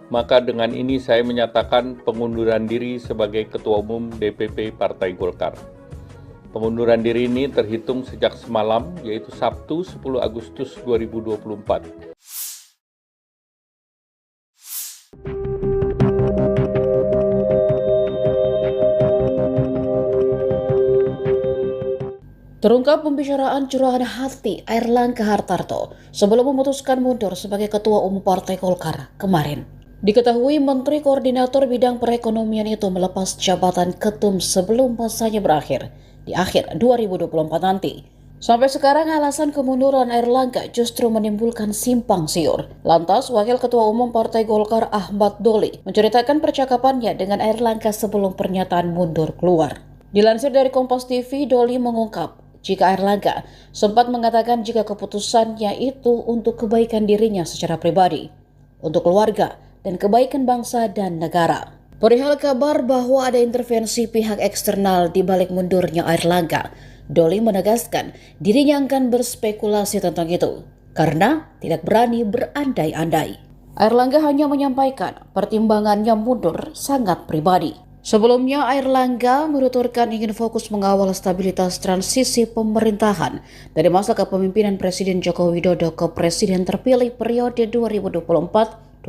maka dengan ini saya menyatakan pengunduran diri sebagai Ketua Umum DPP Partai Golkar. Pengunduran diri ini terhitung sejak semalam, yaitu Sabtu 10 Agustus 2024. Terungkap pembicaraan curahan hati Airlangga Hartarto sebelum memutuskan mundur sebagai Ketua Umum Partai Golkar kemarin. Diketahui Menteri Koordinator Bidang Perekonomian itu melepas jabatan ketum sebelum masanya berakhir di akhir 2024 nanti. Sampai sekarang alasan kemunduran Airlangga justru menimbulkan simpang siur. Lantas, Wakil Ketua Umum Partai Golkar Ahmad Doli menceritakan percakapannya dengan Airlangga sebelum pernyataan mundur keluar. Dilansir dari Kompas TV, Doli mengungkap jika Airlangga sempat mengatakan jika keputusannya itu untuk kebaikan dirinya secara pribadi, untuk keluarga, dan kebaikan bangsa dan negara. Perihal kabar bahwa ada intervensi pihak eksternal di balik mundurnya Airlangga, Doli menegaskan dirinya akan berspekulasi tentang itu karena tidak berani berandai-andai. Airlangga hanya menyampaikan pertimbangannya mundur sangat pribadi. Sebelumnya, Airlangga menuturkan ingin fokus mengawal stabilitas transisi pemerintahan dari masa kepemimpinan Presiden Joko Widodo ke Presiden terpilih periode 2024-2029,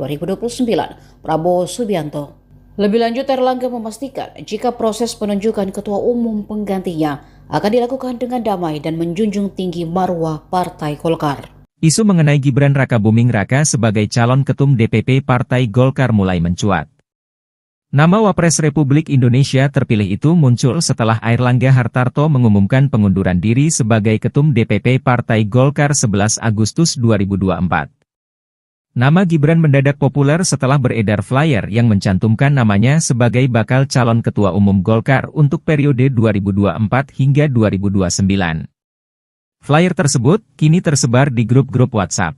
Prabowo Subianto. Lebih lanjut, Airlangga memastikan jika proses penunjukan ketua umum penggantinya akan dilakukan dengan damai dan menjunjung tinggi marwah Partai Golkar. Isu mengenai Gibran Rakabuming Raka sebagai calon ketum DPP Partai Golkar mulai mencuat. Nama Wapres Republik Indonesia terpilih itu muncul setelah Airlangga Hartarto mengumumkan pengunduran diri sebagai Ketum DPP Partai Golkar 11 Agustus 2024. Nama Gibran mendadak populer setelah beredar flyer yang mencantumkan namanya sebagai bakal calon Ketua Umum Golkar untuk periode 2024 hingga 2029. Flyer tersebut kini tersebar di grup-grup WhatsApp.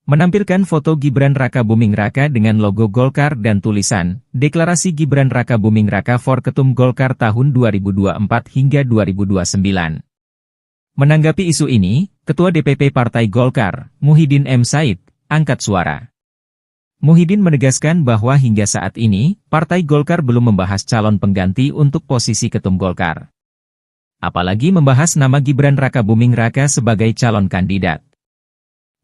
Menampilkan foto Gibran Rakabuming Raka dengan logo Golkar dan tulisan, Deklarasi Gibran Rakabuming Raka for Ketum Golkar tahun 2024 hingga 2029. Menanggapi isu ini, Ketua DPP Partai Golkar, Muhyiddin M. Said, angkat suara. Muhyiddin menegaskan bahwa hingga saat ini, Partai Golkar belum membahas calon pengganti untuk posisi Ketum Golkar. Apalagi membahas nama Gibran Rakabuming Raka sebagai calon kandidat.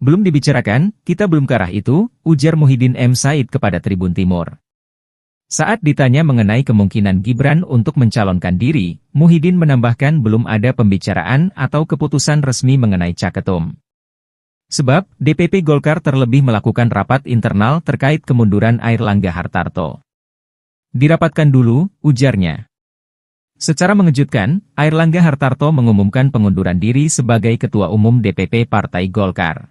Belum dibicarakan, kita belum ke arah itu, ujar Muhyiddin M. Said kepada Tribun Timur. Saat ditanya mengenai kemungkinan Gibran untuk mencalonkan diri, Muhyiddin menambahkan belum ada pembicaraan atau keputusan resmi mengenai caketum. Sebab, DPP Golkar terlebih melakukan rapat internal terkait kemunduran Airlangga Hartarto. Dirapatkan dulu, ujarnya. Secara mengejutkan, Airlangga Hartarto mengumumkan pengunduran diri sebagai Ketua Umum DPP Partai Golkar.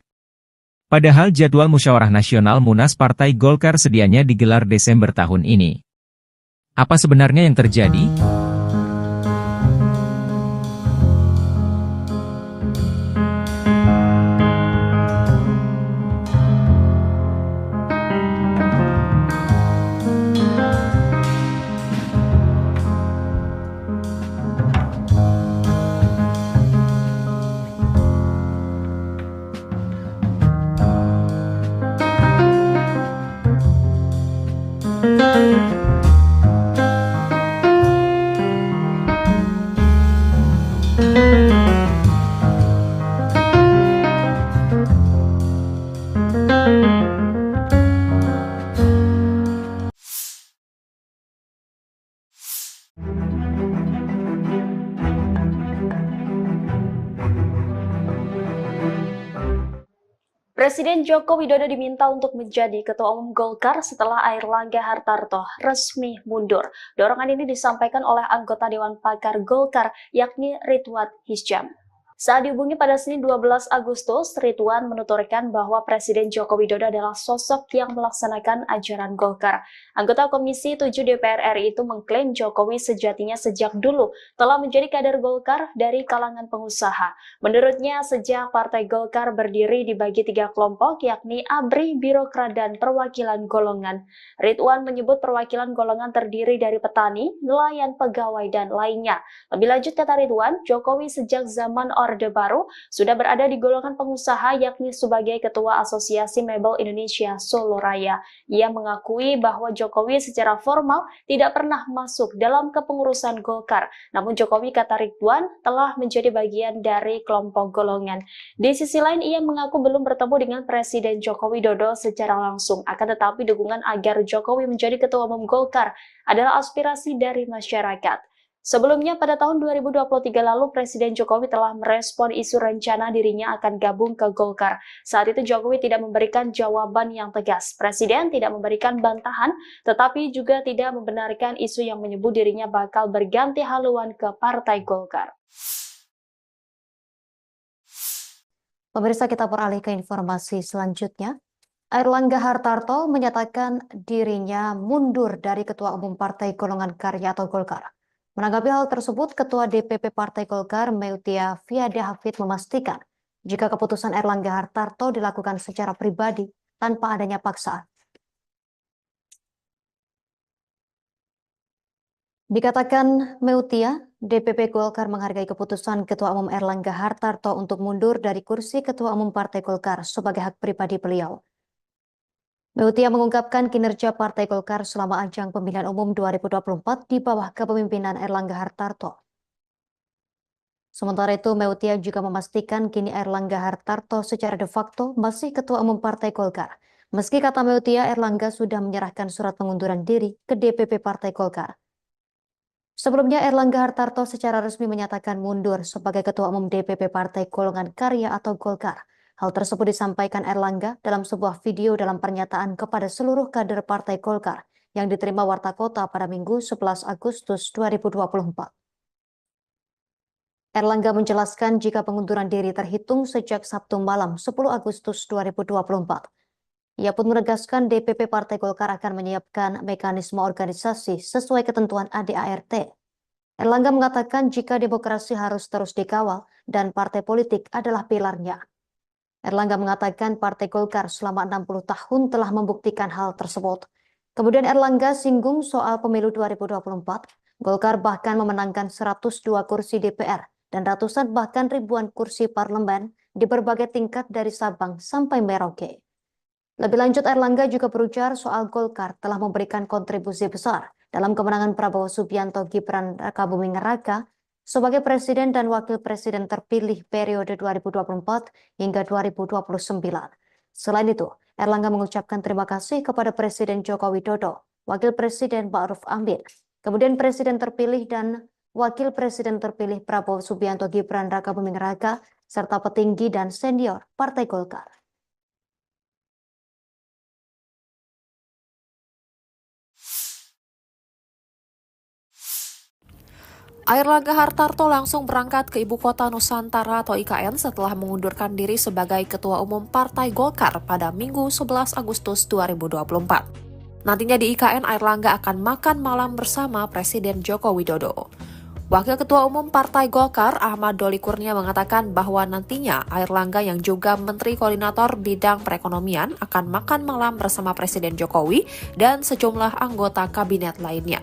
Padahal jadwal Musyawarah Nasional Munas Partai Golkar sedianya digelar Desember tahun ini. Apa sebenarnya yang terjadi? Presiden Joko Widodo diminta untuk menjadi Ketua Umum Golkar setelah Airlangga Hartarto resmi mundur. Dorongan ini disampaikan oleh anggota Dewan Pakar Golkar, yakni Ridwan Hisyam. Saat dihubungi pada Senin 12 Agustus, Ridwan menuturkan bahwa Presiden Joko Widodo adalah sosok yang melaksanakan ajaran Golkar. Anggota Komisi 7 DPR RI itu mengklaim Jokowi sejatinya sejak dulu telah menjadi kader Golkar dari kalangan pengusaha. Menurutnya, sejak Partai Golkar berdiri dibagi 3 kelompok, yakni ABRI, Birokrat, dan Perwakilan Golongan. Ridwan menyebut perwakilan golongan terdiri dari petani, nelayan, pegawai, dan lainnya. Lebih lanjut, kata Ridwan, Jokowi sejak zaman Orde Baru sudah berada di golongan pengusaha, yakni sebagai Ketua Asosiasi Mebel Indonesia Solo Raya. Ia mengakui bahwa Jokowi secara formal tidak pernah masuk dalam kepengurusan Golkar. Namun Jokowi, kata Ridwan, telah menjadi bagian dari kelompok golongan. Di sisi lain, ia mengaku belum bertemu dengan Presiden Joko Widodo secara langsung. Akan tetapi dukungan agar Jokowi menjadi Ketua Umum Golkar adalah aspirasi dari masyarakat. Sebelumnya pada tahun 2023 lalu Presiden Jokowi telah merespon isu rencana dirinya akan gabung ke Golkar. Saat itu Jokowi tidak memberikan jawaban yang tegas. Presiden tidak memberikan bantahan, tetapi juga tidak membenarkan isu yang menyebut dirinya bakal berganti haluan ke Partai Golkar. Pemirsa, kita beralih ke informasi selanjutnya. Airlangga Hartarto menyatakan dirinya mundur dari Ketua Umum Partai Golongan Karya atau Golkar. Menanggapi hal tersebut, Ketua DPP Partai Golkar Meutia Fiada Hafid memastikan jika keputusan Airlangga Hartarto dilakukan secara pribadi tanpa adanya paksaan. Dikatakan Meutia, DPP Golkar menghargai keputusan Ketua Umum Airlangga Hartarto untuk mundur dari kursi Ketua Umum Partai Golkar sebagai hak pribadi beliau. Meutia mengungkapkan kinerja Partai Golkar selama ajang pemilihan umum 2024 di bawah kepemimpinan Airlangga Hartarto. Sementara itu, Meutia juga memastikan kini Airlangga Hartarto secara de facto masih Ketua Umum Partai Golkar. Meski kata Meutia, Airlangga sudah menyerahkan surat pengunduran diri ke DPP Partai Golkar. Sebelumnya, Airlangga Hartarto secara resmi menyatakan mundur sebagai Ketua Umum DPP Partai Golongan Karya atau Golkar. Hal tersebut disampaikan Airlangga dalam sebuah video dalam pernyataan kepada seluruh kader Partai Golkar yang diterima Warta Kota pada Minggu 11 Agustus 2024. Airlangga menjelaskan jika pengunduran diri terhitung sejak Sabtu malam 10 Agustus 2024. Ia pun menegaskan DPP Partai Golkar akan menyiapkan mekanisme organisasi sesuai ketentuan ADART. Airlangga mengatakan jika demokrasi harus terus dikawal dan partai politik adalah pilarnya. Airlangga mengatakan Partai Golkar selama 60 tahun telah membuktikan hal tersebut. Kemudian Airlangga singgung soal pemilu 2024. Golkar bahkan memenangkan 102 kursi DPR dan ratusan bahkan ribuan kursi parlemen di berbagai tingkat dari Sabang sampai Merauke. Lebih lanjut, Airlangga juga berujar soal Golkar telah memberikan kontribusi besar dalam kemenangan Prabowo Subianto Gibran Rakabuming Raka sebagai Presiden dan Wakil Presiden terpilih periode 2024 hingga 2029. Selain itu, Airlangga mengucapkan terima kasih kepada Presiden Joko Widodo, Wakil Presiden Ma'ruf Amin, kemudian Presiden terpilih dan Wakil Presiden terpilih Prabowo Subianto Gibran Rakabuming Raka, serta petinggi dan senior Partai Golkar. Airlangga Hartarto langsung berangkat ke Ibu Kota Nusantara atau IKN setelah mengundurkan diri sebagai Ketua Umum Partai Golkar pada Minggu 11 Agustus 2024. Nantinya di IKN, Airlangga akan makan malam bersama Presiden Joko Widodo. Wakil Ketua Umum Partai Golkar Ahmad Doli Kurnia mengatakan bahwa nantinya Airlangga yang juga Menteri Koordinator Bidang Perekonomian akan makan malam bersama Presiden Jokowi dan sejumlah anggota kabinet lainnya.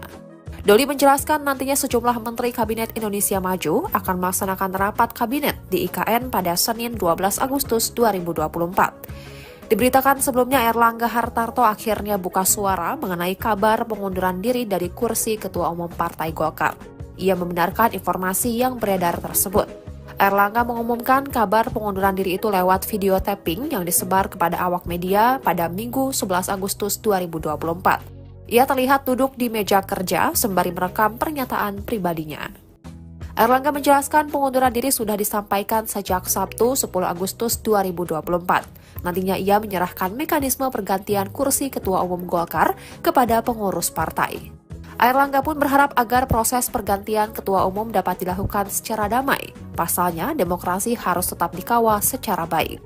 Doli menjelaskan nantinya sejumlah Menteri Kabinet Indonesia Maju akan melaksanakan rapat kabinet di IKN pada Senin 12 Agustus 2024. Diberitakan sebelumnya Airlangga Hartarto akhirnya buka suara mengenai kabar pengunduran diri dari kursi Ketua Umum Partai Golkar. Ia membenarkan informasi yang beredar tersebut. Airlangga mengumumkan kabar pengunduran diri itu lewat video tapping yang disebar kepada awak media pada Minggu 11 Agustus 2024. Ia terlihat duduk di meja kerja sembari merekam pernyataan pribadinya. Airlangga menjelaskan pengunduran diri sudah disampaikan sejak Sabtu 10 Agustus 2024. Nantinya ia menyerahkan mekanisme pergantian kursi Ketua Umum Golkar kepada pengurus partai. Airlangga pun berharap agar proses pergantian Ketua Umum dapat dilakukan secara damai. Pasalnya, demokrasi harus tetap dikawal secara baik.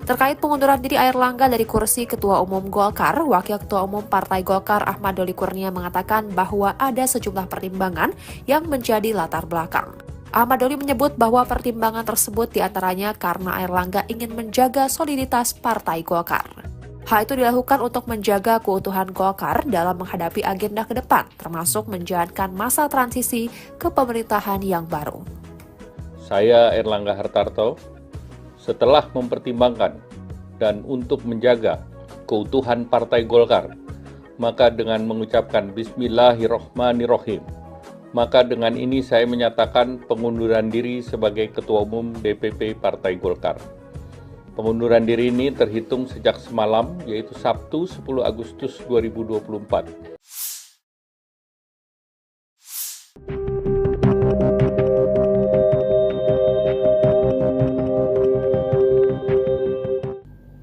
Terkait pengunduran diri Airlangga dari kursi Ketua Umum Golkar, Wakil Ketua Umum Partai Golkar Ahmad Doli Kurnia mengatakan bahwa ada sejumlah pertimbangan yang menjadi latar belakang. Ahmad Doli menyebut bahwa pertimbangan tersebut diantaranya karena Airlangga ingin menjaga soliditas Partai Golkar. Hal itu dilakukan untuk menjaga keutuhan Golkar dalam menghadapi agenda ke depan, termasuk menjalankan masa transisi ke pemerintahan yang baru. Saya Airlangga Hartarto, setelah mempertimbangkan dan untuk menjaga keutuhan Partai Golkar, maka dengan mengucapkan Bismillahirrohmanirrohim, maka dengan ini saya menyatakan pengunduran diri sebagai Ketua Umum DPP Partai Golkar. Pengunduran diri ini terhitung sejak semalam, yaitu Sabtu 10 Agustus 2024.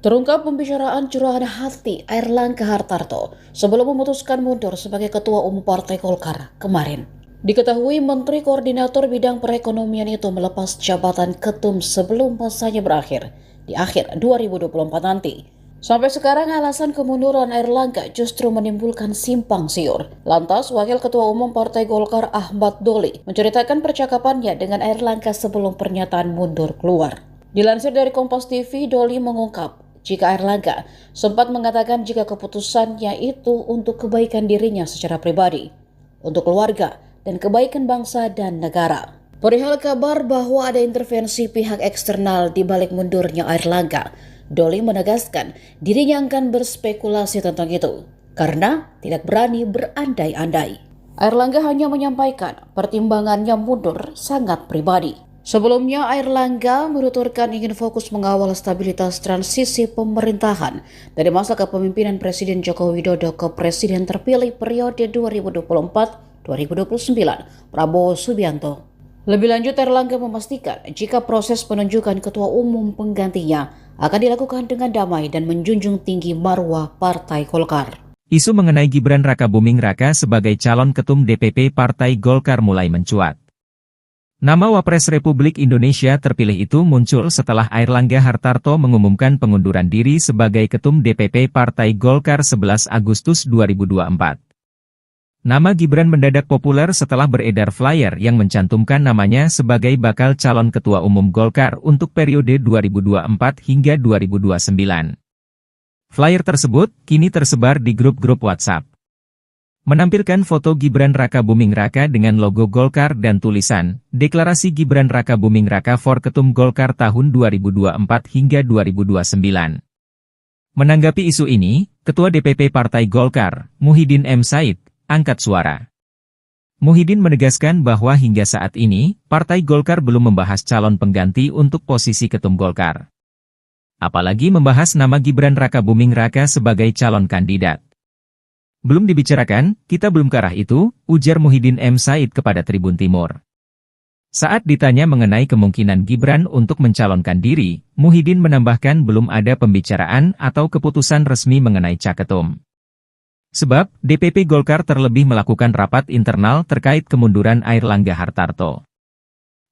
Terungkap pembicaraan curahan hati Airlangga Hartarto sebelum memutuskan mundur sebagai Ketua Umum Partai Golkar kemarin. Diketahui Menteri Koordinator Bidang Perekonomian itu melepas jabatan ketum sebelum masanya berakhir di akhir 2024 nanti. Sampai sekarang alasan kemunduran Airlangga justru menimbulkan simpang siur. Lantas, Wakil Ketua Umum Partai Golkar Ahmad Doli menceritakan percakapannya dengan Airlangga sebelum pernyataan mundur keluar. Dilansir dari Kompas TV, Doli mengungkap jika Airlangga sempat mengatakan jika keputusannya itu untuk kebaikan dirinya secara pribadi, untuk keluarga, dan kebaikan bangsa dan negara. Perihal kabar bahwa ada intervensi pihak eksternal di balik mundurnya Airlangga, Doli menegaskan dirinya akan berspekulasi tentang itu karena tidak berani berandai-andai. Airlangga hanya menyampaikan pertimbangannya mundur sangat pribadi. Sebelumnya, Airlangga menuturkan ingin fokus mengawal stabilitas transisi pemerintahan dari masa kepemimpinan Presiden Joko Widodo ke Presiden terpilih periode 2024-2029, Prabowo Subianto. Lebih lanjut, Airlangga memastikan jika proses penunjukan ketua umum penggantinya akan dilakukan dengan damai dan menjunjung tinggi marwah Partai Golkar. Isu mengenai Gibran Rakabuming Raka sebagai calon ketum DPP Partai Golkar mulai mencuat. Nama Wapres Republik Indonesia terpilih itu muncul setelah Airlangga Hartarto mengumumkan pengunduran diri sebagai Ketum DPP Partai Golkar 11 Agustus 2024. Nama Gibran mendadak populer setelah beredar flyer yang mencantumkan namanya sebagai bakal calon Ketua Umum Golkar untuk periode 2024 hingga 2029. Flyer tersebut kini tersebar di grup-grup WhatsApp. Menampilkan foto Gibran Rakabuming Raka dengan logo Golkar dan tulisan, Deklarasi Gibran Rakabuming Raka for Ketum Golkar tahun 2024 hingga 2029. Menanggapi isu ini, Ketua DPP Partai Golkar, Muhyiddin M. Said, angkat suara. Muhyiddin menegaskan bahwa hingga saat ini, Partai Golkar belum membahas calon pengganti untuk posisi Ketum Golkar. Apalagi membahas nama Gibran Rakabuming Raka sebagai calon kandidat. Belum dibicarakan, kita belum ke arah itu, ujar Muhyiddin M. Said kepada Tribun Timur. Saat ditanya mengenai kemungkinan Gibran untuk mencalonkan diri, Muhyiddin menambahkan belum ada pembicaraan atau keputusan resmi mengenai caketum. Sebab, DPP Golkar terlebih melakukan rapat internal terkait kemunduran Airlangga Hartarto.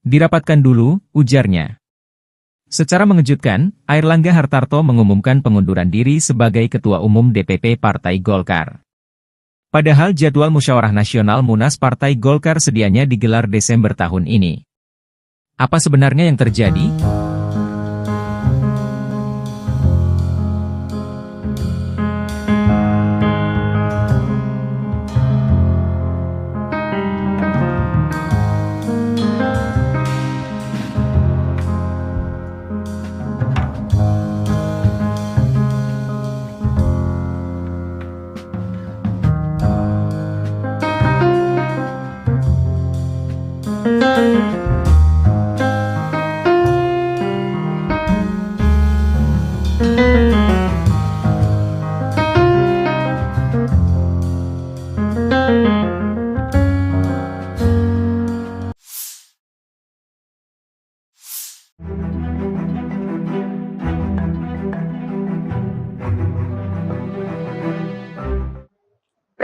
Dirapatkan dulu, ujarnya. Secara mengejutkan, Airlangga Hartarto mengumumkan pengunduran diri sebagai Ketua Umum DPP Partai Golkar. Padahal jadwal Musyawarah Nasional Munas Partai Golkar sedianya digelar Desember tahun ini. Apa sebenarnya yang terjadi?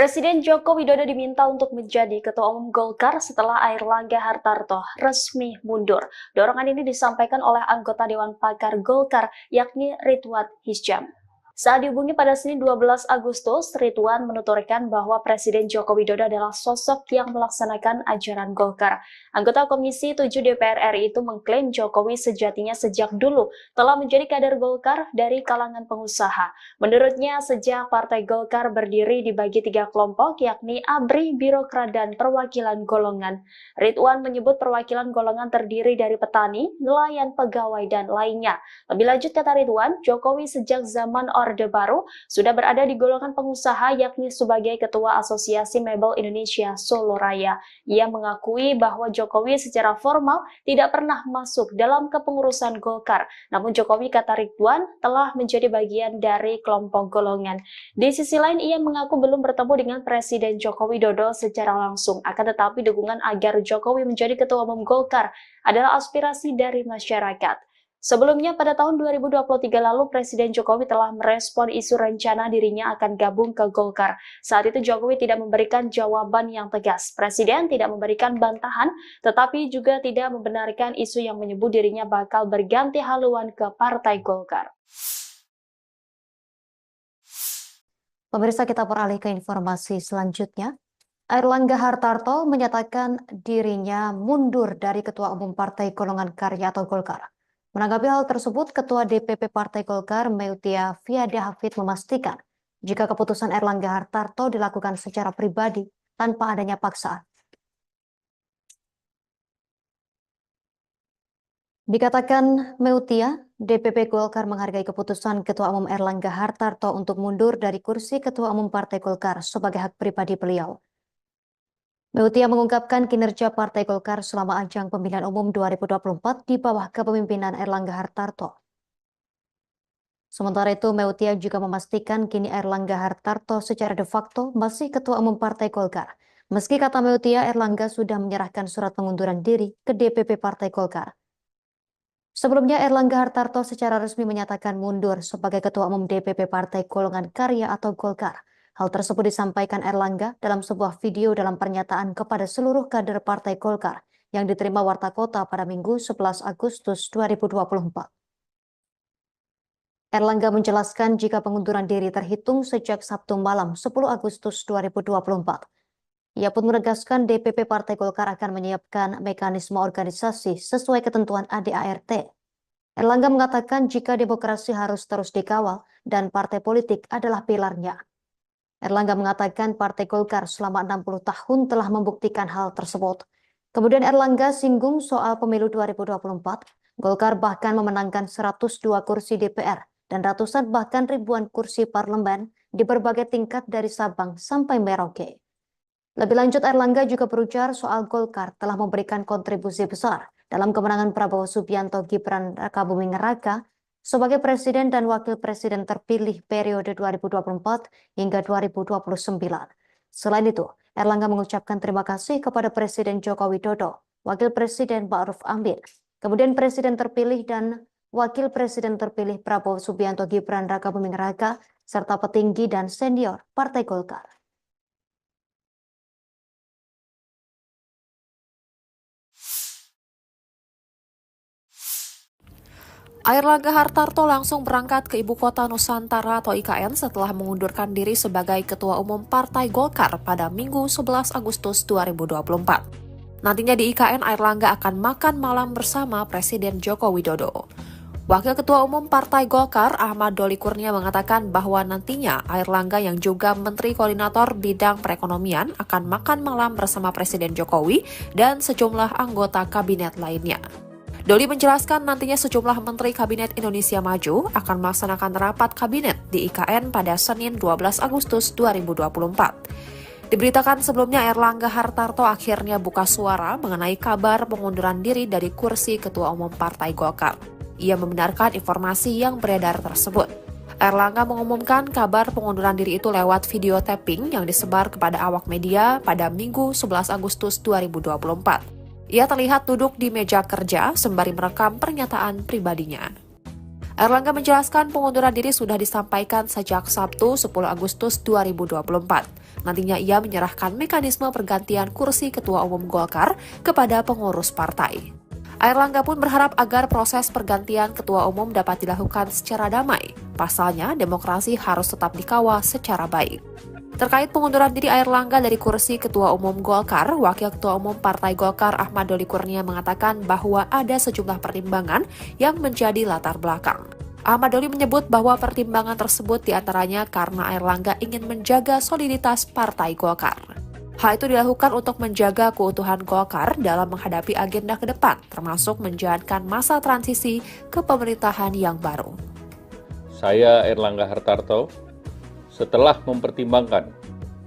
Presiden Joko Widodo diminta untuk menjadi Ketua Umum Golkar setelah Airlangga Hartarto resmi mundur. Dorongan ini disampaikan oleh anggota Dewan Pakar Golkar, yakni Ridwan Hisyam. Saat dihubungi pada Senin 12 Agustus, Ridwan menuturkan bahwa Presiden Joko Widodo adalah sosok yang melaksanakan ajaran Golkar. Anggota Komisi 7 DPR RI itu mengklaim Jokowi sejatinya sejak dulu telah menjadi kader Golkar dari kalangan pengusaha. Menurutnya, sejak Partai Golkar berdiri dibagi 3 kelompok, yakni ABRI, Birokrat, dan Perwakilan Golongan. Ridwan menyebut perwakilan golongan terdiri dari petani, nelayan, pegawai, dan lainnya. Lebih lanjut, kata Ridwan, Jokowi sejak zaman Orde Baru sudah berada di golongan pengusaha, yakni sebagai Ketua Asosiasi Mebel Indonesia Solo Raya. Ia mengakui bahwa Jokowi secara formal tidak pernah masuk dalam kepengurusan Golkar, namun Jokowi, kata Ridwan, telah menjadi bagian dari kelompok golongan. Di sisi lain, ia mengaku belum bertemu dengan Presiden Joko Widodo secara langsung, akan tetapi dukungan agar Jokowi menjadi Ketua Umum Golkar adalah aspirasi dari masyarakat. Sebelumnya pada tahun 2023 lalu Presiden Jokowi telah merespon isu rencana dirinya akan gabung ke Golkar. Saat itu Jokowi tidak memberikan jawaban yang tegas. Presiden tidak memberikan bantahan, tetapi juga tidak membenarkan isu yang menyebut dirinya bakal berganti haluan ke Partai Golkar. Pemirsa, kita beralih ke informasi selanjutnya. Airlangga Hartarto menyatakan dirinya mundur dari Ketua Umum Partai Golongan Karya atau Golkar. Menanggapi hal tersebut, Ketua DPP Partai Golkar Meutia Fiada Hafid memastikan jika keputusan Airlangga Hartarto dilakukan secara pribadi tanpa adanya paksaan. Dikatakan Meutia, DPP Golkar menghargai keputusan Ketua Umum Airlangga Hartarto untuk mundur dari kursi Ketua Umum Partai Golkar sebagai hak pribadi beliau. Meutia mengungkapkan kinerja Partai Golkar selama ajang pemilihan umum 2024 di bawah kepemimpinan Airlangga Hartarto. Sementara itu, Meutia juga memastikan kini Airlangga Hartarto secara de facto masih Ketua Umum Partai Golkar. Meski kata Meutia, Airlangga sudah menyerahkan surat pengunduran diri ke DPP Partai Golkar. Sebelumnya, Airlangga Hartarto secara resmi menyatakan mundur sebagai Ketua Umum DPP Partai Golongan Karya atau Golkar. Hal tersebut disampaikan Airlangga dalam sebuah video dalam pernyataan kepada seluruh kader Partai Golkar yang diterima Warta Kota pada Minggu 11 Agustus 2024. Airlangga menjelaskan jika pengunduran diri terhitung sejak Sabtu malam 10 Agustus 2024. Ia pun menegaskan DPP Partai Golkar akan menyiapkan mekanisme organisasi sesuai ketentuan ADART. Airlangga mengatakan jika demokrasi harus terus dikawal dan partai politik adalah pilarnya. Airlangga mengatakan Partai Golkar selama 60 tahun telah membuktikan hal tersebut. Kemudian Airlangga singgung soal pemilu 2024. Golkar bahkan memenangkan 102 kursi DPR dan ratusan bahkan ribuan kursi parlemen di berbagai tingkat dari Sabang sampai Merauke. Lebih lanjut, Airlangga juga berujar soal Golkar telah memberikan kontribusi besar dalam kemenangan Prabowo Subianto Gibran Rakabuming Raka sebagai Presiden dan Wakil Presiden terpilih periode 2024 hingga 2029. Selain itu, Airlangga mengucapkan terima kasih kepada Presiden Joko Widodo, Wakil Presiden Ma'ruf Amin, kemudian Presiden terpilih dan Wakil Presiden terpilih Prabowo Subianto Gibran Rakabuming Raka, serta petinggi dan senior Partai Golkar. Airlangga Hartarto langsung berangkat ke Ibu Kota Nusantara atau IKN setelah mengundurkan diri sebagai Ketua Umum Partai Golkar pada Minggu 11 Agustus 2024. Nantinya di IKN, Airlangga akan makan malam bersama Presiden Joko Widodo. Wakil Ketua Umum Partai Golkar Ahmad Doli Kurnia mengatakan bahwa nantinya Airlangga yang juga Menteri Koordinator Bidang Perekonomian akan makan malam bersama Presiden Jokowi dan sejumlah anggota kabinet lainnya. Doli menjelaskan nantinya sejumlah Menteri Kabinet Indonesia Maju akan melaksanakan rapat kabinet di IKN pada Senin 12 Agustus 2024. Diberitakan sebelumnya Airlangga Hartarto akhirnya buka suara mengenai kabar pengunduran diri dari kursi Ketua Umum Partai Golkar. Ia membenarkan informasi yang beredar tersebut. Airlangga mengumumkan kabar pengunduran diri itu lewat video tapping yang disebar kepada awak media pada Minggu 11 Agustus 2024. Ia terlihat duduk di meja kerja sembari merekam pernyataan pribadinya. Airlangga menjelaskan pengunduran diri sudah disampaikan sejak Sabtu 10 Agustus 2024. Nantinya ia menyerahkan mekanisme pergantian kursi Ketua Umum Golkar kepada pengurus partai. Airlangga pun berharap agar proses pergantian Ketua Umum dapat dilakukan secara damai. Pasalnya, demokrasi harus tetap dikawal secara baik. Terkait pengunduran diri Airlangga dari kursi Ketua Umum Golkar, Wakil Ketua Umum Partai Golkar Ahmad Doli Kurnia mengatakan bahwa ada sejumlah pertimbangan yang menjadi latar belakang. Ahmad Doli menyebut bahwa pertimbangan tersebut diantaranya karena Airlangga ingin menjaga soliditas Partai Golkar. Hal itu dilakukan untuk menjaga keutuhan Golkar dalam menghadapi agenda ke depan, termasuk menjalankan masa transisi ke pemerintahan yang baru. Saya Airlangga Hartarto, setelah mempertimbangkan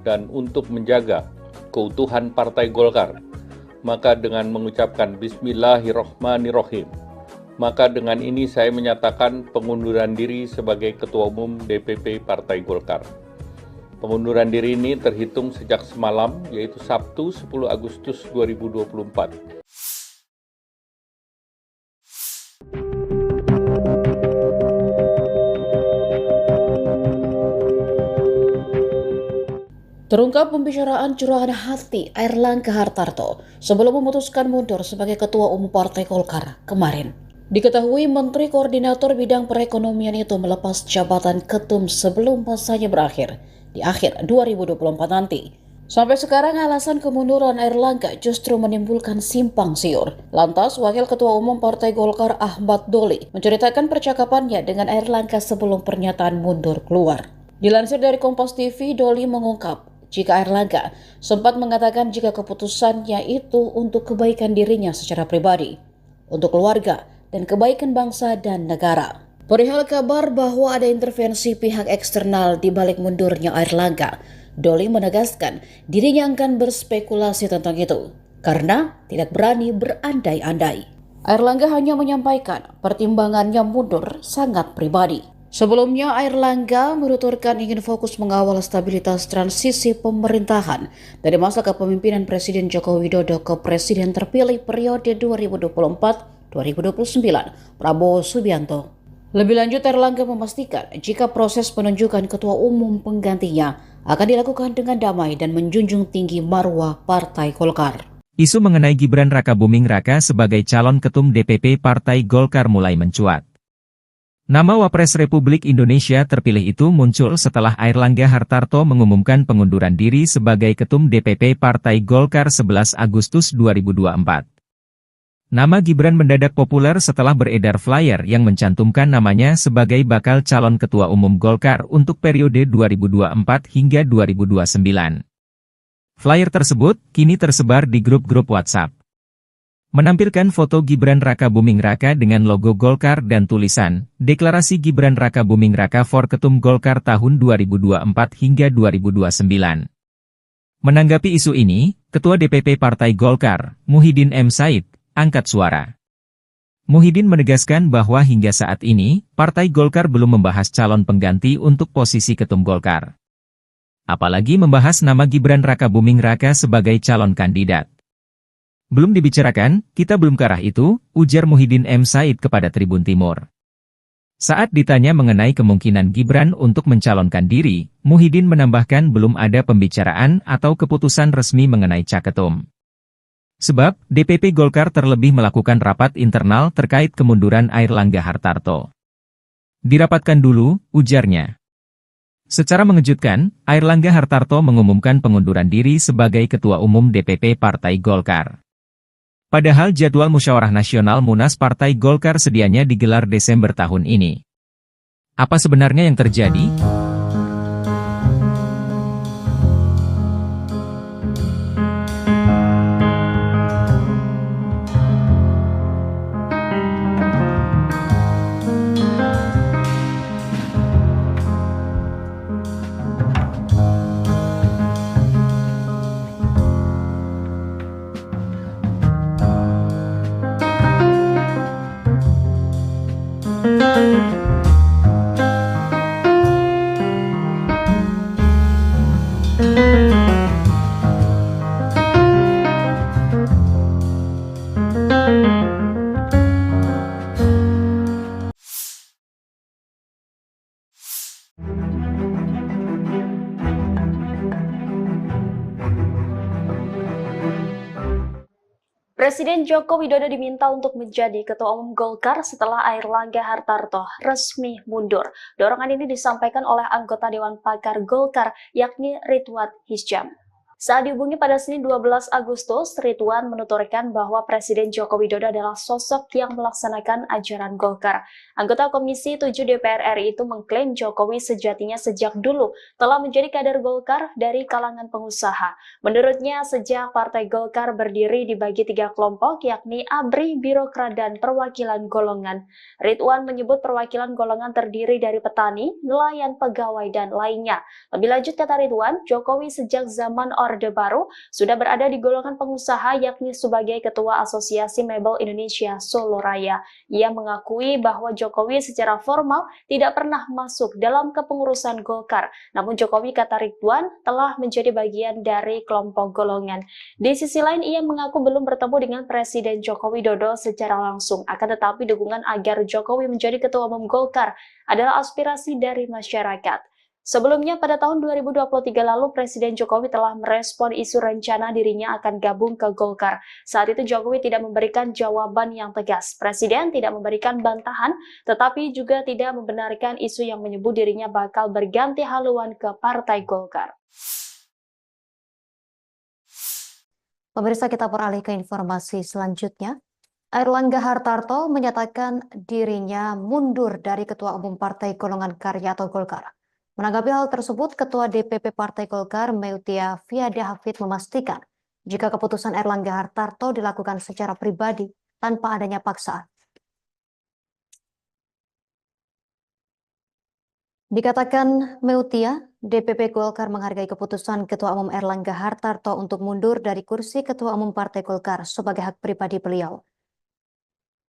dan untuk menjaga keutuhan Partai Golkar, maka dengan mengucapkan Bismillahirrohmanirrohim, maka dengan ini saya menyatakan pengunduran diri sebagai Ketua Umum DPP Partai Golkar. Pengunduran diri ini terhitung sejak semalam, yaitu Sabtu 10 Agustus 2024. Terungkap pembicaraan curahan hati Airlangga Hartarto sebelum memutuskan mundur sebagai Ketua Umum Partai Golkar kemarin. Diketahui Menteri Koordinator Bidang Perekonomian itu melepas jabatan ketum sebelum masanya berakhir di akhir 2024 nanti. Sampai sekarang alasan kemunduran Airlangga justru menimbulkan simpang siur. Lantas, Wakil Ketua Umum Partai Golkar Ahmad Doli menceritakan percakapannya dengan Airlangga sebelum pernyataan mundur keluar. Dilansir dari Kompas TV, Doli mengungkap jika Airlangga sempat mengatakan jika keputusannya itu untuk kebaikan dirinya secara pribadi, untuk keluarga, dan kebaikan bangsa dan negara. Perihal kabar bahwa ada intervensi pihak eksternal di balik mundurnya Airlangga, Doli menegaskan dirinya akan berspekulasi tentang itu karena tidak berani berandai-andai. Airlangga hanya menyampaikan pertimbangannya mundur sangat pribadi. Sebelumnya, Airlangga menuturkan ingin fokus mengawal stabilitas transisi pemerintahan dari masa kepemimpinan Presiden Joko Widodo ke Presiden terpilih periode 2024-2029, Prabowo Subianto. Lebih lanjut, Airlangga memastikan jika proses penunjukan ketua umum penggantinya akan dilakukan dengan damai dan menjunjung tinggi marwah Partai Golkar. Isu mengenai Gibran Rakabuming Raka sebagai calon ketum DPP Partai Golkar mulai mencuat. Nama Wapres Republik Indonesia terpilih itu muncul setelah Airlangga Hartarto mengumumkan pengunduran diri sebagai Ketum DPP Partai Golkar 11 Agustus 2024. Nama Gibran mendadak populer setelah beredar flyer yang mencantumkan namanya sebagai bakal calon Ketua Umum Golkar untuk periode 2024 hingga 2029. Flyer tersebut kini tersebar di grup-grup WhatsApp. Menampilkan foto Gibran Rakabuming Raka dengan logo Golkar dan tulisan, Deklarasi Gibran Rakabuming Raka for Ketum Golkar tahun 2024 hingga 2029. Menanggapi isu ini, Ketua DPP Partai Golkar, Muhyiddin M. Said, angkat suara. Muhyiddin menegaskan bahwa hingga saat ini, Partai Golkar belum membahas calon pengganti untuk posisi Ketum Golkar. Apalagi membahas nama Gibran Rakabuming Raka sebagai calon kandidat. Belum dibicarakan, kita belum ke arah itu, ujar Muhyiddin M. Said kepada Tribun Timur. Saat ditanya mengenai kemungkinan Gibran untuk mencalonkan diri, Muhyiddin menambahkan belum ada pembicaraan atau keputusan resmi mengenai caketum. Sebab, DPP Golkar terlebih melakukan rapat internal terkait kemunduran Airlangga Hartarto. Dirapatkan dulu, ujarnya. Secara mengejutkan, Airlangga Hartarto mengumumkan pengunduran diri sebagai Ketua Umum DPP Partai Golkar. Padahal jadwal Musyawarah Nasional Munas Partai Golkar sedianya digelar Desember tahun ini. Apa sebenarnya yang terjadi? Presiden Joko Widodo diminta untuk menjadi Ketua Umum Golkar setelah Airlangga Hartarto resmi mundur. Dorongan ini disampaikan oleh anggota Dewan Pakar Golkar, yakni Ridwan Hisyam. Saat dihubungi pada Senin 12 Agustus, Ridwan menuturkan bahwa Presiden Joko Widodo adalah sosok yang melaksanakan ajaran Golkar. Anggota Komisi 7 DPR RI itu mengklaim Jokowi sejatinya sejak dulu telah menjadi kader Golkar dari kalangan pengusaha. Menurutnya, sejak Partai Golkar berdiri dibagi 3 kelompok, yakni ABRI, Birokrat, dan Perwakilan Golongan. Ridwan menyebut perwakilan golongan terdiri dari petani, nelayan, pegawai, dan lainnya. Lebih lanjut, kata Ridwan, Jokowi sejak zaman Orde Baru sudah berada di golongan pengusaha, yakni sebagai Ketua Asosiasi Mebel Indonesia Solo Raya. Ia mengakui bahwa Jokowi secara formal tidak pernah masuk dalam kepengurusan Golkar. Namun Jokowi, kata Ridwan, telah menjadi bagian dari kelompok golongan. Di sisi lain, ia mengaku belum bertemu dengan Presiden Joko Widodo secara langsung. Akan tetapi dukungan agar Jokowi menjadi Ketua Umum Golkar adalah aspirasi dari masyarakat. Sebelumnya pada tahun 2023 lalu Presiden Jokowi telah merespon isu rencana dirinya akan gabung ke Golkar. Saat itu Jokowi tidak memberikan jawaban yang tegas. Presiden tidak memberikan bantahan, tetapi juga tidak membenarkan isu yang menyebut dirinya bakal berganti haluan ke Partai Golkar. Pemirsa, kita beralih ke informasi selanjutnya. Airlangga Hartarto menyatakan dirinya mundur dari Ketua Umum Partai Golongan Karya atau Golkar. Menanggapi hal tersebut, Ketua DPP Partai Golkar Meutia Fiada Hafid memastikan jika keputusan Airlangga Hartarto dilakukan secara pribadi tanpa adanya paksaan. Dikatakan Meutia, DPP Golkar menghargai keputusan Ketua Umum Airlangga Hartarto untuk mundur dari kursi Ketua Umum Partai Golkar sebagai hak pribadi beliau.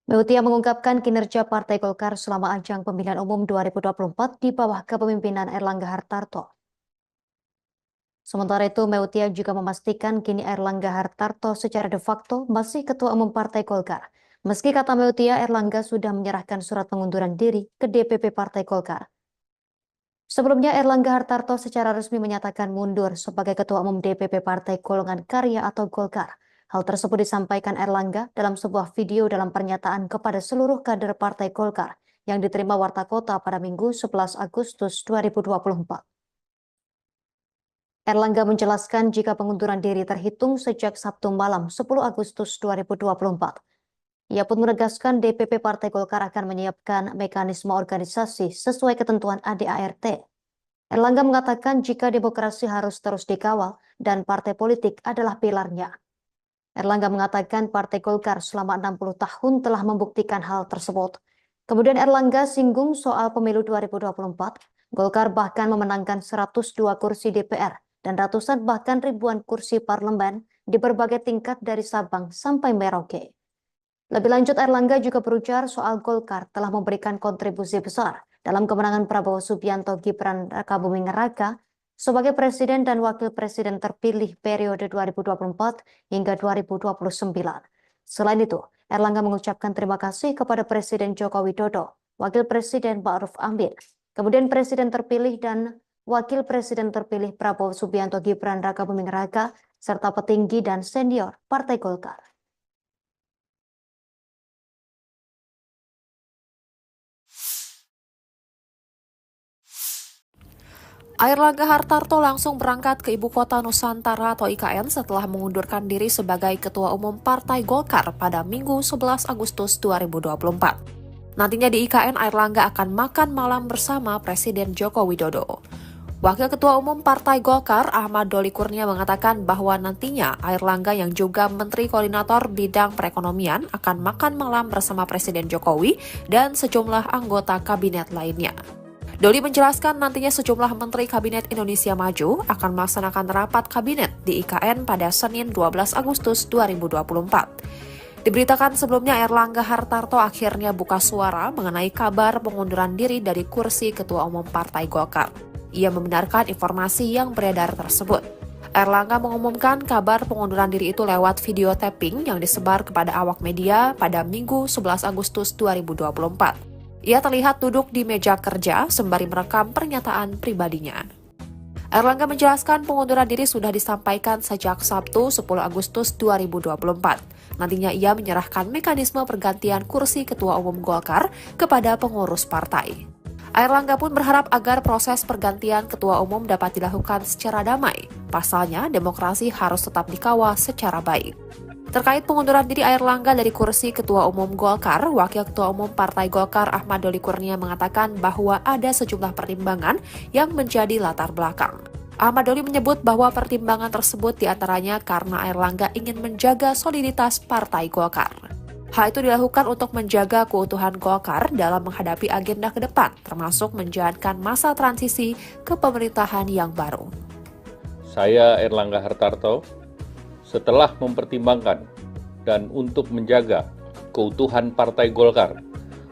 Meutia mengungkapkan kinerja Partai Golkar selama ajang pemilihan umum 2024 di bawah kepemimpinan Airlangga Hartarto. Sementara itu, Meutia juga memastikan kini Airlangga Hartarto secara de facto masih Ketua Umum Partai Golkar. Meski kata Meutia, Airlangga sudah menyerahkan surat pengunduran diri ke DPP Partai Golkar. Sebelumnya, Airlangga Hartarto secara resmi menyatakan mundur sebagai Ketua Umum DPP Partai Golongan Karya atau Golkar. Hal tersebut disampaikan Airlangga dalam sebuah video dalam pernyataan kepada seluruh kader Partai Golkar yang diterima Warta Kota pada Minggu 11 Agustus 2024. Airlangga menjelaskan jika pengunduran diri terhitung sejak Sabtu malam 10 Agustus 2024. Ia pun menegaskan DPP Partai Golkar akan menyiapkan mekanisme organisasi sesuai ketentuan ADART. Airlangga mengatakan jika demokrasi harus terus dikawal dan partai politik adalah pilarnya. Airlangga mengatakan Partai Golkar selama 60 tahun telah membuktikan hal tersebut. Kemudian Airlangga singgung soal pemilu 2024. Golkar bahkan memenangkan 102 kursi DPR dan ratusan bahkan ribuan kursi parlemen di berbagai tingkat dari Sabang sampai Merauke. Lebih lanjut, Airlangga juga berujar soal Golkar telah memberikan kontribusi besar dalam kemenangan Prabowo Subianto Gibran Rakabuming Raka sebagai Presiden dan Wakil Presiden terpilih periode 2024 hingga 2029. Selain itu, Airlangga mengucapkan terima kasih kepada Presiden Joko Widodo, Wakil Presiden Ma'ruf Amin, kemudian Presiden terpilih dan Wakil Presiden terpilih Prabowo Subianto Gibran Rakabuming Raka, serta petinggi dan senior Partai Golkar. Airlangga Hartarto langsung berangkat ke Ibu Kota Nusantara atau IKN setelah mengundurkan diri sebagai Ketua Umum Partai Golkar pada Minggu 11 Agustus 2024. Nantinya di IKN, Airlangga akan makan malam bersama Presiden Joko Widodo. Wakil Ketua Umum Partai Golkar Ahmad Doli Kurnia mengatakan bahwa nantinya Airlangga yang juga Menteri Koordinator Bidang Perekonomian akan makan malam bersama Presiden Jokowi dan sejumlah anggota kabinet lainnya. Doli menjelaskan nantinya sejumlah Menteri Kabinet Indonesia Maju akan melaksanakan rapat kabinet di IKN pada Senin 12 Agustus 2024. Diberitakan sebelumnya Airlangga Hartarto akhirnya buka suara mengenai kabar pengunduran diri dari kursi Ketua Umum Partai Golkar. Ia membenarkan informasi yang beredar tersebut. Airlangga mengumumkan kabar pengunduran diri itu lewat video tapping yang disebar kepada awak media pada Minggu 11 Agustus 2024. Ia terlihat duduk di meja kerja sembari merekam pernyataan pribadinya. Airlangga menjelaskan pengunduran diri sudah disampaikan sejak Sabtu 10 Agustus 2024. Nantinya ia menyerahkan mekanisme pergantian kursi Ketua Umum Golkar kepada pengurus partai. Airlangga pun berharap agar proses pergantian Ketua Umum dapat dilakukan secara damai. Pasalnya, demokrasi harus tetap dikawal secara baik. Terkait pengunduran diri Airlangga dari kursi Ketua Umum Golkar, Wakil Ketua Umum Partai Golkar Ahmad Doli Kurnia mengatakan bahwa ada sejumlah pertimbangan yang menjadi latar belakang. Ahmad Doli menyebut bahwa pertimbangan tersebut diantaranya karena Airlangga ingin menjaga soliditas Partai Golkar. Hal itu dilakukan untuk menjaga keutuhan Golkar dalam menghadapi agenda ke depan, termasuk menjalankan masa transisi ke pemerintahan yang baru. Saya Airlangga Hartarto, setelah mempertimbangkan dan untuk menjaga keutuhan Partai Golkar,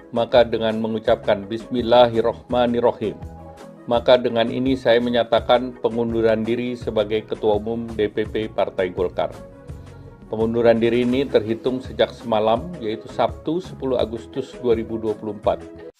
maka dengan mengucapkan Bismillahirrohmanirrohim, maka dengan ini saya menyatakan pengunduran diri sebagai Ketua Umum DPP Partai Golkar. Pengunduran diri ini terhitung sejak semalam, yaitu Sabtu 10 Agustus 2024.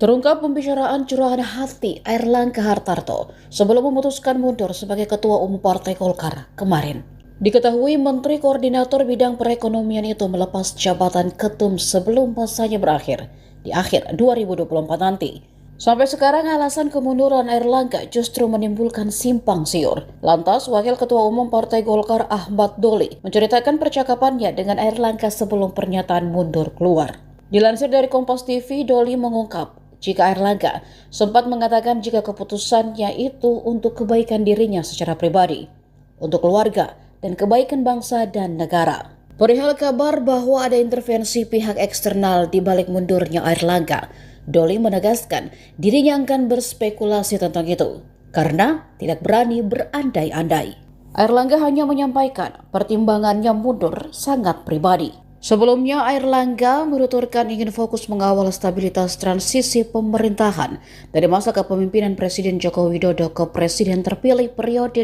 Terungkap pembicaraan curahan hati Airlangga Hartarto sebelum memutuskan mundur sebagai Ketua Umum Partai Golkar kemarin. Diketahui Menteri Koordinator Bidang Perekonomian itu melepas jabatan ketum sebelum masanya berakhir di akhir 2024 nanti. Sampai sekarang alasan kemunduran Airlangga justru menimbulkan simpang siur. Lantas, Wakil Ketua Umum Partai Golkar Ahmad Doli menceritakan percakapannya dengan Airlangga sebelum pernyataan mundur keluar. Dilansir dari Kompas TV, Doli mengungkap jika Airlangga sempat mengatakan jika keputusannya itu untuk kebaikan dirinya secara pribadi, untuk keluarga, dan kebaikan bangsa dan negara. Perihal kabar bahwa ada intervensi pihak eksternal di balik mundurnya Airlangga, Doli menegaskan dirinya akan berspekulasi tentang itu karena tidak berani berandai-andai. Airlangga hanya menyampaikan pertimbangannya mundur sangat pribadi. Sebelumnya, Airlangga menuturkan ingin fokus mengawal stabilitas transisi pemerintahan dari masa kepemimpinan Presiden Joko Widodo ke Presiden terpilih periode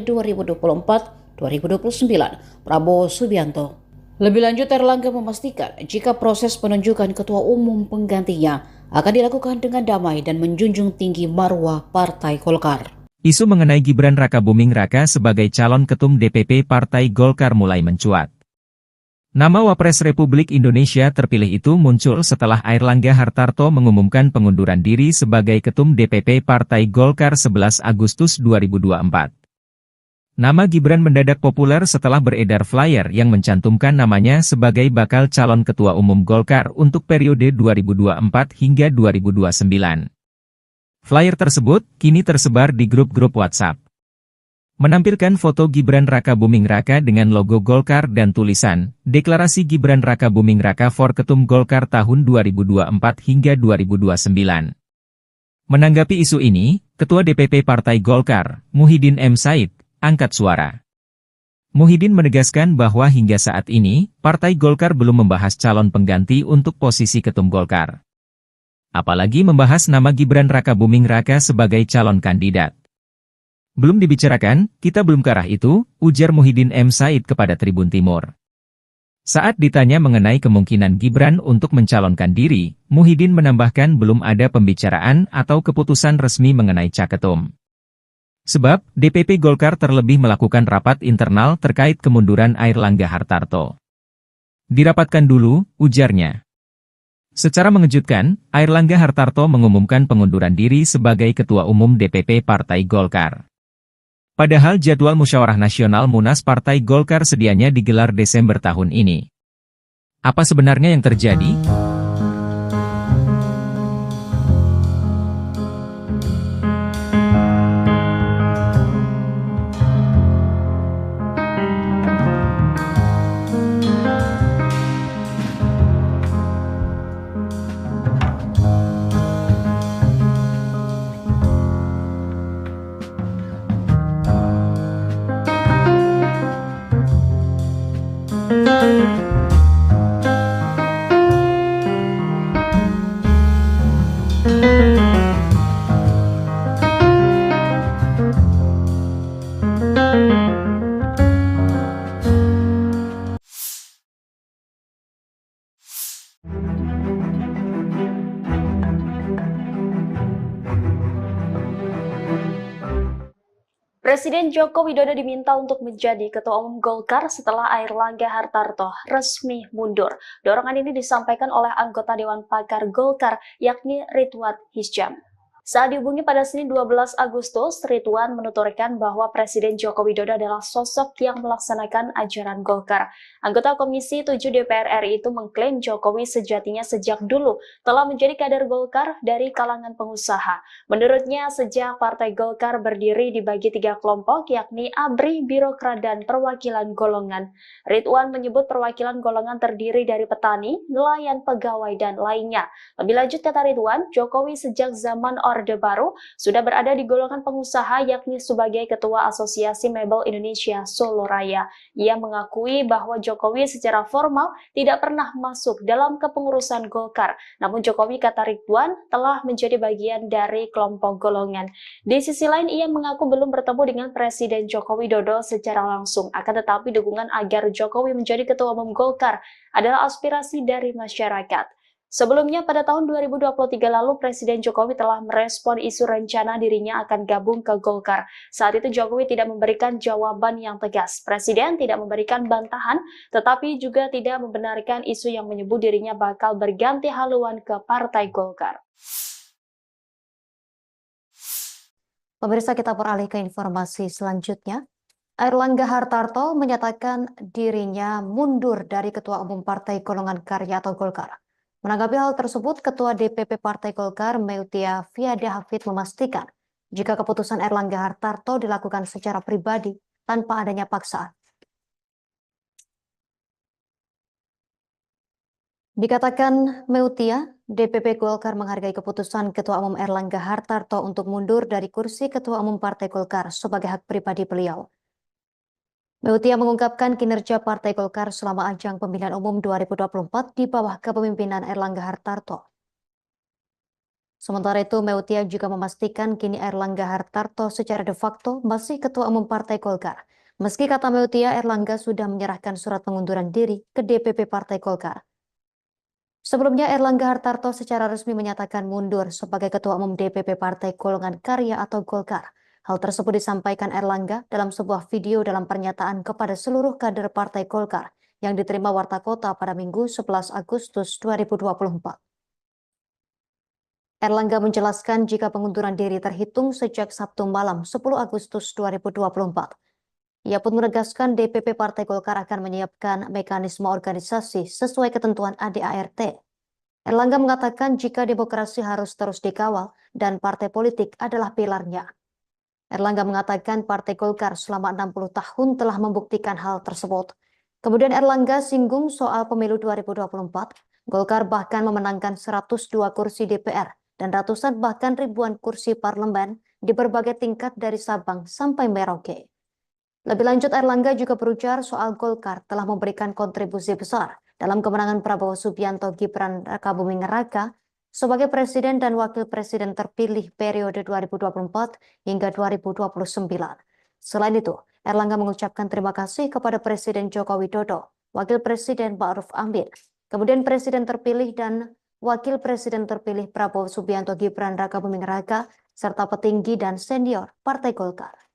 2024-2029, Prabowo Subianto. Lebih lanjut, Airlangga memastikan jika proses penunjukan ketua umum penggantinya akan dilakukan dengan damai dan menjunjung tinggi marwah Partai Golkar. Isu mengenai Gibran Rakabuming Raka sebagai calon ketum DPP Partai Golkar mulai mencuat. Nama Wapres Republik Indonesia terpilih itu muncul setelah Airlangga Hartarto mengumumkan pengunduran diri sebagai Ketum DPP Partai Golkar 11 Agustus 2024. Nama Gibran mendadak populer setelah beredar flyer yang mencantumkan namanya sebagai bakal calon Ketua Umum Golkar untuk periode 2024 hingga 2029. Flyer tersebut kini tersebar di grup-grup WhatsApp. Menampilkan foto Gibran Rakabuming Raka dengan logo Golkar dan tulisan, Deklarasi Gibran Rakabuming Raka for Ketum Golkar tahun 2024 hingga 2029. Menanggapi isu ini, Ketua DPP Partai Golkar, Muhyiddin M. Said, angkat suara. Muhyiddin menegaskan bahwa hingga saat ini, Partai Golkar belum membahas calon pengganti untuk posisi Ketum Golkar. Apalagi membahas nama Gibran Rakabuming Raka sebagai calon kandidat. Belum dibicarakan, kita belum ke arah itu, ujar Muhyiddin M. Said kepada Tribun Timur. Saat ditanya mengenai kemungkinan Gibran untuk mencalonkan diri, Muhyiddin menambahkan belum ada pembicaraan atau keputusan resmi mengenai caketum. Sebab, DPP Golkar terlebih melakukan rapat internal terkait kemunduran Airlangga Hartarto. Dirapatkan dulu, ujarnya. Secara mengejutkan, Airlangga Hartarto mengumumkan pengunduran diri sebagai Ketua Umum DPP Partai Golkar. Padahal jadwal Musyawarah Nasional Munas Partai Golkar sedianya digelar Desember tahun ini. Apa sebenarnya yang terjadi? Presiden Joko Widodo diminta untuk menjadi Ketua Umum Golkar setelah Airlangga Hartarto resmi mundur. Dorongan ini disampaikan oleh anggota Dewan Pakar Golkar, yakni Ridwan Hisyam. Saat dihubungi pada Senin 12 Agustus, Ridwan menuturkan bahwa Presiden Joko Widodo adalah sosok yang melaksanakan ajaran Golkar. Anggota Komisi 7 DPR RI itu mengklaim Jokowi sejatinya sejak dulu telah menjadi kader Golkar dari kalangan pengusaha. Menurutnya, sejak Partai Golkar berdiri dibagi 3 kelompok, yakni ABRI, Birokrat, dan Perwakilan Golongan. Ridwan menyebut perwakilan golongan terdiri dari petani, nelayan, pegawai, dan lainnya. Lebih lanjut, kata Ridwan, Jokowi sejak zaman Orde Baru sudah berada di golongan pengusaha, yakni sebagai Ketua Asosiasi Mebel Indonesia Solo Raya. Ia mengakui bahwa Jokowi secara formal tidak pernah masuk dalam kepengurusan Golkar. Namun Jokowi, kata Ridwan, telah menjadi bagian dari kelompok golongan. Di sisi lain, ia mengaku belum bertemu dengan Presiden Joko Widodo secara langsung. Akan tetapi dukungan agar Jokowi menjadi Ketua Umum Golkar adalah aspirasi dari masyarakat. Sebelumnya pada tahun 2023 lalu Presiden Jokowi telah merespon isu rencana dirinya akan gabung ke Golkar. Saat itu Jokowi tidak memberikan jawaban yang tegas. Presiden tidak memberikan bantahan, tetapi juga tidak membenarkan isu yang menyebut dirinya bakal berganti haluan ke Partai Golkar. Pemirsa, kita beralih ke informasi selanjutnya. Airlangga Hartarto menyatakan dirinya mundur dari Ketua Umum Partai Golongan Karya atau Golkar. Menanggapi hal tersebut, Ketua DPP Partai Golkar Meutia Fiada Hafid memastikan jika keputusan Airlangga Hartarto dilakukan secara pribadi tanpa adanya paksaan. Dikatakan Meutia, DPP Golkar menghargai keputusan Ketua Umum Airlangga Hartarto untuk mundur dari kursi Ketua Umum Partai Golkar sebagai hak pribadi beliau. Meutia mengungkapkan kinerja Partai Golkar selama ajang pemilihan umum 2024 di bawah kepemimpinan Airlangga Hartarto. Sementara itu, Meutia juga memastikan kini Airlangga Hartarto secara de facto masih Ketua Umum Partai Golkar. Meski kata Meutia, Airlangga sudah menyerahkan surat pengunduran diri ke DPP Partai Golkar. Sebelumnya, Airlangga Hartarto secara resmi menyatakan mundur sebagai Ketua Umum DPP Partai Golongan Karya atau Golkar. Hal tersebut disampaikan Airlangga dalam sebuah video dalam pernyataan kepada seluruh kader Partai Golkar yang diterima Warta Kota pada Minggu 11 Agustus 2024. Airlangga menjelaskan jika pengunduran diri terhitung sejak Sabtu malam 10 Agustus 2024. Ia pun menegaskan DPP Partai Golkar akan menyiapkan mekanisme organisasi sesuai ketentuan ADART. Airlangga mengatakan jika demokrasi harus terus dikawal dan partai politik adalah pilarnya. Airlangga mengatakan Partai Golkar selama 60 tahun telah membuktikan hal tersebut. Kemudian Airlangga singgung soal pemilu 2024. Golkar bahkan memenangkan 102 kursi DPR dan ratusan bahkan ribuan kursi parlemen di berbagai tingkat dari Sabang sampai Merauke. Lebih lanjut, Airlangga juga berujar soal Golkar telah memberikan kontribusi besar dalam kemenangan Prabowo Subianto Gibran Rakabuming Raka sebagai Presiden dan Wakil Presiden terpilih periode 2024 hingga 2029. Selain itu, Airlangga mengucapkan terima kasih kepada Presiden Joko Widodo, Wakil Presiden Ma'ruf Amin, kemudian Presiden terpilih dan Wakil Presiden terpilih Prabowo Subianto Gibran Rakabuming Raka, serta petinggi dan senior Partai Golkar.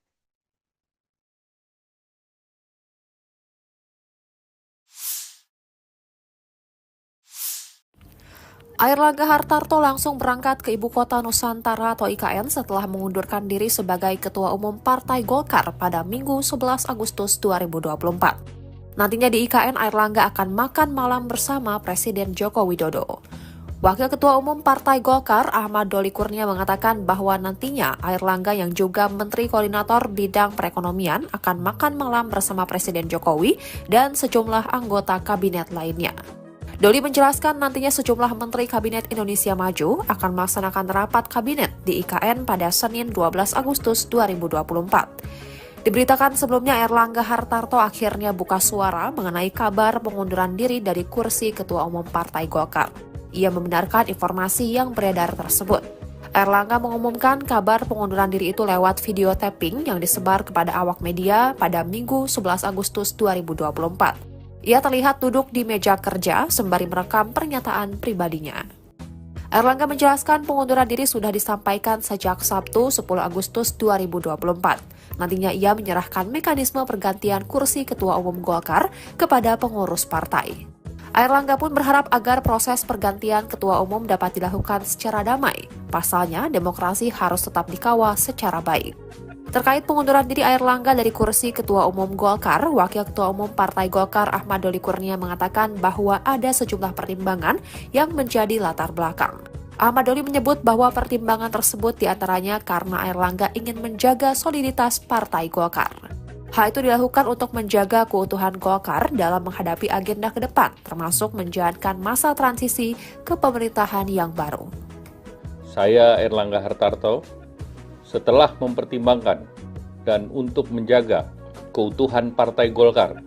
Airlangga Hartarto langsung berangkat ke Ibu Kota Nusantara atau IKN setelah mengundurkan diri sebagai Ketua Umum Partai Golkar pada Minggu 11 Agustus 2024. Nantinya di IKN, Airlangga akan makan malam bersama Presiden Joko Widodo. Wakil Ketua Umum Partai Golkar Ahmad Doli Kurnia mengatakan bahwa nantinya Airlangga yang juga Menteri Koordinator Bidang Perekonomian akan makan malam bersama Presiden Jokowi dan sejumlah anggota kabinet lainnya. Doli menjelaskan nantinya sejumlah Menteri Kabinet Indonesia Maju akan melaksanakan rapat kabinet di IKN pada Senin 12 Agustus 2024. Diberitakan sebelumnya Airlangga Hartarto akhirnya buka suara mengenai kabar pengunduran diri dari kursi Ketua Umum Partai Golkar. Ia membenarkan informasi yang beredar tersebut. Airlangga mengumumkan kabar pengunduran diri itu lewat video tapping yang disebar kepada awak media pada Minggu 11 Agustus 2024. Ia terlihat duduk di meja kerja sembari merekam pernyataan pribadinya. Airlangga menjelaskan pengunduran diri sudah disampaikan sejak Sabtu 10 Agustus 2024. Nantinya ia menyerahkan mekanisme pergantian kursi Ketua Umum Golkar kepada pengurus partai. Airlangga pun berharap agar proses pergantian Ketua Umum dapat dilakukan secara damai. Pasalnya, demokrasi harus tetap dikawal secara baik. Terkait pengunduran diri Airlangga dari kursi Ketua Umum Golkar, Wakil Ketua Umum Partai Golkar Ahmad Doli Kurnia mengatakan bahwa ada sejumlah pertimbangan yang menjadi latar belakang. Ahmad Doli menyebut bahwa pertimbangan tersebut diantaranya karena Airlangga ingin menjaga soliditas Partai Golkar. Hal itu dilakukan untuk menjaga keutuhan Golkar dalam menghadapi agenda ke depan, termasuk menjalankan masa transisi ke pemerintahan yang baru. Saya Airlangga Hartarto, setelah mempertimbangkan dan untuk menjaga keutuhan Partai Golkar,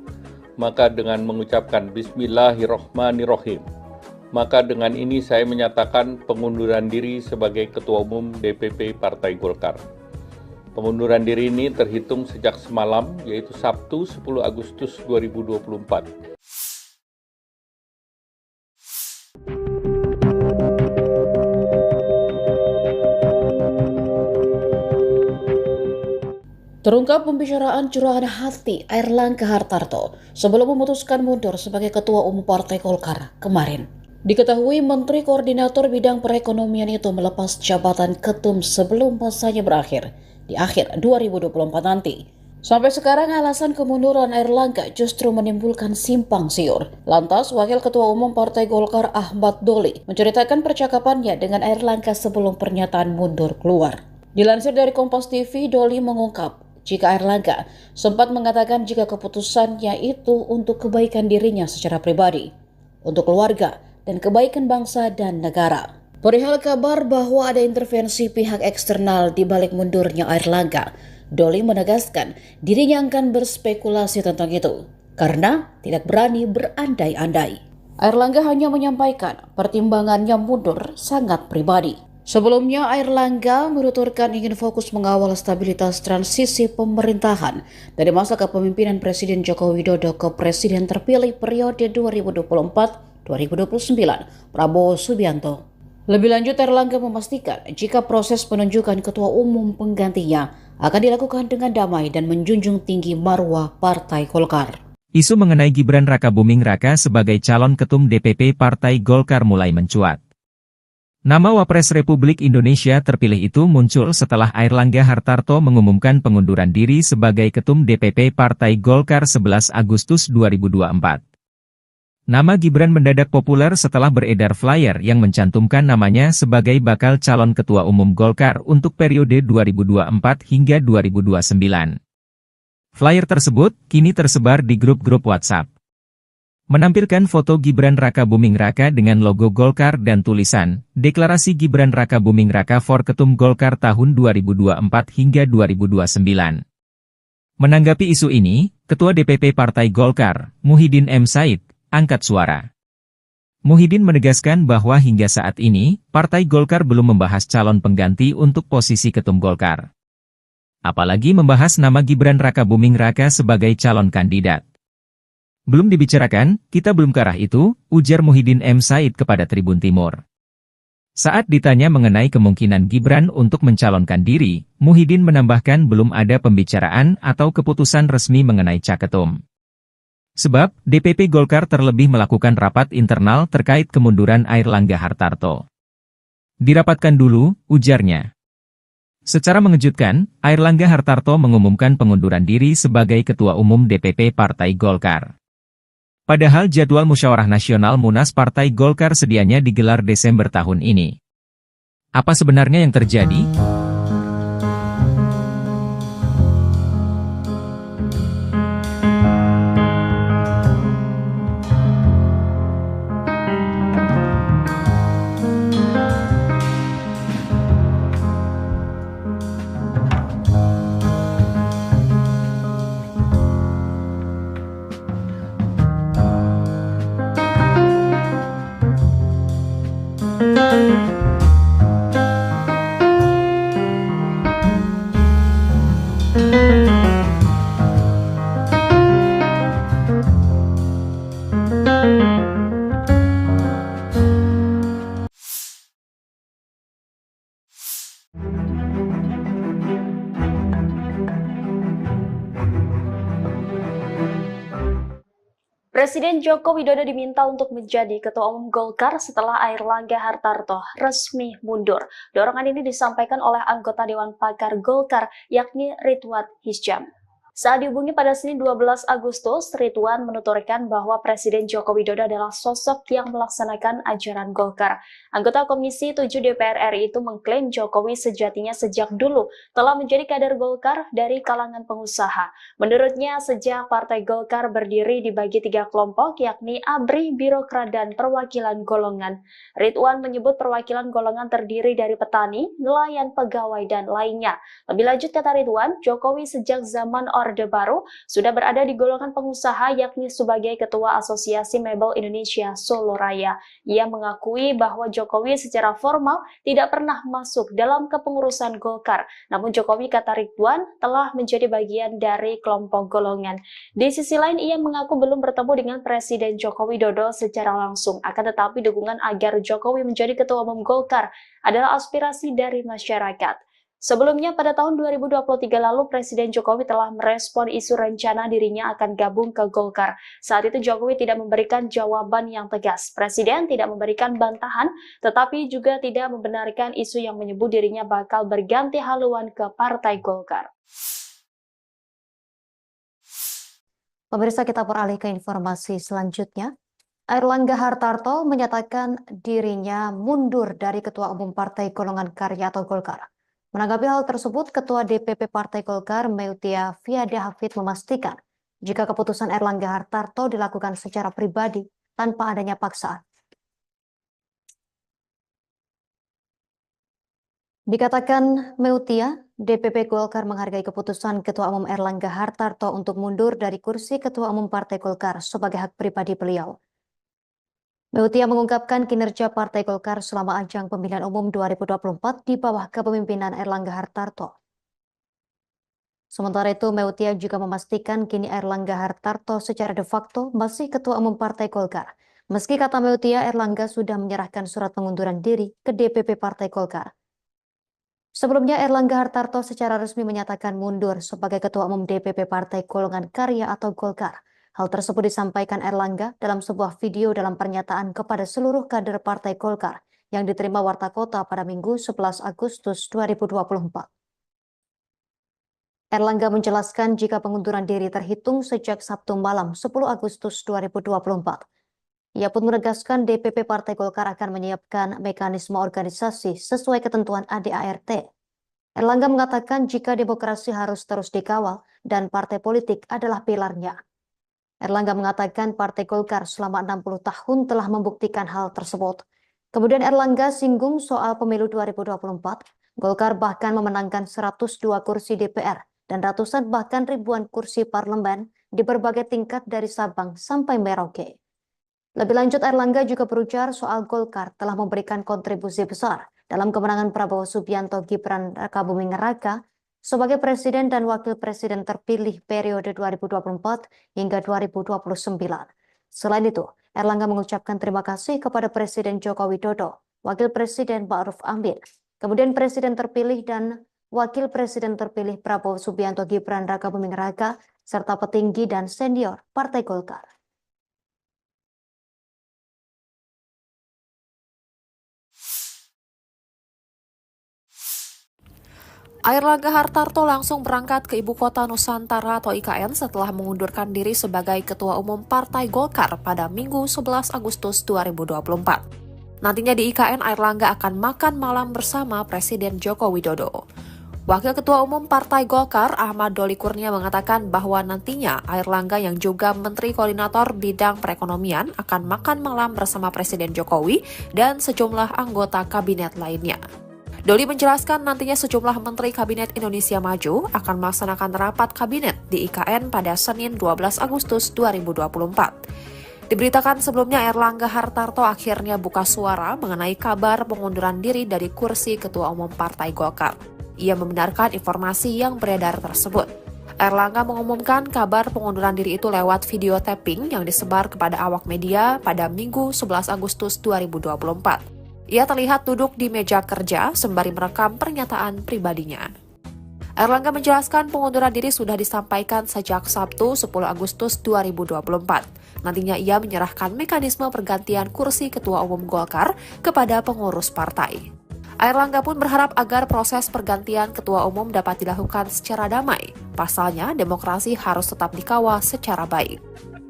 maka dengan mengucapkan Bismillahirrohmanirrohim, maka dengan ini saya menyatakan pengunduran diri sebagai Ketua Umum DPP Partai Golkar. Pengunduran diri ini terhitung sejak semalam, yaitu Sabtu 10 Agustus 2024. Terungkap pembicaraan curahan hati Airlangga Hartarto sebelum memutuskan mundur sebagai Ketua Umum Partai Golkar kemarin. Diketahui Menteri Koordinator Bidang Perekonomian itu melepas jabatan ketum sebelum masanya berakhir di akhir 2024 nanti. Sampai sekarang alasan kemunduran Airlangga justru menimbulkan simpang siur. Lantas, Wakil Ketua Umum Partai Golkar Ahmad Doli menceritakan percakapannya dengan Airlangga sebelum pernyataan mundur keluar. Dilansir dari Kompas TV, Doli mengungkap jika Airlangga sempat mengatakan jika keputusannya itu untuk kebaikan dirinya secara pribadi, untuk keluarga, dan kebaikan bangsa dan negara. Perihal kabar bahwa ada intervensi pihak eksternal di balik mundurnya Airlangga, Doli menegaskan dirinya akan berspekulasi tentang itu karena tidak berani berandai-andai. Airlangga hanya menyampaikan pertimbangannya mundur sangat pribadi. Sebelumnya, Airlangga menuturkan ingin fokus mengawal stabilitas transisi pemerintahan dari masa kepemimpinan Presiden Joko Widodo ke Presiden terpilih periode 2024-2029, Prabowo Subianto. Lebih lanjut, Airlangga memastikan jika proses penunjukan ketua umum penggantinya akan dilakukan dengan damai dan menjunjung tinggi marwah Partai Golkar. Isu mengenai Gibran Rakabuming Raka sebagai calon ketum DPP Partai Golkar mulai mencuat. Nama Wapres Republik Indonesia terpilih itu muncul setelah Airlangga Hartarto mengumumkan pengunduran diri sebagai Ketum DPP Partai Golkar 11 Agustus 2024. Nama Gibran mendadak populer setelah beredar flyer yang mencantumkan namanya sebagai bakal calon Ketua Umum Golkar untuk periode 2024 hingga 2029. Flyer tersebut kini tersebar di grup-grup WhatsApp. Menampilkan foto Gibran Rakabuming Raka dengan logo Golkar dan tulisan, Deklarasi Gibran Rakabuming Raka for Ketum Golkar tahun 2024 hingga 2029. Menanggapi isu ini, Ketua DPP Partai Golkar, Muhyiddin M. Said, angkat suara. Muhyiddin menegaskan bahwa hingga saat ini, Partai Golkar belum membahas calon pengganti untuk posisi Ketum Golkar. Apalagi membahas nama Gibran Rakabuming Raka sebagai calon kandidat. Belum dibicarakan, kita belum ke arah itu, ujar Muhyiddin M. Said kepada Tribun Timur. Saat ditanya mengenai kemungkinan Gibran untuk mencalonkan diri, Muhyiddin menambahkan belum ada pembicaraan atau keputusan resmi mengenai caketum. Sebab, DPP Golkar terlebih melakukan rapat internal terkait kemunduran Airlangga Hartarto. Dirapatkan dulu, ujarnya. Secara mengejutkan, Airlangga Hartarto mengumumkan pengunduran diri sebagai Ketua Umum DPP Partai Golkar. Padahal jadwal Musyawarah Nasional Munas Partai Golkar sedianya digelar Desember tahun ini. Apa sebenarnya yang terjadi? Presiden Joko Widodo diminta untuk menjadi Ketua Umum Golkar setelah Airlangga Hartarto resmi mundur. Dorongan ini disampaikan oleh anggota Dewan Pakar Golkar, yakni Ridwan Hisyam. Saat dihubungi pada Senin 12 Agustus, Ridwan menuturkan bahwa Presiden Joko Widodo adalah sosok yang melaksanakan ajaran Golkar. Anggota Komisi 7 DPR RI itu mengklaim Jokowi sejatinya sejak dulu telah menjadi kader Golkar dari kalangan pengusaha. Menurutnya, sejak Partai Golkar berdiri dibagi 3 kelompok, yakni ABRI, Birokrat, dan Perwakilan Golongan. Ridwan menyebut perwakilan golongan terdiri dari petani, nelayan, pegawai, dan lainnya. Lebih lanjut, kata Ridwan, Jokowi sejak zaman Orde Baru sudah berada di golongan pengusaha, yakni sebagai Ketua Asosiasi Mebel Indonesia Solo Raya. Ia mengakui bahwa Jokowi secara formal tidak pernah masuk dalam kepengurusan Golkar. Namun Jokowi, kata Ridwan, telah menjadi bagian dari kelompok golongan. Di sisi lain, ia mengaku belum bertemu dengan Presiden Joko Widodo secara langsung. Akan tetapi dukungan agar Jokowi menjadi Ketua Umum Golkar adalah aspirasi dari masyarakat. Sebelumnya pada tahun 2023 lalu Presiden Jokowi telah merespon isu rencana dirinya akan gabung ke Golkar. Saat itu Jokowi tidak memberikan jawaban yang tegas. Presiden tidak memberikan bantahan, tetapi juga tidak membenarkan isu yang menyebut dirinya bakal berganti haluan ke Partai Golkar. Pemirsa, kita beralih ke informasi selanjutnya. Airlangga Hartarto menyatakan dirinya mundur dari Ketua Umum Partai Golongan Karya atau Golkar. Menanggapi hal tersebut, Ketua DPP Partai Golkar Meutia Fiada Hafid memastikan jika keputusan Airlangga Hartarto dilakukan secara pribadi tanpa adanya paksaan. Dikatakan Meutia, DPP Golkar menghargai keputusan Ketua Umum Airlangga Hartarto untuk mundur dari kursi Ketua Umum Partai Golkar sebagai hak pribadi beliau. Meutia mengungkapkan kinerja Partai Golkar selama ajang pemilihan umum 2024 di bawah kepemimpinan Airlangga Hartarto. Sementara itu, Meutia juga memastikan kini Airlangga Hartarto secara de facto masih Ketua Umum Partai Golkar. Meski kata Meutia, Airlangga sudah menyerahkan surat pengunduran diri ke DPP Partai Golkar. Sebelumnya, Airlangga Hartarto secara resmi menyatakan mundur sebagai Ketua Umum DPP Partai Golongan Karya atau Golkar. Hal tersebut disampaikan Airlangga dalam sebuah video dalam pernyataan kepada seluruh kader Partai Golkar yang diterima Warta Kota pada Minggu 11 Agustus 2024. Airlangga menjelaskan jika pengunduran diri terhitung sejak Sabtu malam 10 Agustus 2024. Ia pun menegaskan DPP Partai Golkar akan menyiapkan mekanisme organisasi sesuai ketentuan ADART. Airlangga mengatakan jika demokrasi harus terus dikawal dan partai politik adalah pilarnya. Airlangga mengatakan Partai Golkar selama 60 tahun telah membuktikan hal tersebut. Kemudian Airlangga singgung soal pemilu 2024. Golkar bahkan memenangkan 102 kursi DPR dan ratusan bahkan ribuan kursi parlemen di berbagai tingkat dari Sabang sampai Merauke. Lebih lanjut, Airlangga juga berujar soal Golkar telah memberikan kontribusi besar dalam kemenangan Prabowo Subianto Gibran Rakabuming Raka sebagai Presiden dan Wakil Presiden terpilih periode 2024 hingga 2029. Selain itu, Airlangga mengucapkan terima kasih kepada Presiden Joko Widodo, Wakil Presiden Ma'ruf Amin, kemudian Presiden terpilih dan Wakil Presiden terpilih Prabowo Subianto Gibran Rakabuming Raka, serta petinggi dan senior Partai Golkar. Airlangga Hartarto langsung berangkat ke Ibu Kota Nusantara atau IKN setelah mengundurkan diri sebagai Ketua Umum Partai Golkar pada Minggu 11 Agustus 2024. Nantinya di IKN, Airlangga akan makan malam bersama Presiden Joko Widodo. Wakil Ketua Umum Partai Golkar Ahmad Doli Kurnia mengatakan bahwa nantinya Airlangga yang juga Menteri Koordinator Bidang Perekonomian akan makan malam bersama Presiden Jokowi dan sejumlah anggota kabinet lainnya. Doli menjelaskan nantinya sejumlah Menteri Kabinet Indonesia Maju akan melaksanakan rapat kabinet di IKN pada Senin 12 Agustus 2024. Diberitakan sebelumnya Airlangga Hartarto akhirnya buka suara mengenai kabar pengunduran diri dari kursi Ketua Umum Partai Golkar. Ia membenarkan informasi yang beredar tersebut. Airlangga mengumumkan kabar pengunduran diri itu lewat video tapping yang disebar kepada awak media pada Minggu 11 Agustus 2024. Ia terlihat duduk di meja kerja sembari merekam pernyataan pribadinya. Airlangga menjelaskan pengunduran diri sudah disampaikan sejak Sabtu 10 Agustus 2024. Nantinya ia menyerahkan mekanisme pergantian kursi Ketua Umum Golkar kepada pengurus partai. Airlangga pun berharap agar proses pergantian Ketua Umum dapat dilakukan secara damai. Pasalnya, demokrasi harus tetap dikawal secara baik.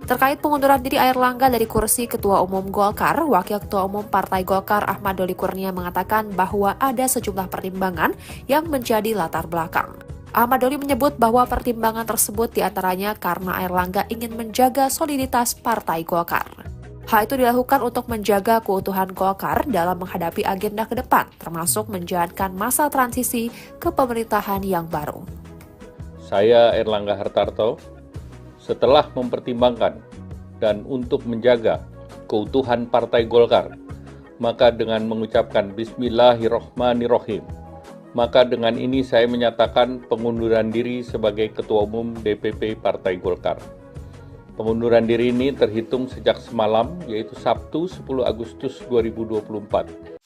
Terkait pengunduran diri Airlangga dari kursi Ketua Umum Golkar, Wakil Ketua Umum Partai Golkar Ahmad Doli Kurnia mengatakan bahwa ada sejumlah pertimbangan yang menjadi latar belakang. Ahmad Doli menyebut bahwa pertimbangan tersebut diantaranya karena Airlangga ingin menjaga soliditas Partai Golkar. Hal itu dilakukan untuk menjaga keutuhan Golkar dalam menghadapi agenda ke depan, termasuk menjalankan masa transisi ke pemerintahan yang baru. Saya Airlangga Hartarto, setelah mempertimbangkan dan untuk menjaga keutuhan Partai Golkar, maka dengan mengucapkan Bismillahirrohmanirrohim, maka dengan ini saya menyatakan pengunduran diri sebagai Ketua Umum DPP Partai Golkar. Pengunduran diri ini terhitung sejak semalam, yaitu Sabtu 10 Agustus 2024.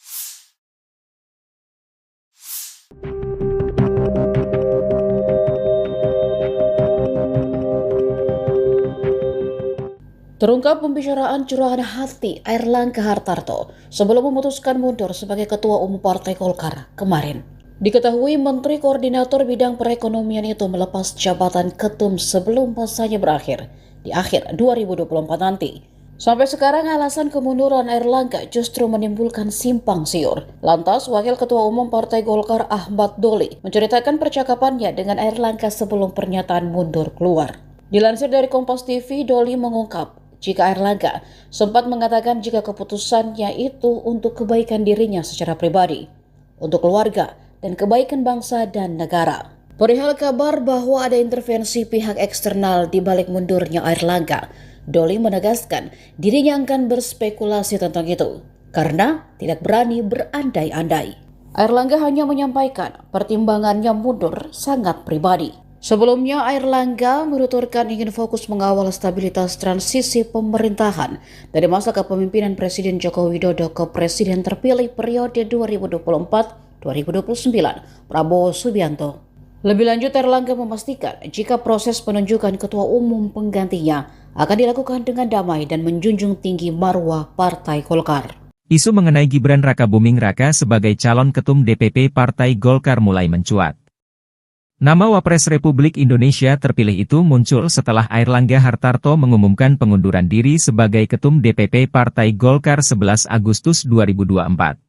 Terungkap pembicaraan curahan hati Airlangga Hartarto sebelum memutuskan mundur sebagai Ketua Umum Partai Golkar kemarin. Diketahui Menteri Koordinator Bidang Perekonomian itu melepas jabatan ketum sebelum masanya berakhir di akhir 2024 nanti. Sampai sekarang alasan kemunduran Airlangga justru menimbulkan simpang siur. Lantas, Wakil Ketua Umum Partai Golkar Ahmad Doli menceritakan percakapannya dengan Airlangga sebelum pernyataan mundur keluar. Dilansir dari Kompas TV, Doli mengungkap jika Airlangga sempat mengatakan jika keputusannya itu untuk kebaikan dirinya secara pribadi, untuk keluarga, dan kebaikan bangsa dan negara. Perihal kabar bahwa ada intervensi pihak eksternal di balik mundurnya Airlangga, Doli menegaskan dirinya akan berspekulasi tentang itu karena tidak berani berandai-andai. Airlangga hanya menyampaikan pertimbangannya mundur sangat pribadi. Sebelumnya, Airlangga menuturkan ingin fokus mengawal stabilitas transisi pemerintahan dari masa kepemimpinan Presiden Joko Widodo ke Presiden terpilih periode 2024-2029, Prabowo Subianto. Lebih lanjut, Airlangga memastikan jika proses penunjukan ketua umum penggantinya akan dilakukan dengan damai dan menjunjung tinggi marwah Partai Golkar. Isu mengenai Gibran Rakabuming Raka sebagai calon ketum DPP Partai Golkar mulai mencuat. Nama Wapres Republik Indonesia terpilih itu muncul setelah Airlangga Hartarto mengumumkan pengunduran diri sebagai Ketum DPP Partai Golkar 11 Agustus 2024.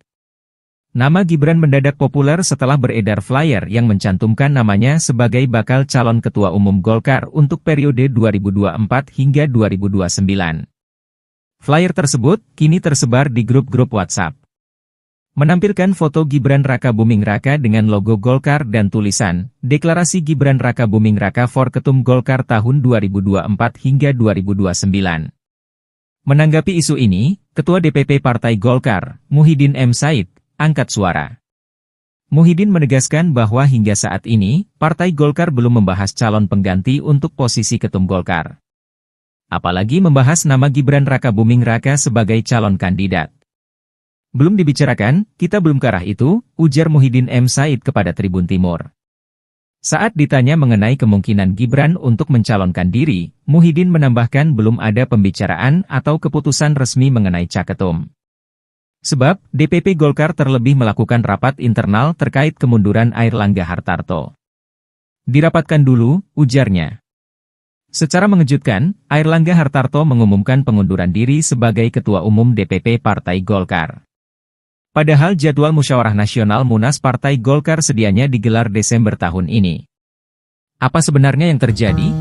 Nama Gibran mendadak populer setelah beredar flyer yang mencantumkan namanya sebagai bakal calon Ketua Umum Golkar untuk periode 2024 hingga 2029. Flyer tersebut kini tersebar di grup-grup WhatsApp. Menampilkan foto Gibran Rakabuming Raka dengan logo Golkar dan tulisan, Deklarasi Gibran Rakabuming Raka for Ketum Golkar tahun 2024 hingga 2029. Menanggapi isu ini, Ketua DPP Partai Golkar, Muhyiddin M. Said, angkat suara. Muhyiddin menegaskan bahwa hingga saat ini, Partai Golkar belum membahas calon pengganti untuk posisi Ketum Golkar. Apalagi membahas nama Gibran Rakabuming Raka sebagai calon kandidat. Belum dibicarakan, kita belum ke arah itu, ujar Muhyiddin M. Said kepada Tribun Timur. Saat ditanya mengenai kemungkinan Gibran untuk mencalonkan diri, Muhyiddin menambahkan belum ada pembicaraan atau keputusan resmi mengenai caketum. Sebab, DPP Golkar terlebih melakukan rapat internal terkait kemunduran Airlangga Hartarto. Dirapatkan dulu, ujarnya. Secara mengejutkan, Airlangga Hartarto mengumumkan pengunduran diri sebagai Ketua Umum DPP Partai Golkar. Padahal jadwal Musyawarah Nasional Munas Partai Golkar sedianya digelar Desember tahun ini. Apa sebenarnya yang terjadi?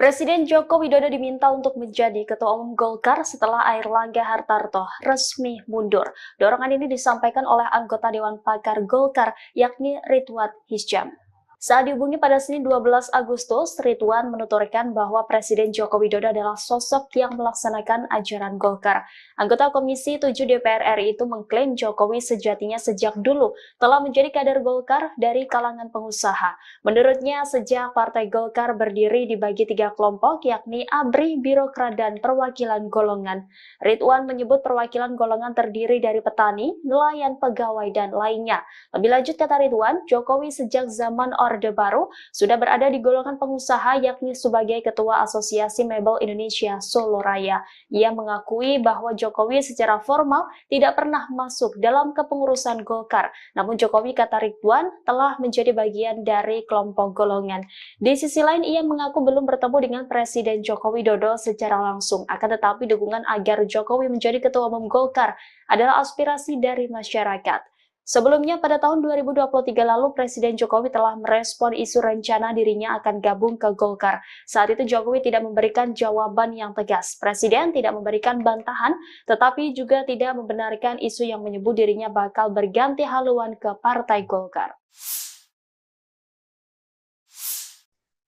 Presiden Joko Widodo diminta untuk menjadi Ketua Umum Golkar setelah Airlangga Hartarto resmi mundur. Dorongan ini disampaikan oleh anggota Dewan Pakar Golkar, yakni Ridwan Hisyam. Saat dihubungi pada Senin 12 Agustus, Ridwan menuturkan bahwa Presiden Joko Widodo adalah sosok yang melaksanakan ajaran Golkar. Anggota Komisi 7 DPR RI itu mengklaim Jokowi sejatinya sejak dulu telah menjadi kader Golkar dari kalangan pengusaha. Menurutnya, sejak Partai Golkar berdiri dibagi 3 kelompok, yakni ABRI, Birokrat, dan perwakilan golongan. Ridwan menyebut perwakilan golongan terdiri dari petani, nelayan, pegawai, dan lainnya. Lebih lanjut, kata Ridwan, Jokowi sejak zaman Orde Baru sudah berada di golongan pengusaha, yakni sebagai Ketua Asosiasi Mebel Indonesia Solo Raya. Ia mengakui bahwa Jokowi secara formal tidak pernah masuk dalam kepengurusan Golkar. Namun Jokowi, kata Ridwan, telah menjadi bagian dari kelompok golongan. Di sisi lain, ia mengaku belum bertemu dengan Presiden Joko Widodo secara langsung. Akan tetapi dukungan agar Jokowi menjadi Ketua Umum Golkar adalah aspirasi dari masyarakat. Sebelumnya pada tahun 2023 lalu Presiden Jokowi telah merespon isu rencana dirinya akan gabung ke Golkar. Saat itu Jokowi tidak memberikan jawaban yang tegas. Presiden tidak memberikan bantahan, tetapi juga tidak membenarkan isu yang menyebut dirinya bakal berganti haluan ke Partai Golkar.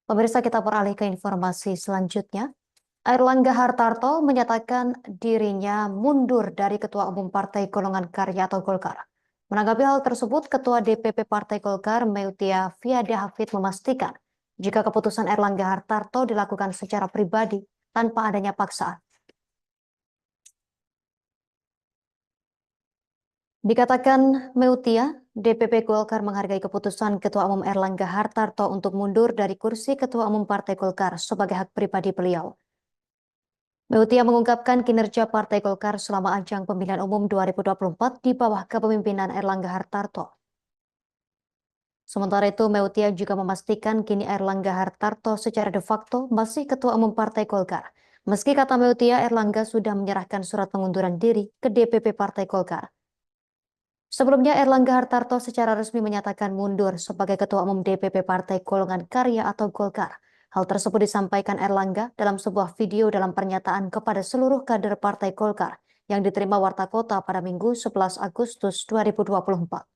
Pemirsa, kita beralih ke informasi selanjutnya. Airlangga Hartarto menyatakan dirinya mundur dari Ketua Umum Partai Golongan Karya atau Golkar. Menanggapi hal tersebut, Ketua DPP Partai Golkar, Meutia Fiada Hafid, memastikan jika keputusan Airlangga Hartarto dilakukan secara pribadi tanpa adanya paksaan. Dikatakan Meutia, DPP Golkar menghargai keputusan Ketua Umum Airlangga Hartarto untuk mundur dari kursi Ketua Umum Partai Golkar sebagai hak pribadi beliau. Meutia mengungkapkan kinerja Partai Golkar selama ajang pemilihan umum 2024 di bawah kepemimpinan Airlangga Hartarto. Sementara itu, Meutia juga memastikan kini Airlangga Hartarto secara de facto masih Ketua Umum Partai Golkar. Meski kata Meutia, Airlangga sudah menyerahkan surat pengunduran diri ke DPP Partai Golkar. Sebelumnya, Airlangga Hartarto secara resmi menyatakan mundur sebagai Ketua Umum DPP Partai Golongan Karya atau Golkar. Hal tersebut disampaikan Airlangga dalam sebuah video dalam pernyataan kepada seluruh kader Partai Golkar yang diterima Warta Kota pada Minggu 11 Agustus 2024.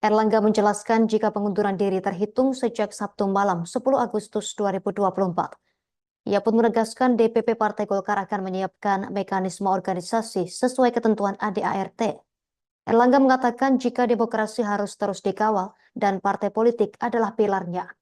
Airlangga menjelaskan jika pengunduran diri terhitung sejak Sabtu malam 10 Agustus 2024. Ia pun menegaskan DPP Partai Golkar akan menyiapkan mekanisme organisasi sesuai ketentuan ADART. Airlangga mengatakan jika demokrasi harus terus dikawal dan partai politik adalah pilarnya.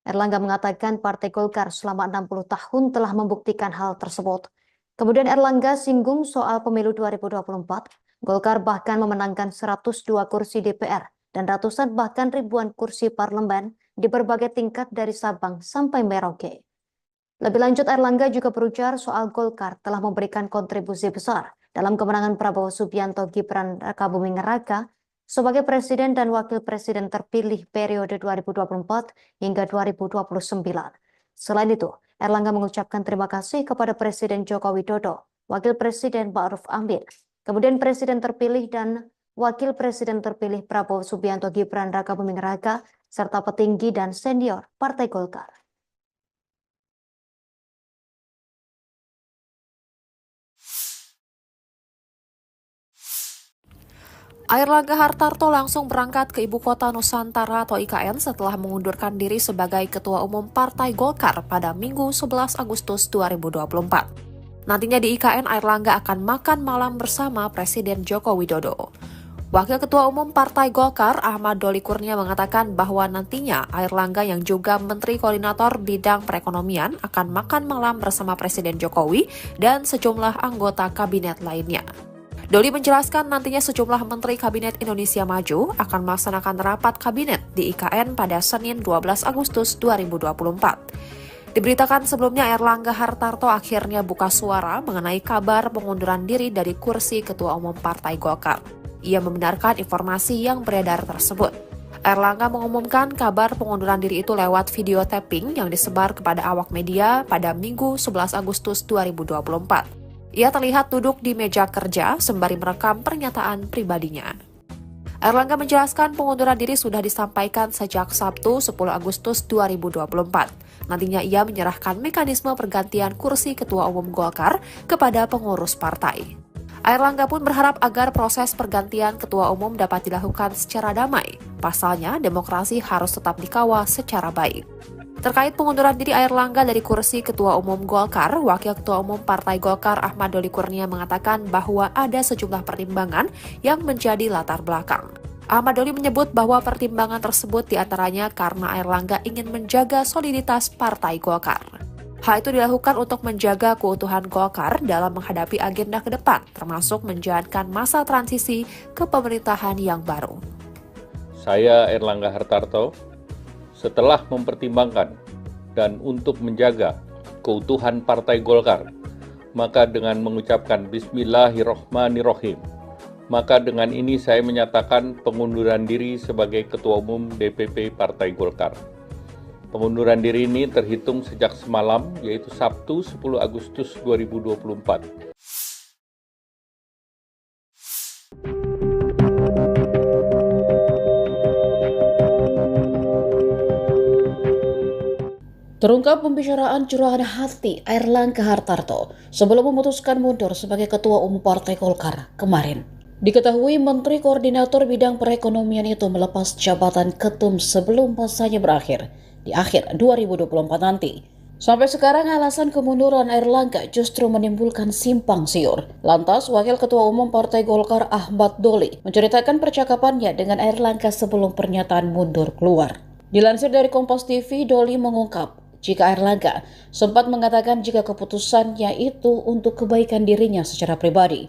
Airlangga mengatakan Partai Golkar selama 60 tahun telah membuktikan hal tersebut. Kemudian Airlangga singgung soal pemilu 2024. Golkar bahkan memenangkan 102 kursi DPR dan ratusan bahkan ribuan kursi parlemen di berbagai tingkat dari Sabang sampai Merauke. Lebih lanjut, Airlangga juga berujar soal Golkar telah memberikan kontribusi besar dalam kemenangan Prabowo Subianto Gibran Rakabuming Raka sebagai Presiden dan Wakil Presiden terpilih periode 2024 hingga 2029. Selain itu, Airlangga mengucapkan terima kasih kepada Presiden Joko Widodo, Wakil Presiden Ma'ruf Amin, kemudian Presiden terpilih dan Wakil Presiden terpilih Prabowo Subianto Gibran Rakabuming Raka, serta petinggi dan senior Partai Golkar. Airlangga Hartarto langsung berangkat ke Ibu Kota Nusantara atau IKN setelah mengundurkan diri sebagai Ketua Umum Partai Golkar pada Minggu 11 Agustus 2024. Nantinya di IKN, Airlangga akan makan malam bersama Presiden Joko Widodo. Wakil Ketua Umum Partai Golkar, Ahmad Doli Kurnia, mengatakan bahwa nantinya Airlangga yang juga Menteri Koordinator Bidang Perekonomian akan makan malam bersama Presiden Jokowi dan sejumlah anggota kabinet lainnya. Doli menjelaskan nantinya sejumlah Menteri Kabinet Indonesia Maju akan melaksanakan rapat kabinet di IKN pada Senin 12 Agustus 2024. Diberitakan sebelumnya Airlangga Hartarto akhirnya buka suara mengenai kabar pengunduran diri dari kursi Ketua Umum Partai Golkar. Ia membenarkan informasi yang beredar tersebut. Airlangga mengumumkan kabar pengunduran diri itu lewat video tapping yang disebar kepada awak media pada Minggu 11 Agustus 2024. Ia terlihat duduk di meja kerja sembari merekam pernyataan pribadinya. Airlangga menjelaskan pengunduran diri sudah disampaikan sejak Sabtu 10 Agustus 2024. Nantinya ia menyerahkan mekanisme pergantian kursi Ketua Umum Golkar kepada pengurus partai. Airlangga pun berharap agar proses pergantian Ketua Umum dapat dilakukan secara damai. Pasalnya, demokrasi harus tetap dikawal secara baik. Terkait pengunduran diri Airlangga dari kursi Ketua Umum Golkar, Wakil Ketua Umum Partai Golkar Ahmad Doli Kurnia mengatakan bahwa ada sejumlah pertimbangan yang menjadi latar belakang. Ahmad Doli menyebut bahwa pertimbangan tersebut diantaranya karena Airlangga ingin menjaga soliditas Partai Golkar. Hal itu dilakukan untuk menjaga keutuhan Golkar dalam menghadapi agenda ke depan, termasuk menjalankan masa transisi ke pemerintahan yang baru. Saya Airlangga Hartarto, setelah mempertimbangkan dan untuk menjaga keutuhan Partai Golkar, maka dengan mengucapkan Bismillahirrohmanirrohim, maka dengan ini saya menyatakan pengunduran diri sebagai Ketua Umum DPP Partai Golkar. Pengunduran diri ini terhitung sejak semalam, yaitu Sabtu 10 Agustus 2024. Terungkap pembicaraan curahan hati Airlangga Hartarto sebelum memutuskan mundur sebagai Ketua Umum Partai Golkar kemarin. Diketahui Menteri Koordinator Bidang Perekonomian itu melepas jabatan ketum sebelum masanya berakhir di akhir 2024 nanti. Sampai sekarang alasan kemunduran Airlangga justru menimbulkan simpang siur. Lantas, Wakil Ketua Umum Partai Golkar Ahmad Doli menceritakan percakapannya dengan Airlangga sebelum pernyataan mundur keluar. Dilansir dari Kompas TV, Doli mengungkap jika Airlangga sempat mengatakan jika keputusannya itu untuk kebaikan dirinya secara pribadi,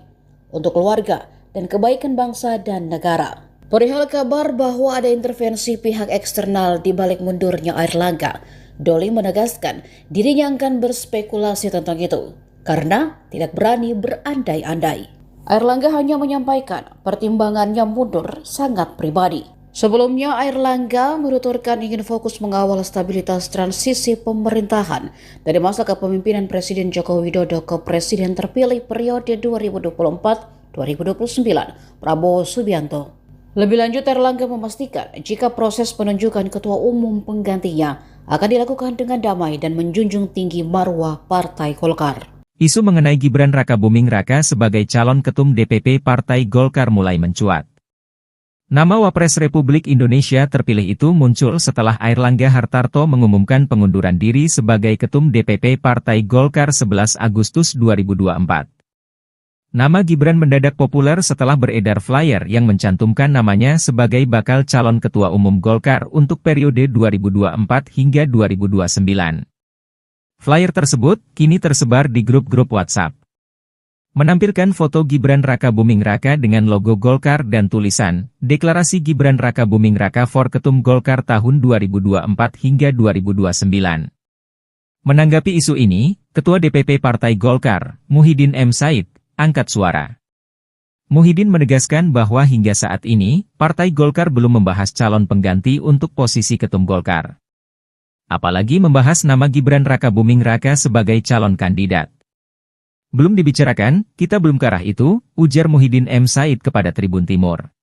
untuk keluarga, dan kebaikan bangsa dan negara. Perihal kabar bahwa ada intervensi pihak eksternal di balik mundurnya Airlangga, Doli menegaskan dirinya akan berspekulasi tentang itu karena tidak berani berandai-andai. Airlangga hanya menyampaikan pertimbangannya mundur sangat pribadi. Sebelumnya, Airlangga menuturkan ingin fokus mengawal stabilitas transisi pemerintahan dari masa kepemimpinan Presiden Joko Widodo ke Presiden terpilih periode 2024-2029, Prabowo Subianto. Lebih lanjut, Airlangga memastikan jika proses penunjukan ketua umum penggantinya akan dilakukan dengan damai dan menjunjung tinggi marwah Partai Golkar. Isu mengenai Gibran Rakabuming Raka sebagai calon ketum DPP Partai Golkar mulai mencuat. Nama Wapres Republik Indonesia terpilih itu muncul setelah Airlangga Hartarto mengumumkan pengunduran diri sebagai Ketum DPP Partai Golkar 11 Agustus 2024. Nama Gibran mendadak populer setelah beredar flyer yang mencantumkan namanya sebagai bakal calon Ketua Umum Golkar untuk periode 2024 hingga 2029. Flyer tersebut kini tersebar di grup-grup WhatsApp. Menampilkan foto Gibran Rakabuming Raka dengan logo Golkar dan tulisan, Deklarasi Gibran Rakabuming Raka for Ketum Golkar tahun 2024 hingga 2029. Menanggapi isu ini, Ketua DPP Partai Golkar, Muhyiddin M. Said, angkat suara. Muhyiddin menegaskan bahwa hingga saat ini, Partai Golkar belum membahas calon pengganti untuk posisi Ketum Golkar. Apalagi membahas nama Gibran Rakabuming Raka sebagai calon kandidat. Belum dibicarakan, kita belum ke arah itu, ujar Muhyiddin M. Said kepada Tribun Timur.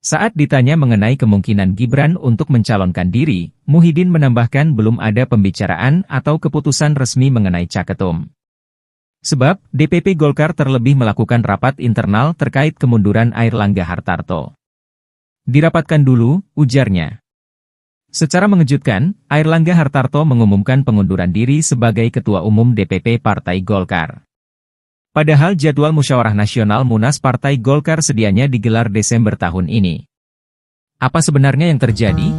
Saat ditanya mengenai kemungkinan Gibran untuk mencalonkan diri, Muhyiddin menambahkan belum ada pembicaraan atau keputusan resmi mengenai caketum. Sebab, DPP Golkar terlebih melakukan rapat internal terkait kemunduran Airlangga Hartarto. Dirapatkan dulu, ujarnya. Secara mengejutkan, Airlangga Hartarto mengumumkan pengunduran diri sebagai Ketua Umum DPP Partai Golkar. Padahal jadwal Musyawarah Nasional Munas Partai Golkar sedianya digelar Desember tahun ini. Apa sebenarnya yang terjadi?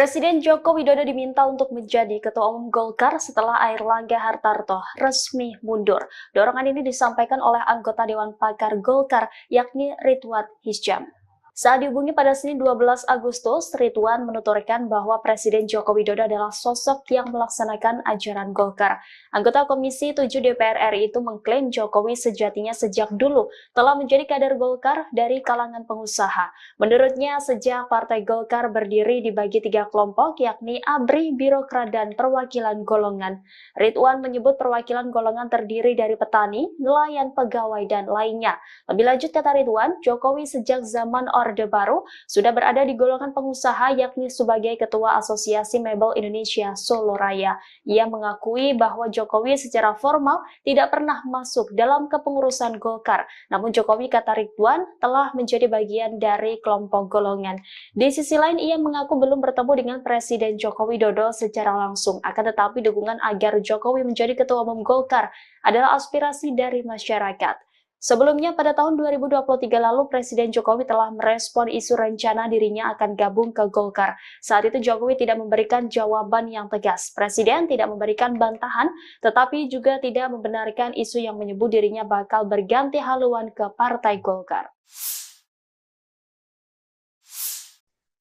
Presiden Joko Widodo diminta untuk menjadi Ketua Umum Golkar setelah Airlangga Hartarto resmi mundur. Dorongan ini disampaikan oleh anggota Dewan Pakar Golkar, yakni Ridwan Hisyam. Saat dihubungi pada Senin 12 Agustus, Ridwan menuturkan bahwa Presiden Joko Widodo adalah sosok yang melaksanakan ajaran Golkar. Anggota Komisi 7 DPR RI itu mengklaim Jokowi sejatinya sejak dulu telah menjadi kader Golkar dari kalangan pengusaha. Menurutnya, sejak Partai Golkar berdiri dibagi 3 kelompok, yakni ABRI, Birokrat, dan perwakilan golongan. Ridwan menyebut perwakilan golongan terdiri dari petani, nelayan, pegawai, dan lainnya. Lebih lanjut, kata Ridwan, Jokowi sejak zaman Orde Baru sudah berada di golongan pengusaha, yakni sebagai Ketua Asosiasi Mebel Indonesia Solo Raya. Ia mengakui bahwa Jokowi secara formal tidak pernah masuk dalam kepengurusan Golkar. Namun Jokowi, kata Ridwan, telah menjadi bagian dari kelompok golongan. Di sisi lain, ia mengaku belum bertemu dengan Presiden Joko Widodo secara langsung. Akan tetapi dukungan agar Jokowi menjadi Ketua Umum Golkar adalah aspirasi dari masyarakat. Sebelumnya pada tahun 2023 lalu Presiden Jokowi telah merespon isu rencana dirinya akan gabung ke Golkar. Saat itu Jokowi tidak memberikan jawaban yang tegas. Presiden tidak memberikan bantahan, tetapi juga tidak membenarkan isu yang menyebut dirinya bakal berganti haluan ke Partai Golkar.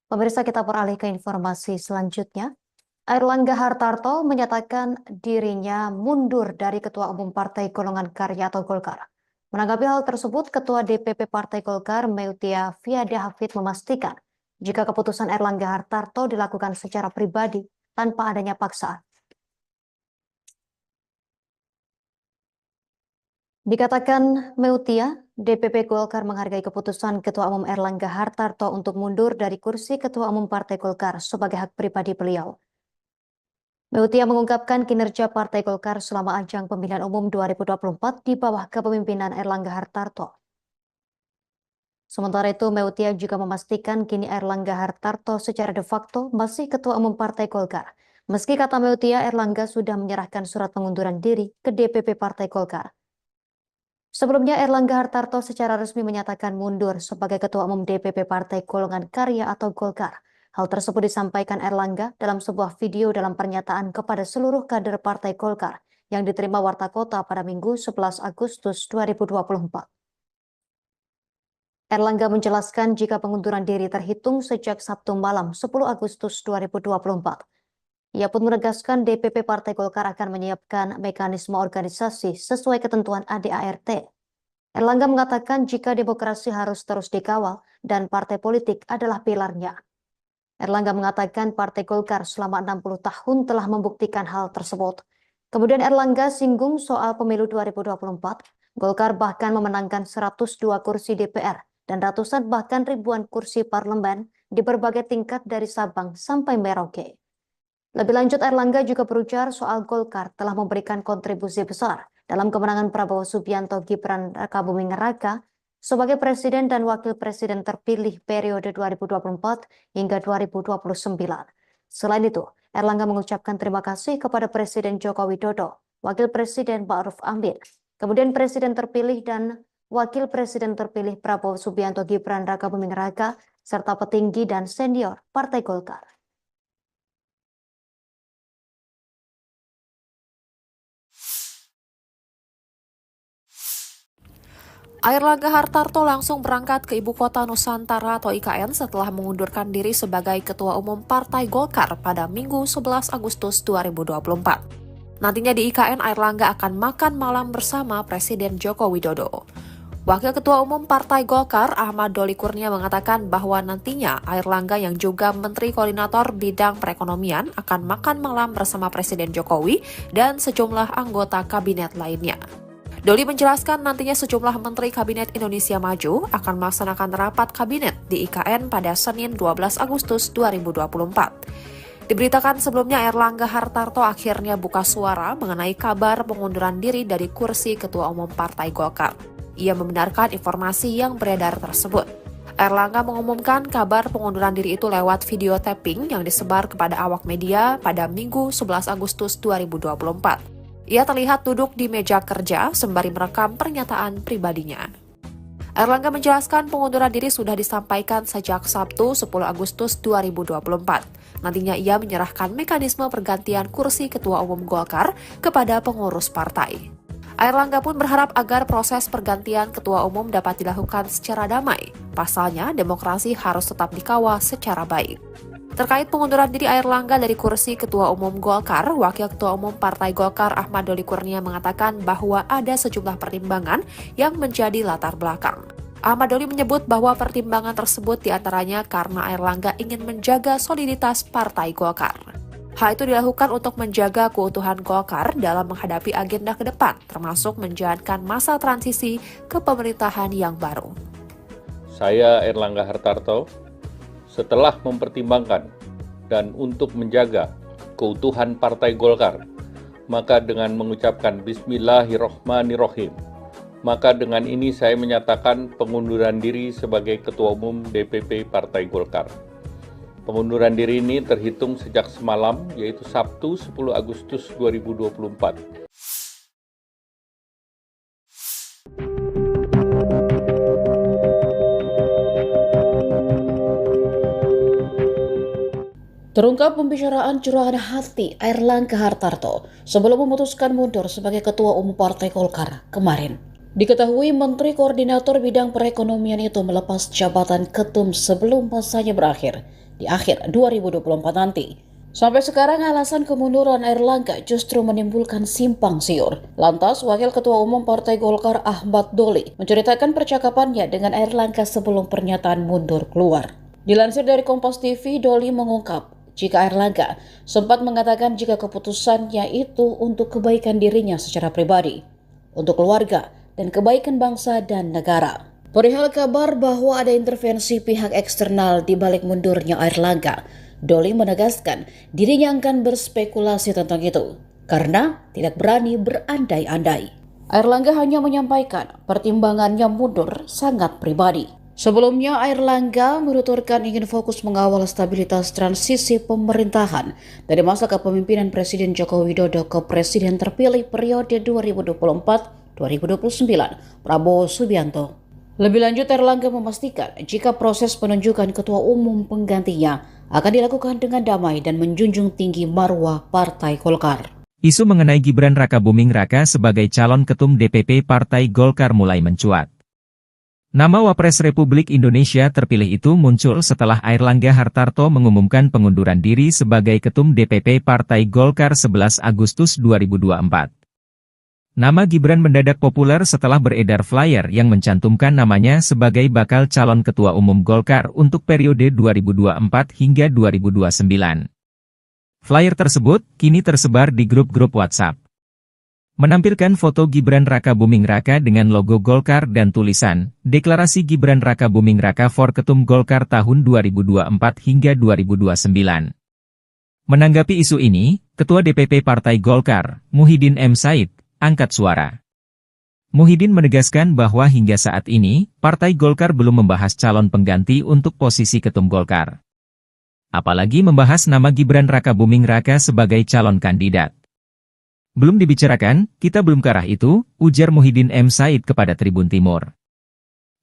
Pemirsa, kita beralih ke informasi selanjutnya. Airlangga Hartarto menyatakan dirinya mundur dari Ketua Umum Partai Golongan Karya atau Golkar. Menanggapi hal tersebut, Ketua DPP Partai Golkar, Meutia Fiada Hafid, memastikan jika keputusan Airlangga Hartarto dilakukan secara pribadi tanpa adanya paksaan. Dikatakan Meutia, DPP Golkar menghargai keputusan Ketua Umum Airlangga Hartarto untuk mundur dari kursi Ketua Umum Partai Golkar sebagai hak pribadi beliau. Meutia mengungkapkan kinerja Partai Golkar selama ajang pemilihan umum 2024 di bawah kepemimpinan Airlangga Hartarto. Sementara itu, Meutia juga memastikan kini Airlangga Hartarto secara de facto masih Ketua Umum Partai Golkar. Meski kata Meutia, Airlangga sudah menyerahkan surat pengunduran diri ke DPP Partai Golkar. Sebelumnya, Airlangga Hartarto secara resmi menyatakan mundur sebagai Ketua Umum DPP Partai Golongan Karya atau Golkar. Hal tersebut disampaikan Airlangga dalam sebuah video dalam pernyataan kepada seluruh kader Partai Golkar yang diterima Warta Kota pada Minggu 11 Agustus 2024. Airlangga menjelaskan jika pengunduran diri terhitung sejak Sabtu malam 10 Agustus 2024. Ia pun menegaskan DPP Partai Golkar akan menyiapkan mekanisme organisasi sesuai ketentuan ADART. Airlangga mengatakan jika demokrasi harus terus dikawal dan partai politik adalah pilarnya. Airlangga mengatakan Partai Golkar selama 60 tahun telah membuktikan hal tersebut. Kemudian Airlangga singgung soal pemilu 2024. Golkar bahkan memenangkan 102 kursi DPR dan ratusan bahkan ribuan kursi parlemen di berbagai tingkat dari Sabang sampai Merauke. Lebih lanjut, Airlangga juga berujar soal Golkar telah memberikan kontribusi besar dalam kemenangan Prabowo Subianto Gibran Rakabuming Raka sebagai Presiden dan Wakil Presiden terpilih periode 2024 hingga 2029. Selain itu, Airlangga mengucapkan terima kasih kepada Presiden Joko Widodo, Wakil Presiden Ma'ruf Amin, kemudian Presiden terpilih dan Wakil Presiden terpilih Prabowo Subianto Gibran Rakabuming Raka, serta petinggi dan senior Partai Golkar. Airlangga Hartarto langsung berangkat ke Ibu Kota Nusantara atau IKN setelah mengundurkan diri sebagai Ketua Umum Partai Golkar pada Minggu 11 Agustus 2024. Nantinya di IKN, Airlangga akan makan malam bersama Presiden Joko Widodo. Wakil Ketua Umum Partai Golkar, Ahmad Doli Kurnia, mengatakan bahwa nantinya Airlangga yang juga Menteri Koordinator Bidang Perekonomian akan makan malam bersama Presiden Jokowi dan sejumlah anggota kabinet lainnya. Doli menjelaskan nantinya sejumlah Menteri Kabinet Indonesia Maju akan melaksanakan rapat kabinet di IKN pada Senin 12 Agustus 2024. Diberitakan sebelumnya Airlangga Hartarto akhirnya buka suara mengenai kabar pengunduran diri dari kursi Ketua Umum Partai Golkar. Ia membenarkan informasi yang beredar tersebut. Airlangga mengumumkan kabar pengunduran diri itu lewat video tapping yang disebar kepada awak media pada Minggu 11 Agustus 2024. Ia terlihat duduk di meja kerja sembari merekam pernyataan pribadinya. Airlangga menjelaskan pengunduran diri sudah disampaikan sejak Sabtu 10 Agustus 2024. Nantinya ia menyerahkan mekanisme pergantian kursi Ketua Umum Golkar kepada pengurus partai. Airlangga pun berharap agar proses pergantian Ketua Umum dapat dilakukan secara damai. Pasalnya, demokrasi harus tetap dikawal secara baik. Terkait pengunduran diri Airlangga dari kursi Ketua Umum Golkar, Wakil Ketua Umum Partai Golkar Ahmad Doli Kurnia mengatakan bahwa ada sejumlah pertimbangan yang menjadi latar belakang. Ahmad Doli menyebut bahwa pertimbangan tersebut diantaranya karena Airlangga ingin menjaga soliditas Partai Golkar. Hal itu dilakukan untuk menjaga keutuhan Golkar dalam menghadapi agenda ke depan, termasuk menjalankan masa transisi ke pemerintahan yang baru. Saya Airlangga Hartarto, setelah mempertimbangkan dan untuk menjaga keutuhan Partai Golkar, maka dengan mengucapkan Bismillahirrohmanirrohim, maka dengan ini saya menyatakan pengunduran diri sebagai Ketua Umum DPP Partai Golkar. Pengunduran diri ini terhitung sejak semalam, yaitu Sabtu 10 Agustus 2024. Terungkap pembicaraan curahan hati Airlangga Hartarto sebelum memutuskan mundur sebagai Ketua Umum Partai Golkar kemarin. Diketahui Menteri Koordinator Bidang Perekonomian itu melepas jabatan ketum sebelum masanya berakhir di akhir 2024 nanti. Sampai sekarang alasan kemunduran Airlangga justru menimbulkan simpang siur. Lantas, Wakil Ketua Umum Partai Golkar Ahmad Doli menceritakan percakapannya dengan Airlangga sebelum pernyataan mundur keluar. Dilansir dari Kompas TV, Doli mengungkap jika Airlangga sempat mengatakan jika keputusannya itu untuk kebaikan dirinya secara pribadi, untuk keluarga, dan kebaikan bangsa dan negara. Perihal kabar bahwa ada intervensi pihak eksternal di balik mundurnya Airlangga, Doli menegaskan dirinya akan berspekulasi tentang itu karena tidak berani berandai-andai. Airlangga hanya menyampaikan pertimbangannya mundur sangat pribadi. Sebelumnya, Airlangga menuturkan ingin fokus mengawal stabilitas transisi pemerintahan dari masa kepemimpinan Presiden Joko Widodo ke Presiden terpilih periode 2024-2029, Prabowo Subianto. Lebih lanjut, Airlangga memastikan jika proses penunjukan ketua umum penggantinya akan dilakukan dengan damai dan menjunjung tinggi marwah Partai Golkar. Isu mengenai Gibran Rakabuming Raka sebagai calon ketum DPP Partai Golkar mulai mencuat. Nama Wapres Republik Indonesia terpilih itu muncul setelah Airlangga Hartarto mengumumkan pengunduran diri sebagai ketum DPP Partai Golkar 11 Agustus 2024. Nama Gibran mendadak populer setelah beredar flyer yang mencantumkan namanya sebagai bakal calon ketua umum Golkar untuk periode 2024 hingga 2029. Flyer tersebut kini tersebar di grup-grup WhatsApp. Menampilkan foto Gibran Rakabuming Raka dengan logo Golkar dan tulisan, Deklarasi Gibran Rakabuming Raka for Ketum Golkar tahun 2024 hingga 2029. Menanggapi isu ini, Ketua DPP Partai Golkar, Muhyiddin M. Said, angkat suara. Muhyiddin menegaskan bahwa hingga saat ini, Partai Golkar belum membahas calon pengganti untuk posisi Ketum Golkar. Apalagi membahas nama Gibran Rakabuming Raka sebagai calon kandidat. Belum dibicarakan, kita belum ke arah itu, ujar Muhyiddin M. Said kepada Tribun Timur.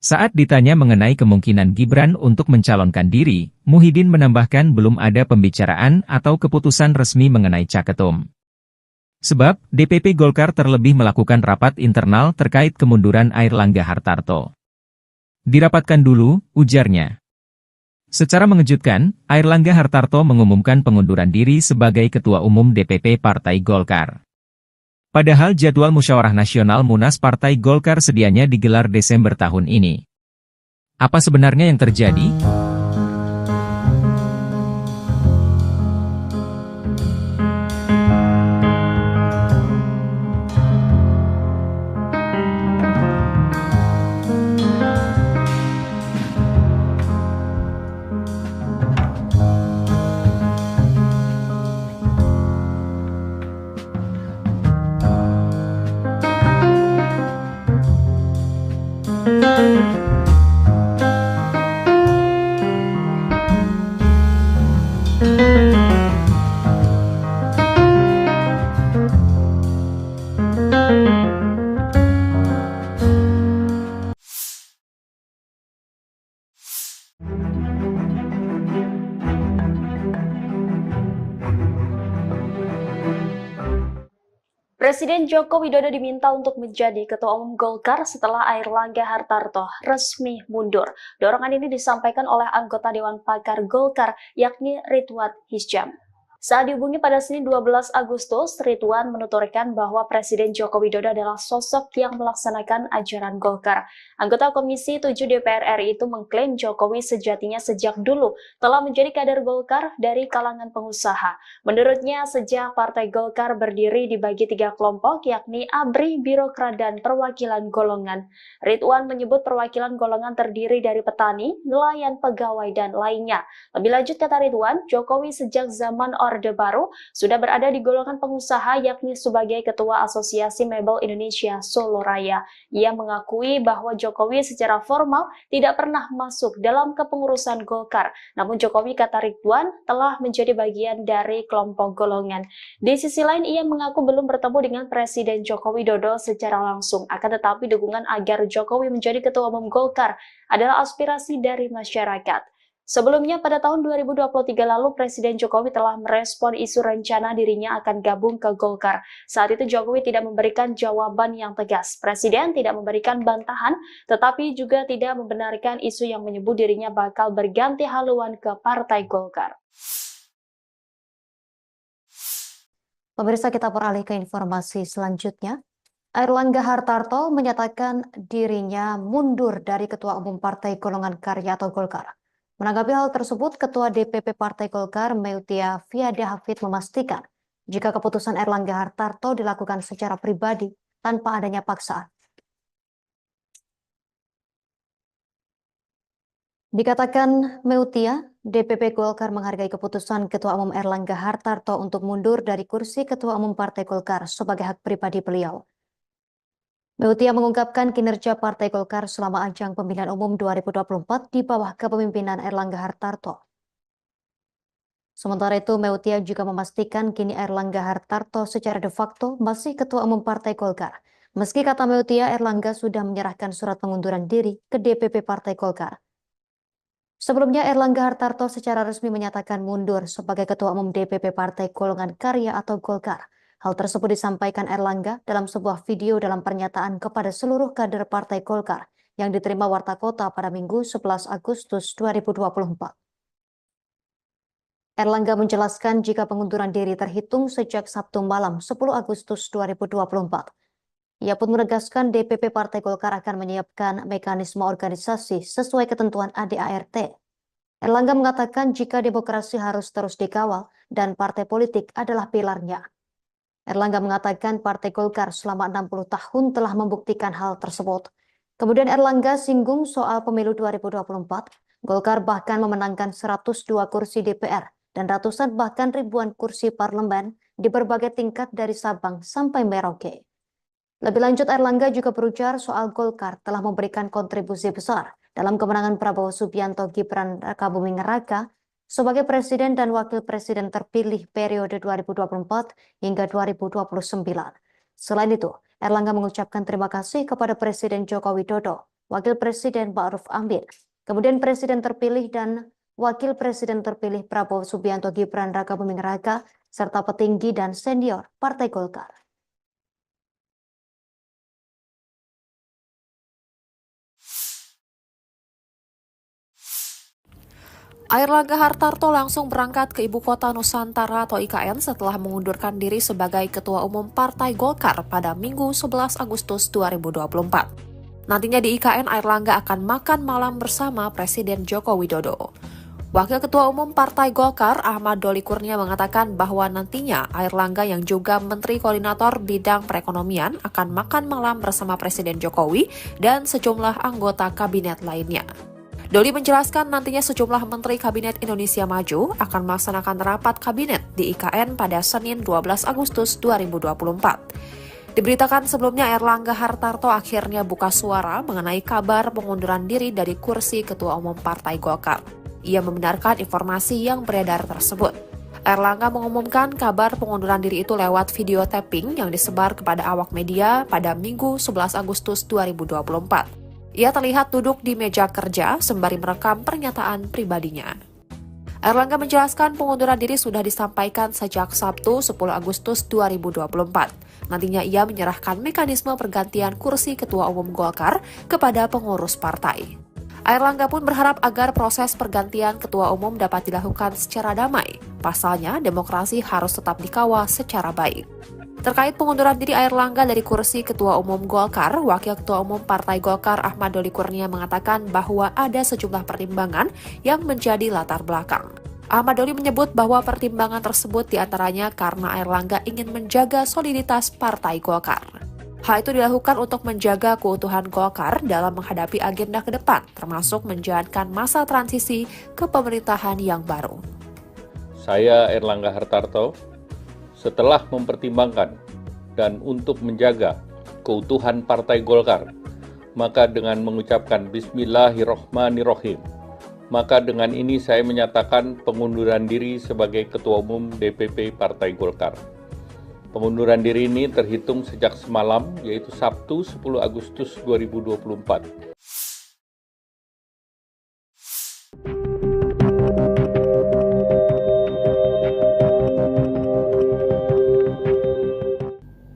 Saat ditanya mengenai kemungkinan Gibran untuk mencalonkan diri, Muhyiddin menambahkan belum ada pembicaraan atau keputusan resmi mengenai caketum. Sebab, DPP Golkar terlebih melakukan rapat internal terkait kemunduran Airlangga Hartarto. Dirapatkan dulu, ujarnya. Secara mengejutkan, Airlangga Hartarto mengumumkan pengunduran diri sebagai Ketua Umum DPP Partai Golkar. Padahal jadwal Musyawarah Nasional Munas Partai Golkar sedianya digelar Desember tahun ini. Apa sebenarnya yang terjadi? Presiden Joko Widodo diminta untuk menjadi Ketua Umum Golkar setelah Airlangga Hartarto resmi mundur. Dorongan ini disampaikan oleh anggota Dewan Pakar Golkar, yakni Ridwan Hisyam. Saat dihubungi pada Senin 12 Agustus, Ridwan menuturkan bahwa Presiden Joko Widodo adalah sosok yang melaksanakan ajaran Golkar. Anggota Komisi 7 DPR RI itu mengklaim Jokowi sejatinya sejak dulu telah menjadi kader Golkar dari kalangan pengusaha. Menurutnya, sejak Partai Golkar berdiri dibagi 3 kelompok, yakni ABRI, Birokrat, dan perwakilan golongan. Ridwan menyebut perwakilan golongan terdiri dari petani, nelayan, pegawai, dan lainnya. Lebih lanjut, kata Ridwan, Jokowi sejak zaman Orde Baru sudah berada di golongan pengusaha, yakni sebagai Ketua Asosiasi Mebel Indonesia Solo Raya. Ia mengakui bahwa Jokowi secara formal tidak pernah masuk dalam kepengurusan Golkar. Namun Jokowi, kata Ridwan, telah menjadi bagian dari kelompok golongan. Di sisi lain, ia mengaku belum bertemu dengan Presiden Joko Widodo secara langsung. Akan tetapi dukungan agar Jokowi menjadi Ketua Umum Golkar adalah aspirasi dari masyarakat. Sebelumnya pada tahun 2023 lalu Presiden Jokowi telah merespon isu rencana dirinya akan gabung ke Golkar. Saat itu Jokowi tidak memberikan jawaban yang tegas. Presiden tidak memberikan bantahan, tetapi juga tidak membenarkan isu yang menyebut dirinya bakal berganti haluan ke Partai Golkar. Pemirsa, kita beralih ke informasi selanjutnya. Airlangga Hartarto menyatakan dirinya mundur dari Ketua Umum Partai Golongan Karya atau Golkar. Menanggapi hal tersebut, Ketua DPP Partai Golkar, Meutia Fiada Hafid, memastikan jika keputusan Airlangga Hartarto dilakukan secara pribadi tanpa adanya paksaan. Dikatakan Meutia, DPP Golkar menghargai keputusan Ketua Umum Airlangga Hartarto untuk mundur dari kursi Ketua Umum Partai Golkar sebagai hak pribadi beliau. Meutia mengungkapkan kinerja Partai Golkar selama ajang pemilihan umum 2024 di bawah kepemimpinan Airlangga Hartarto. Sementara itu, Meutia juga memastikan kini Airlangga Hartarto secara de facto masih Ketua Umum Partai Golkar. Meski kata Meutia, Airlangga sudah menyerahkan surat pengunduran diri ke DPP Partai Golkar. Sebelumnya, Airlangga Hartarto secara resmi menyatakan mundur sebagai Ketua Umum DPP Partai Golongan Karya atau Golkar. Hal tersebut disampaikan Airlangga dalam sebuah video dalam pernyataan kepada seluruh kader Partai Golkar yang diterima Warta Kota pada Minggu 11 Agustus 2024. Airlangga menjelaskan jika pengunduran diri terhitung sejak Sabtu malam 10 Agustus 2024. Ia pun menegaskan DPP Partai Golkar akan menyiapkan mekanisme organisasi sesuai ketentuan ADART. Airlangga mengatakan jika demokrasi harus terus dikawal dan partai politik adalah pilarnya. Airlangga mengatakan Partai Golkar selama 60 tahun telah membuktikan hal tersebut. Kemudian Airlangga singgung soal pemilu 2024. Golkar bahkan memenangkan 102 kursi DPR dan ratusan bahkan ribuan kursi parlemen di berbagai tingkat dari Sabang sampai Merauke. Lebih lanjut, Airlangga juga berujar soal Golkar telah memberikan kontribusi besar dalam kemenangan Prabowo Subianto Gibran Rakabuming Raka sebagai Presiden dan Wakil Presiden terpilih periode 2024 hingga 2029. Selain itu, Airlangga mengucapkan terima kasih kepada Presiden Joko Widodo, Wakil Presiden Ma'ruf Amin, kemudian Presiden terpilih dan Wakil Presiden terpilih Prabowo Subianto Gibran Rakabuming Raka, serta petinggi dan senior Partai Golkar. Airlangga Hartarto langsung berangkat ke Ibu Kota Nusantara atau IKN setelah mengundurkan diri sebagai Ketua Umum Partai Golkar pada Minggu 11 Agustus 2024. Nantinya di IKN, Airlangga akan makan malam bersama Presiden Joko Widodo. Wakil Ketua Umum Partai Golkar, Ahmad Doli Kurnia, mengatakan bahwa nantinya Airlangga yang juga Menteri Koordinator Bidang Perekonomian akan makan malam bersama Presiden Jokowi dan sejumlah anggota kabinet lainnya. Doli menjelaskan nantinya sejumlah Menteri Kabinet Indonesia Maju akan melaksanakan rapat kabinet di IKN pada Senin 12 Agustus 2024. Diberitakan sebelumnya Airlangga Hartarto akhirnya buka suara mengenai kabar pengunduran diri dari kursi Ketua Umum Partai Golkar. Ia membenarkan informasi yang beredar tersebut. Airlangga mengumumkan kabar pengunduran diri itu lewat video tapping yang disebar kepada awak media pada Minggu 11 Agustus 2024. Ia terlihat duduk di meja kerja sembari merekam pernyataan pribadinya. Airlangga menjelaskan pengunduran diri sudah disampaikan sejak Sabtu 10 Agustus 2024. Nantinya ia menyerahkan mekanisme pergantian kursi Ketua Umum Golkar kepada pengurus partai. Airlangga pun berharap agar proses pergantian Ketua Umum dapat dilakukan secara damai. Pasalnya, demokrasi harus tetap dikawal secara baik. Terkait pengunduran diri Airlangga dari kursi Ketua Umum Golkar, Wakil Ketua Umum Partai Golkar Ahmad Doli Kurnia mengatakan bahwa ada sejumlah pertimbangan yang menjadi latar belakang. Ahmad Doli menyebut bahwa pertimbangan tersebut diantaranya karena Airlangga ingin menjaga soliditas Partai Golkar. Hal itu dilakukan untuk menjaga keutuhan Golkar dalam menghadapi agenda ke depan, termasuk menjalankan masa transisi ke pemerintahan yang baru. Saya Airlangga Hartarto, setelah mempertimbangkan dan untuk menjaga keutuhan Partai Golkar, maka dengan mengucapkan Bismillahirrohmanirrohim, maka dengan ini saya menyatakan pengunduran diri sebagai Ketua Umum DPP Partai Golkar. Pengunduran diri ini terhitung sejak semalam, yaitu Sabtu 10 Agustus 2024.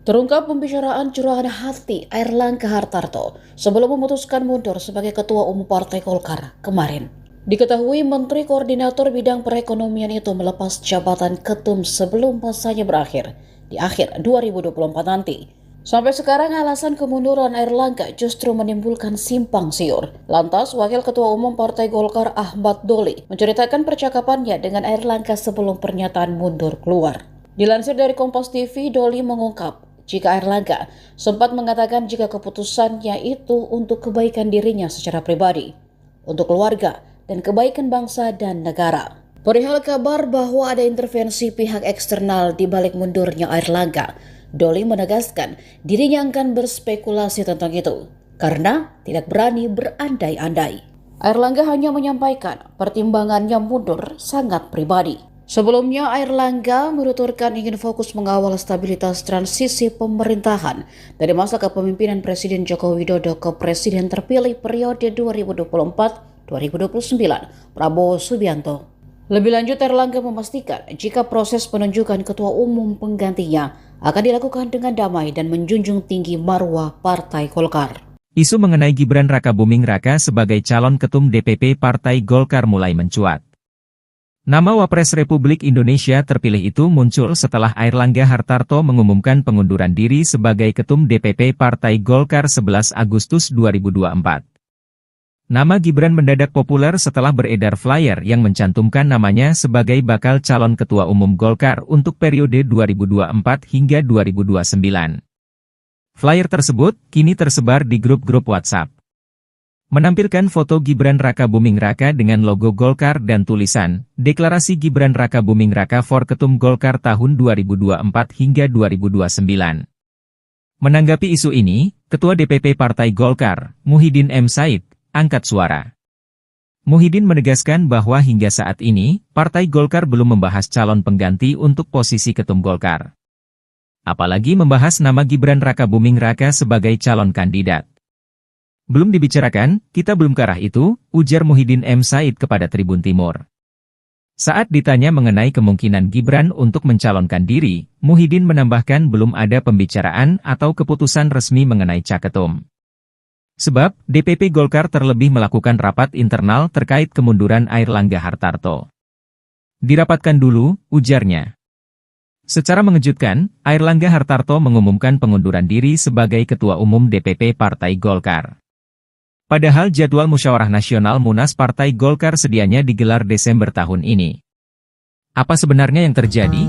Terungkap pembicaraan curahan hati Airlangga Hartarto sebelum memutuskan mundur sebagai Ketua Umum Partai Golkar kemarin. Diketahui Menteri Koordinator Bidang Perekonomian itu melepas jabatan ketum sebelum masanya berakhir di akhir 2024 nanti. Sampai sekarang alasan kemunduran Airlangga justru menimbulkan simpang siur. Lantas, Wakil Ketua Umum Partai Golkar Ahmad Doli menceritakan percakapannya dengan Airlangga sebelum pernyataan mundur keluar. Dilansir dari Kompas TV, Doli mengungkap jika Airlangga sempat mengatakan jika keputusannya itu untuk kebaikan dirinya secara pribadi, untuk keluarga, dan kebaikan bangsa dan negara. Perihal kabar bahwa ada intervensi pihak eksternal di balik mundurnya Airlangga, Doli menegaskan dirinya akan berspekulasi tentang itu karena tidak berani berandai-andai. Airlangga hanya menyampaikan pertimbangannya mundur sangat pribadi. Sebelumnya, Airlangga menuturkan ingin fokus mengawal stabilitas transisi pemerintahan dari masa kepemimpinan Presiden Joko Widodo ke Presiden terpilih periode 2024-2029, Prabowo Subianto. Lebih lanjut, Airlangga memastikan jika proses penunjukan ketua umum penggantinya akan dilakukan dengan damai dan menjunjung tinggi marwah Partai Golkar. Isu mengenai Gibran Rakabuming Raka sebagai calon ketum DPP Partai Golkar mulai mencuat. Nama Wapres Republik Indonesia terpilih itu muncul setelah Airlangga Hartarto mengumumkan pengunduran diri sebagai ketum DPP Partai Golkar 11 Agustus 2024. Nama Gibran mendadak populer setelah beredar flyer yang mencantumkan namanya sebagai bakal calon ketua umum Golkar untuk periode 2024 hingga 2029. Flyer tersebut kini tersebar di grup-grup WhatsApp. Menampilkan foto Gibran Rakabuming Raka dengan logo Golkar dan tulisan, Deklarasi Gibran Rakabuming Raka for Ketum Golkar tahun 2024 hingga 2029. Menanggapi isu ini, Ketua DPP Partai Golkar, Muhyiddin M. Said, angkat suara. Muhyiddin menegaskan bahwa hingga saat ini, Partai Golkar belum membahas calon pengganti untuk posisi ketum Golkar. Apalagi membahas nama Gibran Rakabuming Raka sebagai calon kandidat. Belum dibicarakan, kita belum ke arah itu, ujar Muhyiddin M. Said kepada Tribun Timur. Saat ditanya mengenai kemungkinan Gibran untuk mencalonkan diri, Muhyiddin menambahkan belum ada pembicaraan atau keputusan resmi mengenai caketum. Sebab, DPP Golkar terlebih melakukan rapat internal terkait kemunduran Airlangga Hartarto. Dirapatkan dulu, ujarnya. Secara mengejutkan, Airlangga Hartarto mengumumkan pengunduran diri sebagai Ketua Umum DPP Partai Golkar. Padahal jadwal Musyawarah Nasional Munas Partai Golkar sedianya digelar Desember tahun ini. Apa sebenarnya yang terjadi?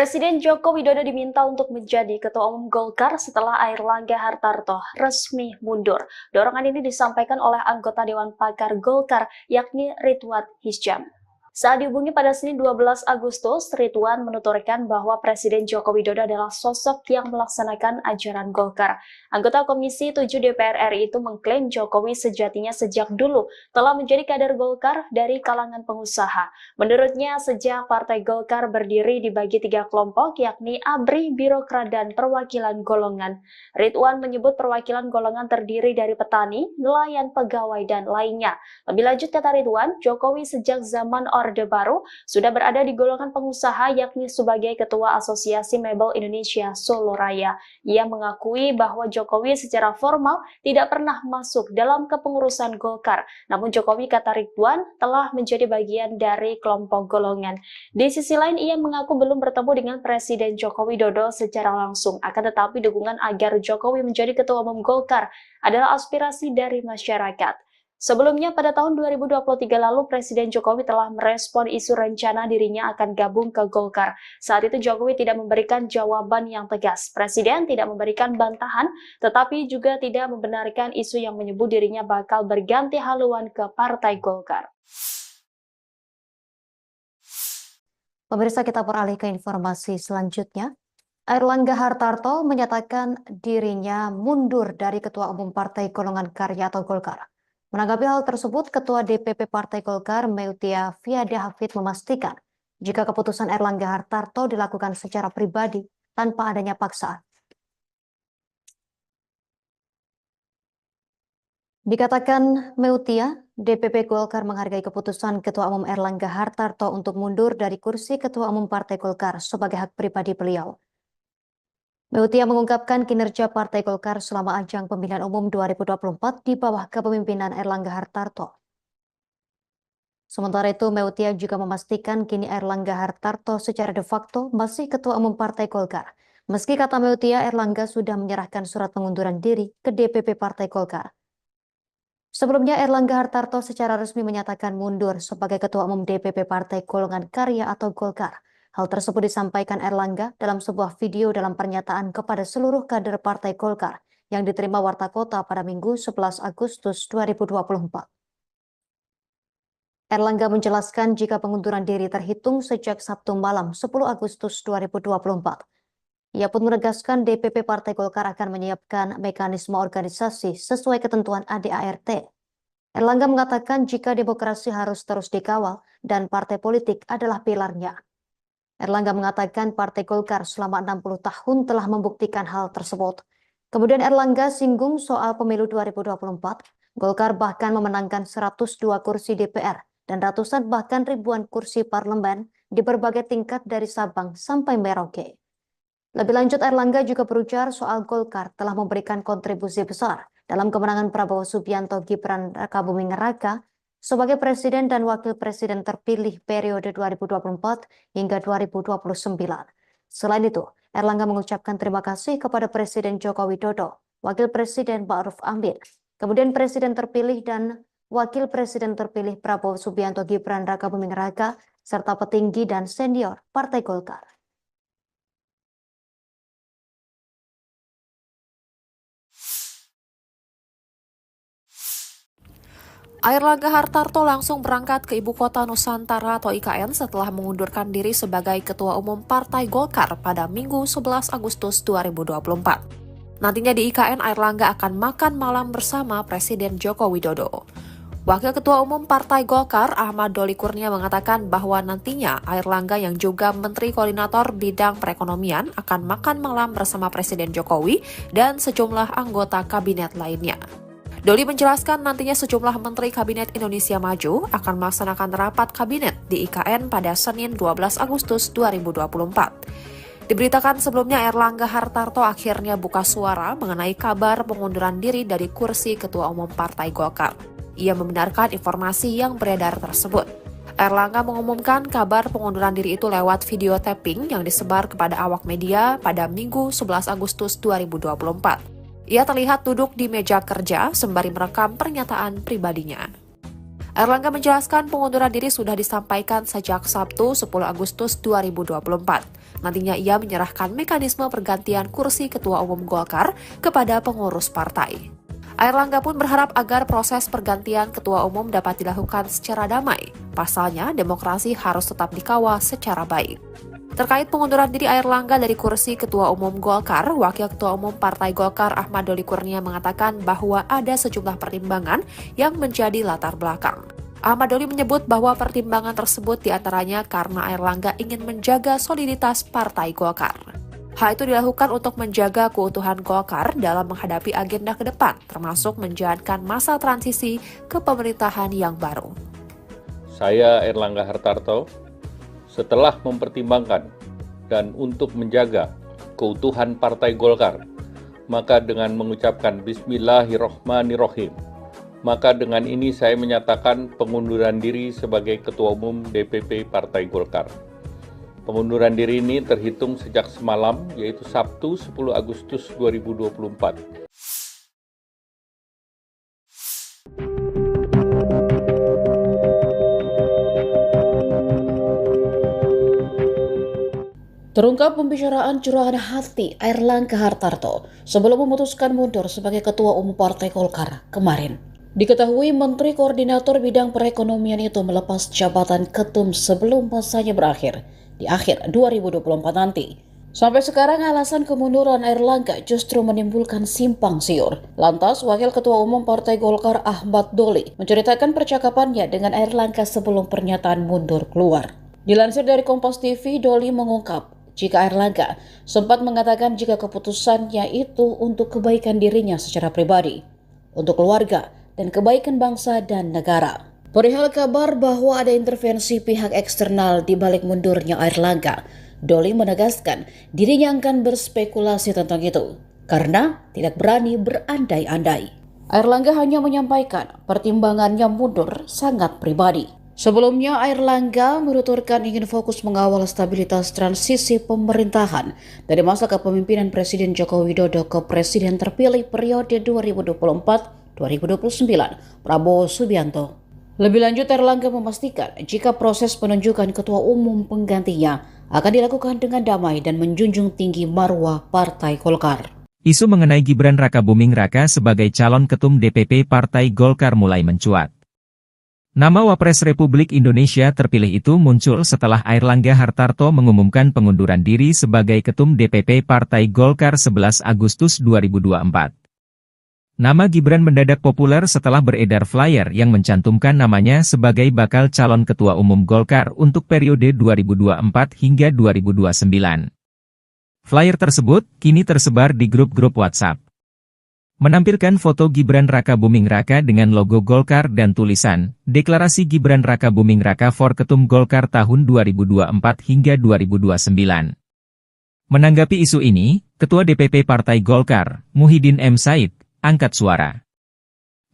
Presiden Joko Widodo diminta untuk menjadi Ketua Umum Golkar setelah Airlangga Hartarto resmi mundur. Dorongan ini disampaikan oleh anggota Dewan Pakar Golkar, yakni Ridwan Hisyam. Saat dihubungi pada Senin 12 Agustus, Ridwan menuturkan bahwa Presiden Joko Widodo adalah sosok yang melaksanakan ajaran Golkar. Anggota Komisi 7 DPR RI itu mengklaim Jokowi sejatinya sejak dulu telah menjadi kader Golkar dari kalangan pengusaha. Menurutnya, sejak Partai Golkar berdiri dibagi 3 kelompok, yakni ABRI, Birokrat, dan Perwakilan Golongan. Ridwan menyebut perwakilan golongan terdiri dari petani, nelayan, pegawai, dan lainnya. Lebih lanjut, kata Ridwan, Jokowi sejak zaman Orde Baru sudah berada di golongan pengusaha, yakni sebagai Ketua Asosiasi Mebel Indonesia Solo Raya. Ia mengakui bahwa Jokowi secara formal tidak pernah masuk dalam kepengurusan Golkar. Namun Jokowi, kata Ridwan, telah menjadi bagian dari kelompok golongan. Di sisi lain, ia mengaku belum bertemu dengan Presiden Joko Widodo secara langsung. Akan tetapi dukungan agar Jokowi menjadi Ketua Umum Golkar adalah aspirasi dari masyarakat. Sebelumnya pada tahun 2023 lalu Presiden Jokowi telah merespon isu rencana dirinya akan gabung ke Golkar. Saat itu Jokowi tidak memberikan jawaban yang tegas. Presiden tidak memberikan bantahan, tetapi juga tidak membenarkan isu yang menyebut dirinya bakal berganti haluan ke Partai Golkar. Pemirsa, kita beralih ke informasi selanjutnya. Airlangga Hartarto menyatakan dirinya mundur dari Ketua Umum Partai Golongan Karya atau Golkar. Menanggapi hal tersebut, Ketua DPP Partai Golkar, Meutia Fiada Hafid, memastikan jika keputusan Airlangga Hartarto dilakukan secara pribadi tanpa adanya paksaan. Dikatakan Meutia, DPP Golkar menghargai keputusan Ketua Umum Airlangga Hartarto untuk mundur dari kursi Ketua Umum Partai Golkar sebagai hak pribadi beliau. Meutia mengungkapkan kinerja Partai Golkar selama ajang pemilihan umum 2024 di bawah kepemimpinan Airlangga Hartarto. Sementara itu, Meutia juga memastikan kini Airlangga Hartarto secara de facto masih Ketua Umum Partai Golkar. Meski kata Meutia, Airlangga sudah menyerahkan surat pengunduran diri ke DPP Partai Golkar. Sebelumnya, Airlangga Hartarto secara resmi menyatakan mundur sebagai Ketua Umum DPP Partai Golongan Karya atau Golkar. Hal tersebut disampaikan Airlangga dalam sebuah video dalam pernyataan kepada seluruh kader Partai Golkar yang diterima Warta Kota pada Minggu 11 Agustus 2024. Airlangga menjelaskan jika pengunduran diri terhitung sejak Sabtu malam 10 Agustus 2024. Ia pun menegaskan DPP Partai Golkar akan menyiapkan mekanisme organisasi sesuai ketentuan ADART. Airlangga mengatakan jika demokrasi harus terus dikawal dan partai politik adalah pilarnya. Airlangga mengatakan Partai Golkar selama 60 tahun telah membuktikan hal tersebut. Kemudian Airlangga singgung soal pemilu 2024. Golkar bahkan memenangkan 102 kursi DPR dan ratusan bahkan ribuan kursi parlemen di berbagai tingkat dari Sabang sampai Merauke. Lebih lanjut, Airlangga juga berujar soal Golkar telah memberikan kontribusi besar dalam kemenangan Prabowo Subianto Gibran Rakabuming Raka sebagai Presiden dan Wakil Presiden terpilih periode 2024 hingga 2029. Selain itu, Airlangga mengucapkan terima kasih kepada Presiden Joko Widodo, Wakil Presiden Ma'ruf Amin, kemudian Presiden terpilih dan Wakil Presiden terpilih Prabowo Subianto Gibran Rakabuming Raka, serta petinggi dan senior Partai Golkar. Airlangga Hartarto langsung berangkat ke Ibu Kota Nusantara atau IKN setelah mengundurkan diri sebagai Ketua Umum Partai Golkar pada Minggu 11 Agustus 2024. Nantinya di IKN, Airlangga akan makan malam bersama Presiden Joko Widodo. Wakil Ketua Umum Partai Golkar, Ahmad Doli Kurnia, mengatakan bahwa nantinya Airlangga yang juga Menteri Koordinator Bidang Perekonomian akan makan malam bersama Presiden Jokowi dan sejumlah anggota kabinet lainnya. Doli menjelaskan nantinya sejumlah Menteri Kabinet Indonesia Maju akan melaksanakan rapat kabinet di IKN pada Senin 12 Agustus 2024. Diberitakan sebelumnya Airlangga Hartarto akhirnya buka suara mengenai kabar pengunduran diri dari kursi Ketua Umum Partai Golkar. Ia membenarkan informasi yang beredar tersebut. Airlangga mengumumkan kabar pengunduran diri itu lewat video tapping yang disebar kepada awak media pada Minggu 11 Agustus 2024. Ia terlihat duduk di meja kerja sembari merekam pernyataan pribadinya. Airlangga menjelaskan pengunduran diri sudah disampaikan sejak Sabtu 10 Agustus 2024. Nantinya ia menyerahkan mekanisme pergantian kursi Ketua Umum Golkar kepada pengurus partai. Airlangga pun berharap agar proses pergantian Ketua Umum dapat dilakukan secara damai. Pasalnya, demokrasi harus tetap dikawal secara baik. Terkait pengunduran diri Airlangga dari kursi Ketua Umum Golkar, Wakil Ketua Umum Partai Golkar Ahmad Doli Kurnia mengatakan bahwa ada sejumlah pertimbangan yang menjadi latar belakang. Ahmad Doli menyebut bahwa pertimbangan tersebut diantaranya karena Airlangga ingin menjaga soliditas Partai Golkar. Hal itu dilakukan untuk menjaga keutuhan Golkar dalam menghadapi agenda ke depan, termasuk menjalankan masa transisi ke pemerintahan yang baru. Saya Airlangga Hartarto, setelah mempertimbangkan dan untuk menjaga keutuhan Partai Golkar, maka dengan mengucapkan Bismillahirrohmanirrohim, maka dengan ini saya menyatakan pengunduran diri sebagai Ketua Umum DPP Partai Golkar. Pengunduran diri ini terhitung sejak semalam, yaitu Sabtu 10 Agustus 2024. Terungkap pembicaraan curahan hati Airlangga Hartarto sebelum memutuskan mundur sebagai Ketua Umum Partai Golkar kemarin. Diketahui Menteri Koordinator Bidang Perekonomian itu melepas jabatan ketum sebelum masanya berakhir di akhir 2024 nanti. Sampai sekarang alasan kemunduran Airlangga justru menimbulkan simpang siur. Lantas Wakil Ketua Umum Partai Golkar Ahmad Doli menceritakan percakapannya dengan Airlangga sebelum pernyataan mundur keluar. Dilansir dari Kompas TV, Doli mengungkap jika Airlangga sempat mengatakan jika keputusannya itu untuk kebaikan dirinya secara pribadi, untuk keluarga, dan kebaikan bangsa dan negara. Perihal kabar bahwa ada intervensi pihak eksternal di balik mundurnya Airlangga, Doli menegaskan dirinya akan berspekulasi tentang itu, karena tidak berani berandai-andai. Airlangga hanya menyampaikan pertimbangannya mundur sangat pribadi. Sebelumnya, Airlangga menuturkan ingin fokus mengawal stabilitas transisi pemerintahan dari masa kepemimpinan Presiden Joko Widodo ke Presiden terpilih periode 2024-2029, Prabowo Subianto. Lebih lanjut, Airlangga memastikan jika proses penunjukan ketua umum penggantinya akan dilakukan dengan damai dan menjunjung tinggi marwah Partai Golkar. Isu mengenai Gibran Rakabuming Raka sebagai calon ketum DPP Partai Golkar mulai mencuat. Nama Wapres Republik Indonesia terpilih itu muncul setelah Airlangga Hartarto mengumumkan pengunduran diri sebagai Ketum DPP Partai Golkar 11 Agustus 2024. Nama Gibran mendadak populer setelah beredar flyer yang mencantumkan namanya sebagai bakal calon Ketua Umum Golkar untuk periode 2024 hingga 2029. Flyer tersebut kini tersebar di grup-grup WhatsApp. Menampilkan foto Gibran Rakabuming Raka dengan logo Golkar dan tulisan, Deklarasi Gibran Rakabuming Raka for Ketum Golkar tahun 2024 hingga 2029. Menanggapi isu ini, Ketua DPP Partai Golkar, Muhyiddin M. Said, angkat suara.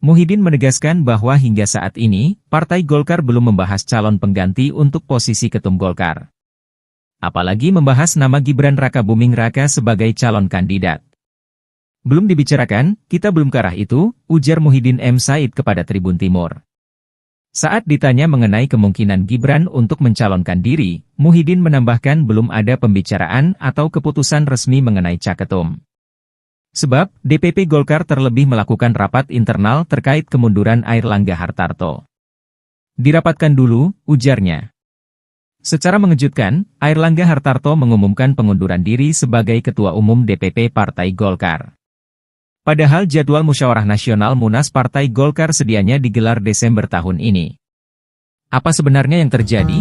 Muhyiddin menegaskan bahwa hingga saat ini, Partai Golkar belum membahas calon pengganti untuk posisi Ketum Golkar. Apalagi membahas nama Gibran Rakabuming Raka sebagai calon kandidat. Belum dibicarakan, kita belum ke arah itu, ujar Muhyiddin M. Said kepada Tribun Timur. Saat ditanya mengenai kemungkinan Gibran untuk mencalonkan diri, Muhyiddin menambahkan belum ada pembicaraan atau keputusan resmi mengenai caketum. Sebab, DPP Golkar terlebih melakukan rapat internal terkait kemunduran Airlangga Hartarto. Dirapatkan dulu, ujarnya. Secara mengejutkan, Airlangga Hartarto mengumumkan pengunduran diri sebagai Ketua Umum DPP Partai Golkar. Padahal jadwal musyawarah nasional Munas Partai Golkar sedianya digelar Desember tahun ini. Apa sebenarnya yang terjadi?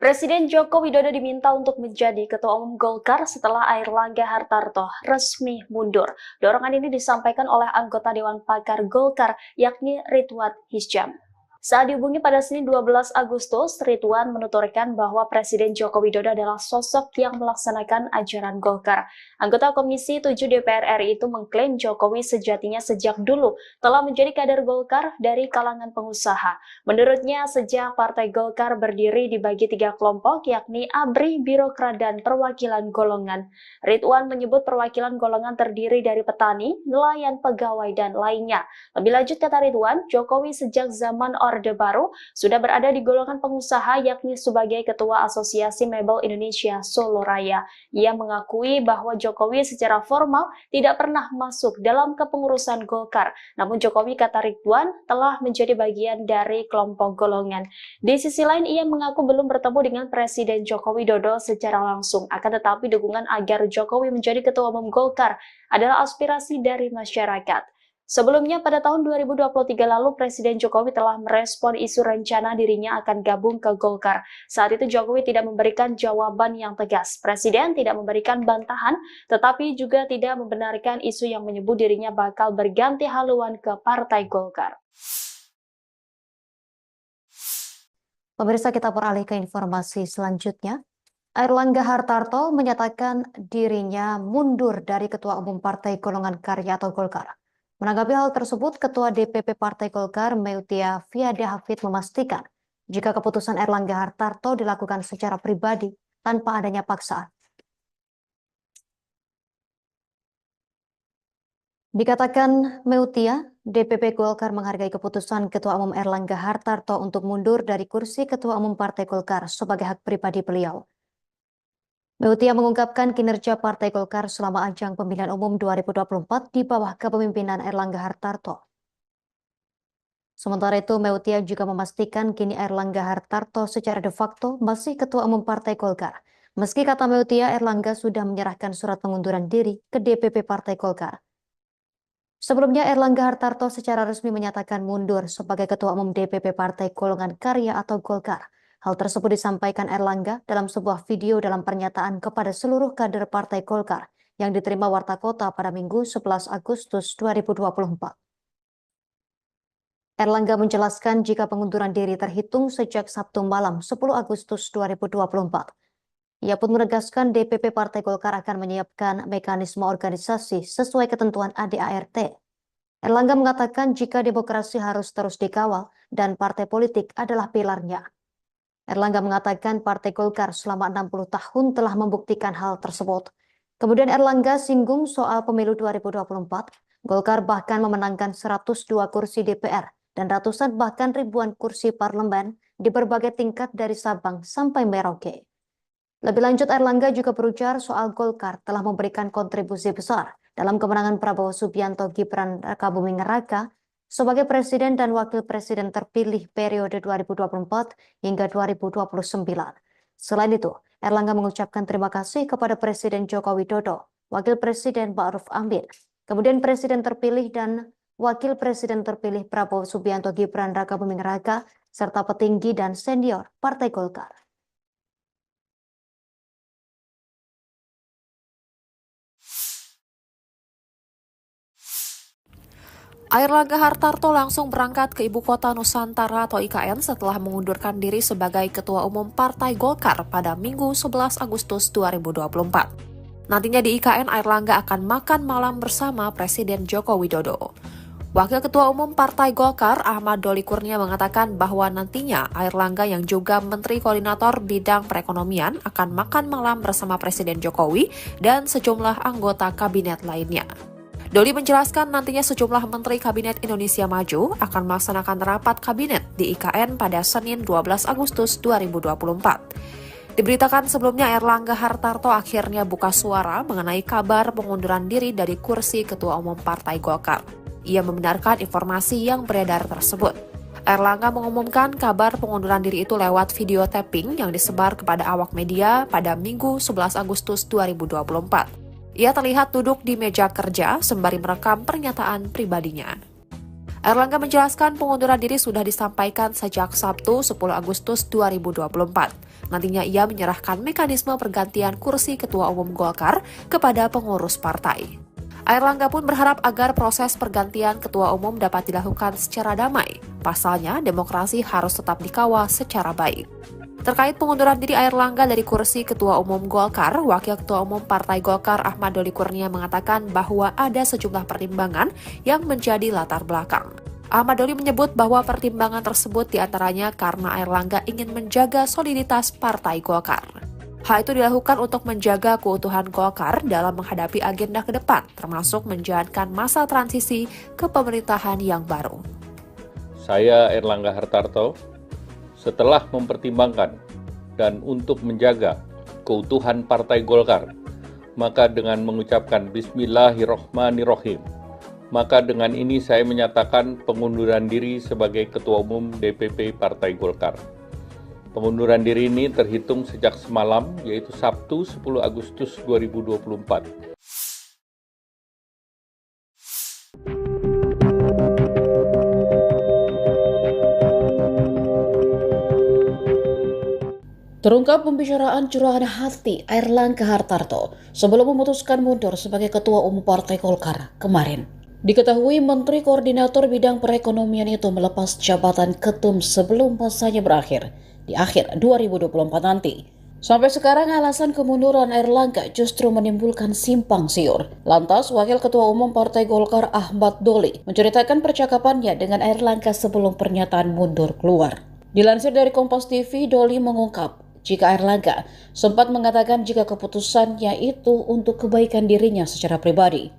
Presiden Joko Widodo diminta untuk menjadi Ketua Umum Golkar setelah Airlangga Hartarto resmi mundur. Dorongan ini disampaikan oleh anggota Dewan Pakar Golkar, yakni Ridwan Hisyam. Saat dihubungi pada Senin 12 Agustus, Ridwan menuturkan bahwa Presiden Joko Widodo adalah sosok yang melaksanakan ajaran Golkar. Anggota Komisi 7 DPR RI itu mengklaim Jokowi sejatinya sejak dulu telah menjadi kader Golkar dari kalangan pengusaha. Menurutnya, sejak Partai Golkar berdiri dibagi 3 kelompok, yakni ABRI, Birokrat, dan Perwakilan Golongan. Ridwan menyebut perwakilan golongan terdiri dari petani, nelayan, pegawai, dan lainnya. Lebih lanjut, kata Ridwan, Jokowi sejak zaman Orde Baru sudah berada di golongan pengusaha, yakni sebagai Ketua Asosiasi Mebel Indonesia Solo Raya. Ia mengakui bahwa Jokowi secara formal tidak pernah masuk dalam kepengurusan Golkar. Namun Jokowi, kata Ridwan, telah menjadi bagian dari kelompok golongan. Di sisi lain, ia mengaku belum bertemu dengan Presiden Joko Widodo secara langsung. Akan tetapi dukungan agar Jokowi menjadi Ketua Umum Golkar adalah aspirasi dari masyarakat. Sebelumnya pada tahun 2023 lalu Presiden Jokowi telah merespon isu rencana dirinya akan gabung ke Golkar. Saat itu Jokowi tidak memberikan jawaban yang tegas. Presiden tidak memberikan bantahan, tetapi juga tidak membenarkan isu yang menyebut dirinya bakal berganti haluan ke Partai Golkar. Pemirsa, kita beralih ke informasi selanjutnya. Airlangga Hartarto menyatakan dirinya mundur dari Ketua Umum Partai Golongan Karya atau Golkar. Menanggapi hal tersebut, Ketua DPP Partai Golkar Meutia Fiada Hafid memastikan jika keputusan Airlangga Hartarto dilakukan secara pribadi tanpa adanya paksaan. Dikatakan Meutia, DPP Golkar menghargai keputusan Ketua Umum Airlangga Hartarto untuk mundur dari kursi Ketua Umum Partai Golkar sebagai hak pribadi beliau. Meutia mengungkapkan kinerja Partai Golkar selama ajang pemilihan umum 2024 di bawah kepemimpinan Airlangga Hartarto. Sementara itu, Meutia juga memastikan kini Airlangga Hartarto secara de facto masih Ketua Umum Partai Golkar. Meski kata Meutia, Airlangga sudah menyerahkan surat pengunduran diri ke DPP Partai Golkar. Sebelumnya, Airlangga Hartarto secara resmi menyatakan mundur sebagai Ketua Umum DPP Partai Golongan Karya atau Golkar. Hal tersebut disampaikan Airlangga dalam sebuah video dalam pernyataan kepada seluruh kader Partai Golkar yang diterima Warta Kota pada Minggu 11 Agustus 2024. Airlangga menjelaskan jika pengunduran diri terhitung sejak Sabtu malam 10 Agustus 2024. Ia pun menegaskan DPP Partai Golkar akan menyiapkan mekanisme organisasi sesuai ketentuan ADART. Airlangga mengatakan jika demokrasi harus terus dikawal dan partai politik adalah pilarnya. Airlangga mengatakan Partai Golkar selama 60 tahun telah membuktikan hal tersebut. Kemudian Airlangga singgung soal pemilu 2024. Golkar bahkan memenangkan 102 kursi DPR dan ratusan bahkan ribuan kursi parlemen di berbagai tingkat dari Sabang sampai Merauke. Lebih lanjut, Airlangga juga berujar soal Golkar telah memberikan kontribusi besar dalam kemenangan Prabowo Subianto Gibran Rakabuming Raka sebagai Presiden dan Wakil Presiden terpilih periode 2024 hingga 2029. Selain itu, Airlangga mengucapkan terima kasih kepada Presiden Joko Widodo, Wakil Presiden Ma'ruf Amin, kemudian Presiden terpilih dan Wakil Presiden terpilih Prabowo Subianto Gibran Rakabuming Raka, serta petinggi dan senior Partai Golkar. Airlangga Hartarto langsung berangkat ke Ibu Kota Nusantara atau IKN setelah mengundurkan diri sebagai Ketua Umum Partai Golkar pada Minggu 11 Agustus 2024. Nantinya di IKN, Airlangga akan makan malam bersama Presiden Joko Widodo. Wakil Ketua Umum Partai Golkar Ahmad Doli Kurnia mengatakan bahwa nantinya Airlangga yang juga Menteri Koordinator Bidang Perekonomian akan makan malam bersama Presiden Jokowi dan sejumlah anggota kabinet lainnya. Doli menjelaskan nantinya sejumlah Menteri Kabinet Indonesia Maju akan melaksanakan rapat kabinet di IKN pada Senin 12 Agustus 2024. Diberitakan sebelumnya Airlangga Hartarto akhirnya buka suara mengenai kabar pengunduran diri dari kursi Ketua Umum Partai Golkar. Ia membenarkan informasi yang beredar tersebut. Airlangga mengumumkan kabar pengunduran diri itu lewat video tapping yang disebar kepada awak media pada Minggu 11 Agustus 2024. Ia terlihat duduk di meja kerja sembari merekam pernyataan pribadinya. Airlangga menjelaskan pengunduran diri sudah disampaikan sejak Sabtu 10 Agustus 2024. Nantinya ia menyerahkan mekanisme pergantian kursi Ketua Umum Golkar kepada pengurus partai. Airlangga pun berharap agar proses pergantian Ketua Umum dapat dilakukan secara damai. Pasalnya, demokrasi harus tetap dikawal secara baik. Terkait pengunduran diri Airlangga dari kursi Ketua Umum Golkar, Wakil Ketua Umum Partai Golkar Ahmad Doli Kurnia mengatakan bahwa ada sejumlah pertimbangan yang menjadi latar belakang. Ahmad Doli menyebut bahwa pertimbangan tersebut diantaranya karena Airlangga ingin menjaga soliditas Partai Golkar. Hal itu dilakukan untuk menjaga keutuhan Golkar dalam menghadapi agenda ke depan, termasuk menjalankan masa transisi ke pemerintahan yang baru. Saya Airlangga Hartarto, setelah mempertimbangkan dan untuk menjaga keutuhan Partai Golkar, maka dengan mengucapkan Bismillahirrohmanirrohim, maka dengan ini saya menyatakan pengunduran diri sebagai Ketua Umum DPP Partai Golkar. Pengunduran diri ini terhitung sejak semalam, yaitu Sabtu 10 Agustus 2024. Terungkap pembicaraan curahan hati Airlangga Hartarto sebelum memutuskan mundur sebagai Ketua Umum Partai Golkar kemarin. Diketahui Menteri Koordinator Bidang Perekonomian itu melepas jabatan ketum sebelum masanya berakhir di akhir 2024 nanti. Sampai sekarang alasan kemunduran Airlangga justru menimbulkan simpang siur. Lantas Wakil Ketua Umum Partai Golkar Ahmad Doli menceritakan percakapannya dengan Airlangga sebelum pernyataan mundur keluar. Dilansir dari Kompas TV, Doli mengungkap jika Airlangga sempat mengatakan jika keputusannya itu untuk kebaikan dirinya secara pribadi,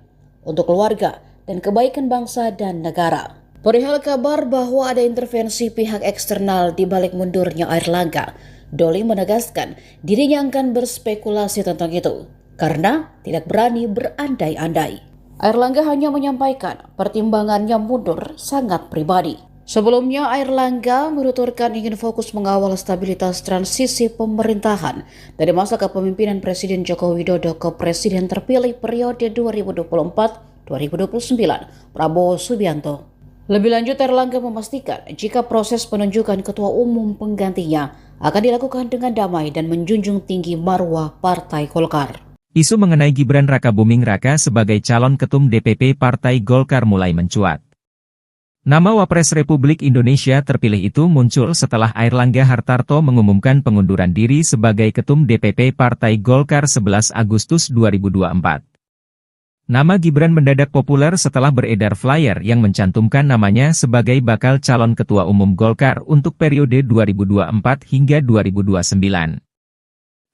untuk keluarga, dan kebaikan bangsa dan negara. Perihal kabar bahwa ada intervensi pihak eksternal di balik mundurnya Airlangga, Doli menegaskan dirinya akan berspekulasi tentang itu, karena tidak berani berandai-andai. Airlangga hanya menyampaikan pertimbangannya mundur sangat pribadi. Sebelumnya, Airlangga menuturkan ingin fokus mengawal stabilitas transisi pemerintahan dari masa kepemimpinan Presiden Joko Widodo ke Presiden terpilih periode 2024-2029, Prabowo Subianto. Lebih lanjut, Airlangga memastikan jika proses penunjukan ketua umum penggantinya akan dilakukan dengan damai dan menjunjung tinggi marwah Partai Golkar. Isu mengenai Gibran Rakabuming Raka sebagai calon ketum DPP Partai Golkar mulai mencuat. Nama Wapres Republik Indonesia terpilih itu muncul setelah Airlangga Hartarto mengumumkan pengunduran diri sebagai Ketum DPP Partai Golkar 11 Agustus 2024. Nama Gibran mendadak populer setelah beredar flyer yang mencantumkan namanya sebagai bakal calon Ketua Umum Golkar untuk periode 2024 hingga 2029.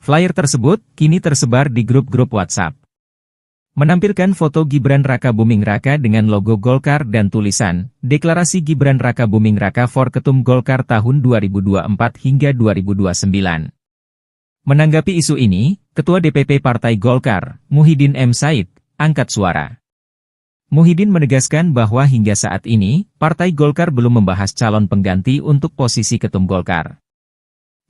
Flyer tersebut kini tersebar di grup-grup WhatsApp. Menampilkan foto Gibran Rakabuming Raka dengan logo Golkar dan tulisan, Deklarasi Gibran Rakabuming Raka for Ketum Golkar tahun 2024 hingga 2029. Menanggapi isu ini, Ketua DPP Partai Golkar, Muhyiddin M. Said, angkat suara. Muhyiddin menegaskan bahwa hingga saat ini, Partai Golkar belum membahas calon pengganti untuk posisi Ketum Golkar.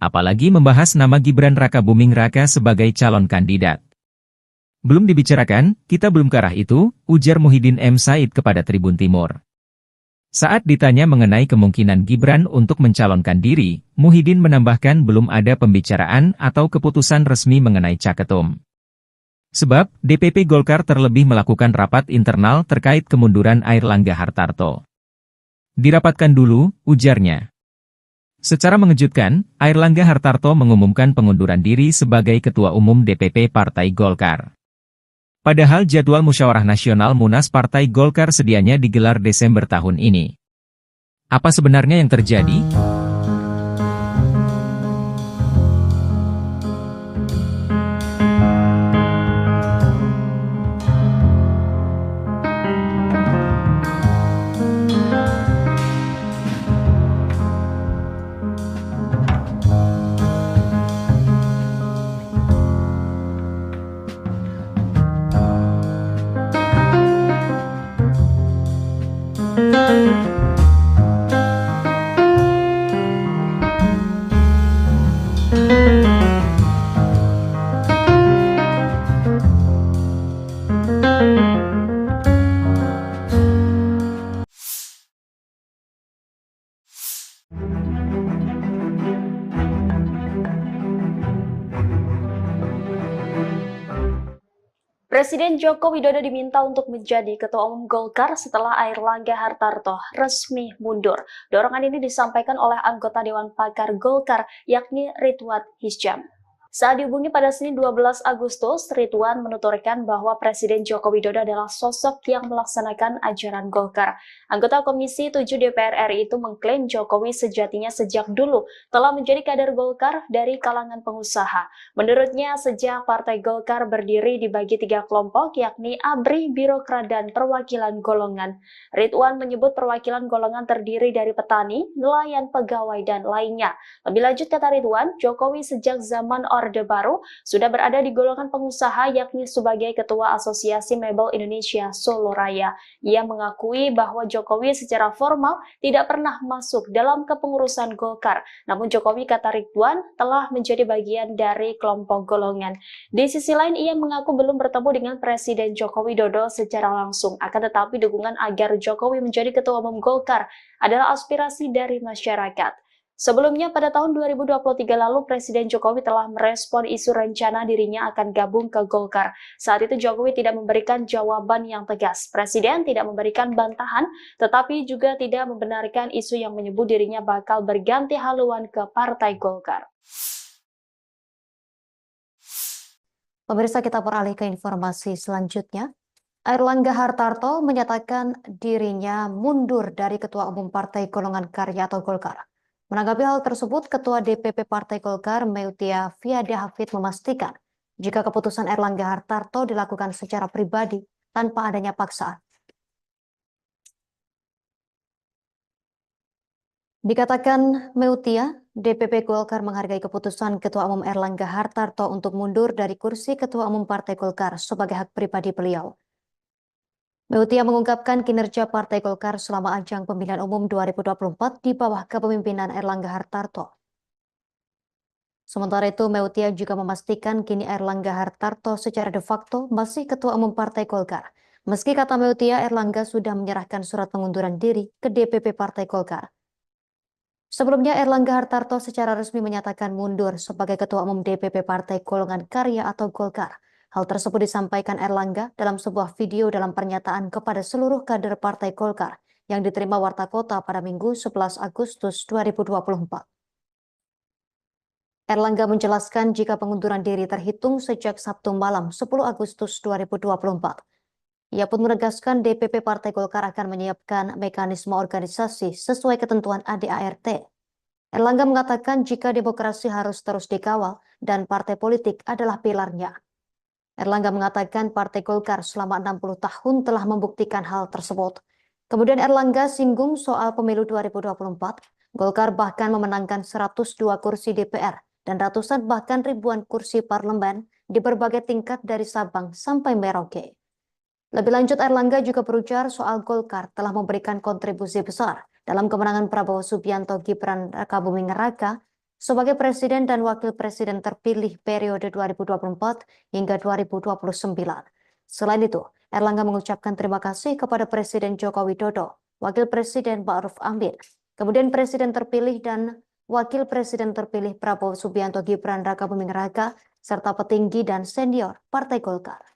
Apalagi membahas nama Gibran Rakabuming Raka sebagai calon kandidat. Belum dibicarakan, kita belum ke arah itu, ujar Muhyiddin M. Said kepada Tribun Timur. Saat ditanya mengenai kemungkinan Gibran untuk mencalonkan diri, Muhyiddin menambahkan belum ada pembicaraan atau keputusan resmi mengenai caketum. Sebab, DPP Golkar terlebih melakukan rapat internal terkait kemunduran Airlangga Hartarto. Dirapatkan dulu, ujarnya. Secara mengejutkan, Airlangga Hartarto mengumumkan pengunduran diri sebagai Ketua Umum DPP Partai Golkar. Padahal jadwal Musyawarah Nasional Munas Partai Golkar sedianya digelar Desember tahun ini. Apa sebenarnya yang terjadi? Presiden Joko Widodo diminta untuk menjadi Ketua Umum Golkar setelah Airlangga Hartarto resmi mundur. Dorongan ini disampaikan oleh anggota Dewan Pakar Golkar, yakni Ridwan Hisyam. Saat dihubungi pada Senin 12 Agustus, Ridwan menuturkan bahwa Presiden Joko Widodo adalah sosok yang melaksanakan ajaran Golkar. Anggota Komisi 7 DPR RI itu mengklaim Jokowi sejatinya sejak dulu telah menjadi kader Golkar dari kalangan pengusaha. Menurutnya, sejak Partai Golkar berdiri dibagi 3 kelompok, yakni ABRI, Birokrat, dan Perwakilan Golongan. Ridwan menyebut perwakilan golongan terdiri dari petani, nelayan, pegawai, dan lainnya. Lebih lanjut, kata Ridwan, Jokowi sejak zaman Orde Baru sudah berada di golongan pengusaha, yakni sebagai Ketua Asosiasi Mebel Indonesia Solo Raya. Ia mengakui bahwa Jokowi secara formal tidak pernah masuk dalam kepengurusan Golkar. Namun Jokowi, kata Ridwan, telah menjadi bagian dari kelompok golongan. Di sisi lain, ia mengaku belum bertemu dengan Presiden Joko Widodo secara langsung. Akan tetapi dukungan agar Jokowi menjadi Ketua Umum Golkar adalah aspirasi dari masyarakat. Sebelumnya pada tahun 2023 lalu Presiden Jokowi telah merespon isu rencana dirinya akan gabung ke Golkar. Saat itu Jokowi tidak memberikan jawaban yang tegas. Presiden tidak memberikan bantahan, tetapi juga tidak membenarkan isu yang menyebut dirinya bakal berganti haluan ke Partai Golkar. Pemirsa, kita beralih ke informasi selanjutnya. Airlangga Hartarto menyatakan dirinya mundur dari Ketua Umum Partai Golongan Karya atau Golkar. Menanggapi hal tersebut, Ketua DPP Partai Golkar Meutia Fiada Hafid memastikan jika keputusan Airlangga Hartarto dilakukan secara pribadi tanpa adanya paksaan. Dikatakan Meutia, DPP Golkar menghargai keputusan Ketua Umum Airlangga Hartarto untuk mundur dari kursi Ketua Umum Partai Golkar sebagai hak pribadi beliau. Meutia mengungkapkan kinerja Partai Golkar selama ajang pemilihan umum 2024 di bawah kepemimpinan Airlangga Hartarto. Sementara itu, Meutia juga memastikan kini Airlangga Hartarto secara de facto masih Ketua Umum Partai Golkar. Meski kata Meutia, Airlangga sudah menyerahkan surat pengunduran diri ke DPP Partai Golkar. Sebelumnya, Airlangga Hartarto secara resmi menyatakan mundur sebagai Ketua Umum DPP Partai Golongan Karya atau Golkar. Hal tersebut disampaikan Airlangga dalam sebuah video dalam pernyataan kepada seluruh kader Partai Golkar yang diterima Warta Kota pada Minggu 11 Agustus 2024. Airlangga menjelaskan jika pengunduran diri terhitung sejak Sabtu malam 10 Agustus 2024. Ia pun menegaskan DPP Partai Golkar akan menyiapkan mekanisme organisasi sesuai ketentuan ADART. Airlangga mengatakan jika demokrasi harus terus dikawal dan partai politik adalah pilarnya. Airlangga mengatakan Partai Golkar selama 60 tahun telah membuktikan hal tersebut. Kemudian Airlangga singgung soal pemilu 2024. Golkar bahkan memenangkan 102 kursi DPR dan ratusan bahkan ribuan kursi parlemen di berbagai tingkat dari Sabang sampai Merauke. Lebih lanjut, Airlangga juga berujar soal Golkar telah memberikan kontribusi besar dalam kemenangan Prabowo Subianto Gibran Rakabuming Raka sebagai Presiden dan Wakil Presiden terpilih periode 2024 hingga 2029. Selain itu, Airlangga mengucapkan terima kasih kepada Presiden Joko Widodo, Wakil Presiden Ma'ruf Amin, kemudian Presiden terpilih dan Wakil Presiden terpilih Prabowo Subianto Gibran Rakabuming Raka, serta petinggi dan senior Partai Golkar.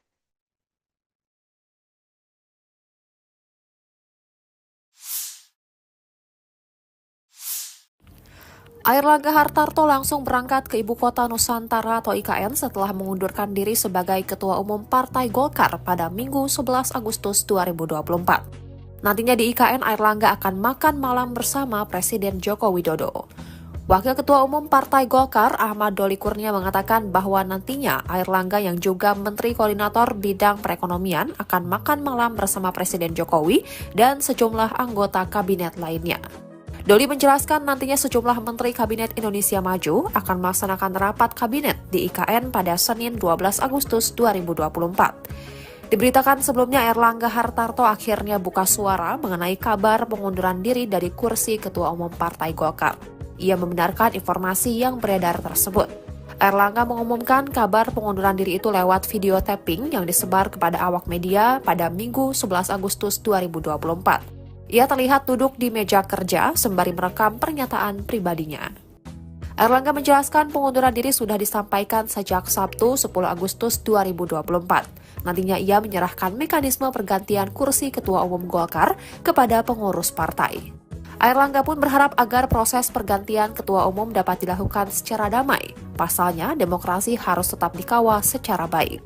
Airlangga Hartarto langsung berangkat ke Ibu Kota Nusantara atau IKN setelah mengundurkan diri sebagai Ketua Umum Partai Golkar pada Minggu 11 Agustus 2024. Nantinya di IKN, Airlangga akan makan malam bersama Presiden Joko Widodo. Wakil Ketua Umum Partai Golkar Ahmad Doli Kurnia mengatakan bahwa nantinya Airlangga yang juga Menteri Koordinator Bidang Perekonomian akan makan malam bersama Presiden Jokowi dan sejumlah anggota kabinet lainnya. Doli menjelaskan nantinya sejumlah Menteri Kabinet Indonesia Maju akan melaksanakan rapat kabinet di IKN pada Senin 12 Agustus 2024. Diberitakan sebelumnya Airlangga Hartarto akhirnya buka suara mengenai kabar pengunduran diri dari kursi Ketua Umum Partai Golkar. Ia membenarkan informasi yang beredar tersebut. Airlangga mengumumkan kabar pengunduran diri itu lewat video tapping yang disebar kepada awak media pada Minggu 11 Agustus 2024. Ia terlihat duduk di meja kerja sembari merekam pernyataan pribadinya. Airlangga menjelaskan pengunduran diri sudah disampaikan sejak Sabtu 10 Agustus 2024. Nantinya ia menyerahkan mekanisme pergantian kursi Ketua Umum Golkar kepada pengurus partai. Airlangga pun berharap agar proses pergantian Ketua Umum dapat dilakukan secara damai. Pasalnya, demokrasi harus tetap dikawal secara baik.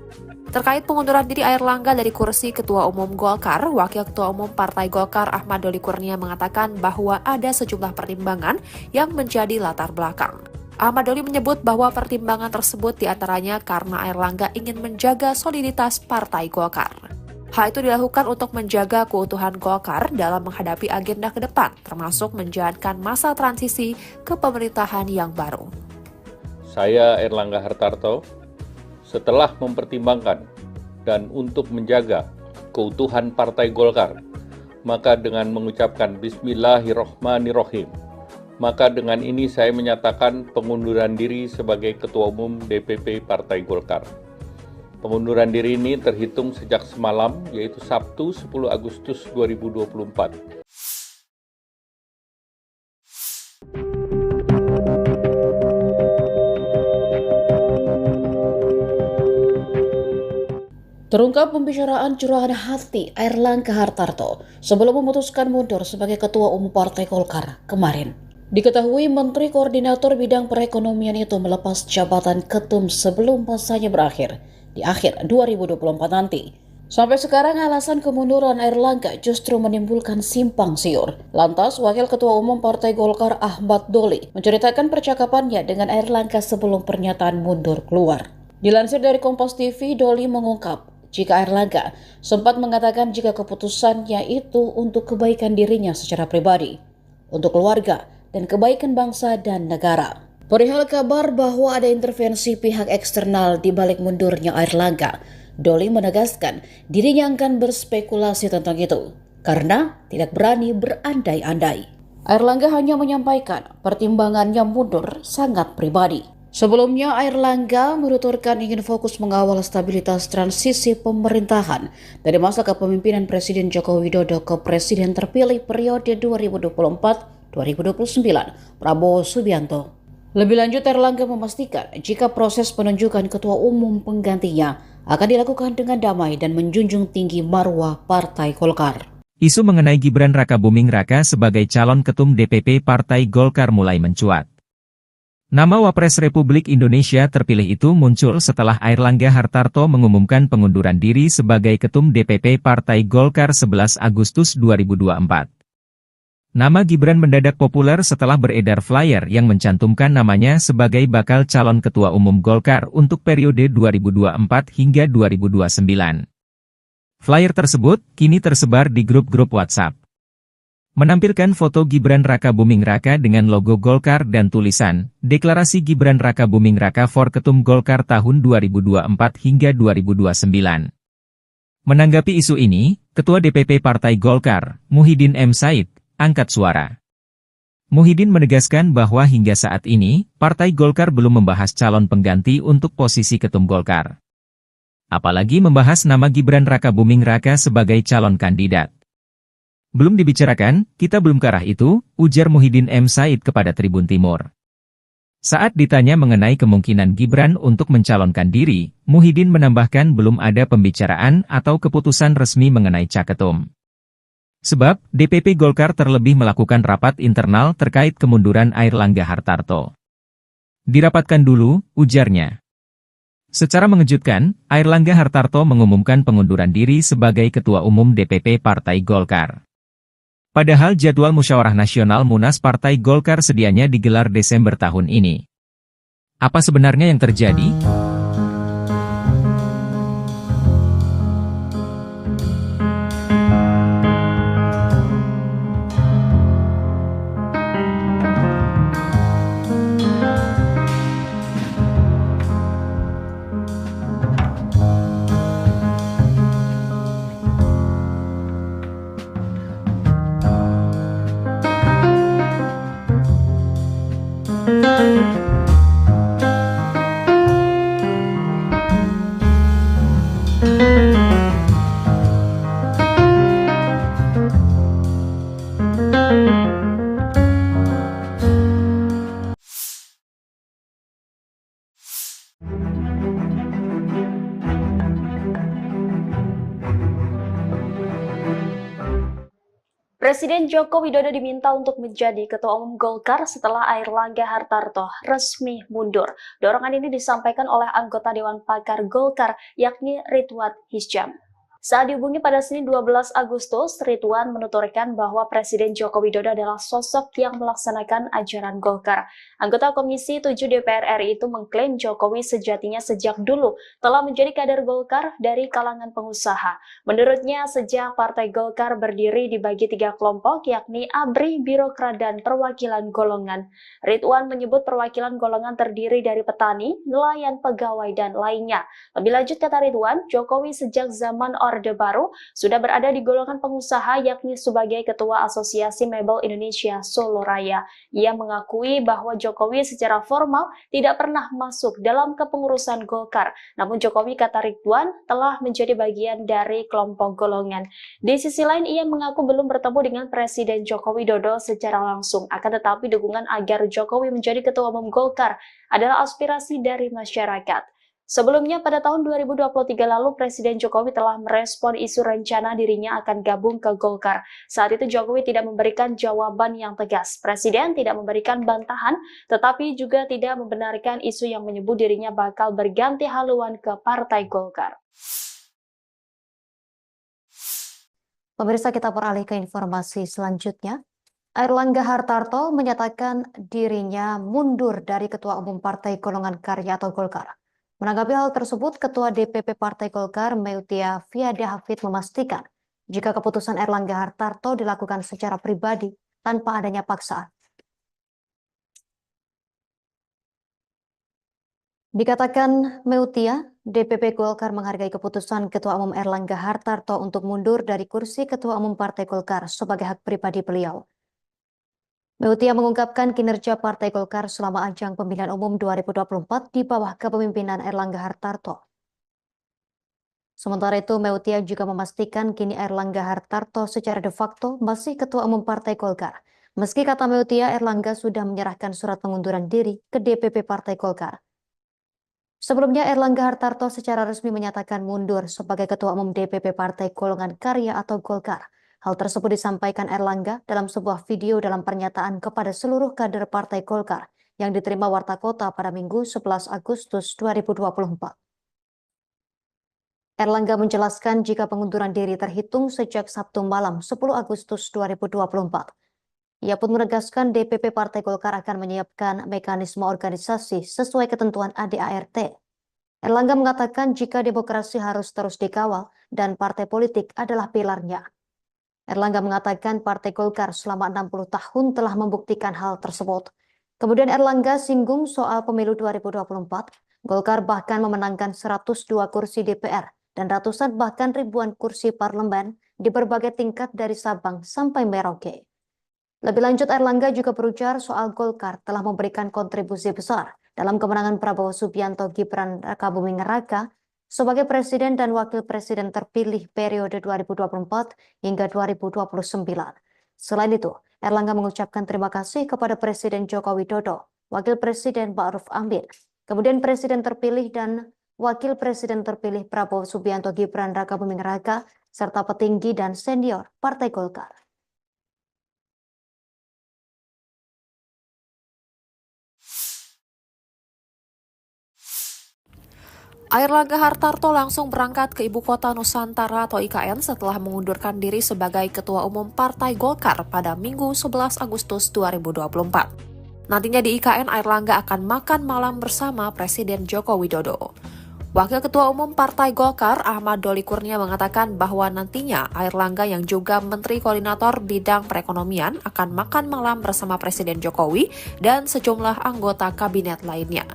Terkait pengunduran diri Airlangga dari kursi Ketua Umum Golkar, Wakil Ketua Umum Partai Golkar Ahmad Doli Kurnia mengatakan bahwa ada sejumlah pertimbangan yang menjadi latar belakang. Ahmad Doli menyebut bahwa pertimbangan tersebut diantaranya karena Airlangga ingin menjaga soliditas Partai Golkar. Hal itu dilakukan untuk menjaga keutuhan Golkar dalam menghadapi agenda ke depan, termasuk menjalankan masa transisi ke pemerintahan yang baru. Saya Airlangga Hartarto, setelah mempertimbangkan dan untuk menjaga keutuhan Partai Golkar, maka dengan mengucapkan Bismillahirrohmanirrohim, maka dengan ini saya menyatakan pengunduran diri sebagai Ketua Umum DPP Partai Golkar. Pengunduran diri ini terhitung sejak semalam, yaitu Sabtu 10 Agustus 2024. Terungkap pembicaraan curahan hati Airlangga Hartarto sebelum memutuskan mundur sebagai Ketua Umum Partai Golkar kemarin. Diketahui Menteri Koordinator Bidang Perekonomian itu melepas jabatan ketum sebelum masanya berakhir di akhir 2024 nanti. Sampai sekarang alasan kemunduran Airlangga justru menimbulkan simpang siur. Lantas, Wakil Ketua Umum Partai Golkar Ahmad Doli menceritakan percakapannya dengan Airlangga sebelum pernyataan mundur keluar. Dilansir dari Kompas TV, Doli mengungkap jika Airlangga sempat mengatakan jika keputusannya itu untuk kebaikan dirinya secara pribadi, untuk keluarga, dan kebaikan bangsa dan negara. Perihal kabar bahwa ada intervensi pihak eksternal di balik mundurnya Airlangga, Doli menegaskan dirinya akan berspekulasi tentang itu karena tidak berani berandai-andai. Airlangga hanya menyampaikan pertimbangannya mundur sangat pribadi. Sebelumnya, Airlangga menuturkan ingin fokus mengawal stabilitas transisi pemerintahan dari masa kepemimpinan Presiden Joko Widodo ke Presiden terpilih periode 2024-2029, Prabowo Subianto. Lebih lanjut, Airlangga memastikan jika proses penunjukan ketua umum penggantinya akan dilakukan dengan damai dan menjunjung tinggi marwah Partai Golkar. Isu mengenai Gibran Rakabuming Raka sebagai calon ketum DPP Partai Golkar mulai mencuat. Nama Wapres Republik Indonesia terpilih itu muncul setelah Airlangga Hartarto mengumumkan pengunduran diri sebagai Ketum DPP Partai Golkar 11 Agustus 2024. Nama Gibran mendadak populer setelah beredar flyer yang mencantumkan namanya sebagai bakal calon Ketua Umum Golkar untuk periode 2024 hingga 2029. Flyer tersebut kini tersebar di grup-grup WhatsApp. Menampilkan foto Gibran Rakabuming Raka dengan logo Golkar dan tulisan, Deklarasi Gibran Rakabuming Raka for Ketum Golkar tahun 2024 hingga 2029. Menanggapi isu ini, Ketua DPP Partai Golkar, Muhyiddin M. Said, angkat suara. Muhyiddin menegaskan bahwa hingga saat ini, Partai Golkar belum membahas calon pengganti untuk posisi Ketum Golkar. Apalagi membahas nama Gibran Rakabuming Raka sebagai calon kandidat. Belum dibicarakan, kita belum ke arah itu, ujar Muhyiddin M. Said kepada Tribun Timur. Saat ditanya mengenai kemungkinan Gibran untuk mencalonkan diri, Muhyiddin menambahkan belum ada pembicaraan atau keputusan resmi mengenai caketum. Sebab, DPP Golkar terlebih melakukan rapat internal terkait kemunduran Airlangga Hartarto. Dirapatkan dulu, ujarnya. Secara mengejutkan, Airlangga Hartarto mengumumkan pengunduran diri sebagai Ketua Umum DPP Partai Golkar. Padahal jadwal Musyawarah Nasional Munas Partai Golkar sedianya digelar Desember tahun ini. Apa sebenarnya yang terjadi? Presiden Joko Widodo diminta untuk menjadi Ketua Umum Golkar setelah Airlangga Hartarto resmi mundur. Dorongan ini disampaikan oleh anggota Dewan Pakar Golkar, yakni Ridwan Hisyam. Saat dihubungi pada Senin 12 Agustus, Ridwan menuturkan bahwa Presiden Joko Widodo adalah sosok yang melaksanakan ajaran Golkar. Anggota Komisi 7 DPR RI itu mengklaim Jokowi sejatinya sejak dulu telah menjadi kader Golkar dari kalangan pengusaha. Menurutnya, sejak Partai Golkar berdiri dibagi 3 kelompok, yakni ABRI, Birokrat, dan Perwakilan Golongan. Ridwan menyebut perwakilan golongan terdiri dari petani, nelayan, pegawai, dan lainnya. Lebih lanjut, kata Ridwan, Jokowi sejak zaman Orde Baru sudah berada di golongan pengusaha, yakni sebagai Ketua Asosiasi Mebel Indonesia Solo Raya. Ia mengakui bahwa Jokowi secara formal tidak pernah masuk dalam kepengurusan Golkar. Namun Jokowi, kata Ridwan, telah menjadi bagian dari kelompok golongan. Di sisi lain, ia mengaku belum bertemu dengan Presiden Joko Widodo secara langsung. Akan tetapi dukungan agar Jokowi menjadi Ketua Umum Golkar adalah aspirasi dari masyarakat. Sebelumnya pada tahun 2023 lalu Presiden Jokowi telah merespon isu rencana dirinya akan gabung ke Golkar. Saat itu Jokowi tidak memberikan jawaban yang tegas. Presiden tidak memberikan bantahan, tetapi juga tidak membenarkan isu yang menyebut dirinya bakal berganti haluan ke Partai Golkar. Pemirsa, kita beralih ke informasi selanjutnya. Airlangga Hartarto menyatakan dirinya mundur dari Ketua Umum Partai Golongan Karya atau Golkar. Menanggapi hal tersebut, Ketua DPP Partai Golkar Meutia Fiada Hafid memastikan jika keputusan Airlangga Hartarto dilakukan secara pribadi tanpa adanya paksaan. Dikatakan Meutia, DPP Golkar menghargai keputusan Ketua Umum Airlangga Hartarto untuk mundur dari kursi Ketua Umum Partai Golkar sebagai hak pribadi beliau. Meutia mengungkapkan kinerja Partai Golkar selama ajang pemilihan umum 2024 di bawah kepemimpinan Airlangga Hartarto. Sementara itu, Meutia juga memastikan kini Airlangga Hartarto secara de facto masih Ketua Umum Partai Golkar. Meski kata Meutia, Airlangga sudah menyerahkan surat pengunduran diri ke DPP Partai Golkar. Sebelumnya, Airlangga Hartarto secara resmi menyatakan mundur sebagai Ketua Umum DPP Partai Golongan Karya atau Golkar. Hal tersebut disampaikan Airlangga dalam sebuah video dalam pernyataan kepada seluruh kader Partai Golkar yang diterima Warta Kota pada Minggu 11 Agustus 2024. Airlangga menjelaskan jika pengunduran diri terhitung sejak Sabtu malam 10 Agustus 2024. Ia pun menegaskan DPP Partai Golkar akan menyiapkan mekanisme organisasi sesuai ketentuan ADART. Airlangga mengatakan jika demokrasi harus terus dikawal dan partai politik adalah pilarnya. Airlangga mengatakan Partai Golkar selama 60 tahun telah membuktikan hal tersebut. Kemudian Airlangga singgung soal pemilu 2024. Golkar bahkan memenangkan 102 kursi DPR dan ratusan bahkan ribuan kursi parlemen di berbagai tingkat dari Sabang sampai Merauke. Lebih lanjut, Airlangga juga berujar soal Golkar telah memberikan kontribusi besar dalam kemenangan Prabowo Subianto Gibran Rakabuming Raka sebagai Presiden dan Wakil Presiden terpilih periode 2024 hingga 2029. Selain itu, Airlangga mengucapkan terima kasih kepada Presiden Joko Widodo, Wakil Presiden Ma'ruf Amin, kemudian Presiden terpilih dan Wakil Presiden terpilih Prabowo Subianto Gibran Rakabuming Raka, serta petinggi dan senior Partai Golkar. Airlangga Hartarto langsung berangkat ke Ibu Kota Nusantara atau IKN setelah mengundurkan diri sebagai Ketua Umum Partai Golkar pada Minggu 11 Agustus 2024. Nantinya di IKN, Airlangga akan makan malam bersama Presiden Joko Widodo. Wakil Ketua Umum Partai Golkar Ahmad Doli Kurnia mengatakan bahwa nantinya Airlangga yang juga Menteri Koordinator Bidang Perekonomian akan makan malam bersama Presiden Jokowi dan sejumlah anggota kabinet lainnya.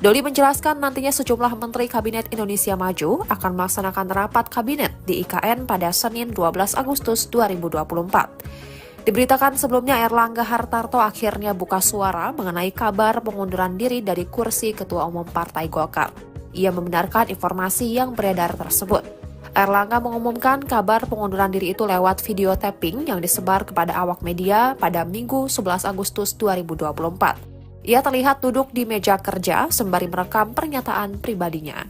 Doli menjelaskan nantinya sejumlah Menteri Kabinet Indonesia Maju akan melaksanakan rapat kabinet di IKN pada Senin 12 Agustus 2024. Diberitakan sebelumnya Airlangga Hartarto akhirnya buka suara mengenai kabar pengunduran diri dari kursi Ketua Umum Partai Golkar. Ia membenarkan informasi yang beredar tersebut. Airlangga mengumumkan kabar pengunduran diri itu lewat video tapping yang disebar kepada awak media pada Minggu 11 Agustus 2024. Ia terlihat duduk di meja kerja sembari merekam pernyataan pribadinya.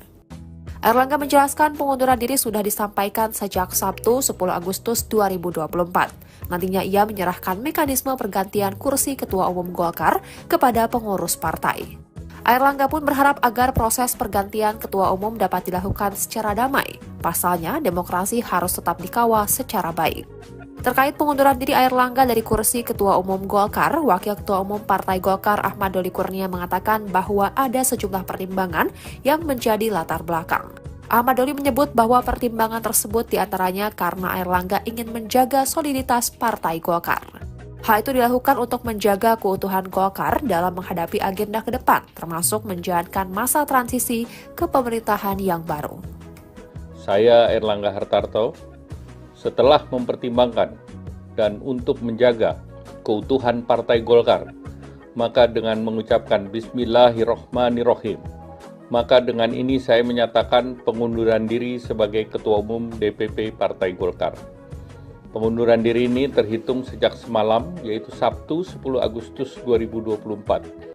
Airlangga menjelaskan pengunduran diri sudah disampaikan sejak Sabtu 10 Agustus 2024. Nantinya ia menyerahkan mekanisme pergantian kursi Ketua Umum Golkar kepada pengurus partai. Airlangga pun berharap agar proses pergantian Ketua Umum dapat dilakukan secara damai. Pasalnya, demokrasi harus tetap dikawal secara baik. Terkait pengunduran diri Airlangga dari kursi Ketua Umum Golkar, Wakil Ketua Umum Partai Golkar Ahmad Doli Kurnia mengatakan bahwa ada sejumlah pertimbangan yang menjadi latar belakang. Ahmad Doli menyebut bahwa pertimbangan tersebut diantaranya karena Airlangga ingin menjaga soliditas Partai Golkar. Hal itu dilakukan untuk menjaga keutuhan Golkar dalam menghadapi agenda ke depan, termasuk menjalankan masa transisi ke pemerintahan yang baru. Saya Airlangga Hartarto, setelah mempertimbangkan dan untuk menjaga keutuhan Partai Golkar, maka dengan mengucapkan Bismillahirrohmanirrohim, maka dengan ini saya menyatakan pengunduran diri sebagai Ketua Umum DPP Partai Golkar. Pengunduran diri ini terhitung sejak semalam, yaitu Sabtu 10 Agustus 2024.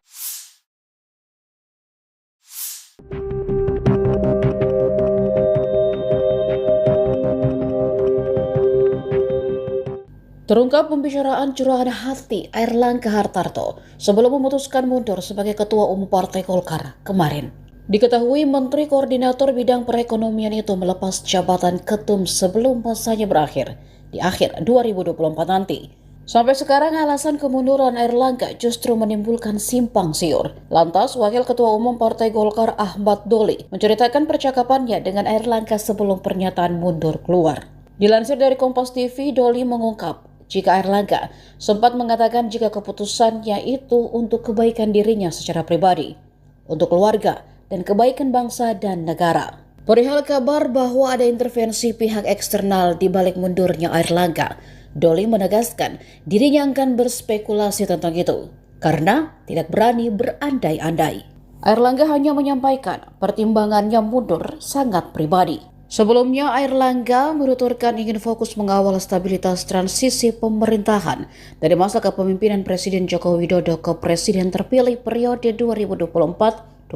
Terungkap pembicaraan curahan hati Airlangga Hartarto sebelum memutuskan mundur sebagai Ketua Umum Partai Golkar kemarin. Diketahui Menteri Koordinator Bidang Perekonomian itu melepas jabatan ketum sebelum masanya berakhir di akhir 2024 nanti. Sampai sekarang alasan kemunduran Airlangga justru menimbulkan simpang siur. Lantas, Wakil Ketua Umum Partai Golkar Ahmad Doli menceritakan percakapannya dengan Airlangga sebelum pernyataan mundur keluar. Dilansir dari Kompas TV, Doli mengungkap jika Airlangga sempat mengatakan jika keputusannya itu untuk kebaikan dirinya secara pribadi, untuk keluarga, dan kebaikan bangsa dan negara. Perihal kabar bahwa ada intervensi pihak eksternal di balik mundurnya Airlangga, Doli menegaskan dirinya akan berspekulasi tentang itu, karena tidak berani berandai-andai. Airlangga hanya menyampaikan pertimbangannya mundur sangat pribadi. Sebelumnya, Airlangga menuturkan ingin fokus mengawal stabilitas transisi pemerintahan dari masa kepemimpinan Presiden Joko Widodo ke Presiden terpilih periode 2024-2029,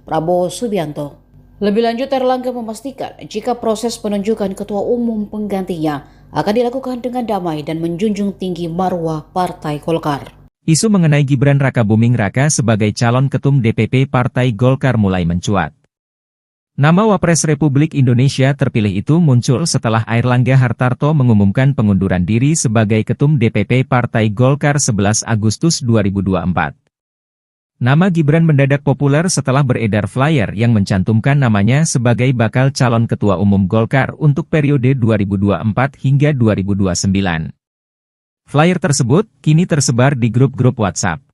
Prabowo Subianto. Lebih lanjut, Airlangga memastikan jika proses penunjukan ketua umum penggantinya akan dilakukan dengan damai dan menjunjung tinggi marwah Partai Golkar. Isu mengenai Gibran Rakabuming Raka sebagai calon ketum DPP Partai Golkar mulai mencuat. Nama Wapres Republik Indonesia terpilih itu muncul setelah Airlangga Hartarto mengumumkan pengunduran diri sebagai Ketum DPP Partai Golkar 11 Agustus 2024. Nama Gibran mendadak populer setelah beredar flyer yang mencantumkan namanya sebagai bakal calon Ketua Umum Golkar untuk periode 2024 hingga 2029. Flyer tersebut kini tersebar di grup-grup WhatsApp.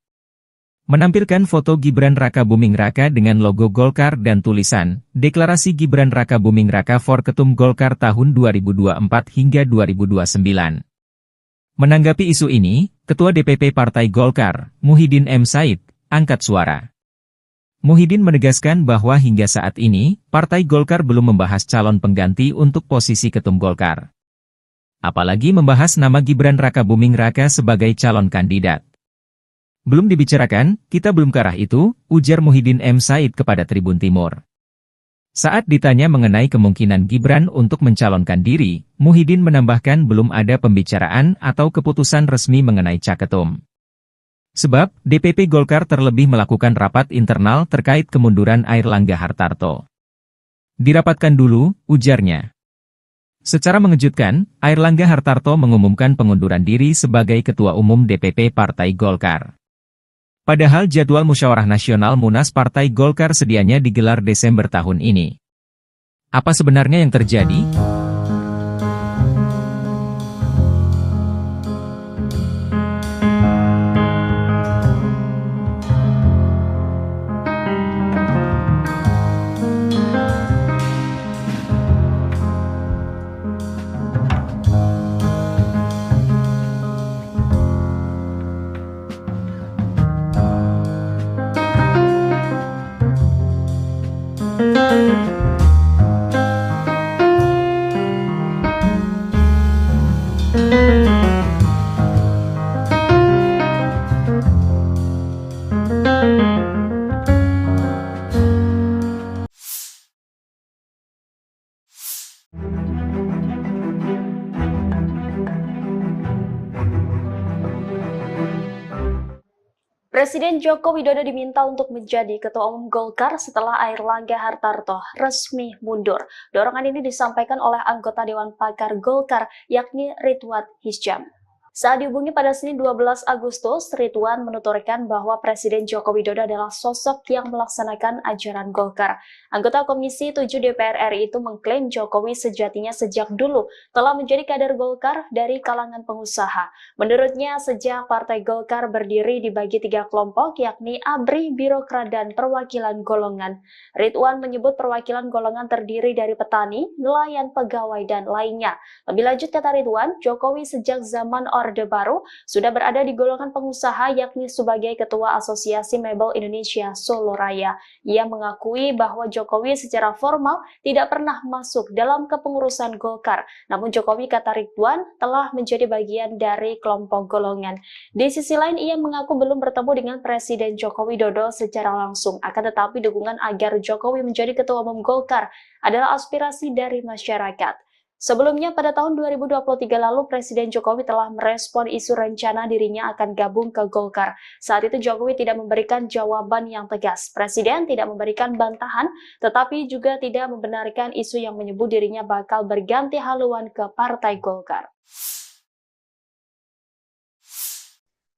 Menampilkan foto Gibran Rakabuming Raka dengan logo Golkar dan tulisan, Deklarasi Gibran Rakabuming Raka for Ketum Golkar tahun 2024 hingga 2029. Menanggapi isu ini, Ketua DPP Partai Golkar, Muhyiddin M. Said, angkat suara. Muhyiddin menegaskan bahwa hingga saat ini, Partai Golkar belum membahas calon pengganti untuk posisi Ketum Golkar. Apalagi membahas nama Gibran Rakabuming Raka sebagai calon kandidat. Belum dibicarakan, kita belum ke arah itu, ujar Muhyiddin M. Said kepada Tribun Timur. Saat ditanya mengenai kemungkinan Gibran untuk mencalonkan diri, Muhyiddin menambahkan belum ada pembicaraan atau keputusan resmi mengenai caketum. Sebab, DPP Golkar terlebih melakukan rapat internal terkait kemunduran Airlangga Hartarto. Dirapatkan dulu, ujarnya. Secara mengejutkan, Airlangga Hartarto mengumumkan pengunduran diri sebagai Ketua Umum DPP Partai Golkar. Padahal jadwal Musyawarah Nasional Munas Partai Golkar sedianya digelar Desember tahun ini. Apa sebenarnya yang terjadi? Presiden Joko Widodo diminta untuk menjadi Ketua Umum Golkar setelah Airlangga Hartarto resmi mundur. Dorongan ini disampaikan oleh anggota Dewan Pakar Golkar, yakni Ridwan Hisyam. Saat dihubungi pada Senin 12 Agustus, Ridwan menuturkan bahwa Presiden Joko Widodo adalah sosok yang melaksanakan ajaran Golkar. Anggota Komisi 7 DPR RI itu mengklaim Jokowi sejatinya sejak dulu telah menjadi kader Golkar dari kalangan pengusaha. Menurutnya, sejak Partai Golkar berdiri dibagi 3 kelompok, yakni ABRI, Birokrat, dan Perwakilan Golongan. Ridwan menyebut perwakilan golongan terdiri dari petani, nelayan, pegawai, dan lainnya. Lebih lanjut, kata Ridwan, Jokowi sejak zaman Orde Baru sudah berada di golongan pengusaha, yakni sebagai Ketua Asosiasi Mebel Indonesia Solo Raya. Ia mengakui bahwa Jokowi secara formal tidak pernah masuk dalam kepengurusan Golkar. Namun Jokowi, kata Ridwan, telah menjadi bagian dari kelompok golongan. Di sisi lain, ia mengaku belum bertemu dengan Presiden Joko Widodo secara langsung. Akan tetapi dukungan agar Jokowi menjadi Ketua Umum Golkar adalah aspirasi dari masyarakat. Sebelumnya pada tahun 2023 lalu Presiden Jokowi telah merespon isu rencana dirinya akan gabung ke Golkar. Saat itu Jokowi tidak memberikan jawaban yang tegas. Presiden tidak memberikan bantahan, tetapi juga tidak membenarkan isu yang menyebut dirinya bakal berganti haluan ke Partai Golkar.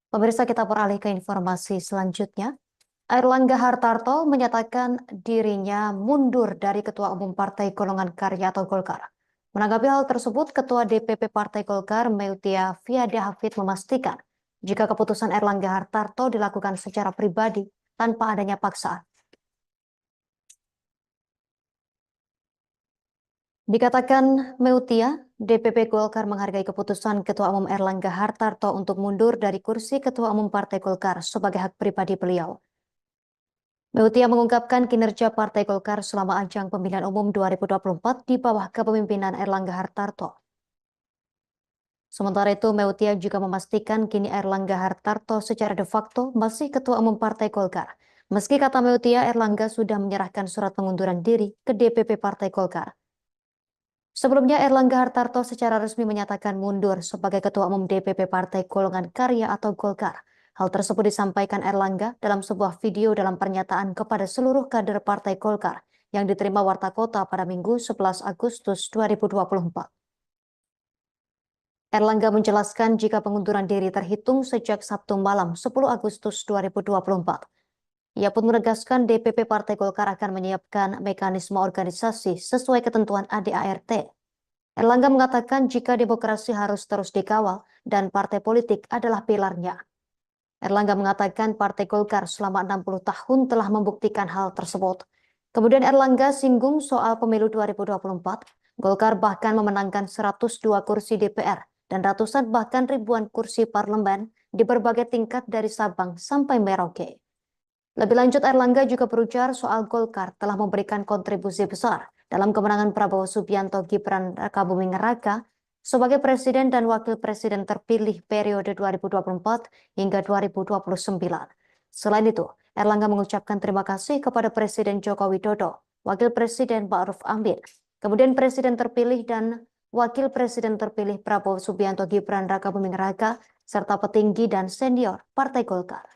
Pemirsa, kita beralih ke informasi selanjutnya. Airlangga Hartarto menyatakan dirinya mundur dari Ketua Umum Partai Golongan Karya atau Golkar. Menanggapi hal tersebut, Ketua DPP Partai Golkar, Meutia Fiada Hafid, memastikan jika keputusan Airlangga Hartarto dilakukan secara pribadi tanpa adanya paksaan. Dikatakan Meutia, DPP Golkar menghargai keputusan Ketua Umum Airlangga Hartarto untuk mundur dari kursi Ketua Umum Partai Golkar sebagai hak pribadi beliau. Meutia mengungkapkan kinerja Partai Golkar selama ajang pemilihan umum 2024 di bawah kepemimpinan Airlangga Hartarto. Sementara itu, Meutia juga memastikan kini Airlangga Hartarto secara de facto masih Ketua Umum Partai Golkar. Meski kata Meutia, Airlangga sudah menyerahkan surat pengunduran diri ke DPP Partai Golkar. Sebelumnya, Airlangga Hartarto secara resmi menyatakan mundur sebagai Ketua Umum DPP Partai Golongan Karya atau Golkar. Hal tersebut disampaikan Airlangga dalam sebuah video dalam pernyataan kepada seluruh kader Partai Golkar yang diterima Warta Kota pada Minggu 11 Agustus 2024. Airlangga menjelaskan jika pengunduran diri terhitung sejak Sabtu malam 10 Agustus 2024. Ia pun menegaskan DPP Partai Golkar akan menyiapkan mekanisme organisasi sesuai ketentuan ADART. Airlangga mengatakan jika demokrasi harus terus dikawal dan partai politik adalah pilarnya. Airlangga mengatakan Partai Golkar selama 60 tahun telah membuktikan hal tersebut. Kemudian Airlangga singgung soal pemilu 2024. Golkar bahkan memenangkan 102 kursi DPR dan ratusan bahkan ribuan kursi parlemen di berbagai tingkat dari Sabang sampai Merauke. Lebih lanjut, Airlangga juga berujar soal Golkar telah memberikan kontribusi besar dalam kemenangan Prabowo Subianto Gibran Rakabuming Raka sebagai Presiden dan Wakil Presiden terpilih periode 2024 hingga 2029. Selain itu, Airlangga mengucapkan terima kasih kepada Presiden Joko Widodo, Wakil Presiden Ma'ruf Amin, kemudian Presiden terpilih dan Wakil Presiden terpilih Prabowo Subianto Gibran Rakabuming Raka, serta petinggi dan senior Partai Golkar.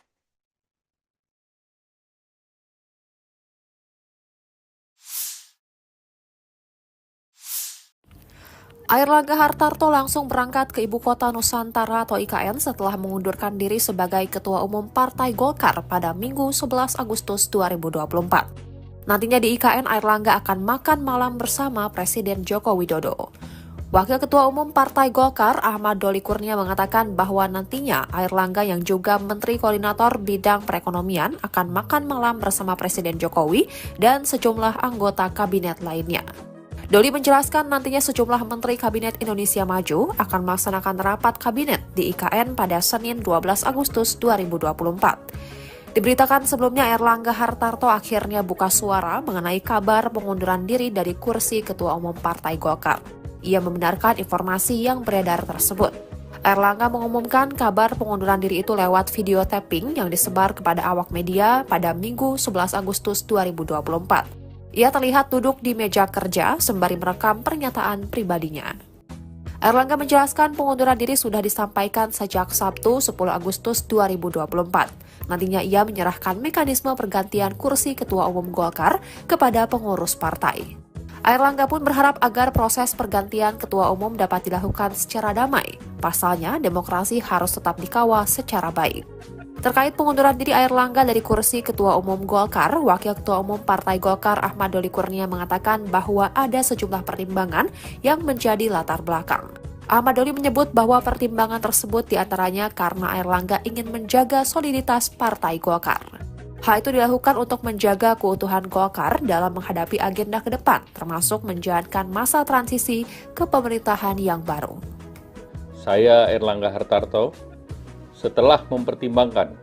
Airlangga Hartarto langsung berangkat ke Ibu Kota Nusantara atau IKN setelah mengundurkan diri sebagai Ketua Umum Partai Golkar pada Minggu 11 Agustus 2024. Nantinya di IKN, Airlangga akan makan malam bersama Presiden Joko Widodo. Wakil Ketua Umum Partai Golkar, Ahmad Doli Kurnia, mengatakan bahwa nantinya Airlangga yang juga Menteri Koordinator Bidang Perekonomian akan makan malam bersama Presiden Jokowi dan sejumlah anggota kabinet lainnya. Doli menjelaskan nantinya sejumlah Menteri Kabinet Indonesia Maju akan melaksanakan rapat kabinet di IKN pada Senin 12 Agustus 2024. Diberitakan sebelumnya Airlangga Hartarto akhirnya buka suara mengenai kabar pengunduran diri dari kursi Ketua Umum Partai Golkar. Ia membenarkan informasi yang beredar tersebut. Airlangga mengumumkan kabar pengunduran diri itu lewat video tapping yang disebar kepada awak media pada Minggu 11 Agustus 2024. Ia terlihat duduk di meja kerja sembari merekam pernyataan pribadinya. Airlangga menjelaskan pengunduran diri sudah disampaikan sejak Sabtu 10 Agustus 2024. Nantinya ia menyerahkan mekanisme pergantian kursi Ketua Umum Golkar kepada pengurus partai. Airlangga pun berharap agar proses pergantian Ketua Umum dapat dilakukan secara damai. Pasalnya, demokrasi harus tetap dikawal secara baik. Terkait pengunduran diri Airlangga dari kursi Ketua Umum Golkar, Wakil Ketua Umum Partai Golkar Ahmad Doli Kurnia mengatakan bahwa ada sejumlah pertimbangan yang menjadi latar belakang. Ahmad Doli menyebut bahwa pertimbangan tersebut diantaranya karena Airlangga ingin menjaga soliditas Partai Golkar. Hal itu dilakukan untuk menjaga keutuhan Golkar dalam menghadapi agenda ke depan, termasuk menjalankan masa transisi ke pemerintahan yang baru. Saya Airlangga Hartarto, setelah mempertimbangkan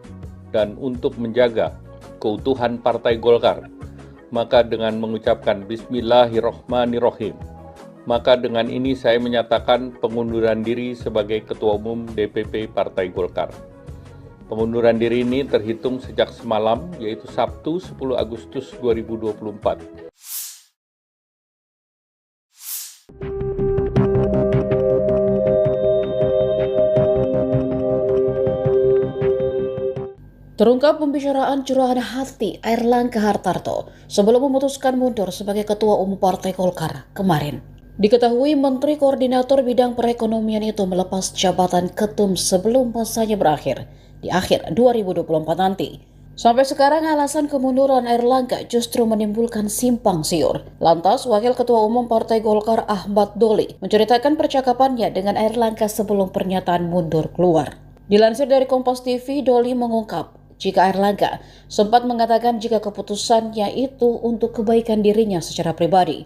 dan untuk menjaga keutuhan Partai Golkar, maka dengan mengucapkan Bismillahirrohmanirrohim, maka dengan ini saya menyatakan pengunduran diri sebagai Ketua Umum DPP Partai Golkar. Pengunduran diri ini terhitung sejak semalam, yaitu Sabtu 10 Agustus 2024. Terungkap pembicaraan curahan hati Airlangga Hartarto sebelum memutuskan mundur sebagai Ketua Umum Partai Golkar kemarin. Diketahui Menteri Koordinator Bidang Perekonomian itu melepas jabatan ketum sebelum masanya berakhir di akhir 2024 nanti. Sampai sekarang alasan kemunduran Airlangga justru menimbulkan simpang siur. Lantas, Wakil Ketua Umum Partai Golkar Ahmad Doli menceritakan percakapannya dengan Airlangga sebelum pernyataan mundur keluar. Dilansir dari Kompas TV, Doli mengungkap jika Airlangga sempat mengatakan jika keputusannya itu untuk kebaikan dirinya secara pribadi,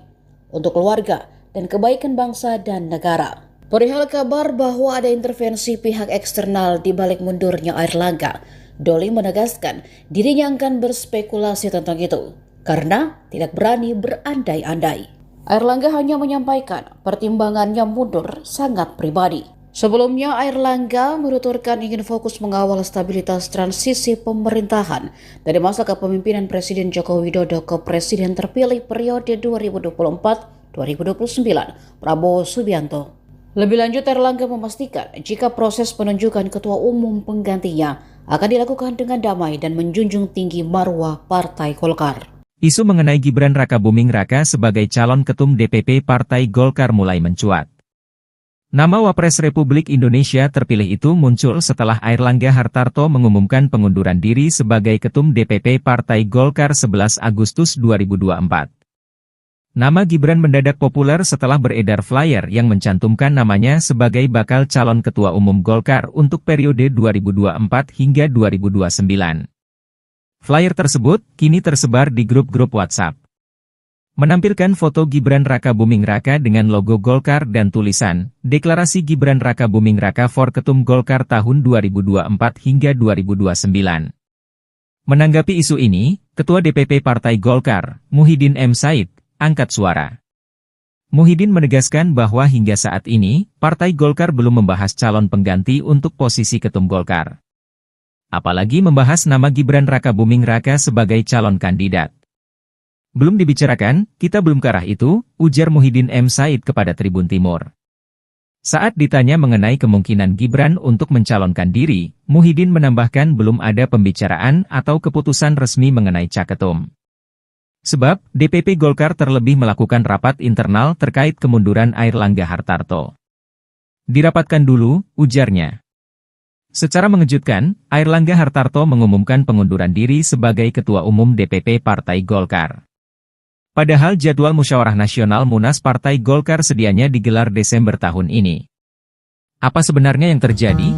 untuk keluarga, dan kebaikan bangsa dan negara. Perihal kabar bahwa ada intervensi pihak eksternal di balik mundurnya Airlangga, Doli menegaskan dirinya akan berspekulasi tentang itu karena tidak berani berandai-andai. Airlangga hanya menyampaikan pertimbangannya mundur sangat pribadi. Sebelumnya, Airlangga menuturkan ingin fokus mengawal stabilitas transisi pemerintahan dari masa kepemimpinan Presiden Joko Widodo ke Presiden terpilih periode 2024-2029, Prabowo Subianto. Lebih lanjut, Airlangga memastikan jika proses penunjukan ketua umum penggantinya akan dilakukan dengan damai dan menjunjung tinggi marwah Partai Golkar. Isu mengenai Gibran Rakabuming Raka sebagai calon ketum DPP Partai Golkar mulai mencuat. Nama Wapres Republik Indonesia terpilih itu muncul setelah Airlangga Hartarto mengumumkan pengunduran diri sebagai ketum DPP Partai Golkar 11 Agustus 2024. Nama Gibran mendadak populer setelah beredar flyer yang mencantumkan namanya sebagai bakal calon ketua umum Golkar untuk periode 2024 hingga 2029. Flyer tersebut kini tersebar di grup-grup WhatsApp. Menampilkan foto Gibran Rakabuming Raka dengan logo Golkar dan tulisan, Deklarasi Gibran Rakabuming Raka for Ketum Golkar tahun 2024 hingga 2029. Menanggapi isu ini, Ketua DPP Partai Golkar, Muhyiddin M. Said, angkat suara. Muhyiddin menegaskan bahwa hingga saat ini, Partai Golkar belum membahas calon pengganti untuk posisi ketum Golkar. Apalagi membahas nama Gibran Rakabuming Raka sebagai calon kandidat. Belum dibicarakan, kita belum ke arah itu, ujar Muhyiddin M. Said kepada Tribun Timur. Saat ditanya mengenai kemungkinan Gibran untuk mencalonkan diri, Muhyiddin menambahkan belum ada pembicaraan atau keputusan resmi mengenai caketum. Sebab, DPP Golkar terlebih melakukan rapat internal terkait kemunduran Airlangga Hartarto. Dirapatkan dulu, ujarnya. Secara mengejutkan, Airlangga Hartarto mengumumkan pengunduran diri sebagai Ketua Umum DPP Partai Golkar. Padahal jadwal musyawarah nasional Munas Partai Golkar sedianya digelar Desember tahun ini. Apa sebenarnya yang terjadi?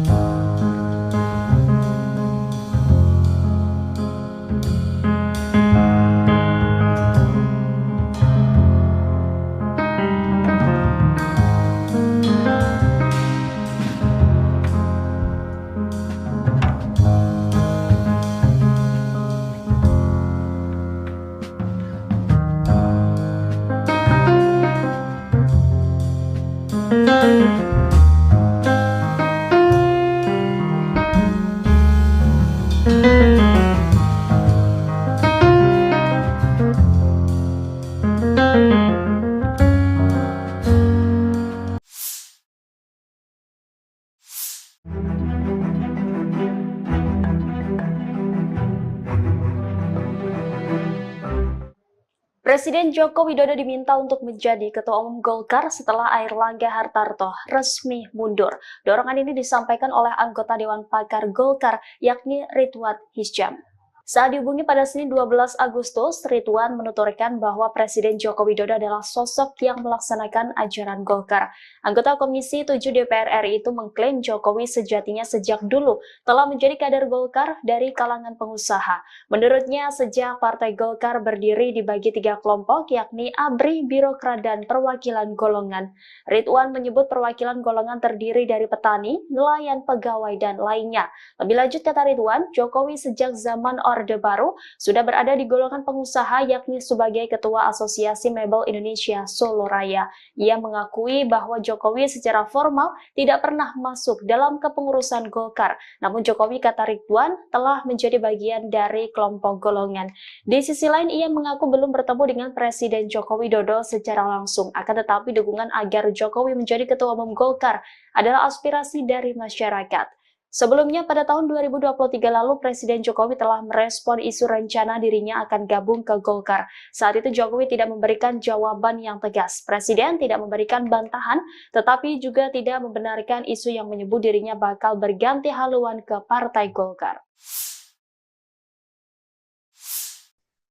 Presiden Joko Widodo diminta untuk menjadi Ketua Umum Golkar setelah Airlangga Hartarto resmi mundur. Dorongan ini disampaikan oleh anggota Dewan Pakar Golkar, yakni Ridwan Hisyam. Saat dihubungi pada Senin 12 Agustus, Ridwan menuturkan bahwa Presiden Joko Widodo adalah sosok yang melaksanakan ajaran Golkar. Anggota Komisi 7 DPR RI itu mengklaim Jokowi sejatinya sejak dulu telah menjadi kader Golkar dari kalangan pengusaha. Menurutnya, sejak Partai Golkar berdiri dibagi 3 kelompok, yakni ABRI, Birokrat, dan Perwakilan Golongan. Ridwan menyebut perwakilan golongan terdiri dari petani, nelayan, pegawai, dan lainnya. Lebih lanjut, kata Ridwan, Jokowi sejak zaman Orde Baru sudah berada di golongan pengusaha, yakni sebagai Ketua Asosiasi Mebel Indonesia Solo Raya. Ia mengakui bahwa Jokowi secara formal tidak pernah masuk dalam kepengurusan Golkar. Namun Jokowi, kata Ridwan, telah menjadi bagian dari kelompok golongan. Di sisi lain, ia mengaku belum bertemu dengan Presiden Joko Widodo secara langsung. Akan tetapi dukungan agar Jokowi menjadi Ketua Umum Golkar adalah aspirasi dari masyarakat. Sebelumnya pada tahun 2023 lalu Presiden Jokowi telah merespon isu rencana dirinya akan gabung ke Golkar. Saat itu Jokowi tidak memberikan jawaban yang tegas. Presiden tidak memberikan bantahan, tetapi juga tidak membenarkan isu yang menyebut dirinya bakal berganti haluan ke Partai Golkar.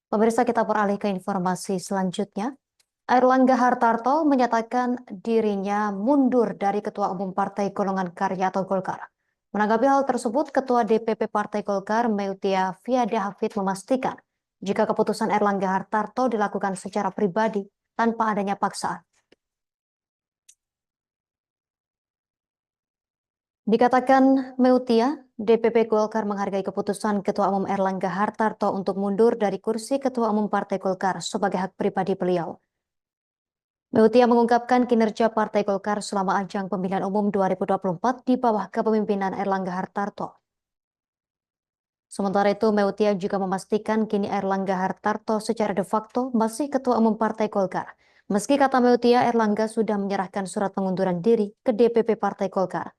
Pemirsa, kita beralih ke informasi selanjutnya. Airlangga Hartarto menyatakan dirinya mundur dari Ketua Umum Partai Golongan Karya atau Golkar. Menanggapi hal tersebut, Ketua DPP Partai Golkar, Meutia Fiada Hafid, memastikan jika keputusan Airlangga Hartarto dilakukan secara pribadi tanpa adanya paksaan. Dikatakan Meutia, DPP Golkar menghargai keputusan Ketua Umum Airlangga Hartarto untuk mundur dari kursi Ketua Umum Partai Golkar sebagai hak pribadi beliau. Meutia mengungkapkan kinerja Partai Golkar selama ajang pemilihan umum 2024 di bawah kepemimpinan Airlangga Hartarto. Sementara itu, Meutia juga memastikan kini Airlangga Hartarto secara de facto masih Ketua Umum Partai Golkar. Meski kata Meutia, Airlangga sudah menyerahkan surat pengunduran diri ke DPP Partai Golkar.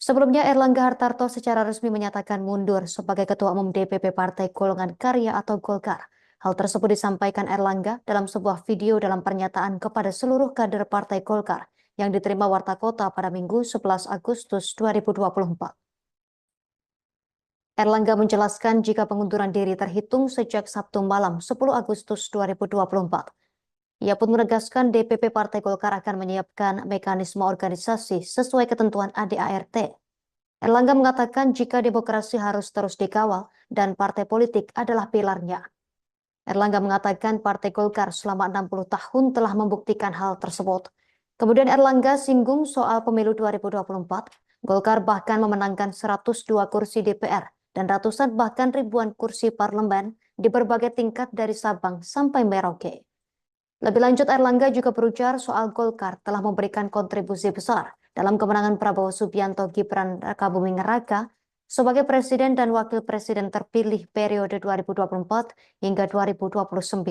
Sebelumnya, Airlangga Hartarto secara resmi menyatakan mundur sebagai Ketua Umum DPP Partai Golongan Karya atau Golkar. Hal tersebut disampaikan Airlangga dalam sebuah video dalam pernyataan kepada seluruh kader Partai Golkar yang diterima Warta Kota pada Minggu 11 Agustus 2024. Airlangga menjelaskan jika pengunduran diri terhitung sejak Sabtu malam 10 Agustus 2024. Ia pun menegaskan DPP Partai Golkar akan menyiapkan mekanisme organisasi sesuai ketentuan ADART. Airlangga mengatakan jika demokrasi harus terus dikawal dan partai politik adalah pilarnya. Airlangga mengatakan Partai Golkar selama 60 tahun telah membuktikan hal tersebut. Kemudian Airlangga singgung soal pemilu 2024. Golkar bahkan memenangkan 102 kursi DPR dan ratusan bahkan ribuan kursi parlemen di berbagai tingkat dari Sabang sampai Merauke. Lebih lanjut, Airlangga juga berujar soal Golkar telah memberikan kontribusi besar dalam kemenangan Prabowo Subianto Gibran Rakabuming Raka sebagai Presiden dan Wakil Presiden terpilih periode 2024 hingga 2029.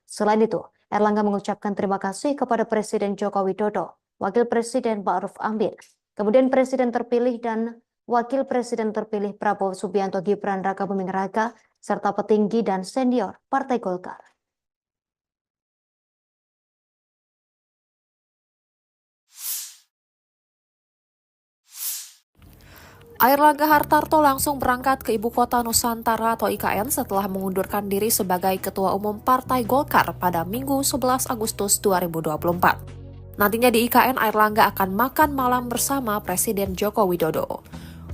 Selain itu, Airlangga mengucapkan terima kasih kepada Presiden Joko Widodo, Wakil Presiden Ma'ruf Amin, kemudian Presiden terpilih dan Wakil Presiden terpilih Prabowo Subianto Gibran Rakabuming Raka, serta petinggi dan senior Partai Golkar. Airlangga Hartarto langsung berangkat ke Ibu Kota Nusantara atau IKN setelah mengundurkan diri sebagai Ketua Umum Partai Golkar pada Minggu 11 Agustus 2024. Nantinya di IKN, Airlangga akan makan malam bersama Presiden Joko Widodo.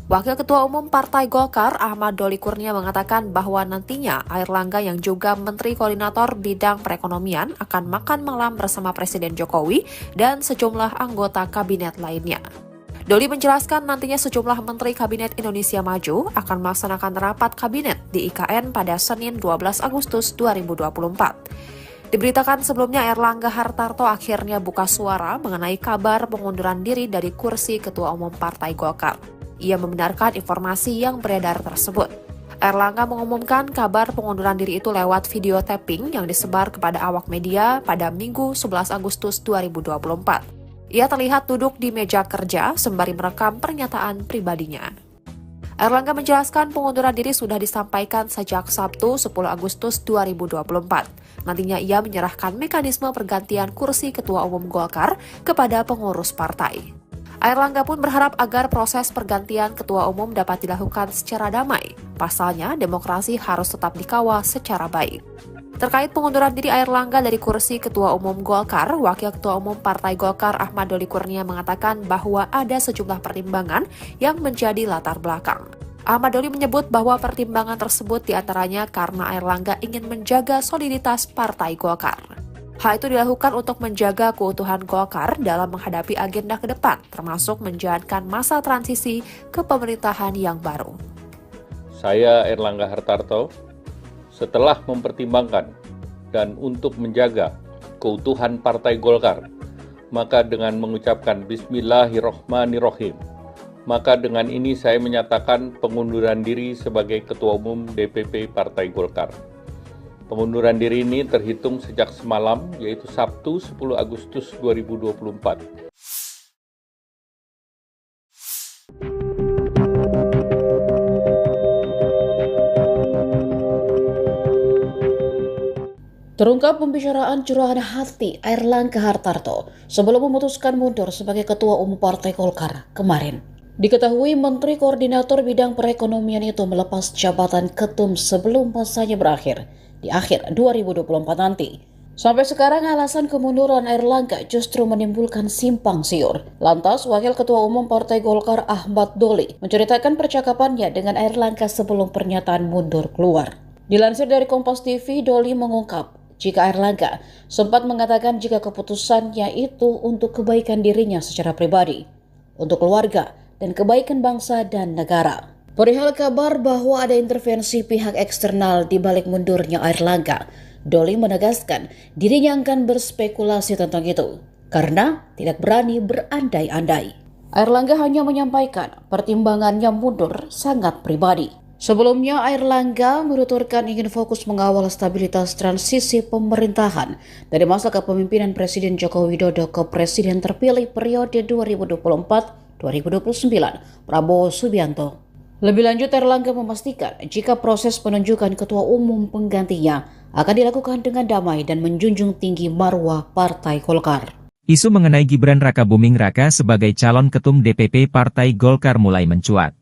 Wakil Ketua Umum Partai Golkar, Ahmad Doli Kurnia, mengatakan bahwa nantinya Airlangga yang juga Menteri Koordinator Bidang Perekonomian akan makan malam bersama Presiden Jokowi dan sejumlah anggota kabinet lainnya. Doli menjelaskan nantinya sejumlah Menteri Kabinet Indonesia Maju akan melaksanakan rapat kabinet di IKN pada Senin 12 Agustus 2024. Diberitakan sebelumnya Airlangga Hartarto akhirnya buka suara mengenai kabar pengunduran diri dari kursi Ketua Umum Partai Golkar. Ia membenarkan informasi yang beredar tersebut. Airlangga mengumumkan kabar pengunduran diri itu lewat video tapping yang disebar kepada awak media pada Minggu 11 Agustus 2024. Ia terlihat duduk di meja kerja sembari merekam pernyataan pribadinya. Airlangga menjelaskan pengunduran diri sudah disampaikan sejak Sabtu 10 Agustus 2024. Nantinya ia menyerahkan mekanisme pergantian kursi Ketua Umum Golkar kepada pengurus partai. Airlangga pun berharap agar proses pergantian Ketua Umum dapat dilakukan secara damai. Pasalnya, demokrasi harus tetap dikawal secara baik. Terkait pengunduran diri Airlangga dari kursi Ketua Umum Golkar, Wakil Ketua Umum Partai Golkar Ahmad Doli Kurnia mengatakan bahwa ada sejumlah pertimbangan yang menjadi latar belakang. Ahmad Doli menyebut bahwa pertimbangan tersebut diantaranya karena Airlangga ingin menjaga soliditas Partai Golkar. Hal itu dilakukan untuk menjaga keutuhan Golkar dalam menghadapi agenda ke depan, termasuk menjalankan masa transisi ke pemerintahan yang baru. Saya Airlangga Hartarto, setelah mempertimbangkan dan untuk menjaga keutuhan Partai Golkar, maka dengan mengucapkan Bismillahirrohmanirrohim, maka dengan ini saya menyatakan pengunduran diri sebagai Ketua Umum DPP Partai Golkar. Pengunduran diri ini terhitung sejak semalam, yaitu Sabtu 10 Agustus 2024. Terungkap pembicaraan curahan hati Airlangga Hartarto sebelum memutuskan mundur sebagai Ketua Umum Partai Golkar kemarin. Diketahui Menteri Koordinator Bidang Perekonomian itu melepas jabatan ketum sebelum masanya berakhir di akhir 2024 nanti. Sampai sekarang alasan kemunduran Airlangga justru menimbulkan simpang siur. Lantas Wakil Ketua Umum Partai Golkar Ahmad Doli menceritakan percakapannya dengan Airlangga sebelum pernyataan mundur keluar. Dilansir dari Kompas TV, Doli mengungkap jika Airlangga sempat mengatakan jika keputusannya itu untuk kebaikan dirinya secara pribadi, untuk keluarga, dan kebaikan bangsa dan negara. Perihal kabar bahwa ada intervensi pihak eksternal di balik mundurnya Airlangga, Doli menegaskan dirinya akan berspekulasi tentang itu, karena tidak berani berandai-andai. Airlangga hanya menyampaikan pertimbangannya mundur sangat pribadi. Sebelumnya, Airlangga menuturkan ingin fokus mengawal stabilitas transisi pemerintahan dari masa kepemimpinan Presiden Joko Widodo ke Presiden terpilih periode 2024-2029, Prabowo Subianto. Lebih lanjut, Airlangga memastikan jika proses penunjukan ketua umum penggantinya akan dilakukan dengan damai dan menjunjung tinggi marwah Partai Golkar. Isu mengenai Gibran Rakabuming Raka sebagai calon ketum DPP Partai Golkar mulai mencuat.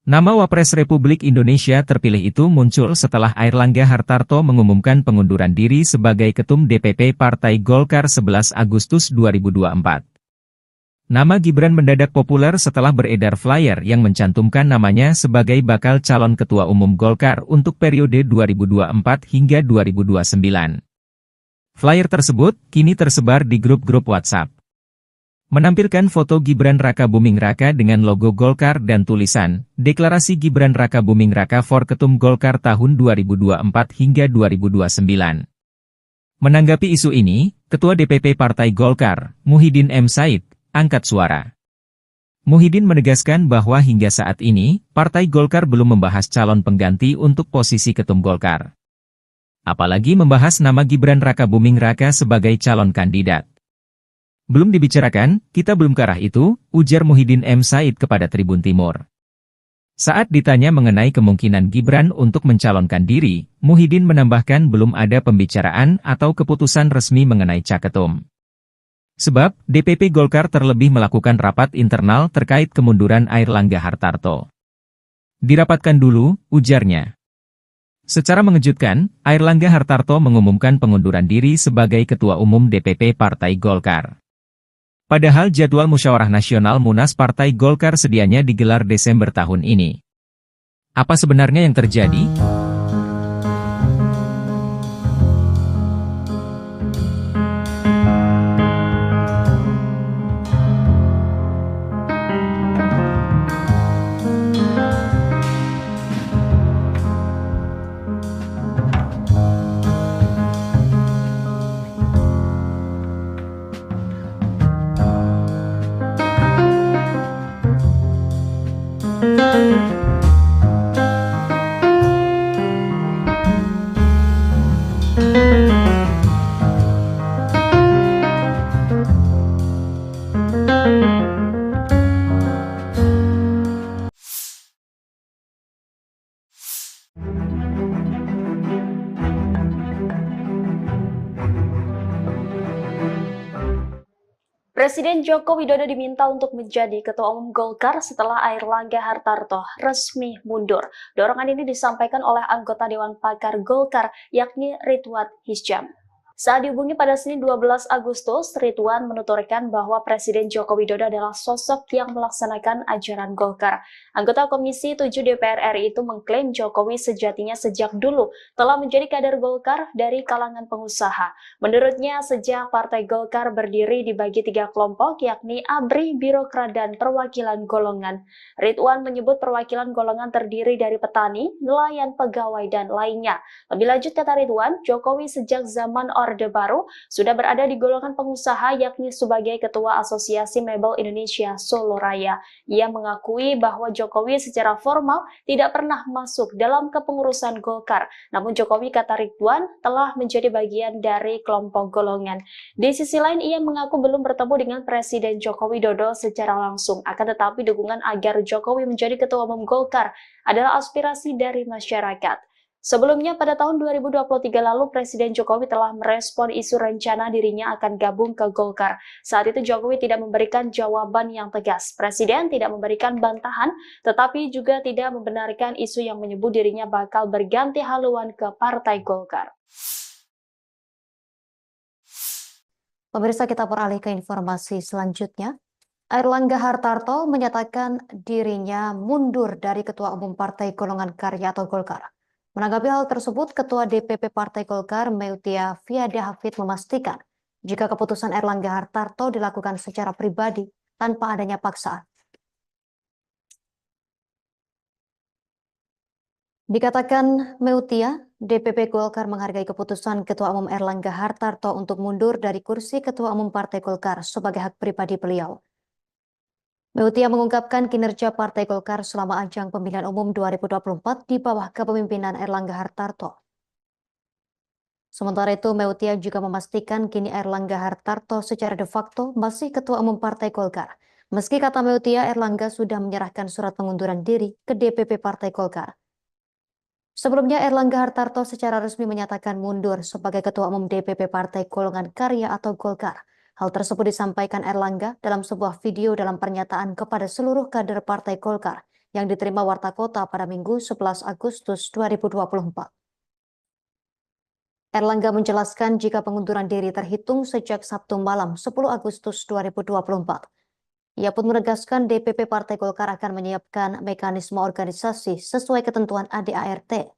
Nama Wapres Republik Indonesia terpilih itu muncul setelah Airlangga Hartarto mengumumkan pengunduran diri sebagai Ketum DPP Partai Golkar 11 Agustus 2024. Nama Gibran mendadak populer setelah beredar flyer yang mencantumkan namanya sebagai bakal calon Ketua Umum Golkar untuk periode 2024 hingga 2029. Flyer tersebut kini tersebar di grup-grup WhatsApp. Menampilkan foto Gibran Rakabuming Raka dengan logo Golkar dan tulisan, Deklarasi Gibran Rakabuming Raka for Ketum Golkar tahun 2024 hingga 2029. Menanggapi isu ini, Ketua DPP Partai Golkar, Muhyiddin M. Said, angkat suara. Muhyiddin menegaskan bahwa hingga saat ini, Partai Golkar belum membahas calon pengganti untuk posisi Ketum Golkar. Apalagi membahas nama Gibran Rakabuming Raka sebagai calon kandidat. Belum dibicarakan, kita belum ke arah itu, ujar Muhyiddin M. Said kepada Tribun Timur. Saat ditanya mengenai kemungkinan Gibran untuk mencalonkan diri, Muhyiddin menambahkan belum ada pembicaraan atau keputusan resmi mengenai caketum. Sebab, DPP Golkar terlebih melakukan rapat internal terkait kemunduran Airlangga Hartarto. Dirapatkan dulu, ujarnya. Secara mengejutkan, Airlangga Hartarto mengumumkan pengunduran diri sebagai Ketua Umum DPP Partai Golkar. Padahal jadwal musyawarah nasional Munas Partai Golkar sedianya digelar Desember tahun ini. Apa sebenarnya yang terjadi? Presiden Joko Widodo diminta untuk menjadi Ketua Umum Golkar setelah Airlangga Hartarto resmi mundur. Dorongan ini disampaikan oleh anggota Dewan Pakar Golkar, yakni Ridwan Hisyam. Saat dihubungi pada Senin 12 Agustus, Ridwan menuturkan bahwa Presiden Joko Widodo adalah sosok yang melaksanakan ajaran Golkar. Anggota Komisi 7 DPR RI itu mengklaim Jokowi sejatinya sejak dulu telah menjadi kader Golkar dari kalangan pengusaha. Menurutnya, sejak Partai Golkar berdiri dibagi 3 kelompok, yakni ABRI, Birokrat, dan Perwakilan Golongan. Ridwan menyebut perwakilan golongan terdiri dari petani, nelayan, pegawai, dan lainnya. Lebih lanjut, kata Ridwan, Jokowi sejak zaman Orde Baru sudah berada di golongan pengusaha, yakni sebagai Ketua Asosiasi Mebel Indonesia Solo Raya. Ia mengakui bahwa Jokowi secara formal tidak pernah masuk dalam kepengurusan Golkar. Namun Jokowi, kata Ridwan, telah menjadi bagian dari kelompok golongan. Di sisi lain, ia mengaku belum bertemu dengan Presiden Joko Widodo secara langsung. Akan tetapi dukungan agar Jokowi menjadi Ketua Umum Golkar adalah aspirasi dari masyarakat. Sebelumnya pada tahun 2023 lalu Presiden Jokowi telah merespon isu rencana dirinya akan gabung ke Golkar. Saat itu Jokowi tidak memberikan jawaban yang tegas. Presiden tidak memberikan bantahan, tetapi juga tidak membenarkan isu yang menyebut dirinya bakal berganti haluan ke Partai Golkar. Pemirsa, kita beralih ke informasi selanjutnya. Airlangga Hartarto menyatakan dirinya mundur dari Ketua Umum Partai Golongan Karya atau Golkar. Menanggapi hal tersebut, Ketua DPP Partai Golkar Meutia Fiada Hafid memastikan jika keputusan Airlangga Hartarto dilakukan secara pribadi tanpa adanya paksaan. Dikatakan Meutia, DPP Golkar menghargai keputusan Ketua Umum Airlangga Hartarto untuk mundur dari kursi Ketua Umum Partai Golkar sebagai hak pribadi beliau. Meutia mengungkapkan kinerja Partai Golkar selama ajang pemilihan umum 2024 di bawah kepemimpinan Airlangga Hartarto. Sementara itu, Meutia juga memastikan kini Airlangga Hartarto secara de facto masih Ketua Umum Partai Golkar. Meski kata Meutia, Airlangga sudah menyerahkan surat pengunduran diri ke DPP Partai Golkar. Sebelumnya, Airlangga Hartarto secara resmi menyatakan mundur sebagai Ketua Umum DPP Partai Golongan Karya atau Golkar. Hal tersebut disampaikan Airlangga dalam sebuah video dalam pernyataan kepada seluruh kader Partai Golkar yang diterima Warta Kota pada Minggu 11 Agustus 2024. Airlangga menjelaskan jika pengunduran diri terhitung sejak Sabtu malam 10 Agustus 2024. Ia pun menegaskan DPP Partai Golkar akan menyiapkan mekanisme organisasi sesuai ketentuan ADART.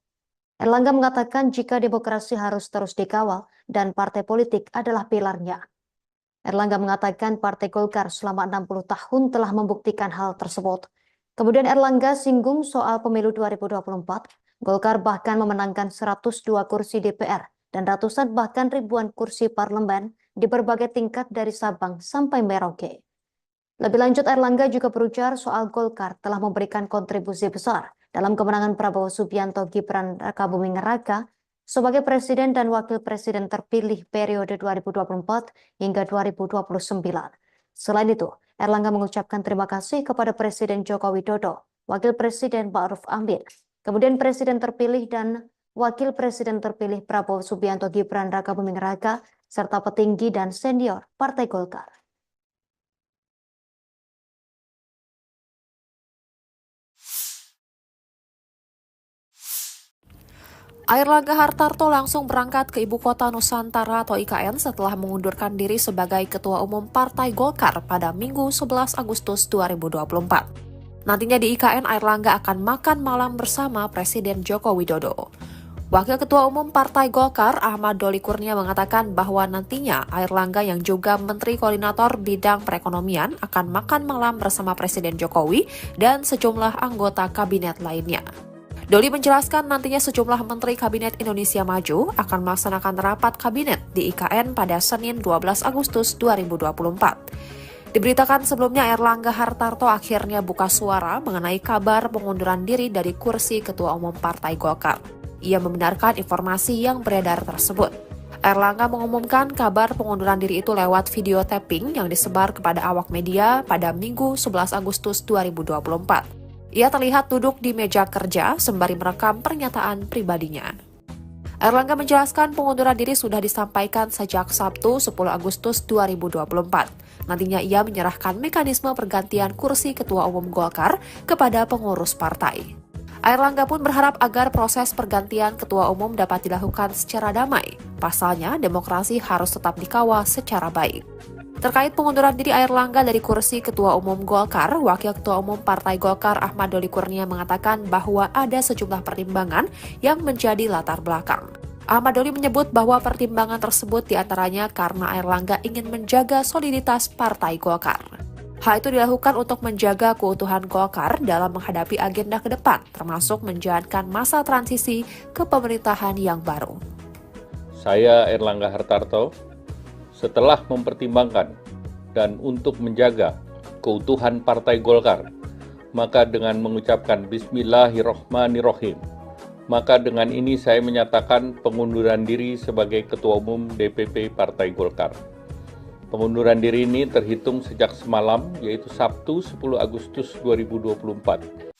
Airlangga mengatakan jika demokrasi harus terus dikawal dan partai politik adalah pilarnya. Airlangga mengatakan Partai Golkar selama 60 tahun telah membuktikan hal tersebut. Kemudian Airlangga singgung soal pemilu 2024. Golkar bahkan memenangkan 102 kursi DPR dan ratusan bahkan ribuan kursi parlemen di berbagai tingkat dari Sabang sampai Merauke. Lebih lanjut, Airlangga juga berujar soal Golkar telah memberikan kontribusi besar dalam kemenangan Prabowo Subianto Gibran Rakabuming Raka sebagai Presiden dan Wakil Presiden terpilih periode 2024 hingga 2029. Selain itu, Airlangga mengucapkan terima kasih kepada Presiden Joko Widodo, Wakil Presiden Ma'ruf Amin, kemudian Presiden terpilih dan Wakil Presiden terpilih Prabowo Subianto Gibran Rakabuming Raka, serta petinggi dan senior Partai Golkar. Airlangga Hartarto langsung berangkat ke Ibu Kota Nusantara atau IKN setelah mengundurkan diri sebagai Ketua Umum Partai Golkar pada Minggu 11 Agustus 2024. Nantinya di IKN, Airlangga akan makan malam bersama Presiden Joko Widodo. Wakil Ketua Umum Partai Golkar Ahmad Doli Kurnia mengatakan bahwa nantinya Airlangga yang juga Menteri Koordinator Bidang Perekonomian akan makan malam bersama Presiden Jokowi dan sejumlah anggota kabinet lainnya. Doli menjelaskan nantinya sejumlah Menteri Kabinet Indonesia Maju akan melaksanakan rapat kabinet di IKN pada Senin 12 Agustus 2024. Diberitakan sebelumnya Airlangga Hartarto akhirnya buka suara mengenai kabar pengunduran diri dari kursi Ketua Umum Partai Golkar. Ia membenarkan informasi yang beredar tersebut. Airlangga mengumumkan kabar pengunduran diri itu lewat video tapping yang disebar kepada awak media pada Minggu 11 Agustus 2024. Ia terlihat duduk di meja kerja sembari merekam pernyataan pribadinya. Airlangga menjelaskan pengunduran diri sudah disampaikan sejak Sabtu 10 Agustus 2024. Nantinya ia menyerahkan mekanisme pergantian kursi Ketua Umum Golkar kepada pengurus partai. Airlangga pun berharap agar proses pergantian Ketua Umum dapat dilakukan secara damai. Pasalnya, demokrasi harus tetap dikawal secara baik. Terkait pengunduran diri Airlangga dari kursi Ketua Umum Golkar, Wakil Ketua Umum Partai Golkar Ahmad Doli Kurnia mengatakan bahwa ada sejumlah pertimbangan yang menjadi latar belakang. Ahmad Doli menyebut bahwa pertimbangan tersebut diantaranya karena Airlangga ingin menjaga soliditas Partai Golkar. Hal itu dilakukan untuk menjaga keutuhan Golkar dalam menghadapi agenda ke depan, termasuk menjalankan masa transisi ke pemerintahan yang baru. Saya Airlangga Hartarto, setelah mempertimbangkan dan untuk menjaga keutuhan Partai Golkar, maka dengan mengucapkan Bismillahirrohmanirrohim, maka dengan ini saya menyatakan pengunduran diri sebagai Ketua Umum DPP Partai Golkar. Pengunduran diri ini terhitung sejak semalam, yaitu Sabtu 10 Agustus 2024.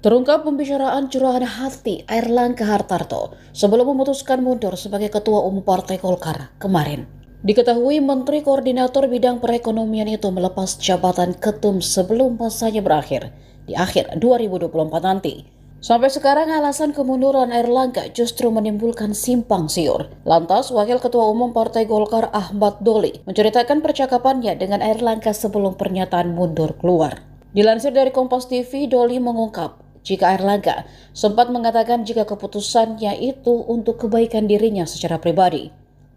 Terungkap pembicaraan curahan hati Airlangga Hartarto sebelum memutuskan mundur sebagai Ketua Umum Partai Golkar kemarin. Diketahui Menteri Koordinator Bidang Perekonomian itu melepas jabatan ketum sebelum masanya berakhir di akhir 2024 nanti. Sampai sekarang alasan kemunduran Airlangga justru menimbulkan simpang siur. Lantas Wakil Ketua Umum Partai Golkar Ahmad Doli menceritakan percakapannya dengan Airlangga sebelum pernyataan mundur keluar. Dilansir dari Kompas TV, Doli mengungkap jika Airlangga sempat mengatakan jika keputusannya itu untuk kebaikan dirinya secara pribadi,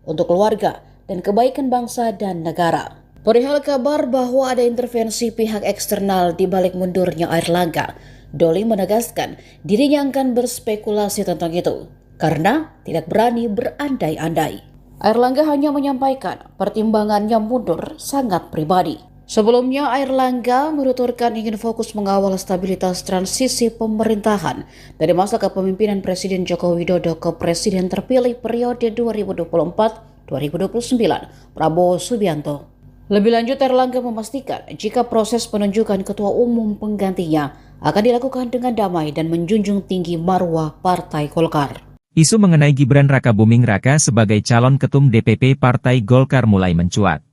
untuk keluarga, dan kebaikan bangsa dan negara. Perihal kabar bahwa ada intervensi pihak eksternal di balik mundurnya Airlangga, Doli menegaskan dirinya akan berspekulasi tentang itu, karena tidak berani berandai-andai. Airlangga hanya menyampaikan pertimbangannya mundur sangat pribadi. Sebelumnya, Airlangga menuturkan ingin fokus mengawal stabilitas transisi pemerintahan dari masa kepemimpinan Presiden Joko Widodo ke Presiden terpilih periode 2024-2029, Prabowo Subianto. Lebih lanjut, Airlangga memastikan jika proses penunjukan ketua umum penggantinya akan dilakukan dengan damai dan menjunjung tinggi marwah Partai Golkar. Isu mengenai Gibran Rakabuming Raka sebagai calon ketum DPP Partai Golkar mulai mencuat.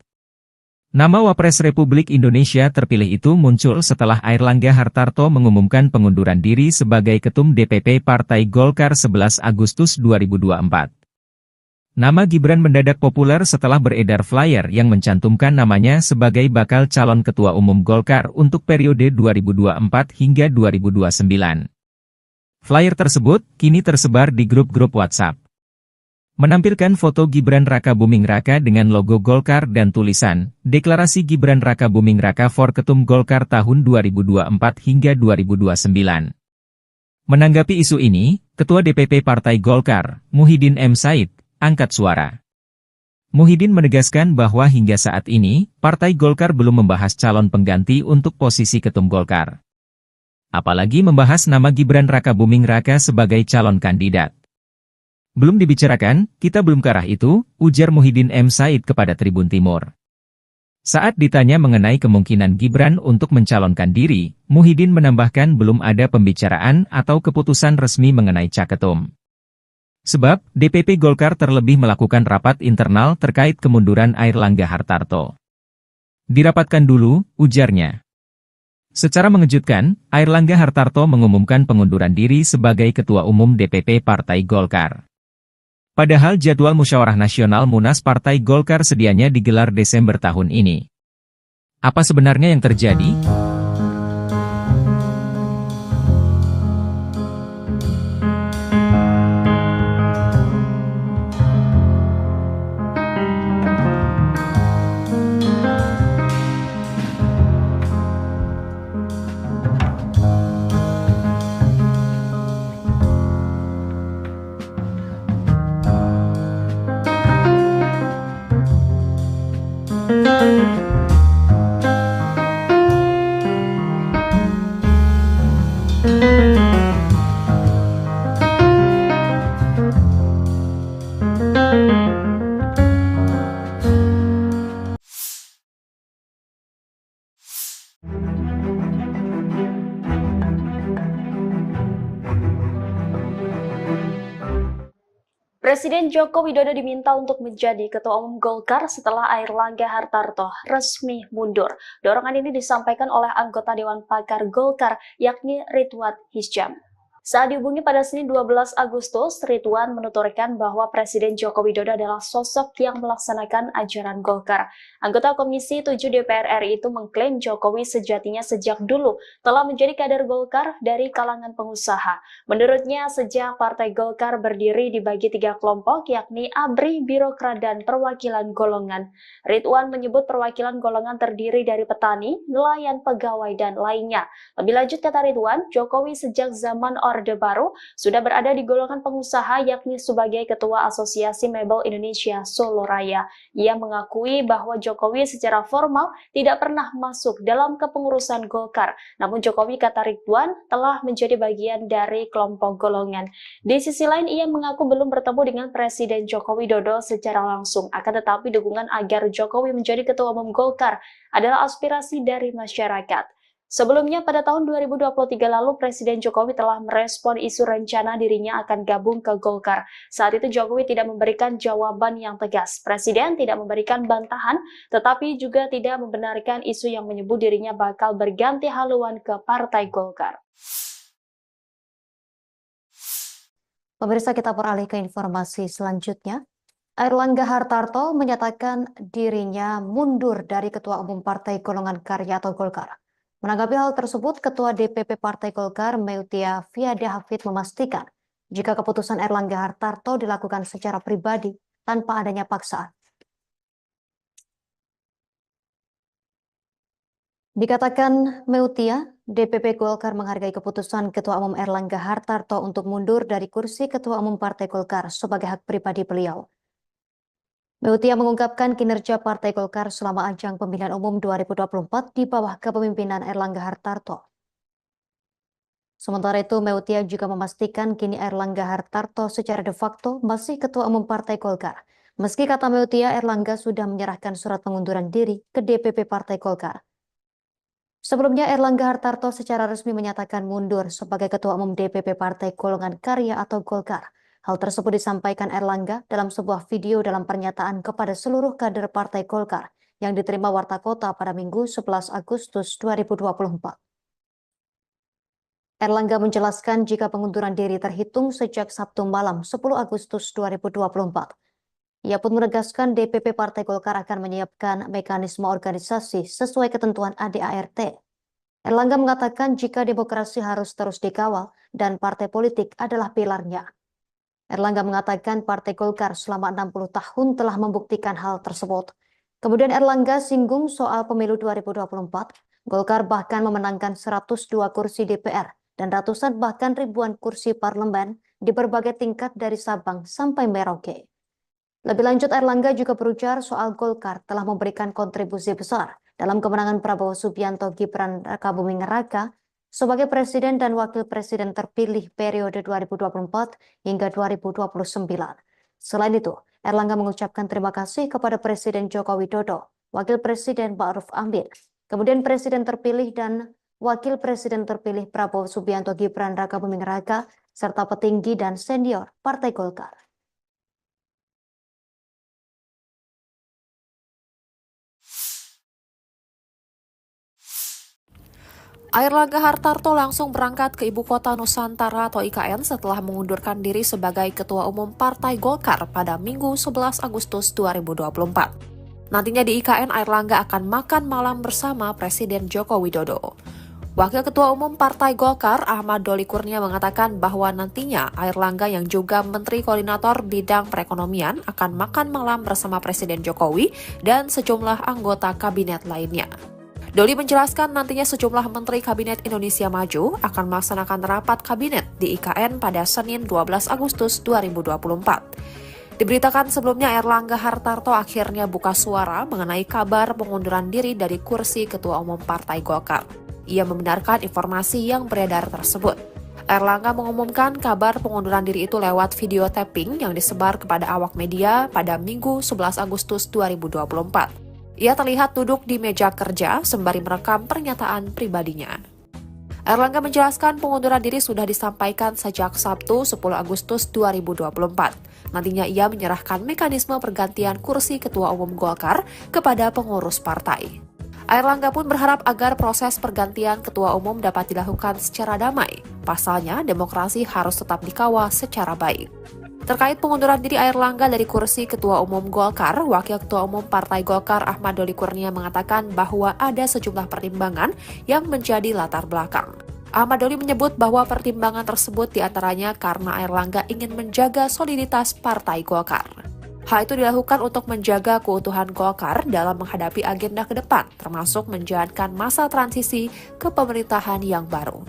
Nama Wapres Republik Indonesia terpilih itu muncul setelah Airlangga Hartarto mengumumkan pengunduran diri sebagai Ketum DPP Partai Golkar 11 Agustus 2024. Nama Gibran mendadak populer setelah beredar flyer yang mencantumkan namanya sebagai bakal calon Ketua Umum Golkar untuk periode 2024 hingga 2029. Flyer tersebut kini tersebar di grup-grup WhatsApp. Menampilkan foto Gibran Rakabuming Raka dengan logo Golkar dan tulisan, Deklarasi Gibran Rakabuming Raka for Ketum Golkar tahun 2024 hingga 2029. Menanggapi isu ini, Ketua DPP Partai Golkar, Muhyiddin M. Said, angkat suara. Muhyiddin menegaskan bahwa hingga saat ini, Partai Golkar belum membahas calon pengganti untuk posisi Ketum Golkar. Apalagi membahas nama Gibran Rakabuming Raka sebagai calon kandidat. Belum dibicarakan, kita belum ke arah itu, ujar Muhyiddin M. Said kepada Tribun Timur. Saat ditanya mengenai kemungkinan Gibran untuk mencalonkan diri, Muhyiddin menambahkan belum ada pembicaraan atau keputusan resmi mengenai caketum. Sebab, DPP Golkar terlebih melakukan rapat internal terkait kemunduran Airlangga Hartarto. Dirapatkan dulu, ujarnya. Secara mengejutkan, Airlangga Hartarto mengumumkan pengunduran diri sebagai Ketua Umum DPP Partai Golkar. Padahal jadwal Musyawarah Nasional Munas Partai Golkar sedianya digelar Desember tahun ini. Apa sebenarnya yang terjadi? Presiden Joko Widodo diminta untuk menjadi Ketua Umum Golkar setelah Airlangga Hartarto resmi mundur. Dorongan ini disampaikan oleh anggota Dewan Pakar Golkar, yakni Ridwan Hisyam. Saat dihubungi pada Senin 12 Agustus, Ridwan menuturkan bahwa Presiden Joko Widodo adalah sosok yang melaksanakan ajaran Golkar. Anggota Komisi 7 DPR RI itu mengklaim Jokowi sejatinya sejak dulu telah menjadi kader Golkar dari kalangan pengusaha. Menurutnya, sejak Partai Golkar berdiri dibagi 3 kelompok, yakni ABRI, Birokrat, dan Perwakilan Golongan. Ridwan menyebut perwakilan golongan terdiri dari petani, nelayan, pegawai, dan lainnya. Lebih lanjut, kata Ridwan, Jokowi sejak zaman Orde Baru sudah berada di golongan pengusaha, yakni sebagai Ketua Asosiasi Mebel Indonesia Solo Raya. Ia mengakui bahwa Jokowi secara formal tidak pernah masuk dalam kepengurusan Golkar. Namun Jokowi, kata Ridwan, telah menjadi bagian dari kelompok golongan. Di sisi lain, ia mengaku belum bertemu dengan Presiden Joko Widodo secara langsung. Akan tetapi dukungan agar Jokowi menjadi Ketua Umum Golkar adalah aspirasi dari masyarakat. Sebelumnya pada tahun 2023 lalu Presiden Jokowi telah merespon isu rencana dirinya akan gabung ke Golkar. Saat itu Jokowi tidak memberikan jawaban yang tegas. Presiden tidak memberikan bantahan, tetapi juga tidak membenarkan isu yang menyebut dirinya bakal berganti haluan ke Partai Golkar. Pemirsa, kita beralih ke informasi selanjutnya. Airlangga Hartarto menyatakan dirinya mundur dari Ketua Umum Partai Golongan Karya atau Golkar. Menanggapi hal tersebut, Ketua DPP Partai Golkar Meutia Fiada Hafid memastikan jika keputusan Airlangga Hartarto dilakukan secara pribadi tanpa adanya paksaan. Dikatakan Meutia, DPP Golkar menghargai keputusan Ketua Umum Airlangga Hartarto untuk mundur dari kursi Ketua Umum Partai Golkar sebagai hak pribadi beliau. Meutia mengungkapkan kinerja Partai Golkar selama ajang pemilihan umum 2024 di bawah kepemimpinan Airlangga Hartarto. Sementara itu, Meutia juga memastikan kini Airlangga Hartarto secara de facto masih Ketua Umum Partai Golkar. Meski kata Meutia, Airlangga sudah menyerahkan surat pengunduran diri ke DPP Partai Golkar. Sebelumnya, Airlangga Hartarto secara resmi menyatakan mundur sebagai Ketua Umum DPP Partai Golongan Karya atau Golkar. Hal tersebut disampaikan Airlangga dalam sebuah video dalam pernyataan kepada seluruh kader Partai Golkar yang diterima Warta Kota pada Minggu 11 Agustus 2024. Airlangga menjelaskan jika pengunduran diri terhitung sejak Sabtu malam 10 Agustus 2024. Ia pun menegaskan DPP Partai Golkar akan menyiapkan mekanisme organisasi sesuai ketentuan ADART. Airlangga mengatakan jika demokrasi harus terus dikawal dan partai politik adalah pilarnya. Airlangga mengatakan Partai Golkar selama 60 tahun telah membuktikan hal tersebut. Kemudian Airlangga singgung soal pemilu 2024. Golkar bahkan memenangkan 102 kursi DPR dan ratusan bahkan ribuan kursi parlemen di berbagai tingkat dari Sabang sampai Merauke. Lebih lanjut, Airlangga juga berujar soal Golkar telah memberikan kontribusi besar dalam kemenangan Prabowo Subianto Gibran Rakabuming Raka sebagai Presiden dan Wakil Presiden terpilih periode 2024 hingga 2029. Selain itu, Airlangga mengucapkan terima kasih kepada Presiden Joko Widodo, Wakil Presiden Ma'ruf Amin, kemudian Presiden terpilih dan Wakil Presiden terpilih Prabowo Subianto Gibran Rakabuming Raka, serta petinggi dan senior Partai Golkar. Airlangga Hartarto langsung berangkat ke Ibu Kota Nusantara atau IKN setelah mengundurkan diri sebagai Ketua Umum Partai Golkar pada Minggu 11 Agustus 2024. Nantinya di IKN, Airlangga akan makan malam bersama Presiden Joko Widodo. Wakil Ketua Umum Partai Golkar Ahmad Doli Kurnia mengatakan bahwa nantinya Airlangga yang juga Menteri Koordinator Bidang Perekonomian akan makan malam bersama Presiden Jokowi dan sejumlah anggota kabinet lainnya. Doli menjelaskan nantinya sejumlah Menteri Kabinet Indonesia Maju akan melaksanakan rapat kabinet di IKN pada Senin 12 Agustus 2024. Diberitakan sebelumnya Airlangga Hartarto akhirnya buka suara mengenai kabar pengunduran diri dari kursi Ketua Umum Partai Golkar. Ia membenarkan informasi yang beredar tersebut. Airlangga mengumumkan kabar pengunduran diri itu lewat video tapping yang disebar kepada awak media pada Minggu 11 Agustus 2024. Ia terlihat duduk di meja kerja sembari merekam pernyataan pribadinya. Airlangga menjelaskan pengunduran diri sudah disampaikan sejak Sabtu 10 Agustus 2024. Nantinya ia menyerahkan mekanisme pergantian kursi Ketua Umum Golkar kepada pengurus partai. Airlangga pun berharap agar proses pergantian Ketua Umum dapat dilakukan secara damai. Pasalnya, demokrasi harus tetap dikawal secara baik. Terkait pengunduran diri Airlangga dari kursi Ketua Umum Golkar, Wakil Ketua Umum Partai Golkar Ahmad Doli Kurnia mengatakan bahwa ada sejumlah pertimbangan yang menjadi latar belakang. Ahmad Doli menyebut bahwa pertimbangan tersebut diantaranya karena Airlangga ingin menjaga soliditas Partai Golkar. Hal itu dilakukan untuk menjaga keutuhan Golkar dalam menghadapi agenda ke depan, termasuk menjalankan masa transisi ke pemerintahan yang baru.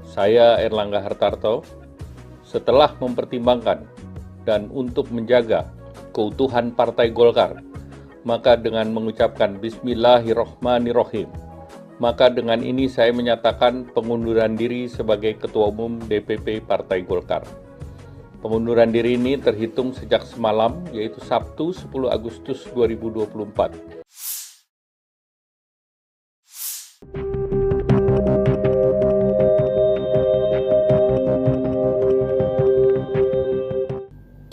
Saya Airlangga Hartarto, setelah mempertimbangkan dan untuk menjaga keutuhan Partai Golkar, maka dengan mengucapkan Bismillahirrohmanirrohim, maka dengan ini saya menyatakan pengunduran diri sebagai Ketua Umum DPP Partai Golkar. Pengunduran diri ini terhitung sejak semalam, yaitu Sabtu 10 Agustus 2024.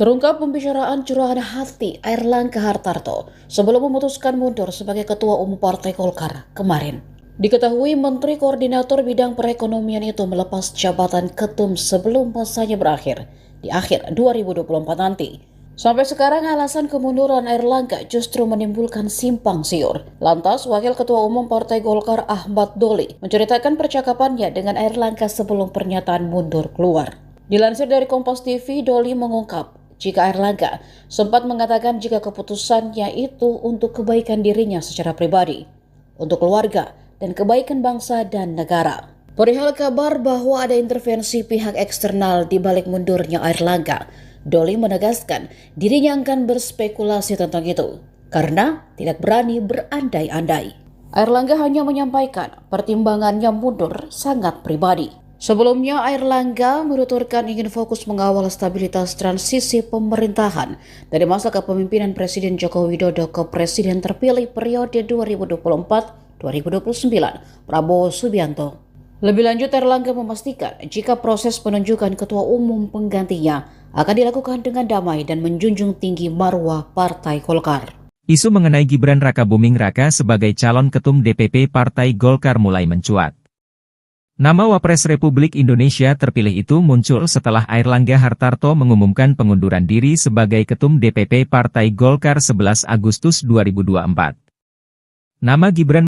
Terungkap pembicaraan curahan hati Airlangga Hartarto sebelum memutuskan mundur sebagai Ketua Umum Partai Golkar kemarin. Diketahui Menteri Koordinator Bidang Perekonomian itu melepas jabatan ketum sebelum masanya berakhir di akhir 2024 nanti. Sampai sekarang alasan kemunduran Airlangga justru menimbulkan simpang siur. Lantas, Wakil Ketua Umum Partai Golkar Ahmad Doli menceritakan percakapannya dengan Airlangga sebelum pernyataan mundur keluar. Dilansir dari Kompas TV, Doli mengungkap jika Airlangga sempat mengatakan jika keputusannya itu untuk kebaikan dirinya secara pribadi, untuk keluarga, dan kebaikan bangsa dan negara. Perihal kabar bahwa ada intervensi pihak eksternal di balik mundurnya Airlangga, Doli menegaskan dirinya akan berspekulasi tentang itu karena tidak berani berandai-andai. Airlangga hanya menyampaikan pertimbangannya mundur sangat pribadi. Sebelumnya, Airlangga menuturkan ingin fokus mengawal stabilitas transisi pemerintahan dari masa kepemimpinan Presiden Joko Widodo ke Presiden terpilih periode 2024-2029, Prabowo Subianto. Lebih lanjut, Airlangga memastikan jika proses penunjukan ketua umum penggantinya akan dilakukan dengan damai dan menjunjung tinggi marwah Partai Golkar. Isu mengenai Gibran Rakabuming Raka sebagai calon ketum DPP Partai Golkar mulai mencuat. Nama Wapres Republik Indonesia terpilih itu muncul setelah Airlangga Hartarto mengumumkan pengunduran diri sebagai ketum DPP Partai Golkar 11 Agustus 2024. Nama Gibran